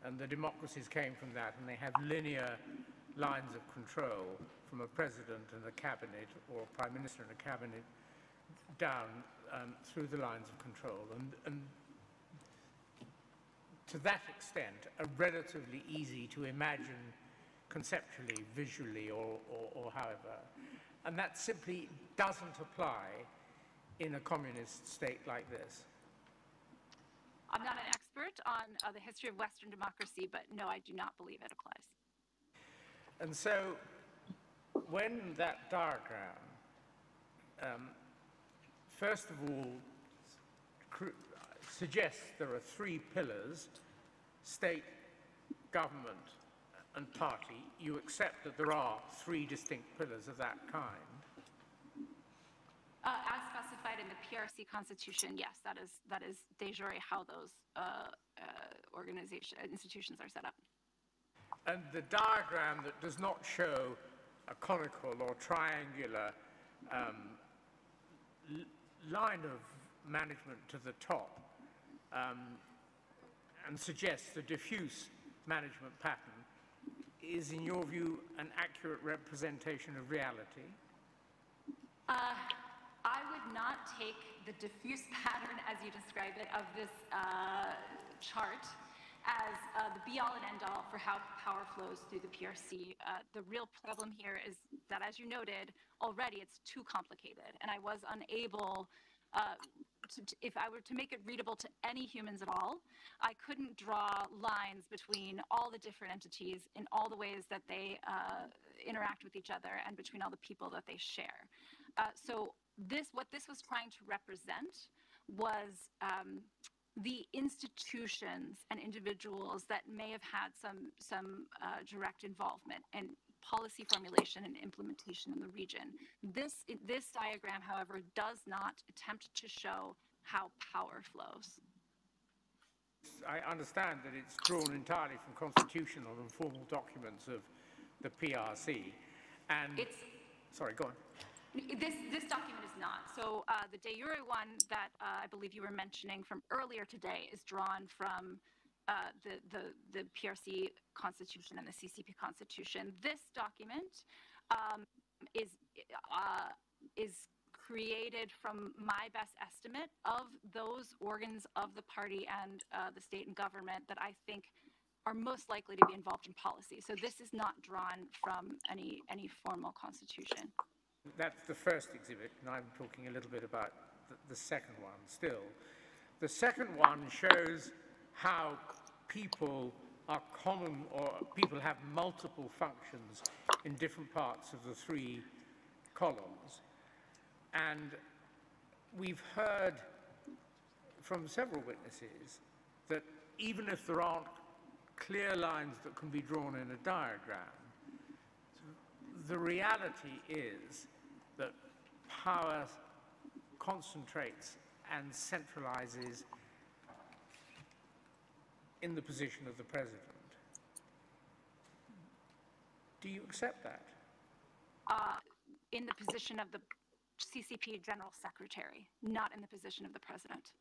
And the democracies came from that, and they have linear lines of control from a president and a cabinet, or a prime minister and a cabinet, down through the lines of control. And to that extent, are relatively easy to imagine conceptually, visually, or however. And that simply doesn't apply in a communist state like this. I'm not an expert on the history of Western democracy, but no, I do not believe it applies. And so, when that diagram, first of all, suggests there are three pillars: state, government, and party, you accept that there are three distinct pillars of that kind? As specified in the PRC Constitution, yes, that is de jure how those institutions are set up. And the diagram that does not show a conical or triangular line of management to the top and suggests a diffuse management pattern is, in your view, an accurate representation of reality? I would not take the diffuse pattern, as you describe it, of this chart as the be-all and end-all for how power flows through the PRC. The real problem here is that, as you noted, already it's too complicated, and I was unable, if I were to make it readable to any humans at all, I couldn't draw lines between all the different entities in all the ways that they interact with each other and between all the people that they share. So what this was trying to represent was the institutions and individuals that may have had some direct involvement in policy formulation and implementation in the region. This diagram, however, does not attempt to show how power flows. I understand that it's drawn entirely from constitutional and formal documents of the PRC, and sorry, go on. This document is not. So the de jure one that I believe you were mentioning from earlier today is drawn from the PRC Constitution and the CCP Constitution. This document is created from my best estimate of those organs of the party and the state and government that I think are most likely to be involved in policy. So this is not drawn from any formal constitution. That's the first exhibit, and I'm talking a little bit about the second one still. The second one shows how people are common, or people have multiple functions in different parts of the three columns. And we've heard from several witnesses that even if there aren't clear lines that can be drawn in a diagram, the reality is that power concentrates and centralizes in the position of the president. Do you accept that? In the position of the CCP General Secretary, not in the position of the president.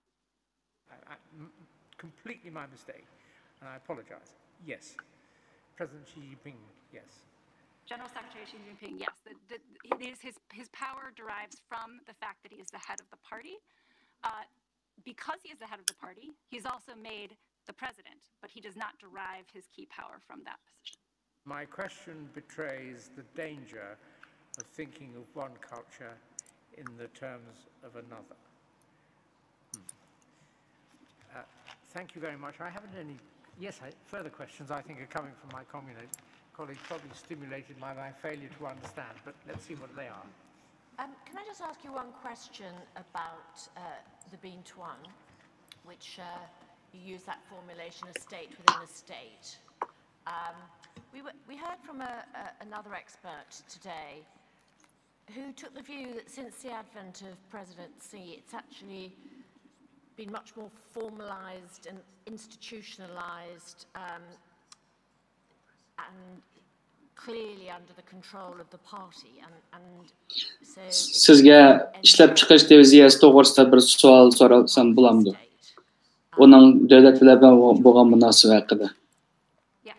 Completely my mistake. And I apologize. Yes. President Xi Jinping, yes. General Secretary Xi Jinping, yes. His power derives from the fact that he is the head of the party. Because he is the head of the party, he's also made the president, but he does not derive his key power from that position. My question betrays the danger of thinking of one culture in the terms of another. Thank you very much. I haven't any, further questions I think are coming from my communist colleagues, probably stimulated by my failure to understand, but let's see what they are. Can I just ask you one question about the Binh Tuan, which you use that formulation, a state within a state. We heard from another expert today who took the view that since the advent of President Xi, it's actually been much more formalized and institutionalized and clearly under the control of the party. And so Sizga ishlab chiqish diviziyasi to'g'risida bir savol so'rasam bo'lamdi. Uning davlat bilan bo'lgan munosabati haqida. Yes.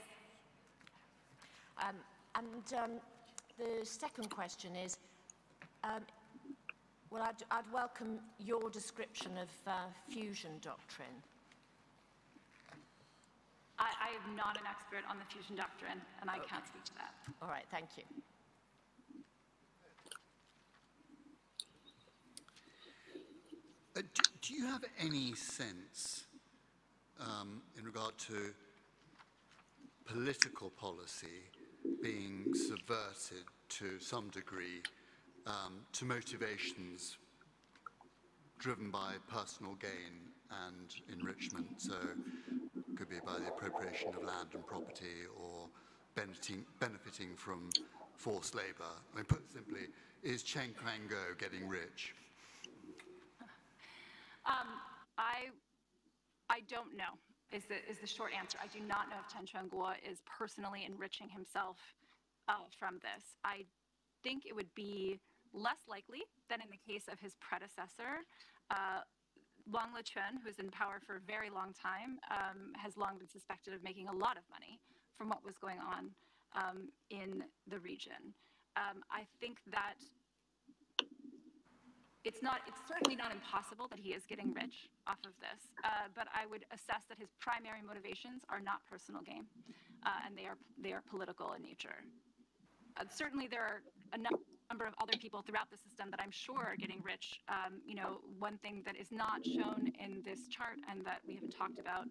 The second question is, well, I'd welcome your description of fusion doctrine. I am not an expert on the fusion doctrine, and I can't speak to that. All right, thank you. Do you have any sense in regard to political policy being subverted to some degree to motivations driven by personal gain and enrichment? So it could be by the appropriation of land and property or benefiting from forced labor. I mean, put simply, is Chen Quanguo getting rich? I don't know, is the short answer. I do not know if Chen Quanguo is personally enriching himself from this. I think it would be less likely than in the case of his predecessor. Wang Lequan, who's in power for a very long time, has long been suspected of making a lot of money from what was going on in the region. I think that it's certainly not impossible that he is getting rich off of this, but I would assess that his primary motivations are not personal gain, and they are political in nature. Certainly, there are a number of other people throughout the system that I'm sure are getting rich. One thing that is not shown in this chart and that we haven't talked about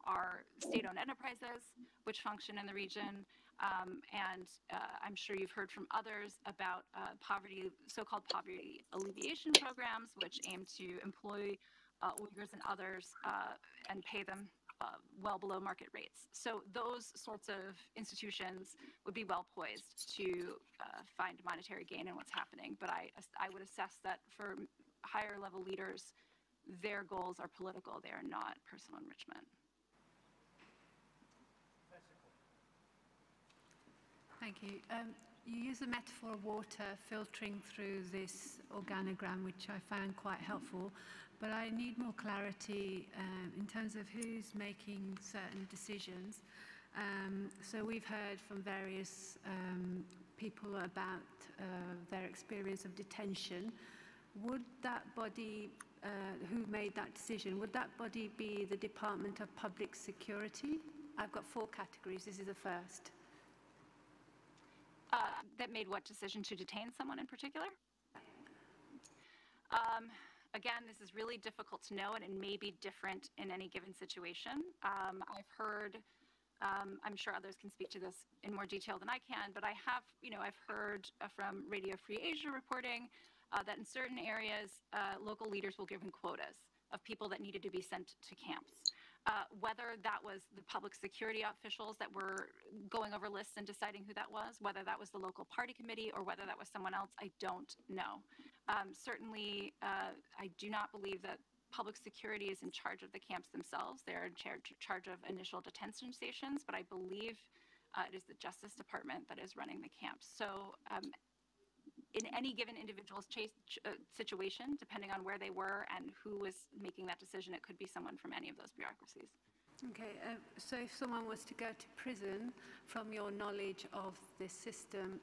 are state-owned enterprises which function in the region. I'm sure you've heard from others about so-called poverty alleviation programs, which aim to employ Uyghurs and others and pay them well below market rates. So those sorts of institutions would be well poised to find monetary gain in what's happening. But I would assess that for higher level leaders, their goals are political. They are not personal enrichment. Thank you. You use the metaphor of water filtering through this organogram, which I found quite helpful, but I need more clarity in terms of who's making certain decisions. So we've heard from various people about their experience of detention. Would that body, who made that decision, would that body be the Department of Public Security? I've got 4 categories. This is the first. That made what decision to detain someone in particular? Again, this is really difficult to know, and it may be different in any given situation. I've heard, I'm sure others can speak to this in more detail than I can, but I've heard from Radio Free Asia reporting that in certain areas, local leaders will give them quotas of people that needed to be sent to camps. Whether that was the public security officials that were going over lists and deciding who that was, whether that was the local party committee or whether that was someone else, I don't know. Certainly, I do not believe that public security is in charge of the camps themselves. They're in charge of initial detention stations, but I believe it is the Justice Department that is running the camps. So in any given individual's situation, depending on where they were and who was making that decision, it could be someone from any of those bureaucracies. Okay, so if someone was to go to prison, from your knowledge of this system,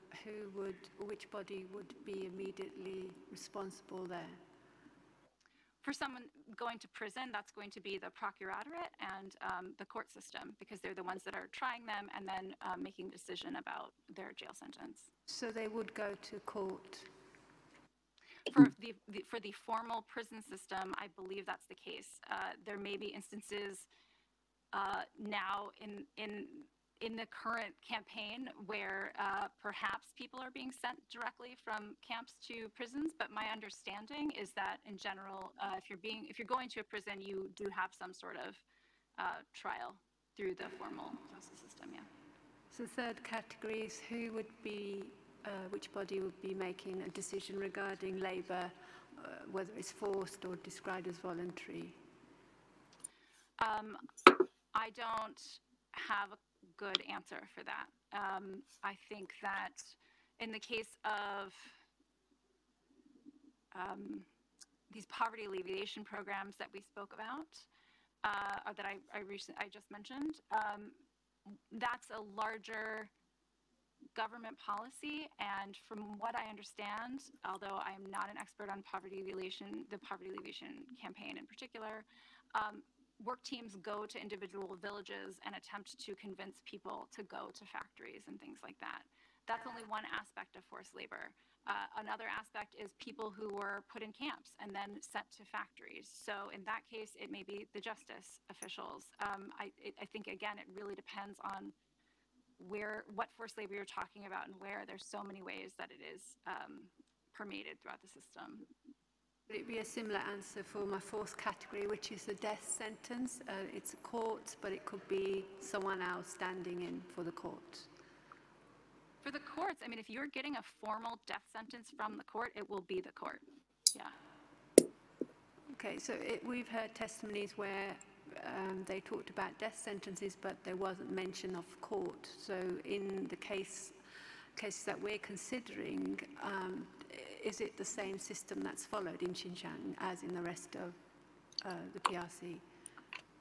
which body would be immediately responsible there? For someone going to prison, that's going to be the procuratorate and the court system, because they're the ones that are trying them and then making a decision about their jail sentence. So they would go to court? For the formal prison system, I believe that's the case. There may be instances now in the current campaign where perhaps people are being sent directly from camps to prisons, but my understanding is that in general, if you're going to a prison, you do have some sort of trial through the formal justice system. Yeah. So third category is which body would be making a decision regarding labour, whether it's forced or described as voluntary? I don't have a good answer for that. I think that in the case of these poverty alleviation programs that we spoke about, or that I just mentioned, that's a larger government policy, and from what I understand, although I am not an expert on poverty alleviation, the poverty alleviation campaign in particular, work teams go to individual villages and attempt to convince people to go to factories and things like that. That's only one aspect of forced labor. Another aspect is people who were put in camps and then sent to factories. So in that case, it may be the justice officials. I think, again, it really depends on what forced labor you're talking about and where. There's so many ways that it is permeated throughout the system. Would it be a similar answer for my fourth category, which is the death sentence? It's a court, but it could be someone else standing in for the court. For the courts, I mean, if you're getting a formal death sentence from the court, it will be the court. Yeah. Okay, so we've heard testimonies where they talked about death sentences, but there wasn't mention of court. So in the cases that we're considering, is it the same system that's followed in Xinjiang as in the rest of the PRC?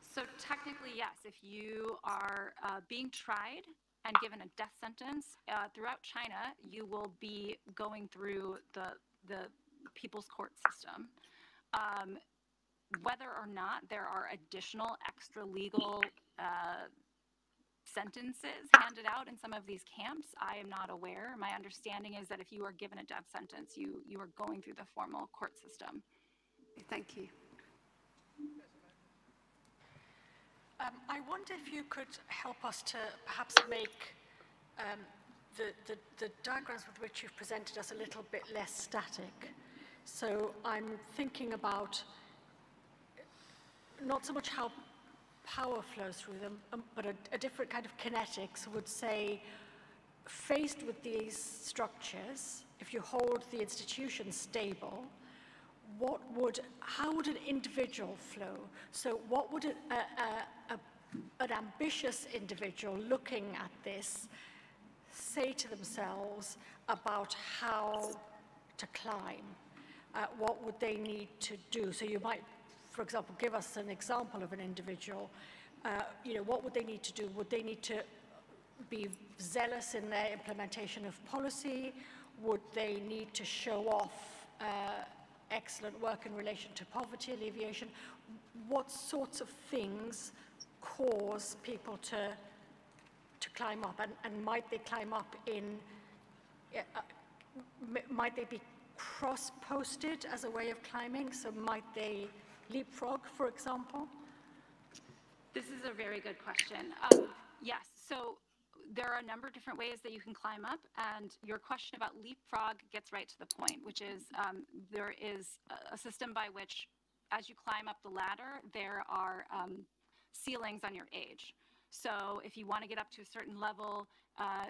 So technically, yes. If you are being tried and given a death sentence throughout China, you will be going through the people's court system. Whether or not there are additional extra legal sentences handed out in some of these camps, I am not aware. My understanding is that if you are given a death sentence, you are going through the formal court system. Thank you. I wonder if you could help us to perhaps make the diagrams with which you've presented us a little bit less static. So I'm thinking about not so much how power flows through them, but a different kind of kinetics would say, faced with these structures, if you hold the institution stable, how would an individual flow? So what would an ambitious individual looking at this say to themselves about how to climb? What would they need to do? So you might, for example, give us an example of an individual. What would they need to do? Would they need to be zealous in their implementation of policy? Would they need to show off excellent work in relation to poverty alleviation? What sorts of things cause people to climb up? And might they climb up might they be cross-posted as a way of climbing? So might they leapfrog, for example? This is a very good question. Yes, so there are a number of different ways that you can climb up, and your question about leapfrog gets right to the point, which is there is a system by which, as you climb up the ladder, there are ceilings on your age. So if you want to get up to a certain level,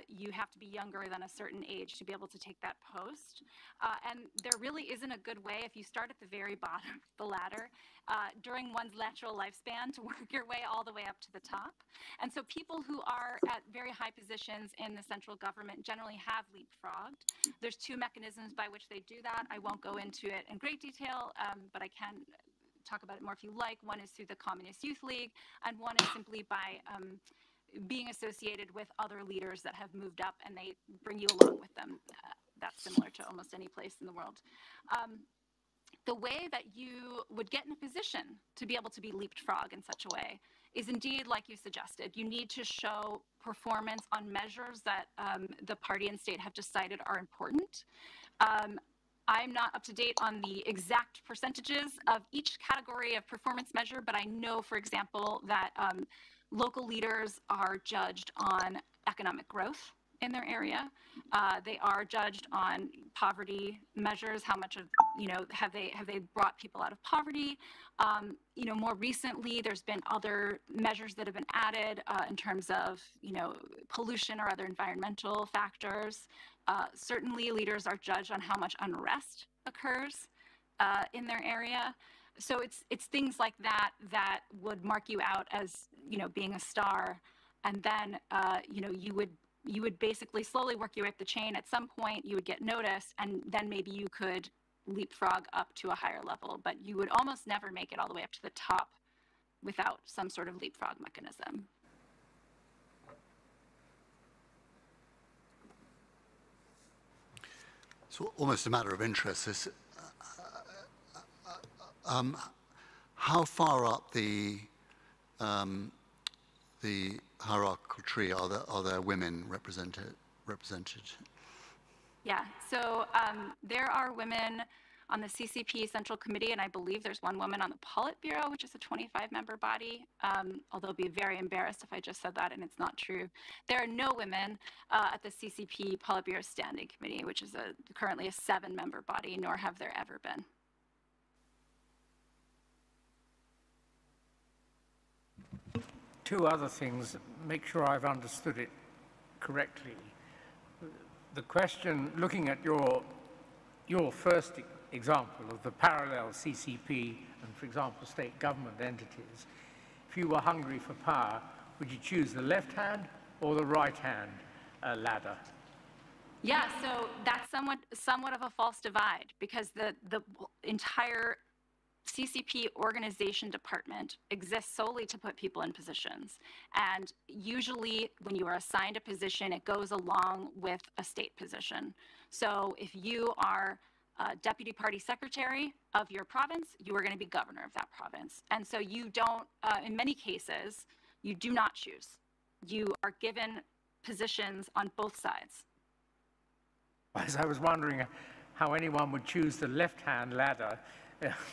you have to be younger than a certain age to be able to take that post. And there really isn't a good way, if you start at the very bottom of the ladder, during one's natural lifespan, to work your way all the way up to the top. And so people who are at very high positions in the central government generally have leapfrogged. There's two mechanisms by which they do that. I won't go into it in great detail, but I can talk about it more if you like. One is through the Communist Youth League, and one is simply by being associated with other leaders that have moved up and they bring you along with them. That's similar to almost any place in the world. The way that you would get in a position to be able to be leapfrog in such a way is indeed, like you suggested, you need to show performance on measures that the party and state have decided are important. I'm not up to date on the exact percentages of each category of performance measure, but I know, for example, that local leaders are judged on economic growth in their area. They are judged on poverty measures. How much of, have they brought people out of poverty? More recently, there's been other measures that have been added in terms of, pollution or other environmental factors. Certainly, leaders are judged on how much unrest occurs in their area. So it's things like that that would mark you out as, being a star. And then, you would basically slowly work your way up the chain. At some point, you would get noticed, and then maybe you could leapfrog up to a higher level. But you would almost never make it all the way up to the top without some sort of leapfrog mechanism. So almost a matter of interest is how far up the hierarchical tree are there women represented? Yeah, so there are women on the CCP Central Committee, and I believe there's one woman on the Politburo, which is a 25-member body, although I'll be very embarrassed if I just said that and it's not true. There are no women at the CCP Politburo Standing Committee, which is currently a 7-member body, nor have there ever been. Two other things, make sure I've understood it correctly. The question, looking at your first example of the parallel CCP and, for example, state government entities, if you were hungry for power, would you choose the left hand or the right hand ladder? Yeah, so that's somewhat of a false divide, because the entire CCP organization department exists solely to put people in positions. And usually when you are assigned a position, it goes along with a state position. So if you are deputy party secretary of your province, you are going to be governor of that province. And so you don't, in many cases, you do not choose. You are given positions on both sides. As I was wondering how anyone would choose the left-hand ladder.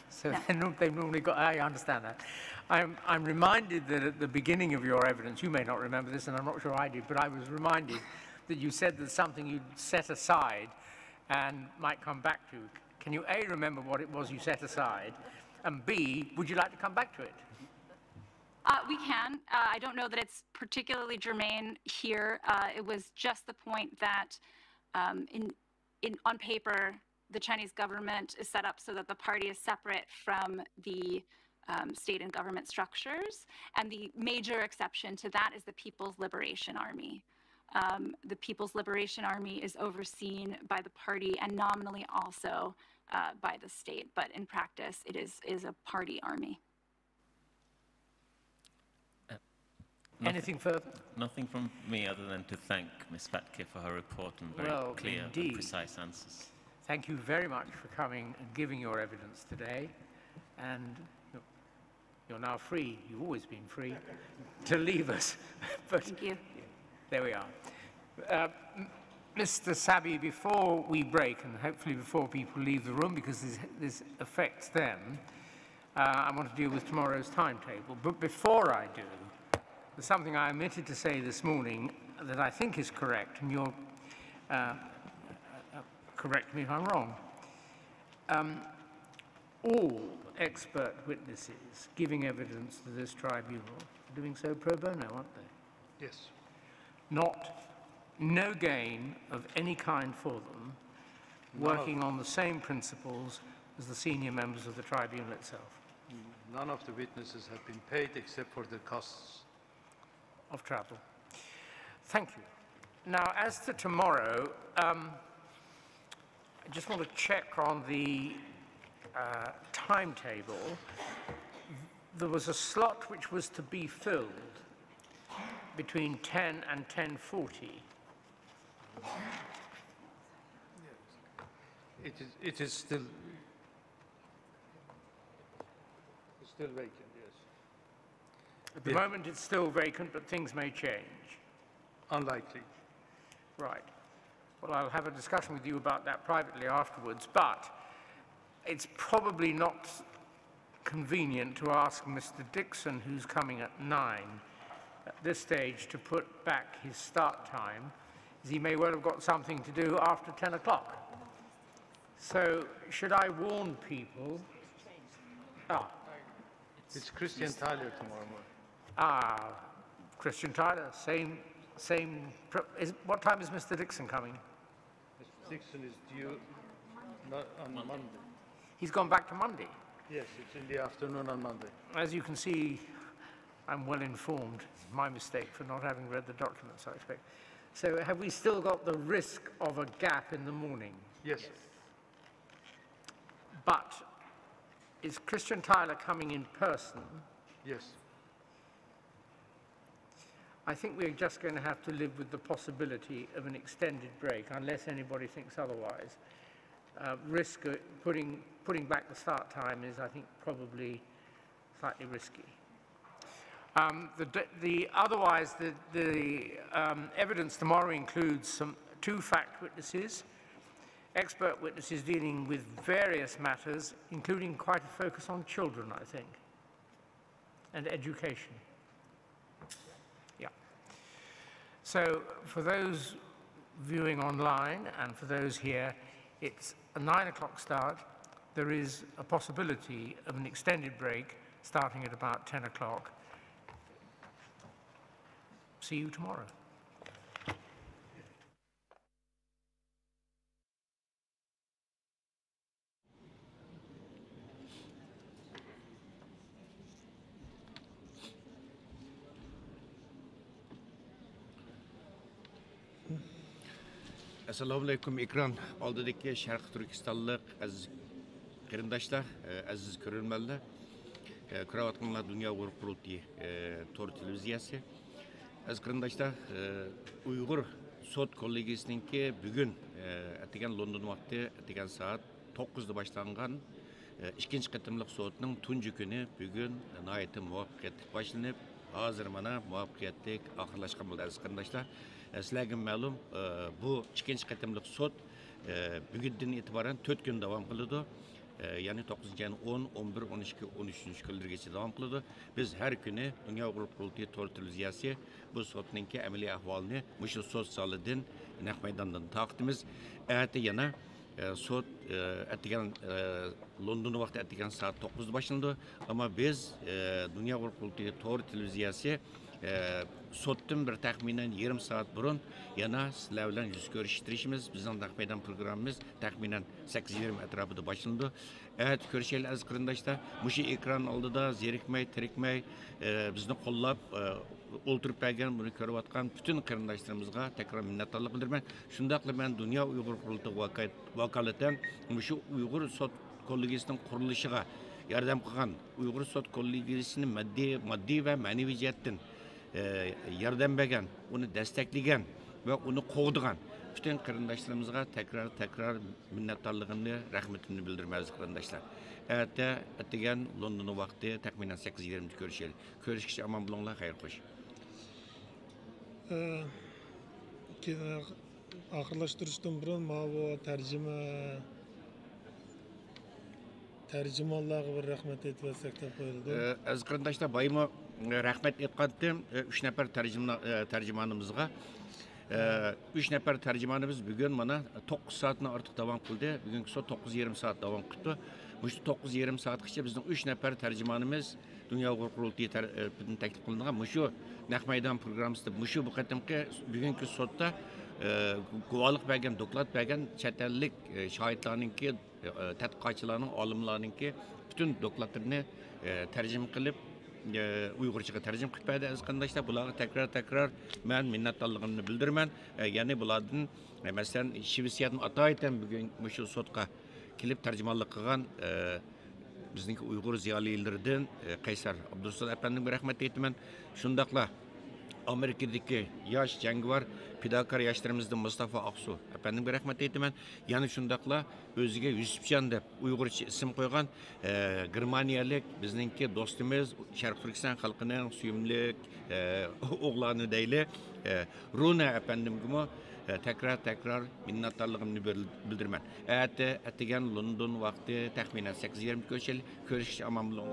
So no. They've normally got, I understand that. I'm reminded that at the beginning of your evidence, you may not remember this, and I'm not sure I did, but I was reminded that you said there's something you'd set aside and might come back to. Can you A, remember what it was you set aside, and B, would you like to come back to it? We can. I don't know that it's particularly germane here. It was just the point that on paper, the Chinese government is set up so that the party is separate from the state and government structures. And the major exception to that is the People's Liberation Army. The People's Liberation Army is overseen by the party and nominally also by the state, but in practice, it is a party army. Anything further? Nothing from me other than to thank Ms. Fatke for her report and very clear and precise answers. Thank you very much for coming and giving your evidence today. And you're now free, you've always been free, to leave us. But thank you. There we are. Mr. Sabi, before we break, and hopefully before people leave the room, because this affects them, I want to deal with tomorrow's timetable. But before I do, there's something I omitted to say this morning that I think is correct, and you'll correct me if I'm wrong. All expert witnesses giving evidence to this tribunal are doing so pro bono, aren't they? Yes. No gain of any kind for them, working on the same principles as the senior members of the tribunal itself. None of the witnesses have been paid except for the costs of travel. Thank you. Now, as to tomorrow, I just want to check on the timetable, there was a slot which was to be filled between 10 and 10:40. It is still vacant, yes. At the moment it's still vacant, but things may change. Unlikely. Right. Well, I'll have a discussion with you about that privately afterwards, but it's probably not convenient to ask Mr. Dixon, who's coming at 9, at this stage to put back his start time, as he may well have got something to do after 10 o'clock. So, should I warn people? It's Christian Tyler tomorrow morning. Christian Tyler, what time is Mr. Dixon coming? Mr. Dixon is due on Monday. He's gone back to Monday? Yes, it's in the afternoon on Monday. As you can see, I'm well informed. My mistake for not having read the documents, I expect. So have we still got the risk of a gap in the morning? Yes. But is Christian Tyler coming in person? Yes. I think we're just going to have to live with the possibility of an extended break, unless anybody thinks otherwise. Risk putting back the start time is, I think, probably slightly risky. Otherwise, the evidence tomorrow includes two fact witnesses, expert witnesses dealing with various matters, including quite a focus on children, I think, and education. Yeah. So for those viewing online and for those here, it's a 9 o'clock start. There is a possibility of an extended break starting at about 10 o'clock. See you tomorrow. Assalamu alaikum ekran oldidagi Sharq Turkistonlik aziz qarindoshlar, aziz ko'ruvchilar, ko'rayotganlar Dunyo qurultiyi to'r televiziyasi. Aziz qarindoshlar, Uyg'ur sud kollegiyasininki bugun atgan London vaqti atgan soat 9 da boshlangan ikkinchi qatimliq sudning tunji kuni bugun nihoyatda muvaffaqiyatli boshlanib, hozir mana muvaffaqiyatli oxirlashgan bo'ldi aziz qarindoshlar. Sizlarga ma'lum, bu ikkinchi qatimliq sud bugundan e'tiboran 4 kun davom qiladi. Ya'ni 9-ayning 10, 11, 12, 13 kunlargacha davom qiladi. Biz har kuni Dunyo qurultiyi to'r televiziyasi bu sudninki amaliy ahvolini mushu sud zalidan naq maydondan taqdimiz. Erta yana sud atgan London vaqti atgan soat 9 da boshlanadi, ammo biz Dunyo qurultiyi to'r televiziyasi sotdan bir taxminan yarım saat burun yana sizlar bilan yuz ko'rishtirishimiz, bizning taqmaydan programmamiz taxminan 8:20 atrofida boshlanadi. Evet, ko'rishaylik aziz qarindoshlar, mushu ekran oldida zerikmay, tirikmay bizni qo'llab o'ltirib bergan, buni ko'rayotgan bütün qarindoshlarimizga tekrar minnatdorlik bildiraman. Shundaqla men Dunyo Uyg'ur qurultiyi vakolatan mushu Uyg'ur sud kollegiyasining qurilishiga yordam qilgan, Uyg'ur sud kollegiyasining moddiy va ma'naviy jihatdan yordam bergan, uni desteklegan ve onu qo'g'digan bütün qarindoshlarımızga tekrar minnatdorligimni, rahmatimni bildirman aziz qarindoshlar. Erta atgan London vaqti taxminan 8:20 ko'rishaylik. Ko'rishgacha omon bo'linglar, xayr qo'sh. Oxirlashtirishdan burun bu tercümanlarga bir rahmet etmesek de qo'yildi. Aziz qarindoshlar, bayma rahmat etgandim 3 nafar tercümanımızga. 3 nafar tercümanımız bugün mana 9 saatdan ortiq davom qildi. Bugungi soat 9:20 saat davom qildi. Bu 9:20 saatgacha bizning 3 nafar tercümanımız Dunyo qurultiyi tarafidan taklif qilingan mushu naq maydon programmasida mushu bu qatimki bugungi sotda guvohlik bergan, doklad bergan chet ellik shohidlarninki, tadqiqotchilarning, olimlarninki bütün dokladlarini tarjima qilib Uyg'urchaga tarjima qilib berdi aziz qarindoshlar. Bularga tekrar men minnatdorligimni bildiraman. Ya'ni bulardan masalan Shvetsiyadan atoydan bugun mushu sudga kelib tarjimonlik qilgan bizningki Uyg'ur ziyolilaridan Qaysar Abdurrasul efendimga rahmat aytaman. Shundaqla Amerikadagi yosh jangovar fidokor yoshlarımızdan Mustafa Aqsu efendimga rahmat aytaman. Yana shundaqla o'ziga Yusufjon deb Uyg'urcha ism qo'ygan Germaniyalik bizningki do'stimiz Sharq Turkiston xalqining suyumli o'g'loni deyli Runa efendimga tekrar minnatdarlığımı bildirmen. Atigan London vakti tahminen 8:20 görüşürüz. Aman bulun.